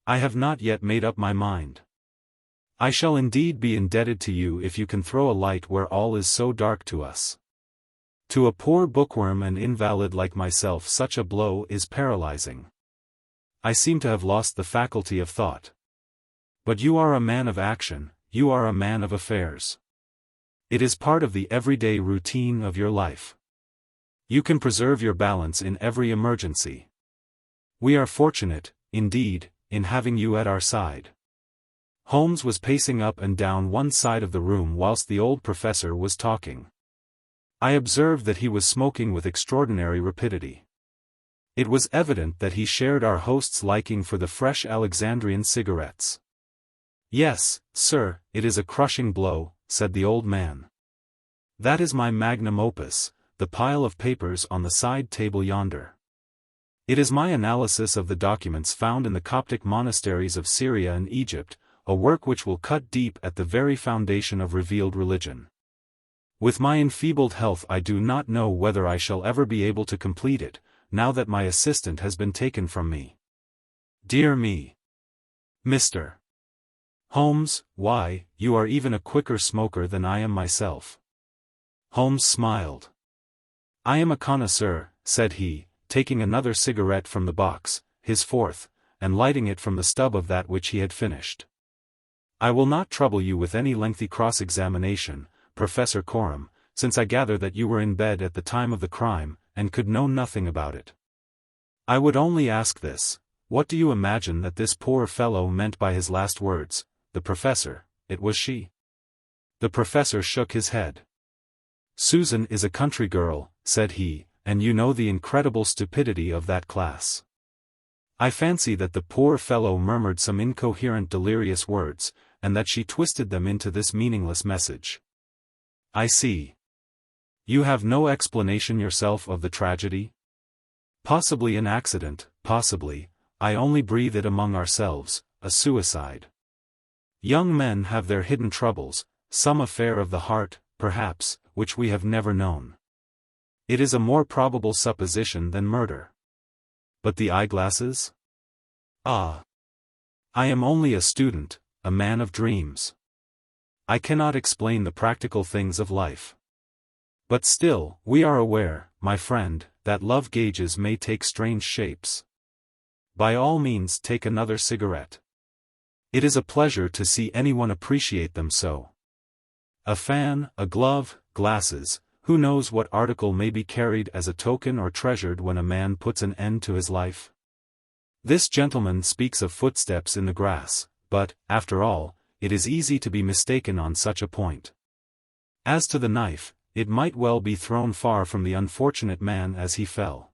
"I have not yet made up my mind. I shall indeed be indebted to you if you can throw a light where all is so dark to us. To a poor bookworm and invalid like myself such a blow is paralyzing. I seem to have lost the faculty of thought. But you are a man of action, you are a man of affairs. It is part of the everyday routine of your life. You can preserve your balance in every emergency. We are fortunate, indeed, in having you at our side." Holmes was pacing up and down one side of the room whilst the old professor was talking. I observed that he was smoking with extraordinary rapidity. It was evident that he shared our host's liking for the fresh Alexandrian cigarettes. "Yes, sir, it is a crushing blow," said the old man. "That is my magnum opus, the pile of papers on the side table yonder. It is my analysis of the documents found in the Coptic monasteries of Syria and Egypt, a work which will cut deep at the very foundation of revealed religion. With my enfeebled health I do not know whether I shall ever be able to complete it, now that my assistant has been taken from me. Dear me! Mr. Holmes, why, you are even a quicker smoker than I am myself." Holmes smiled. "I am a connoisseur," said he, taking another cigarette from the box, his fourth, and lighting it from the stub of that which he had finished. "I will not trouble you with any lengthy cross-examination, Professor Coram, since I gather that you were in bed at the time of the crime, and could know nothing about it. I would only ask this: what do you imagine that this poor fellow meant by his last words, the professor, it was she?" The professor shook his head. "Susan is a country girl," said he, "and you know the incredible stupidity of that class. I fancy that the poor fellow murmured some incoherent delirious words, and that she twisted them into this meaningless message." "I see. You have no explanation yourself of the tragedy?" "Possibly an accident, possibly, I only breathe it among ourselves, a suicide. Young men have their hidden troubles, some affair of the heart, perhaps, which we have never known. It is a more probable supposition than murder. But the eyeglasses? Ah! I am only a student, a man of dreams. I cannot explain the practical things of life. But still, we are aware, my friend, that love gauges may take strange shapes. By all means take another cigarette. It is a pleasure to see anyone appreciate them so. A fan, a glove, glasses, who knows what article may be carried as a token or treasured when a man puts an end to his life? This gentleman speaks of footsteps in the grass, but, after all, it is easy to be mistaken on such a point. As to the knife, it might well be thrown far from the unfortunate man as he fell.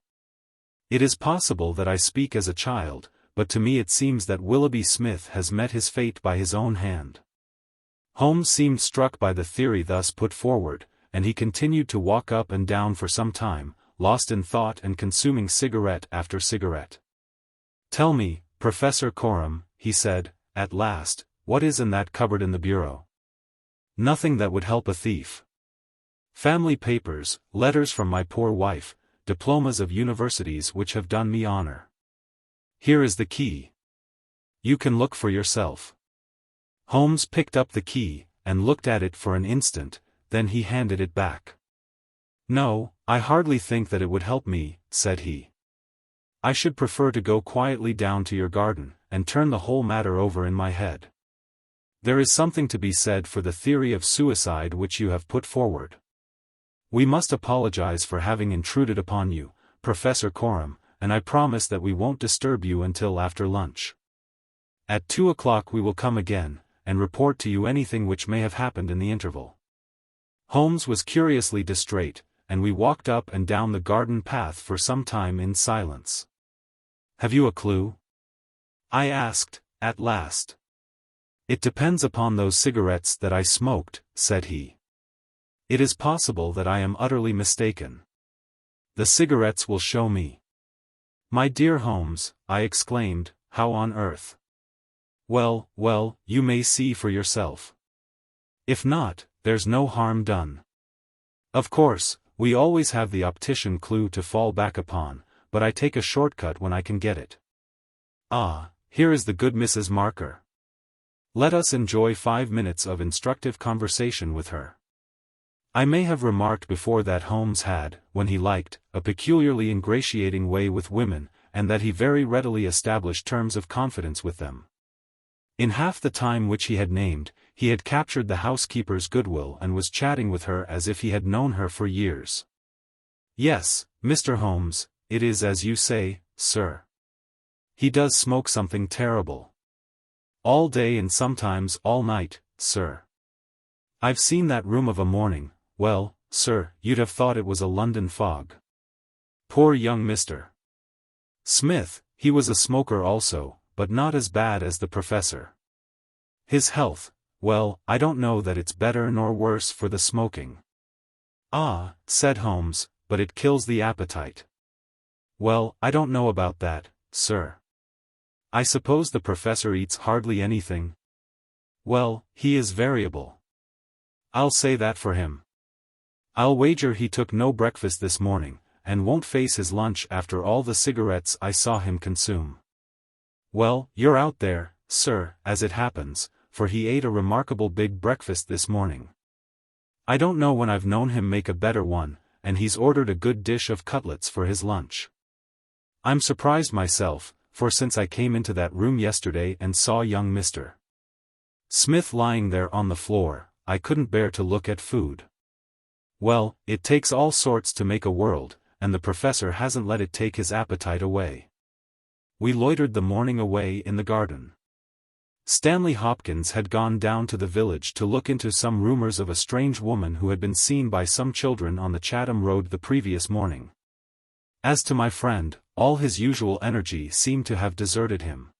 It is possible that I speak as a child, but to me it seems that Willoughby Smith has met his fate by his own hand. Holmes seemed struck by the theory thus put forward, and he continued to walk up and down for some time, lost in thought and consuming cigarette after cigarette. "Tell me, Professor Coram," he said, at last, "what is in that cupboard in the bureau?" "Nothing that would help a thief. Family papers, letters from my poor wife, diplomas of universities which have done me honor. Here is the key. You can look for yourself." Holmes picked up the key, and looked at it for an instant, then he handed it back. "No, I hardly think that it would help me," said he. "I should prefer to go quietly down to your garden, and turn the whole matter over in my head. There is something to be said for the theory of suicide which you have put forward. We must apologize for having intruded upon you, Professor Coram, and I promise that we won't disturb you until after lunch. At 2 o'clock we will come again, and report to you anything which may have happened in the interval." Holmes was curiously distrait, and we walked up and down the garden path for some time in silence. "Have you a clue?" I asked, at last. "It depends upon those cigarettes that I smoked," said he. "It is possible that I am utterly mistaken. The cigarettes will show me." "My dear Holmes," I exclaimed, "how on earth?" "Well, well, you may see for yourself. If not, there's no harm done. Of course, we always have the optician clue to fall back upon, but I take a shortcut when I can get it. Ah, here is the good Mrs. Marker. Let us enjoy 5 minutes of instructive conversation with her." I may have remarked before that Holmes had, when he liked, a peculiarly ingratiating way with women, and that he very readily established terms of confidence with them. In half the time which he had named, he had captured the housekeeper's goodwill and was chatting with her as if he had known her for years. "Yes, Mr. Holmes, it is as you say, sir. He does smoke something terrible. All day and sometimes all night, sir. I've seen that room of a morning. Well, sir, you'd have thought it was a London fog. Poor young Mr. Smith, he was a smoker also, but not as bad as the professor. His health, well, I don't know that it's better nor worse for the smoking." "Ah," said Holmes, "but it kills the appetite." "Well, I don't know about that, sir. I suppose the professor eats hardly anything?" "Well, he is variable. I'll say that for him. I'll wager he took no breakfast this morning, and won't face his lunch after all the cigarettes I saw him consume." "Well, you're out there, sir, as it happens, for he ate a remarkable big breakfast this morning. I don't know when I've known him make a better one, and he's ordered a good dish of cutlets for his lunch. I'm surprised myself, for since I came into that room yesterday and saw young Mr. Smith lying there on the floor, I couldn't bear to look at food. Well, it takes all sorts to make a world, and the professor hasn't let it take his appetite away." We loitered the morning away in the garden. Stanley Hopkins had gone down to the village to look into some rumors of a strange woman who had been seen by some children on the Chatham Road the previous morning. As to my friend, all his usual energy seemed to have deserted him.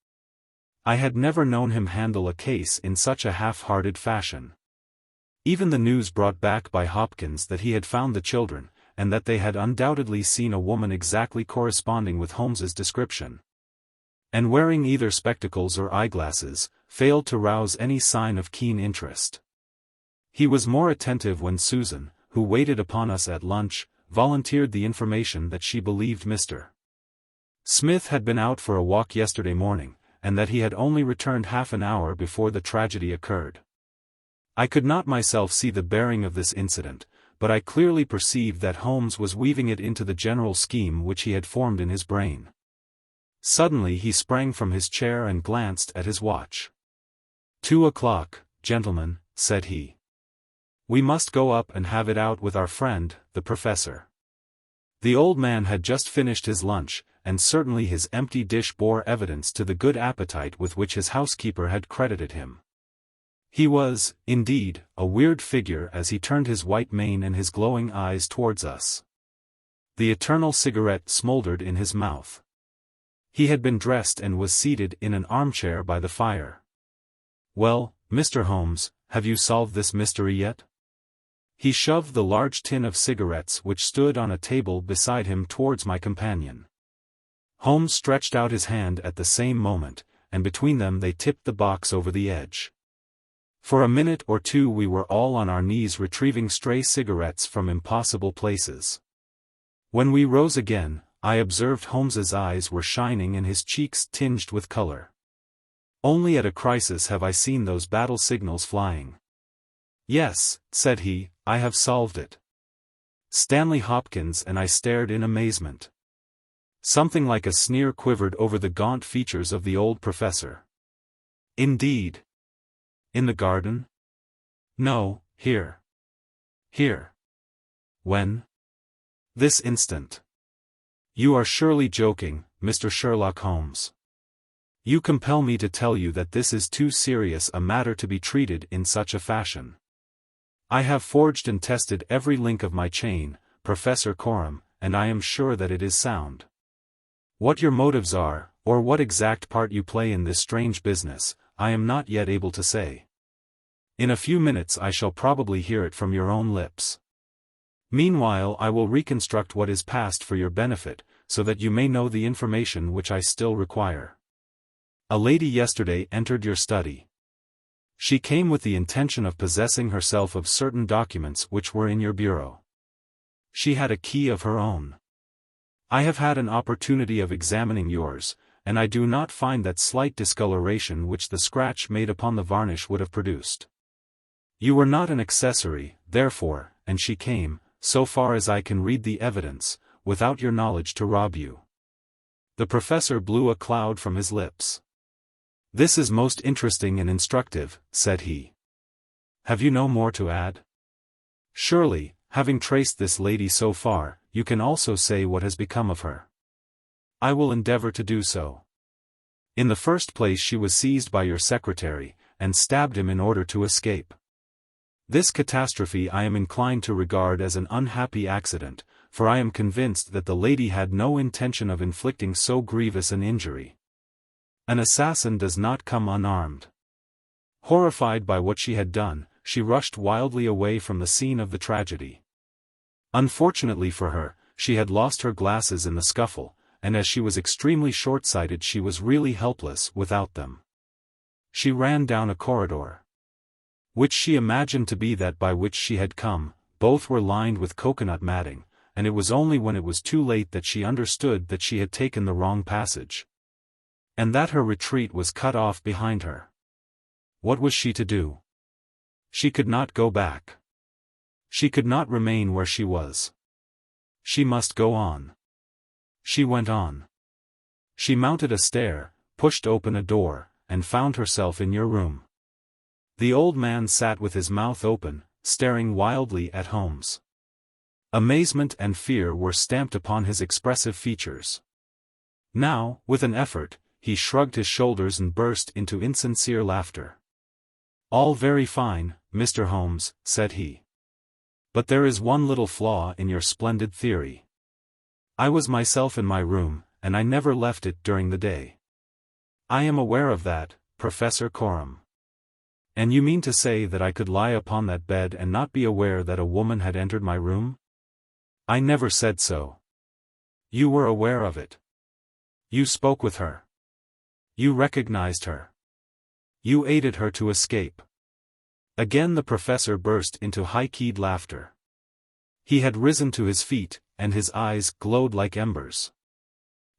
I had never known him handle a case in such a half-hearted fashion. Even the news brought back by Hopkins that he had found the children, and that they had undoubtedly seen a woman exactly corresponding with Holmes's description, and wearing either spectacles or eyeglasses, failed to rouse any sign of keen interest. He was more attentive when Susan, who waited upon us at lunch, volunteered the information that she believed Mr. Smith had been out for a walk yesterday morning, and that he had only returned half an hour before the tragedy occurred. I could not myself see the bearing of this incident, but I clearly perceived that Holmes was weaving it into the general scheme which he had formed in his brain. Suddenly he sprang from his chair and glanced at his watch. 2 o'clock, gentlemen, said he. We must go up and have it out with our friend, the professor. The old man had just finished his lunch, and certainly his empty dish bore evidence to the good appetite with which his housekeeper had credited him. He was, indeed, a weird figure as he turned his white mane and his glowing eyes towards us. The eternal cigarette smouldered in his mouth. He had been dressed and was seated in an armchair by the fire. Well, Mr. Holmes, have you solved this mystery yet? He shoved the large tin of cigarettes which stood on a table beside him towards my companion. Holmes stretched out his hand at the same moment, and between them they tipped the box over the edge. For a minute or two we were all on our knees retrieving stray cigarettes from impossible places. When we rose again, I observed Holmes's eyes were shining and his cheeks tinged with color. Only at a crisis have I seen those battle signals flying. Yes, said he, I have solved it. Stanley Hopkins and I stared in amazement. Something like a sneer quivered over the gaunt features of the old professor. Indeed. In the garden? No, here. Here. When? This instant. You are surely joking, Mr. Sherlock Holmes. You compel me to tell you that this is too serious a matter to be treated in such a fashion. I have forged and tested every link of my chain, Professor Coram, and I am sure that it is sound. What your motives are, or what exact part you play in this strange business, I am not yet able to say. In a few minutes I shall probably hear it from your own lips. Meanwhile I will reconstruct what is past for your benefit, so that you may know the information which I still require. A lady yesterday entered your study. She came with the intention of possessing herself of certain documents which were in your bureau. She had a key of her own. I have had an opportunity of examining yours, and I do not find that slight discoloration which the scratch made upon the varnish would have produced. You were not an accessory, therefore, and she came, so far as I can read the evidence, without your knowledge to rob you. The professor blew a cloud from his lips. This is most interesting and instructive, said he. Have you no more to add? Surely, having traced this lady so far, you can also say what has become of her. I will endeavor to do so. In the first place she was seized by your secretary, and stabbed him in order to escape. This catastrophe I am inclined to regard as an unhappy accident, for I am convinced that the lady had no intention of inflicting so grievous an injury. An assassin does not come unarmed. Horrified by what she had done, she rushed wildly away from the scene of the tragedy. Unfortunately for her, she had lost her glasses in the scuffle, and as she was extremely short-sighted she was really helpless without them. She ran down a corridor, which she imagined to be that by which she had come. Both were lined with coconut matting, and it was only when it was too late that she understood that she had taken the wrong passage, and that her retreat was cut off behind her. What was she to do? She could not go back. She could not remain where she was. She must go on. She went on. She mounted a stair, pushed open a door, and found herself in your room. The old man sat with his mouth open, staring wildly at Holmes. Amazement and fear were stamped upon his expressive features. Now, with an effort, he shrugged his shoulders and burst into insincere laughter. All very fine, Mr. Holmes, said he. But there is one little flaw in your splendid theory. I was myself in my room, and I never left it during the day. I am aware of that, Professor Coram. And you mean to say that I could lie upon that bed and not be aware that a woman had entered my room? I never said so. You were aware of it. You spoke with her. You recognized her. You aided her to escape. Again the professor burst into high-keyed laughter. He had risen to his feet, and his eyes glowed like embers.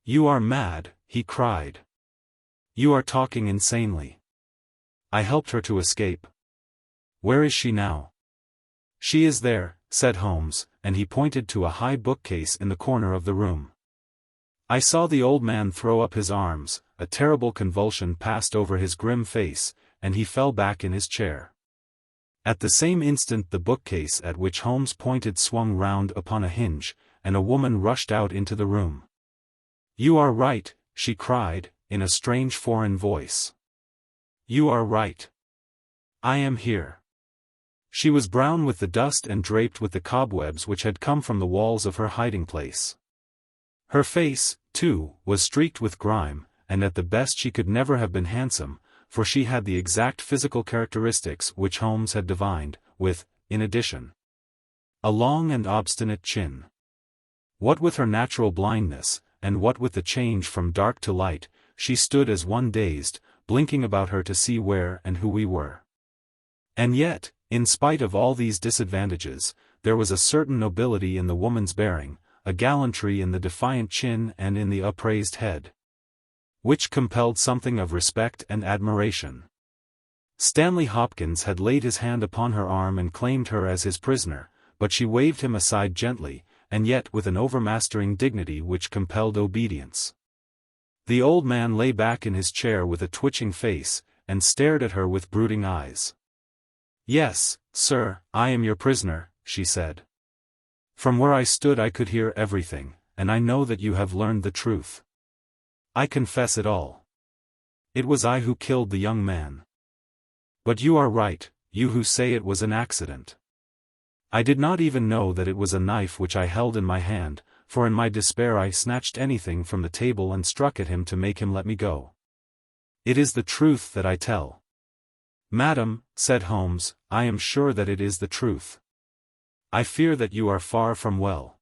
You are mad, he cried. You are talking insanely. I helped her to escape. Where is she now? She is there, said Holmes, and he pointed to a high bookcase in the corner of the room. I saw the old man throw up his arms, a terrible convulsion passed over his grim face, and he fell back in his chair. At the same instant the bookcase at which Holmes pointed swung round upon a hinge, and a woman rushed out into the room. You are right, she cried, in a strange foreign voice. You are right. I am here. She was brown with the dust and draped with the cobwebs which had come from the walls of her hiding place. Her face, too, was streaked with grime, and at the best she could never have been handsome, for she had the exact physical characteristics which Holmes had divined, with, in addition, a long and obstinate chin. What with her natural blindness, and what with the change from dark to light, she stood as one dazed, blinking about her to see where and who we were. And yet, in spite of all these disadvantages, there was a certain nobility in the woman's bearing, a gallantry in the defiant chin and in the upraised head, which compelled something of respect and admiration. Stanley Hopkins had laid his hand upon her arm and claimed her as his prisoner, but she waved him aside gently, and yet with an overmastering dignity which compelled obedience. The old man lay back in his chair with a twitching face, and stared at her with brooding eyes. Yes, sir, I am your prisoner, she said. From where I stood I could hear everything, and I know that you have learned the truth. I confess it all. It was I who killed the young man. But you are right, you who say it was an accident. I did not even know that it was a knife which I held in my hand, for in my despair I snatched anything from the table and struck at him to make him let me go. It is the truth that I tell. Madam, said Holmes, I am sure that it is the truth. I fear that you are far from well.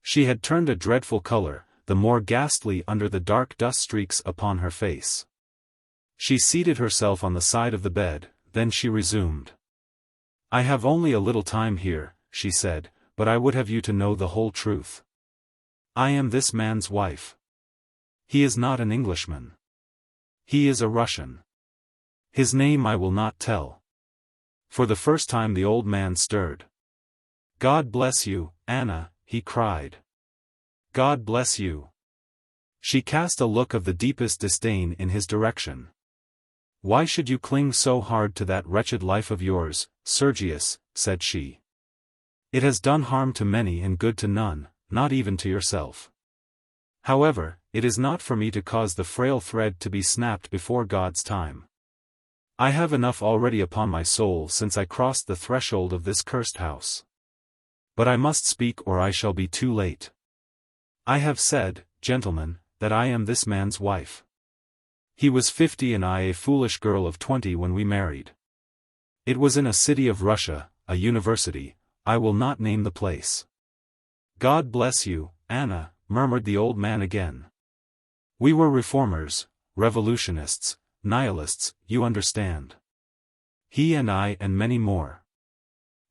She had turned a dreadful color, the more ghastly under the dark dust streaks upon her face. She seated herself on the side of the bed, then she resumed. I have only a little time here, she said, but I would have you to know the whole truth. I am this man's wife. He is not an Englishman. He is a Russian. His name I will not tell. For the first time the old man stirred. God bless you, Anna, he cried. God bless you. She cast a look of the deepest disdain in his direction. Why should you cling so hard to that wretched life of yours, Sergius, said she. It has done harm to many and good to none, not even to yourself. However, it is not for me to cause the frail thread to be snapped before God's time. I have enough already upon my soul since I crossed the threshold of this cursed house. But I must speak or I shall be too late. I have said, gentlemen, that I am this man's wife. He was 50 and I a foolish girl of 20 when we married. It was in a city of Russia, a university, I will not name the place. God bless you, Anna, murmured the old man again. We were reformers, revolutionists, nihilists, you understand. He and I and many more.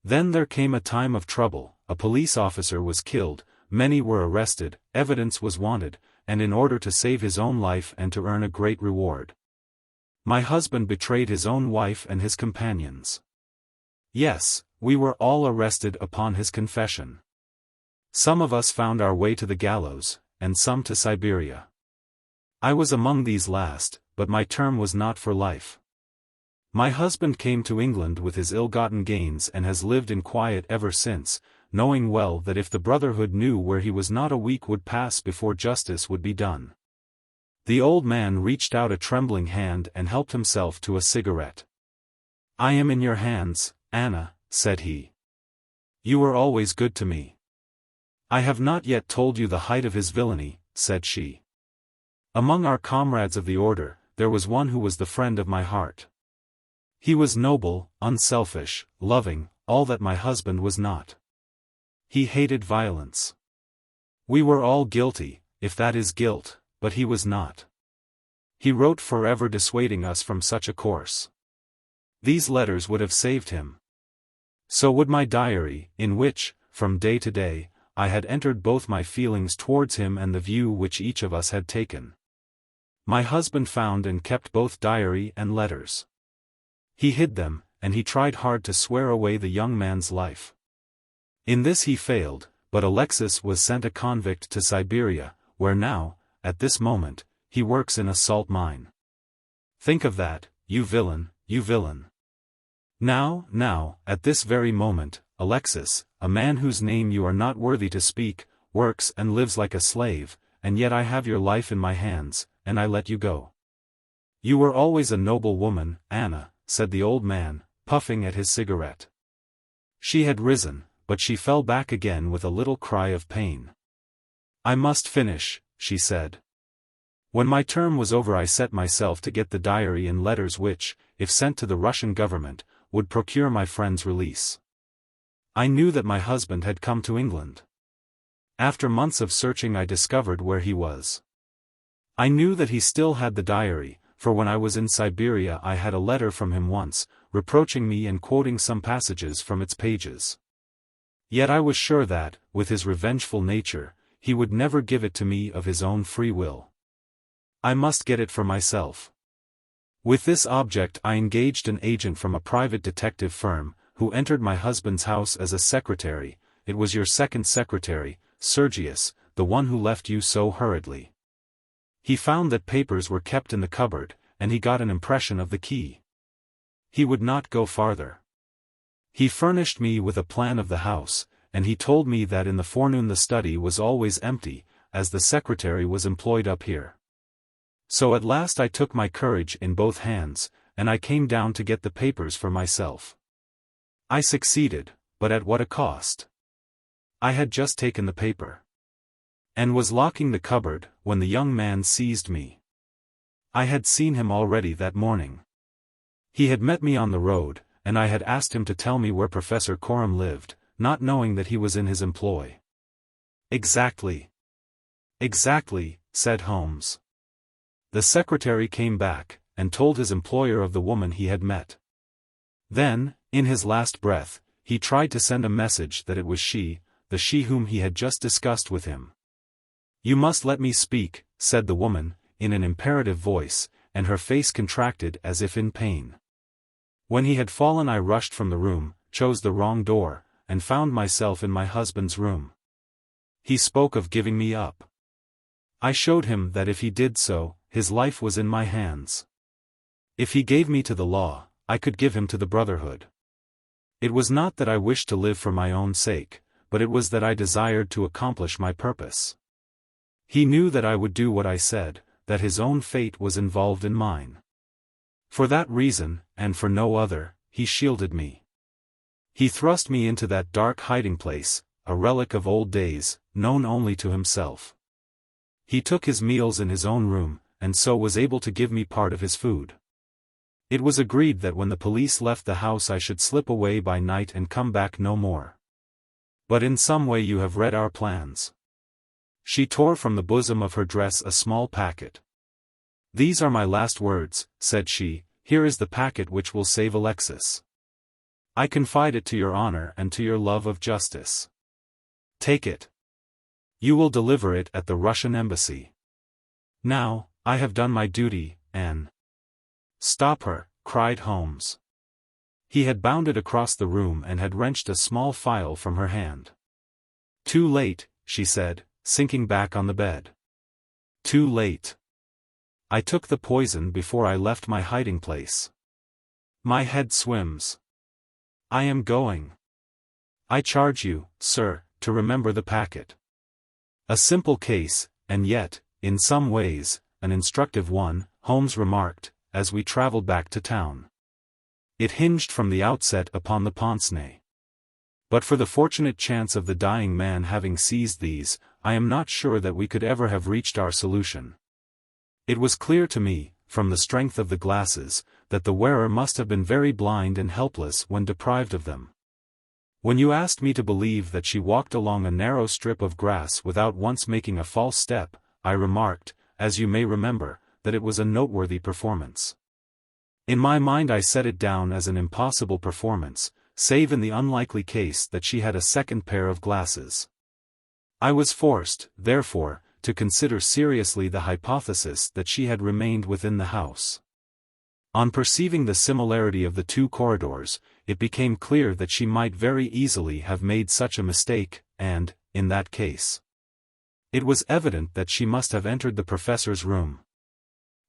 Then there came a time of trouble, a police officer was killed, many were arrested, evidence was wanted, and in order to save his own life and to earn a great reward, my husband betrayed his own wife and his companions. Yes, we were all arrested upon his confession. Some of us found our way to the gallows, and some to Siberia. I was among these last, but my term was not for life. My husband came to England with his ill-gotten gains and has lived in quiet ever since, knowing well that if the Brotherhood knew where he was not a week would pass before justice would be done. The old man reached out a trembling hand and helped himself to a cigarette. I am in your hands, Anna, said he. You were always good to me. I have not yet told you the height of his villainy, said she. Among our comrades of the order, there was one who was the friend of my heart. He was noble, unselfish, loving, all that my husband was not. He hated violence. We were all guilty, if that is guilt, but he was not. He wrote forever dissuading us from such a course. These letters would have saved him. So would my diary, in which, from day to day, I had entered both my feelings towards him and the view which each of us had taken. My husband found and kept both diary and letters. He hid them, and he tried hard to swear away the young man's life. In this he failed, but Alexis was sent a convict to Siberia, where now, at this moment, he works in a salt mine. Think of that, you villain, you villain. Now, at this very moment, Alexis, a man whose name you are not worthy to speak, works and lives like a slave, and yet I have your life in my hands, and I let you go. You were always a noble woman, Anna, said the old man, puffing at his cigarette. She had risen, but she fell back again with a little cry of pain. I must finish, she said. When my term was over I set myself to get the diary and letters which, if sent to the Russian government, would procure my friend's release. I knew that my husband had come to England. After months of searching I discovered where he was. I knew that he still had the diary, for when I was in Siberia I had a letter from him once, reproaching me and quoting some passages from its pages. Yet I was sure that, with his revengeful nature, he would never give it to me of his own free will. I must get it for myself. With this object I engaged an agent from a private detective firm, who entered my husband's house as a secretary. It was your second secretary, Sergius, the one who left you so hurriedly. He found that papers were kept in the cupboard, and he got an impression of the key. He would not go farther. He furnished me with a plan of the house, and he told me that in the forenoon the study was always empty, as the secretary was employed up here. So at last I took my courage in both hands, and I came down to get the papers for myself. I succeeded, but at what a cost! I had just taken the paper, and was locking the cupboard, when the young man seized me. I had seen him already that morning. He had met me on the road, and I had asked him to tell me where Professor Coram lived, not knowing that he was in his employ. Exactly, said Holmes. The secretary came back, and told his employer of the woman he had met. Then, in his last breath, he tried to send a message that it was she, the she whom he had just discussed with him. You must let me speak, said the woman, in an imperative voice, and her face contracted as if in pain. When he had fallen I rushed from the room, chose the wrong door, and found myself in my husband's room. He spoke of giving me up. I showed him that if he did so, his life was in my hands. If he gave me to the law, I could give him to the brotherhood. It was not that I wished to live for my own sake, but it was that I desired to accomplish my purpose. He knew that I would do what I said, that his own fate was involved in mine. For that reason, and for no other, he shielded me. He thrust me into that dark hiding place, a relic of old days, known only to himself. He took his meals in his own room, and so was able to give me part of his food. It was agreed that when the police left the house I should slip away by night and come back no more. But in some way you have read our plans. She tore from the bosom of her dress a small packet. These are my last words, said she, here is the packet which will save Alexis. I confide it to your honor and to your love of justice. Take it. You will deliver it at the Russian embassy. Now, I have done my duty, Anne. Stop her, cried Holmes. He had bounded across the room and had wrenched a small phial from her hand. Too late, she said, sinking back on the bed. Too late. I took the poison before I left my hiding place. My head swims. I am going. I charge you, sir, to remember the packet. A simple case, and yet, in some ways, an instructive one, Holmes remarked, as we traveled back to town. It hinged from the outset upon the Pince-Nez. But for the fortunate chance of the dying man having seized these, I am not sure that we could ever have reached our solution. It was clear to me, from the strength of the glasses, that the wearer must have been very blind and helpless when deprived of them. When you asked me to believe that she walked along a narrow strip of grass without once making a false step, I remarked, as you may remember, that it was a noteworthy performance. In my mind I set it down as an impossible performance, save in the unlikely case that she had a second pair of glasses. I was forced, therefore, to consider seriously the hypothesis that she had remained within the house. On perceiving the similarity of the two corridors, it became clear that she might very easily have made such a mistake, and, in that case, it was evident that she must have entered the professor's room.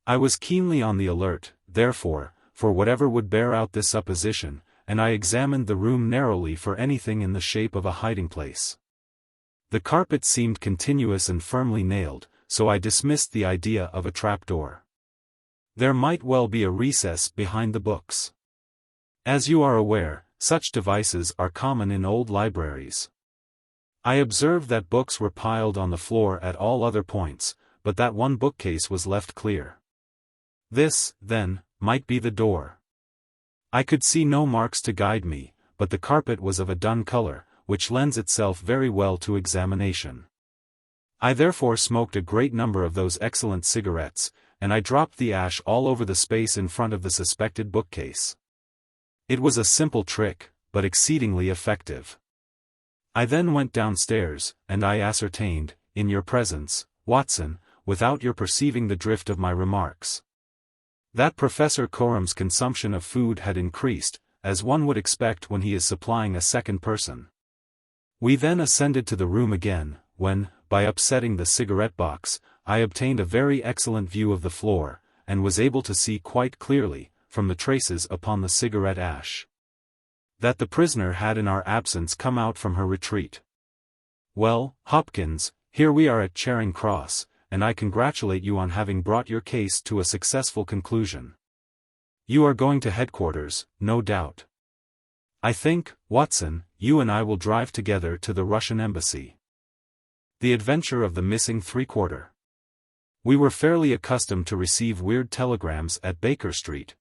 I was keenly on the alert, therefore, for whatever would bear out this supposition, and I examined the room narrowly for anything in the shape of a hiding-place. The carpet seemed continuous and firmly nailed, so I dismissed the idea of a trapdoor. There might well be a recess behind the books. As you are aware, such devices are common in old libraries. I observed that books were piled on the floor at all other points, but that one bookcase was left clear. This, then, might be the door. I could see no marks to guide me, but the carpet was of a dun color, which lends itself very well to examination. I therefore smoked a great number of those excellent cigarettes, and I dropped the ash all over the space in front of the suspected bookcase. It was a simple trick, but exceedingly effective. I then went downstairs, and I ascertained, in your presence, Watson, without your perceiving the drift of my remarks, that Professor Coram's consumption of food had increased, as one would expect when he is supplying a second person. We then ascended to the room again, when, by upsetting the cigarette box, I obtained a very excellent view of the floor, and was able to see quite clearly, from the traces upon the cigarette ash, that the prisoner had in our absence come out from her retreat. Well, Hopkins, here we are at Charing Cross, and I congratulate you on having brought your case to a successful conclusion. You are going to headquarters, no doubt. I think, Watson, you and I will drive together to the Russian embassy. The adventure of the missing three-quarter. We were fairly accustomed to receive weird telegrams at Baker Street,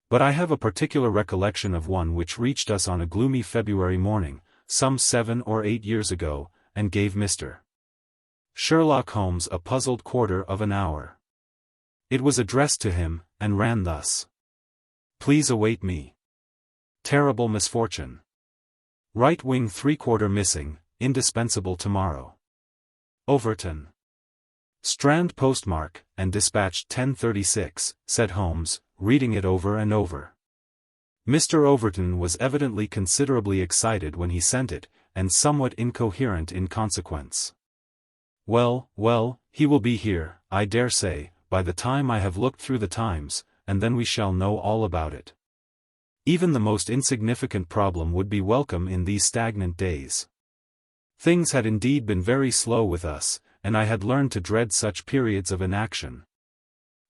but I have a particular recollection of one which reached us on a gloomy February morning, some 7 or 8 years ago, and gave Mr. Sherlock Holmes a puzzled quarter of an hour. It was addressed to him, and ran thus: "Please await me. Terrible misfortune. Right wing three-quarter missing, indispensable tomorrow. Overton." Strand postmark, and dispatched 10:36, said Holmes, reading it over and over. Mr. Overton was evidently considerably excited when he sent it, and somewhat incoherent in consequence. Well, he will be here, I dare say, by the time I have looked through the Times, and then we shall know all about it. Even the most insignificant problem would be welcome in these stagnant days. Things had indeed been very slow with us, and I had learned to dread such periods of inaction.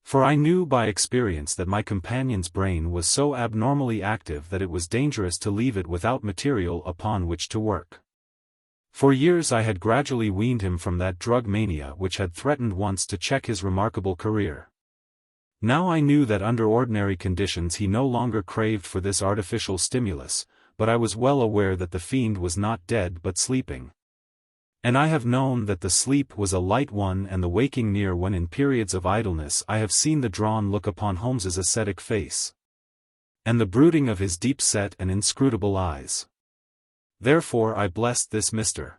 For I knew by experience that my companion's brain was so abnormally active that it was dangerous to leave it without material upon which to work. For years I had gradually weaned him from that drug mania which had threatened once to check his remarkable career. Now I knew that under ordinary conditions he no longer craved for this artificial stimulus, but I was well aware that the fiend was not dead but sleeping. And I have known that the sleep was a light one and the waking near when in periods of idleness I have seen the drawn look upon Holmes's ascetic face, and the brooding of his deep-set and inscrutable eyes. Therefore I blessed this Mr.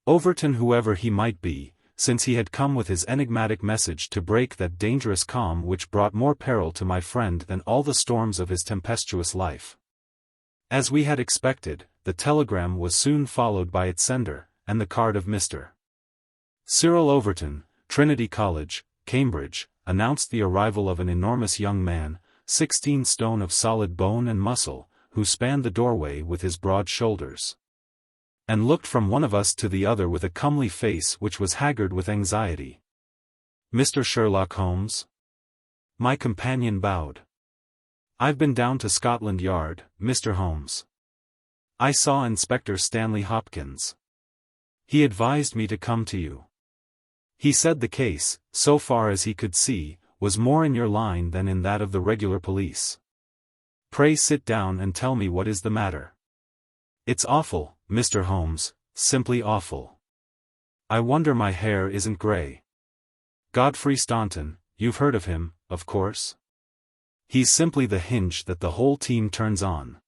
Overton, whoever he might be, since he had come with his enigmatic message to break that dangerous calm which brought more peril to my friend than all the storms of his tempestuous life. As we had expected, the telegram was soon followed by its sender, and the card of Mr. Cyril Overton, Trinity College, Cambridge, announced the arrival of an enormous young man, 16 stone of solid bone and muscle, who spanned the doorway with his broad shoulders, and looked from one of us to the other with a comely face which was haggard with anxiety. "Mr. Sherlock Holmes?" My companion bowed. "I've been down to Scotland Yard, Mr. Holmes. I saw Inspector Stanley Hopkins. He advised me to come to you. He said the case, so far as he could see, was more in your line than in that of the regular police. Pray sit down and tell me what is the matter." "It's awful, Mr. Holmes, simply awful. I wonder my hair isn't grey. Godfrey Staunton, you've heard of him, of course? He's simply the hinge that the whole team turns on.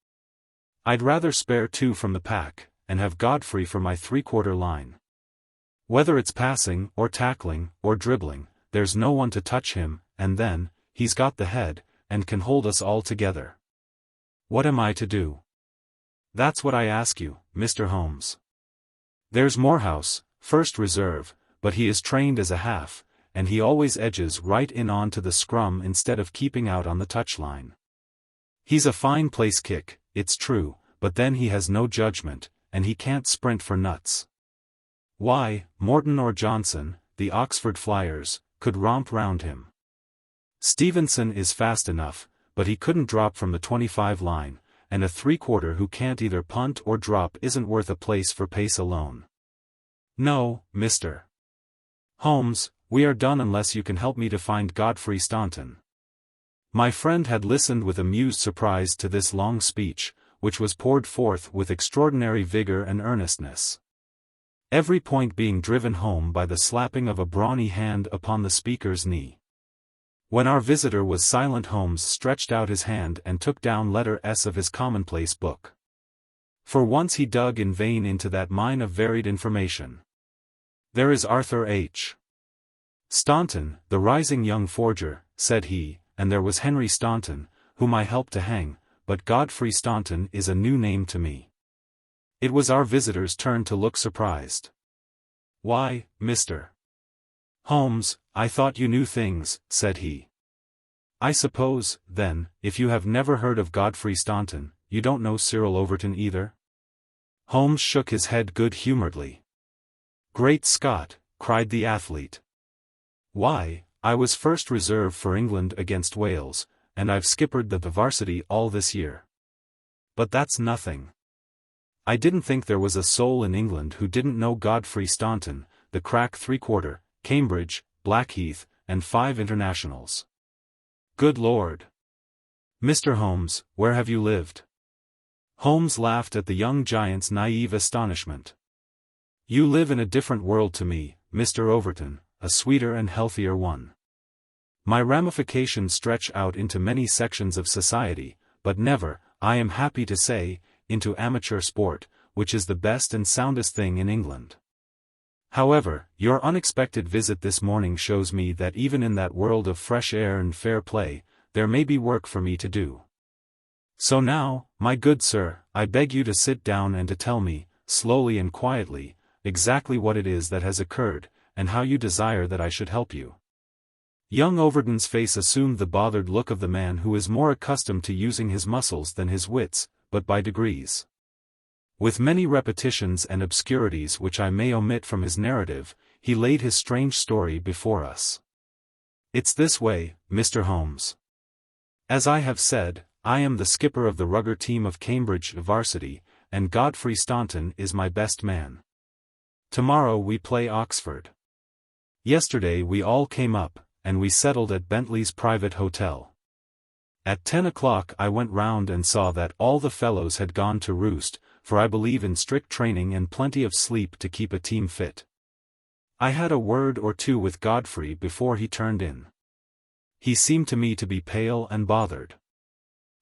I'd rather spare 2 from the pack, and have Godfrey for my three-quarter line. Whether it's passing, or tackling, or dribbling, there's no one to touch him, and then, he's got the head, and can hold us all together. What am I to do? That's what I ask you, Mr. Holmes. There's Morehouse, first reserve, but he is trained as a half, and he always edges right in onto the scrum instead of keeping out on the touchline. He's a fine place kick, it's true, but then he has no judgment, and he can't sprint for nuts. Why, Morton or Johnson, the Oxford Flyers, could romp round him. Stevenson is fast enough, but he couldn't drop from the 25 line, and a three-quarter who can't either punt or drop isn't worth a place for pace alone. No, Mr. Holmes, we are done unless you can help me to find Godfrey Staunton. My friend had listened with amused surprise to this long speech, which was poured forth with extraordinary vigor and earnestness. Every point being driven home by the slapping of a brawny hand upon the speaker's knee. When our visitor was silent, Holmes stretched out his hand and took down letter S of his commonplace book. For once he dug in vain into that mine of varied information. There is Arthur H. Staunton, the rising young forger, said he, and there was Henry Staunton, whom I helped to hang, but Godfrey Staunton is a new name to me. It was our visitor's turn to look surprised. Why, Mr. Holmes, I thought you knew things, said he. I suppose, then, if you have never heard of Godfrey Staunton, you don't know Cyril Overton either? Holmes shook his head good-humoredly. Great Scott, cried the athlete. Why, I was first reserve for England against Wales, and I've skippered the varsity all this year. But that's nothing. I didn't think there was a soul in England who didn't know Godfrey Staunton, the crack three-quarter, Cambridge, Blackheath, and 5 internationals. Good Lord! Mr. Holmes, where have you lived? Holmes laughed at the young giant's naive astonishment. You live in a different world to me, Mr. Overton, a sweeter and healthier one. My ramifications stretch out into many sections of society, but never, I am happy to say, into amateur sport, which is the best and soundest thing in England. However, your unexpected visit this morning shows me that even in that world of fresh air and fair play, there may be work for me to do. So now, my good sir, I beg you to sit down and to tell me, slowly and quietly, exactly what it is that has occurred, and how you desire that I should help you. Young Overton's face assumed the bothered look of the man who is more accustomed to using his muscles than his wits, but by degrees. With many repetitions and obscurities which I may omit from his narrative, he laid his strange story before us. It's this way, Mr. Holmes. As I have said, I am the skipper of the rugger team of Cambridge varsity, and Godfrey Staunton is my best man. Tomorrow we play Oxford. Yesterday we all came up, and we settled at Bentley's private hotel. At 10 o'clock I went round and saw that all the fellows had gone to roost, for I believe in strict training and plenty of sleep to keep a team fit. I had a word or two with Godfrey before he turned in. He seemed to me to be pale and bothered.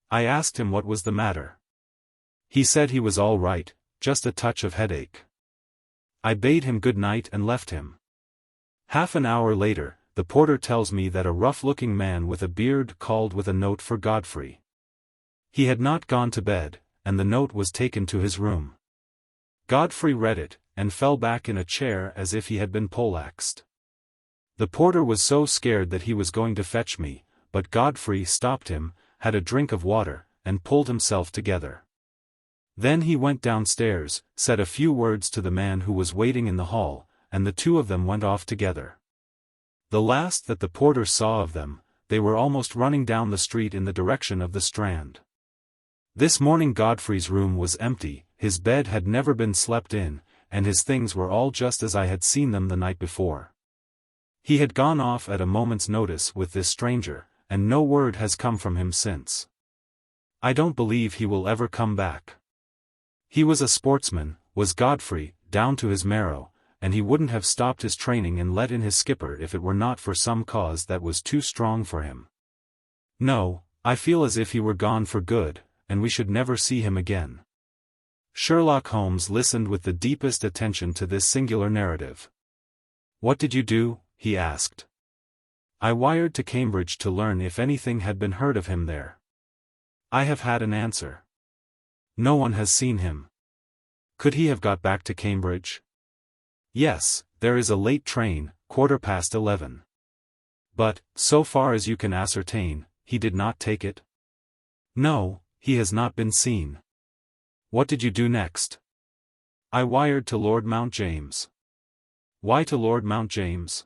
I asked him what was the matter. He said he was all right, just a touch of headache. I bade him good night and left him. Half an hour later, the porter tells me that a rough-looking man with a beard called with a note for Godfrey. He had not gone to bed, and the note was taken to his room. Godfrey read it, and fell back in a chair as if he had been poleaxed. The porter was so scared that he was going to fetch me, but Godfrey stopped him, had a drink of water, and pulled himself together. Then he went downstairs, said a few words to the man who was waiting in the hall, and the two of them went off together. The last that the porter saw of them, they were almost running down the street in the direction of the Strand. This morning Godfrey's room was empty, his bed had never been slept in, and his things were all just as I had seen them the night before. He had gone off at a moment's notice with this stranger, and no word has come from him since. I don't believe he will ever come back. He was a sportsman, was Godfrey, down to his marrow, and he wouldn't have stopped his training and let in his skipper if it were not for some cause that was too strong for him. No, I feel as if he were gone for good, and we should never see him again. Sherlock Holmes listened with the deepest attention to this singular narrative. "What did you do?" he asked. "I wired to Cambridge to learn if anything had been heard of him there. I have had an answer. No one has seen him." "Could he have got back to Cambridge?" "Yes, there is a late train, 11:15. But, so far as you can ascertain, he did not take it?" "No, he has not been seen." "What did you do next?" "I wired to Lord Mount James." "Why to Lord Mount James?"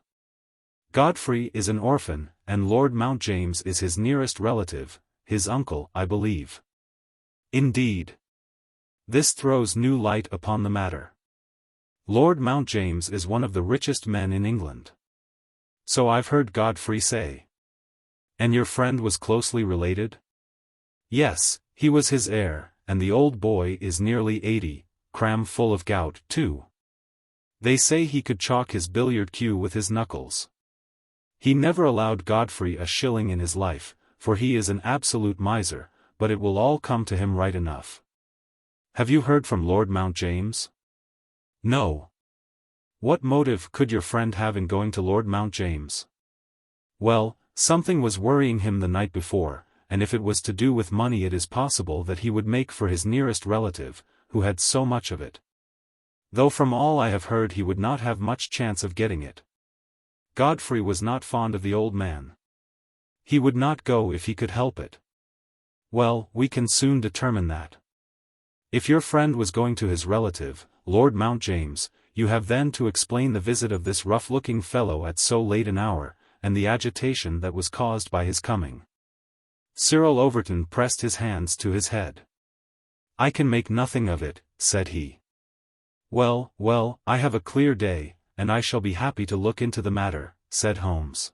"Godfrey is an orphan, and Lord Mount James is his nearest relative, his uncle, I believe." "Indeed. This throws new light upon the matter. Lord Mount James is one of the richest men in England." "So I've heard Godfrey say." "And your friend was closely related?" "Yes, he was his heir, and the old boy is nearly 80, cram full of gout, too. They say he could chalk his billiard cue with his knuckles. He never allowed Godfrey a shilling in his life, for he is an absolute miser, but it will all come to him right enough." "Have you heard from Lord Mount James?" "No." "What motive could your friend have in going to Lord Mount James?" "Well, something was worrying him the night before, and if it was to do with money it is possible that he would make for his nearest relative, who had so much of it. Though from all I have heard he would not have much chance of getting it. Godfrey was not fond of the old man. He would not go if he could help it." "Well, we can soon determine that. If your friend was going to his relative, Lord Mount James, you have then to explain the visit of this rough-looking fellow at so late an hour, and the agitation that was caused by his coming." Cyril Overton pressed his hands to his head. "I can make nothing of it," said he. "Well, well, I have a clear day, and I shall be happy to look into the matter," said Holmes.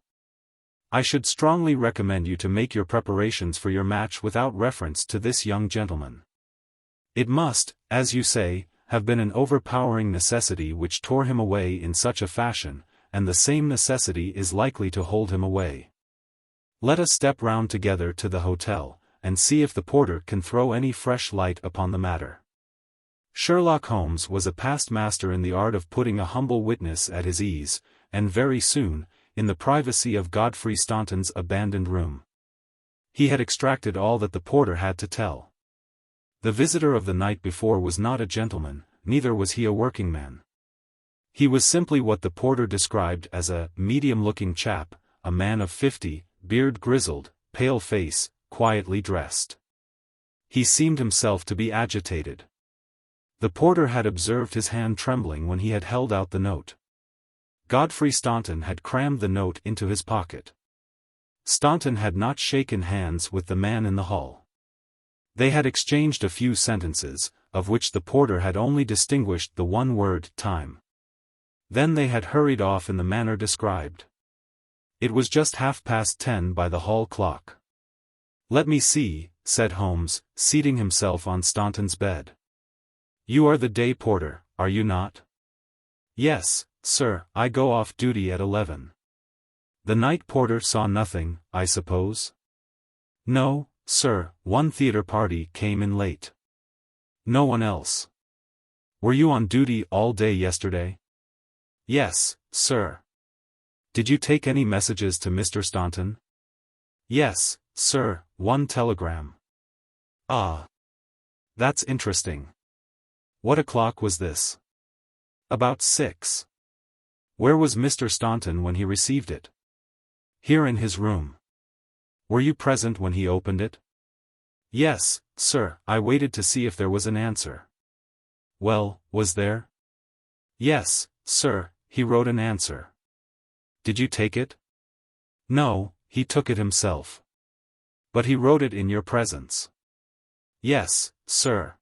"I should strongly recommend you to make your preparations for your match without reference to this young gentleman. It must, as you say, have been an overpowering necessity which tore him away in such a fashion, and the same necessity is likely to hold him away. Let us step round together to the hotel, and see if the porter can throw any fresh light upon the matter." Sherlock Holmes was a past master in the art of putting a humble witness at his ease, and very soon, in the privacy of Godfrey Staunton's abandoned room, he had extracted all that the porter had to tell. The visitor of the night before was not a gentleman, neither was he a workingman. He was simply what the porter described as a medium-looking chap, a man of 50, beard grizzled, pale face, quietly dressed. He seemed himself to be agitated. The porter had observed his hand trembling when he had held out the note. Godfrey Staunton had crammed the note into his pocket. Staunton had not shaken hands with the man in the hall. They had exchanged a few sentences, of which the porter had only distinguished the one word "time." Then they had hurried off in the manner described. It was just 10:30 by the hall clock. "Let me see," said Holmes, seating himself on Staunton's bed. "You are the day porter, are you not?" "Yes, sir, I go off duty at 11. "The night porter saw nothing, I suppose?" "No, sir, one theatre party came in late. No one else." "Were you on duty all day yesterday?" "Yes, sir." "Did you take any messages to Mr. Staunton?" "Yes, sir, one telegram." "Ah. That's interesting. What o'clock was this?" "About 6. "Where was Mr. Staunton when he received it?" "Here in his room." "Were you present when he opened it?" "Yes, sir, I waited to see if there was an answer." "Well, was there?" "Yes, sir, he wrote an answer." "Did you take it?" "No, he took it himself." "But he wrote it in your presence?" "Yes, sir.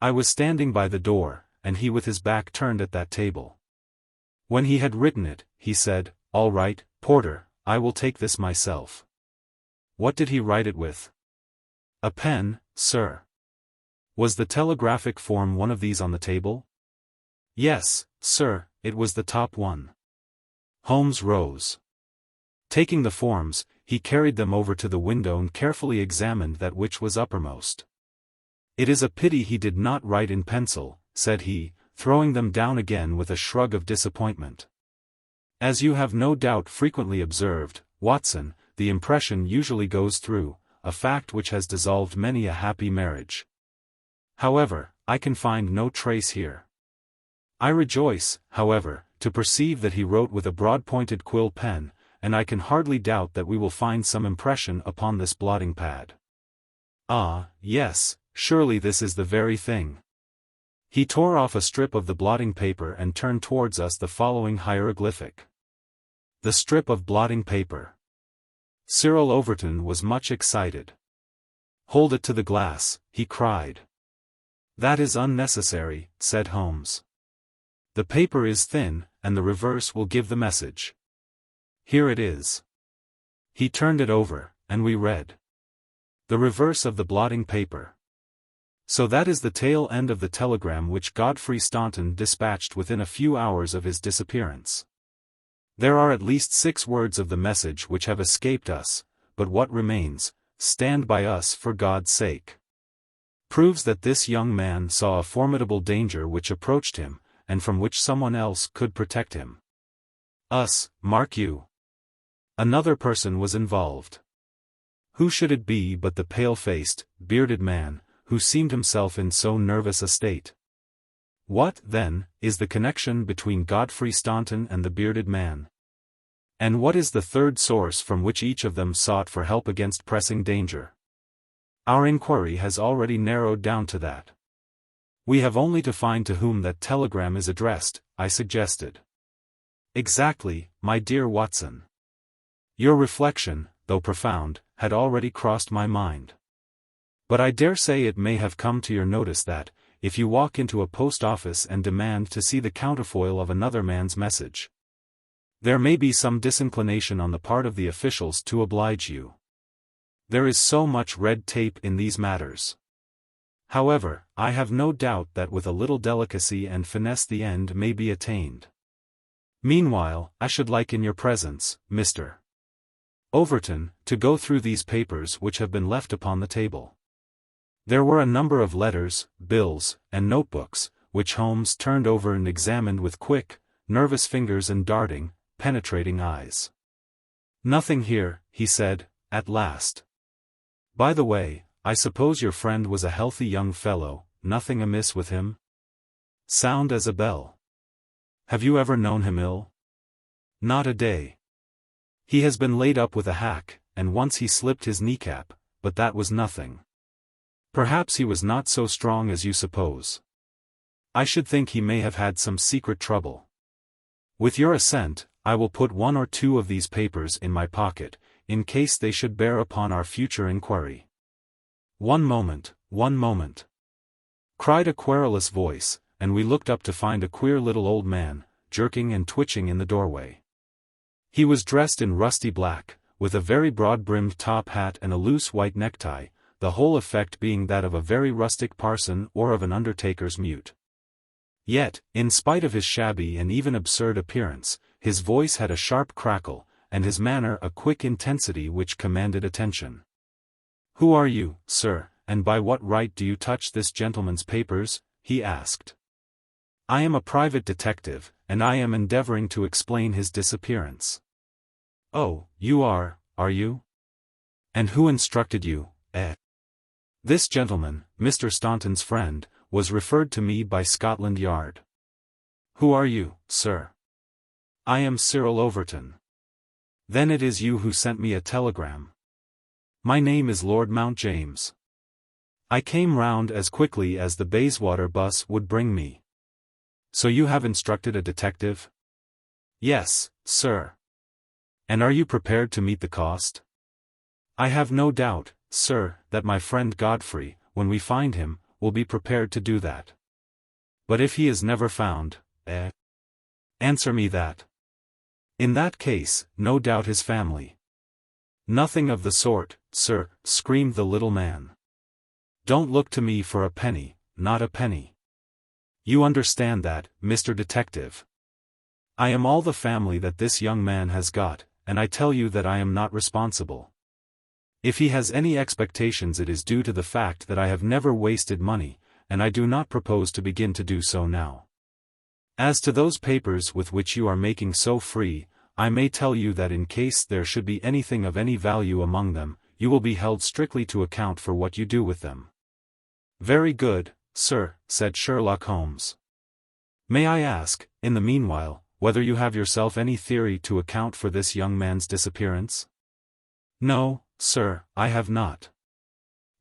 I was standing by the door, and he with his back turned at that table. When he had written it, he said, 'All right, porter, I will take this myself.'" "What did he write it with?" "A pen, sir." "Was the telegraphic form one of these on the table?" "Yes, sir, it was the top one." Holmes rose. Taking the forms, he carried them over to the window and carefully examined that which was uppermost. "It is a pity he did not write in pencil," said he, throwing them down again with a shrug of disappointment. As you have no doubt frequently observed, Watson, the impression usually goes through, a fact which has dissolved many a happy marriage. However, I can find no trace here. I rejoice, however, to perceive that he wrote with a broad-pointed quill pen, and I can hardly doubt that we will find some impression upon this blotting pad. Ah, yes, surely this is the very thing. He tore off a strip of the blotting paper and turned towards us the following hieroglyphic. The strip of blotting paper. Cyril Overton was much excited. "Hold it to the glass," he cried. "That is unnecessary," said Holmes. "The paper is thin, and the reverse will give the message. Here it is." He turned it over, and we read. The reverse of the blotting paper. So that is the tail end of the telegram which Godfrey Staunton dispatched within a few hours of his disappearance. There are at least 6 words of the message which have escaped us, but what remains, "Stand by us for God's sake," proves that this young man saw a formidable danger which approached him, and from which someone else could protect him. Us, mark you. Another person was involved. Who should it be but the pale-faced, bearded man, who seemed himself in so nervous a state? What, then, is the connection between Godfrey Staunton and the bearded man? And what is the third source from which each of them sought for help against pressing danger? Our inquiry has already narrowed down to that. We have only to find to whom that telegram is addressed, I suggested. Exactly, my dear Watson. Your reflection, though profound, had already crossed my mind. But I dare say it may have come to your notice that, if you walk into a post office and demand to see the counterfoil of another man's message, there may be some disinclination on the part of the officials to oblige you. There is so much red tape in these matters. However, I have no doubt that with a little delicacy and finesse the end may be attained. Meanwhile, I should like in your presence, Mr. Overton, to go through these papers which have been left upon the table. There were a number of letters, bills, and notebooks, which Holmes turned over and examined with quick, nervous fingers and darting, penetrating eyes. "Nothing here," he said, at last. "By the way, I suppose your friend was a healthy young fellow, nothing amiss with him? Sound as a bell. Have you ever known him ill?" "Not a day. He has been laid up with a hack, and once he slipped his kneecap, but that was nothing. Perhaps he was not so strong as you suppose. I should think he may have had some secret trouble. With your assent, I will put 1 or 2 of these papers in my pocket, in case they should bear upon our future inquiry." One moment," cried a querulous voice, and we looked up to find a queer little old man, jerking and twitching in the doorway. He was dressed in rusty black, with a very broad-brimmed top hat and a loose white necktie, the whole effect being that of a very rustic parson or of an undertaker's mute. Yet, in spite of his shabby and even absurd appearance, his voice had a sharp crackle, and his manner a quick intensity which commanded attention. "Who are you, sir, and by what right do you touch this gentleman's papers?" he asked. "I am a private detective, and I am endeavoring to explain his disappearance." "Oh, you are you? And who instructed you, eh?" "This gentleman, Mr. Staunton's friend, was referred to me by Scotland Yard." "Who are you, sir?" "I am Cyril Overton." "Then it is you who sent me a telegram." "My name is Lord Mount James. I came round as quickly as the Bayswater bus would bring me." "So you have instructed a detective?" "Yes, sir." "And are you prepared to meet the cost?" "I have no doubt, sir, that my friend Godfrey, when we find him, will be prepared to do that." "But if he is never found, eh?" "Answer me that." "In that case, no doubt his family." "Nothing of the sort, sir," screamed the little man. "Don't look to me for a penny, not a penny. You understand that, Mr. Detective. I am all the family that this young man has got, and I tell you that I am not responsible. If he has any expectations it is due to the fact that I have never wasted money, and I do not propose to begin to do so now. As to those papers with which you are making so free, I may tell you that in case there should be anything of any value among them, you will be held strictly to account for what you do with them." "Very good, sir," said Sherlock Holmes. "May I ask, in the meanwhile, whether you have yourself any theory to account for this young man's disappearance?" "No, sir, I have not.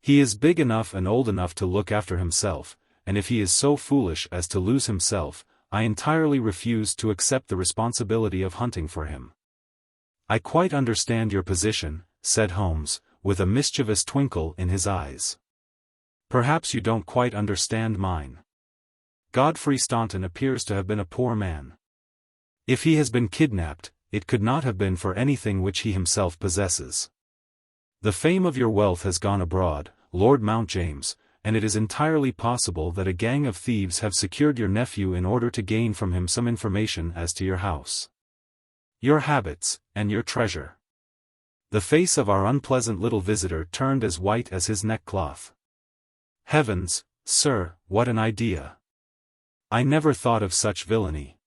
He is big enough and old enough to look after himself, and if he is so foolish as to lose himself, I entirely refuse to accept the responsibility of hunting for him." "I quite understand your position," said Holmes, with a mischievous twinkle in his eyes. "Perhaps you don't quite understand mine. Godfrey Staunton appears to have been a poor man. If he has been kidnapped, it could not have been for anything which he himself possesses. The fame of your wealth has gone abroad, Lord Mount James, and it is entirely possible that a gang of thieves have secured your nephew in order to gain from him some information as to your house, your habits, and your treasure." The face of our unpleasant little visitor turned as white as his neckcloth. "Heavens, sir, what an idea! I never thought of such villainy.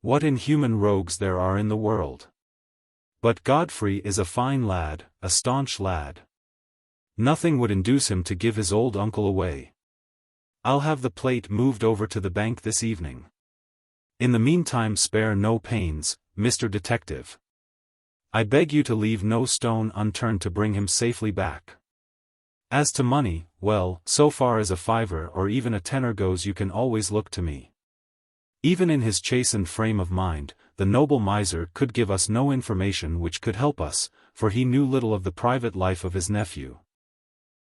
What inhuman rogues there are in the world! But Godfrey is a fine lad, a staunch lad. Nothing would induce him to give his old uncle away. I'll have the plate moved over to the bank this evening. In the meantime spare no pains, Mr. Detective. I beg you to leave no stone unturned to bring him safely back. As to money, well, so far as a fiver or even a tenner goes you can always look to me." Even in his chastened frame of mind, the noble miser could give us no information which could help us, for he knew little of the private life of his nephew.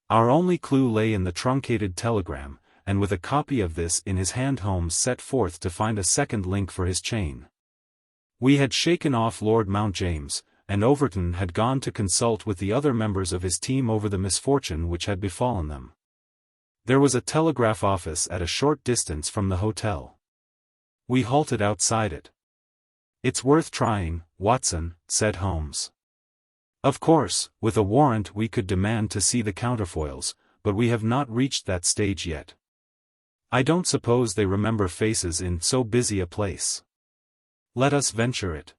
Our only clue lay in the truncated telegram, and with a copy of this in his hand Holmes set forth to find a second link for his chain. We had shaken off Lord Mount James, and Overton had gone to consult with the other members of his team over the misfortune which had befallen them. There was a telegraph office at a short distance from the hotel. We halted outside it. "It's worth trying, Watson," said Holmes. "Of course, with a warrant we could demand to see the counterfoils, but we have not reached that stage yet. I don't suppose they remember faces in so busy a place. Let us venture it."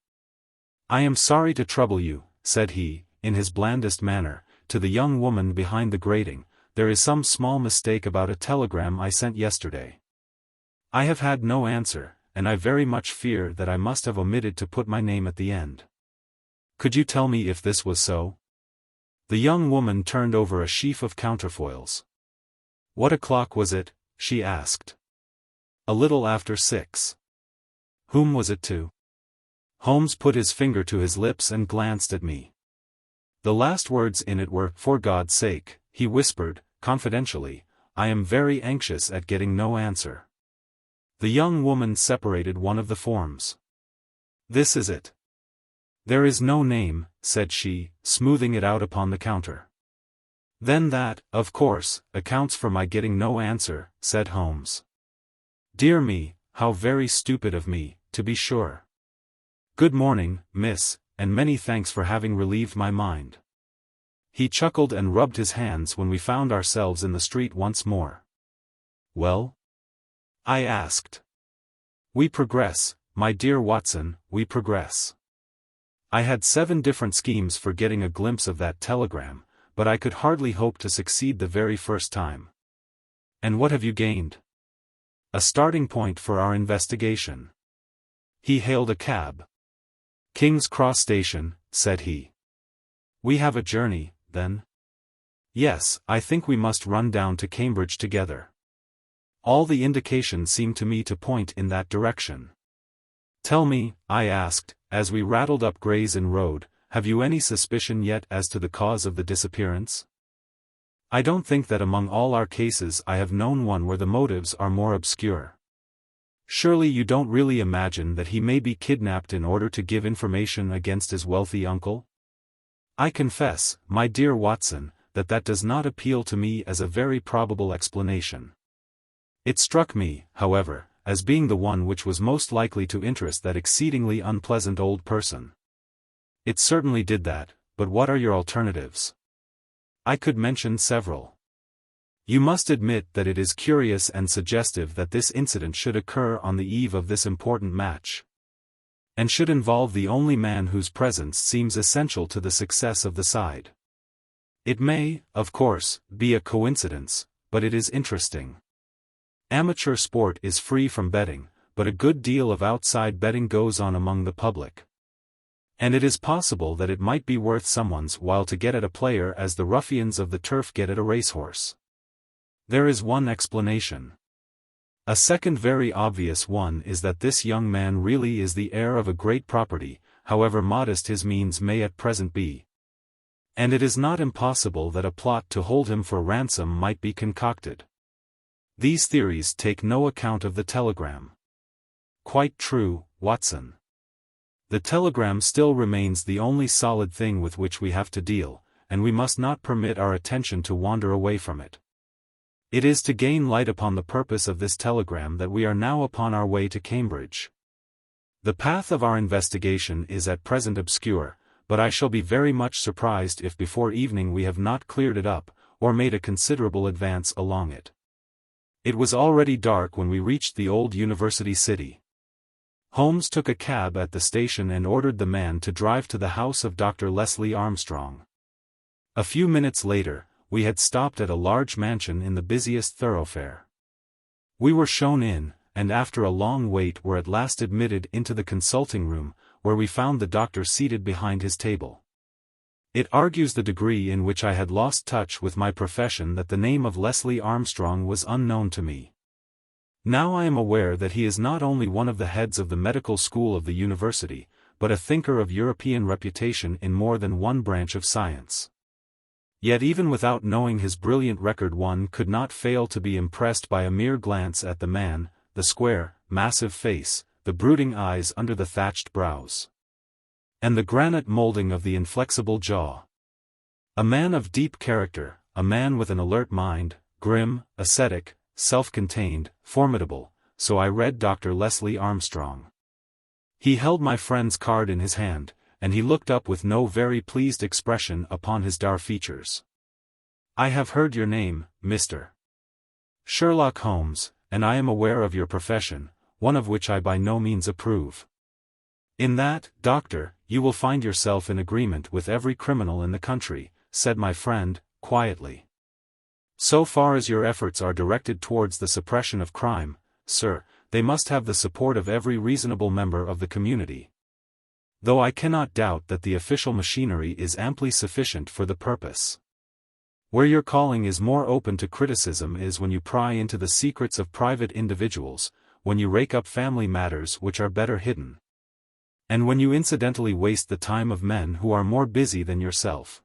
"I am sorry to trouble you," said he, in his blandest manner, to the young woman behind the grating. "There is some small mistake about a telegram I sent yesterday. I have had no answer, and I very much fear that I must have omitted to put my name at the end. Could you tell me if this was so?" The young woman turned over a sheaf of counterfoils. "What o'clock was it?" she asked. "A little after 6. Whom was it to?" Holmes put his finger to his lips and glanced at me. The last words in it were, "For God's sake," he whispered, confidentially, "I am very anxious at getting no answer." The young woman separated one of the forms. "This is it." "There is no name," said she, smoothing it out upon the counter. "Then that, of course, accounts for my getting no answer," said Holmes. "Dear me, how very stupid of me, to be sure. Good morning, miss, and many thanks for having relieved my mind." He chuckled and rubbed his hands when we found ourselves in the street once more. "Well?" I asked. "We progress, my dear Watson, we progress. I had 7 different schemes for getting a glimpse of that telegram, but I could hardly hope to succeed the very first time." "And what have you gained?" "A starting point for our investigation." He hailed a cab. "King's Cross Station," said he. "We have a journey, then?" "Yes, I think we must run down to Cambridge together. All the indications seem to me to point in that direction." "Tell me," I asked, as we rattled up Gray's Inn Road, "have you any suspicion yet as to the cause of the disappearance? I don't think that among all our cases I have known one where the motives are more obscure. Surely you don't really imagine that he may be kidnapped in order to give information against his wealthy uncle? I confess, my dear Watson, that does not appeal to me as a very probable explanation. It struck me, however, as being the one which was most likely to interest that exceedingly unpleasant old person." "It certainly did that, but what are your alternatives?" "I could mention several. You must admit that it is curious and suggestive that this incident should occur on the eve of this important match, and should involve the only man whose presence seems essential to the success of the side. It may, of course, be a coincidence, but it is interesting. Amateur sport is free from betting, but a good deal of outside betting goes on among the public. And it is possible that it might be worth someone's while to get at a player as the ruffians of the turf get at a racehorse. There is one explanation. A second very obvious one is that this young man really is the heir of a great property, however modest his means may at present be. And it is not impossible that a plot to hold him for ransom might be concocted. These theories take no account of the telegram. Quite true, Watson. The telegram still remains the only solid thing with which we have to deal, and we must not permit our attention to wander away from it. It is to gain light upon the purpose of this telegram that we are now upon our way to Cambridge. The path of our investigation is at present obscure, but I shall be very much surprised if before evening we have not cleared it up, or made a considerable advance along it. It was already dark when we reached the old university city. Holmes took a cab at the station and ordered the man to drive to the house of Dr. Leslie Armstrong. A few minutes later, we had stopped at a large mansion in the busiest thoroughfare. We were shown in, and after a long wait were at last admitted into the consulting room, where we found the doctor seated behind his table. It argues the degree in which I had lost touch with my profession that the name of Leslie Armstrong was unknown to me. Now I am aware that he is not only one of the heads of the medical school of the university, but a thinker of European reputation in more than one branch of science. Yet even without knowing his brilliant record one could not fail to be impressed by a mere glance at the man, the square, massive face, the brooding eyes under the thatched brows, and the granite molding of the inflexible jaw. A man of deep character, a man with an alert mind, grim, ascetic, self-contained, formidable, so I read Dr. Leslie Armstrong. He held my friend's card in his hand, and he looked up with no very pleased expression upon his dark features. "I have heard your name, Mr. Sherlock Holmes, and I am aware of your profession, one of which I by no means approve. In that, doctor, you will find yourself in agreement with every criminal in the country," said my friend, quietly. "So far as your efforts are directed towards the suppression of crime, sir, they must have the support of every reasonable member of the community. Though I cannot doubt that the official machinery is amply sufficient for the purpose. Where your calling is more open to criticism is when you pry into the secrets of private individuals, when you rake up family matters which are better hidden, and when you incidentally waste the time of men who are more busy than yourself.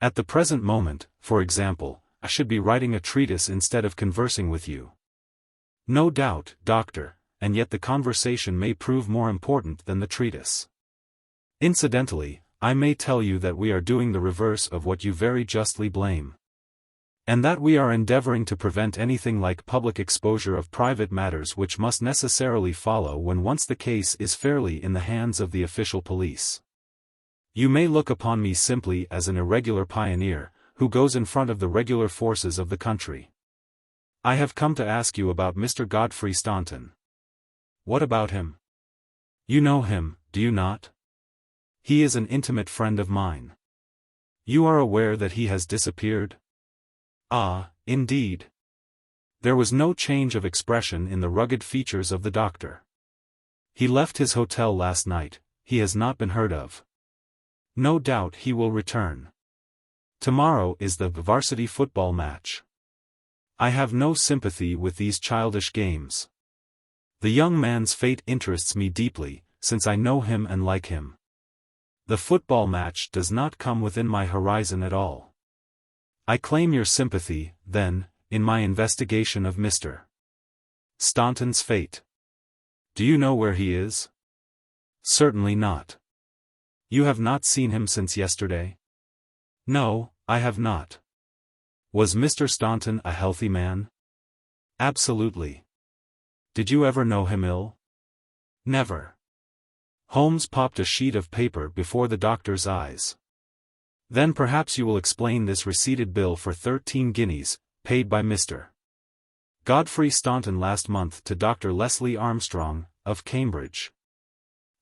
At the present moment, for example, I should be writing a treatise instead of conversing with you." "No doubt, doctor, and yet the conversation may prove more important than the treatise. Incidentally, I may tell you that we are doing the reverse of what you very justly blame, and that we are endeavoring to prevent anything like public exposure of private matters which must necessarily follow when once the case is fairly in the hands of the official police. You may look upon me simply as an irregular pioneer, who goes in front of the regular forces of the country. I have come to ask you about Mr. Godfrey Staunton." "What about him?" "You know him, do you not? He is an intimate friend of mine. You are aware that he has disappeared?" "Ah, indeed." There was no change of expression in the rugged features of the doctor. "He left his hotel last night. He has not been heard of. No doubt he will return. Tomorrow is the varsity football match. I have no sympathy with these childish games. The young man's fate interests me deeply, since I know him and like him. The football match does not come within my horizon at all. I claim your sympathy, then, in my investigation of Mr. Staunton's fate. Do you know where he is?" "Certainly not." "You have not seen him since yesterday?" "No, I have not." "Was Mr. Staunton a healthy man?" "Absolutely." "Did you ever know him ill?" "Never." Holmes popped a sheet of paper before the doctor's eyes. "Then perhaps you will explain this receipted bill for 13 guineas, paid by Mr. Godfrey Staunton last month to Dr. Leslie Armstrong, of Cambridge.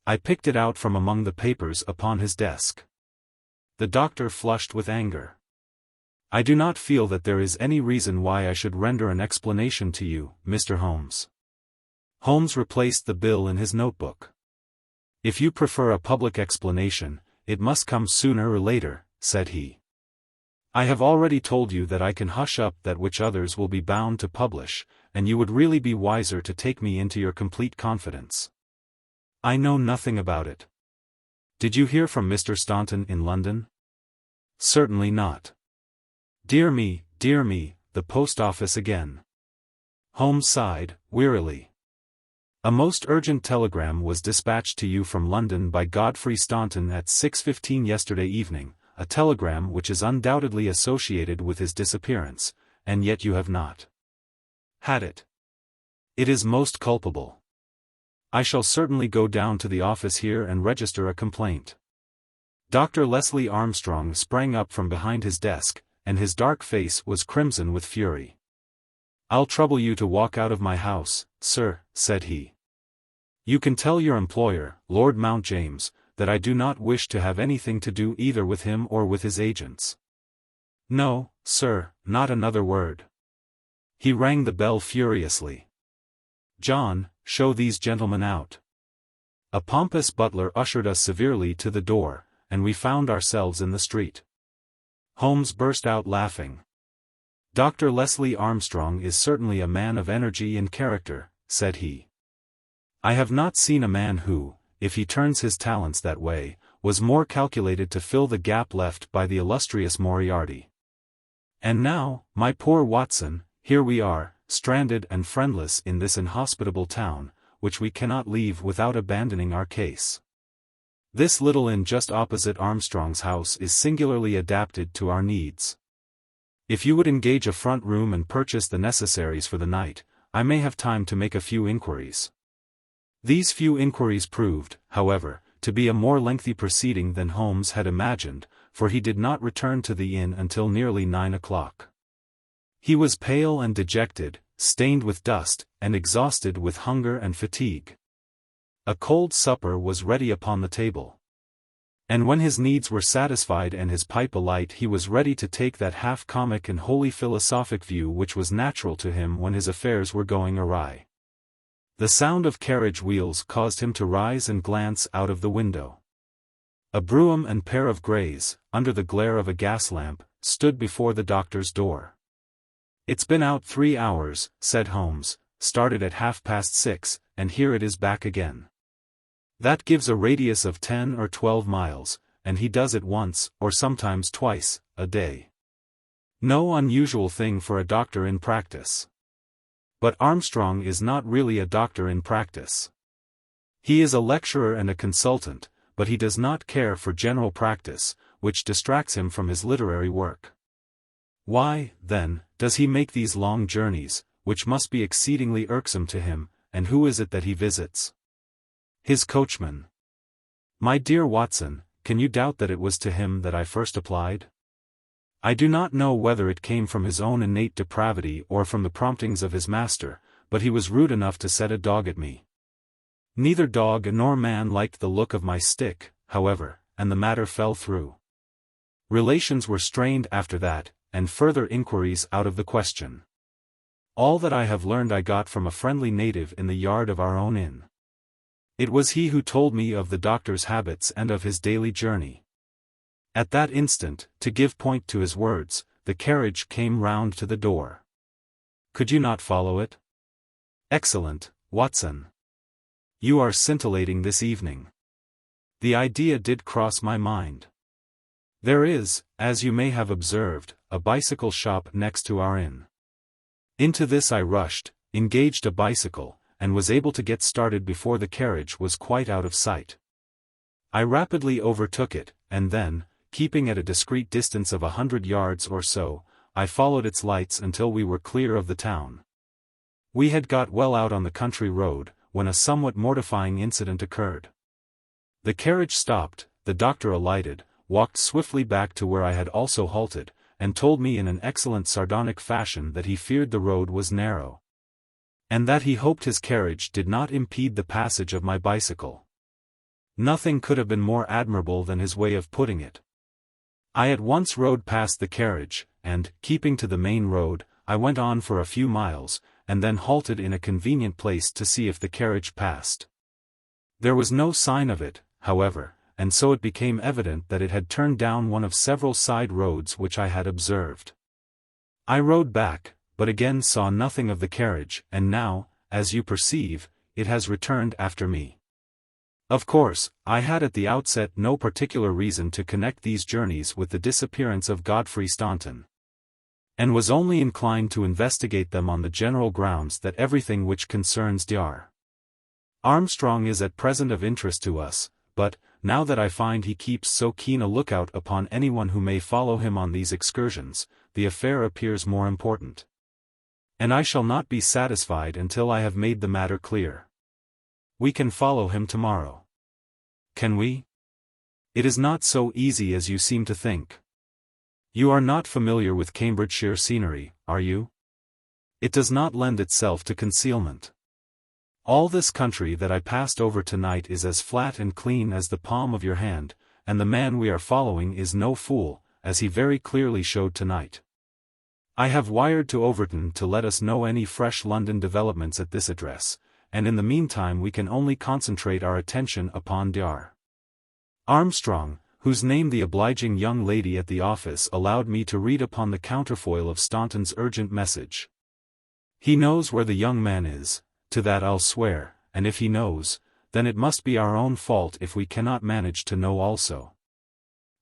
I picked it out from among the papers upon his desk. The doctor flushed with anger. I do not feel that there is any reason why I should render an explanation to you, Mr. Holmes. Holmes replaced the bill in his notebook. If you prefer a public explanation, it must come sooner or later, said he. I have already told you that I can hush up that which others will be bound to publish, and you would really be wiser to take me into your complete confidence. I know nothing about it. Did you hear from Mr. Staunton in London? Certainly not. Dear me, the post office again. Holmes sighed, wearily. A most urgent telegram was dispatched to you from London by Godfrey Staunton at 6:15 yesterday evening, a telegram which is undoubtedly associated with his disappearance, and yet you have not had it. It is most culpable. I shall certainly go down to the office here and register a complaint. Dr. Leslie Armstrong sprang up from behind his desk, and his dark face was crimson with fury. I'll trouble you to walk out of my house, sir, said he. You can tell your employer, Lord Mount James, that I do not wish to have anything to do either with him or with his agents. No, sir, not another word. He rang the bell furiously. John, show these gentlemen out. A pompous butler ushered us severely to the door, and we found ourselves in the street. Holmes burst out laughing. Dr. Leslie Armstrong is certainly a man of energy and character, said he. I have not seen a man who, if he turns his talents that way, was more calculated to fill the gap left by the illustrious Moriarty. And now, my poor Watson, here we are, stranded and friendless in this inhospitable town, which we cannot leave without abandoning our case. This little inn just opposite Armstrong's house is singularly adapted to our needs. If you would engage a front room and purchase the necessaries for the night, I may have time to make a few inquiries. These few inquiries proved, however, to be a more lengthy proceeding than Holmes had imagined, for he did not return to the inn until nearly 9 o'clock. He was pale and dejected, stained with dust, and exhausted with hunger and fatigue. A cold supper was ready upon the table. And when his needs were satisfied and his pipe alight, he was ready to take that half-comic and wholly philosophic view which was natural to him when his affairs were going awry. The sound of carriage wheels caused him to rise and glance out of the window. A brougham and pair of greys, under the glare of a gas lamp, stood before the doctor's door. It's been out 3 hours, said Holmes, started at 6:30, and here it is back again. That gives a radius of 10 or 12 miles, and he does it once, or sometimes twice, a day. No unusual thing for a doctor in practice. But Armstrong is not really a doctor in practice. He is a lecturer and a consultant, but he does not care for general practice, which distracts him from his literary work. Why, then, does he make these long journeys, which must be exceedingly irksome to him, and who is it that he visits? His coachman. My dear Watson, can you doubt that it was to him that I first applied? I do not know whether it came from his own innate depravity or from the promptings of his master, but he was rude enough to set a dog at me. Neither dog nor man liked the look of my stick, however, and the matter fell through. Relations were strained after that, and further inquiries out of the question. All that I have learned I got from a friendly native in the yard of our own inn. It was he who told me of the doctor's habits and of his daily journey. At that instant, to give point to his words, the carriage came round to the door. Could you not follow it? Excellent, Watson. You are scintillating this evening. The idea did cross my mind. There is, as you may have observed, a bicycle shop next to our inn. Into this I rushed, engaged a bicycle, and was able to get started before the carriage was quite out of sight. I rapidly overtook it, and then, keeping at a discreet distance of 100 yards or so, I followed its lights until we were clear of the town. We had got well out on the country road, when a somewhat mortifying incident occurred. The carriage stopped, the doctor alighted, walked swiftly back to where I had also halted, and told me in an excellent sardonic fashion that he feared the road was narrow, and that he hoped his carriage did not impede the passage of my bicycle. Nothing could have been more admirable than his way of putting it. I at once rode past the carriage, and, keeping to the main road, I went on for a few miles, and then halted in a convenient place to see if the carriage passed. There was no sign of it, however, and so it became evident that it had turned down one of several side roads which I had observed. I rode back, but again saw nothing of the carriage, and now, as you perceive, it has returned after me. Of course, I had at the outset no particular reason to connect these journeys with the disappearance of Godfrey Staunton, and was only inclined to investigate them on the general grounds that everything which concerns Dr. Armstrong is at present of interest to us, but, now that I find he keeps so keen a lookout upon anyone who may follow him on these excursions, the affair appears more important. And I shall not be satisfied until I have made the matter clear. We can follow him tomorrow. Can we? It is not so easy as you seem to think. You are not familiar with Cambridgeshire scenery, are you? It does not lend itself to concealment. All this country that I passed over tonight is as flat and clean as the palm of your hand, and the man we are following is no fool, as he very clearly showed tonight. I have wired to Overton to let us know any fresh London developments at this address, and in the meantime we can only concentrate our attention upon Dr. Armstrong, whose name the obliging young lady at the office allowed me to read upon the counterfoil of Staunton's urgent message. He knows where the young man is, to that I'll swear, and if he knows, then it must be our own fault if we cannot manage to know also.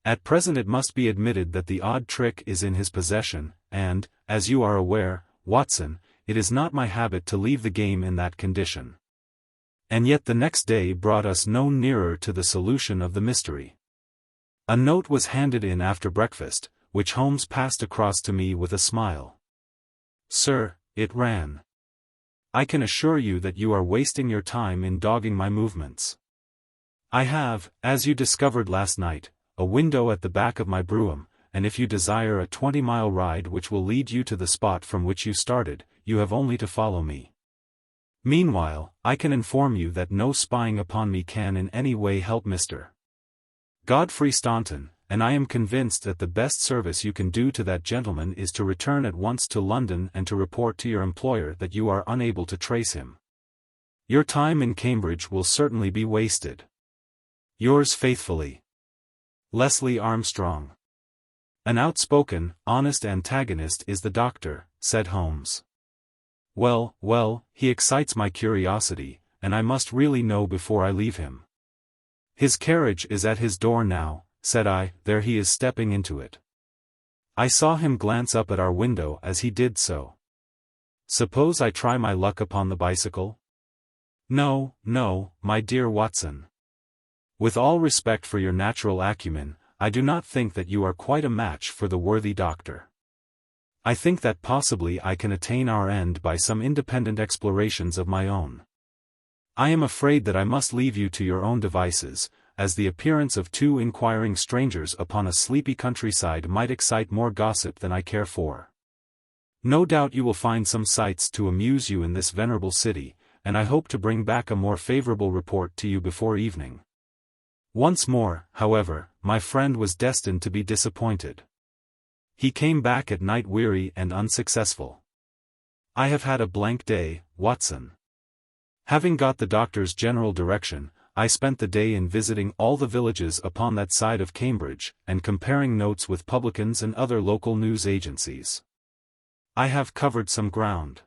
At present it must be admitted that the odd trick is in his possession, and, as you are aware, Watson, it is not my habit to leave the game in that condition. And yet the next day brought us no nearer to the solution of the mystery. A note was handed in after breakfast, which Holmes passed across to me with a smile. Sir, it ran. I can assure you that you are wasting your time in dogging my movements. I have, as you discovered last night, a window at the back of my brougham, and if you desire a 20-mile ride which will lead you to the spot from which you started, you have only to follow me. Meanwhile, I can inform you that no spying upon me can in any way help Mr. Godfrey Staunton, and I am convinced that the best service you can do to that gentleman is to return at once to London and to report to your employer that you are unable to trace him. Your time in Cambridge will certainly be wasted. Yours faithfully, Leslie Armstrong. An outspoken, honest antagonist is the doctor, said Holmes. Well, well, he excites my curiosity, and I must really know before I leave him. His carriage is at his door now, said I, there he is stepping into it. I saw him glance up at our window as he did so. Suppose I try my luck upon the bicycle? No, no, my dear Watson. With all respect for your natural acumen, I do not think that you are quite a match for the worthy doctor. I think that possibly I can attain our end by some independent explorations of my own. I am afraid that I must leave you to your own devices, as the appearance of two inquiring strangers upon a sleepy countryside might excite more gossip than I care for. No doubt you will find some sights to amuse you in this venerable city, and I hope to bring back a more favorable report to you before evening. Once more, however, my friend was destined to be disappointed. He came back at night weary and unsuccessful. I have had a blank day, Watson. Having got the doctor's general direction, I spent the day in visiting all the villages upon that side of Cambridge, and comparing notes with publicans and other local news agencies. I have covered some ground.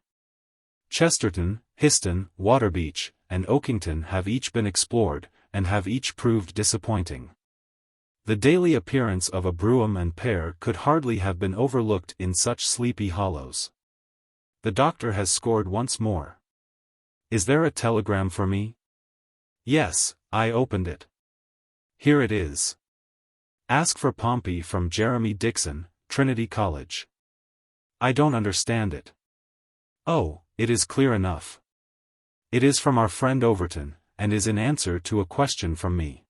Chesterton, Histon, Waterbeach, and Oakington have each been explored, and have each proved disappointing. The daily appearance of a brougham and pair could hardly have been overlooked in such sleepy hollows. The doctor has scored once more. Is there a telegram for me? Yes, I opened it. Here it is. Ask for Pompey from Jeremy Dixon, Trinity College. I don't understand it. Oh, it is clear enough. It is from our friend Overton, and is in answer to a question from me.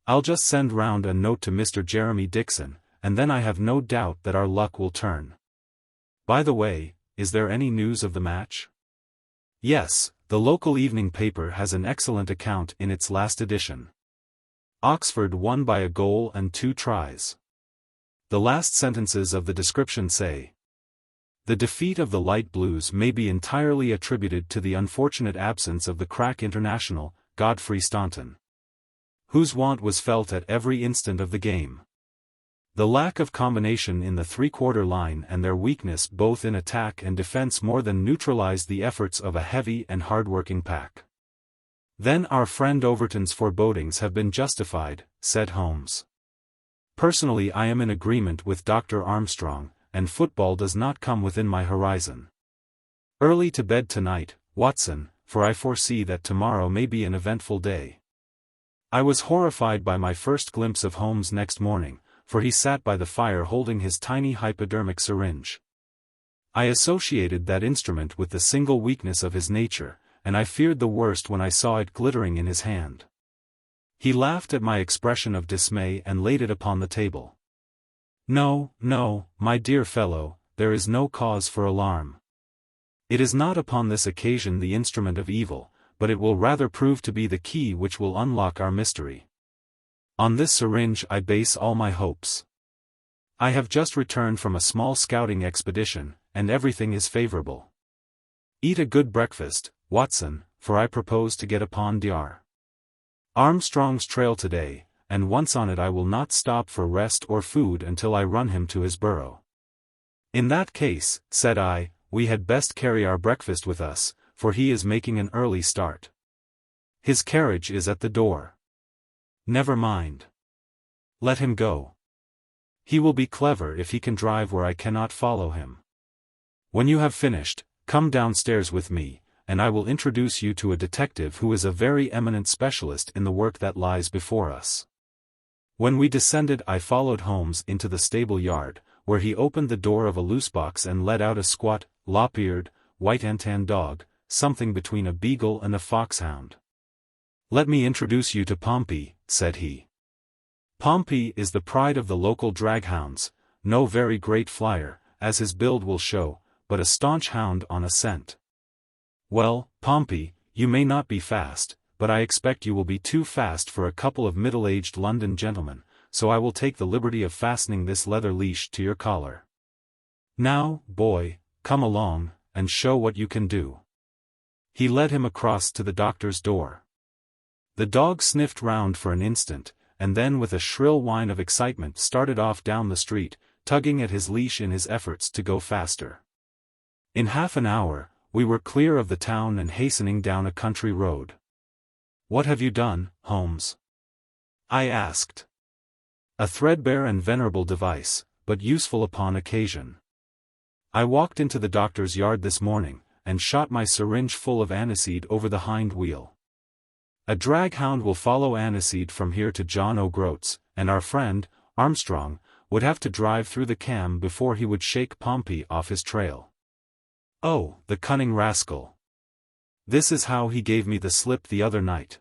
I'll just send round a note to Mr. Jeremy Dixon, and then I have no doubt that our luck will turn. By the way, is there any news of the match? Yes, the local evening paper has an excellent account in its last edition. Oxford won by a goal and 2 tries. The last sentences of the description say, "The defeat of the Light Blues may be entirely attributed to the unfortunate absence of the crack international, Godfrey Staunton, whose want was felt at every instant of the game. The lack of combination in the three-quarter line and their weakness both in attack and defense more than neutralized the efforts of a heavy and hard-working pack." "Then our friend Overton's forebodings have been justified," said Holmes. "Personally I am in agreement with Dr. Armstrong, and football does not come within my horizon. Early to bed tonight, Watson, for I foresee that tomorrow may be an eventful day." I was horrified by my first glimpse of Holmes next morning, for he sat by the fire holding his tiny hypodermic syringe. I associated that instrument with the single weakness of his nature, and I feared the worst when I saw it glittering in his hand. He laughed at my expression of dismay and laid it upon the table. "No, no, my dear fellow, there is no cause for alarm. It is not upon this occasion the instrument of evil, but it will rather prove to be the key which will unlock our mystery. On this syringe I base all my hopes. I have just returned from a small scouting expedition, and everything is favorable. Eat a good breakfast, Watson, for I propose to get upon Dr. Armstrong's trail today, and once on it I will not stop for rest or food until I run him to his burrow." "In that case," said I, "we had best carry our breakfast with us, for he is making an early start. His carriage is at the door." "Never mind. Let him go. He will be clever if he can drive where I cannot follow him. When you have finished, come downstairs with me, and I will introduce you to a detective who is a very eminent specialist in the work that lies before us." When we descended I followed Holmes into the stable yard, where he opened the door of a loose box and let out a squat, lop-eared, white and tan dog, something between a beagle and a foxhound. "Let me introduce you to Pompey," said he. Pompey is the pride of the local draghounds, no very great flyer, as his build will show, but a staunch hound on a scent. "Well, Pompey, you may not be fast, but I expect you will be too fast for a couple of middle-aged London gentlemen, so I will take the liberty of fastening this leather leash to your collar. Now, boy, come along, and show what you can do." He led him across to the doctor's door. The dog sniffed round for an instant, and then with a shrill whine of excitement started off down the street, tugging at his leash in his efforts to go faster. In half an hour, we were clear of the town and hastening down a country road. "What have you done, Holmes?" I asked. "A threadbare and venerable device, but useful upon occasion. I walked into the doctor's yard this morning, and shot my syringe full of aniseed over the hind wheel. A draghound will follow aniseed from here to John O'Groats, and our friend, Armstrong, would have to drive through the Cam before he would shake Pompey off his trail. Oh, the cunning rascal! This is how he gave me the slip the other night."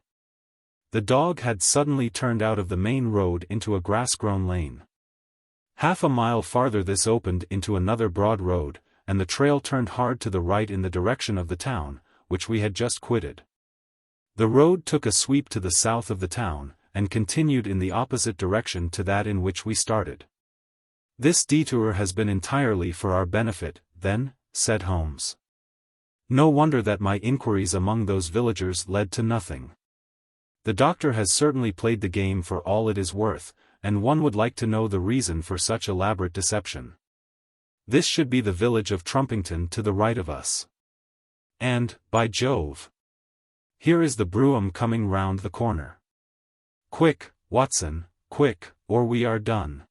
The dog had suddenly turned out of the main road into a grass-grown lane. Half a mile farther this opened into another broad road, and the trail turned hard to the right in the direction of the town, which we had just quitted. The road took a sweep to the south of the town, and continued in the opposite direction to that in which we started. "This detour has been entirely for our benefit, then," said Holmes. "No wonder that my inquiries among those villagers led to nothing. The doctor has certainly played the game for all it is worth, and one would like to know the reason for such elaborate deception. This should be the village of Trumpington to the right of us. And, by Jove! Here is the brougham coming round the corner. Quick, Watson, quick, or we are done."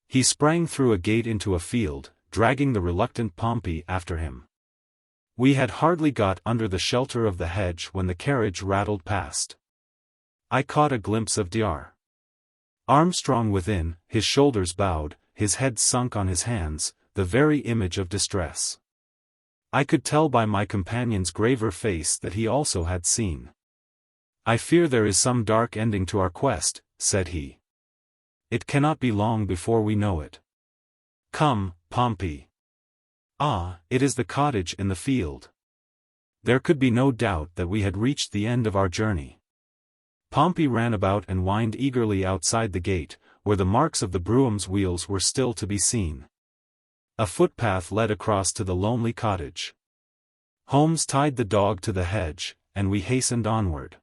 He sprang through a gate into a field, dragging the reluctant Pompey after him. We had hardly got under the shelter of the hedge when the carriage rattled past. I caught a glimpse of Dr. Armstrong within, his shoulders bowed, his head sunk on his hands, the very image of distress. I could tell by my companion's graver face that he also had seen. "I fear there is some dark ending to our quest," said he. It cannot be long before we know it. Come, Pompey. Ah, it is the cottage in the field. There could be no doubt that we had reached the end of our journey. Pompey ran about and whined eagerly outside the gate, where the marks of the brougham's wheels were still to be seen. A footpath led across to the lonely cottage. Holmes tied the dog to the hedge, and we hastened onward.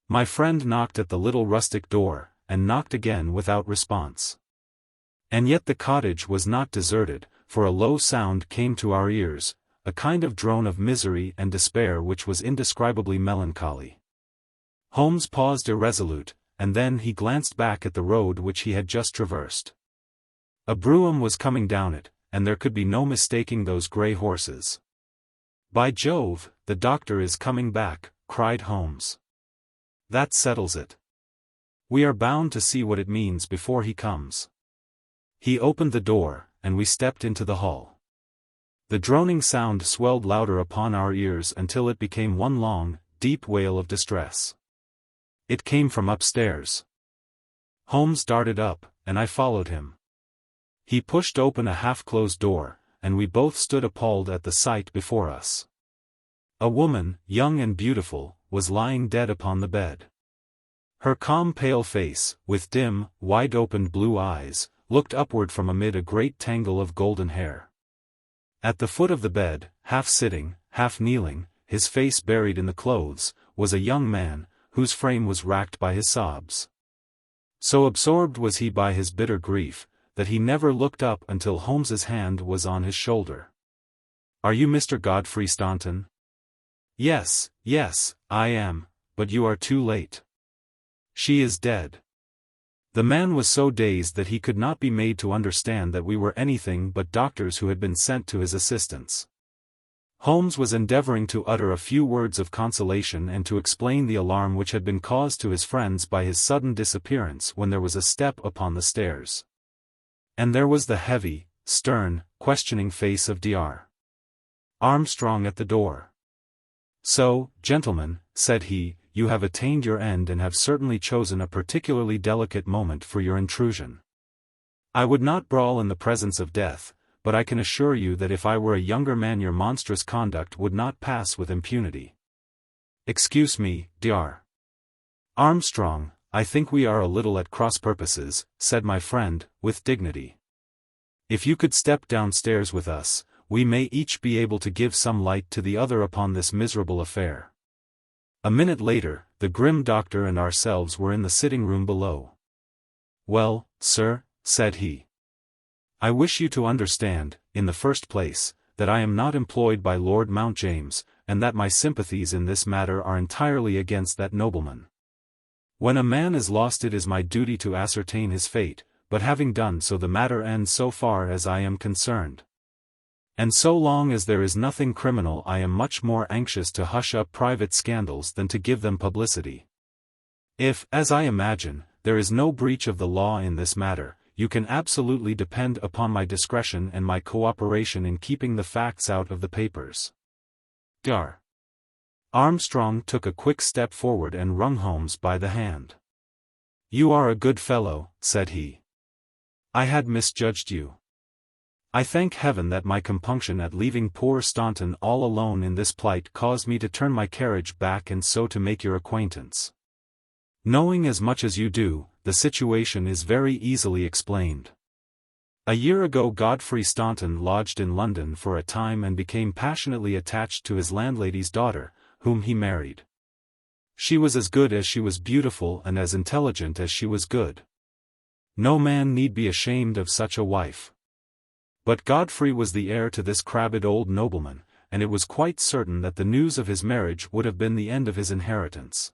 My friend knocked at the little rustic door, and knocked again without response. And yet the cottage was not deserted, for a low sound came to our ears, a kind of drone of misery and despair which was indescribably melancholy. Holmes paused irresolute, and then he glanced back at the road which he had just traversed. A brougham was coming down it, and there could be no mistaking those grey horses. "By Jove, the doctor is coming back," cried Holmes. "That settles it. We are bound to see what it means before he comes." He opened the door, and we stepped into the hall. The droning sound swelled louder upon our ears until it became one long, deep wail of distress. It came from upstairs. Holmes darted up, and I followed him. He pushed open a half-closed door, and we both stood appalled at the sight before us. A woman, young and beautiful, was lying dead upon the bed. Her calm pale face, with dim, wide-opened blue eyes, looked upward from amid a great tangle of golden hair. At the foot of the bed, half sitting, half kneeling, his face buried in the clothes, was a young man, whose frame was racked by his sobs. So absorbed was he by his bitter grief, that he never looked up until Holmes's hand was on his shoulder. "Are you Mr. Godfrey Staunton?" Yes, I am, but you are too late. She is dead." The man was so dazed that he could not be made to understand that we were anything but doctors who had been sent to his assistance. Holmes was endeavoring to utter a few words of consolation and to explain the alarm which had been caused to his friends by his sudden disappearance when there was a step upon the stairs. And there was the heavy, stern, questioning face of Dr. Armstrong at the door. "So, gentlemen," said he, "you have attained your end and have certainly chosen a particularly delicate moment for your intrusion. I would not brawl in the presence of death, but I can assure you that if I were a younger man your monstrous conduct would not pass with impunity." "Excuse me, Dr. Armstrong, I think we are a little at cross purposes," said my friend, with dignity. "If you could step downstairs with us, we may each be able to give some light to the other upon this miserable affair." A minute later, the grim doctor and ourselves were in the sitting-room below. "Well, sir," said he. "I wish you to understand, in the first place, that I am not employed by Lord Mount James, and that my sympathies in this matter are entirely against that nobleman. When a man is lost it is my duty to ascertain his fate, but having done so the matter ends so far as I am concerned. And so long as there is nothing criminal I am much more anxious to hush up private scandals than to give them publicity. If, as I imagine, there is no breach of the law in this matter, you can absolutely depend upon my discretion and my cooperation in keeping the facts out of the papers." Dr. Armstrong took a quick step forward and wrung Holmes by the hand. "You are a good fellow," said he. "I had misjudged you. I thank heaven that my compunction at leaving poor Staunton all alone in this plight caused me to turn my carriage back and so to make your acquaintance. Knowing as much as you do, the situation is very easily explained. A year ago Godfrey Staunton lodged in London for a time and became passionately attached to his landlady's daughter, whom he married. She was as good as she was beautiful and as intelligent as she was good. No man need be ashamed of such a wife. But Godfrey was the heir to this crabbed old nobleman, and it was quite certain that the news of his marriage would have been the end of his inheritance.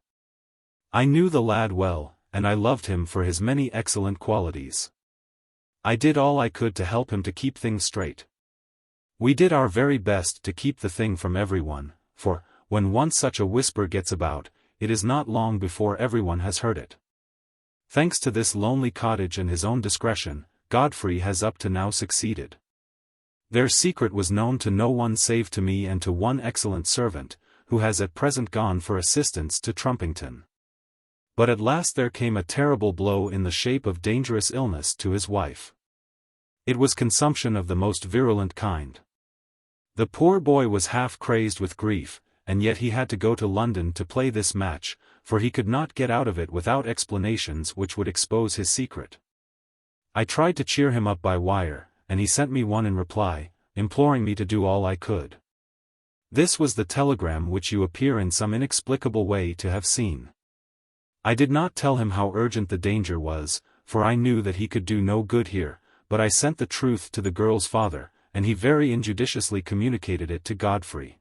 I knew the lad well, and I loved him for his many excellent qualities. I did all I could to help him to keep things straight. We did our very best to keep the thing from everyone, for, when once such a whisper gets about, it is not long before everyone has heard it. Thanks to this lonely cottage and his own discretion, Godfrey has up to now succeeded. Their secret was known to no one save to me and to one excellent servant, who has at present gone for assistance to Trumpington. But at last there came a terrible blow in the shape of dangerous illness to his wife. It was consumption of the most virulent kind. The poor boy was half crazed with grief, and yet he had to go to London to play this match, for he could not get out of it without explanations which would expose his secret. I tried to cheer him up by wire, and he sent me one in reply, imploring me to do all I could. This was the telegram which you appear in some inexplicable way to have seen. I did not tell him how urgent the danger was, for I knew that he could do no good here, but I sent the truth to the girl's father, and he very injudiciously communicated it to Godfrey.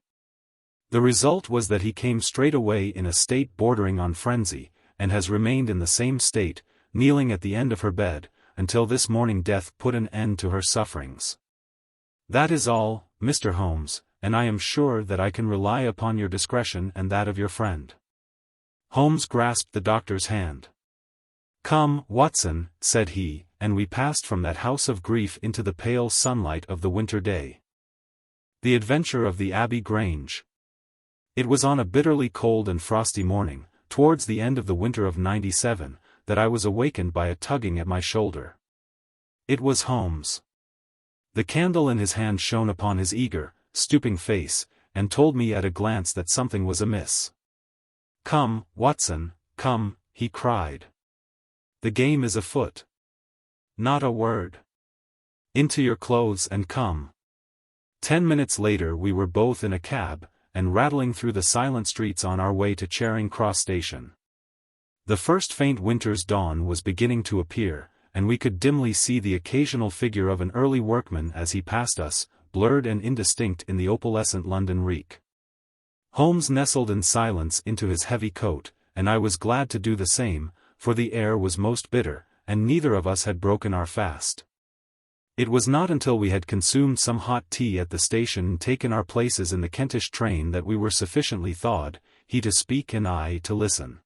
The result was that he came straight away in a state bordering on frenzy, and has remained in the same state, kneeling at the end of her bed, until this morning death put an end to her sufferings. That is all, Mr. Holmes, and I am sure that I can rely upon your discretion and that of your friend. Holmes grasped the doctor's hand. "Come, Watson," said he, and we passed from that house of grief into the pale sunlight of the winter day. The Adventure of the Abbey Grange. It was on a bitterly cold and frosty morning, towards the end of the winter of '97, that I was awakened by a tugging at my shoulder. It was Holmes. The candle in his hand shone upon his eager, stooping face, and told me at a glance that something was amiss. "Come, Watson, come," he cried. "The game is afoot. Not a word. Into your clothes and come." 10 minutes later we were both in a cab, and rattling through the silent streets on our way to Charing Cross Station. The first faint winter's dawn was beginning to appear, and we could dimly see the occasional figure of an early workman as he passed us, blurred and indistinct in the opalescent London reek. Holmes nestled in silence into his heavy coat, and I was glad to do the same, for the air was most bitter, and neither of us had broken our fast. It was not until we had consumed some hot tea at the station and taken our places in the Kentish train that we were sufficiently thawed, he to speak and I to listen.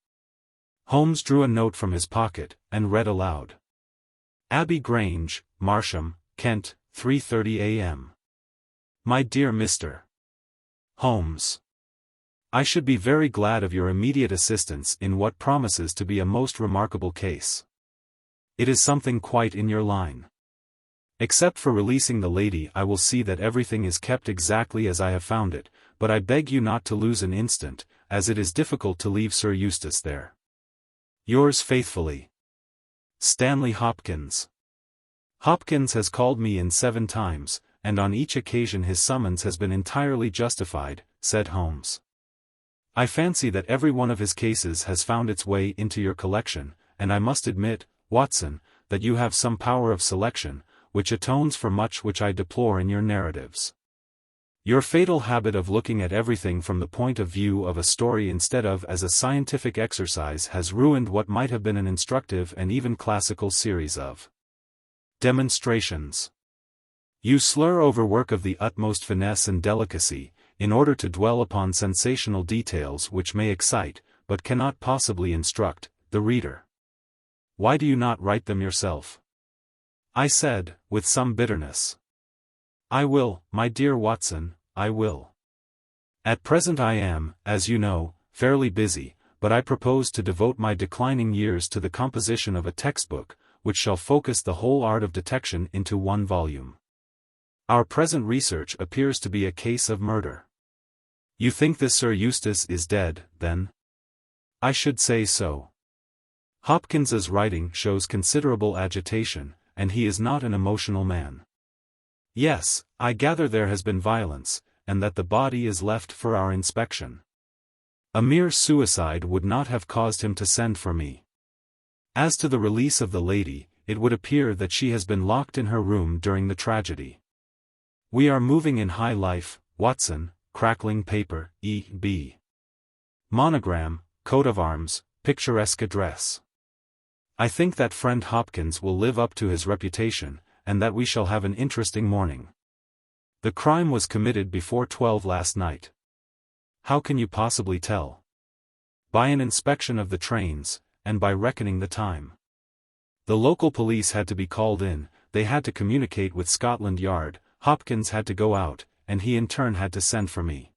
Holmes drew a note from his pocket, and read aloud. "Abbey Grange, Marsham, Kent, 3:30 a.m. My dear Mr. Holmes, I should be very glad of your immediate assistance in what promises to be a most remarkable case. It is something quite in your line. Except for releasing the lady, I will see that everything is kept exactly as I have found it, but I beg you not to lose an instant, as it is difficult to leave Sir Eustace there. Yours faithfully, Stanley Hopkins." Hopkins has called me in 7 times, and on each occasion his summons has been entirely justified, said Holmes. "I fancy that every one of his cases has found its way into your collection, and I must admit, Watson, that you have some power of selection, which atones for much which I deplore in your narratives. Your fatal habit of looking at everything from the point of view of a story instead of as a scientific exercise has ruined what might have been an instructive and even classical series of demonstrations. You slur over work of the utmost finesse and delicacy, in order to dwell upon sensational details which may excite, but cannot possibly instruct, the reader. Why do you not write them yourself?" I said, with some bitterness. "I will, my dear Watson, I will. At present I am, as you know, fairly busy, but I propose to devote my declining years to the composition of a textbook, which shall focus the whole art of detection into one volume. Our present research appears to be a case of murder." "You think this Sir Eustace is dead, then?" "I should say so. Hopkins's writing shows considerable agitation, and he is not an emotional man." "Yes, I gather there has been violence, and that the body is left for our inspection. A mere suicide would not have caused him to send for me. As to the release of the lady, it would appear that she has been locked in her room during the tragedy. We are moving in high life, Watson, crackling paper, E.B. Monogram, coat of arms, picturesque address. I think that friend Hopkins will live up to his reputation, and that we shall have an interesting morning. The crime was committed before 12 last night. How can you possibly tell? By an inspection of the trains, and by reckoning the time. The local police had to be called in, they had to communicate with Scotland Yard, Hopkins had to go out, and he in turn had to send for me.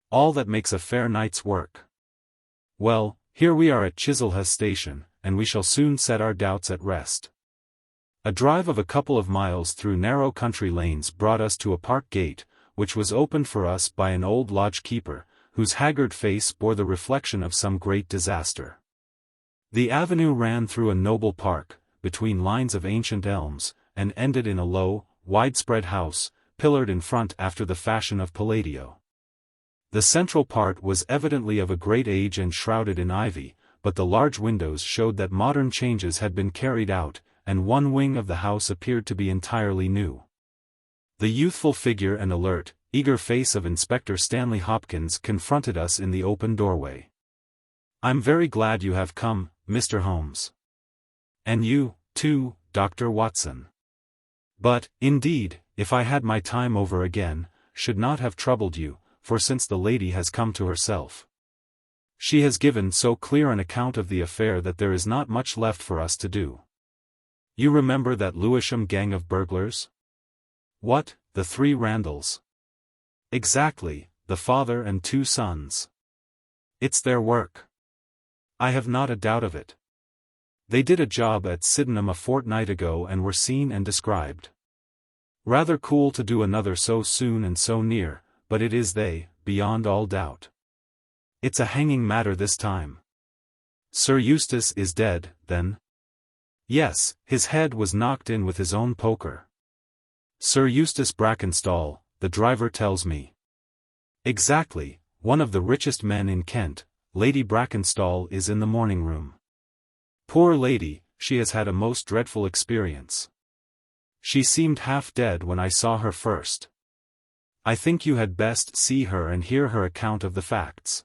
All that makes a fair night's work. Well, Here we are at Chislehurst Station, and we shall soon set our doubts at rest. A drive of a couple of miles through narrow country lanes brought us to a park gate, which was opened for us by an old lodge-keeper, whose haggard face bore the reflection of some great disaster. The avenue ran through a noble park, between lines of ancient elms, and ended in a low, widespread house, pillared in front after the fashion of Palladio. The central part was evidently of a great age and shrouded in ivy, but the large windows showed that modern changes had been carried out, and one wing of the house appeared to be entirely new. The youthful figure and alert, eager face of Inspector Stanley Hopkins confronted us in the open doorway. "I'm very glad you have come, Mr. Holmes. And you, too, Dr. Watson. But, indeed, if I had my time over again, should not have troubled you, for since the lady has come to herself, she has given so clear an account of the affair that there is not much left for us to do. You remember that Lewisham gang of burglars?" "What, the 3 Randalls?" "Exactly, the father and 2 sons. It's their work. I have not a doubt of it. They did a job at Sydenham a fortnight ago and were seen and described. Rather cool to do another so soon and so near, but it is they, beyond all doubt. It's a hanging matter this time." "Sir Eustace is dead, then?" "Yes, his head was knocked in with his own poker. Sir Eustace Brackenstall, the driver tells me." "Exactly, one of the richest men in Kent. Lady Brackenstall is in the morning room. Poor lady, she has had a most dreadful experience. She seemed half dead when I saw her first. I think you had best see her and hear her account of the facts.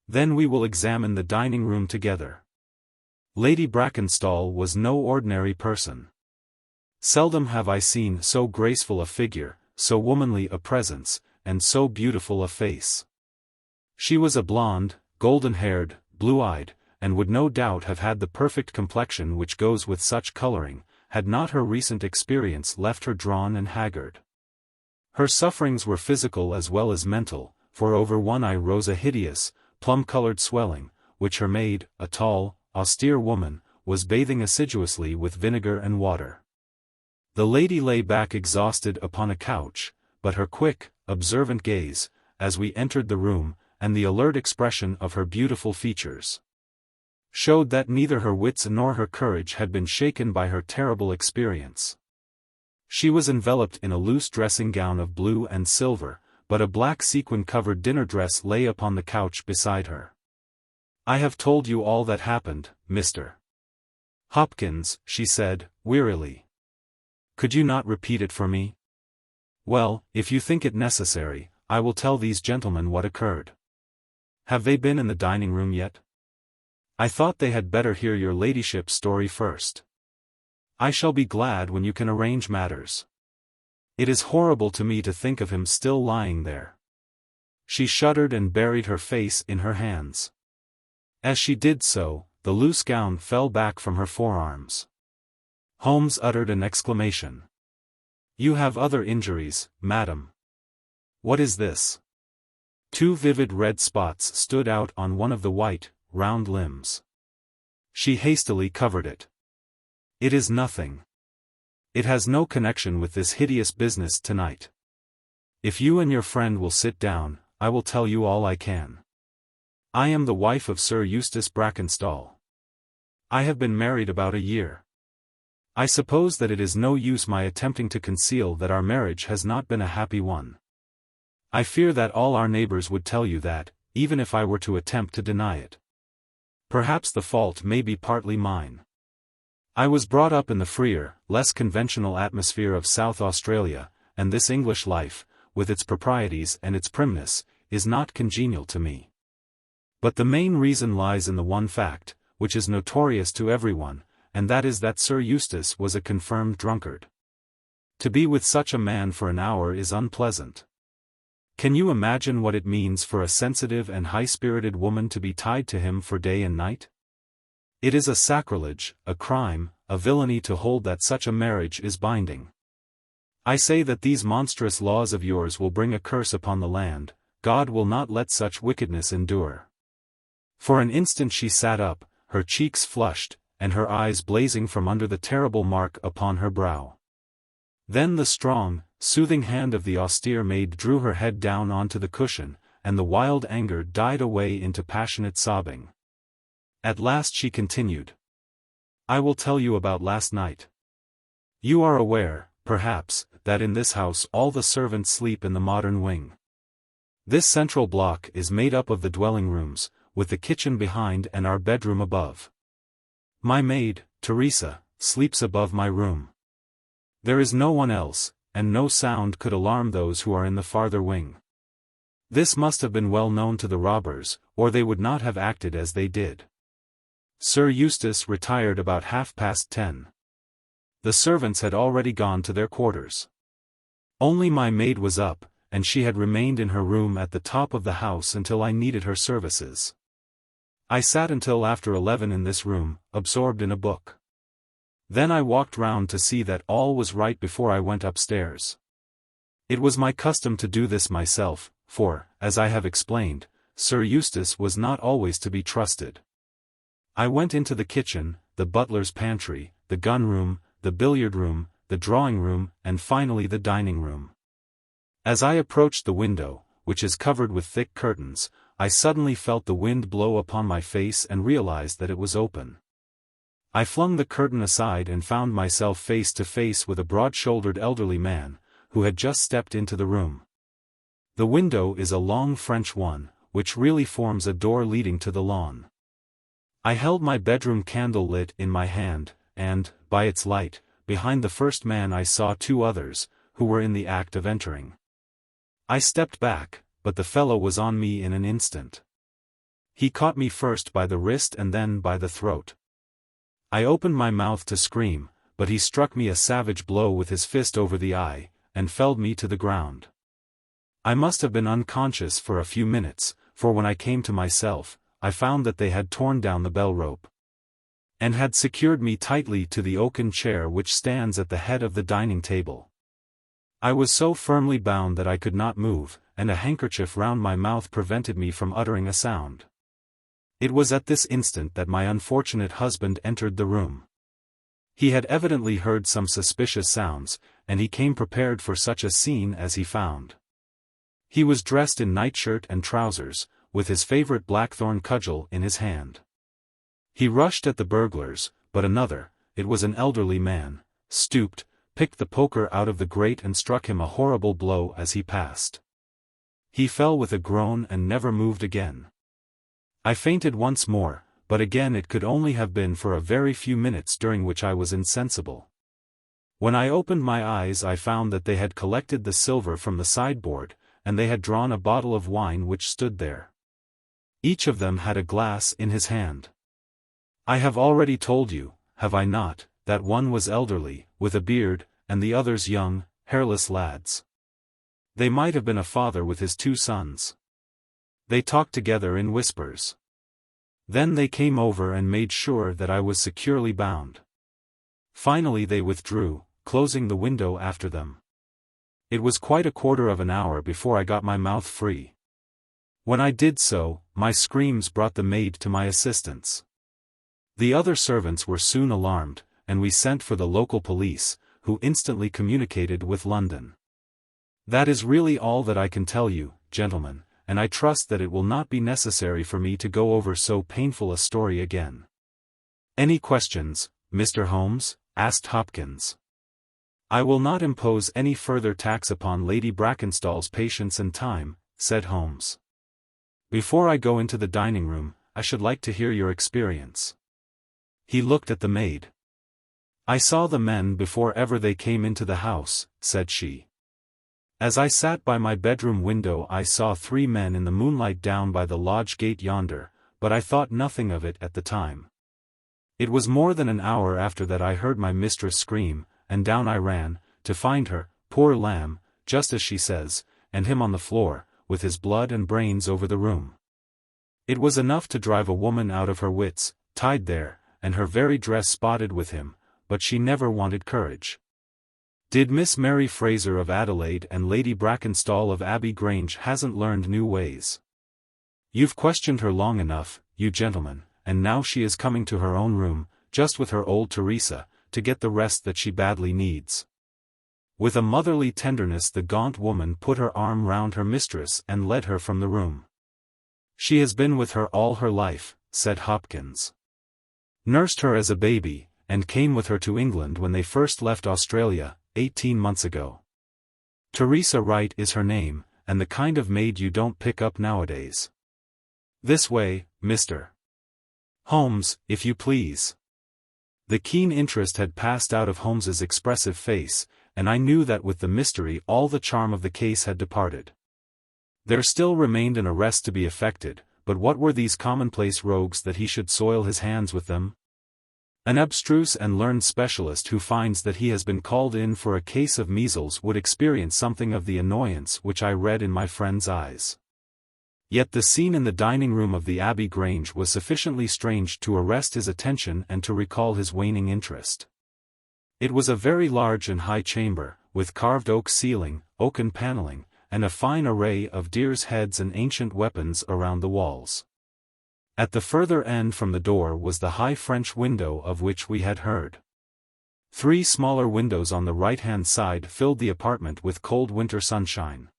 Then we will examine the dining room together." Lady Brackenstall was no ordinary person. Seldom have I seen so graceful a figure, so womanly a presence, and so beautiful a face. She was a blonde, golden-haired, blue-eyed, and would no doubt have had the perfect complexion which goes with such coloring, had not her recent experience left her drawn and haggard. Her sufferings were physical as well as mental, for over one eye rose a hideous, plum-colored swelling, which her maid, a tall, austere woman, was bathing assiduously with vinegar and water. The lady lay back exhausted upon a couch, but her quick, observant gaze, as we entered the room, and the alert expression of her beautiful features, showed that neither her wits nor her courage had been shaken by her terrible experience. She was enveloped in a loose dressing gown of blue and silver, but a black sequin-covered dinner dress lay upon the couch beside her. "I have told you all that happened, Mr. Hopkins," she said, wearily. "Could you not repeat it for me?" "Well, if you think it necessary, I will tell these gentlemen what occurred. Have they been in the dining-room yet?" "I thought they had better hear your ladyship's story first." "I shall be glad when you can arrange matters. It is horrible to me to think of him still lying there." She shuddered and buried her face in her hands. As she did so, the loose gown fell back from her forearms. Holmes uttered an exclamation. "You have other injuries, madam." "What is this?" 2 vivid red spots stood out on one of the white, round limbs. She hastily covered it. "It is nothing. It has no connection with this hideous business tonight. If you and your friend will sit down, I will tell you all I can. I am the wife of Sir Eustace Brackenstall. I have been married about a year. I suppose that it is no use my attempting to conceal that our marriage has not been a happy one. I fear that all our neighbors would tell you that, even if I were to attempt to deny it. Perhaps the fault may be partly mine. I was brought up in the freer, less conventional atmosphere of South Australia, and this English life, with its proprieties and its primness, is not congenial to me. But the main reason lies in the one fact, which is notorious to everyone, and that is that Sir Eustace was a confirmed drunkard. To be with such a man for an hour is unpleasant. Can you imagine what it means for a sensitive and high-spirited woman to be tied to him for day and night? It is a sacrilege, a crime, a villainy to hold that such a marriage is binding. I say that these monstrous laws of yours will bring a curse upon the land. God will not let such wickedness endure. For an instant she sat up, her cheeks flushed, and her eyes blazing from under the terrible mark upon her brow. Then the strong, soothing hand of the austere maid drew her head down onto the cushion, and the wild anger died away into passionate sobbing. At last she continued. "I will tell you about last night. You are aware, perhaps, that in this house all the servants sleep in the modern wing. This central block is made up of the dwelling rooms, with the kitchen behind and our bedroom above. My maid, Teresa, sleeps above my room. There is no one else, and no sound could alarm those who are in the farther wing. This must have been well known to the robbers, or they would not have acted as they did. Sir Eustace retired about 10:30. The servants had already gone to their quarters. Only my maid was up, and she had remained in her room at the top of the house until I needed her services. I sat until after 11 in this room, absorbed in a book. Then I walked round to see that all was right before I went upstairs. It was my custom to do this myself, for, as I have explained, Sir Eustace was not always to be trusted. I went into the kitchen, the butler's pantry, the gun-room, the billiard-room, the drawing-room, and finally the dining-room. As I approached the window, which is covered with thick curtains, I suddenly felt the wind blow upon my face and realized that it was open. I flung the curtain aside and found myself face to face with a broad-shouldered elderly man, who had just stepped into the room. The window is a long French one, which really forms a door leading to the lawn. I held my bedroom candle lit in my hand, and, by its light, behind the first man I saw two others, who were in the act of entering. I stepped back, but the fellow was on me in an instant. He caught me first by the wrist and then by the throat. I opened my mouth to scream, but he struck me a savage blow with his fist over the eye, and felled me to the ground. I must have been unconscious for a few minutes, for when I came to myself, I found that they had torn down the bell rope, and had secured me tightly to the oaken chair which stands at the head of the dining table. I was so firmly bound that I could not move, and a handkerchief round my mouth prevented me from uttering a sound. It was at this instant that my unfortunate husband entered the room. He had evidently heard some suspicious sounds, and he came prepared for such a scene as he found. He was dressed in nightshirt and trousers, with his favorite blackthorn cudgel in his hand. He rushed at the burglars, but another, it was an elderly man, stooped, picked the poker out of the grate and struck him a horrible blow as he passed. He fell with a groan and never moved again. I fainted once more, but again it could only have been for a very few minutes during which I was insensible. When I opened my eyes I found that they had collected the silver from the sideboard, and they had drawn a bottle of wine which stood there. Each of them had a glass in his hand. I have already told you, have I not, that one was elderly, with a beard, and the others young, hairless lads. They might have been a father with his two sons. They talked together in whispers. Then they came over and made sure that I was securely bound. Finally they withdrew, closing the window after them. It was quite a quarter of an hour before I got my mouth free. When I did so, my screams brought the maid to my assistance. The other servants were soon alarmed, and we sent for the local police, who instantly communicated with London. That is really all that I can tell you, gentlemen, and I trust that it will not be necessary for me to go over so painful a story again. Any questions, Mr. Holmes? Asked Hopkins. I will not impose any further tax upon Lady Brackenstall's patience and time, said Holmes. Before I go into the dining room, I should like to hear your experience. He looked at the maid. I saw the men before ever they came into the house, said she. As I sat by my bedroom window I saw 3 men in the moonlight down by the lodge gate yonder, but I thought nothing of it at the time. It was more than an hour after that I heard my mistress scream, and down I ran, to find her, poor lamb, just as she says, and him on the floor, with his blood and brains over the room. It was enough to drive a woman out of her wits, tied there, and her very dress spotted with him, but she never wanted courage. Did Miss Mary Fraser of Adelaide and Lady Brackenstall of Abbey Grange hasn't learned new ways? You've questioned her long enough, you gentlemen, and now she is coming to her own room, just with her old Teresa, to get the rest that she badly needs." With a motherly tenderness the gaunt woman put her arm round her mistress and led her from the room. "She has been with her all her life," said Hopkins. "Nursed her as a baby, and came with her to England when they first left Australia, 18 months ago. Teresa Wright is her name, and the kind of maid you don't pick up nowadays. This way, Mr. Holmes, if you please." The keen interest had passed out of Holmes's expressive face, and I knew that with the mystery all the charm of the case had departed. There still remained an arrest to be effected, but what were these commonplace rogues that he should soil his hands with them? An abstruse and learned specialist who finds that he has been called in for a case of measles would experience something of the annoyance which I read in my friend's eyes. Yet the scene in the dining room of the Abbey Grange was sufficiently strange to arrest his attention and to recall his waning interest. It was a very large and high chamber, with carved oak ceiling, oaken paneling, and a fine array of deer's heads and ancient weapons around the walls. At the further end from the door was the high French window of which we had heard. 3 smaller windows on the right-hand side filled the apartment with cold winter sunshine.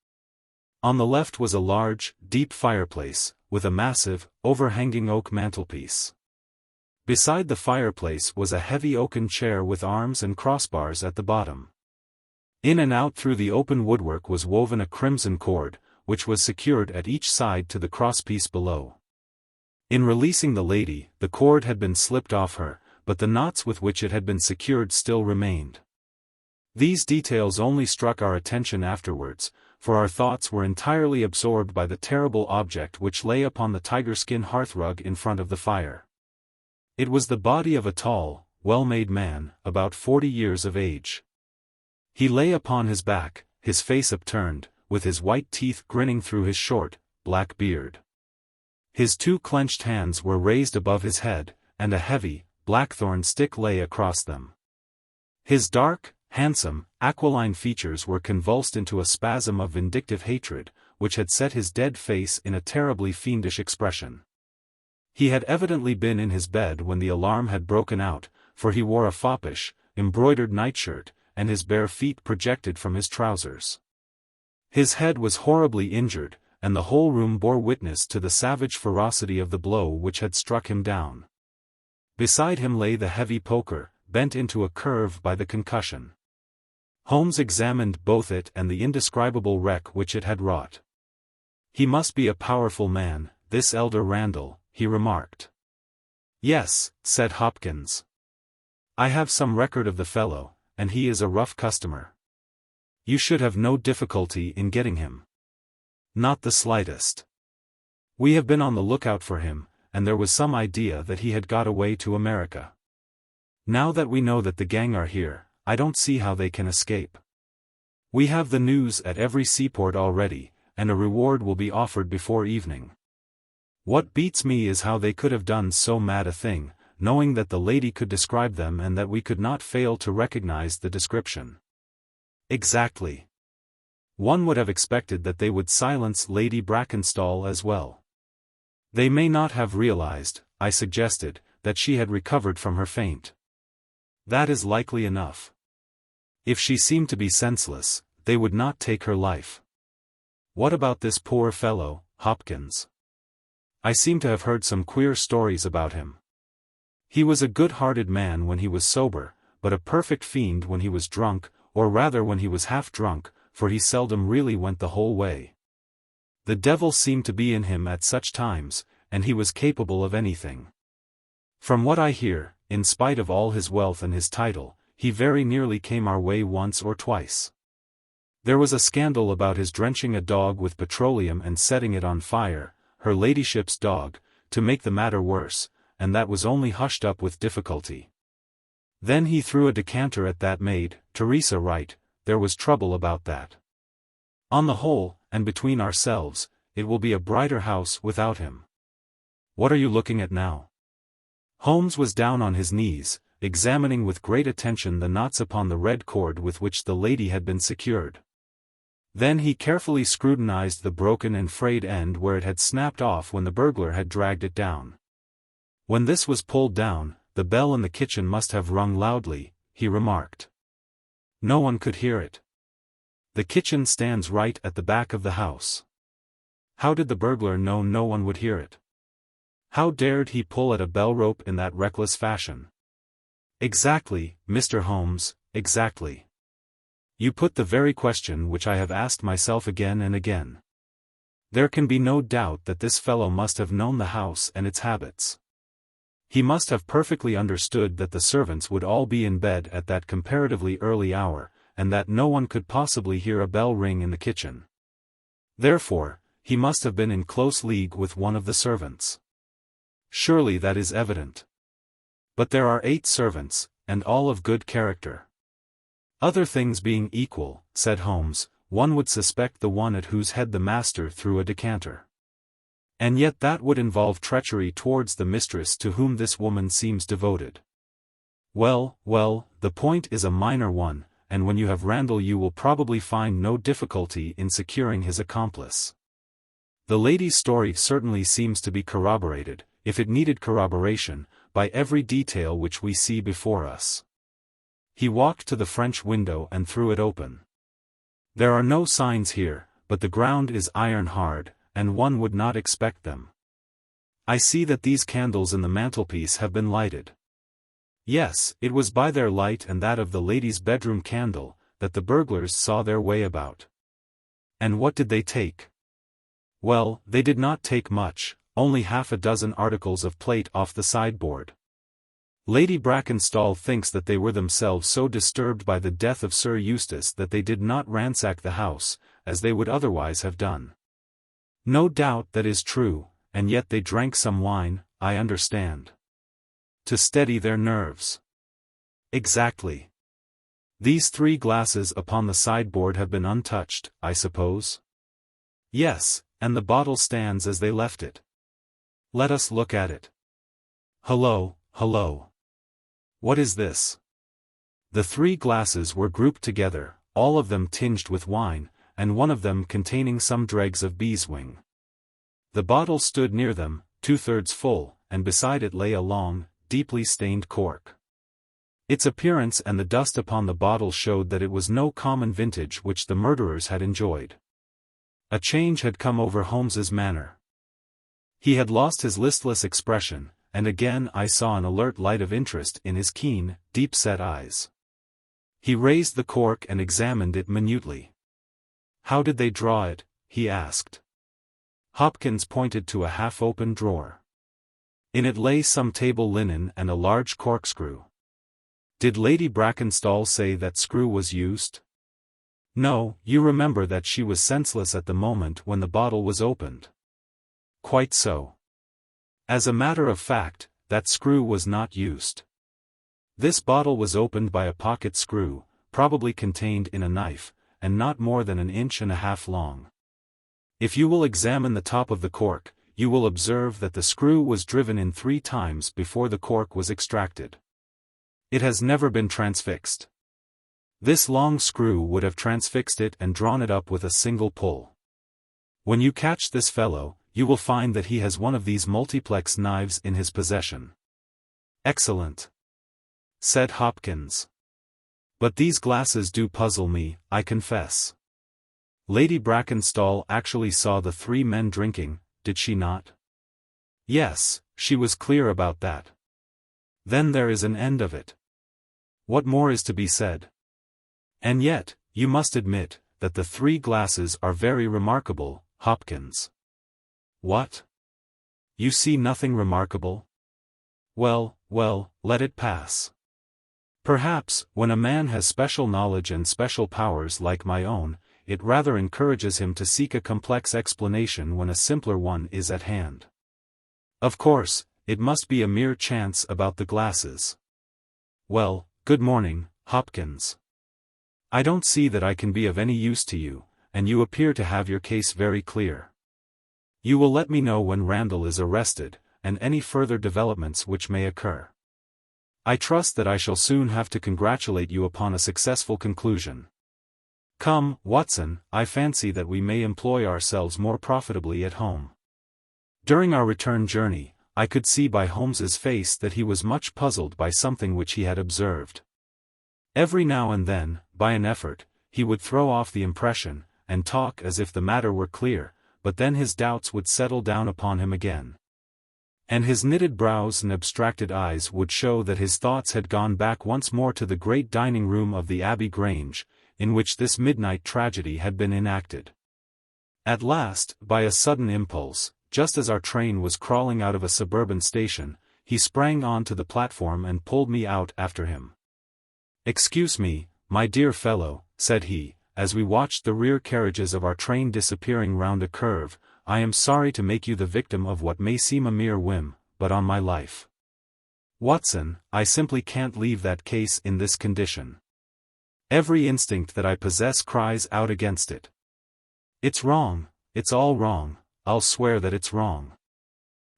On the left was a large, deep fireplace, with a massive, overhanging oak mantelpiece. Beside the fireplace was a heavy oaken chair with arms and crossbars at the bottom. In and out through the open woodwork was woven a crimson cord, which was secured at each side to the crosspiece below. In releasing the lady, the cord had been slipped off her, but the knots with which it had been secured still remained. These details only struck our attention afterwards, for our thoughts were entirely absorbed by the terrible object which lay upon the tiger-skin hearthrug in front of the fire. It was the body of a tall, well-made man, about 40 years of age. He lay upon his back, his face upturned, with his white teeth grinning through his short, black beard. His 2 clenched hands were raised above his head, and a heavy, blackthorn stick lay across them. His dark, handsome, aquiline features were convulsed into a spasm of vindictive hatred, which had set his dead face in a terribly fiendish expression. He had evidently been in his bed when the alarm had broken out, for he wore a foppish, embroidered nightshirt, and his bare feet projected from his trousers. His head was horribly injured, and the whole room bore witness to the savage ferocity of the blow which had struck him down. Beside him lay the heavy poker, bent into a curve by the concussion. Holmes examined both it and the indescribable wreck which it had wrought. "He must be a powerful man, this elder Randall," he remarked. "Yes," said Hopkins. "I have some record of the fellow, and he is a rough customer. You should have no difficulty in getting him." "Not the slightest. We have been on the lookout for him, and there was some idea that he had got away to America. Now that we know that the gang are here, I don't see how they can escape. We have the news at every seaport already, and a reward will be offered before evening. What beats me is how they could have done so mad a thing, knowing that the lady could describe them and that we could not fail to recognize the description." "Exactly. One would have expected that they would silence Lady Brackenstall as well." "They may not have realized," I suggested, "that she had recovered from her faint." "That is likely enough. If she seemed to be senseless, they would not take her life. What about this poor fellow, Hopkins? I seem to have heard some queer stories about him. He was a good-hearted man when he was sober, but a perfect fiend when he was drunk, or rather when he was half drunk, for he seldom really went the whole way. The devil seemed to be in him at such times, and he was capable of anything. From what I hear, in spite of all his wealth and his title, he very nearly came our way once or twice. There was a scandal about his drenching a dog with petroleum and setting it on fire, her ladyship's dog, to make the matter worse, and that was only hushed up with difficulty. Then he threw a decanter at that maid, Teresa Wright. There was trouble about that. On the whole, and between ourselves, it will be a brighter house without him. What are you looking at now?" Holmes was down on his knees, examining with great attention the knots upon the red cord with which the lady had been secured. Then he carefully scrutinized the broken and frayed end where it had snapped off when the burglar had dragged it down. When this was pulled down, the bell in the kitchen must have rung loudly, he remarked. No one could hear it. The kitchen stands right at the back of the house. How did the burglar know no one would hear it? How dared he pull at a bell rope in that reckless fashion? Exactly, Mr. Holmes, exactly. You put the very question which I have asked myself again and again. There can be no doubt that this fellow must have known the house and its habits. He must have perfectly understood that the servants would all be in bed at that comparatively early hour, and that no one could possibly hear a bell ring in the kitchen. Therefore, he must have been in close league with one of the servants. Surely that is evident. But there are 8 servants, and all of good character. Other things being equal, said Holmes, one would suspect the one at whose head the master threw a decanter. And yet that would involve treachery towards the mistress to whom this woman seems devoted. Well, the point is a minor one, and when you have Randall you will probably find no difficulty in securing his accomplice. The lady's story certainly seems to be corroborated, if it needed corroboration, by every detail which we see before us. He walked to the French window and threw it open. There are no signs here, but the ground is iron-hard, and one would not expect them. I see that these candles in the mantelpiece have been lighted. Yes, it was by their light and that of the lady's bedroom candle, that the burglars saw their way about. And what did they take? Well, they did not take much, only half a dozen articles of plate off the sideboard. Lady Brackenstall thinks that they were themselves so disturbed by the death of Sir Eustace that they did not ransack the house, as they would otherwise have done. No doubt that is true, and yet they drank some wine, I understand. To steady their nerves. Exactly. These 3 glasses upon the sideboard have been untouched, I suppose? Yes, and the bottle stands as they left it. Let us look at it. Hullo. What is this? The 3 glasses were grouped together, all of them tinged with wine, and one of them containing some dregs of beeswing. The bottle stood near them, 2/3 full, and beside it lay a long, deeply stained cork. Its appearance and the dust upon the bottle showed that it was no common vintage which the murderers had enjoyed. A change had come over Holmes's manner. He had lost his listless expression, and again I saw an alert light of interest in his keen, deep-set eyes. He raised the cork and examined it minutely. How did they draw it? He asked. Hopkins pointed to a half-open drawer. In it lay some table linen and a large corkscrew. Did Lady Brackenstall say that screw was used? No, you remember that she was senseless at the moment when the bottle was opened. Quite so. As a matter of fact, that screw was not used. This bottle was opened by a pocket screw, probably contained in a knife, and not more than 1.5 inches long. If you will examine the top of the cork, you will observe that the screw was driven in 3 times before the cork was extracted. It has never been transfixed. This long screw would have transfixed it and drawn it up with a single pull. When you catch this fellow, you will find that he has one of these multiplex knives in his possession. Excellent, said Hopkins. But these glasses do puzzle me, I confess. Lady Brackenstall actually saw the 3 men drinking, did she not? Yes, she was clear about that. Then there is an end of it. What more is to be said? And yet, you must admit, that the 3 glasses are very remarkable, Hopkins. What? You see nothing remarkable? Well, let it pass. Perhaps, when a man has special knowledge and special powers like my own, it rather encourages him to seek a complex explanation when a simpler one is at hand. Of course, it must be a mere chance about the glasses. Well, good morning, Hopkins. I don't see that I can be of any use to you, and you appear to have your case very clear. You will let me know when Randall is arrested, and any further developments which may occur. I trust that I shall soon have to congratulate you upon a successful conclusion. Come, Watson, I fancy that we may employ ourselves more profitably at home. During our return journey, I could see by Holmes's face that he was much puzzled by something which he had observed. Every now and then, by an effort, he would throw off the impression, and talk as if the matter were clear, but then his doubts would settle down upon him again. And his knitted brows and abstracted eyes would show that his thoughts had gone back once more to the great dining room of the Abbey Grange, in which this midnight tragedy had been enacted. At last, by a sudden impulse, just as our train was crawling out of a suburban station, he sprang on to the platform and pulled me out after him. "Excuse me, my dear fellow," said he, as we watched the rear carriages of our train disappearing round a curve, "I am sorry to make you the victim of what may seem a mere whim, but on my life, Watson, I simply can't leave that case in this condition. Every instinct that I possess cries out against it. It's wrong, it's all wrong, I'll swear that it's wrong."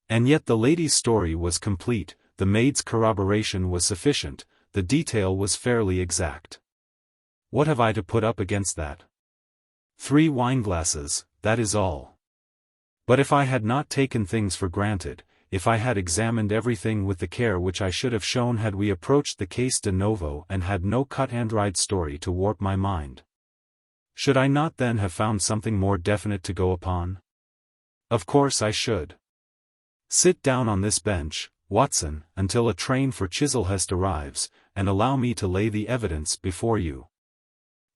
And yet the lady's story was complete, the maid's corroboration was sufficient, the detail was fairly exact. What have I to put up against that? 3 wineglasses, that is all. But if I had not taken things for granted, if I had examined everything with the care which I should have shown had we approached the case de novo and had no cut-and-dried story to warp my mind, should I not then have found something more definite to go upon? Of course I should. Sit down on this bench, Watson, until a train for Chislehurst arrives, and allow me to lay the evidence before you.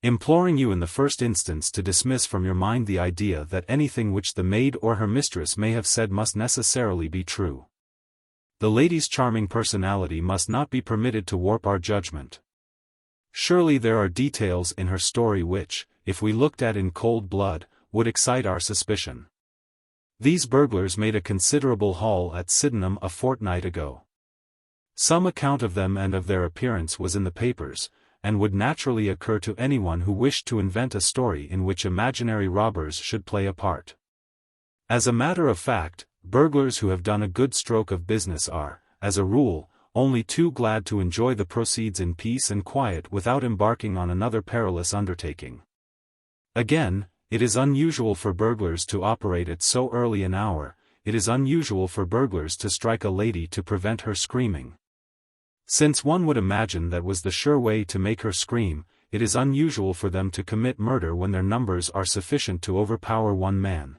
Imploring you in the first instance to dismiss from your mind the idea that anything which the maid or her mistress may have said must necessarily be true. The lady's charming personality must not be permitted to warp our judgment. Surely there are details in her story which, if we looked at in cold blood, would excite our suspicion. These burglars made a considerable haul at Sydenham a fortnight ago. Some account of them and of their appearance was in the papers, and would naturally occur to anyone who wished to invent a story in which imaginary robbers should play a part. As a matter of fact, burglars who have done a good stroke of business are, as a rule, only too glad to enjoy the proceeds in peace and quiet without embarking on another perilous undertaking. Again, it is unusual for burglars to operate at so early an hour, it is unusual for burglars to strike a lady to prevent her screaming. Since one would imagine that was the sure way to make her scream, it is unusual for them to commit murder when their numbers are sufficient to overpower one man.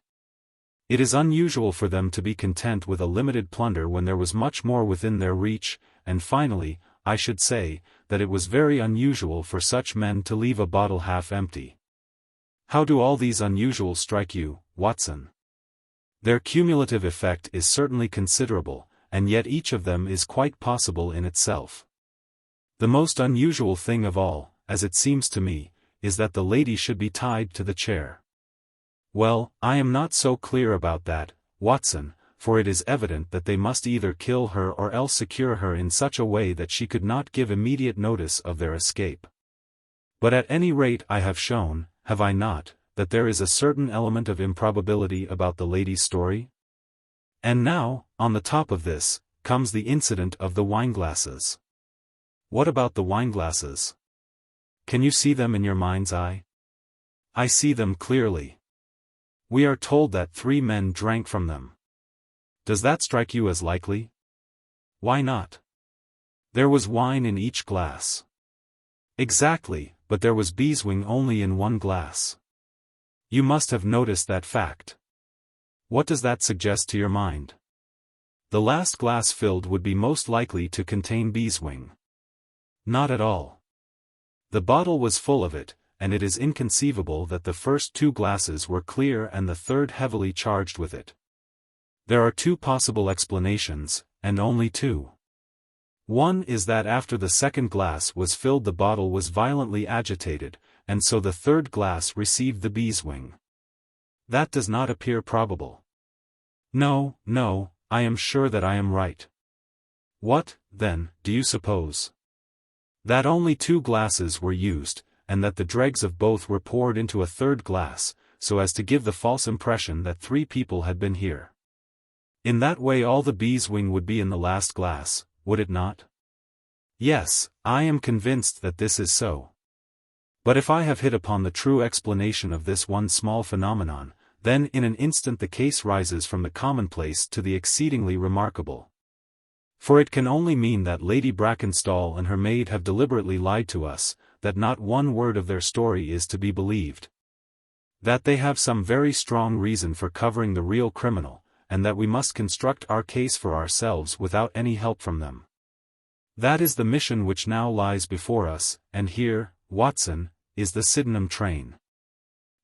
It is unusual for them to be content with a limited plunder when there was much more within their reach, and finally, I should say, that it was very unusual for such men to leave a bottle half empty. How do all these unusuals strike you, Watson? Their cumulative effect is certainly considerable, and yet each of them is quite possible in itself. The most unusual thing of all, as it seems to me, is that the lady should be tied to the chair. Well, I am not so clear about that, Watson, for it is evident that they must either kill her or else secure her in such a way that she could not give immediate notice of their escape. But at any rate I have shown, have I not, that there is a certain element of improbability about the lady's story? And now, on the top of this, comes the incident of the wineglasses. What about the wineglasses? Can you see them in your mind's eye? I see them clearly. We are told that 3 men drank from them. Does that strike you as likely? Why not? There was wine in each glass. Exactly, but there was beeswing only in one glass. You must have noticed that fact. What does that suggest to your mind? The last glass filled would be most likely to contain beeswing. Not at all. The bottle was full of it, and it is inconceivable that the first 2 glasses were clear and the third heavily charged with it. There are 2 possible explanations, and only 2. One is that after the second glass was filled the bottle was violently agitated, and so the third glass received the beeswing. That does not appear probable. No, no, I am sure that I am right. What, then, do you suppose? That only 2 glasses were used, and that the dregs of both were poured into a third glass, so as to give the false impression that 3 people had been here. In that way all the beeswing would be in the last glass, would it not? Yes, I am convinced that this is so. But if I have hit upon the true explanation of this one small phenomenon, then in an instant the case rises from the commonplace to the exceedingly remarkable. For it can only mean that Lady Brackenstall and her maid have deliberately lied to us, that not one word of their story is to be believed. That they have some very strong reason for covering the real criminal, and that we must construct our case for ourselves without any help from them. That is the mission which now lies before us, and here, Watson, is the Sydenham train.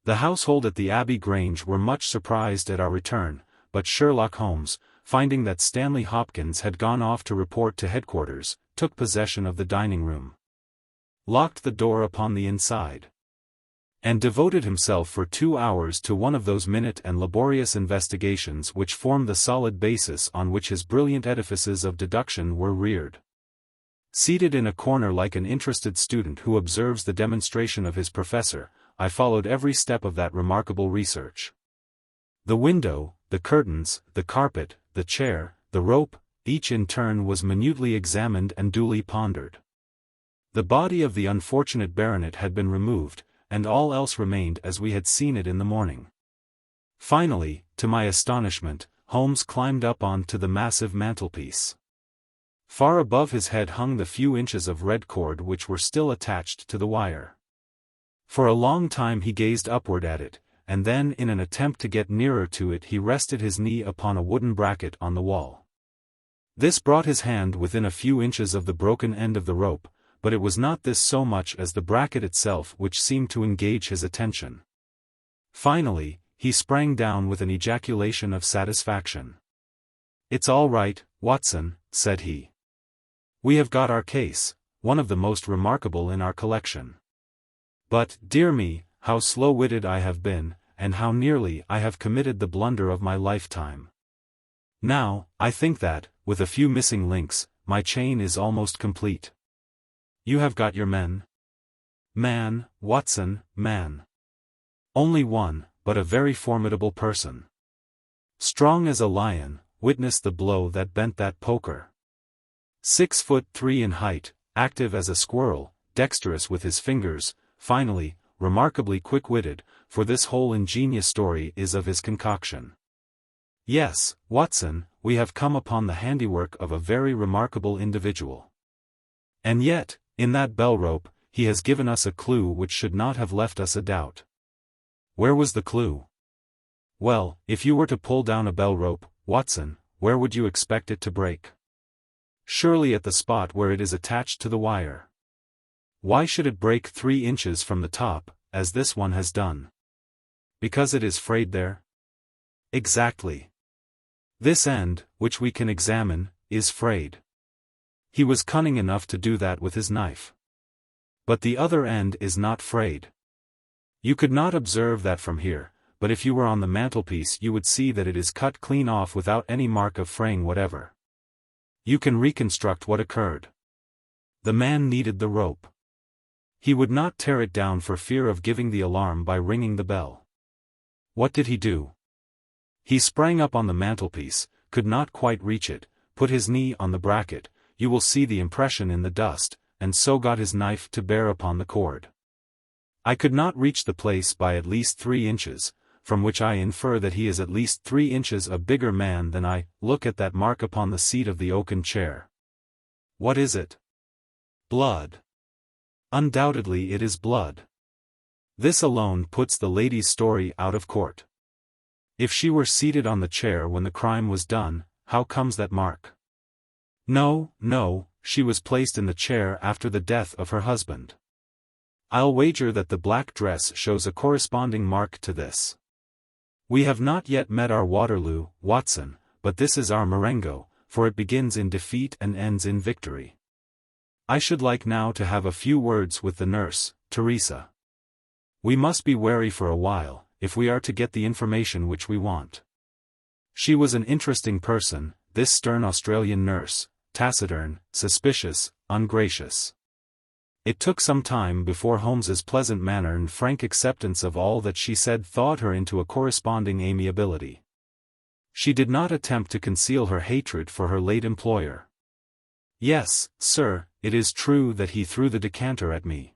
The household at the Abbey Grange were much surprised at our return, but Sherlock Holmes, finding that Stanley Hopkins had gone off to report to headquarters, took possession of the dining room, locked the door upon the inside, and devoted himself for 2 hours to one of those minute and laborious investigations which form the solid basis on which his brilliant edifices of deduction were reared. Seated in a corner like an interested student who observes the demonstration of his professor, I followed every step of that remarkable research. The window, the curtains, the carpet, the chair, the rope, each in turn was minutely examined and duly pondered. The body of the unfortunate baronet had been removed, and all else remained as we had seen it in the morning. Finally, to my astonishment, Holmes climbed up on to the massive mantelpiece. Far above his head hung the few inches of red cord which were still attached to the wire. For a long time he gazed upward at it, and then in an attempt to get nearer to it he rested his knee upon a wooden bracket on the wall. This brought his hand within a few inches of the broken end of the rope, but it was not this so much as the bracket itself which seemed to engage his attention. Finally, he sprang down with an ejaculation of satisfaction. "It's all right, Watson," said he. "We have got our case, one of the most remarkable in our collection. But, dear me, how slow-witted I have been, and how nearly I have committed the blunder of my lifetime. Now, I think that, with a few missing links, my chain is almost complete. You have got your men?" "Man, Watson, man. Only one, but a very formidable person. Strong as a lion, witness the blow that bent that poker. 6'3" in height, active as a squirrel, dexterous with his fingers, finally, remarkably quick-witted, for this whole ingenious story is of his concoction. Yes, Watson, we have come upon the handiwork of a very remarkable individual. And yet, in that bell-rope, he has given us a clue which should not have left us a doubt." "Where was the clue?" "Well, if you were to pull down a bell-rope, Watson, where would you expect it to break? Surely at the spot where it is attached to the wire. Why should it break 3 inches from the top, as this one has done? Because it is frayed there?" "Exactly. This end, which we can examine, is frayed. He was cunning enough to do that with his knife. But the other end is not frayed. You could not observe that from here, but if you were on the mantelpiece you would see that it is cut clean off without any mark of fraying whatever. You can reconstruct what occurred. The man needed the rope. He would not tear it down for fear of giving the alarm by ringing the bell. What did he do? He sprang up on the mantelpiece, could not quite reach it, put his knee on the bracket, you will see the impression in the dust, and so got his knife to bear upon the cord. I could not reach the place by at least 3 inches, from which I infer that he is at least 3 inches a bigger man than I. Look at that mark upon the seat of the oaken chair. What is it? Blood. Undoubtedly it is blood. This alone puts the lady's story out of court. If she were seated on the chair when the crime was done, how comes that mark? No, she was placed in the chair after the death of her husband. I'll wager that the black dress shows a corresponding mark to this. We have not yet met our Waterloo, Watson, but this is our Marengo, for it begins in defeat and ends in victory. I should like now to have a few words with the nurse, Teresa. We must be wary for a while, if we are to get the information which we want. She was an interesting person, this stern Australian nurse, taciturn, suspicious, ungracious. It took some time before Holmes's pleasant manner and frank acceptance of all that she said thawed her into a corresponding amiability. She did not attempt to conceal her hatred for her late employer. Yes, sir, it is true that he threw the decanter at me.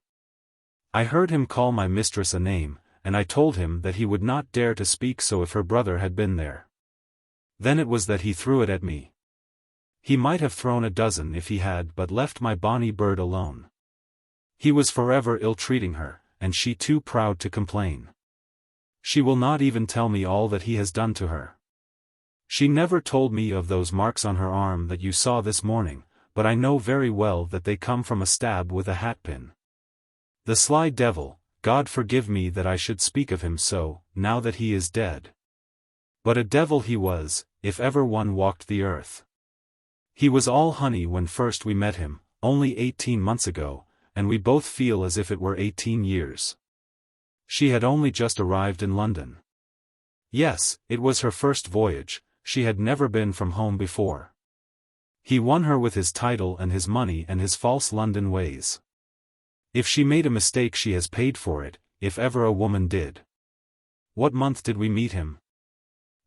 I heard him call my mistress a name, and I told him that he would not dare to speak so if her brother had been there. Then it was that he threw it at me. He might have thrown a dozen if he had but left my bonny bird alone. He was forever ill-treating her, and she too proud to complain. She will not even tell me all that he has done to her. She never told me of those marks on her arm that you saw this morning, but I know very well that they come from a stab with a hatpin. The sly devil, God forgive me that I should speak of him so, now that he is dead. But a devil he was, if ever one walked the earth. He was all honey when first we met him, only 18 months ago, and we both feel as if it were 18 years. She had only just arrived in London. Yes, it was her first voyage, she had never been from home before. He won her with his title and his money and his false London ways. If she made a mistake she has paid for it, if ever a woman did. What month did we meet him?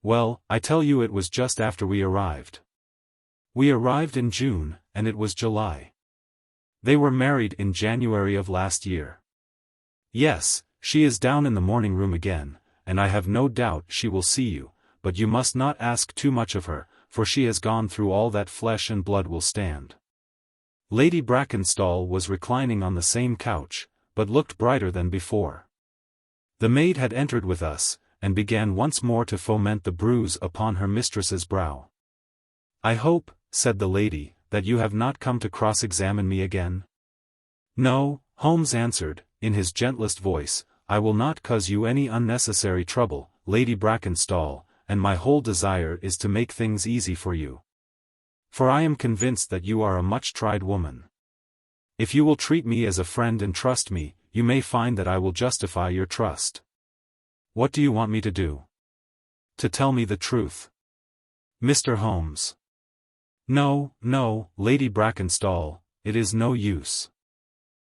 Well, I tell you it was just after we arrived. We arrived in June, and it was July. They were married in January of last year. Yes, she is down in the morning room again, and I have no doubt she will see you, but you must not ask too much of her, for she has gone through all that flesh and blood will stand. Lady Brackenstall was reclining on the same couch, but looked brighter than before. The maid had entered with us, and began once more to foment the bruise upon her mistress's brow. "I hope," said the lady, "that you have not come to cross-examine me again?" "No," Holmes answered, in his gentlest voice, "I will not cause you any unnecessary trouble, Lady Brackenstall, and my whole desire is to make things easy for you. For I am convinced that you are a much-tried woman. If you will treat me as a friend and trust me, you may find that I will justify your trust. What do you want me to do?" "To tell me the truth." "Mr. Holmes." "No, no, Lady Brackenstall, it is no use.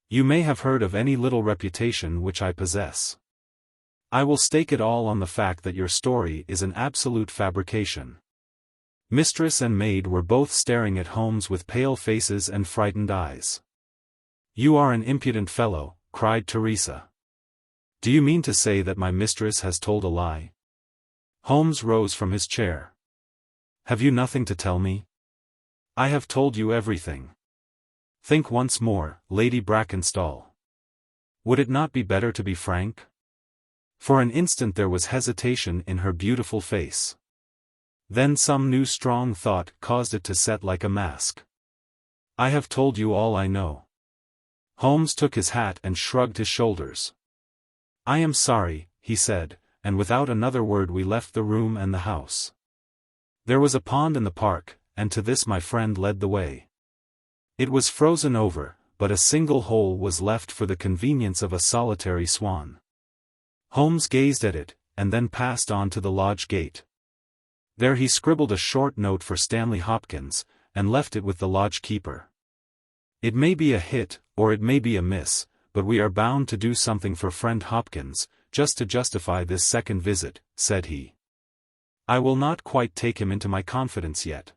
You may have heard of any little reputation which I possess. I will stake it all on the fact that your story is an absolute fabrication." Mistress and maid were both staring at Holmes with pale faces and frightened eyes. "You are an impudent fellow," cried Teresa. "Do you mean to say that my mistress has told a lie?" Holmes rose from his chair. "Have you nothing to tell me?" "I have told you everything. Think once more, Lady Brackenstall. Would it not be better to be frank?" For an instant there was hesitation in her beautiful face. Then some new strong thought caused it to set like a mask. "I have told you all I know." Holmes took his hat and shrugged his shoulders. "I am sorry," he said, and without another word we left the room and the house. There was a pond in the park, and to this my friend led the way. It was frozen over, but a single hole was left for the convenience of a solitary swan. Holmes gazed at it, and then passed on to the lodge gate. There he scribbled a short note for Stanley Hopkins, and left it with the lodge keeper. "It may be a hit, or it may be a miss, but we are bound to do something for friend Hopkins, just to justify this second visit," said he. "I will not quite take him into my confidence yet.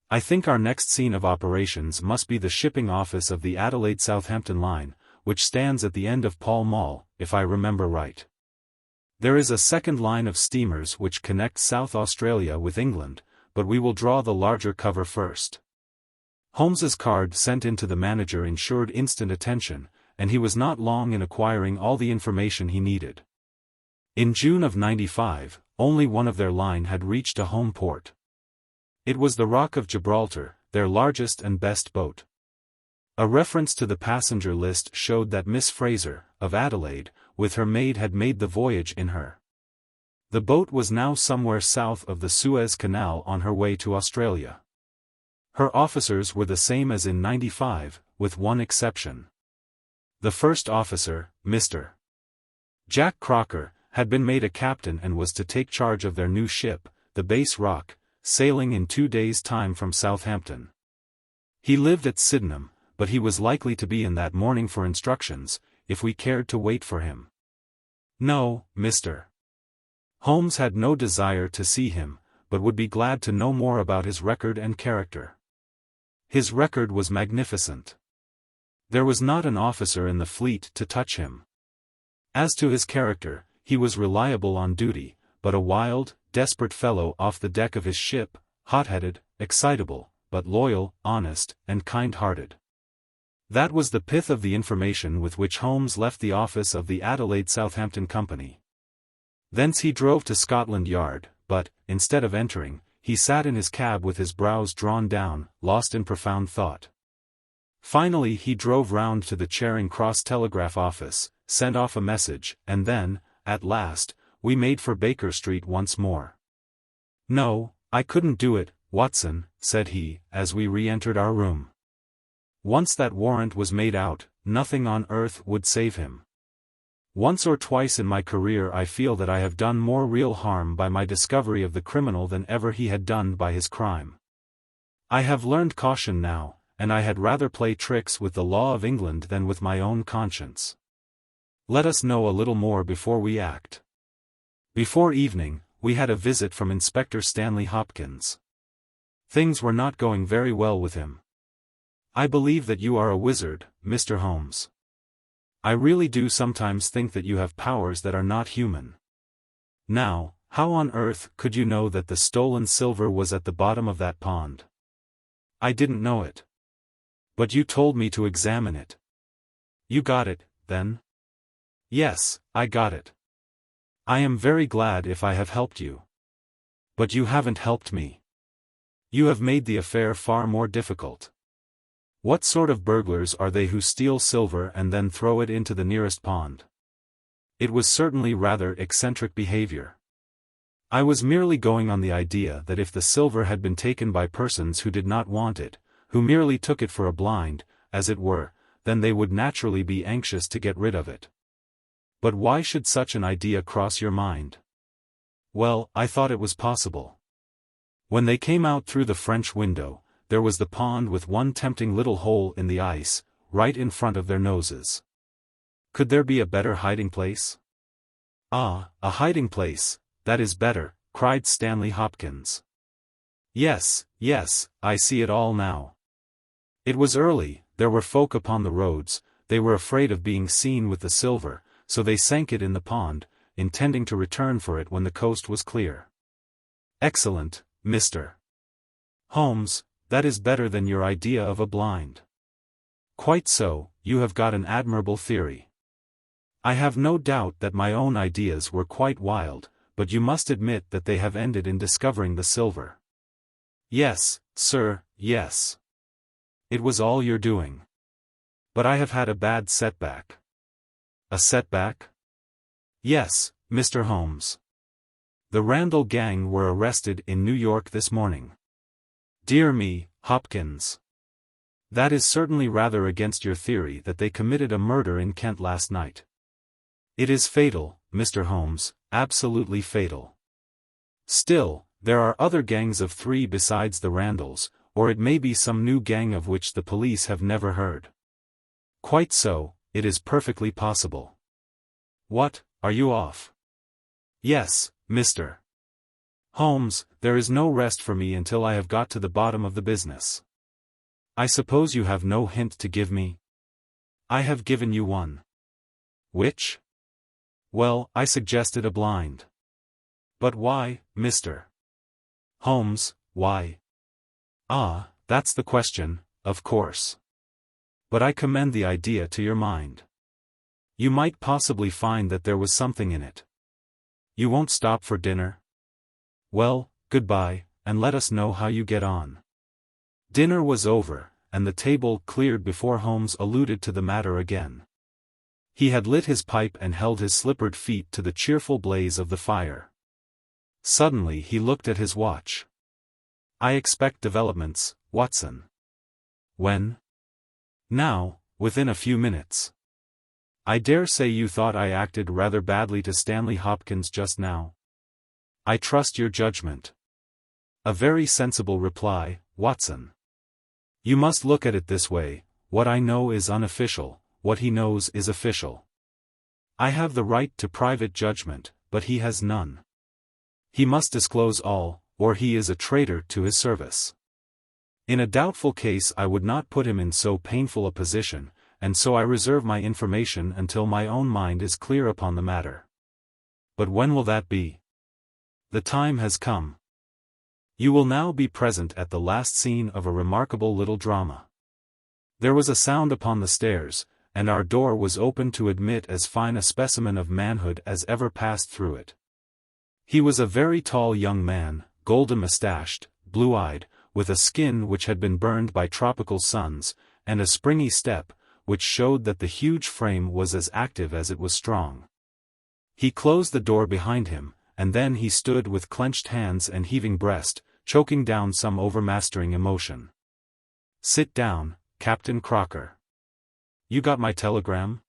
I think our next scene of operations must be the shipping office of the Adelaide-Southampton line, which stands at the end of Pall Mall, if I remember right. There is a second line of steamers which connect South Australia with England, but we will draw the larger cover first." Holmes's card sent in to the manager ensured instant attention, and he was not long in acquiring all the information he needed. In June of '95, only one of their line had reached a home port. It was the Rock of Gibraltar, their largest and best boat. A reference to the passenger list showed that Miss Fraser, of Adelaide, with her maid had made the voyage in her. The boat was now somewhere south of the Suez Canal on her way to Australia. Her officers were the same as in '95, with one exception. The first officer, Mr. Jack Crocker, had been made a captain and was to take charge of their new ship, the Base Rock, sailing in 2 days' time from Southampton. He lived at Sydenham, but he was likely to be in that morning for instructions, if we cared to wait for him. No, Mr. Holmes had no desire to see him, but would be glad to know more about his record and character. His record was magnificent. There was not an officer in the fleet to touch him. As to his character, he was reliable on duty, but a wild, desperate fellow off the deck of his ship, hot-headed, excitable, but loyal, honest, and kind-hearted. That was the pith of the information with which Holmes left the office of the Adelaide Southampton Company. Thence he drove to Scotland Yard, but, instead of entering, he sat in his cab with his brows drawn down, lost in profound thought. Finally he drove round to the Charing Cross Telegraph Office, sent off a message, and then, at last, we made for Baker Street once more. "No, I couldn't do it, Watson," said he, as we re-entered our room. Once that warrant was made out, nothing on earth would save him. Once or twice in my career I feel that I have done more real harm by my discovery of the criminal than ever he had done by his crime. I have learned caution now, and I had rather play tricks with the law of England than with my own conscience. Let us know a little more before we act. Before evening, we had a visit from Inspector Stanley Hopkins. Things were not going very well with him. "I believe that you are a wizard, Mr. Holmes. I really do sometimes think that you have powers that are not human. Now, how on earth could you know that the stolen silver was at the bottom of that pond?" "I didn't know it. But you told me to examine it." "You got it, then?" "Yes, I got it. I am very glad if I have helped you. But you haven't helped me. You have made the affair far more difficult. What sort of burglars are they who steal silver and then throw it into the nearest pond?" It was certainly rather eccentric behavior. I was merely going on the idea that if the silver had been taken by persons who did not want it, who merely took it for a blind, as it were, then they would naturally be anxious to get rid of it. But why should such an idea cross your mind? Well, I thought it was possible. When they came out through the French window, there was the pond with one tempting little hole in the ice, right in front of their noses. Could there be a better hiding place? "Ah, a hiding place, that is better," cried Stanley Hopkins. Yes, I see it all now. It was early, there were folk upon the roads, they were afraid of being seen with the silver, so they sank it in the pond, intending to return for it when the coast was clear. Excellent, Mr. Holmes, that is better than your idea of a blind. Quite so, you have got an admirable theory. I have no doubt that my own ideas were quite wild, but you must admit that they have ended in discovering the silver. Yes, sir, yes. It was all your doing. But I have had a bad setback. A setback? Yes, Mr. Holmes. The Randall gang were arrested in New York this morning. Dear me, Hopkins. That is certainly rather against your theory that they committed a murder in Kent last night. It is fatal, Mr. Holmes, absolutely fatal. Still, there are other gangs of 3 besides the Randalls, or it may be some new gang of which the police have never heard. Quite so, it is perfectly possible. What, are you off? Yes, Mr. Holmes, there is no rest for me until I have got to the bottom of the business. I suppose you have no hint to give me? I have given you one. Which? Well, I suggested a blind. But why, Mr. Holmes, why? Ah, that's the question, of course. But I commend the idea to your mind. You might possibly find that there was something in it. You won't stop for dinner? Well, goodbye, and let us know how you get on. Dinner was over, and the table cleared before Holmes alluded to the matter again. He had lit his pipe and held his slippered feet to the cheerful blaze of the fire. Suddenly he looked at his watch. I expect developments, Watson. When? Now, within a few minutes. I dare say you thought I acted rather badly to Stanley Hopkins just now. I trust your judgment. A very sensible reply, Watson. You must look at it this way, what I know is unofficial, what he knows is official. I have the right to private judgment, but he has none. He must disclose all, or he is a traitor to his service. In a doubtful case I would not put him in so painful a position, and so I reserve my information until my own mind is clear upon the matter. But when will that be? The time has come. You will now be present at the last scene of a remarkable little drama. There was a sound upon the stairs, and our door was opened to admit as fine a specimen of manhood as ever passed through it. He was a very tall young man, golden moustached, blue-eyed, with a skin which had been burned by tropical suns, and a springy step, which showed that the huge frame was as active as it was strong. He closed the door behind him, and then he stood with clenched hands and heaving breast, choking down some overmastering emotion. "Sit down, Captain Crocker. You got my telegram?"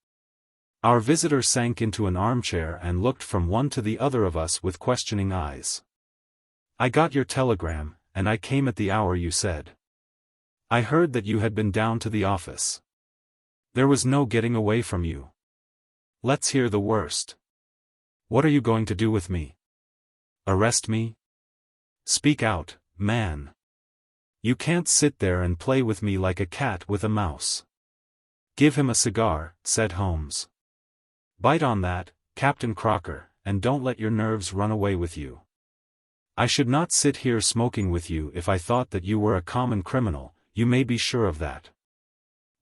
Our visitor sank into an armchair and looked from one to the other of us with questioning eyes. "I got your telegram, and I came at the hour you said. I heard that you had been down to the office. There was no getting away from you. Let's hear the worst. What are you going to do with me? Arrest me? Speak out, man. You can't sit there and play with me like a cat with a mouse." "Give him a cigar," said Holmes. "Bite on that, Captain Crocker, and don't let your nerves run away with you. I should not sit here smoking with you if I thought that you were a common criminal, you may be sure of that.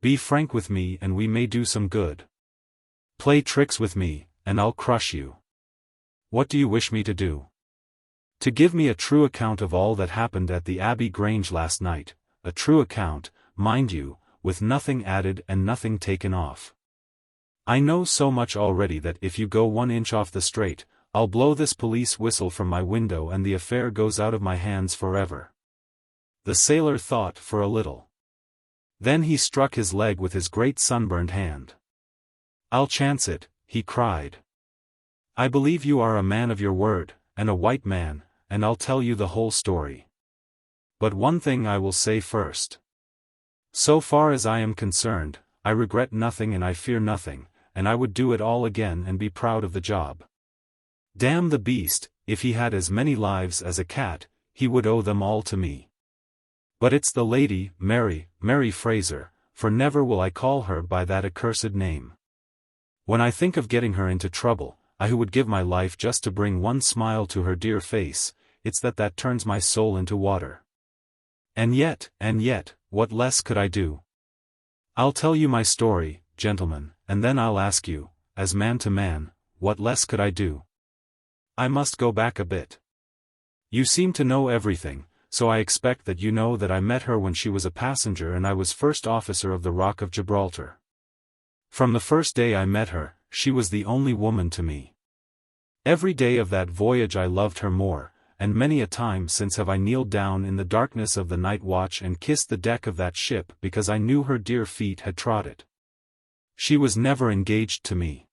Be frank with me and we may do some good. Play tricks with me, and I'll crush you. What do you wish me to do? To give me a true account of all that happened at the Abbey Grange last night, a true account, mind you, with nothing added and nothing taken off. I know so much already that if you go 1 inch off the straight, I'll blow this police whistle from my window and the affair goes out of my hands forever." The sailor thought for a little. Then he struck his leg with his great sunburned hand. "I'll chance it," he cried. "I believe you are a man of your word, and a white man, and I'll tell you the whole story. But one thing I will say first. So far as I am concerned, I regret nothing and I fear nothing, and I would do it all again and be proud of the job. Damn the beast, if he had as many lives as a cat, he would owe them all to me. But it's the lady, Mary Fraser, for never will I call her by that accursed name. When I think of getting her into trouble, I who would give my life just to bring one smile to her dear face, it's that turns my soul into water. And yet, what less could I do? I'll tell you my story, gentlemen, and then I'll ask you, as man to man, what less could I do? I must go back a bit. You seem to know everything, so I expect that you know that I met her when she was a passenger and I was first officer of the Rock of Gibraltar. From the first day I met her, she was the only woman to me. Every day of that voyage I loved her more, and many a time since have I kneeled down in the darkness of the night watch and kissed the deck of that ship because I knew her dear feet had trod it. She was never engaged to me.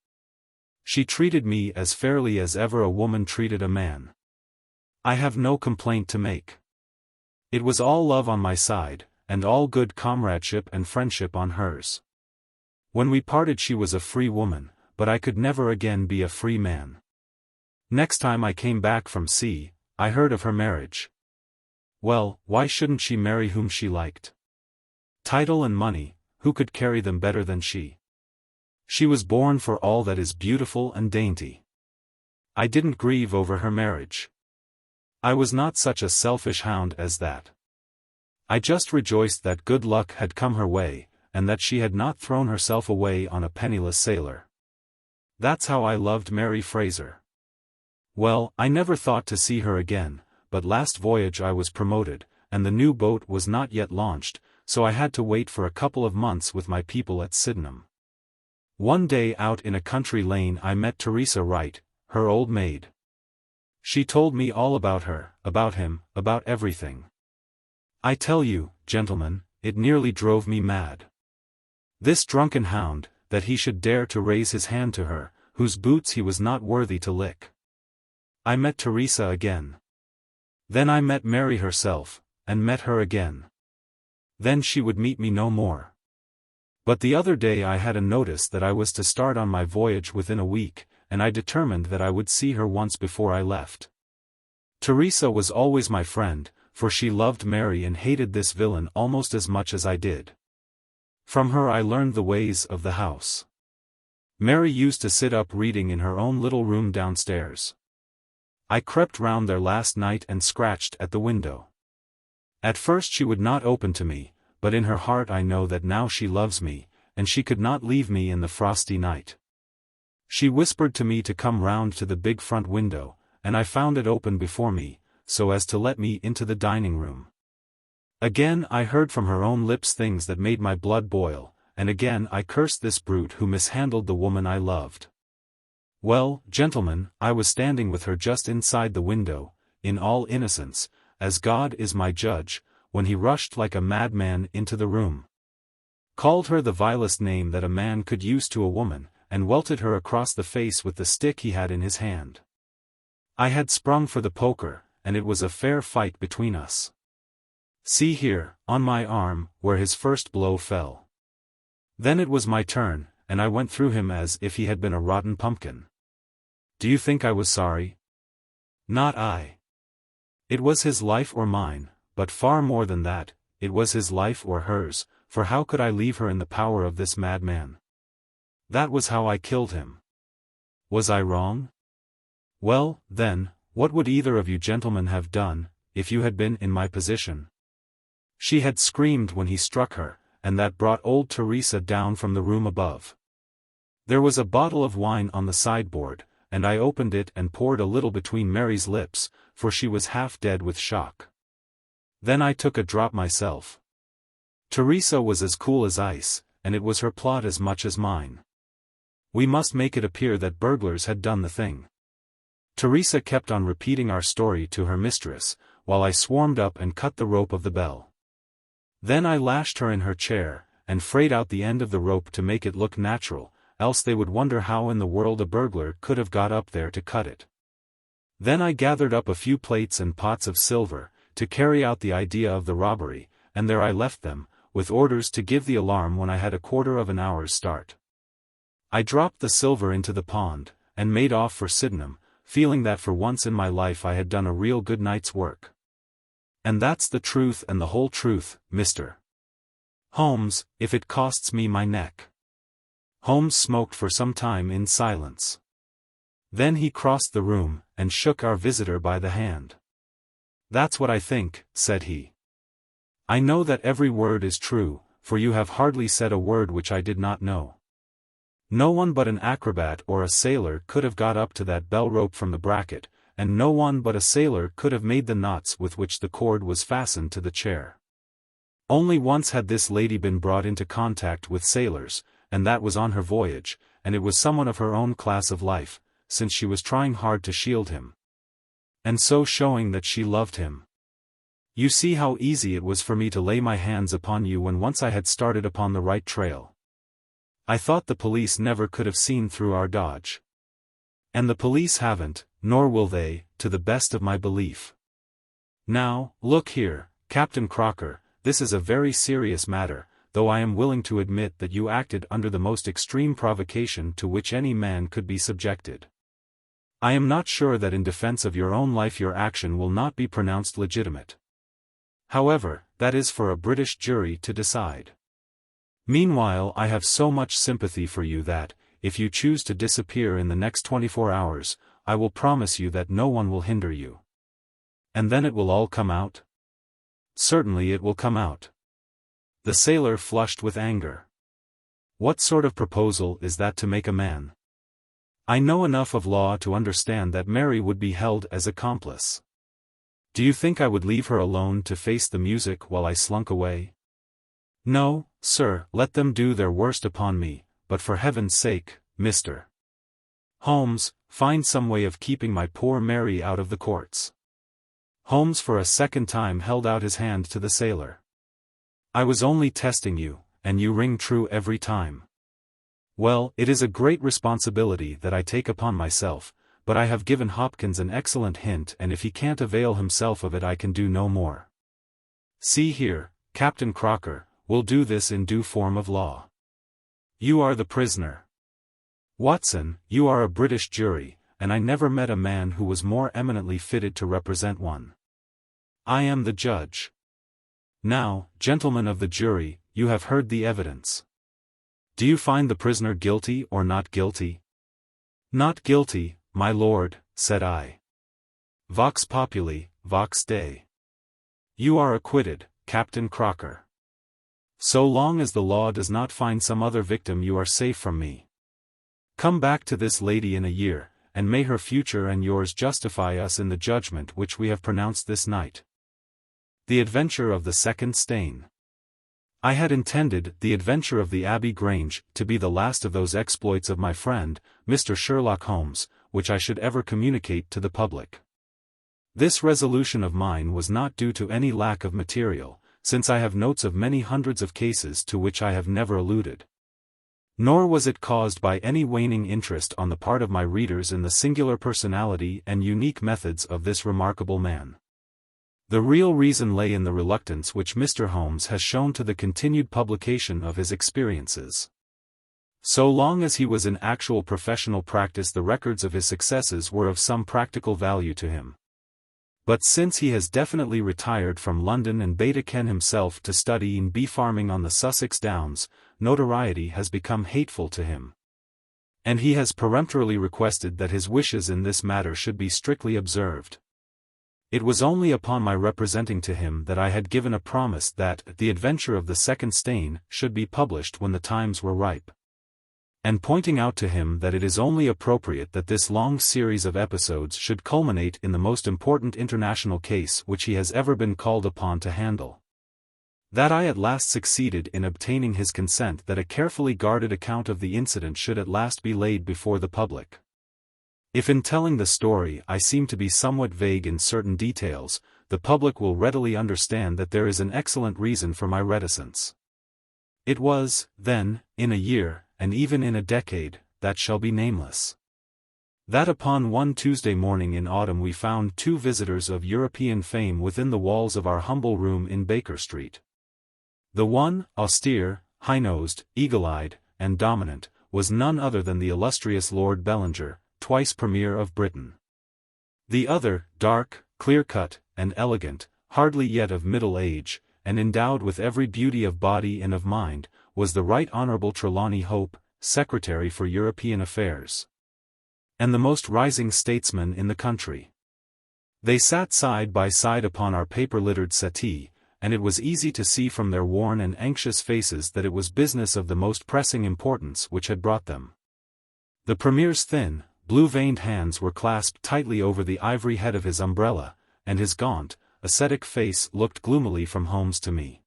She treated me as fairly as ever a woman treated a man. I have no complaint to make. It was all love on my side, and all good comradeship and friendship on hers. When we parted she was a free woman, but I could never again be a free man. Next time I came back from sea, I heard of her marriage. Well, why shouldn't she marry whom she liked? Title and money, who could carry them better than she? She was born for all that is beautiful and dainty. I didn't grieve over her marriage. I was not such a selfish hound as that. I just rejoiced that good luck had come her way, and that she had not thrown herself away on a penniless sailor. That's how I loved Mary Fraser. Well, I never thought to see her again, but last voyage I was promoted, and the new boat was not yet launched, so I had to wait for a couple of months with my people at Sydenham. One day out in a country lane I met Teresa Wright, her old maid. She told me all about her, about him, about everything. I tell you, gentlemen, it nearly drove me mad. This drunken hound, that he should dare to raise his hand to her, whose boots he was not worthy to lick. I met Teresa again. Then I met Mary herself, and met her again. Then she would meet me no more. But the other day I had a notice that I was to start on my voyage within a week, and I determined that I would see her once before I left. Teresa was always my friend, for she loved Mary and hated this villain almost as much as I did. From her I learned the ways of the house. Mary used to sit up reading in her own little room downstairs. I crept round there last night and scratched at the window. At first she would not open to me, but in her heart I know that now she loves me, and she could not leave me in the frosty night. She whispered to me to come round to the big front window, and I found it open before me, so as to let me into the dining room. Again I heard from her own lips things that made my blood boil, and again I cursed this brute who mishandled the woman I loved. Well, gentlemen, I was standing with her just inside the window, in all innocence, as God is my judge, when he rushed like a madman into the room. Called her the vilest name that a man could use to a woman, and welted her across the face with the stick he had in his hand. I had sprung for the poker, and it was a fair fight between us. See here, on my arm, where his first blow fell. Then it was my turn, and I went through him as if he had been a rotten pumpkin. Do you think I was sorry? Not I. It was his life or mine, but far more than that, it was his life or hers, for how could I leave her in the power of this madman? That was how I killed him. Was I wrong? Well, then, what would either of you gentlemen have done, if you had been in my position? She had screamed when he struck her, and that brought old Teresa down from the room above. There was a bottle of wine on the sideboard, and I opened it and poured a little between Mary's lips, for she was half dead with shock. Then I took a drop myself. Teresa was as cool as ice, and it was her plot as much as mine. We must make it appear that burglars had done the thing. Teresa kept on repeating our story to her mistress, while I swarmed up and cut the rope of the bell. Then I lashed her in her chair, and frayed out the end of the rope to make it look natural, else they would wonder how in the world a burglar could have got up there to cut it. Then I gathered up a few plates and pots of silver, to carry out the idea of the robbery, and there I left them, with orders to give the alarm when I had a quarter of an hour's start. I dropped the silver into the pond, and made off for Sydenham, feeling that for once in my life I had done a real good night's work. And that's the truth and the whole truth, Mr. Holmes, if it costs me my neck. Holmes smoked for some time in silence. Then he crossed the room, and shook our visitor by the hand. That's what I think, said he. I know that every word is true, for you have hardly said a word which I did not know. No one but an acrobat or a sailor could have got up to that bell rope from the bracket, and no one but a sailor could have made the knots with which the cord was fastened to the chair. Only once had this lady been brought into contact with sailors, and that was on her voyage, and it was someone of her own class of life, since she was trying hard to shield him, and so showing that she loved him. You see how easy it was for me to lay my hands upon you when once I had started upon the right trail. I thought the police never could have seen through our dodge. And the police haven't, nor will they, to the best of my belief. Now, look here, Captain Crocker, this is a very serious matter, though I am willing to admit that you acted under the most extreme provocation to which any man could be subjected. I am not sure that in defense of your own life your action will not be pronounced legitimate. However, that is for a British jury to decide. Meanwhile I have so much sympathy for you that, if you choose to disappear in the next 24 hours, I will promise you that no one will hinder you. And then it will all come out? Certainly it will come out. The sailor flushed with anger. What sort of proposal is that to make a man? I know enough of law to understand that Mary would be held as accomplice. Do you think I would leave her alone to face the music while I slunk away? No, sir, let them do their worst upon me, but for heaven's sake, Mr. Holmes, find some way of keeping my poor Mary out of the courts. Holmes for a second time held out his hand to the sailor. I was only testing you, and you ring true every time. Well, it is a great responsibility that I take upon myself, but I have given Hopkins an excellent hint, and if he can't avail himself of it I can do no more. See here, Captain Crocker, we'll do this in due form of law. You are the prisoner. Watson, you are a British jury, and I never met a man who was more eminently fitted to represent one. I am the judge. Now, gentlemen of the jury, you have heard the evidence. Do you find the prisoner guilty or not guilty? Not guilty, my lord, said I. Vox populi, vox Dei. You are acquitted, Captain Crocker. So long as the law does not find some other victim, you are safe from me. Come back to this lady in a year, and may her future and yours justify us in the judgment which we have pronounced this night. The Adventure of the Second Stain. I had intended The Adventure of the Abbey Grange to be the last of those exploits of my friend, Mr. Sherlock Holmes, which I should ever communicate to the public. This resolution of mine was not due to any lack of material, since I have notes of many hundreds of cases to which I have never alluded. Nor was it caused by any waning interest on the part of my readers in the singular personality and unique methods of this remarkable man. The real reason lay in the reluctance which Mr. Holmes has shown to the continued publication of his experiences. So long as he was in actual professional practice, the records of his successes were of some practical value to him. But since he has definitely retired from London and bade again himself to study in bee farming on the Sussex Downs, notoriety has become hateful to him. And he has peremptorily requested that his wishes in this matter should be strictly observed. It was only upon my representing to him that I had given a promise that The Adventure of the Second Stain should be published when the times were ripe. And pointing out to him that it is only appropriate that this long series of episodes should culminate in the most important international case which he has ever been called upon to handle. That I at last succeeded in obtaining his consent that a carefully guarded account of the incident should at last be laid before the public. If in telling the story I seem to be somewhat vague in certain details, the public will readily understand that there is an excellent reason for my reticence. It was, then, in a year, and even in a decade, that shall be nameless, that upon one Tuesday morning in autumn we found two visitors of European fame within the walls of our humble room in Baker Street. The one, austere, high-nosed, eagle-eyed, and dominant, was none other than the illustrious Lord Bellinger, twice Premier of Britain. The other, dark, clear-cut, and elegant, hardly yet of middle age, and endowed with every beauty of body and of mind, was the Right Honourable Trelawney Hope, Secretary for European Affairs, and the most rising statesman in the country. They sat side by side upon our paper-littered settee, and it was easy to see from their worn and anxious faces that it was business of the most pressing importance which had brought them. The Premier's thin, blue-veined hands were clasped tightly over the ivory head of his umbrella, and his gaunt, ascetic face looked gloomily from Holmes to me.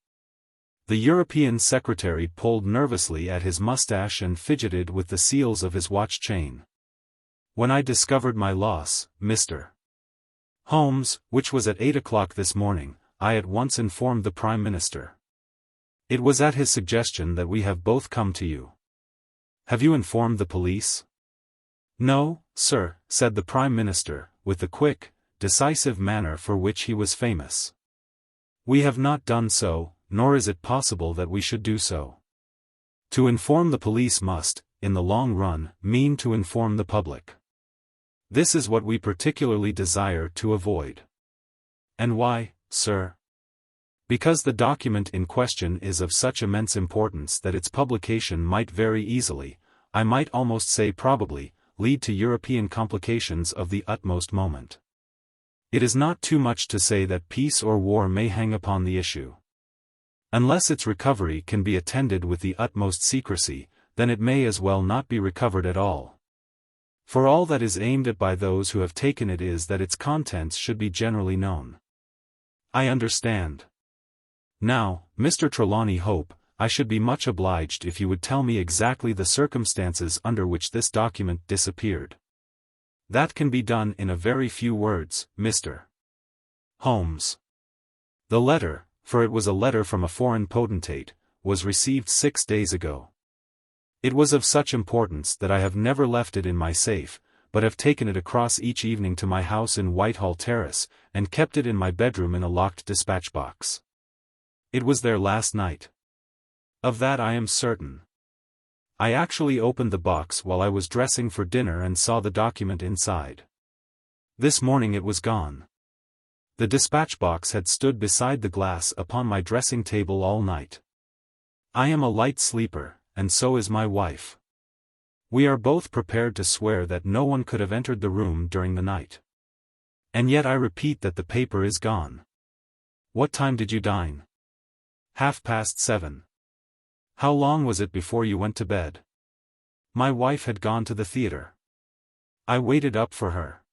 The European secretary pulled nervously at his mustache and fidgeted with the seals of his watch chain. When I discovered my loss, Mr. Holmes, which was at 8 o'clock this morning, I at once informed the Prime Minister. It was at his suggestion that we have both come to you. Have you informed the police? No, sir, said the Prime Minister, with the quick, decisive manner for which he was famous. We have not done so, nor is it possible that we should do so. To inform the police must, in the long run, mean to inform the public. This is what we particularly desire to avoid. And why, sir? Because the document in question is of such immense importance that its publication might very easily, I might almost say probably, lead to European complications of the utmost moment. It is not too much to say that peace or war may hang upon the issue. Unless its recovery can be attended with the utmost secrecy, then it may as well not be recovered at all. For all that is aimed at by those who have taken it is that its contents should be generally known. I understand. Now, Mr. Trelawney Hope, I should be much obliged if you would tell me exactly the circumstances under which this document disappeared. That can be done in a very few words, Mr. Holmes. The letter, for it was a letter from a foreign potentate, was received 6 days ago. It was of such importance that I have never left it in my safe, but have taken it across each evening to my house in Whitehall Terrace, and kept it in my bedroom in a locked dispatch box. It was there last night. Of that I am certain. I actually opened the box while I was dressing for dinner and saw the document inside. This morning it was gone. The dispatch box had stood beside the glass upon my dressing table all night. I am a light sleeper, and so is my wife. We are both prepared to swear that no one could have entered the room during the night. And yet I repeat that the paper is gone. What time did you dine? 7:30. How long was it before you went to bed? My wife had gone to the theatre. I waited up for her.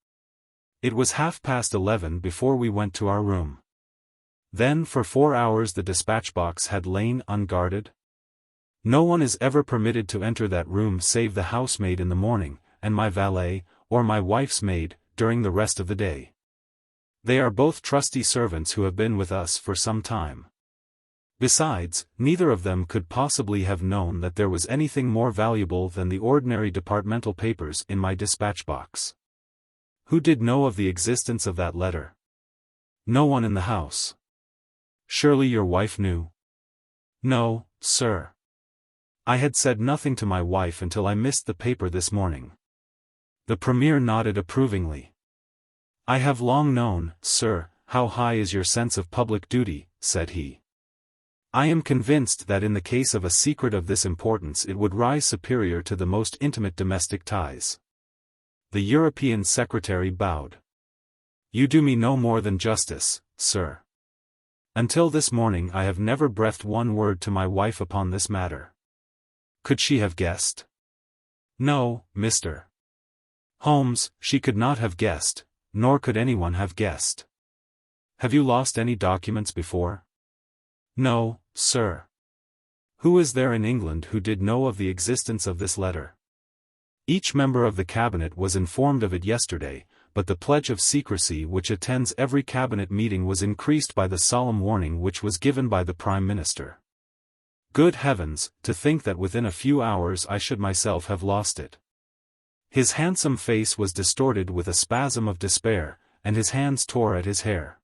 It was 11:30 before we went to our room. Then for 4 hours the dispatch box had lain unguarded. No one is ever permitted to enter that room save the housemaid in the morning, and my valet, or my wife's maid, during the rest of the day. They are both trusty servants who have been with us for some time. Besides, neither of them could possibly have known that there was anything more valuable than the ordinary departmental papers in my dispatch box. Who did know of the existence of that letter? No one in the house. Surely your wife knew? No, sir. I had said nothing to my wife until I missed the paper this morning. The Premier nodded approvingly. I have long known, sir, how high is your sense of public duty, said he. I am convinced that in the case of a secret of this importance it would rise superior to the most intimate domestic ties. The European secretary bowed. You do me no more than justice, sir. Until this morning I have never breathed one word to my wife upon this matter. Could she have guessed? No, Mr. Holmes, she could not have guessed, nor could anyone have guessed. Have you lost any documents before? No, sir. Who is there in England who did know of the existence of this letter? Each member of the cabinet was informed of it yesterday, but the pledge of secrecy which attends every cabinet meeting was increased by the solemn warning which was given by the Prime Minister. Good heavens, to think that within a few hours I should myself have lost it. His handsome face was distorted with a spasm of despair, and his hands tore at his hair.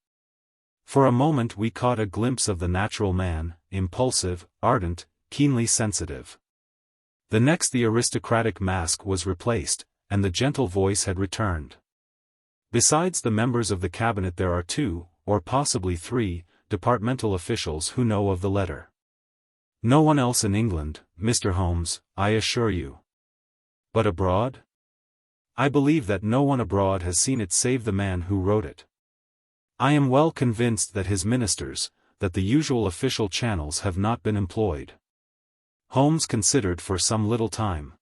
For a moment we caught a glimpse of the natural man, impulsive, ardent, keenly sensitive. The next the aristocratic mask was replaced, and the gentle voice had returned. Besides the members of the cabinet there are 2, or possibly 3, departmental officials who know of the letter. No one else in England, Mr. Holmes, I assure you. But abroad? I believe that no one abroad has seen it save the man who wrote it. I am well convinced that his ministers, that the usual official channels have not been employed. Holmes considered for some little time.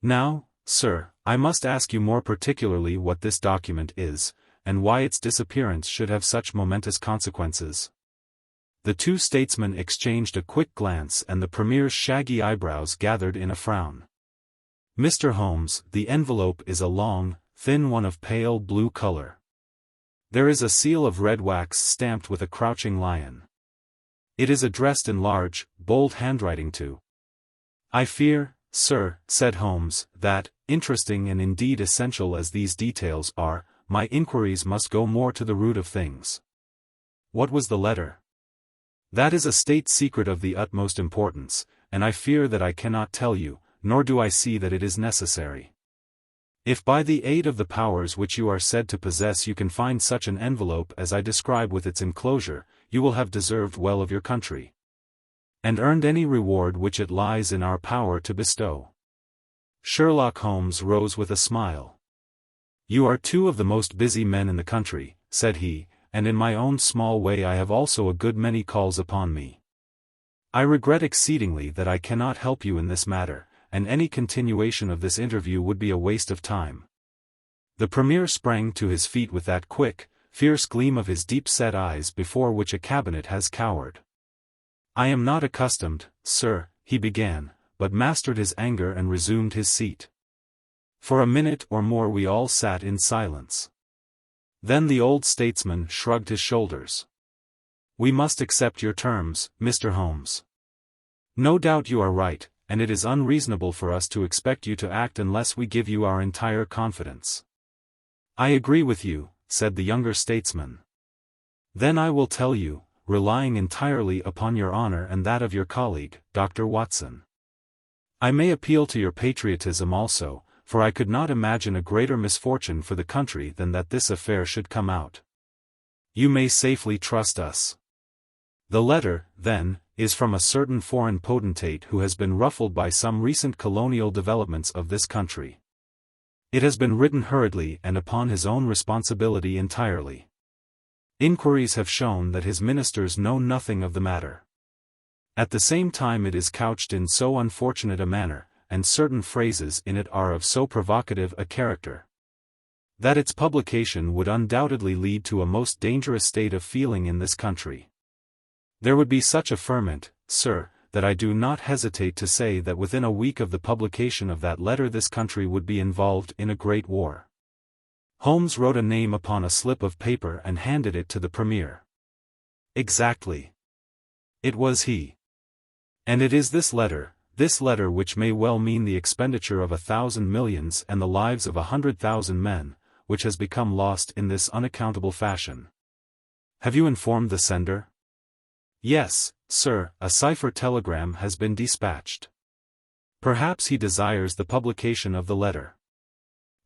Now, sir, I must ask you more particularly what this document is, and why its disappearance should have such momentous consequences. The 2 statesmen exchanged a quick glance and the Premier's shaggy eyebrows gathered in a frown. Mr. Holmes, the envelope is a long, thin one of pale blue color. There is a seal of red wax stamped with a crouching lion. It is addressed in large, bold handwriting to. I fear, sir, said Holmes, that, interesting and indeed essential as these details are, my inquiries must go more to the root of things. What was the letter? That is a state secret of the utmost importance, and I fear that I cannot tell you, nor do I see that it is necessary. If by the aid of the powers which you are said to possess you can find such an envelope as I describe with its enclosure, you will have deserved well of your country, and earned any reward which it lies in our power to bestow. Sherlock Holmes rose with a smile. You are 2 of the most busy men in the country, said he, and in my own small way I have also a good many calls upon me. I regret exceedingly that I cannot help you in this matter, and any continuation of this interview would be a waste of time. The Premier sprang to his feet with that quick, fierce gleam of his deep-set eyes before which a cabinet has cowered. I am not accustomed, sir, he began, but mastered his anger and resumed his seat. For a minute or more we all sat in silence. Then the old statesman shrugged his shoulders. We must accept your terms, Mr. Holmes. No doubt you are right, and it is unreasonable for us to expect you to act unless we give you our entire confidence. I agree with you, said the younger statesman. Then I will tell you, relying entirely upon your honor and that of your colleague, Dr. Watson. I may appeal to your patriotism also, for I could not imagine a greater misfortune for the country than that this affair should come out. You may safely trust us. The letter, then, is from a certain foreign potentate who has been ruffled by some recent colonial developments of this country. It has been written hurriedly and upon his own responsibility entirely. Inquiries have shown that his ministers know nothing of the matter. At the same time it is couched in so unfortunate a manner, and certain phrases in it are of so provocative a character, that its publication would undoubtedly lead to a most dangerous state of feeling in this country. There would be such a ferment, sir, that I do not hesitate to say that within a week of the publication of that letter this country would be involved in a great war. Holmes wrote a name upon a slip of paper and handed it to the Premier. Exactly. It was he. And it is this letter which may well mean the expenditure of 1,000 millions and the lives of 100,000 men, which has become lost in this unaccountable fashion. Have you informed the sender? Yes, sir, a cipher telegram has been dispatched. Perhaps he desires the publication of the letter.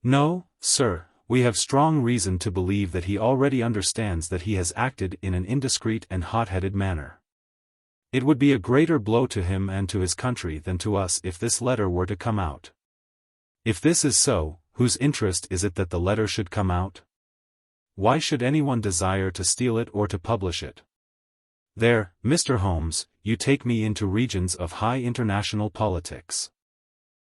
No, sir, we have strong reason to believe that he already understands that he has acted in an indiscreet and hot-headed manner. It would be a greater blow to him and to his country than to us if this letter were to come out. If this is so, whose interest is it that the letter should come out? Why should anyone desire to steal it or to publish it? There, Mr. Holmes, you take me into regions of high international politics.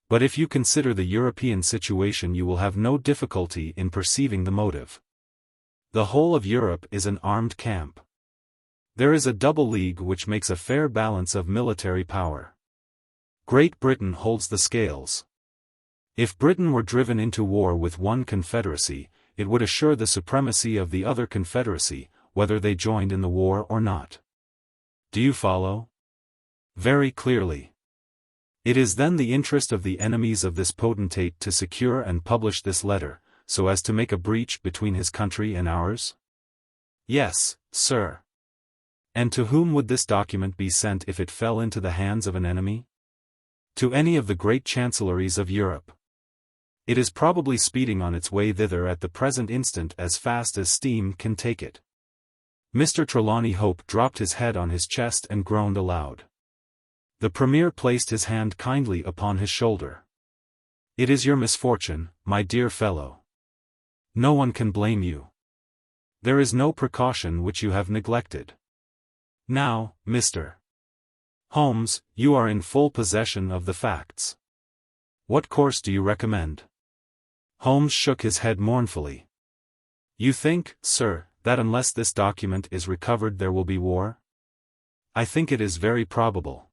But if you consider the European situation you will have no difficulty in perceiving the motive. The whole of Europe is an armed camp. There is a double league which makes a fair balance of military power. Great Britain holds the scales. If Britain were driven into war with one confederacy, it would assure the supremacy of the other confederacy, whether they joined in the war or not. Do you follow? Very clearly. It is then the interest of the enemies of this potentate to secure and publish this letter, so as to make a breach between his country and ours? Yes, sir. And to whom would this document be sent if it fell into the hands of an enemy? To any of the great chancelleries of Europe. It is probably speeding on its way thither at the present instant as fast as steam can take it. Mr. Trelawney Hope dropped his head on his chest and groaned aloud. The Premier placed his hand kindly upon his shoulder. It is your misfortune, my dear fellow. No one can blame you. There is no precaution which you have neglected. Now, Mr. Holmes, you are in full possession of the facts. What course do you recommend? Holmes shook his head mournfully. You think, sir, that unless this document is recovered there will be war? I think it is very probable.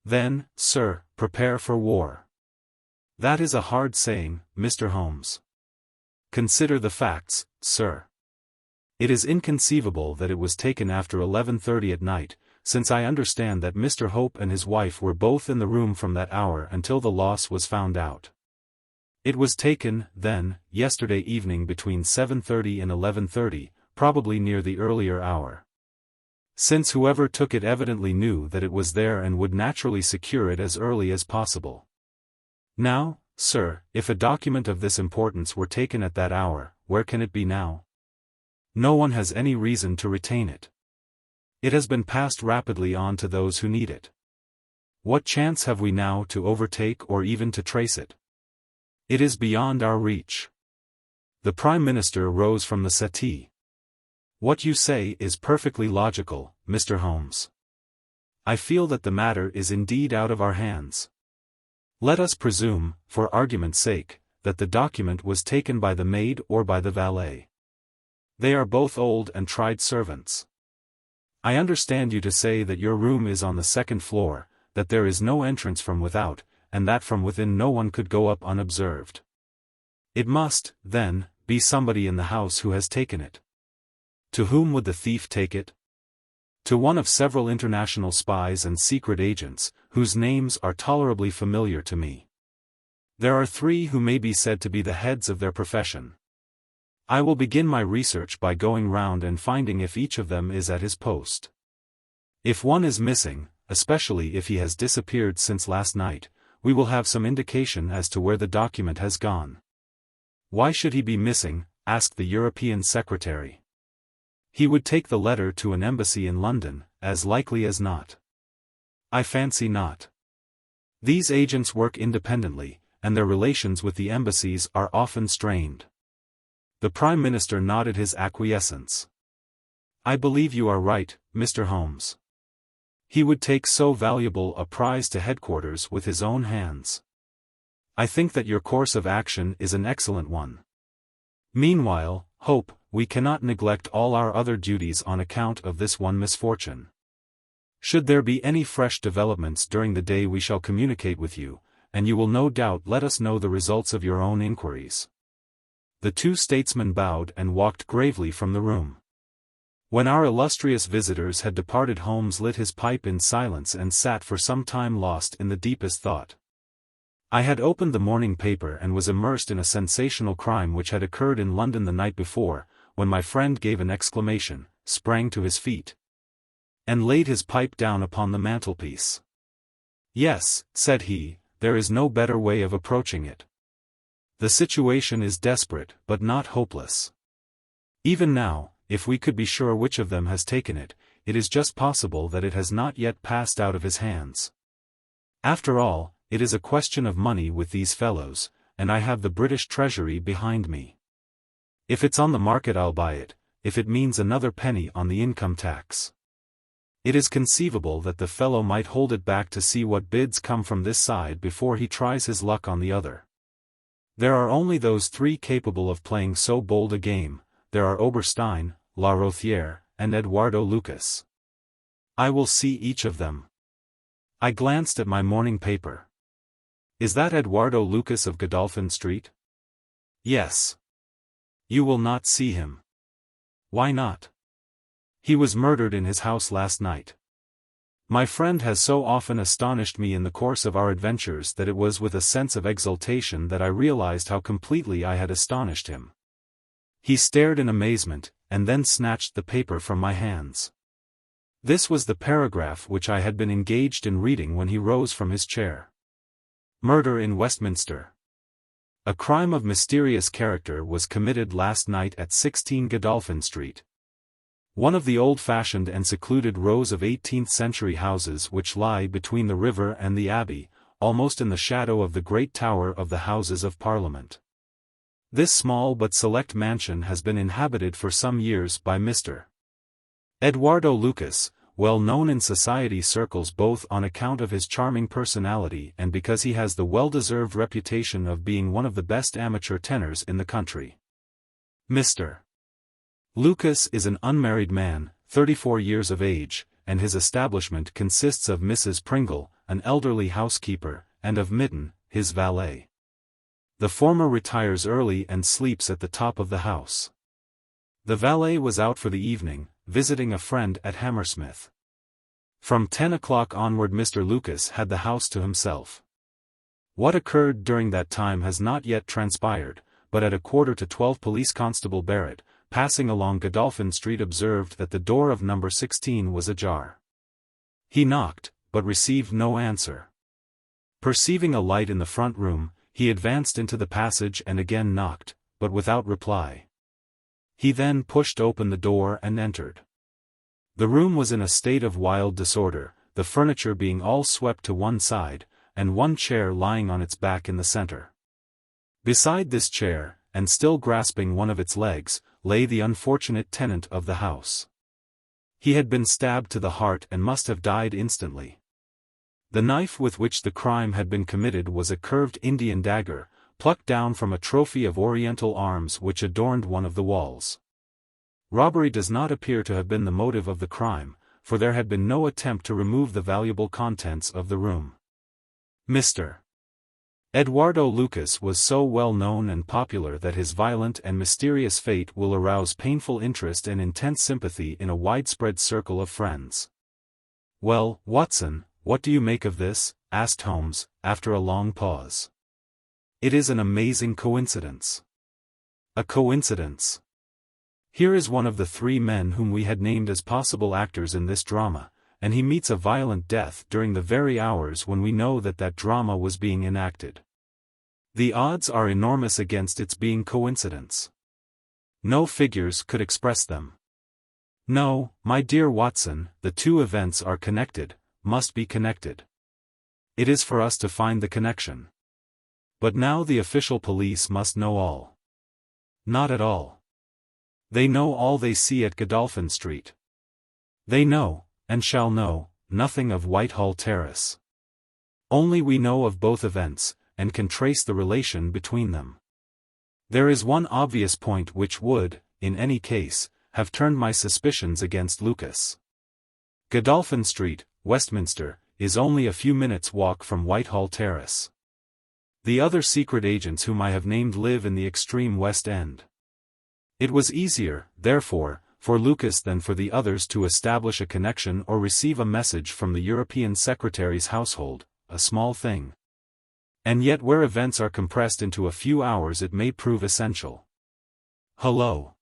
Then, sir, prepare for war. That is a hard saying, Mr. Holmes. Consider the facts, sir. It is inconceivable that it was taken after 11:30 at night, since I understand that Mr. Hope and his wife were both in the room from that hour until the loss was found out. It was taken, then, yesterday evening between 7:30 and 11:30, probably near the earlier hour. Since whoever took it evidently knew that it was there and would naturally secure it as early as possible. Now, sir, if a document of this importance were taken at that hour, where can it be now? No one has any reason to retain it. It has been passed rapidly on to those who need it. What chance have we now to overtake or even to trace it? It is beyond our reach. The Prime Minister rose from the settee. What you say is perfectly logical, Mr. Holmes. I feel that the matter is indeed out of our hands. Let us presume, for argument's sake, that the document was taken by the maid or by the valet. They are both old and tried servants. I understand you to say that your room is on the second floor, that there is no entrance from without, and that from within no one could go up unobserved. It must, then, be somebody in the house who has taken it. To whom would the thief take it? To one of several international spies and secret agents, whose names are tolerably familiar to me. There are 3 who may be said to be the heads of their profession. I will begin my research by going round and finding if each of them is at his post. If one is missing, especially if he has disappeared since last night, we will have some indication as to where the document has gone. Why should he be missing? Asked the European Secretary. He would take the letter to an embassy in London, as likely as not. I fancy not. These agents work independently, and their relations with the embassies are often strained. The Prime Minister nodded his acquiescence. I believe you are right, Mr. Holmes. He would take so valuable a prize to headquarters with his own hands. I think that your course of action is an excellent one. Meanwhile, hope, we cannot neglect all our other duties on account of this one misfortune. Should there be any fresh developments during the day we shall communicate with you, and you will no doubt let us know the results of your own inquiries. The two statesmen bowed and walked gravely from the room. When our illustrious visitors had departed, Holmes lit his pipe in silence and sat for some time lost in the deepest thought. I had opened the morning paper and was immersed in a sensational crime which had occurred in London the night before, when my friend gave an exclamation, sprang to his feet, and laid his pipe down upon the mantelpiece. Yes, said he, there is no better way of approaching it. The situation is desperate, but not hopeless. Even now, if we could be sure which of them has taken it, it is just possible that it has not yet passed out of his hands. After all, it is a question of money with these fellows, and I have the British Treasury behind me. If it's on the market I'll buy it, if it means another penny on the income tax. It is conceivable that the fellow might hold it back to see what bids come from this side before he tries his luck on the other. There are only those three capable of playing so bold a game. There are Oberstein, La Rothière, and Eduardo Lucas. I will see each of them. I glanced at my morning paper. Is that Eduardo Lucas of Godolphin Street? Yes. You will not see him. Why not? He was murdered in his house last night. My friend has so often astonished me in the course of our adventures that it was with a sense of exultation that I realized how completely I had astonished him. He stared in amazement, and then snatched the paper from my hands. This was the paragraph which I had been engaged in reading when he rose from his chair. Murder in Westminster. A crime of mysterious character was committed last night at 16 Godolphin Street. One of the old-fashioned and secluded rows of 18th-century houses which lie between the river and the Abbey, almost in the shadow of the great tower of the Houses of Parliament. This small but select mansion has been inhabited for some years by Mr. Eduardo Lucas, well known in society circles both on account of his charming personality and because he has the well-deserved reputation of being one of the best amateur tenors in the country. Mr. Lucas is an unmarried man, 34 years of age, and his establishment consists of Mrs. Pringle, an elderly housekeeper, and of Mitten, his valet. The former retires early and sleeps at the top of the house. The valet was out for the evening, visiting a friend at Hammersmith. From 10 o'clock onward Mr. Lucas had the house to himself. What occurred during that time has not yet transpired, but at 11:45 Police Constable Barrett, passing along Godolphin Street, observed that the door of number 16 was ajar. He knocked, but received no answer. Perceiving a light in the front room, he advanced into the passage and again knocked, but without reply. He then pushed open the door and entered. The room was in a state of wild disorder, the furniture being all swept to one side, and one chair lying on its back in the center. Beside this chair, and still grasping one of its legs, lay the unfortunate tenant of the house. He had been stabbed to the heart and must have died instantly. The knife with which the crime had been committed was a curved Indian dagger, plucked down from a trophy of Oriental arms which adorned one of the walls. Robbery does not appear to have been the motive of the crime, for there had been no attempt to remove the valuable contents of the room. Mr. Eduardo Lucas was so well known and popular that his violent and mysterious fate will arouse painful interest and intense sympathy in a widespread circle of friends. Well, Watson, what do you make of this? Asked Holmes, after a long pause. It is an amazing coincidence. A coincidence. Here is one of the three men whom we had named as possible actors in this drama, and he meets a violent death during the very hours when we know that that drama was being enacted. The odds are enormous against its being coincidence. No figures could express them. No, my dear Watson, the two events are connected, must be connected. It is for us to find the connection. But now the official police must know all. Not at all. They know all they see at Godolphin Street. They know, and shall know, nothing of Whitehall Terrace. Only we know of both events, and can trace the relation between them. There is one obvious point which would, in any case, have turned my suspicions against Lucas. Godolphin Street, Westminster, is only a few minutes' walk from Whitehall Terrace. The other secret agents whom I have named live in the extreme West End. It was easier, therefore, for Lucas than for the others to establish a connection or receive a message from the European secretary's household, a small thing. And yet where events are compressed into a few hours it may prove essential. Hullo!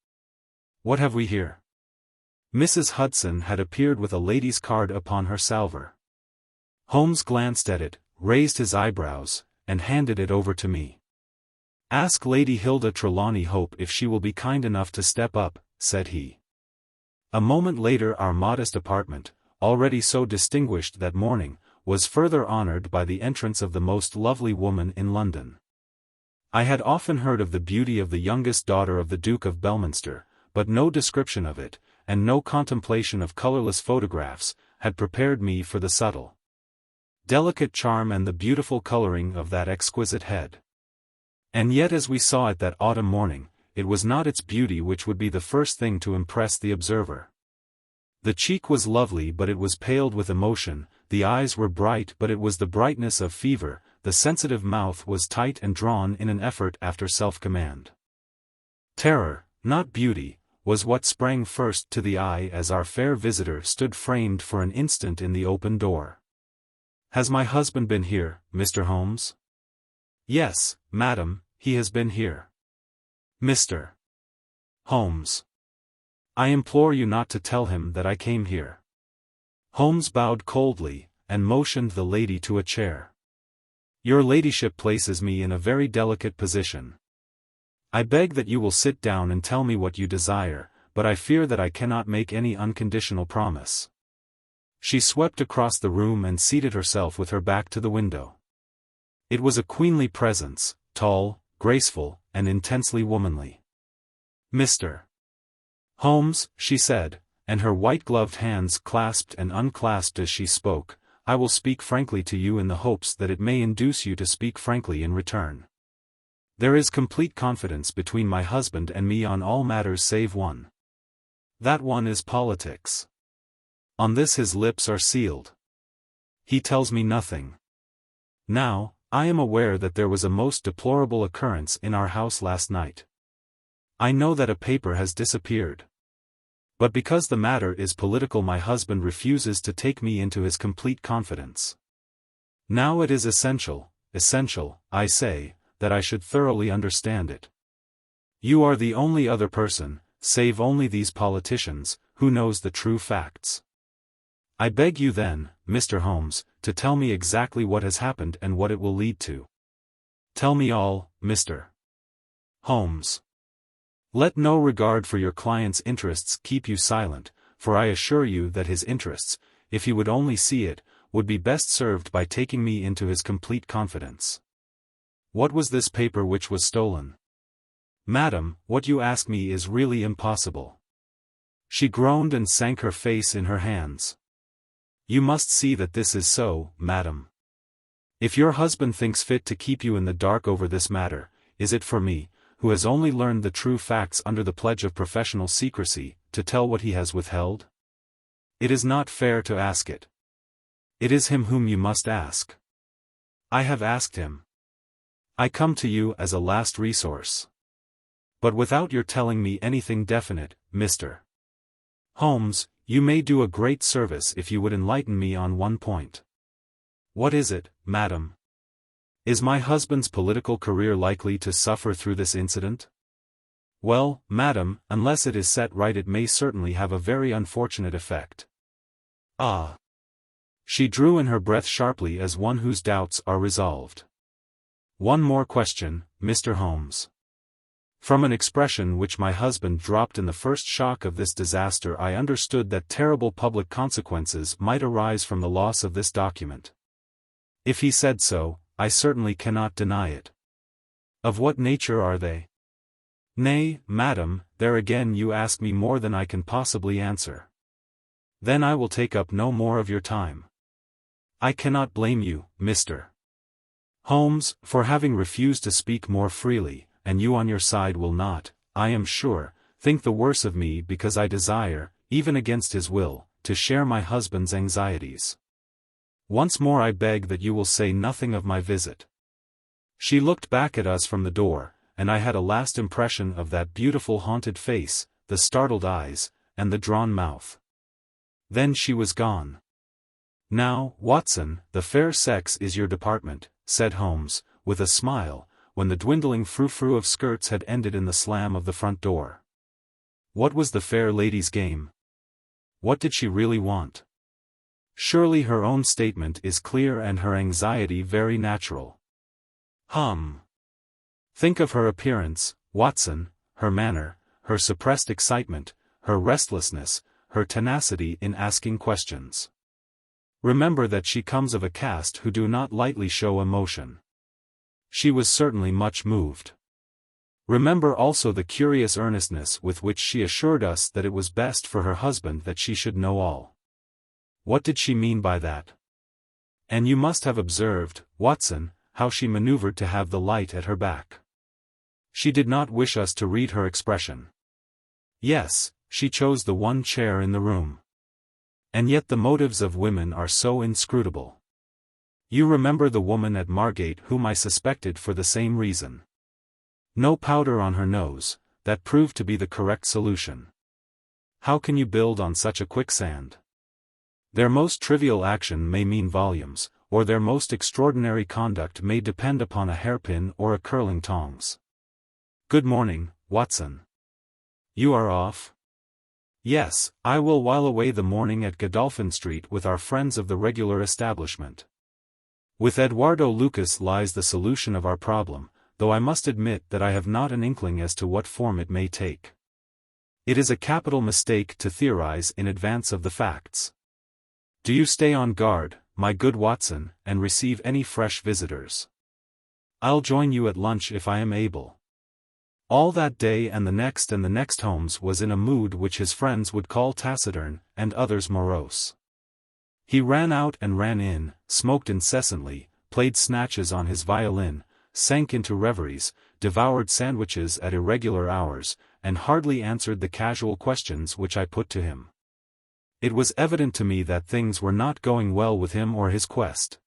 What have we here? Mrs. Hudson had appeared with a lady's card upon her salver. Holmes glanced at it, raised his eyebrows, and handed it over to me. "Ask Lady Hilda Trelawney Hope if she will be kind enough to step up," said he. A moment later our modest apartment, already so distinguished that morning, was further honored by the entrance of the most lovely woman in London. I had often heard of the beauty of the youngest daughter of the Duke of Belminster, but no description of it, and no contemplation of colorless photographs, had prepared me for the subtle, delicate charm and the beautiful coloring of that exquisite head. And yet as we saw it that autumn morning, it was not its beauty which would be the first thing to impress the observer. The cheek was lovely but it was paled with emotion, the eyes were bright but it was the brightness of fever, the sensitive mouth was tight and drawn in an effort after self-command. Terror, not beauty, was what sprang first to the eye as our fair visitor stood framed for an instant in the open door. "Has my husband been here, Mr. Holmes?" "Yes, madam, he has been here." "Mr. Holmes, I implore you not to tell him that I came here." Holmes bowed coldly, and motioned the lady to a chair. "Your ladyship places me in a very delicate position. I beg that you will sit down and tell me what you desire, but I fear that I cannot make any unconditional promise." She swept across the room and seated herself with her back to the window. It was a queenly presence, tall, graceful, and intensely womanly. "Mr. Holmes," she said, and her white-gloved hands clasped and unclasped as she spoke, "I will speak frankly to you in the hopes that it may induce you to speak frankly in return. There is complete confidence between my husband and me on all matters save one. That one is politics. On this his lips are sealed. He tells me nothing. Now, I am aware that there was a most deplorable occurrence in our house last night. I know that a paper has disappeared. But because the matter is political my husband refuses to take me into his complete confidence. Now it is essential, I say, that I should thoroughly understand it. You are the only other person, save only these politicians, who knows the true facts. I beg you then, Mr. Holmes, to tell me exactly what has happened and what it will lead to. Tell me all, Mr. Holmes. Let no regard for your client's interests keep you silent, for I assure you that his interests, if he would only see it, would be best served by taking me into his complete confidence. What was this paper which was stolen? Madam, what you ask me is really impossible. She groaned and sank her face in her hands. You must see that this is so, madam. If your husband thinks fit to keep you in the dark over this matter, is it for me, who has only learned the true facts under the pledge of professional secrecy, to tell what he has withheld? It is not fair to ask it. It is him whom you must ask. I have asked him. I come to you as a last resource. But without your telling me anything definite, Mr. Holmes, you may do a great service if you would enlighten me on one point. What is it, madam? Is my husband's political career likely to suffer through this incident? Well, madam, unless it is set right it may certainly have a very unfortunate effect. Ah! She drew in her breath sharply as one whose doubts are resolved. One more question, Mr. Holmes. From an expression which my husband dropped in the first shock of this disaster I understood that terrible public consequences might arise from the loss of this document. If he said so, I certainly cannot deny it. Of what nature are they? Nay, madam, there again you ask me more than I can possibly answer. Then I will take up no more of your time. I cannot blame you, Mr. Holmes, for having refused to speak more freely, and you on your side will not, I am sure, think the worse of me because I desire, even against his will, to share my husband's anxieties. Once more I beg that you will say nothing of my visit. She looked back at us from the door, and I had a last impression of that beautiful haunted face, the startled eyes, and the drawn mouth. Then she was gone. Now, Watson, the fair sex is your department, said Holmes, with a smile, when the dwindling frou-frou of skirts had ended in the slam of the front door. What was the fair lady's game? What did she really want? Surely her own statement is clear and her anxiety very natural. Think of her appearance, Watson, her manner, her suppressed excitement, her restlessness, her tenacity in asking questions. Remember that she comes of a caste who do not lightly show emotion. She was certainly much moved. Remember also the curious earnestness with which she assured us that it was best for her husband that she should know all. What did she mean by that? And you must have observed, Watson, how she maneuvered to have the light at her back. She did not wish us to read her expression. Yes, she chose the one chair in the room. And yet the motives of women are so inscrutable. You remember the woman at Margate whom I suspected for the same reason. No powder on her nose, that proved to be the correct solution. How can you build on such a quicksand? Their most trivial action may mean volumes, or their most extraordinary conduct may depend upon a hairpin or a curling tongs. Good morning, Watson. You are off? Yes, I will while away the morning at Godolphin Street with our friends of the regular establishment. With Eduardo Lucas lies the solution of our problem, though I must admit that I have not an inkling as to what form it may take. It is a capital mistake to theorize in advance of the facts. Do you stay on guard, my good Watson, and receive any fresh visitors. I'll join you at lunch if I am able. All that day and the next Holmes was in a mood which his friends would call taciturn, and others morose. He ran out and ran in, smoked incessantly, played snatches on his violin, sank into reveries, devoured sandwiches at irregular hours, and hardly answered the casual questions which I put to him. It was evident to me that things were not going well with him or his quest.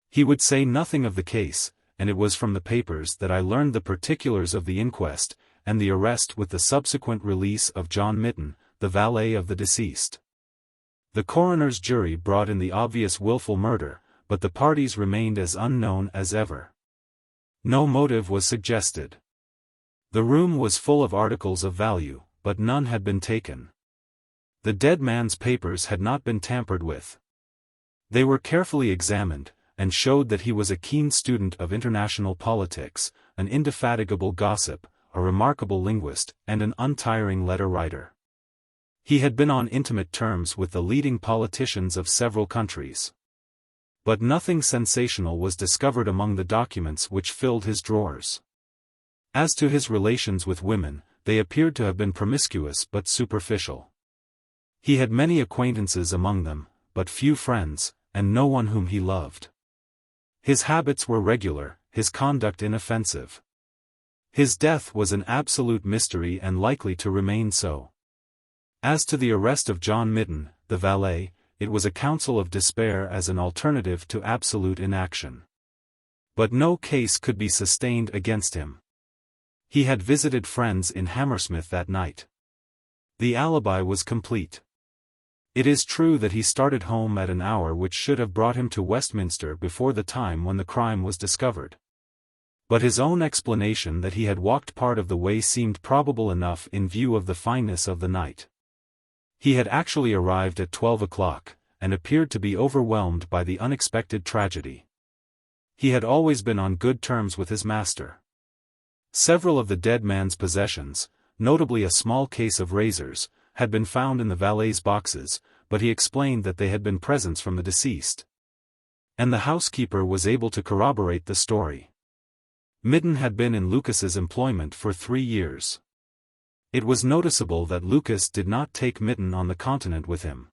He would say nothing of the case, and it was from the papers that I learned the particulars of the inquest, and the arrest with the subsequent release of John Mitten, the valet of the deceased. The coroner's jury brought in the obvious willful murder, but the parties remained as unknown as ever. No motive was suggested. The room was full of articles of value, but none had been taken. The dead man's papers had not been tampered with. They were carefully examined, and showed that he was a keen student of international politics, an indefatigable gossip, a remarkable linguist, and an untiring letter writer. He had been on intimate terms with the leading politicians of several countries. But nothing sensational was discovered among the documents which filled his drawers. As to his relations with women, they appeared to have been promiscuous but superficial. He had many acquaintances among them, but few friends, and no one whom he loved. His habits were regular, his conduct inoffensive. His death was an absolute mystery and likely to remain so. As to the arrest of John Mitten, the valet, it was a counsel of despair as an alternative to absolute inaction. But no case could be sustained against him. He had visited friends in Hammersmith that night. The alibi was complete. It is true that he started home at an hour which should have brought him to Westminster before the time when the crime was discovered. But his own explanation that he had walked part of the way seemed probable enough in view of the fineness of the night. He had actually arrived at 12 o'clock, and appeared to be overwhelmed by the unexpected tragedy. He had always been on good terms with his master. Several of the dead man's possessions, notably a small case of razors, had been found in the valet's boxes, but he explained that they had been presents from the deceased. And the housekeeper was able to corroborate the story. Midden had been in Lucas's employment for 3 years. It was noticeable that Lucas did not take Midden on the continent with him.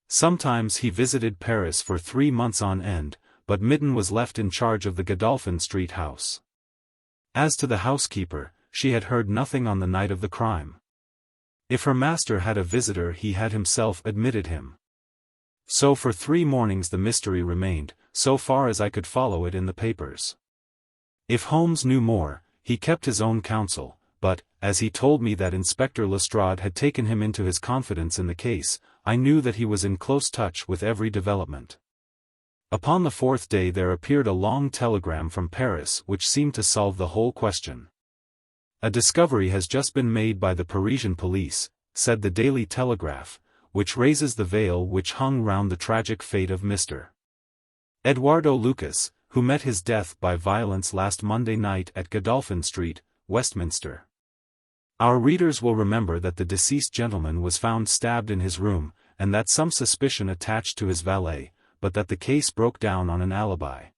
Sometimes he visited Paris for 3 months on end, but Midden was left in charge of the Godolphin Street house. As to the housekeeper, she had heard nothing on the night of the crime. If her master had a visitor, he had himself admitted him. So for 3 mornings the mystery remained, so far as I could follow it in the papers. If Holmes knew more, he kept his own counsel, but, as he told me that Inspector Lestrade had taken him into his confidence in the case, I knew that he was in close touch with every development. Upon the 4th day there appeared a long telegram from Paris which seemed to solve the whole question. "A discovery has just been made by the Parisian police," said the Daily Telegraph, "which raises the veil which hung round the tragic fate of Mr. Eduardo Lucas, who met his death by violence last Monday night at Godolphin Street, Westminster. Our readers will remember that the deceased gentleman was found stabbed in his room, and that some suspicion attached to his valet, but that the case broke down on an alibi.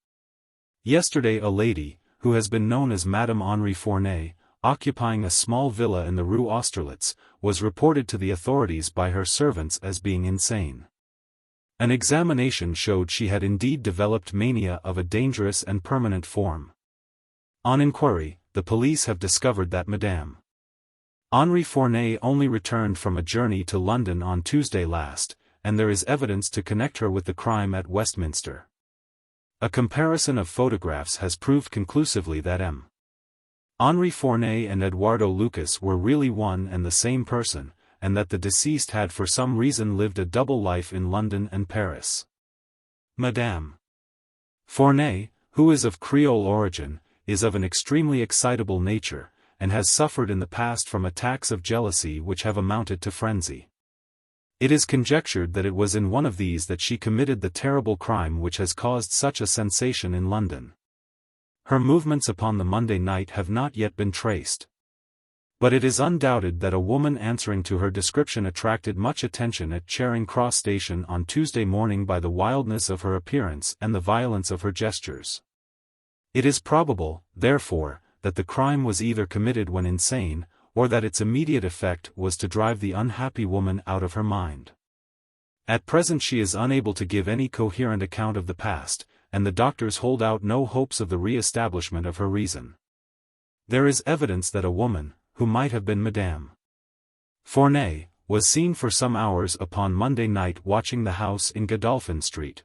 Yesterday a lady, who has been known as Madame Henri Fourney, occupying a small villa in the Rue Austerlitz, was reported to the authorities by her servants as being insane. An examination showed she had indeed developed mania of a dangerous and permanent form. On inquiry, the police have discovered that Madame Henri Fourney only returned from a journey to London on Tuesday last, and there is evidence to connect her with the crime at Westminster. A comparison of photographs has proved conclusively that Henri Fourney and Eduardo Lucas were really one and the same person, and that the deceased had for some reason lived a double life in London and Paris. Madame Fourney, who is of Creole origin, is of an extremely excitable nature, and has suffered in the past from attacks of jealousy which have amounted to frenzy. It is conjectured that it was in one of these that she committed the terrible crime which has caused such a sensation in London. Her movements upon the Monday night have not yet been traced. But it is undoubted that a woman answering to her description attracted much attention at Charing Cross Station on Tuesday morning by the wildness of her appearance and the violence of her gestures. It is probable, therefore, that the crime was either committed when insane, or that its immediate effect was to drive the unhappy woman out of her mind. At present she is unable to give any coherent account of the past, and the doctors hold out no hopes of the re-establishment of her reason. There is evidence that a woman, who might have been Madame Fourney, was seen for some hours upon Monday night watching the house in Godolphin Street.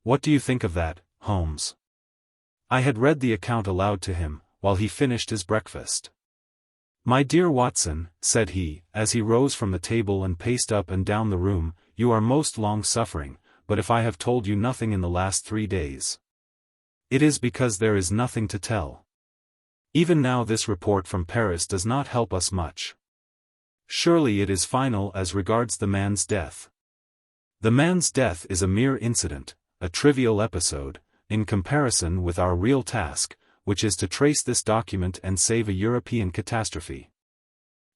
What do you think of that, Holmes? I had read the account aloud to him, while he finished his breakfast. "My dear Watson," said he, as he rose from the table and paced up and down the room, "you are most long-suffering, but if I have told you nothing in the last 3 days, it is because there is nothing to tell. Even now this report from Paris does not help us much. Surely it is final as regards the man's death. The man's death is a mere incident, a trivial episode, in comparison with our real task, which is to trace this document and save a European catastrophe.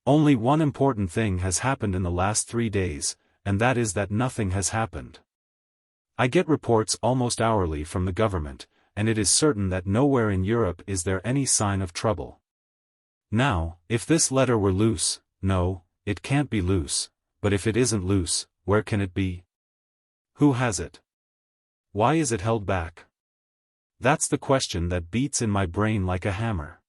Only one important thing has happened in the last 3 days, and that is that nothing has happened. I get reports almost hourly from the government, and it is certain that nowhere in Europe is there any sign of trouble. Now, if this letter were loose, no, it can't be loose, but if it isn't loose, where can it be? Who has it? Why is it held back? That's the question that beats in my brain like a hammer.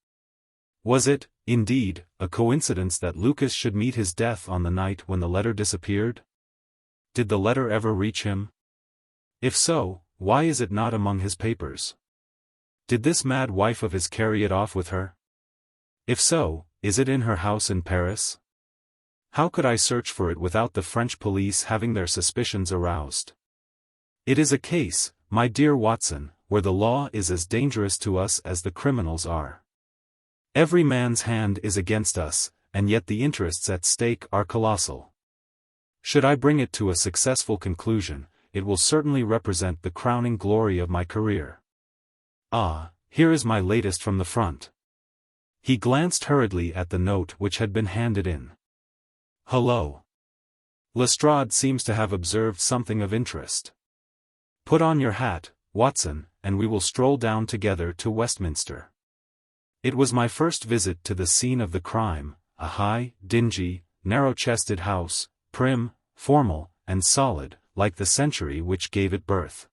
Was it, indeed, a coincidence that Lucas should meet his death on the night when the letter disappeared? Did the letter ever reach him? If so, why is it not among his papers? Did this mad wife of his carry it off with her? If so, is it in her house in Paris? How could I search for it without the French police having their suspicions aroused? It is a case, my dear Watson, where the law is as dangerous to us as the criminals are. Every man's hand is against us, and yet the interests at stake are colossal. Should I bring it to a successful conclusion, it will certainly represent the crowning glory of my career. Ah, here is my latest from the front. He glanced hurriedly at the note which had been handed in. "Hullo. Lestrade seems to have observed something of interest. Put on your hat, Watson, and we will stroll down together to Westminster." It was my first visit to the scene of the crime, a high, dingy, narrow-chested house, prim, formal, and solid, like the century which gave it birth.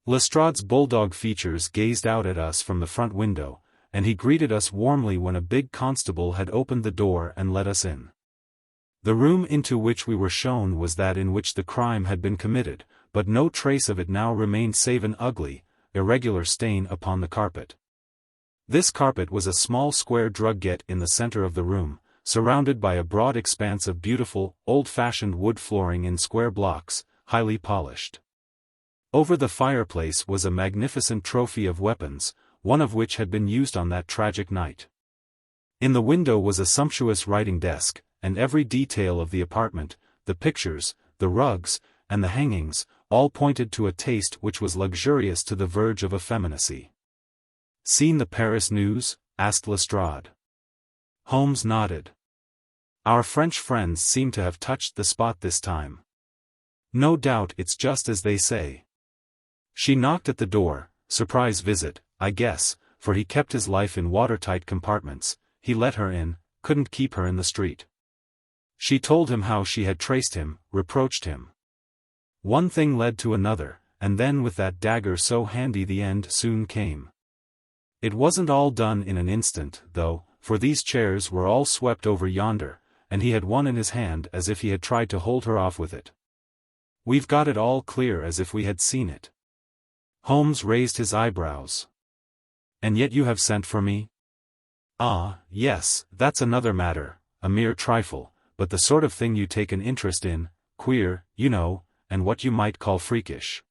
Lestrade's bulldog features gazed out at us from the front window, and he greeted us warmly when a big constable had opened the door and let us in. The room into which we were shown was that in which the crime had been committed, but no trace of it now remained save an ugly, irregular stain upon the carpet. This carpet was a small square drugget in the center of the room, surrounded by a broad expanse of beautiful, old-fashioned wood flooring in square blocks, highly polished. Over the fireplace was a magnificent trophy of weapons, one of which had been used on that tragic night. In the window was a sumptuous writing desk, and every detail of the apartment, the pictures, the rugs, and the hangings, all pointed to a taste which was luxurious to the verge of effeminacy. "Seen the Paris news?" asked Lestrade. Holmes nodded. "Our French friends seem to have touched the spot this time. No doubt it's just as they say." She knocked at the door, surprise visit, I guess, for he kept his life in watertight compartments. He let her in, couldn't keep her in the street. She told him how she had traced him, reproached him. One thing led to another, and then with that dagger so handy the end soon came. It wasn't all done in an instant, though, for these chairs were all swept over yonder, and he had one in his hand as if he had tried to hold her off with it. "We've got it all clear as if we had seen it." Holmes raised his eyebrows. "And yet you have sent for me?" "Ah, yes, that's another matter, a mere trifle, but the sort of thing you take an interest in, queer, you know, and what you might call freakish.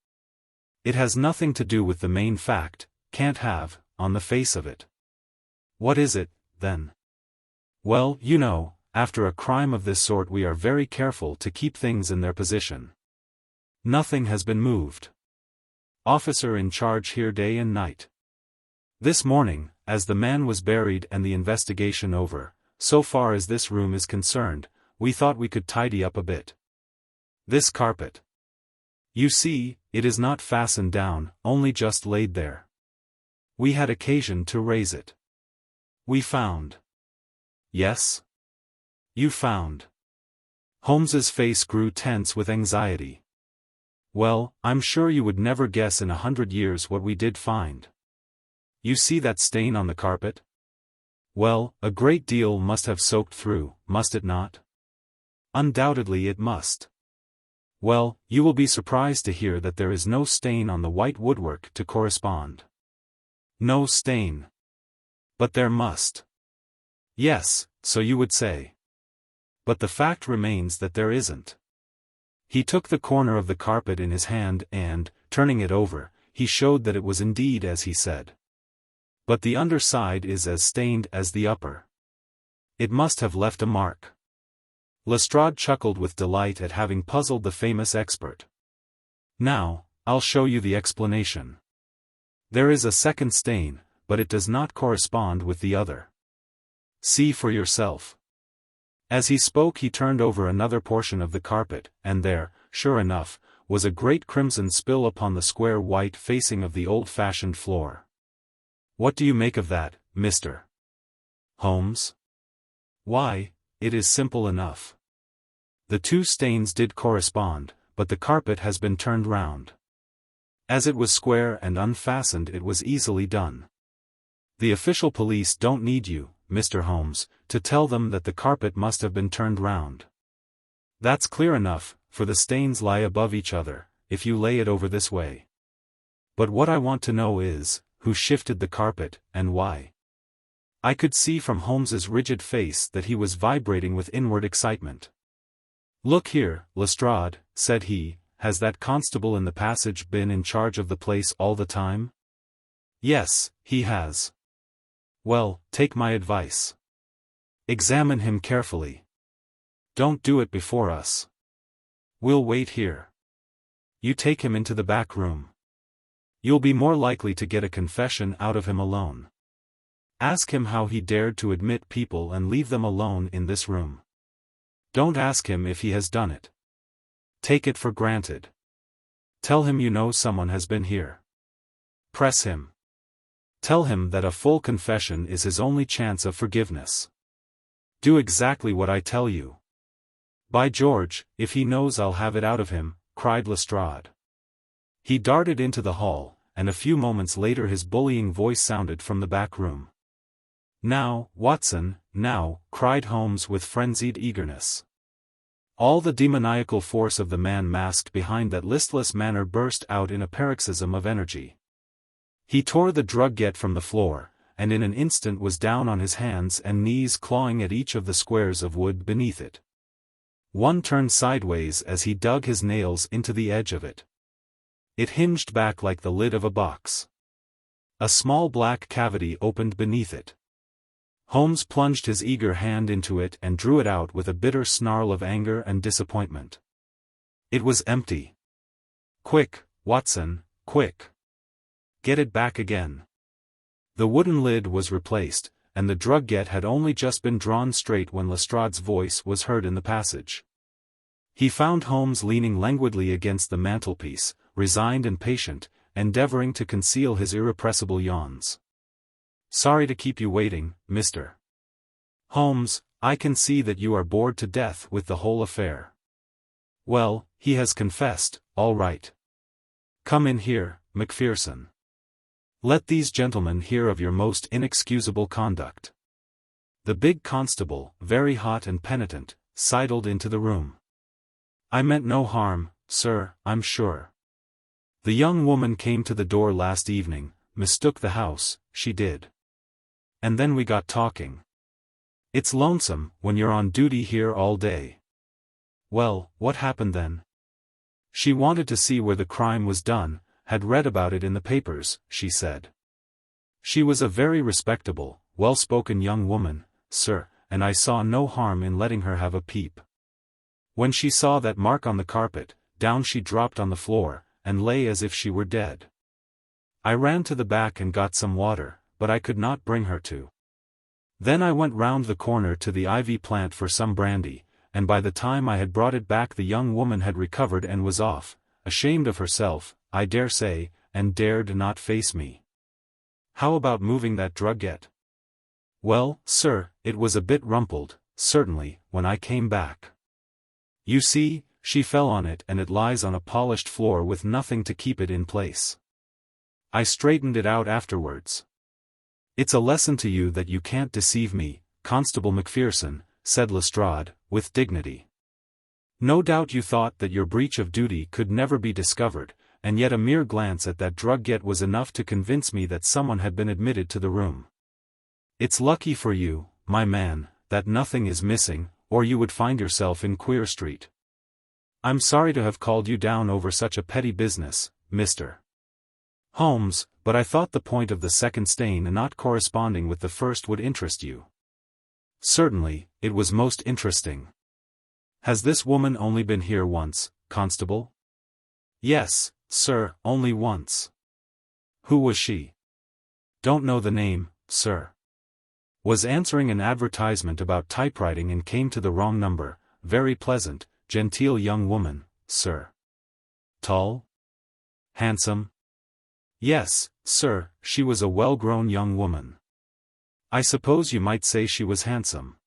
It has nothing to do with the main fact, can't have, on the face of it." "What is it, then?" "Well, you know, after a crime of this sort we are very careful to keep things in their position. Nothing has been moved. Officer in charge here day and night. This morning, as the man was buried and the investigation over, so far as this room is concerned, we thought we could tidy up a bit. This carpet. You see, it is not fastened down, only just laid there. We had occasion to raise it. We found." "Yes? You found?" Holmes's face grew tense with anxiety. "Well, I'm sure you would never guess in 100 years what we did find. You see that stain on the carpet? Well, a great deal must have soaked through, must it not?" "Undoubtedly it must." "Well, you will be surprised to hear that there is no stain on the white woodwork to correspond." "No stain. But there must." "Yes, so you would say. But the fact remains that there isn't." He took the corner of the carpet in his hand and, turning it over, he showed that it was indeed as he said. "But the underside is as stained as the upper. It must have left a mark." Lestrade chuckled with delight at having puzzled the famous expert. "Now, I'll show you the explanation. There is a second stain, but it does not correspond with the other. See for yourself." As he spoke he turned over another portion of the carpet, and there, sure enough, was a great crimson spill upon the square white facing of the old-fashioned floor. "What do you make of that, Mr. Holmes?" "Why, it is simple enough. The two stains did correspond, but the carpet has been turned round. As it was square and unfastened it was easily done. The official police don't need you, Mr. Holmes, to tell them that the carpet must have been turned round. That's clear enough, for the stains lie above each other, if you lay it over this way. But what I want to know is, who shifted the carpet, and why?" I could see from Holmes's rigid face that he was vibrating with inward excitement. "Look here, Lestrade," said he, "has that constable in the passage been in charge of the place all the time?" "Yes, he has." "Well, take my advice. Examine him carefully. Don't do it before us. We'll wait here. You take him into the back room. You'll be more likely to get a confession out of him alone." Ask him how he dared to admit people and leave them alone in this room. Don't ask him if he has done it. Take it for granted. Tell him you know someone has been here. Press him. Tell him that a full confession is his only chance of forgiveness. Do exactly what I tell you. By George, if he knows I'll have it out of him, cried Lestrade. He darted into the hall, and a few moments later his bullying voice sounded from the back room. Now, Watson, now, cried Holmes with frenzied eagerness. All the demoniacal force of the man masked behind that listless manner burst out in a paroxysm of energy. He tore the drugget from the floor, and in an instant was down on his hands and knees clawing at each of the squares of wood beneath it. One turned sideways as he dug his nails into the edge of it. It hinged back like the lid of a box. A small black cavity opened beneath it. Holmes plunged his eager hand into it and drew it out with a bitter snarl of anger and disappointment. It was empty. Quick, Watson, quick. Get it back again. The wooden lid was replaced, and the drugget had only just been drawn straight when Lestrade's voice was heard in the passage. He found Holmes leaning languidly against the mantelpiece, resigned and patient, endeavoring to conceal his irrepressible yawns. Sorry to keep you waiting, Mr. Holmes, I can see that you are bored to death with the whole affair. Well, he has confessed, all right. Come in here, Macpherson. Let these gentlemen hear of your most inexcusable conduct. The big constable, very hot and penitent, sidled into the room. I meant no harm, sir, I'm sure. The young woman came to the door last evening, mistook the house, she did. And then we got talking. It's lonesome, when you're on duty here all day. Well, what happened then? She wanted to see where the crime was done, had read about it in the papers, she said. She was a very respectable, well-spoken young woman, sir, and I saw no harm in letting her have a peep. When she saw that mark on the carpet, down she dropped on the floor, and lay as if she were dead. I ran to the back and got some water, but I could not bring her to. Then I went round the corner to the ivy plant for some brandy, and by the time I had brought it back the young woman had recovered and was off, ashamed of herself, I dare say, and dared not face me. How about moving that drugget? Well, sir, it was a bit rumpled, certainly, when I came back. You see, she fell on it and it lies on a polished floor with nothing to keep it in place. I straightened it out afterwards. It's a lesson to you that you can't deceive me, Constable Macpherson, said Lestrade, with dignity. No doubt you thought that your breach of duty could never be discovered, and yet a mere glance at that drugget was enough to convince me that someone had been admitted to the room. It's lucky for you, my man, that nothing is missing, or you would find yourself in Queer Street. I'm sorry to have called you down over such a petty business, Mr. Holmes, but I thought the point of the second stain not corresponding with the first would interest you. Certainly, it was most interesting. Has this woman only been here once, Constable? Yes, sir, only once. Who was she? Don't know the name, sir. Was answering an advertisement about typewriting and came to the wrong number. Very pleasant, genteel young woman, sir. Tall? Handsome? Yes, sir, she was a well-grown young woman. I suppose you might say she was handsome.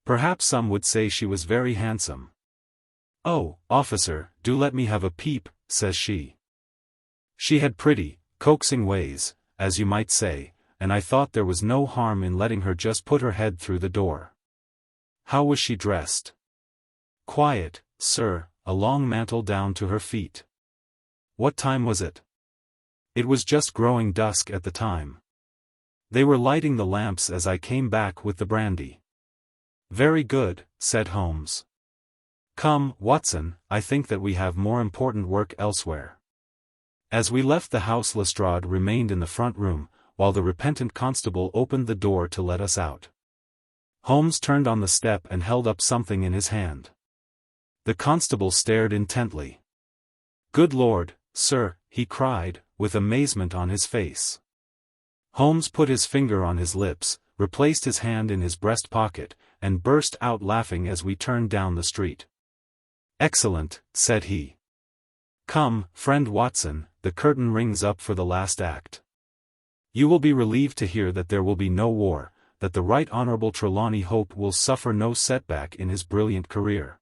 Perhaps some would say she was very handsome. Oh, officer, do let me have a peep, says she. She had pretty, coaxing ways, as you might say, and I thought there was no harm in letting her just put her head through the door. How was she dressed? Quiet, sir, a long mantle down to her feet. What time was it? It was just growing dusk at the time. They were lighting the lamps as I came back with the brandy. Very good, said Holmes. Come, Watson, I think that we have more important work elsewhere. As we left the house Lestrade remained in the front room, while the repentant constable opened the door to let us out. Holmes turned on the step and held up something in his hand. The constable stared intently. Good Lord, sir, he cried, with amazement on his face. Holmes put his finger on his lips, replaced his hand in his breast pocket, and burst out laughing as we turned down the street. "Excellent," said he. "Come, friend Watson, the curtain rings up for the last act. You will be relieved to hear that there will be no war, that the Right Honourable Trelawney Hope will suffer no setback in his brilliant career.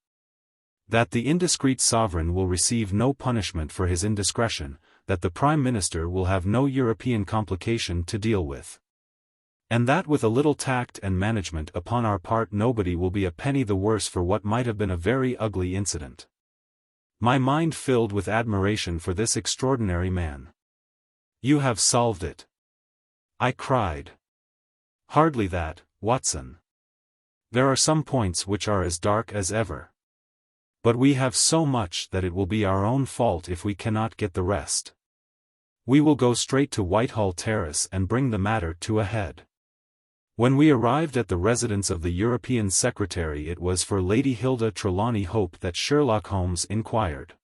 That the indiscreet sovereign will receive no punishment for his indiscretion, that the Prime Minister will have no European complication to deal with. And that with a little tact and management upon our part nobody will be a penny the worse for what might have been a very ugly incident." My mind filled with admiration for this extraordinary man. "You have solved it," I cried. "Hardly that, Watson. There are some points which are as dark as ever. But we have so much that it will be our own fault if we cannot get the rest. We will go straight to Whitehall Terrace and bring the matter to a head." When we arrived at the residence of the European Secretary, it was for Lady Hilda Trelawney Hope that Sherlock Holmes inquired.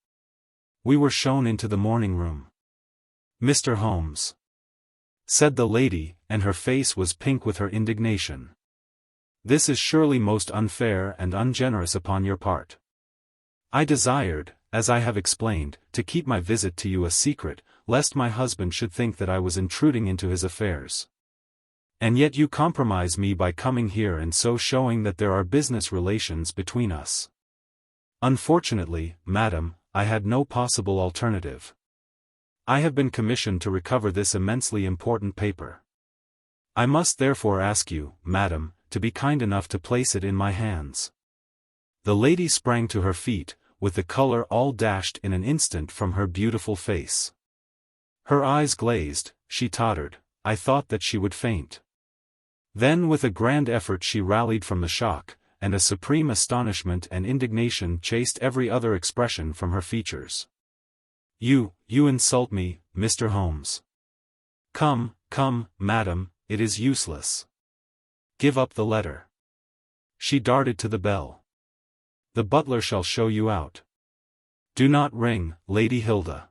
We were shown into the morning room. "Mr. Holmes," said the lady, and her face was pink with her indignation. "This is surely most unfair and ungenerous upon your part. I desired, as I have explained, to keep my visit to you a secret, lest my husband should think that I was intruding into his affairs. And yet you compromise me by coming here and so showing that there are business relations between us. Unfortunately, madam, I had no possible alternative. I have been commissioned to recover this immensely important paper. I must therefore ask you, madam, to be kind enough to place it in my hands." The lady sprang to her feet, with the color all dashed in an instant from her beautiful face. Her eyes glazed, she tottered, I thought that she would faint. Then with a grand effort she rallied from the shock, and a supreme astonishment and indignation chased every other expression from her features. You insult me, Mr. Holmes. Come, madam, it is useless. Give up the letter." She darted to the bell. "The butler shall show you out. Do not ring, Lady Hilda.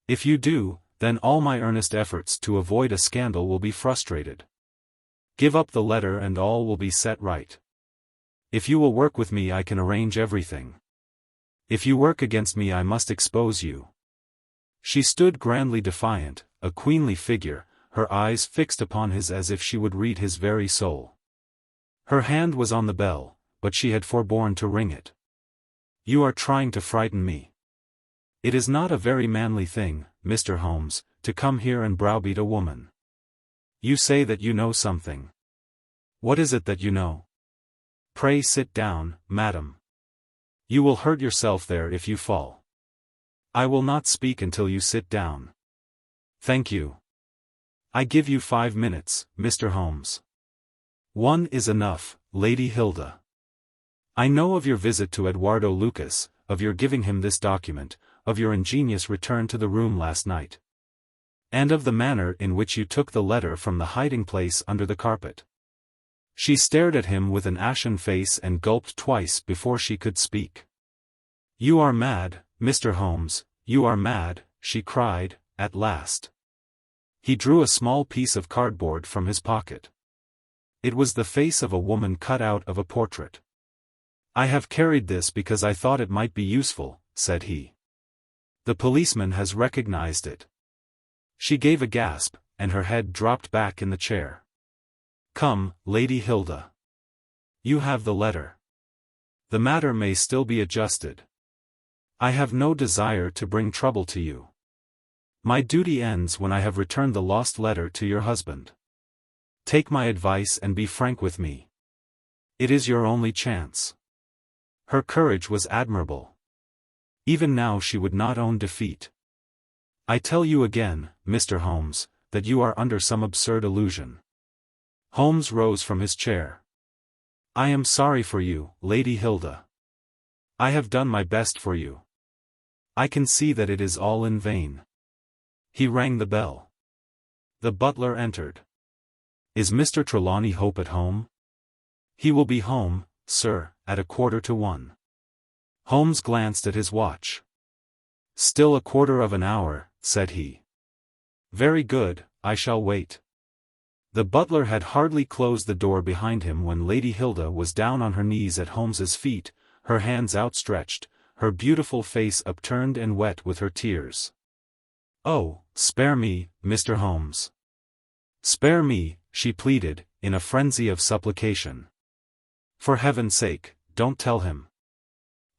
If you do, then all my earnest efforts to avoid a scandal will be frustrated. Give up the letter and all will be set right. If you will work with me I can arrange everything. If you work against me I must expose you." She stood grandly defiant, a queenly figure, her eyes fixed upon his as if she would read his very soul. Her hand was on the bell, but she had forborne to ring it. "You are trying to frighten me. It is not a very manly thing, Mr. Holmes, to come here and browbeat a woman. You say that you know something. What is it that you know? Pray sit down, madam. You will hurt yourself there if you fall. I will not speak until you sit down. Thank you. I give you 5 minutes, Mr. Holmes." "1 is enough, Lady Hilda. I know of your visit to Eduardo Lucas, of your giving him this document, of your ingenious return to the room last night. And of the manner in which you took the letter from the hiding-place under the carpet." She stared at him with an ashen face and gulped twice before she could speak. "You are mad, Mr. Holmes, you are mad," she cried, at last. He drew a small piece of cardboard from his pocket. It was the face of a woman cut out of a portrait. "I have carried this because I thought it might be useful," said he. "The policeman has recognized it." She gave a gasp, and her head dropped back in the chair. "Come, Lady Hilda. You have the letter. The matter may still be adjusted. I have no desire to bring trouble to you. My duty ends when I have returned the lost letter to your husband. Take my advice and be frank with me. It is your only chance." Her courage was admirable. Even now she would not own defeat. "I tell you again, Mr. Holmes, that you are under some absurd illusion." Holmes rose from his chair. "I am sorry for you, Lady Hilda. I have done my best for you. I can see that it is all in vain." He rang the bell. The butler entered. "Is Mr. Trelawney Hope at home?" "He will be home, sir, at 1:15. Holmes glanced at his watch. "Still 1/4 of an hour," said he. "Very good, I shall wait." The butler had hardly closed the door behind him when Lady Hilda was down on her knees at Holmes's feet, her hands outstretched, her beautiful face upturned and wet with her tears. "Oh, spare me, Mr. Holmes. Spare me," she pleaded, in a frenzy of supplication. "For heaven's sake, don't tell him.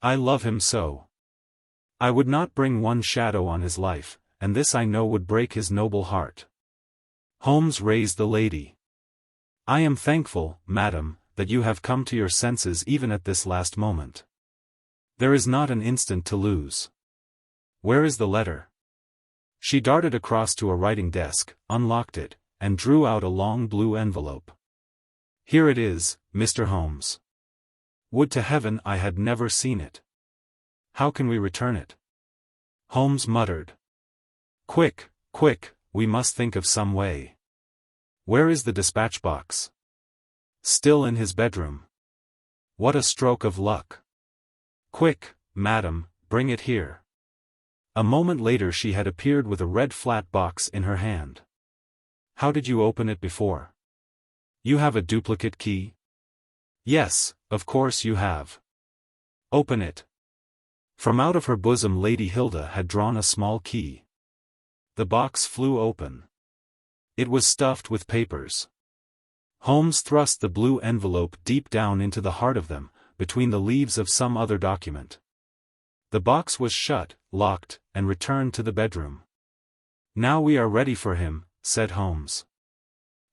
I love him so. I would not bring one shadow on his life, and this I know would break his noble heart." Holmes raised the lady. "I am thankful, madam, that you have come to your senses even at this last moment. There is not an instant to lose. Where is the letter?" She darted across to a writing desk, unlocked it, and drew out a long blue envelope. "Here it is, Mr. Holmes. Would to heaven I had never seen it. How can we return it?" Holmes muttered. "Quick, quick, we must think of some way. Where is the dispatch box?" "Still in his bedroom." "What a stroke of luck. Quick, madam, bring it here." A moment later she had appeared with a red flat box in her hand. "How did you open it before? You have a duplicate key?" "Yes, of course you have." "Open it." From out of her bosom Lady Hilda had drawn a small key. The box flew open. It was stuffed with papers. Holmes thrust the blue envelope deep down into the heart of them, between the leaves of some other document. The box was shut, locked, and returned to the bedroom. "Now we are ready for him," said Holmes.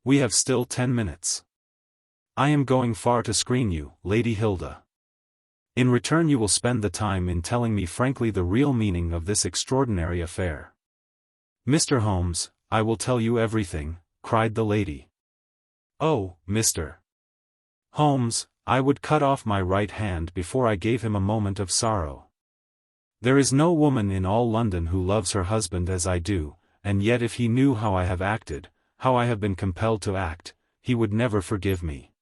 "We have still 10 minutes. I am going far to screen you, Lady Hilda. In return you will spend the time in telling me frankly the real meaning of this extraordinary affair." "Mr. Holmes, I will tell you everything," cried the lady. "Oh, Mr. Holmes, I would cut off my right hand before I gave him a moment of sorrow. There is no woman in all London who loves her husband as I do, and yet if he knew how I have acted, how I have been compelled to act, he would never forgive me.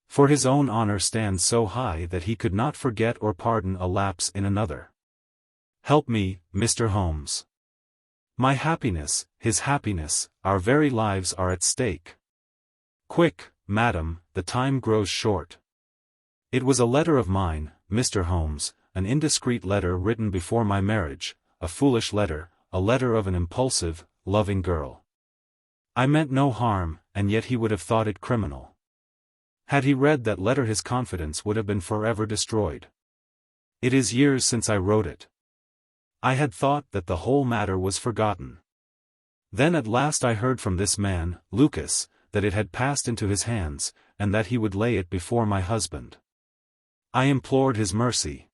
For his own honor stands so high that he could not forget or pardon a lapse in another. Help me, Mr. Holmes. My happiness, his happiness, our very lives are at stake. Quick, madam, the time grows short. It was a letter of mine, Mr. Holmes, an indiscreet letter written before my marriage, a foolish letter, a letter of an impulsive, loving girl. I meant no harm, and yet he would have thought it criminal. Had he read that letter his confidence would have been forever destroyed. It is years since I wrote it. I had thought that the whole matter was forgotten. Then at last I heard from this man, Lucas, that it had passed into his hands, and that he would lay it before my husband. I implored his mercy.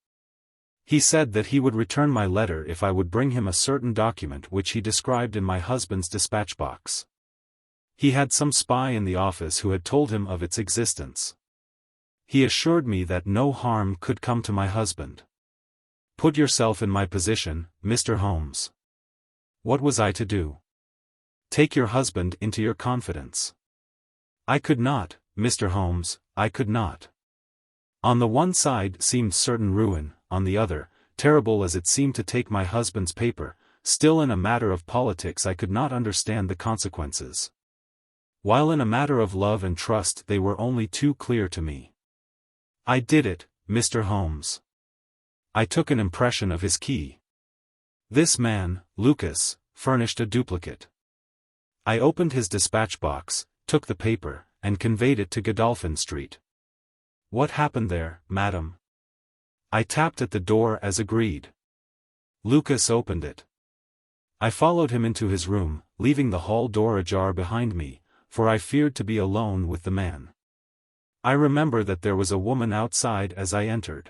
He said that he would return my letter if I would bring him a certain document which he described in my husband's dispatch box. He had some spy in the office who had told him of its existence. He assured me that no harm could come to my husband. Put yourself in my position, Mr. Holmes. What was I to do? Take your husband into your confidence. I could not, Mr. Holmes, I could not. On the one side seemed certain ruin, on the other, terrible as it seemed to take my husband's paper, still in a matter of politics I could not understand the consequences. While in a matter of love and trust they were only too clear to me. I did it, Mr. Holmes. I took an impression of his key. This man, Lucas, furnished a duplicate. I opened his dispatch box, took the paper, and conveyed it to Godolphin Street. What happened there, madam? I tapped at the door as agreed. Lucas opened it. I followed him into his room, leaving the hall door ajar behind me, for I feared to be alone with the man. I remember that there was a woman outside as I entered.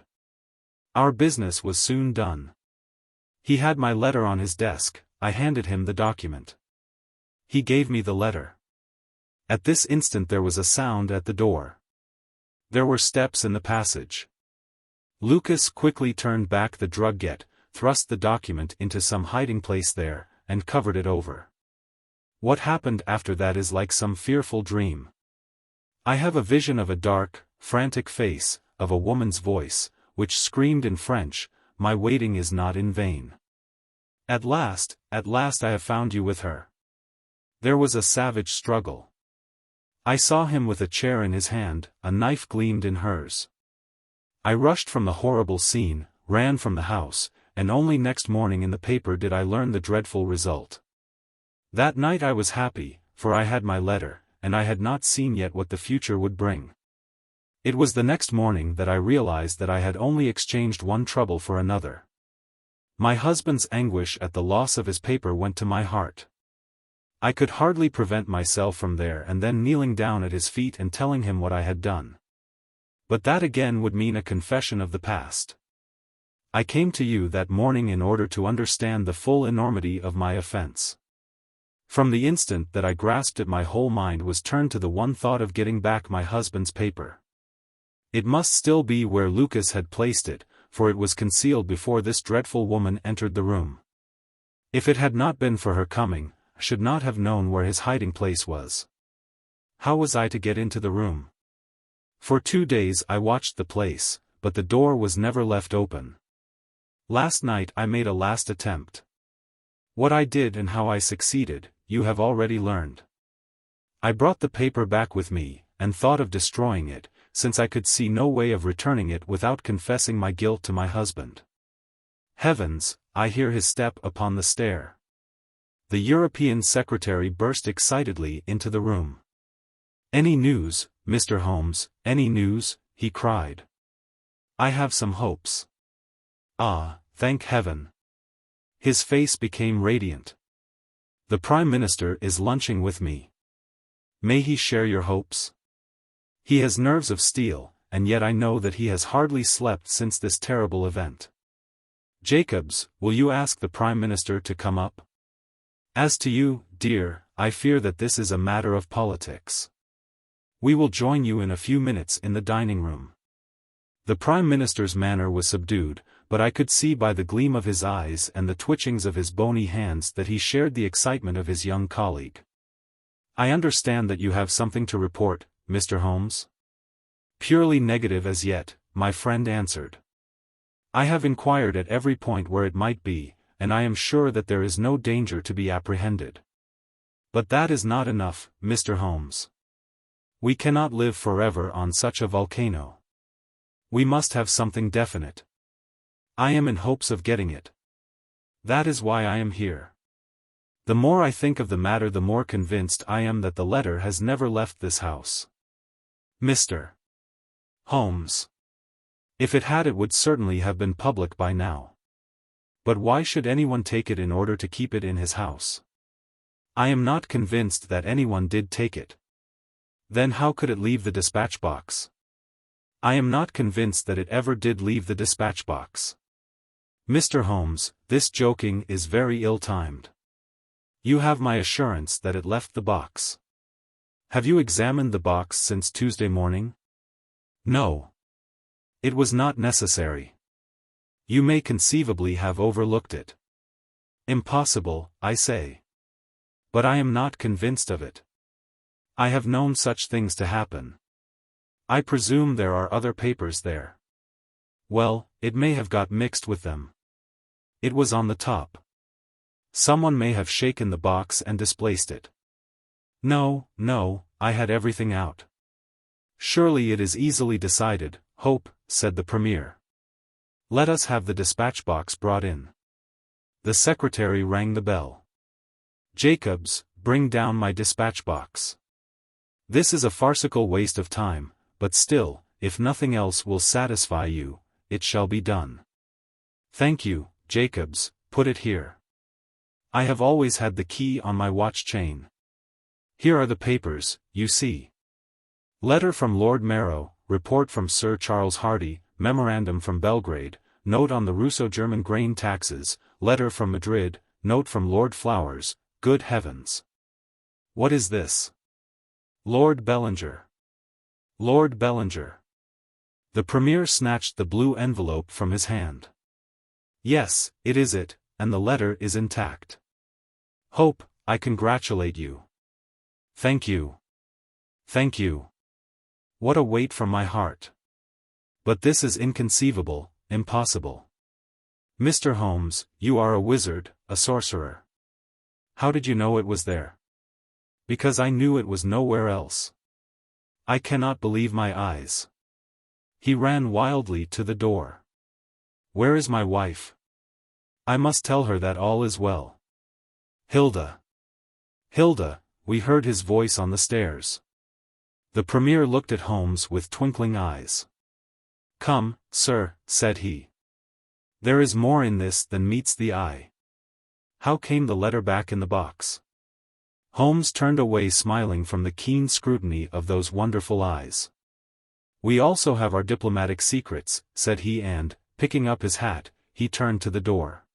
Our business was soon done. He had my letter on his desk, I handed him the document. He gave me the letter. At this instant there was a sound at the door. There were steps in the passage. Lucas quickly turned back the drugget, thrust the document into some hiding place there, and covered it over. What happened after that is like some fearful dream. I have a vision of a dark, frantic face, of a woman's voice, which screamed in French, "My waiting is not in vain. At last I have found you with her." There was a savage struggle. I saw him with a chair in his hand, a knife gleamed in hers. I rushed from the horrible scene, ran from the house, and only next morning in the paper did I learn the dreadful result. That night I was happy, for I had my letter, and I had not seen yet what the future would bring. It was the next morning that I realized that I had only exchanged one trouble for another. My husband's anguish at the loss of his paper went to my heart. I could hardly prevent myself from there and then kneeling down at his feet and telling him what I had done. But that again would mean a confession of the past. I came to you that morning in order to understand the full enormity of my offense. From the instant that I grasped it, my whole mind was turned to the one thought of getting back my husband's paper. It must still be where Lucas had placed it, for it was concealed before this dreadful woman entered the room. If it had not been for her coming, I should not have known where his hiding place was. How was I to get into the room? For 2 days I watched the place, but the door was never left open. Last night I made a last attempt. What I did and how I succeeded, you have already learned. I brought the paper back with me, and thought of destroying it, since I could see no way of returning it without confessing my guilt to my husband. Heavens, I hear his step upon the stair. The European secretary burst excitedly into the room. "Any news, Mr. Holmes, any news?" he cried. "I have some hopes." "Ah, thank heaven." His face became radiant. "The Prime Minister is lunching with me. May he share your hopes? He has nerves of steel, and yet I know that he has hardly slept since this terrible event. Jacobs, will you ask the Prime Minister to come up? As to you, dear, I fear that this is a matter of politics. We will join you in a few minutes in the dining room." The Prime Minister's manner was subdued, but I could see by the gleam of his eyes and the twitchings of his bony hands that he shared the excitement of his young colleague. "I understand that you have something to report, Mr. Holmes?" "Purely negative as yet," my friend answered. "I have inquired at every point where it might be, and I am sure that there is no danger to be apprehended. But that is not enough, Mr. Holmes. We cannot live forever on such a volcano. We must have something definite. I am in hopes of getting it. That is why I am here. The more I think of the matter, the more convinced I am that the letter has never left this house. Mr. Holmes. If it had, it would certainly have been public by now. But why should anyone take it in order to keep it in his house? I am not convinced that anyone did take it. Then how could it leave the dispatch box? I am not convinced that it ever did leave the dispatch box. Mr. Holmes, this joking is very ill-timed. You have my assurance that it left the box. Have you examined the box since Tuesday morning? No. It was not necessary. You may conceivably have overlooked it. Impossible, I say. But I am not convinced of it. I have known such things to happen. I presume there are other papers there. Well, it may have got mixed with them. It was on the top. Someone may have shaken the box and displaced it. No, I had everything out. Surely it is easily decided, Hope, said the Premier. Let us have the dispatch box brought in. The secretary rang the bell. Jacobs, bring down my dispatch box. This is a farcical waste of time, but still, if nothing else will satisfy you, it shall be done. Thank you, Jacobs, put it here. I have always had the key on my watch chain. Here are the papers, you see. Letter from Lord Marrow, report from Sir Charles Hardy, memorandum from Belgrade, note on the Russo-German grain taxes, letter from Madrid, note from Lord Flowers. Good heavens! What is this? Lord Bellinger. Lord Bellinger. The Premier snatched the blue envelope from his hand. Yes, it is it, and the letter is intact. Hope, I congratulate you. Thank you. Thank you. What a weight from my heart. But this is inconceivable, impossible. Mr. Holmes, you are a wizard, a sorcerer. How did you know it was there? Because I knew it was nowhere else. I cannot believe my eyes. He ran wildly to the door. Where is my wife? I must tell her that all is well. Hilda. Hilda, we heard his voice on the stairs. The Premier looked at Holmes with twinkling eyes. Come, sir, said he. There is more in this than meets the eye. How came the letter back in the box? Holmes turned away smiling from the keen scrutiny of those wonderful eyes. We also have our diplomatic secrets, said he and, picking up his hat, he turned to the door.